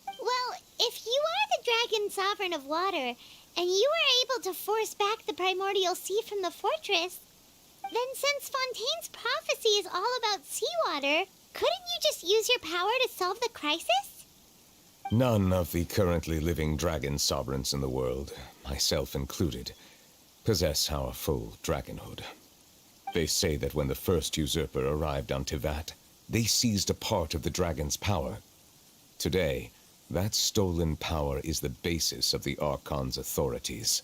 Well, if you are the dragon sovereign of water, and you were able to force back the primordial sea from the fortress, then since Fontaine's prophecy is all about seawater, couldn't you just use your power to solve the crisis? None of the currently living dragon sovereigns in the world, myself included, possess our full dragonhood. They say that when the first usurper arrived on Tivat, they seized a part of the dragon's power. Today, that stolen power is the basis of the Archon's authorities.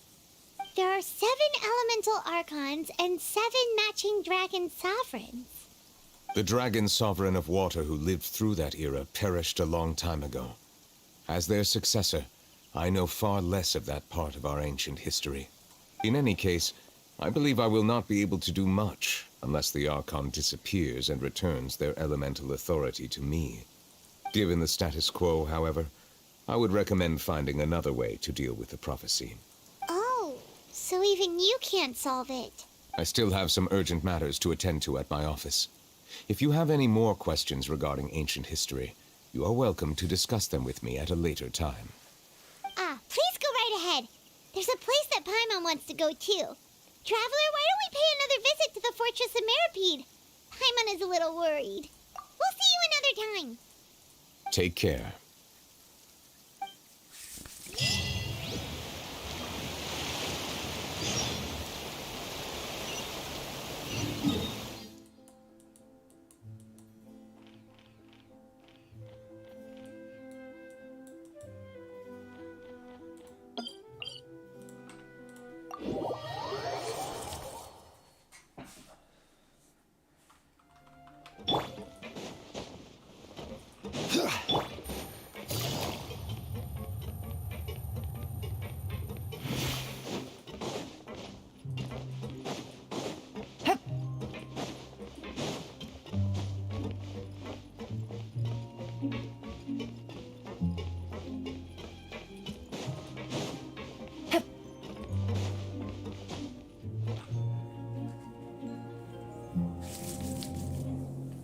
There are 7 elemental Archons and 7 matching dragon sovereigns. The dragon sovereign of water who lived through that era perished a long time ago. As their successor, I know far less of that part of our ancient history. In any case, I believe I will not be able to do much unless the Archon disappears and returns their elemental authority to me. Given the status quo, however, I would recommend finding another way to deal with the prophecy. Oh, so even you can't solve it. I still have some urgent matters to attend to at my office. If you have any more questions regarding ancient history, you are welcome to discuss them with me at a later time. Please go right ahead. There's a place that Paimon wants to go too. Traveler, why don't we pay another visit to the Fortress of Meripede? Paimon is a little worried. We'll see you another time. Take care.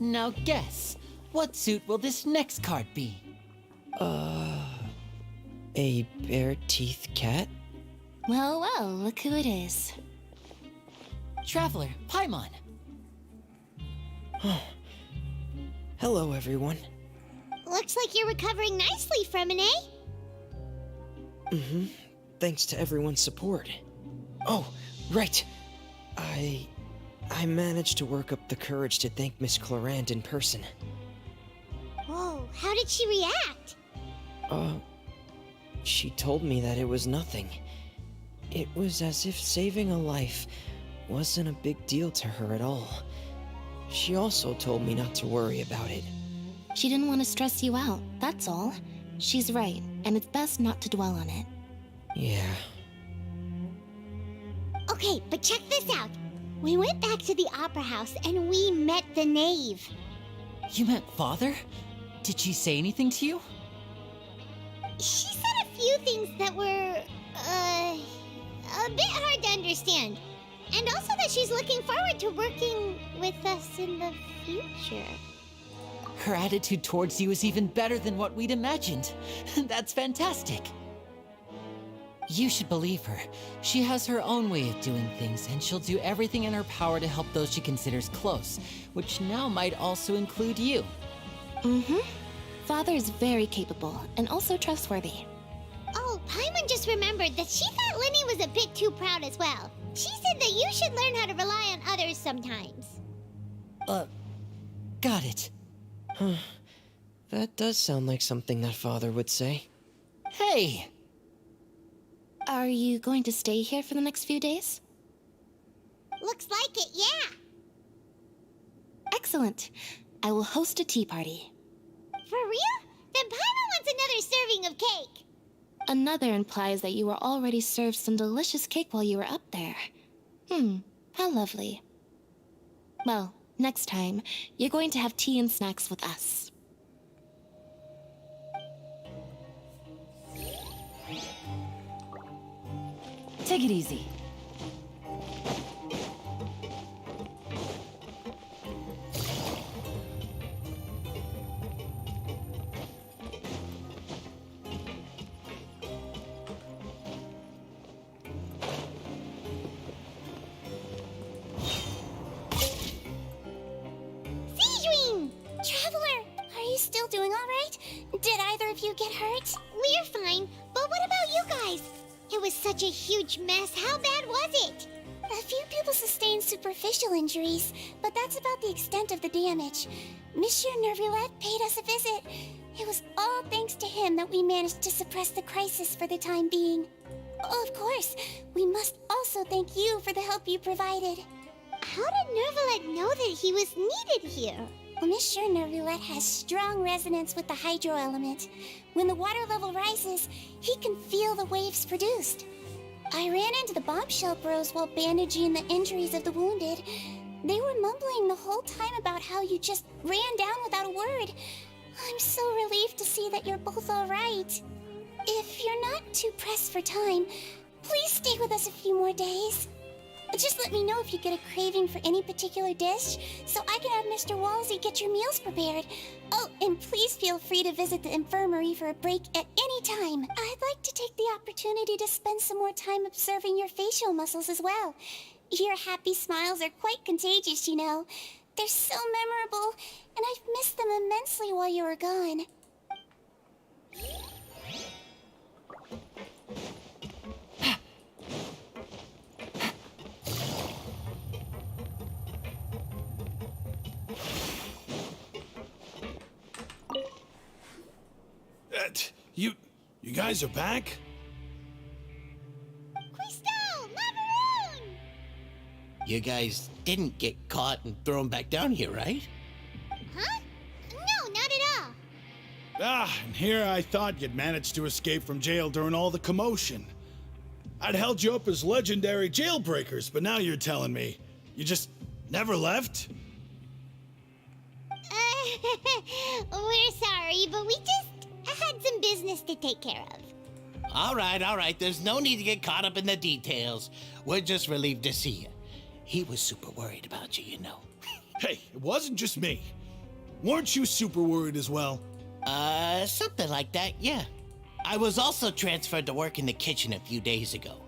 Now guess, what suit will this next card be? A bare-teeth cat? Well, well, look who it is. Traveler, Paimon. Hello, everyone. Looks like you're recovering nicely from it, eh? Mm-hmm. Thanks to everyone's support. Oh, right. I managed to work up the courage to thank Miss Clarant in person. Whoa, how did she react? She told me that it was nothing. It was as if saving a life wasn't a big deal to her at all. She also told me not to worry about it. She didn't want to stress you out, that's all. She's right, and it's best not to dwell on it. Yeah. Okay, but check this out. We went back to the opera house and we met the knave. You met Father? Did she say anything to you? She said a few things that were, a bit hard to understand. And also that she's looking forward to working with us in the future. Her attitude towards you is even better than what we'd imagined. That's fantastic. You should believe her. She has her own way of doing things, and she'll do everything in her power to help those she considers close, which now might also include you. Mm-hmm. Father is very capable, and also trustworthy. Oh, Paimon just remembered that she thought Linny was a bit too proud as well. She said that you should learn how to rely on others sometimes. Got it. Huh. That does sound like something that Father would say. Hey! Are you going to stay here for the next few days? Looks like it, yeah. Excellent. I will host a tea party. For real? Then Paimon wants another serving of cake. Another implies that you were already served some delicious cake while you were up there. How lovely. Well, next time, you're going to have tea and snacks with us. Take it easy. Traveler, are you still doing all right? Did either of you get hurt? We're fine, but what about you guys? It was such a huge mess. How bad was it? A few people sustained superficial injuries, but that's about the extent of the damage. Monsieur Nervulette paid us a visit. It was all thanks to him that we managed to suppress the crisis for the time being. Of course, we must also thank you for the help you provided. How did Nervulette know that he was needed here? Well, Monsieur Nervulette has strong resonance with the hydro element. When the water level rises, he can feel the waves produced. I ran into the bombshell bros while bandaging the injuries of the wounded. They were mumbling the whole time about how you just ran down without a word. I'm so relieved to see that you're both alright. If you're not too pressed for time, please stay with us a few more days. Just let me know if you get a craving for any particular dish, so I can have Mr. Walsey get your meals prepared. Oh, and please feel free to visit the infirmary for a break at any time. I'd like to take the opportunity to spend some more time observing your facial muscles as well. Your happy smiles are quite contagious, you know. They're so memorable, and I've missed them immensely while you were gone. You guys are back? You guys didn't get caught and thrown back down here, right? Huh? No, not at all. And here I thought you'd managed to escape from jail during all the commotion. I'd held you up as legendary jailbreakers, but now you're telling me you just never left? We're sorry, but we just had some business to take care of. All right. There's no need to get caught up in the details. We're just relieved to see you. He was super worried about you, you know. Hey, it wasn't just me. Weren't you super worried as well? Something like that, yeah. I was also transferred to work in the kitchen a few days ago.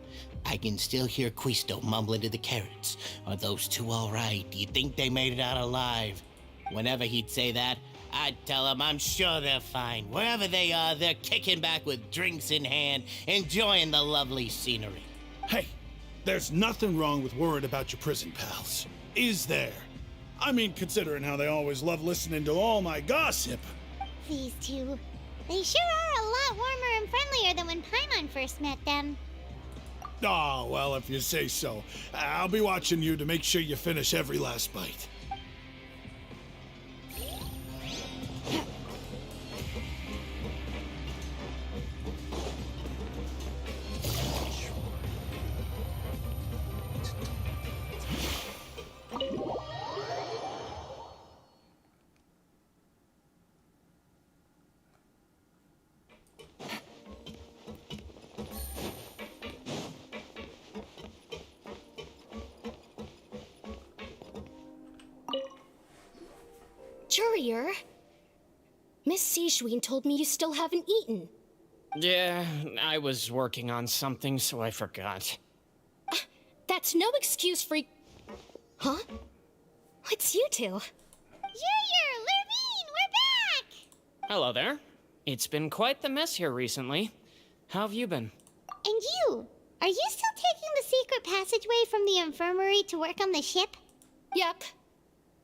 I can still hear Quisto mumbling to the carrots. Are those two all right? Do you think they made it out alive? Whenever he'd say that, I'd tell him I'm sure they're fine. Wherever they are, they're kicking back with drinks in hand, enjoying the lovely scenery. Hey, there's nothing wrong with worrying about your prison pals, is there? I mean, considering how they always love listening to all my gossip. These two, they sure are a lot warmer and friendlier than when Paimon first met them. Oh, well, if you say so. I'll be watching you to make sure you finish every last bite. Courier, Miss Sijween told me you still haven't eaten. Yeah, I was working on something, so I forgot. That's no excuse for... Huh? It's you two. Courier, Lurvine, we're back! Hello there. It's been quite the mess here recently. How have you been? And you? Are you still taking the secret passageway from the infirmary to work on the ship? Yep.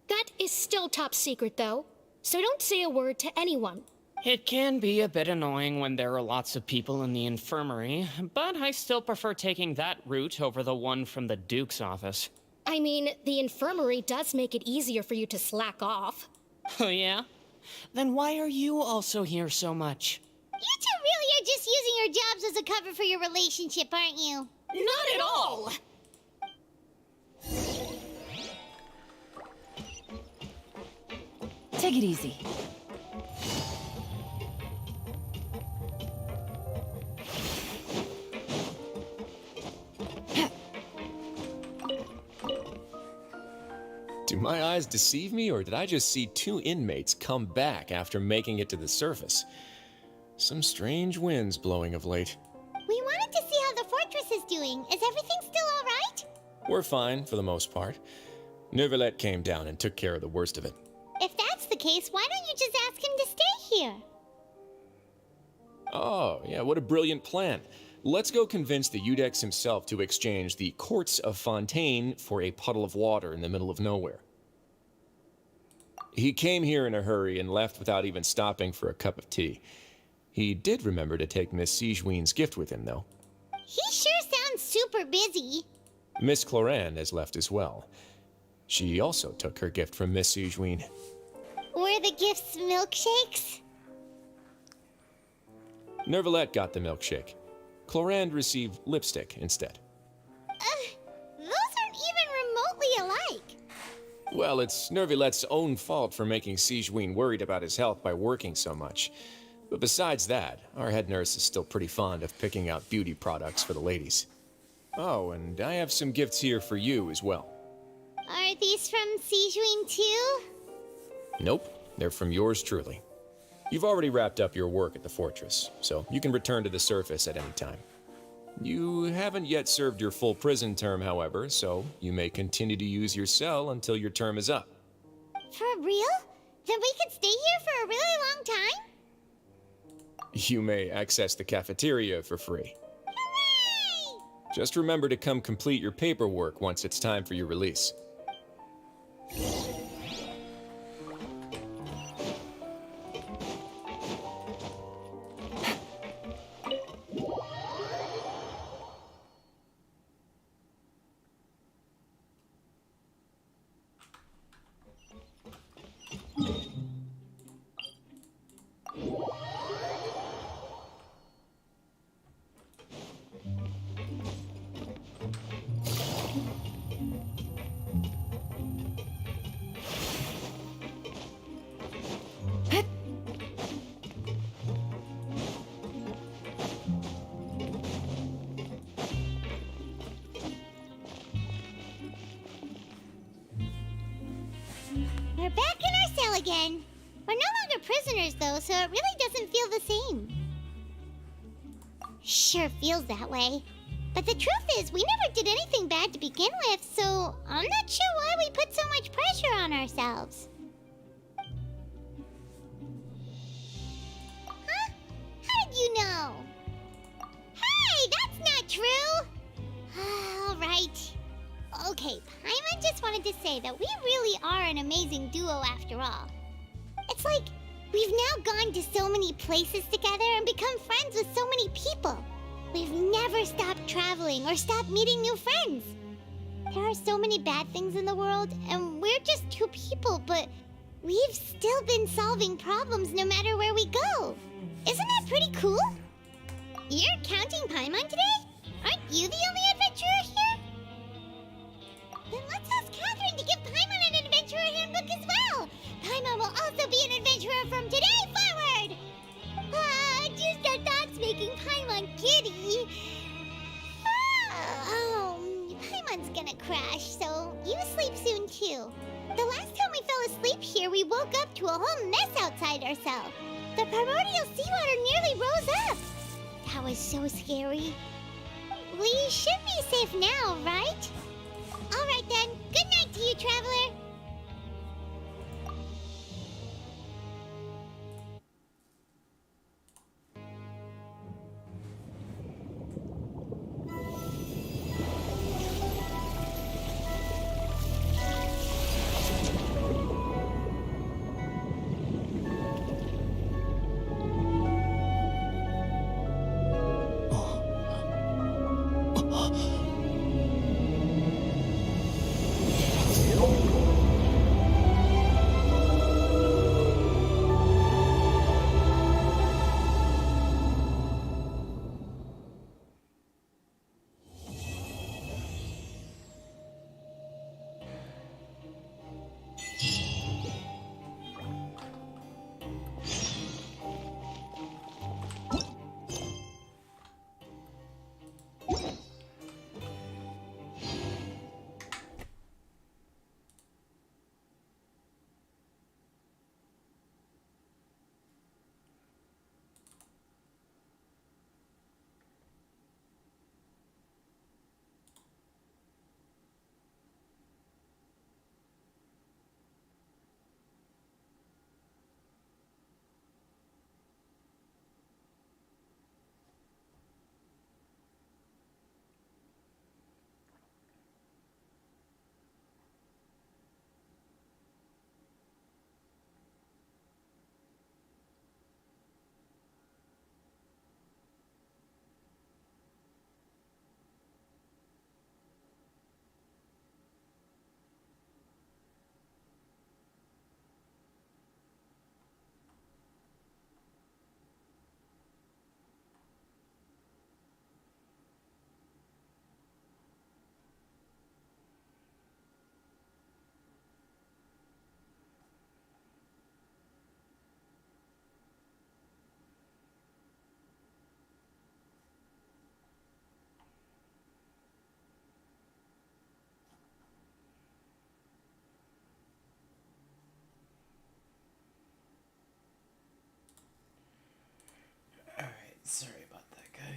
That is still top secret, though, so don't say a word to anyone. It can be a bit annoying when there are lots of people in the infirmary, but I still prefer taking that route over the one from the Duke's office. I mean, the infirmary does make it easier for you to slack off. Oh, yeah? Then why are you also here so much? You two really are just using your jobs as a cover for your relationship, aren't you? Not at all! Take it easy. Do my eyes deceive me, or did I just see two inmates come back after making it to the surface? Some strange winds blowing of late. We wanted to see how the fortress is doing. Is everything still all right? We're fine, for the most part. Neuvillette came down and took care of the worst of it. If that's the case, why don't you just ask him to stay here? Oh, yeah, what a brilliant plan. Let's go convince the Eudex himself to exchange the courts of Fontaine for a puddle of water in the middle of nowhere. He came here in a hurry and left without even stopping for a cup of tea. He did remember to take Miss Sijween's gift with him, though. He sure sounds super busy. Miss Cloran has left as well. She also took her gift from Miss Sijween. Were the gifts milkshakes? Neuvillette got the milkshake. Clorand received lipstick instead. Those aren't even remotely alike. Well, it's Nervilette's own fault for making Sigewinne worried about his health by working so much. But besides that, our head nurse is still pretty fond of picking out beauty products for the ladies. Oh, and I have some gifts here for you as well. Are these from Sigewinne too? Nope, they're from yours truly. You've already wrapped up your work at the fortress, so you can return to the surface at any time. You haven't yet served your full prison term, however, so you may continue to use your cell until your term is up. For real? Then we could stay here for a really long time? You may access the cafeteria for free. Hooray! Just remember to come complete your paperwork once it's time for your release. We're back in our cell again. We're no longer prisoners, though, so it really doesn't feel the same. Sure feels that way. But the truth is, we never did anything bad to begin with, so I'm not sure why we put so much pressure on ourselves. Huh? How did you know? Hey, that's not true! All right. Okay, Paimon just wanted to say that we really are an amazing duo after all. It's like we've now gone to so many places together and become friends with so many people. We've never stopped traveling or stopped meeting new friends. There are so many bad things in the world, and we're just two people, but we've still been solving problems no matter where we go. Isn't that pretty cool? You're counting Paimon today? Aren't you the only adventurer here? Then let's ask Catherine to give Paimon an adventurer handbook as well. Paimon will also be an adventurer from today forward. Just our thoughts making Paimon giddy. Paimon's gonna crash, so you sleep soon too. The last time we fell asleep here, we woke up to a whole mess outside our cell. The primordial seawater nearly rose up. That was so scary. We should be safe now, right? All right then. Good night to you, traveler.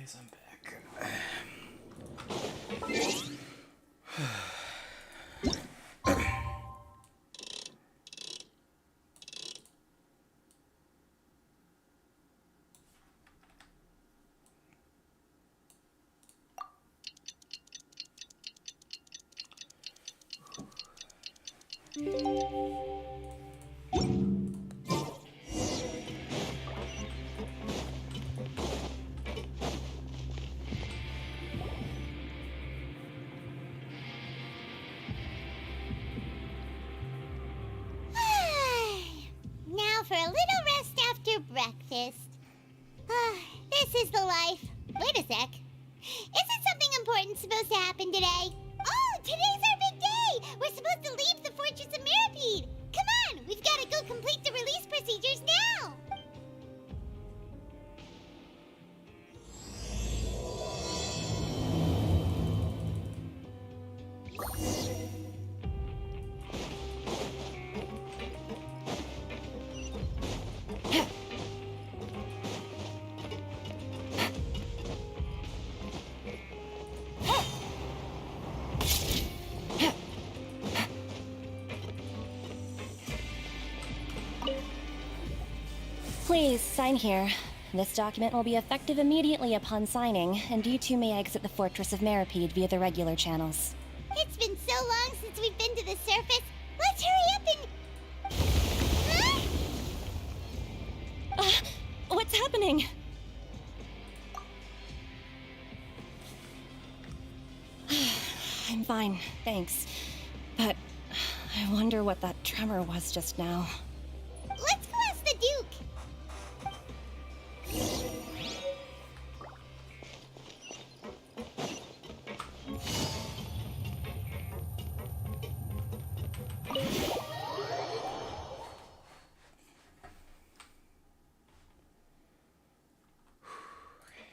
guys, I'm back. Now for a little rest after breakfast. This is the life. Wait a sec. Isn't something important supposed to happen today? Oh, today's our big day! We're supposed to leave the Fortress of Mirapede! Come on! We've got to go complete the release procedures now! Please, sign here. This document will be effective immediately upon signing, and you two may exit the Fortress of Mirapede via the regular channels. It's been so long since we've been to the surface. Let's hurry up and... Huh? What's happening? I'm fine, thanks. But I wonder what that tremor was just now. Let's go ask the Duke.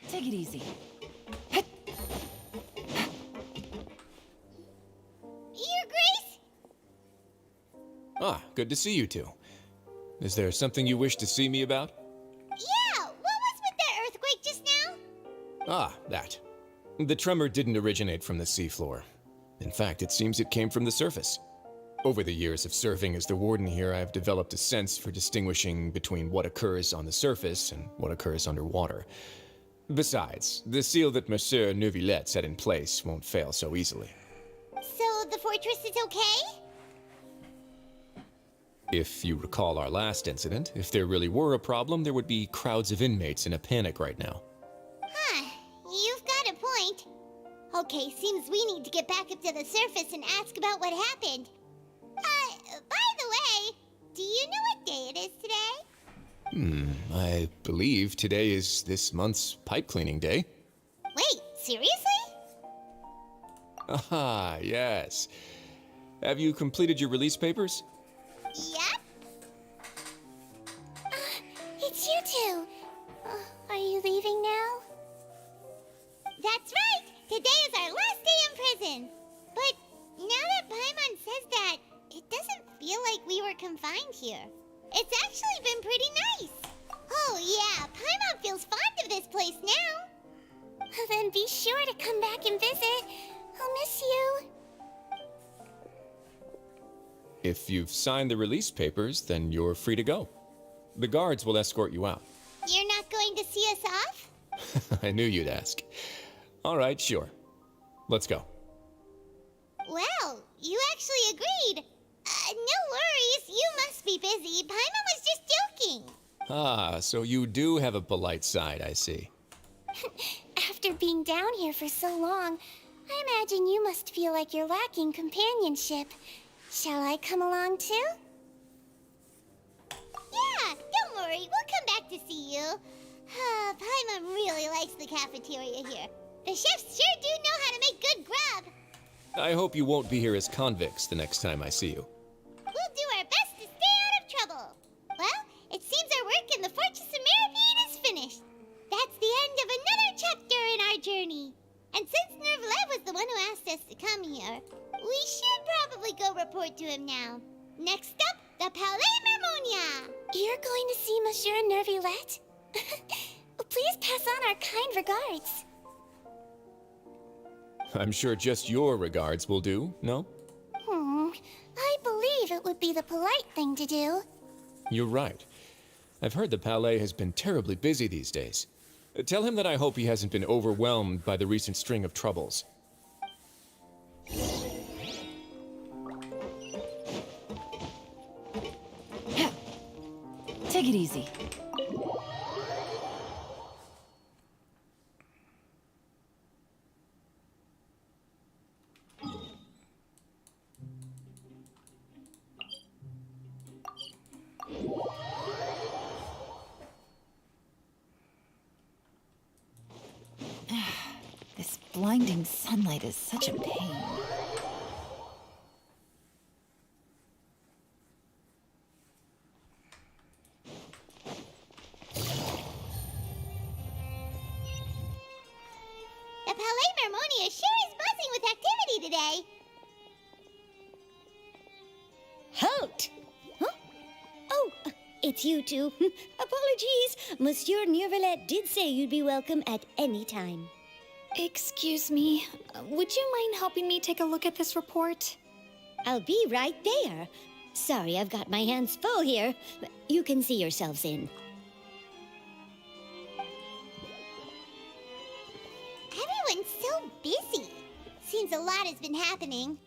Take it easy. Your Grace? Ah, good to see you two. Is there something you wish to see me about? Yeah, what was with that earthquake just now? Ah, that. The tremor didn't originate from the seafloor. In fact, it seems it came from the surface. Over the years of serving as the warden here, I've developed a sense for distinguishing between what occurs on the surface and what occurs underwater. Besides, the seal that Monsieur Neuvillette set in place won't fail so easily. So the fortress is okay? If you recall our last incident, if there really were a problem, there would be crowds of inmates in a panic right now. Huh, you've got a point. Okay, seems we need to get back up to the surface and ask about what happened. By the way, do you know what day it is today? I believe today is this month's pipe cleaning day. Wait, seriously? Ah, yes. Have you completed your release papers? Yep. It's you two. Are you leaving now? That's right! Today is our last day in prison. But now that Paimon says that, it doesn't feel like we were confined here. It's actually been pretty nice. Oh yeah, Paimon feels fond of this place now. Then be sure to come back and visit. I'll miss you. If you've signed the release papers, then you're free to go. The guards will escort you out. You're not going to see us off? I knew you'd ask. All right, sure. Let's go. Well, you actually agreed. No worries, you must be busy. Paimon was just joking. Ah, so you do have a polite side, I see. After being down here for so long, I imagine you must feel like you're lacking companionship. Shall I come along too? Yeah, don't worry, we'll come back to see you. Paimon really likes the cafeteria here. The chefs sure do know how to make good grub. I hope you won't be here as convicts the next time I see you. We'll do our best to stay out of trouble. Well, it seems our work in the Fortress of Mirapede is finished. That's the end of another chapter in our journey. And since Neuvillette was the one who asked us to come here, we should probably go report to him now. Next up, the Palais Mermonia. You're going to see Monsieur Neuvillette? Please pass on our kind regards. I'm sure just your regards will do, no? I believe it would be the polite thing to do. You're right. I've heard the Palais has been terribly busy these days. Tell him that I hope he hasn't been overwhelmed by the recent string of troubles. Take it easy. This blinding sunlight is such a pain. The Palais Mermonia sure is buzzing with activity today. Halt! Huh? Oh, it's you two. Apologies. Monsieur Neuvillette did say you'd be welcome at any time. Excuse me, would you mind helping me take a look at this report? I'll be right there. Sorry, I've got my hands full here. You can see yourselves in. Everyone's so busy. Seems a lot has been happening.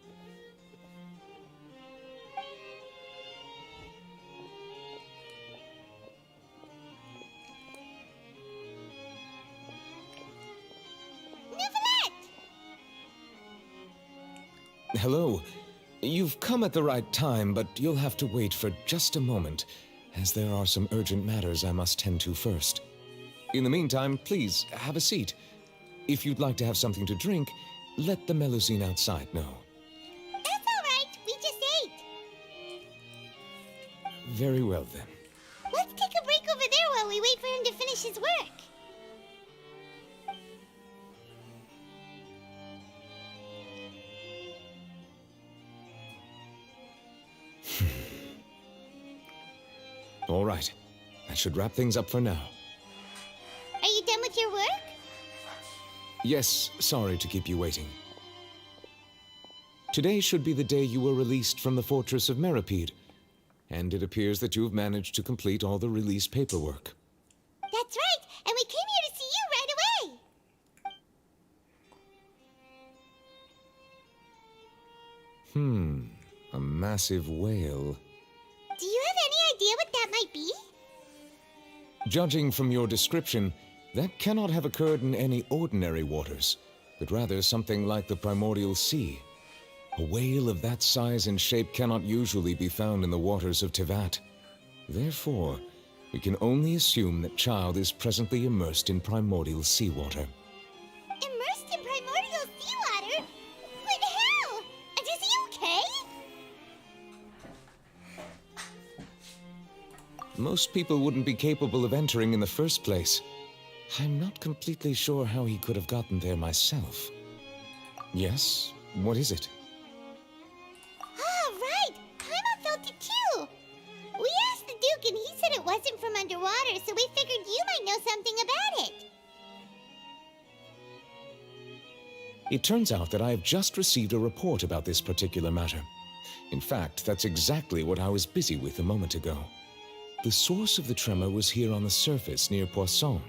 Hello. You've come at the right time, but you'll have to wait for just a moment, as there are some urgent matters I must tend to first. In the meantime, please, have a seat. If you'd like to have something to drink, let the Melusine outside know. That's all right. We just ate. Very well, then. Let's take a break over there while we wait for him to finish his work. All right. That should wrap things up for now. Are you done with your work? Yes, sorry to keep you waiting. Today should be the day you were released from the Fortress of Meripede, and it appears that you've managed to complete all the release paperwork. That's right, and we came here to see you right away. A massive whale. Do you have any idea what that might be? Judging from your description, that cannot have occurred in any ordinary waters, but rather something like the primordial sea. A whale of that size and shape cannot usually be found in the waters of Tevat. Therefore, we can only assume that Child is presently immersed in primordial seawater. Immersed in primordial seawater? What the hell? And is he okay? Most people wouldn't be capable of entering in the first place. I'm not completely sure how he could have gotten there myself. Yes? What is it? Ah, right! Paimon felt it too! We asked the Duke and he said it wasn't from underwater, so we figured you might know something about it. It turns out that I have just received a report about this particular matter. In fact, that's exactly what I was busy with a moment ago. The source of the tremor was here on the surface near Poisson.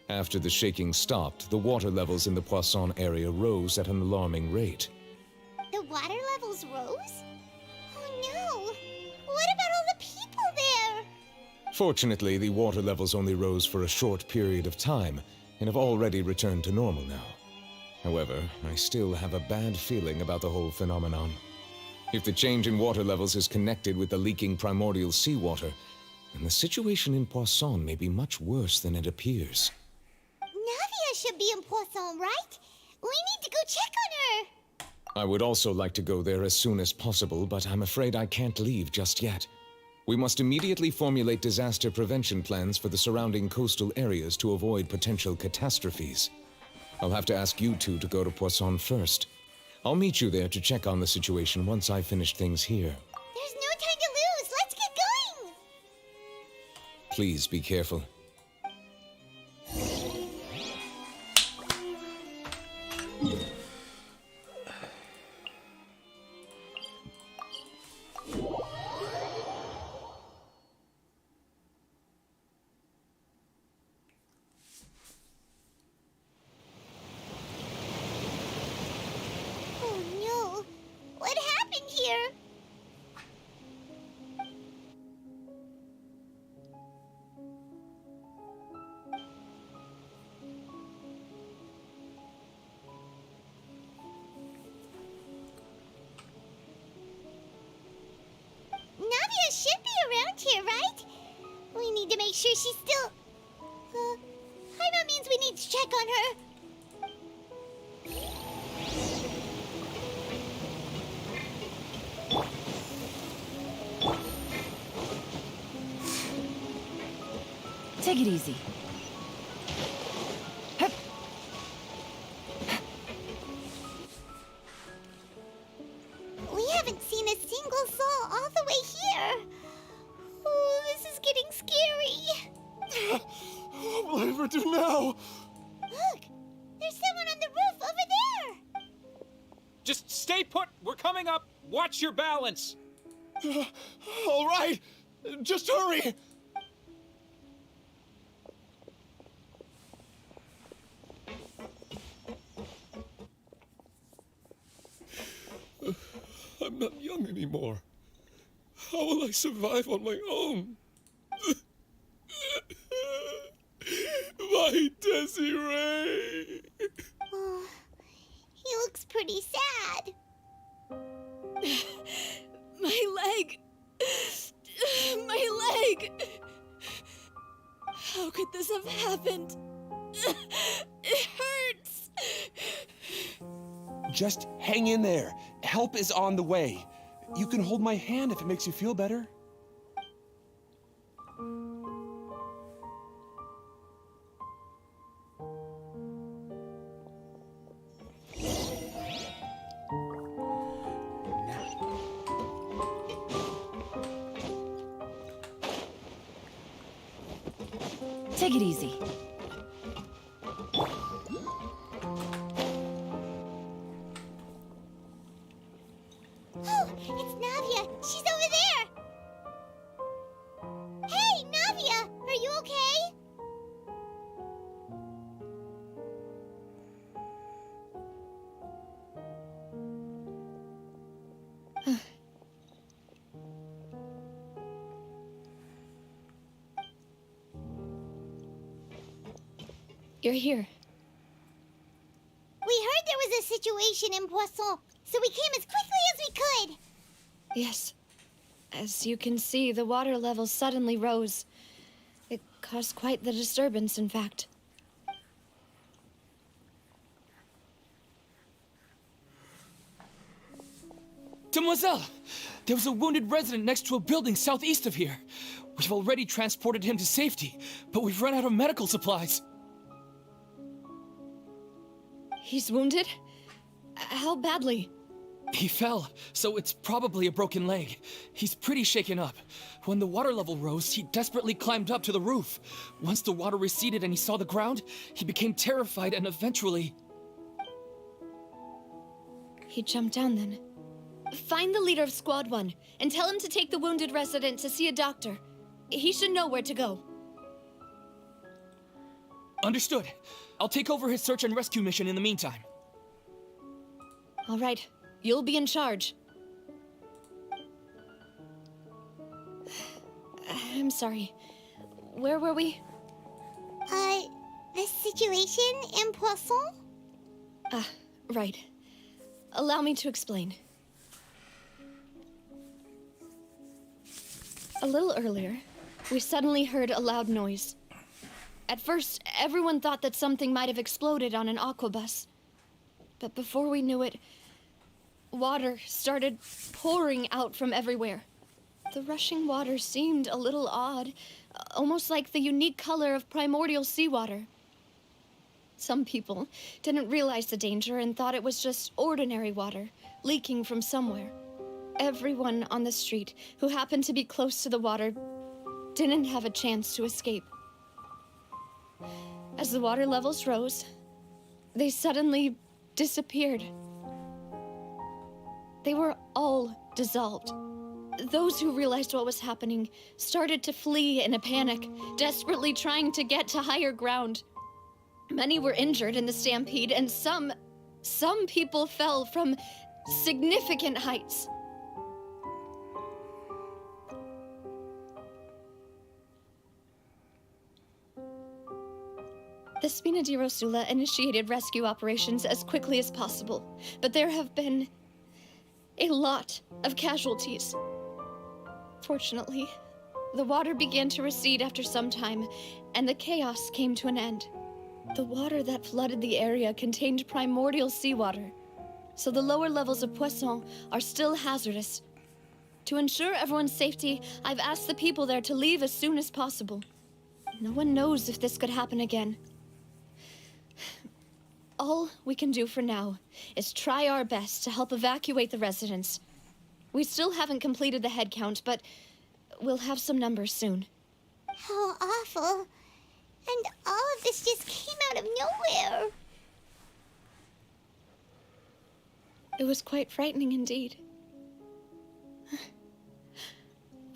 After the shaking stopped, the water levels in the Poisson area rose at an alarming rate. The water levels rose? Oh no! What about all the people there? Fortunately, the water levels only rose for a short period of time and have already returned to normal now. However, I still have a bad feeling about the whole phenomenon. If the change in water levels is connected with the leaking primordial seawater, then the situation in Poisson may be much worse than it appears. Navia should be in Poisson, right? We need to go check on her! I would also like to go there as soon as possible, but I'm afraid I can't leave just yet. We must immediately formulate disaster prevention plans for the surrounding coastal areas to avoid potential catastrophes. I'll have to ask you two to go to Poisson first. I'll meet you there to check on the situation once I finish things here. There's no time to lose! Let's get going! Please be careful. need to make sure she's still... Paimon means we need to check on her. Take it easy. We haven't seen a single soul all the way here. Oh, this is getting scary. What will I ever do now? Look, there's someone on the roof over there. Just stay put. We're coming up. Watch your balance. All right, just hurry. I'm not young anymore. How will I survive on my own? My Desiree! Oh, he looks pretty sad. My leg! My leg! How could this have happened? It hurts! Just hang in there. Help is on the way. You can hold my hand if it makes you feel better. Take it easy. Oh, it's Navia. She's over there. Hey, Navia, are you okay? You're here. We heard there was a situation in Poisson, so we came as quickly as we could. Yes. As you can see, the water level suddenly rose. It caused quite the disturbance, in fact. Demoiselle! There was a wounded resident next to a building southeast of here. We've already transported him to safety, but we've run out of medical supplies. He's wounded? How badly? He fell, so it's probably a broken leg. He's pretty shaken up. When the water level rose, he desperately climbed up to the roof. Once the water receded and he saw the ground, he became terrified and eventually... He jumped down then. Find the leader of Squad 1 and tell him to take the wounded resident to see a doctor. He should know where to go. Understood. I'll take over his search and rescue mission in the meantime. All right. You'll be in charge. I'm sorry. Where were we? The situation in Poisson? Ah, right. Allow me to explain. A little earlier, we suddenly heard a loud noise. At first, everyone thought that something might have exploded on an aquabus. But before we knew it, water started pouring out from everywhere. The rushing water seemed a little odd, almost like the unique color of primordial seawater. Some people didn't realize the danger and thought it was just ordinary water, leaking from somewhere. Everyone on the street who happened to be close to the water didn't have a chance to escape. As the water levels rose, they suddenly disappeared. They were all dissolved. Those who realized what was happening started to flee in a panic, desperately trying to get to higher ground. Many were injured in the stampede, and some people fell from significant heights. The Spina di Rosula initiated rescue operations as quickly as possible, but there have been a lot of casualties. Fortunately, The water began to recede after some time, and the chaos came to an end. The water that flooded the area contained primordial seawater, so the lower levels of Poisson are still hazardous. To ensure everyone's safety, I've asked the people there to leave as soon as possible. No one knows if this could happen again. All we can do for now is try our best to help evacuate the residents. We still haven't completed the head count, but we'll have some numbers soon. How awful. And all of this just came out of nowhere. It was quite frightening indeed.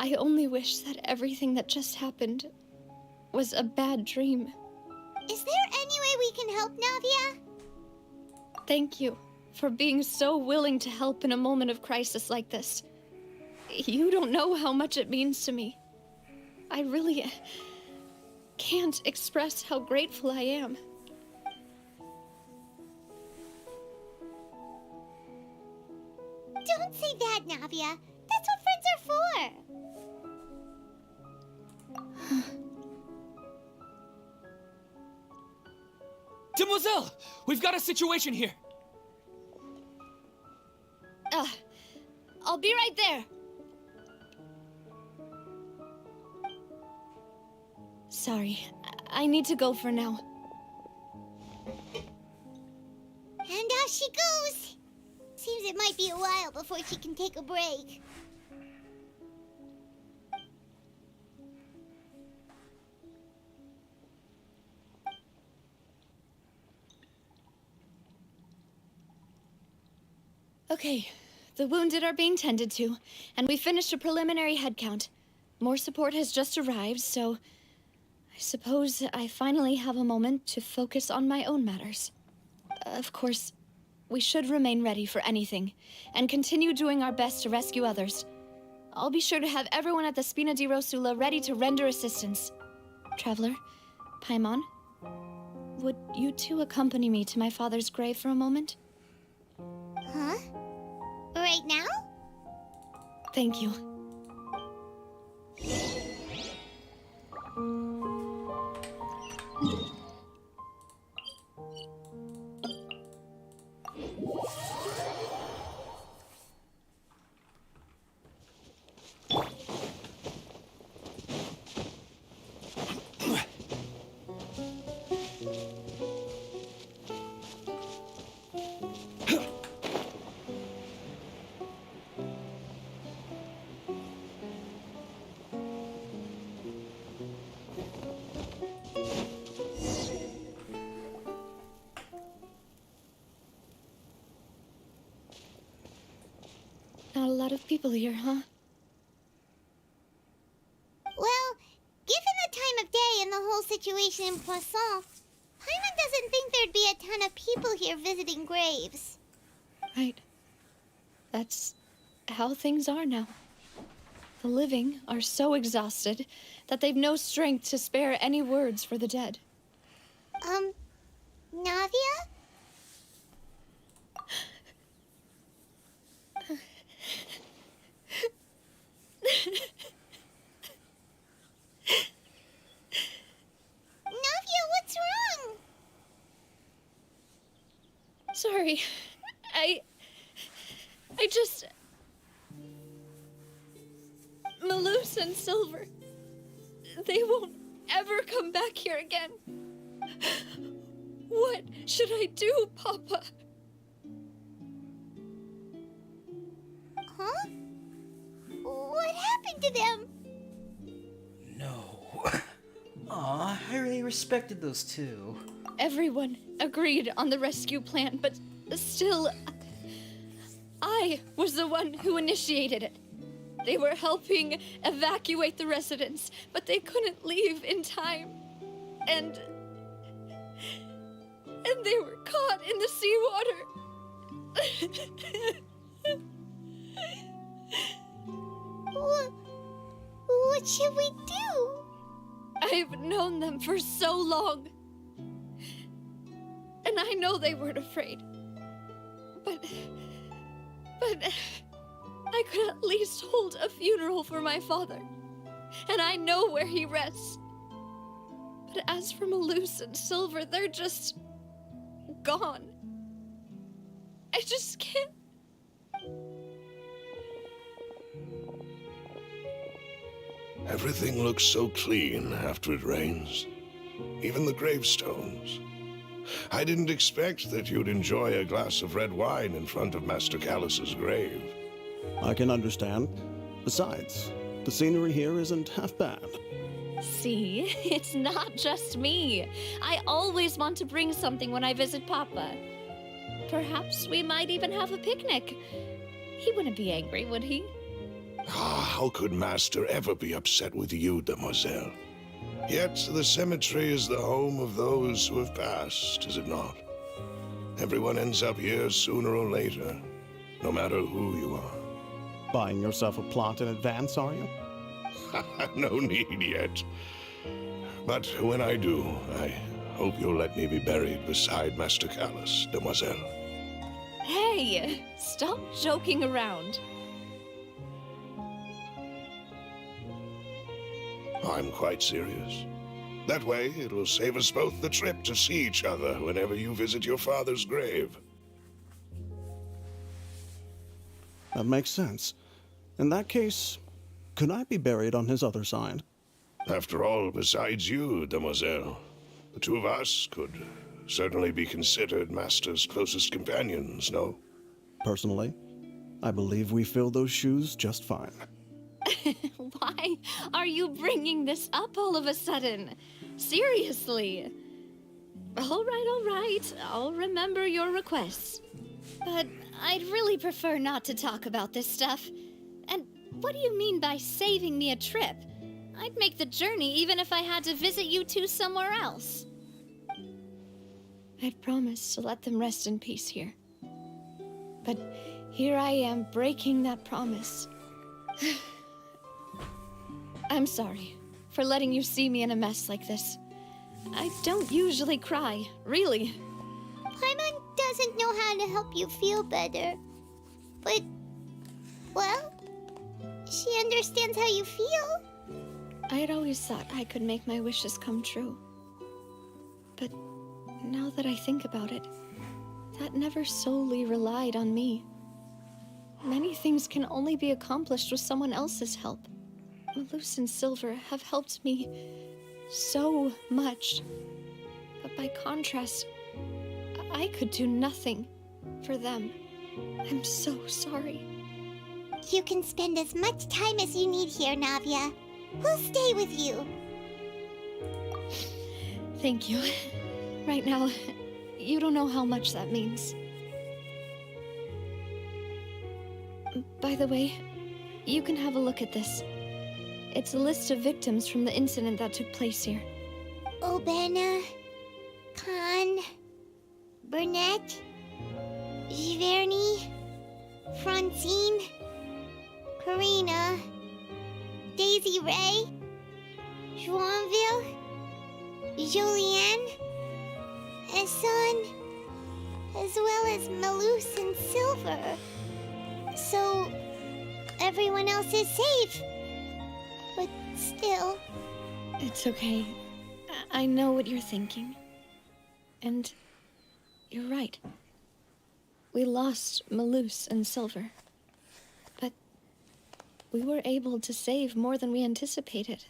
I only wish that everything that just happened was a bad dream. Is there any way we can help, Navia? Thank you for being so willing to help in a moment of crisis like this. You don't know how much it means to me. I really can't express how grateful I am. Don't say that, Navia. That's what friends are for. Demoiselle! We've got a situation here! I'll be right there. Sorry, I need to go for now. And off she goes. Seems it might be a while before she can take a break. Okay, the wounded are being tended to, and we finished a preliminary head count. More support has just arrived, so I suppose I finally have a moment to focus on my own matters. Of course, we should remain ready for anything, and continue doing our best to rescue others. I'll be sure to have everyone at the Spina di Rosula ready to render assistance. Traveler, Paimon, would you two accompany me to my father's grave for a moment? Huh? Right now? Thank you. Not a lot of people here, huh? Well, given the time of day and the whole situation in Poisson, Paimon doesn't think there'd be a ton of people here visiting graves. Right. That's how things are now. The living are so exhausted that they've no strength to spare any words for the dead. Navia? Navia, what's wrong? Sorry. I just... Malus and Silver, they won't ever come back here again. What should I do, Papa? Huh? What happened to them? No. Aw, I really respected those two. Everyone agreed on the rescue plan, but still, I was the one who initiated it. They were helping evacuate the residents, but they couldn't leave in time. And they were caught in the seawater. What should we do? I've known them for so long. And I know they weren't afraid. But I could at least hold a funeral for my father. and I know where he rests. But as for Malus and Silver, they're just gone. I just can't. Everything looks so clean after it rains. Even the gravestones. I didn't expect that you'd enjoy a glass of red wine in front of Master Callus's grave. I can understand. Besides, the scenery here isn't half bad. See, it's not just me. I always want to bring something when I visit Papa. Perhaps we might even have a picnic. He wouldn't be angry, would he? How could Master ever be upset with you, Demoiselle? Yet the cemetery is the home of those who have passed, is it not? Everyone ends up here sooner or later, no matter who you are. Buying yourself a plot in advance, are you? No need yet. But when I do, I hope you'll let me be buried beside Master Callus, Demoiselle. Hey, stop joking around. I'm quite serious. That way, it'll save us both the trip to see each other whenever you visit your father's grave. That makes sense. In that case, could I be buried on his other side? After all, besides you, Demoiselle, the two of us could certainly be considered Master's closest companions, no? Personally, I believe we fill those shoes just fine. Why are you bringing this up all of a sudden? Seriously. All right. I'll remember your requests. But I'd really prefer not to talk about this stuff. And what do you mean by saving me a trip? I'd make the journey even if I had to visit you two somewhere else. I'd promised to let them rest in peace here. But here I am breaking that promise. I'm sorry for letting you see me in a mess like this. I don't usually cry, really. Paimon doesn't know how to help you feel better. But, well, she understands how you feel. I had always thought I could make my wishes come true. But now that I think about it, that never solely relied on me. Many things can only be accomplished with someone else's help. Malus and Silver have helped me so much. But by contrast, I could do nothing for them. I'm so sorry. You can spend as much time as you need here, Navia. We'll stay with you. Thank you. Right now, you don't know how much that means. By the way, you can have a look at this. It's a list of victims from the incident that took place here. Obena, Khan, Burnett, Giverny, Francine, Karina, Daisy Ray, Joinville, Julianne, Esson, as well as Malus and Silver. So, everyone else is safe. But still... It's okay. I know what you're thinking. And you're right. We lost Malus and Silver. But we were able to save more than we anticipated.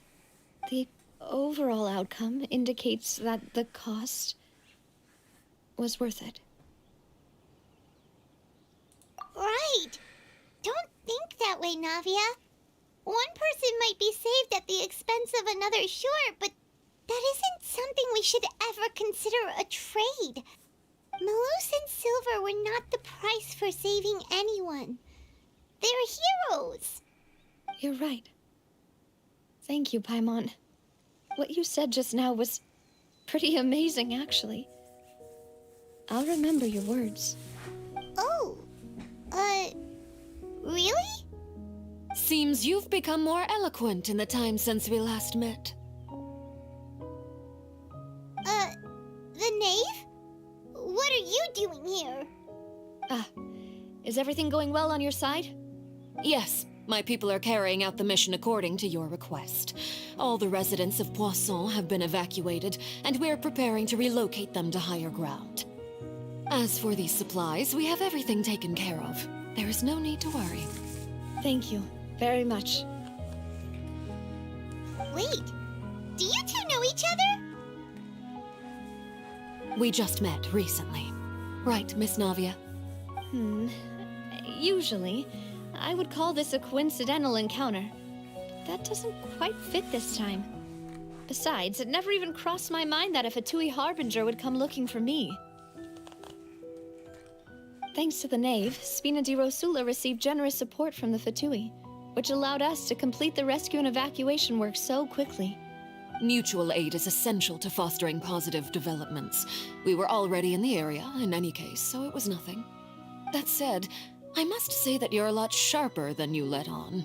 The overall outcome indicates that the cost was worth it. Right! Don't think that way, Navia. One person might be saved at the expense of another, sure, but that isn't something we should ever consider a trade. Malus and Silver were not the price for saving anyone. They're heroes. You're right. Thank you, Paimon. What you said just now was pretty amazing, actually. I'll remember your words. Oh, really? Seems you've become more eloquent in the time since we last met. The knave? What are you doing here? Is everything going well on your side? Yes, My people are carrying out the mission according to your request. All the residents of Poisson have been evacuated, and we're preparing to relocate them to higher ground. As for these supplies, we have everything taken care of. There is no need to worry. Thank you very much. Wait, do you two know each other? We just met recently. Right, Miss Navia? Usually, I would call this a coincidental encounter. That doesn't quite fit this time. Besides, it never even crossed my mind that a Fatui Harbinger would come looking for me. Thanks to the Knave, Spina di Rosula received generous support from the Fatui, which allowed us to complete the rescue and evacuation work so quickly. Mutual aid is essential to fostering positive developments. We were already in the area, in any case, so it was nothing. That said, I must say that you're a lot sharper than you let on.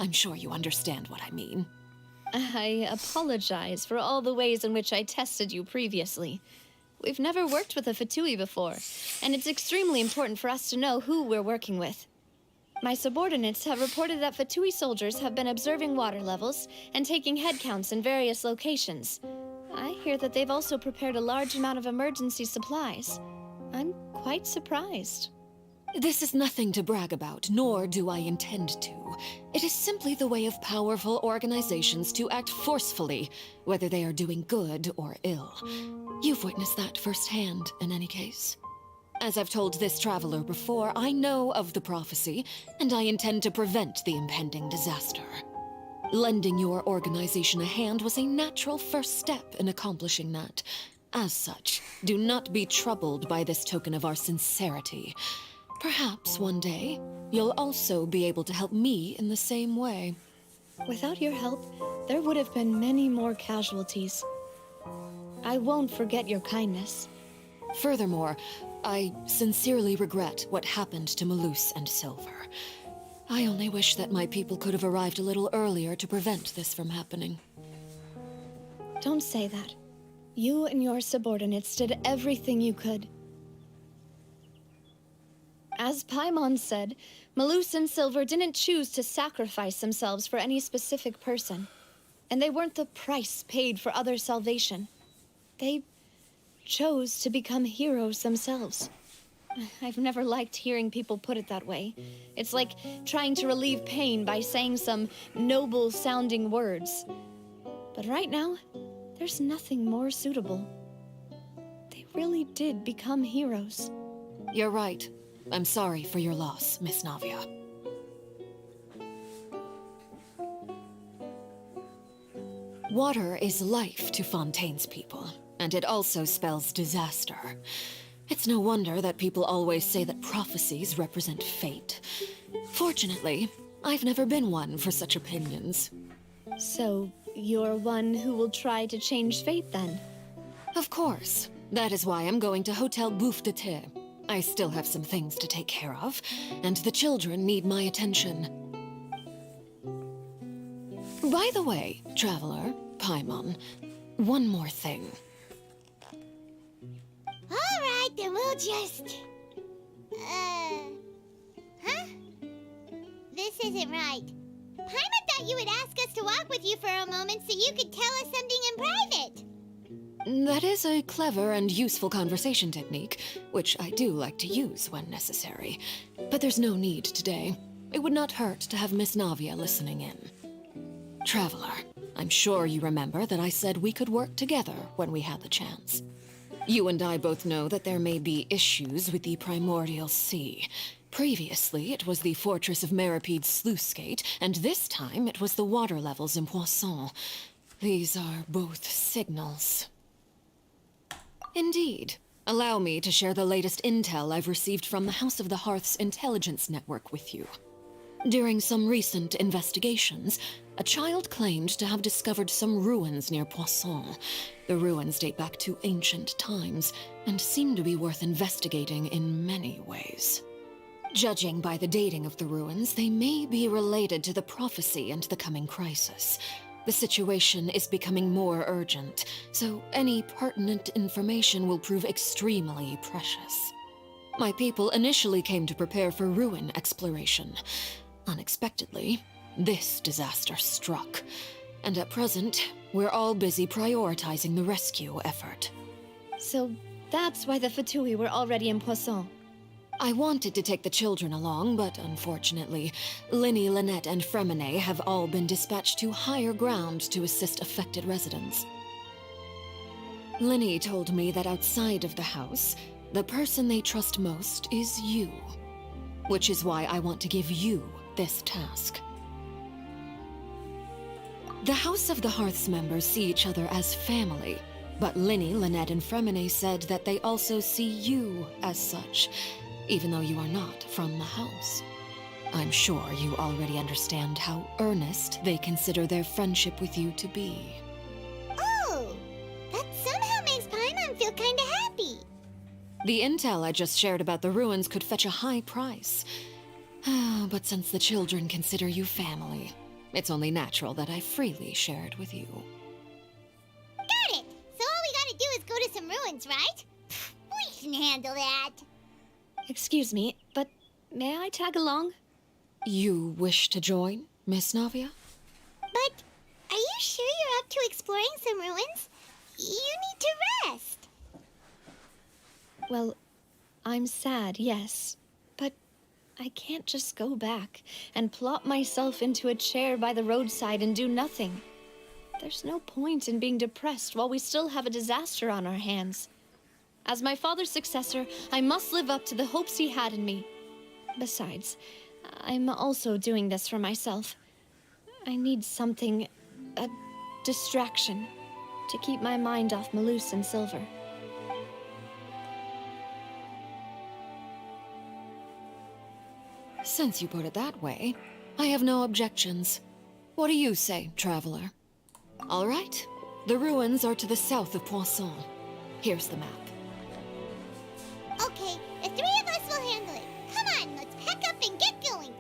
I'm sure you understand what I mean. I apologize for all the ways in which I tested you previously. We've never worked with a Fatui before, and it's extremely important for us to know who we're working with. My subordinates have reported that Fatui soldiers have been observing water levels and taking head counts in various locations. I hear that they've also prepared a large amount of emergency supplies. I'm quite surprised. This is nothing to brag about, nor do I intend to. It is simply the way of powerful organizations to act forcefully, whether they are doing good or ill. You've witnessed that firsthand, in any case. As I've told this traveler before, I know of the prophecy, and I intend to prevent the impending disaster. Lending your organization a hand was a natural first step in accomplishing that. As such, do not be troubled by this token of our sincerity. Perhaps one day, you'll also be able to help me in the same way. Without your help, there would have been many more casualties. I won't forget your kindness. Furthermore, I sincerely regret what happened to Malus and Silver. I only wish that my people could have arrived a little earlier to prevent this from happening. Don't say that. You and your subordinates did everything you could. As Paimon said, Malus and Silver didn't choose to sacrifice themselves for any specific person. And they weren't the price paid for other salvation. They chose to become heroes themselves. I've never liked hearing people put it that way. It's like trying to relieve pain by saying some noble-sounding words. But right now, there's nothing more suitable. They really did become heroes. You're right. I'm sorry for your loss, Miss Navia. Water is life to Fontaine's people, and it also spells disaster. It's no wonder that people always say that prophecies represent fate. Fortunately, I've never been one for such opinions. So, you're one who will try to change fate, then? Of course. That is why I'm going to Hotel Bouffe de Thé. I still have some things to take care of, and the children need my attention. By the way, Traveler, Paimon, one more thing. Alright, then we'll just... Huh? This isn't right. Paimon thought you would ask us to walk with you for a moment so you could tell us something in private. That is a clever and useful conversation technique, which I do like to use when necessary. But there's no need today. It would not hurt to have Miss Navia listening in. Traveler, I'm sure you remember that I said we could work together when we had the chance. You and I both know that there may be issues with the Primordial Sea. Previously, it was the Fortress of Meripede's sluice gate, and this time it was the water levels in Poisson. These are both signals. Indeed. Allow me to share the latest intel I've received from the House of the Hearth's intelligence network with you. During some recent investigations, a child claimed to have discovered some ruins near Poisson. The ruins date back to ancient times, and seem to be worth investigating in many ways. Judging by the dating of the ruins, they may be related to the prophecy and the coming crisis. The situation is becoming more urgent, so any pertinent information will prove extremely precious. My people initially came to prepare for ruin exploration, Unexpectedly, this disaster struck, and at present, we're all busy prioritizing the rescue effort. So that's why the Fatui were already in Poisson. I wanted to take the children along, but unfortunately, Linny, Lynette, and Fremine have all been dispatched to higher ground to assist affected residents. Linny told me that outside of the house, the person they trust most is you. Which is why I want to give you this task. The House of the Hearth's members see each other as family, but Linny, Lynette, and Fremine said that they also see you as such, even though you are not from the house. I'm sure you already understand how earnest they consider their friendship with you to be. Oh, that somehow makes Paimon feel kinda happy. The intel I just shared about the ruins could fetch a high price. But since the children consider you family, it's only natural that I freely share it with you. Got it! So all we gotta do is go to some ruins, right? We can handle that. Excuse me, but may I tag along? You wish to join, Miss Navia? But are you sure you're up to exploring some ruins? You need to rest. Well, I'm sad, yes. But I can't just go back and plop myself into a chair by the roadside and do nothing. There's no point in being depressed while we still have a disaster on our hands. As my father's successor, I must live up to the hopes he had in me. Besides, I'm also doing this for myself. I need something, a distraction, to keep my mind off Malus and Silver. Since you put it that way, I have no objections. What do you say, traveler? All right, the ruins are to the south of Poisson. Here's the map. Okay, the three of us will handle it. Come on, let's pack up and get going.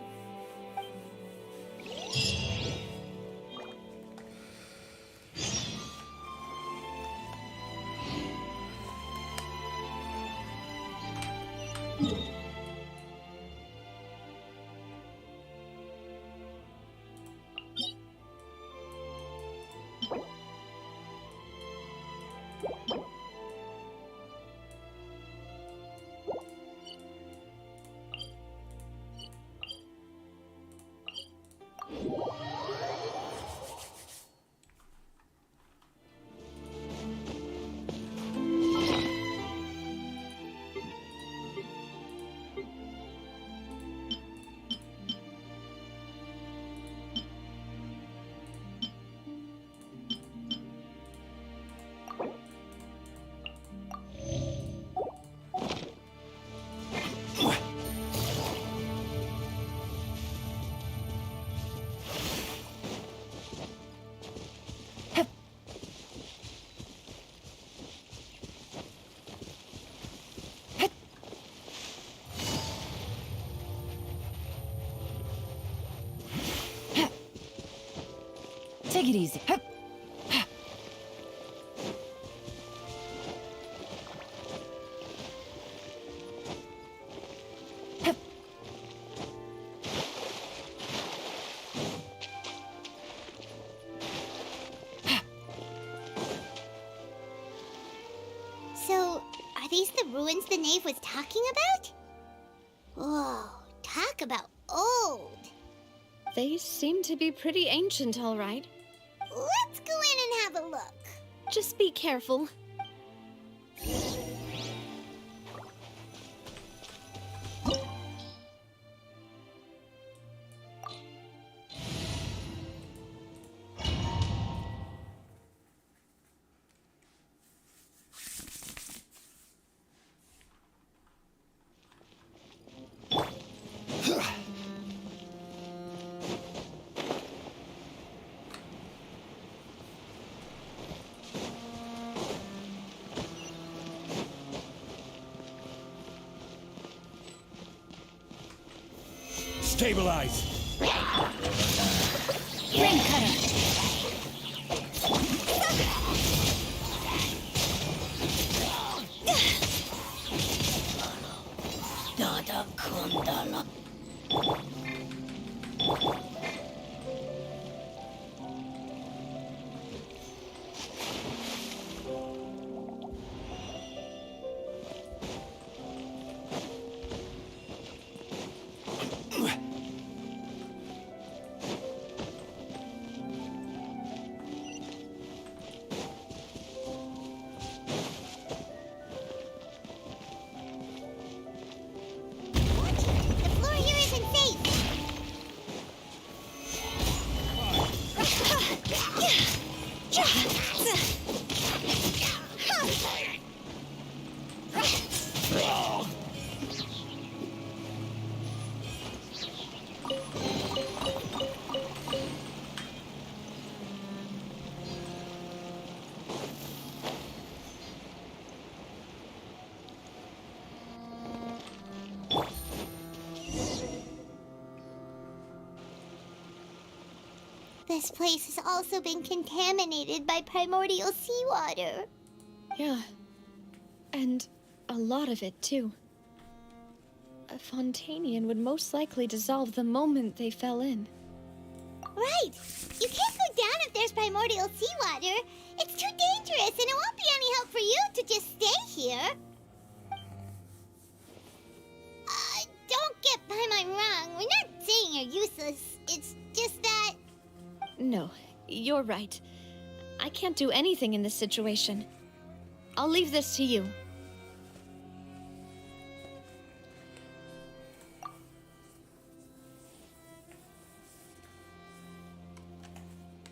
Take it easy. So, are these the ruins the knave was talking about? Whoa, talk about old. They seem to be pretty ancient, all right. Let's go in and have a look. Just be careful. Stabilize! Ring cutter! this place has also been contaminated by primordial seawater. Yeah. And a lot of it, too. A Fontainian would most likely dissolve the moment they fell in. Right! You can't go down if there's primordial seawater. It's too dangerous, and it won't be any help for you to just stay here. Don't get Paimon wrong. We're not saying you're useless. It's just that... No, you're right. I can't do anything in this situation. I'll leave this to you.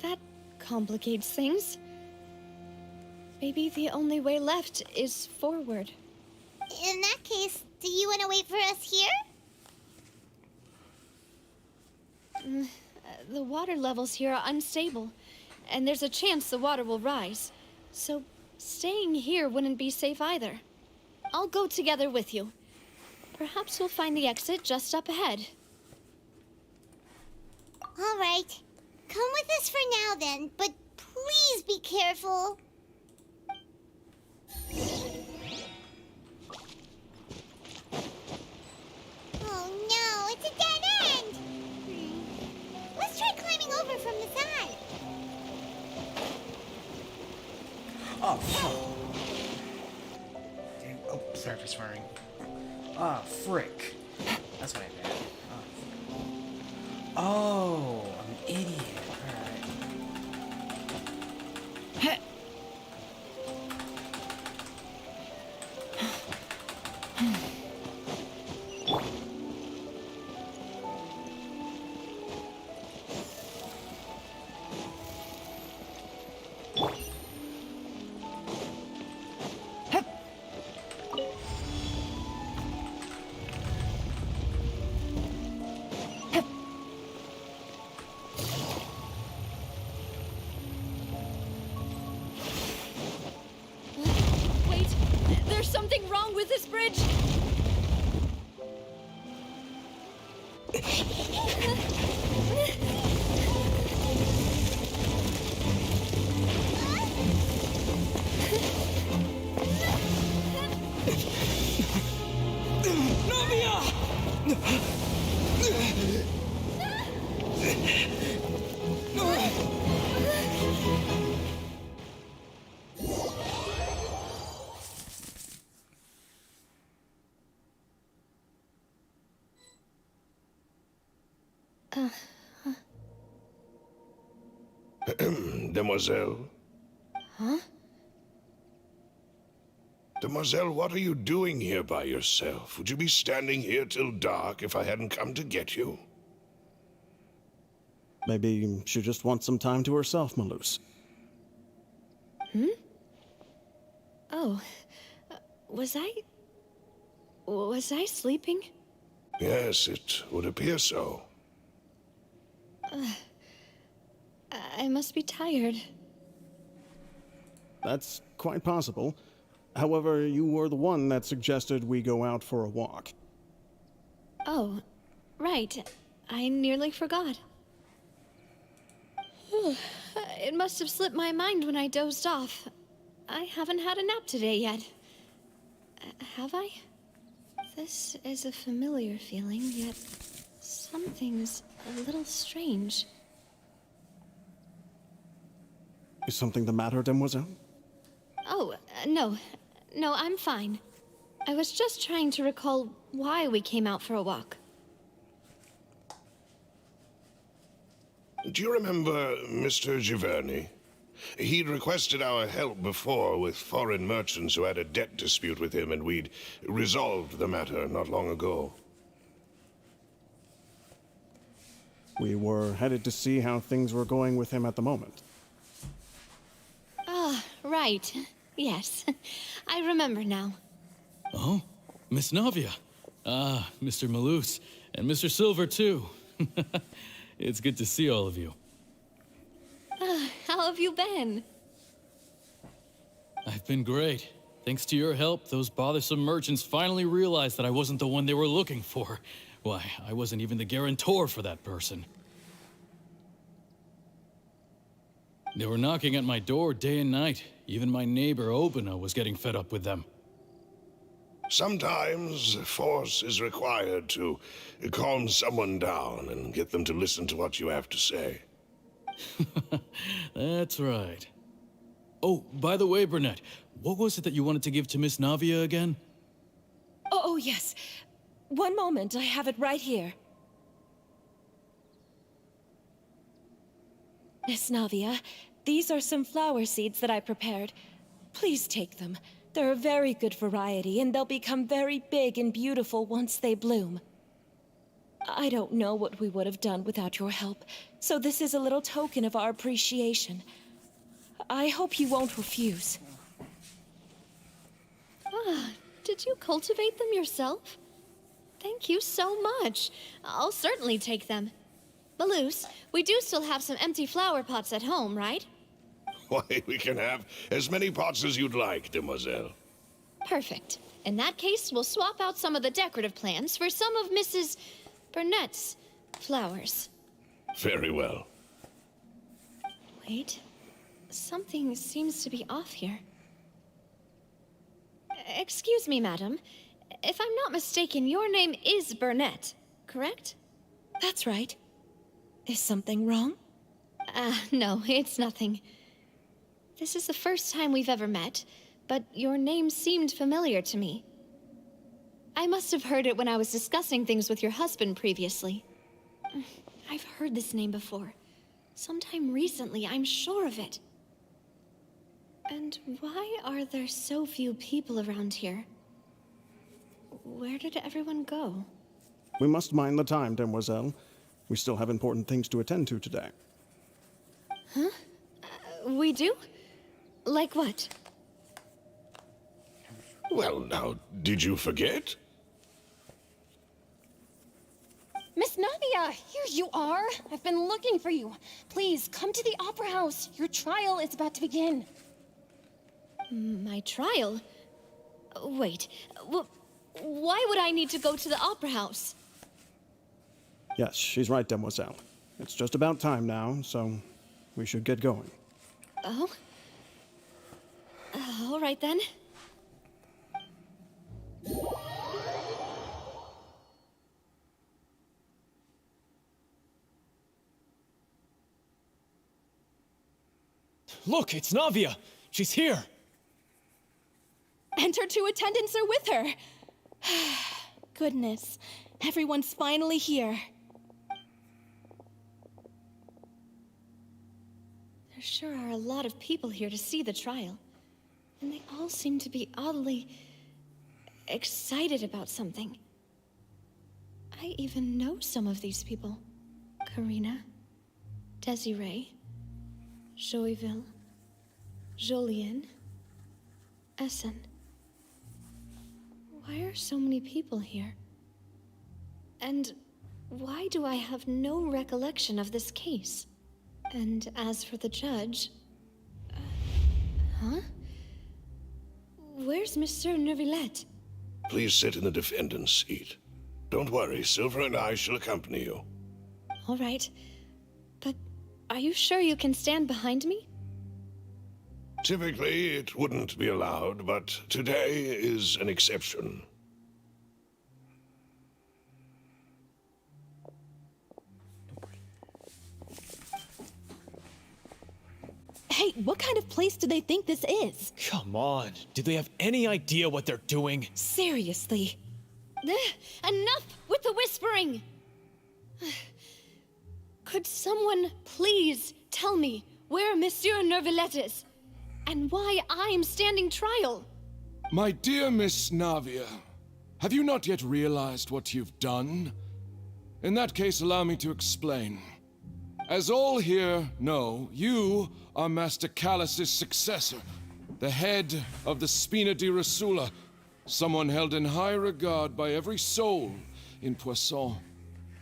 That complicates things. Maybe the only way left is forward. In that case, do you want to wait for us here? The water levels here are unstable, and there's a chance the water will rise. So staying here wouldn't be safe either. I'll go together with you. Perhaps we'll find the exit just up ahead. All right. Come with us for now then, but please be careful. Oh no, it's a dead end! Let's try climbing over from the side. Oh, fuck. Damn. Oh, sorry for swearing. Ah, frick. That's what I meant. Oh, I'm an idiot. Alright. Wait, there's something wrong with this bridge! Demoiselle? Huh? Demoiselle, what are you doing here by yourself? Would you be standing here till dark if I hadn't come to get you? Maybe she just wants some time to herself, Malus. Hmm? Oh, was I sleeping? Yes, it would appear so. I must be tired. That's quite possible. However, you were the one that suggested we go out for a walk. Oh, right. I nearly forgot. It must have slipped my mind when I dozed off. I haven't had a nap today yet. Have I? This is a familiar feeling, yet something's a little strange. Is something the matter, Demoiselle? Oh, no. No, I'm fine. I was just trying to recall why we came out for a walk. Do you remember Mr. Giverny? He'd requested our help before with foreign merchants who had a debt dispute with him, and we'd resolved the matter not long ago. We were headed to see how things were going with him at the moment. Ah, right. Yes. I remember now. Oh, Miss Navia. Ah, Mr. Malus. And Mr. Silver, too. It's good to see all of you. How have you been? I've been great. Thanks to your help, those bothersome merchants finally realized that I wasn't the one they were looking for. Why, I wasn't even the guarantor for that person. They were knocking at my door day and night. Even my neighbor Obina was getting fed up with them. Sometimes force is required to calm someone down and get them to listen to what you have to say. That's right. Oh, by the way, Burnett, what was it that you wanted to give to Miss Navia again? Oh, yes. One moment, I have it right here. Miss Navia, these are some flower seeds that I prepared. Please take them. They're a very good variety, and they'll become very big and beautiful once they bloom. I don't know what we would have done without your help, so this is a little token of our appreciation. I hope you won't refuse. Ah, did you cultivate them yourself? Thank you so much. I'll certainly take them. Maloose, we do still have some empty flower pots at home, right? Why, we can have as many pots as you'd like, demoiselle. Perfect. In that case, we'll swap out some of the decorative plants for some of Mrs. Burnett's flowers. Very well. Wait. Something seems to be off here. Excuse me, madam. If I'm not mistaken, your name is Burnett, correct? That's right. Is something wrong? No, it's nothing. This is the first time we've ever met, but your name seemed familiar to me. I must have heard it when I was discussing things with your husband previously. I've heard this name before. Sometime recently, I'm sure of it. And why are there so few people around here? Where did everyone go? We must mind the time, demoiselle. We still have important things to attend to today. Huh? We do? Like what? Well, now, did you forget? Miss Navia, here you are. I've been looking for you. Please, come to the Opera House. Your trial is about to begin. My trial? Wait, why would I need to go to the Opera House? Yes, she's right, demoiselle. It's just about time now, so we should get going. Oh? All right then. Look, it's Navia! She's here! And her two attendants are with her. Goodness, everyone's finally here. There sure are a lot of people here to see the trial. And they all seem to be oddly excited about something. I even know some of these people. Karina, Desiree, Joyville, Jolien, Essen. Why are so many people here? And why do I have no recollection of this case? And as for the judge... huh? Where's Monsieur Neuvillette? Please sit in the defendant's seat. Don't worry, Silver and I shall accompany you. All right. But are you sure you can stand behind me? Typically, it wouldn't be allowed, but today is an exception. Hey, what kind of place do they think this is? Come on, do they have any idea what they're doing? Seriously. Enough with the whispering! Could someone please tell me where Monsieur Neuvillette is? And why I'm standing trial? My dear Miss Navia, have you not yet realized what you've done? In that case, allow me to explain. As all here know, you are Master Callus's successor, the head of the Spina di Rosula, someone held in high regard by every soul in Poisson.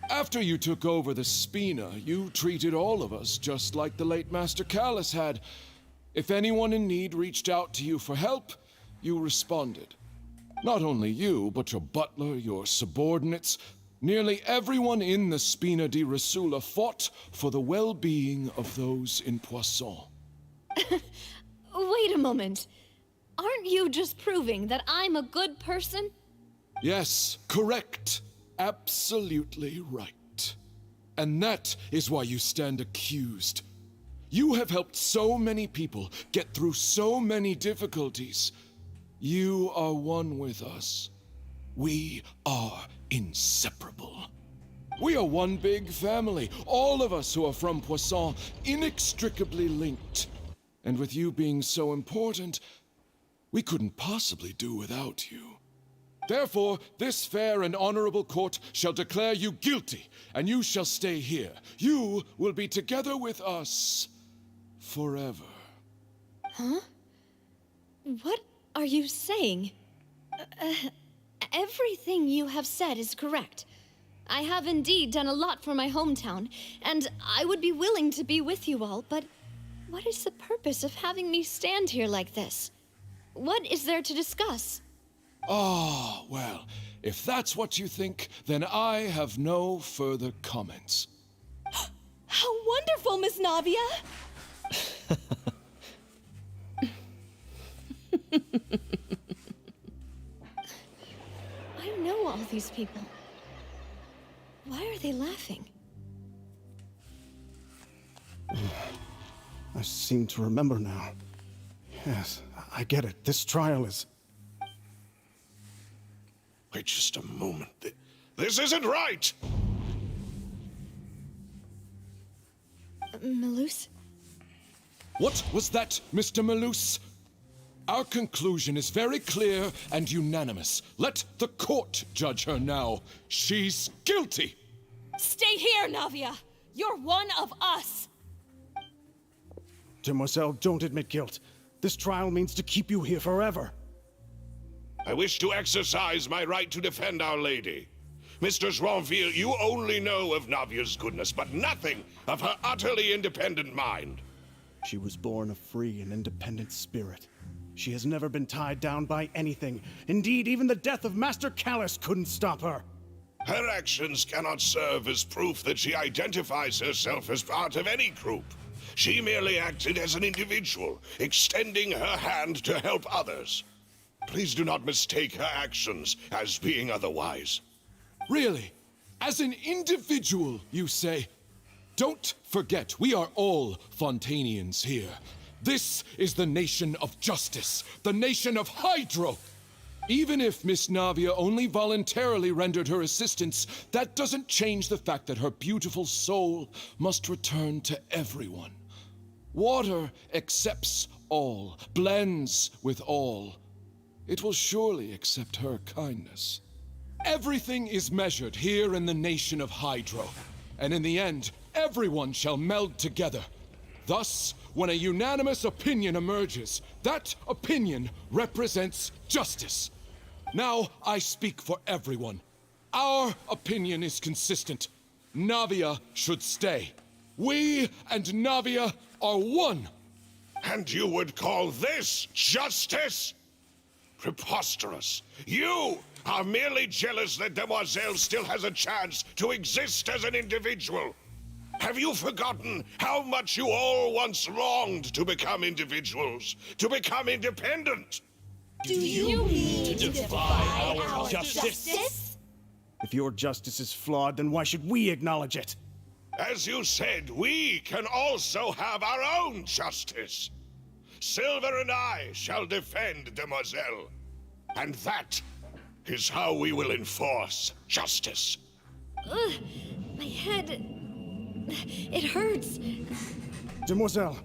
After you took over the Spina, you treated all of us just like the late Master Callus had. If anyone in need reached out to you for help, you responded. Not only you, but your butler, your subordinates, nearly everyone in the Spina di Rosula fought for the well-being of those in Poisson. Wait a moment. Aren't you just proving that I'm a good person? Yes, correct. Absolutely right. And that is why you stand accused. You have helped so many people get through so many difficulties. You are one with us. We are inseparable. We are one big family, all of us who are from Poisson, inextricably linked. And with you being so important, we couldn't possibly do without you. Therefore, this fair and honorable court shall declare you guilty, and you shall stay here. You will be together with us forever. Huh? What are you saying? Everything you have said is correct. I have indeed done a lot for my hometown, and I would be willing to be with you all, but what is the purpose of having me stand here like this? What is there to discuss? Ah, well, if that's what you think, then I have no further comments. How wonderful, Miss Navia! I know all these people. Why are they laughing? I seem to remember now. Yes, I get it. This trial is... Wait just a moment. This isn't right! Malus? What was that, Mr. Malus? Our conclusion is very clear and unanimous. Let the court judge her now. She's guilty! Stay here, Navia! You're one of us! Demoiselle, don't admit guilt. This trial means to keep you here forever. I wish to exercise my right to defend Our Lady. Mr. Joinville, you only know of Navia's goodness, but nothing of her utterly independent mind. She was born a free and independent spirit. She has never been tied down by anything. Indeed, even the death of Master Callus couldn't stop her. Her actions cannot serve as proof that she identifies herself as part of any group. She merely acted as an individual, extending her hand to help others. Please do not mistake her actions as being otherwise. Really? As an individual, you say? Don't forget, we are all Fontainians here. This is the nation of justice, the nation of Hydro. Even if Miss Navia only voluntarily rendered her assistance, that doesn't change the fact that her beautiful soul must return to everyone. Water accepts all, blends with all. It will surely accept her kindness. Everything is measured here in the nation of Hydro, and in the end, everyone shall meld together. Thus, when a unanimous opinion emerges, that opinion represents justice. Now I speak for everyone. Our opinion is consistent. Navia should stay. We and Navia are one. And you would call this justice? Preposterous. You are merely jealous that Demoiselle still has a chance to exist as an individual. Have you forgotten how much you all once longed to become individuals, to become independent? Do you mean to defy our justice? If your justice is flawed, then why should we acknowledge it? As you said, we can also have our own justice. Silver and I shall defend Demoiselle. And that is how we will enforce justice. Ugh, my head... it hurts. Demoiselle.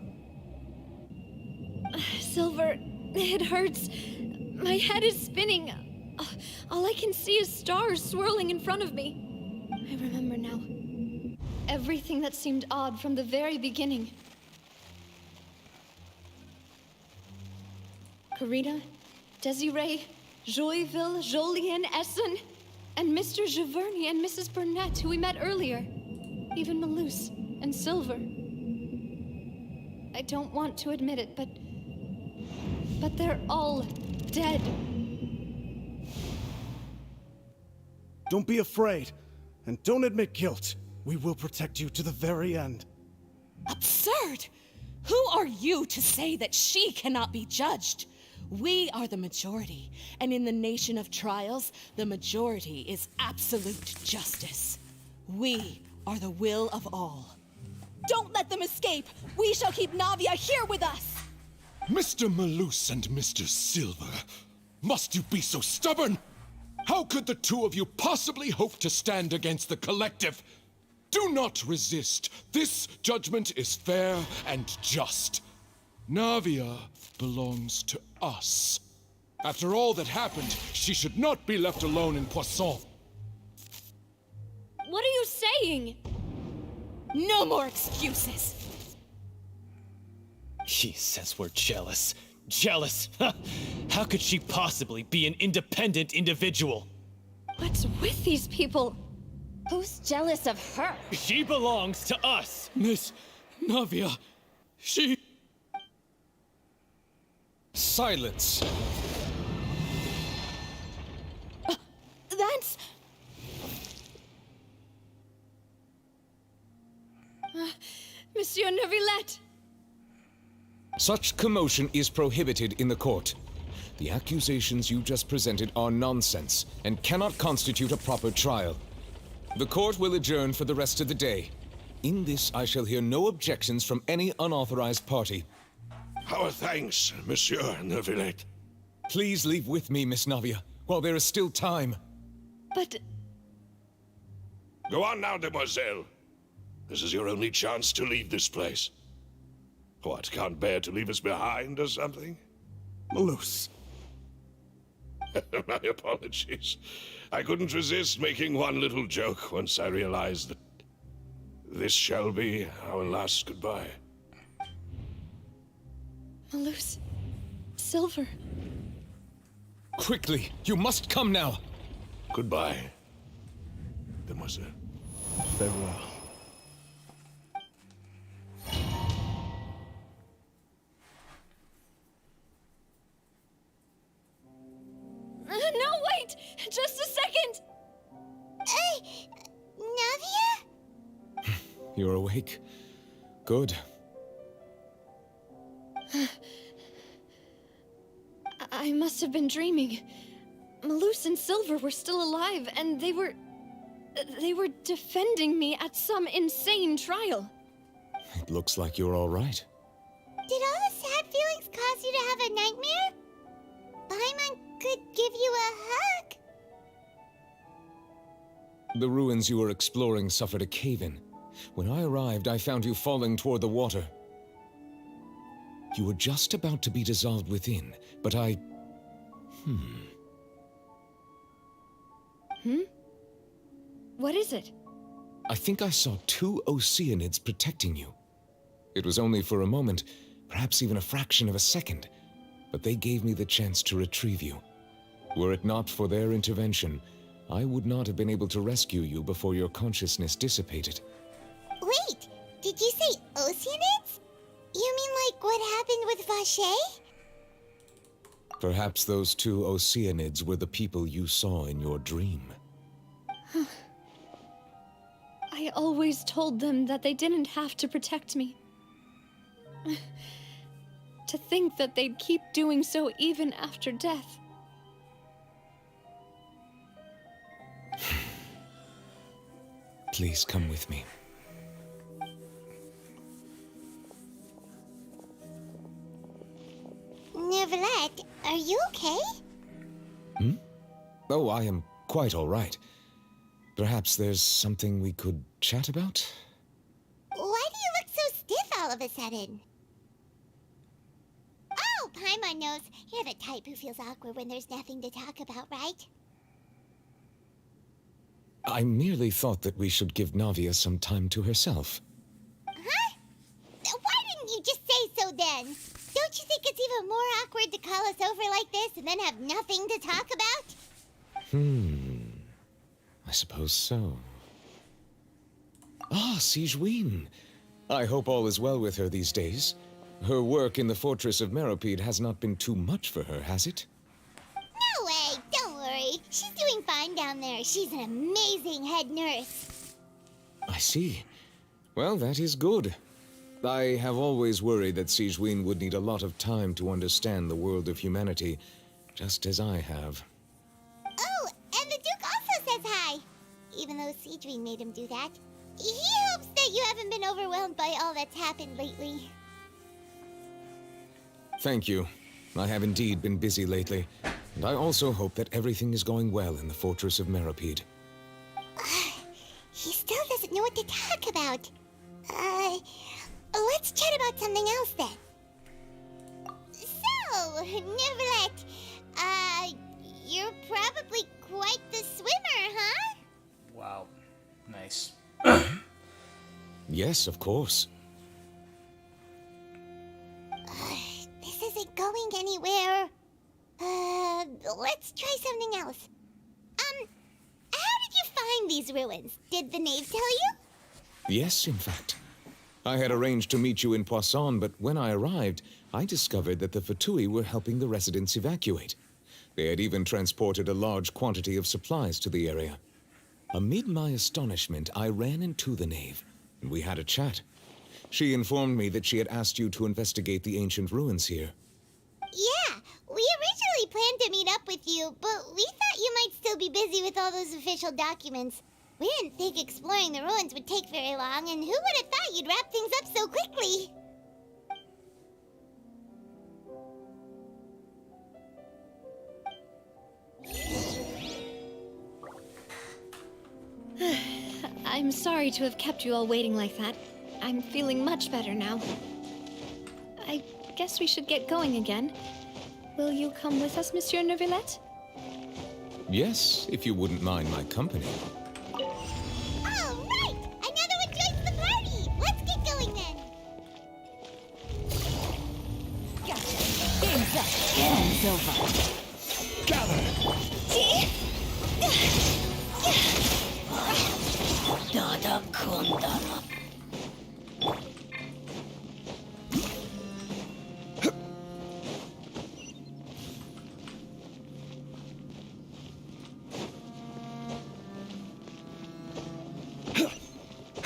Silver, it hurts. My head is spinning. All I can see is stars swirling in front of me. I remember now. Everything that seemed odd from the very beginning. Karina, Desiree, Joyville, Jolien, Essen, and Mr. Giverny and Mrs. Burnett, who we met earlier. Even Malus and Silver. I don't want to admit it, but they're all dead. Don't be afraid, and don't admit guilt. We will protect you to the very end. Absurd! Who are you to say that she cannot be judged? We are the majority, and in the nation of trials, the majority is absolute justice. We are the will of all. Don't let them escape! We shall keep Navia here with us! Mr. Malus and Mr. Silver, must you be so stubborn? How could the two of you possibly hope to stand against the collective? Do not resist. This judgment is fair and just. Navia belongs to us. After all that happened, she should not be left alone in Poisson. What are you saying? No more excuses! She says we're jealous. Jealous? How could she possibly be an independent individual? What's with these people? Who's jealous of her? She belongs to us! Miss Navia, she... Silence! That's... Monsieur Neuvillette! Such commotion is prohibited in the court. The accusations you just presented are nonsense and cannot constitute a proper trial. The court will adjourn for the rest of the day. In this, I shall hear no objections from any unauthorized party. Our thanks, Monsieur Neuvillette. Please leave with me, Miss Navia, while there is still time. But... Go on now, demoiselle. This is your only chance to leave this place. What, can't bear to leave us behind or something? Malus. My apologies. I couldn't resist making one little joke once I realized that this shall be our last goodbye. Malus... Silver... Quickly, you must come now. Goodbye, demoiselle. Farewell. No, wait! Just a second! Navia? You're awake. Good. I must have been dreaming. Malus and Silver were still alive, and they were defending me at some insane trial. It looks like you're all right. Did all the sad feelings cause you to have a nightmare? Paimon could give you a hug. The ruins you were exploring suffered a cave-in. When I arrived, I found you falling toward the water. You were just about to be dissolved within, but I... What is it? I think I saw two Oceanids protecting you. It was only for a moment, perhaps even a fraction of a second, but they gave me the chance to retrieve you. Were it not for their intervention, I would not have been able to rescue you before your consciousness dissipated. Wait, did you say Oceanids? You mean like what happened with Vache? Perhaps those two Oceanids were the people you saw in your dream. I always told them that they didn't have to protect me. To think that they'd keep doing so even after death. Please come with me. Neuvillette, are you okay? Oh, I am quite all right. Perhaps there's something we could chat about? Why do you look so stiff all of a sudden? Oh, Paimon knows. You're the type who feels awkward when there's nothing to talk about, right? I merely thought that we should give Navia some time to herself. Huh? Why didn't you just say so then? Don't you think it's even more awkward to call us over like this and then have nothing to talk about? I suppose so. Ah, Sigewinne. I hope all is well with her these days. Her work in the Fortress of Meropide has not been too much for her, has it? No way, don't worry. She's doing fine down there. She's an amazing head nurse. I see. Well, that is good. I have always worried that Sigewinne would need a lot of time to understand the world of humanity, just as I have. Oh, and the Duke also says hi. Even though Sigewinne made him do that. He hopes that you haven't been overwhelmed by all that's happened lately. Thank you. I have indeed been busy lately, and I also hope that everything is going well in the Fortress of Meripede. He still doesn't know what to talk about. Let's chat about something else then. So, Neverlet, you're probably quite the swimmer, huh? Wow. Nice. Yes, of course. This isn't going anywhere. Let's try something else. How did you find these ruins? Did the knave tell you? Yes, in fact. I had arranged to meet you in Poisson, but when I arrived, I discovered that the Fatui were helping the residents evacuate. They had even transported a large quantity of supplies to the area. Amid my astonishment, I ran into the knave, and we had a chat. She informed me that she had asked you to investigate the ancient ruins here. Yeah, we originally planned to meet up with you, but we thought you might still be busy with all those official documents. We didn't think exploring the ruins would take very long, and who would have thought you'd wrap things up so quickly? I'm sorry to have kept you all waiting like that. I'm feeling much better now. I guess we should get going again. Will you come with us, Monsieur Neuvillette? Yes, if you wouldn't mind my company. All right! Another one joins the party! Let's get going then! Gotcha. Game's up. Game's over. Gather! Dada Kundara.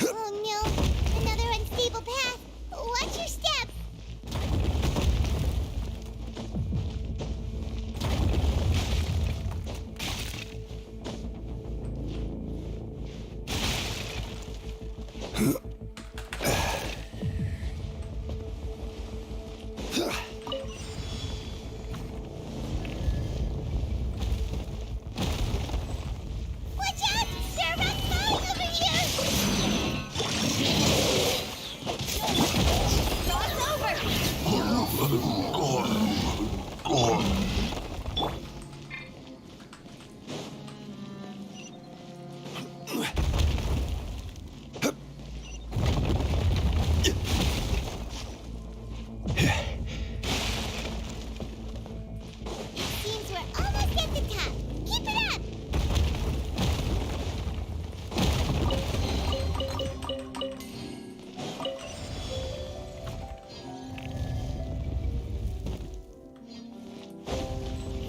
Oh no! Another unstable path! Watch your step! Watch out! There are rocks falling over here! Seems we're almost at the top. Keep it up!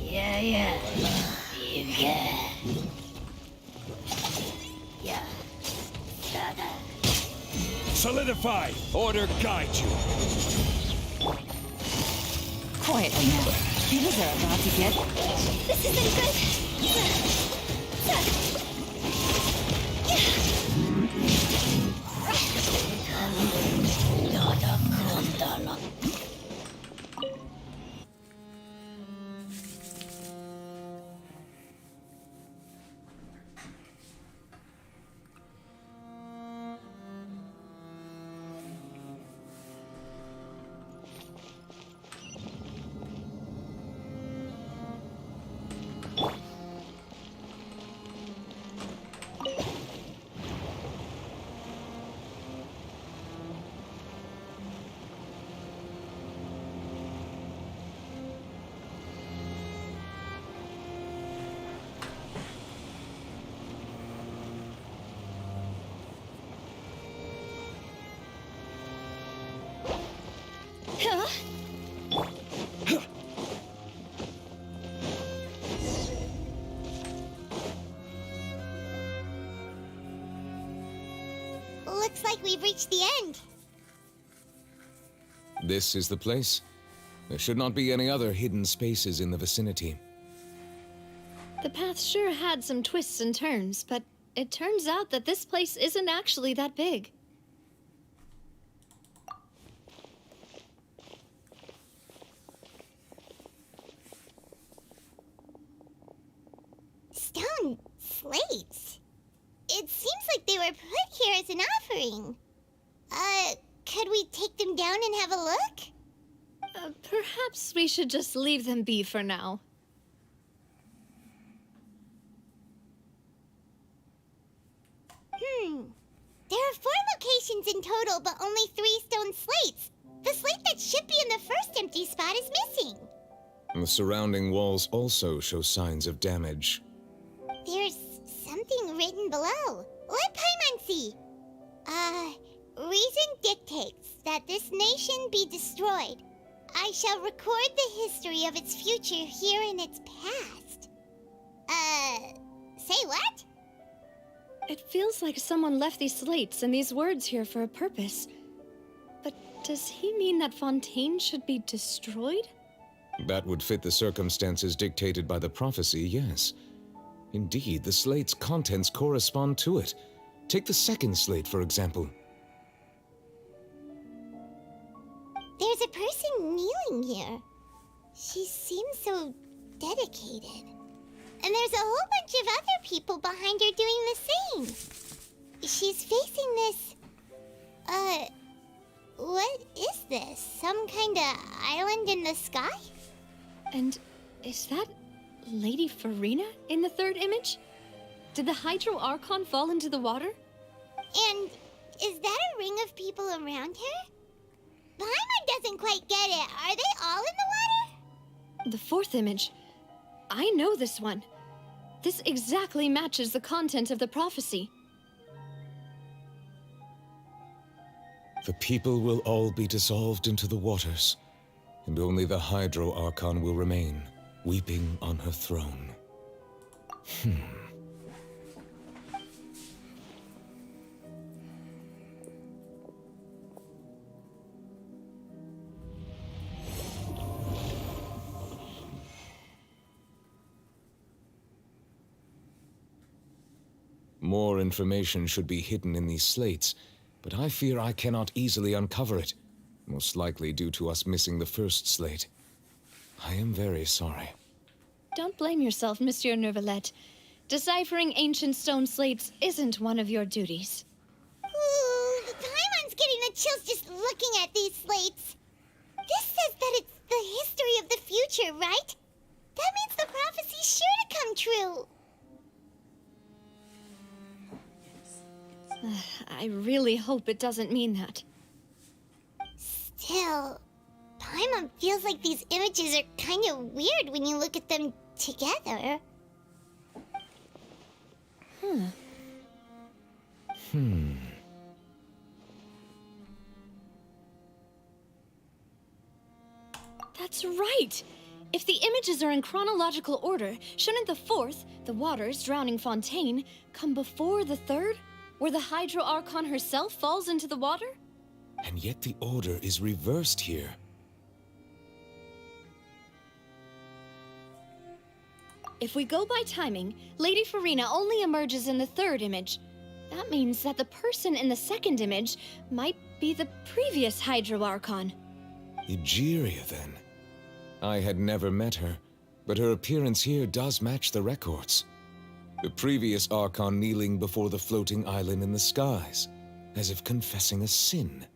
Yeah, yeah. Yeah. Yeah. Dada. Solidify! Order guide you! Quietly now. Things are about to get... This isn't good! Dada Kundala. Huh? Looks like we've reached the end. This is the place. There should not be any other hidden spaces in the vicinity. The path sure had some twists and turns, but it turns out that this place isn't actually that big. Stone slates? It seems like they were put here as an offering. Could we take them down and have a look? Perhaps we should just leave them be for now. There are 4 locations in total, but only 3 stone slates. The slate that should be in the first empty spot is missing. The surrounding walls also show signs of damage. There's something written below. Let Paimon see. Reason dictates that this nation be destroyed. I shall record the history of its future here in its past. Say what? It feels like someone left these slates and these words here for a purpose. But does he mean that Fontaine should be destroyed? That would fit the circumstances dictated by the prophecy, yes. Indeed, the slate's contents correspond to it. Take the second slate, for example. There's a person kneeling here. She seems so dedicated. And there's a whole bunch of other people behind her doing the same. She's facing this... what is this? Some kind of island in the sky? And is that Lady Farina in the third image? Did the Hydro Archon fall into the water? And is that a ring of people around her? Paimon doesn't quite get it. Are they all in the water? The fourth image. I know this one. This exactly matches the content of the prophecy. The people will all be dissolved into the waters, and only the Hydro Archon will remain, weeping on her throne. More information should be hidden in these slates, but I fear I cannot easily uncover it, most likely due to us missing the first slate. I am very sorry. Don't blame yourself, Monsieur Neuvillette. Deciphering ancient stone slates isn't one of your duties. Ooh, Paimon's getting the chills just looking at these slates. This says that it's the history of the future, right? That means the prophecy's sure to come true. I really hope it doesn't mean that. Still, Paimon feels like these images are kind of weird when you look at them together. That's right! If the images are in chronological order, shouldn't the fourth, the waters drowning Fontaine, come before the third, where the Hydro Archon herself falls into the water? And yet the order is reversed here. If we go by timing, Lady Farina only emerges in the third image. That means that the person in the second image might be the previous Hydro Archon. Egeria, then. I had never met her, but her appearance here does match the records. The previous Archon kneeling before the floating island in the skies, as if confessing a sin.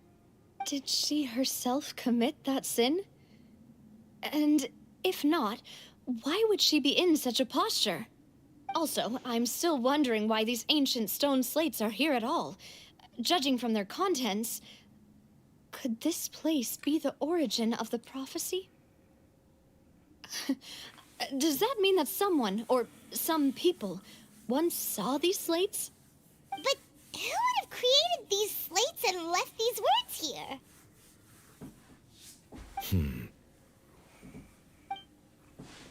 Did she herself commit that sin? And if not, why would she be in such a posture? Also, I'm still wondering why these ancient stone slates are here at all. Judging from their contents, could this place be the origin of the prophecy? Does that mean that someone, or some people, once saw these slates? But who would have created these slates and left these words here?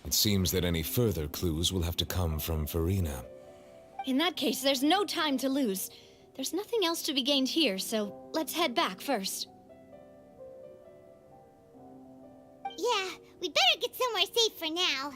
It seems that any further clues will have to come from Farina. In that case, there's no time to lose. There's nothing else to be gained here, so let's head back first. Yeah, we'd better get somewhere safe for now.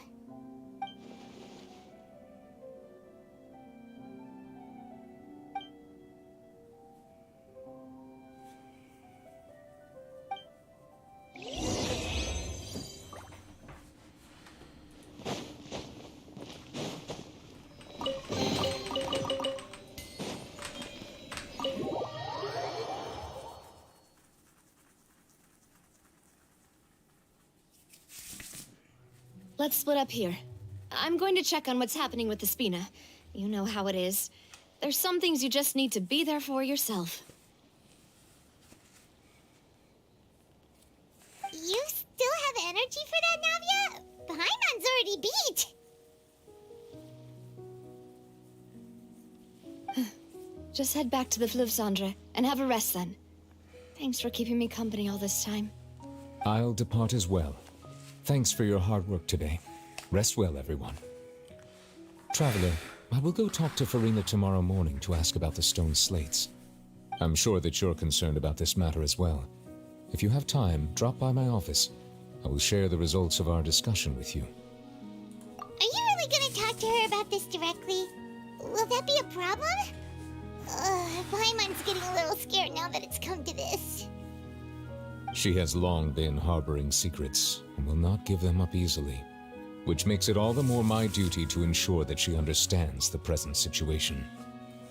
Let's split up here. I'm going to check on what's happening with the Spina. You know how it is. There's some things you just need to be there for yourself. You still have energy for that, Navia? Paimon's already beat. Just head back to the Fleuve Cendre and have a rest then. Thanks for keeping me company all this time. I'll depart as well. Thanks for your hard work today. Rest well, everyone. Traveler, I will go talk to Farina tomorrow morning to ask about the stone slates. I'm sure that you're concerned about this matter as well. If you have time, drop by my office. I will share the results of our discussion with you. Are you really gonna talk to her about this directly? Will that be a problem? Paimon's getting a little scared now that it's come to this. She has long been harboring secrets and will not give them up easily, which makes it all the more my duty to ensure that she understands the present situation.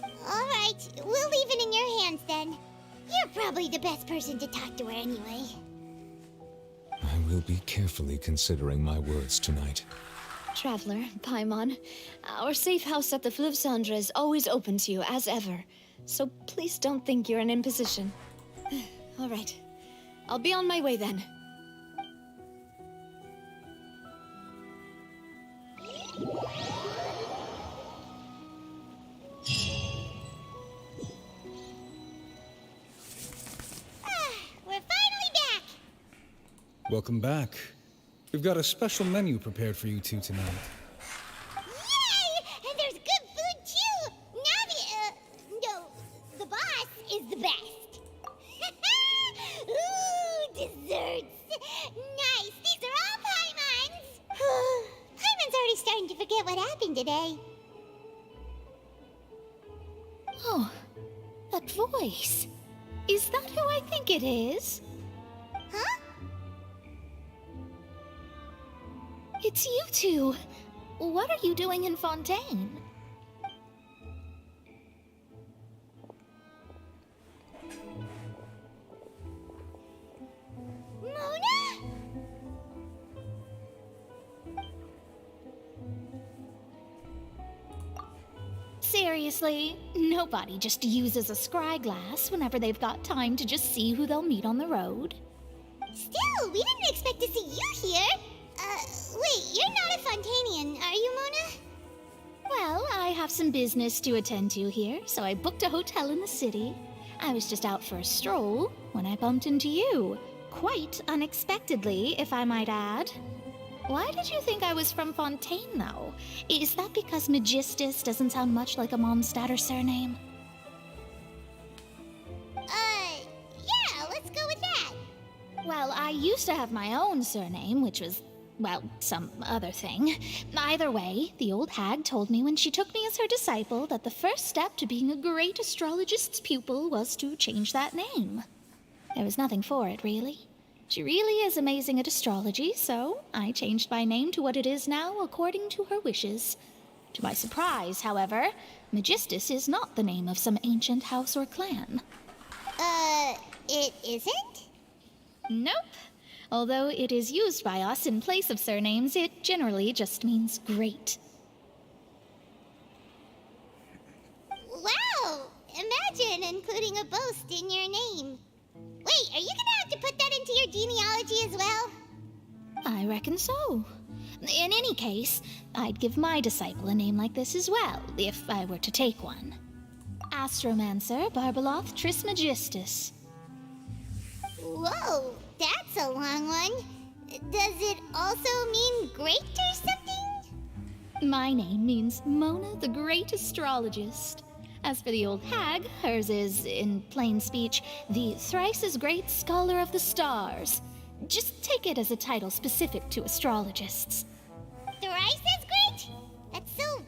All right, we'll leave it in your hands then. You're probably the best person to talk to her anyway. I will be carefully considering my words tonight. Traveler, Paimon, our safe house at the Fleuve Cendre is always open to you, as ever. So please don't think you're an imposition. All right. I'll be on my way then. We're finally back! Welcome back. We've got a special menu prepared for you two tonight. Yay! And there's good food too! Navia, no, the boss is the best. Ooh, desserts! Nice, these are all Paimon's! Paimon's already starting to forget what happened today. Oh, that voice. Is that who I think it is? Huh? It's you two. What are you doing in Fontaine? Mona? Seriously, nobody just uses a scry glass whenever they've got time to just see who they'll meet on the road. Still, we didn't expect to see you here. Wait, you're not a Fontainian, are you, Mona? Well, I have some business to attend to here, so I booked a hotel in the city. I was just out for a stroll when I bumped into you. Quite unexpectedly, if I might add. Why did you think I was from Fontaine, though? Is that because Magistus doesn't sound much like a Mondstatter surname? Yeah, let's go with that. Well, I used to have my own surname, which was, well, some other thing. Either way, the old hag told me when she took me as her disciple that the first step to being a great astrologist's pupil was to change that name. There was nothing for it, really. She really is amazing at astrology, so I changed my name to what it is now according to her wishes. To my surprise, however, Magistus is not the name of some ancient house or clan. It isn't? Nope. Although it is used by us in place of surnames, it generally just means great. Wow! Imagine including a boast in your name. Wait, are you gonna have to put that into your genealogy as well? I reckon so. In any case, I'd give my disciple a name like this as well, if I were to take one. Astromancer Barbeloth Trismegistus. Whoa, that's a long one. Does it also mean great or something? My name means Mona the Great Astrologist. As for the old hag, hers is, in plain speech, the thrice as great Scholar of the Stars. Just take it as a title specific to astrologists. Thrice as great? That's so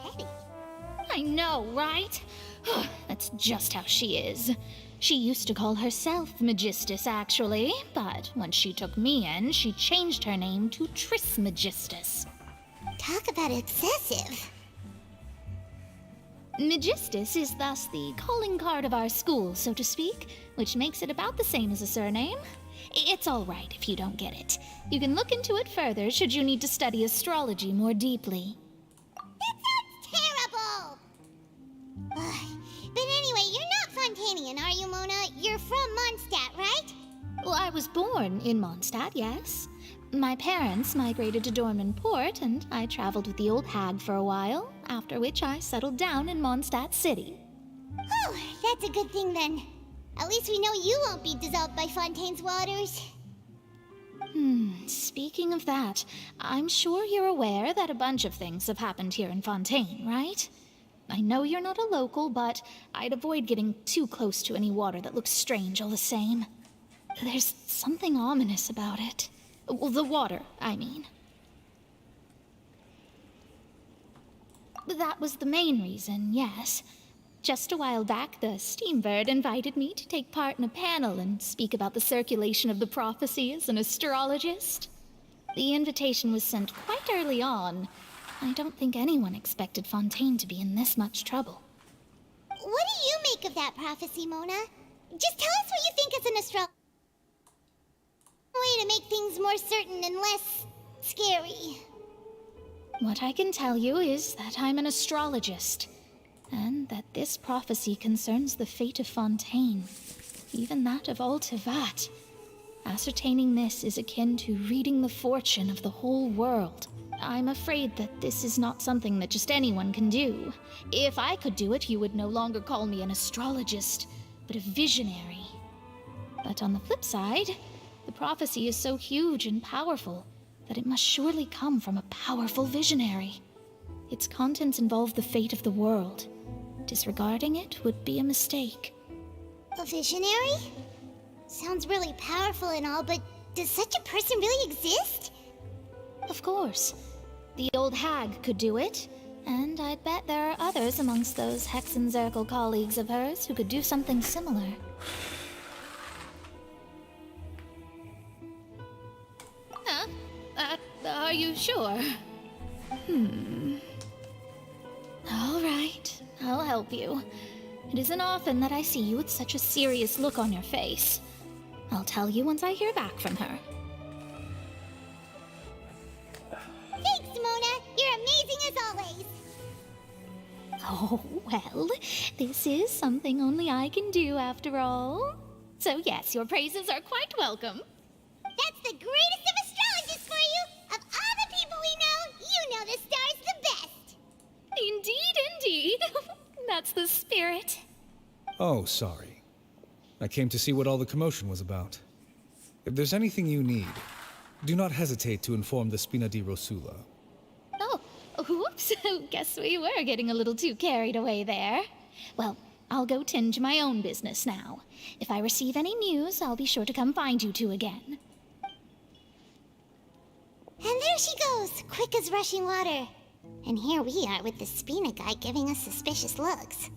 petty. I know, right? That's just how she is. She used to call herself Magistus, actually, but when she took me in, she changed her name to Trismegistus. Talk about excessive. Magistus is thus the calling card of our school, so to speak, which makes it about the same as a surname. It's all right if you don't get it. You can look into it further should you need to study astrology more deeply. Terrible! But anyway, you're not Fontainian, are you, Mona? You're from Mondstadt, right? Well, I was born in Mondstadt, yes. My parents migrated to Dorman Port, and I traveled with the old hag for a while, after which I settled down in Mondstadt City. Oh, that's a good thing then. At least we know you won't be dissolved by Fontaine's waters. Speaking of that, I'm sure you're aware that a bunch of things have happened here in Fontaine, right? I know you're not a local, but I'd avoid getting too close to any water that looks strange all the same. There's something ominous about it. Well, the water, I mean. That was the main reason, yes. Just a while back, the Steambird invited me to take part in a panel and speak about the circulation of the prophecy as an astrologist. The invitation was sent quite early on. I don't think anyone expected Fontaine to be in this much trouble. What do you make of that prophecy, Mona? Just tell us what you think as an astrologer. Way to make things more certain and less scary. What I can tell you is that I'm an astrologist, and that this prophecy concerns the fate of Fontaine, even that of all Tevat. Ascertaining this is akin to reading the fortune of the whole world. I'm afraid that this is not something that just anyone can do. If I could do it, you would no longer call me an astrologist, but a visionary. But on the flip side, the prophecy is so huge and powerful that it must surely come from a powerful visionary. Its contents involve the fate of the world. Disregarding it would be a mistake. A visionary? Sounds really powerful and all, but does such a person really exist? Of course. The old hag could do it, and I'd bet there are others amongst those Hexenzirkel colleagues of hers who could do something similar. Huh? Are you sure? All right, I'll help you. It isn't often that I see you with such a serious look on your face. I'll tell you once I hear back from her. Thanks, Mona. You're amazing as always. Oh, well, this is something only I can do after all. So yes, your praises are quite welcome. That's the greatest of astrologists for you! Of all the people we know, you know the star's the best! Indeed. That's the spirit. Oh, sorry. I came to see what all the commotion was about. If there's anything you need, do not hesitate to inform the Spina di Rosula. Oh, whoops. Guess we were getting a little too carried away there. Well, I'll go tend to my own business now. If I receive any news, I'll be sure to come find you two again. And there she goes, quick as rushing water. And here we are with the Spina guy giving us suspicious looks.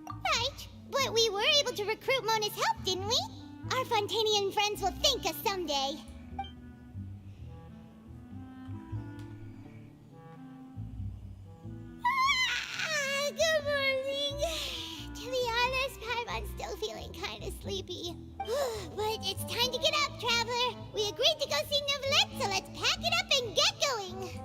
Right, but we were able to recruit Mona's help, didn't we? Our Fontainian friends will thank us someday. Good morning. To be honest, Paimon's still feeling kind of sleepy. But it's time to get up, Traveler. We agreed to go see Neuvillette, so let's pack it up and get going.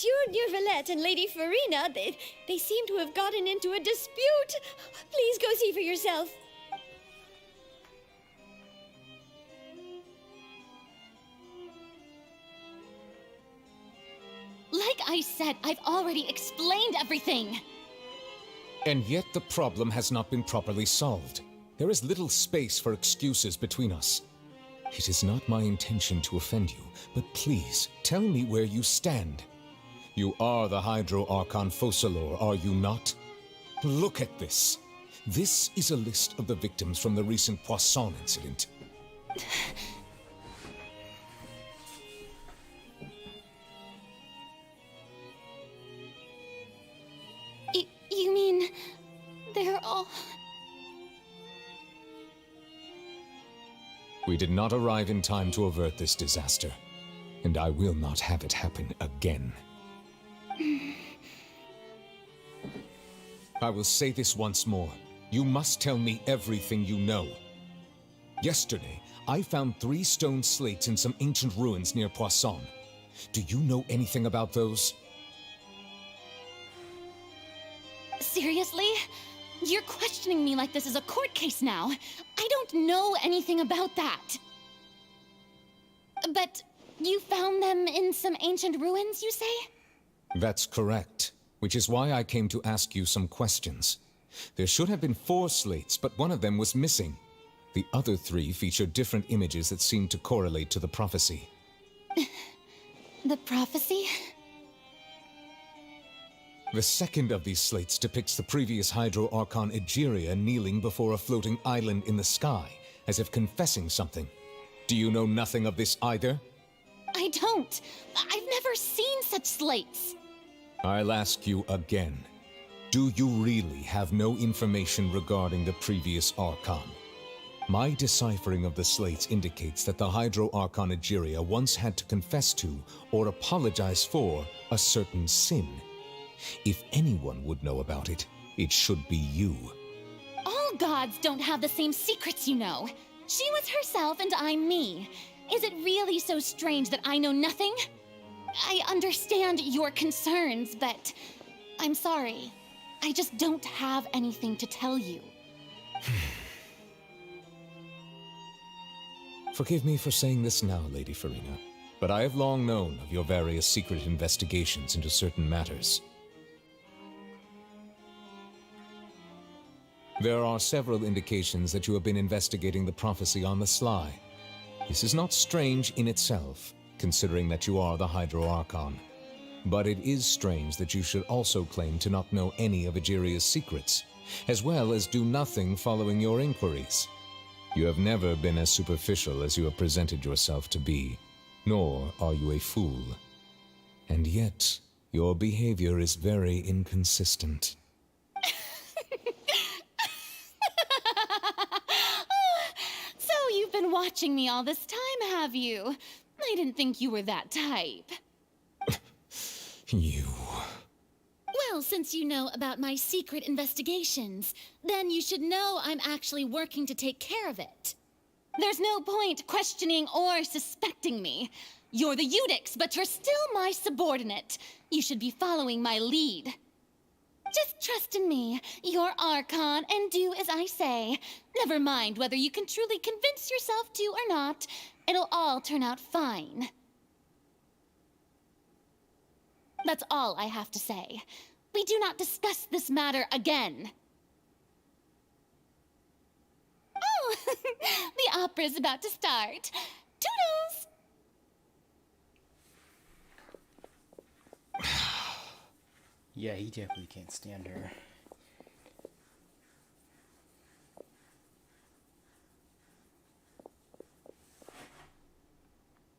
Monsieur Neuvillette and Lady Farina, they seem to have gotten into a dispute. Please go see for yourself. Like I said, I've already explained everything. And yet the problem has not been properly solved. There is little space for excuses between us. It is not my intention to offend you, but please, tell me where you stand. You are the Hydro Archon Focalor, are you not? Look at this. This is a list of the victims from the recent Poisson incident. You mean they're all... We did not arrive in time to avert this disaster, and I will not have it happen again. I will say this once more. You must tell me everything you know. Yesterday, I found 3 stone slates in some ancient ruins near Poisson. Do you know anything about those? Seriously? You're questioning me like this is a court case now. I don't know anything about that. But you found them in some ancient ruins, you say? That's correct, which is why I came to ask you some questions. There should have been 4 slates, but one of them was missing. The other 3 featured different images that seemed to correlate to the prophecy. The prophecy? The second of these slates depicts the previous Hydro Archon Egeria kneeling before a floating island in the sky, as if confessing something. Do you know nothing of this either? I don't. I've never seen such slates. I'll ask you again. Do you really have no information regarding the previous Archon? My deciphering of the slates indicates that the Hydro Archon Egeria once had to confess to, or apologize for, a certain sin. If anyone would know about it, it should be you. All gods don't have the same secrets, you know. She was herself and I'm me. Is it really so strange that I know nothing? I understand your concerns, but I'm sorry. I just don't have anything to tell you. Forgive me for saying this now, Lady Farina, but I have long known of your various secret investigations into certain matters. There are several indications that you have been investigating the prophecy on the sly. This is not strange in itself, considering that you are the Hydro Archon. But it is strange that you should also claim to not know any of Egeria's secrets, as well as do nothing following your inquiries. You have never been as superficial as you have presented yourself to be, nor are you a fool. And yet, your behavior is very inconsistent. So you've been watching me all this time, have you? I didn't think you were that type. You... Well, since you know about my secret investigations, then you should know I'm actually working to take care of it. There's no point questioning or suspecting me. You're the Eudix, but you're still my subordinate. You should be following my lead. Just trust in me. You're Archon, and do as I say. Never mind whether you can truly convince yourself to or not. It'll all turn out fine. That's all I have to say. We do not discuss this matter again. Oh, the opera's about to start. Toodles! Yeah, he definitely can't stand her.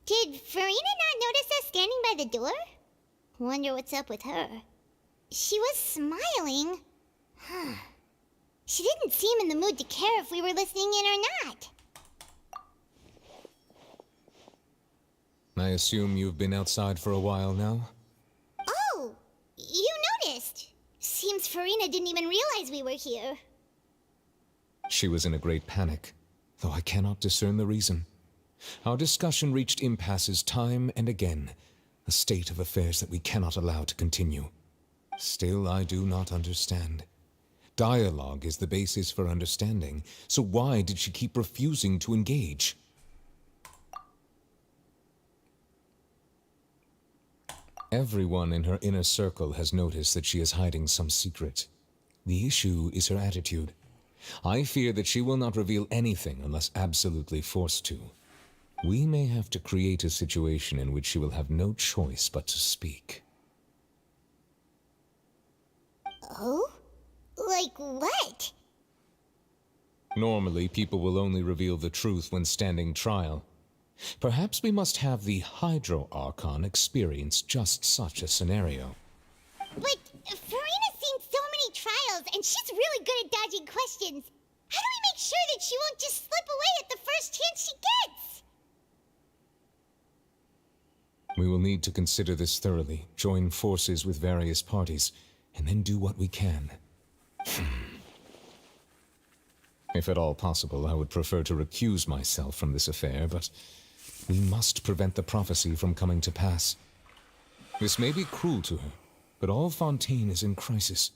Did Farina not notice us standing by the door? Wonder what's up with her. She was smiling. She didn't seem in the mood to care if we were listening in or not. I assume you've been outside for a while now? Oh, you noticed. Seems Farina didn't even realize we were here. She was in a great panic, though I cannot discern the reason. Our discussion reached impasses time and again. a state of affairs that we cannot allow to continue. Still, I do not understand. Dialogue is the basis for understanding, so why did she keep refusing to engage? Everyone in her inner circle has noticed that she is hiding some secret. The issue is her attitude. I fear that she will not reveal anything unless absolutely forced to. We may have to create a situation in which she will have no choice but to speak. Oh? Like what? Normally, people will only reveal the truth when standing trial. Perhaps we must have the Hydro Archon experience just such a scenario. But Farina's seen so many trials, and she's really good at dodging questions. How do we make sure that she won't just slip away at the first chance she gets? We will need to consider this thoroughly, join forces with various parties, and then do what we can. If at all possible, I would prefer to recuse myself from this affair, but we must prevent the prophecy from coming to pass. This may be cruel to her, but all Fontaine is in crisis.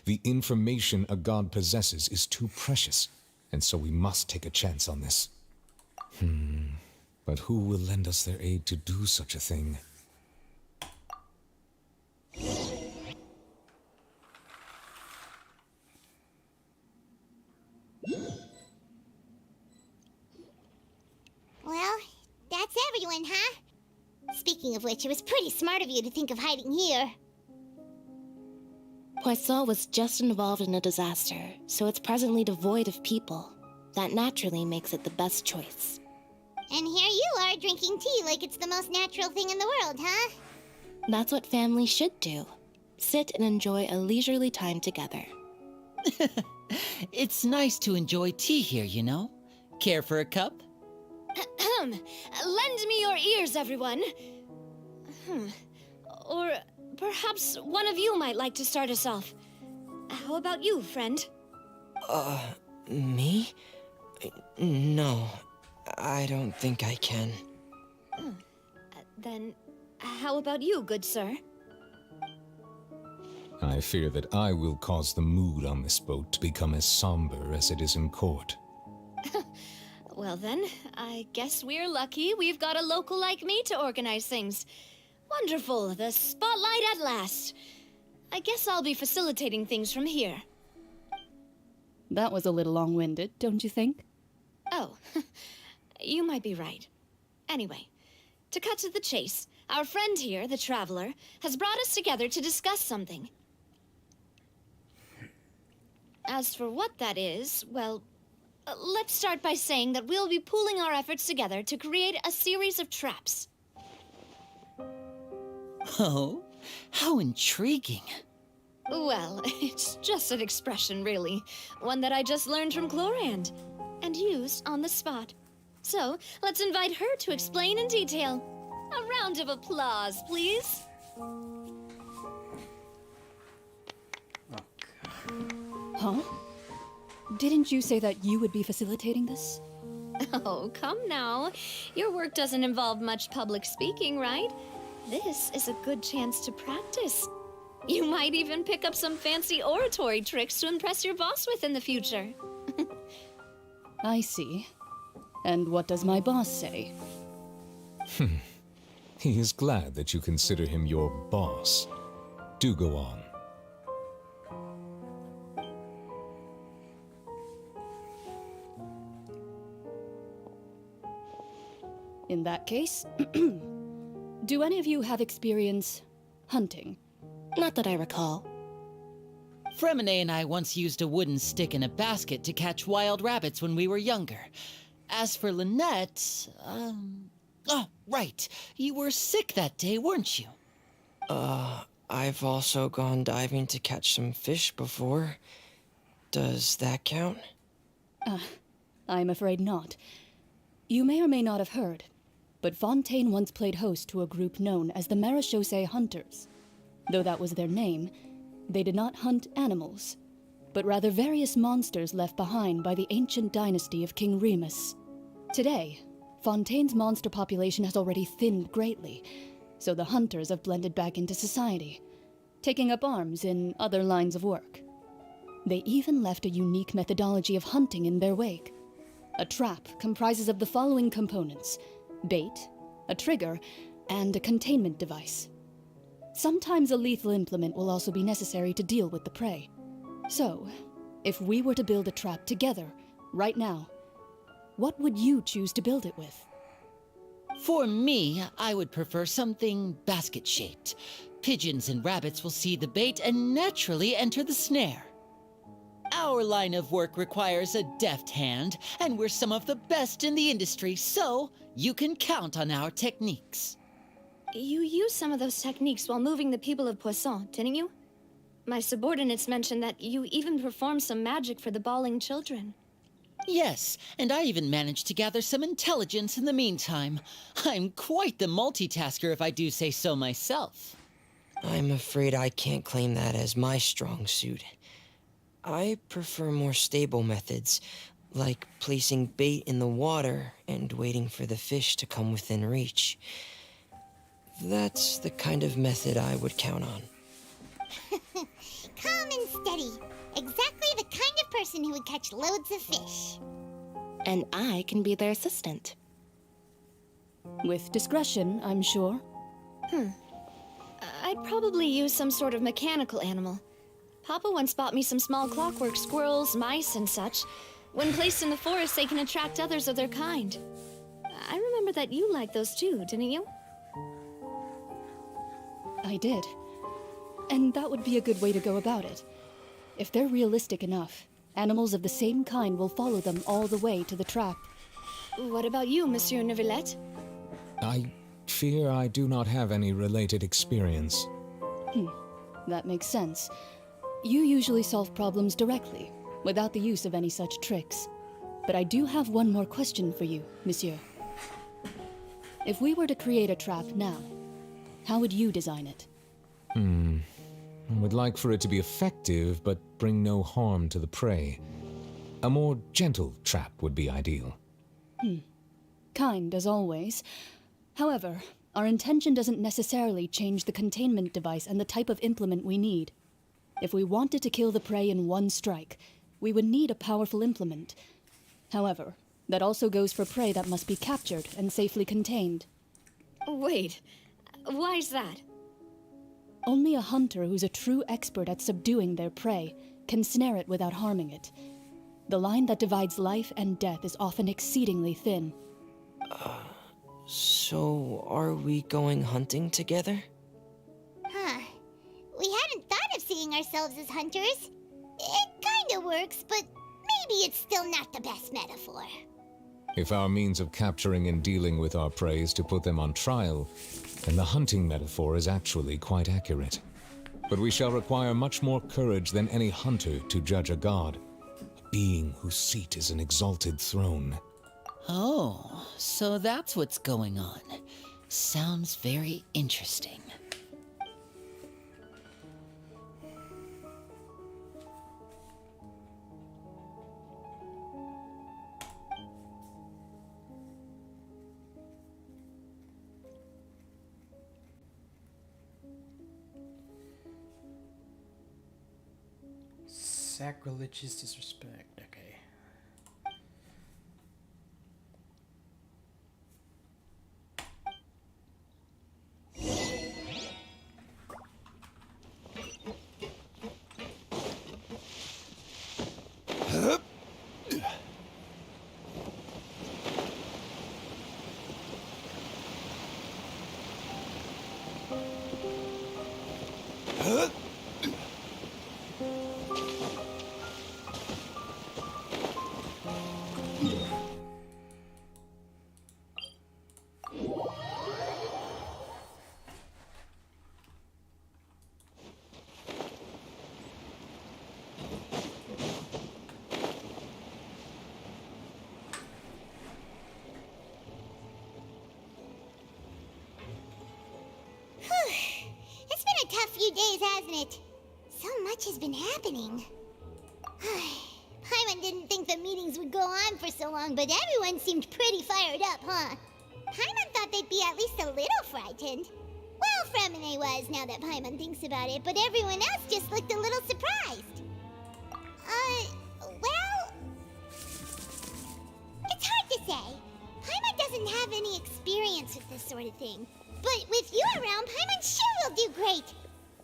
The information a god possesses is too precious, and so we must take a chance on this. But who will lend us their aid to do such a thing? Well, that's everyone, huh? Speaking of which, it was pretty smart of you to think of hiding here. Poisson was just involved in a disaster, so it's presently devoid of people. That naturally makes it the best choice. And here you are drinking tea like it's the most natural thing in the world, huh? That's what families should do. Sit and enjoy a leisurely time together. It's nice to enjoy tea here, you know? Care for a cup? Lend me your ears, everyone. Or perhaps one of you might like to start us off. How about you, friend? Me? No, I don't think I can. Then, how about you, good sir? I fear that I will cause the mood on this boat to become as somber as it is in court. Well then, I guess we're lucky we've got a local like me to organize things. Wonderful, the spotlight at last. I guess I'll be facilitating things from here. That was a little long-winded, don't you think? Oh, you might be right. Anyway, to cut to the chase, our friend here, the Traveler, has brought us together to discuss something. As for what that is, well, let's start by saying that we'll be pooling our efforts together to create a series of traps. Oh, how intriguing. Well, it's just an expression, really. One that I just learned from Chlorand, and used on the spot. So, let's invite her to explain in detail. A round of applause, please. Huh? Didn't you say that you would be facilitating this? Oh, come now. Your work doesn't involve much public speaking, right? This is a good chance to practice. You might even pick up some fancy oratory tricks to impress your boss with in the future. I see. And what does my boss say? He is glad that you consider him your boss. Do go on. In that case, do any of you have experience hunting? Not that I recall. Fremine and I once used a wooden stick in a basket to catch wild rabbits when we were younger. As for Lynette, oh, right. You were sick that day, weren't you? I've also gone diving to catch some fish before. Does that count? I'm afraid not. You may or may not have heard, but Fontaine once played host to a group known as the Marechaussee Hunters. Though that was their name, they did not hunt animals, but rather various monsters left behind by the ancient dynasty of King Remus. Today, Fontaine's monster population has already thinned greatly, so the hunters have blended back into society, taking up arms in other lines of work. They even left a unique methodology of hunting in their wake. A trap comprises of the following components: bait, a trigger, and a containment device. Sometimes a lethal implement will also be necessary to deal with the prey. So, if we were to build a trap together, right now, what would you choose to build it with? For me, I would prefer something basket-shaped. Pigeons and rabbits will see the bait and naturally enter the snare. Our line of work requires a deft hand, and we're some of the best in the industry, so you can count on our techniques. You used some of those techniques while moving the people of Poisson, didn't you? My subordinates mentioned that you even performed some magic for the bawling children. Yes, and I even managed to gather some intelligence in the meantime. I'm quite the multitasker if I do say so myself. I'm afraid I can't claim that as my strong suit. I prefer more stable methods, like placing bait in the water and waiting for the fish to come within reach. That's the kind of method I would count on. Calm and steady. Exactly the kind of person who would catch loads of fish. And I can be their assistant. With discretion, I'm sure. I'd probably use some sort of mechanical animal. Papa once bought me some small clockwork squirrels, mice, and such. When placed in the forest, they can attract others of their kind. I remember that you liked those too, didn't you? I did. And that would be a good way to go about it. If they're realistic enough, animals of the same kind will follow them all the way to the trap. What about you, Monsieur Neuvillette? I fear I do not have any related experience. That makes sense. You usually solve problems directly, without the use of any such tricks. But I do have one more question for you, Monsieur. If we were to create a trap now, how would you design it? I would like for it to be effective, but bring no harm to the prey. A more gentle trap would be ideal. Kind, as always. However, our intention doesn't necessarily change the containment device and the type of implement we need. If we wanted to kill the prey in one strike, we would need a powerful implement. However, that also goes for prey that must be captured and safely contained. Wait, why's that? Only a hunter who's a true expert at subduing their prey can snare it without harming it. The line that divides life and death is often exceedingly thin. So are we going hunting together? We hadn't thought of seeing ourselves as hunters. It kinda works, but maybe it's still not the best metaphor. If our means of capturing and dealing with our prey is to put them on trial, then the hunting metaphor is actually quite accurate. But we shall require much more courage than any hunter to judge a god, a being whose seat is an exalted throne. Oh, so that's what's going on. Sounds very interesting. Sacrilegious disrespect. Okay. It's been a tough few days, hasn't it? So much has been happening. Paimon didn't think the meetings would go on for so long, but everyone seemed pretty fired up, huh? Paimon thought they'd be at least a little frightened. Fremine was, now that Paimon thinks about it, but everyone else just looked a little surprised. Well... It's hard to say. Paimon doesn't have any experience with this sort of thing. But with you around, Paimon sure will do great.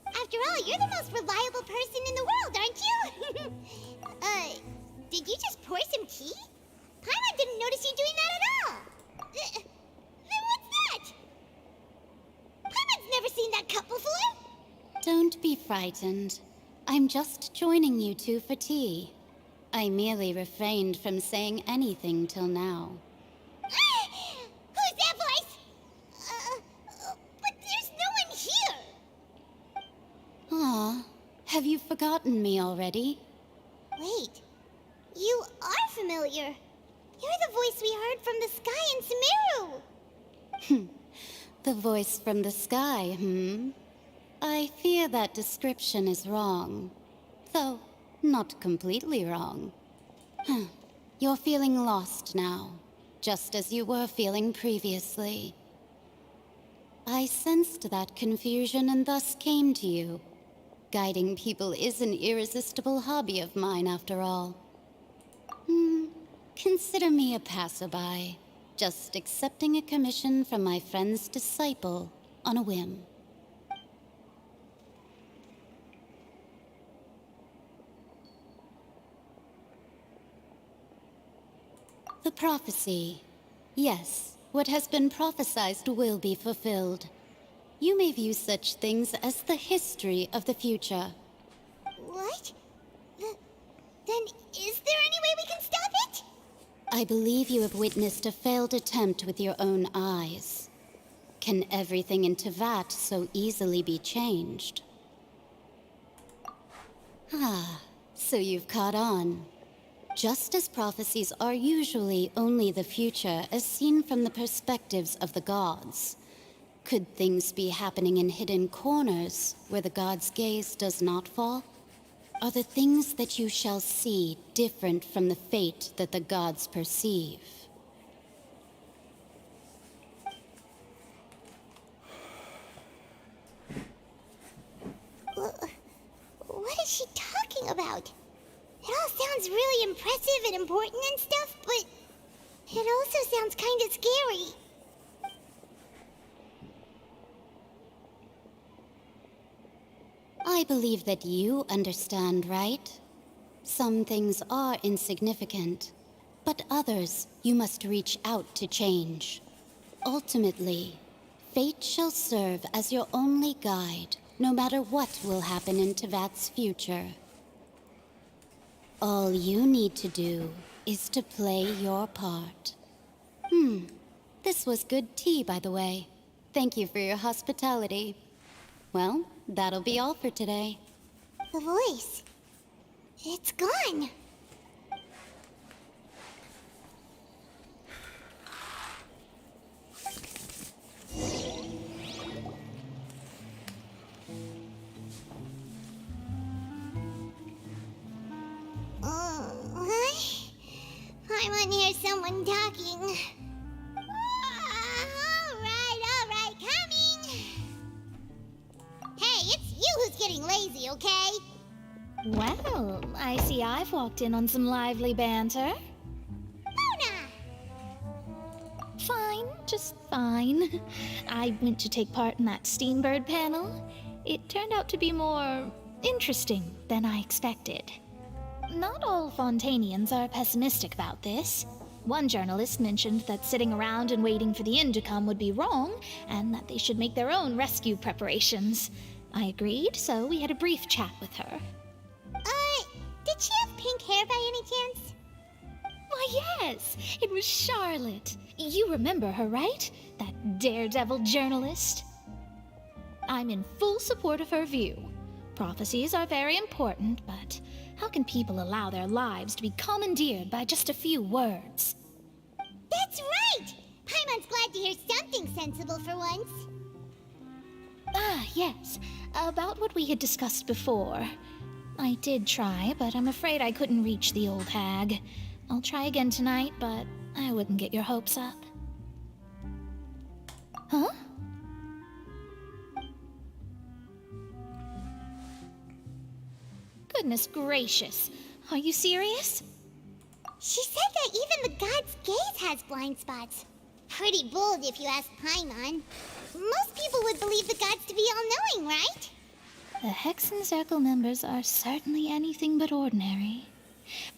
After all, you're the most reliable person in the world, aren't you? Did you just pour some tea? Paimon didn't notice you doing that at all. Then what's that? Paimon's never seen that cup before. Don't be frightened. I'm just joining you two for tea. I merely refrained from saying anything till now. Who's that voice? But there's no one here. Aw, have you forgotten me already? Wait, you are familiar. You're the voice we heard from the sky in Sumeru. The voice from the sky, I fear that description is wrong. Though, not completely wrong. You're feeling lost now, just as you were feeling previously. I sensed that confusion and thus came to you. Guiding people is an irresistible hobby of mine, after all. Consider me a passerby, just accepting a commission from my friend's disciple on a whim. The prophecy. Yes, what has been prophesied will be fulfilled. You may view such things as the history of the future. What? Then is there any way we can stop it? I believe you have witnessed a failed attempt with your own eyes. Can everything in Tevat so easily be changed? Ah, so you've caught on. Just as prophecies are usually only the future as seen from the perspectives of the gods, could things be happening in hidden corners where the gods' gaze does not fall? Are the things that you shall see different from the fate that the gods perceive? What is she talking about? It all sounds really impressive and important and stuff, but it also sounds kind of scary. I believe that you understand, right? Some things are insignificant, but others you must reach out to change. Ultimately, fate shall serve as your only guide, no matter what will happen in Tevat's future. All you need to do is to play your part. This was good tea, by the way. Thank you for your hospitality. Well, that'll be all for today. The voice. It's gone. I want to hear someone talking. All right, coming. Hey, it's you who's getting lazy, okay? Well, I see I've walked in on some lively banter. Fine, just fine. I went to take part in that Steambird panel. It turned out to be more interesting than I expected. Not all Fontainians are pessimistic about this. One journalist mentioned that sitting around and waiting for the end to come would be wrong, and that they should make their own rescue preparations. I agreed, so we had a brief chat with her. Did she have pink hair by any chance? Why, yes! It was Charlotte. You remember her, right? That daredevil journalist? I'm in full support of her view. Prophecies are very important, but how can people allow their lives to be commandeered by just a few words? That's right! Paimon's glad to hear something sensible for once. Yes. About what we had discussed before. I did try, but I'm afraid I couldn't reach the old hag. I'll try again tonight, but I wouldn't get your hopes up. Huh? Goodness gracious. Are you serious? She said that even the god's gaze has blind spots. Pretty bold if you ask Paimon. Most people would believe the gods to be all-knowing, right? The Hexen Circle members are certainly anything but ordinary.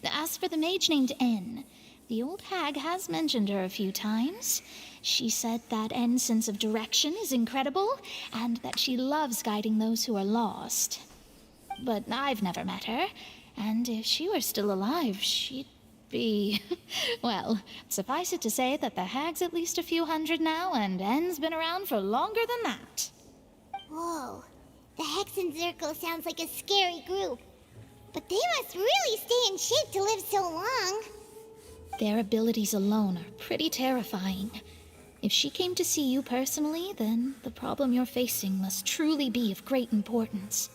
As for the mage named N, the old hag has mentioned her a few times. She said that N's sense of direction is incredible, and that she loves guiding those who are lost. But I've never met her, and if she were still alive, she'd be... Well, suffice it to say that the hag's at least a few hundred now, and N's been around for longer than that. Whoa. The Hexen Circle sounds like a scary group. But they must really stay in shape to live so long. Their abilities alone are pretty terrifying. If she came to see you personally, then the problem you're facing must truly be of great importance.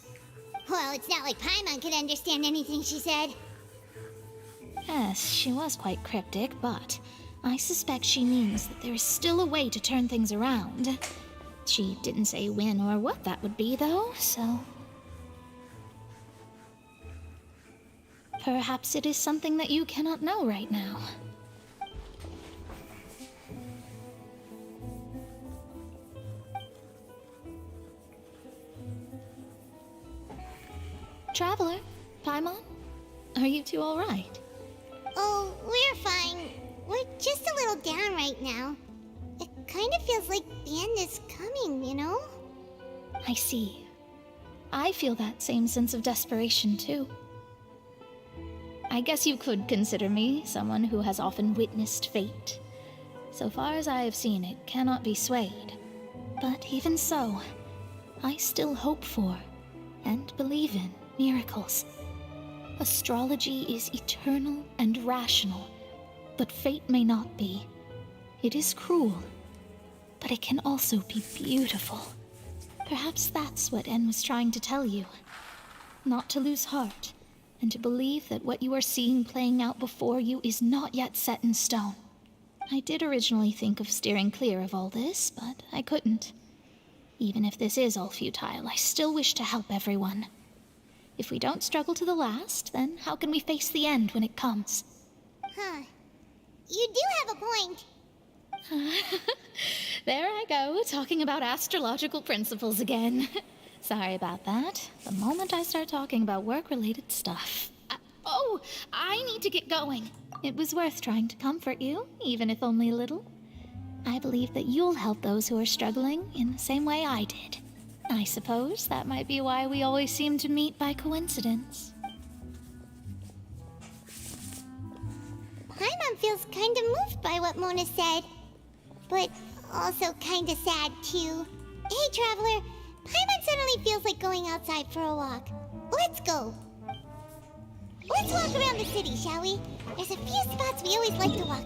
Well, it's not like Paimon could understand anything she said. Yes, she was quite cryptic, but I suspect she means that there is still a way to turn things around. She didn't say when or what that would be, though, so... Perhaps it is something that you cannot know right now. Traveler, Paimon, are you two all right? Oh, we're fine. We're just a little down right now. It kind of feels like the end is coming, you know? I see. I feel that same sense of desperation, too. I guess you could consider me someone who has often witnessed fate. So far as I have seen, it cannot be swayed. But even so, I still hope for, and believe in, miracles. Astrology is eternal and rational, but fate may not be. It is cruel, but it can also be beautiful. Perhaps that's what En was trying to tell you. Not to lose heart, and to believe that what you are seeing playing out before you is not yet set in stone. I did originally think of steering clear of all this, but I couldn't. Even if this is all futile, I still wish to help everyone. If we don't struggle to the last, then how can we face the end when it comes? Huh. You do have a point. There I go, talking about astrological principles again. Sorry about that. The moment I start talking about work-related stuff. I need to get going. It was worth trying to comfort you, even if only a little. I believe that you'll help those who are struggling in the same way I did. I suppose that might be why we always seem to meet by coincidence. Paimon feels kind of moved by what Mona said. But also kind of sad, too. Hey, Traveler. Paimon suddenly feels like going outside for a walk. Let's go. Let's walk around the city, shall we? There's a few spots we always like to walk.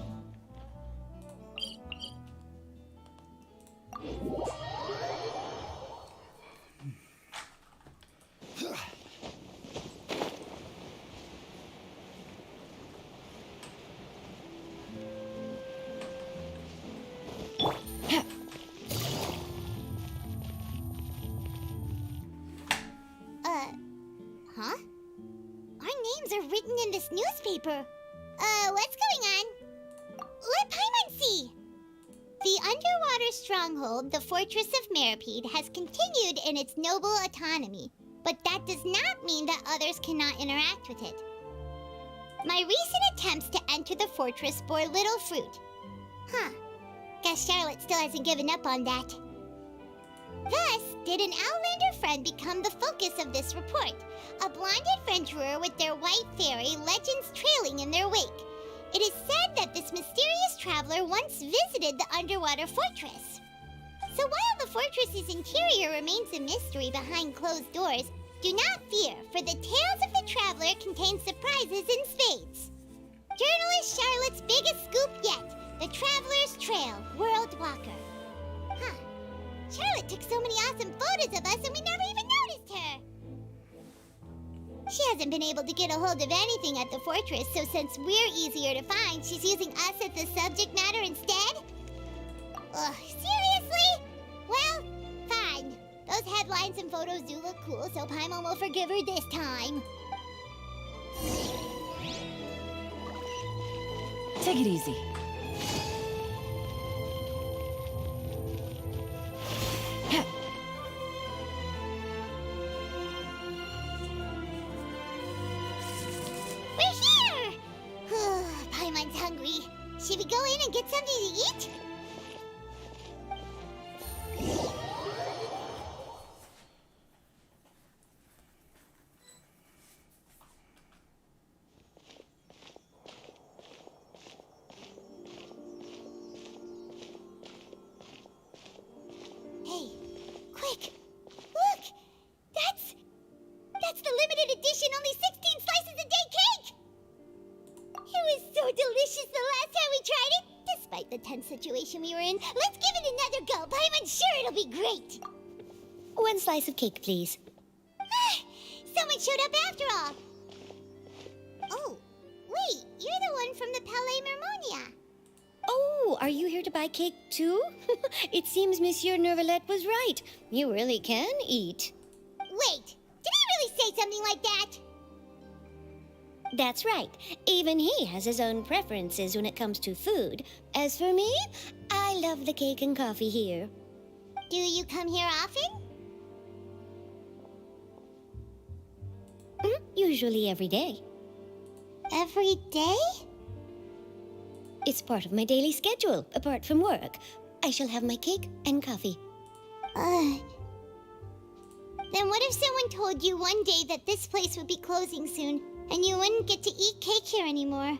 Huh? Our names are written in this newspaper. What's going on? Let Paimon see! The underwater stronghold, the Fortress of Meripede, has continued in its noble autonomy, but that does not mean that others cannot interact with it. My recent attempts to enter the fortress bore little fruit. Huh. Guess Charlotte still hasn't given up on that. Thus, did an Outlander friend become the focus of this report, a blonde adventurer with their white fairy legends trailing in their wake. It is said that this mysterious traveler once visited the underwater fortress. So while the fortress's interior remains a mystery behind closed doors, do not fear, for the tales of the traveler contain surprises in spades. Journalist Charlotte's biggest scoop yet, the Traveler's Trail, World Walker. Huh. Charlotte took so many awesome photos of us and we never even noticed her. She hasn't been able to get a hold of anything at the fortress, so since we're easier to find, she's using us as the subject matter instead? Ugh, seriously? Well, fine. Those headlines and photos do look cool, so Paimon will forgive her this time. Take it easy. We're here! Paimon's hungry. Should we go in and get something to eat? Hey, quick! Look! That's the limited edition, only 16 slices a day cake! It was so delicious the last time we tried it, despite the tense situation we were in. Let's give it another go. Paimon's sure it'll be great. 1 slice of cake, please. Someone showed up after all. Oh, wait, you're the one from the Palais Mermonia. Oh, are you here to buy cake too? It seems Monsieur Nervalette was right. You really can eat. Wait, did he really say something like that? That's right. Even he has his own preferences when it comes to food. As for me, I love the cake and coffee here. Do you come here often? Usually every day. Every day? It's part of my daily schedule, apart from work. I shall have my cake and coffee. Then what if someone told you one day that this place would be closing soon, and you wouldn't get to eat cake here anymore?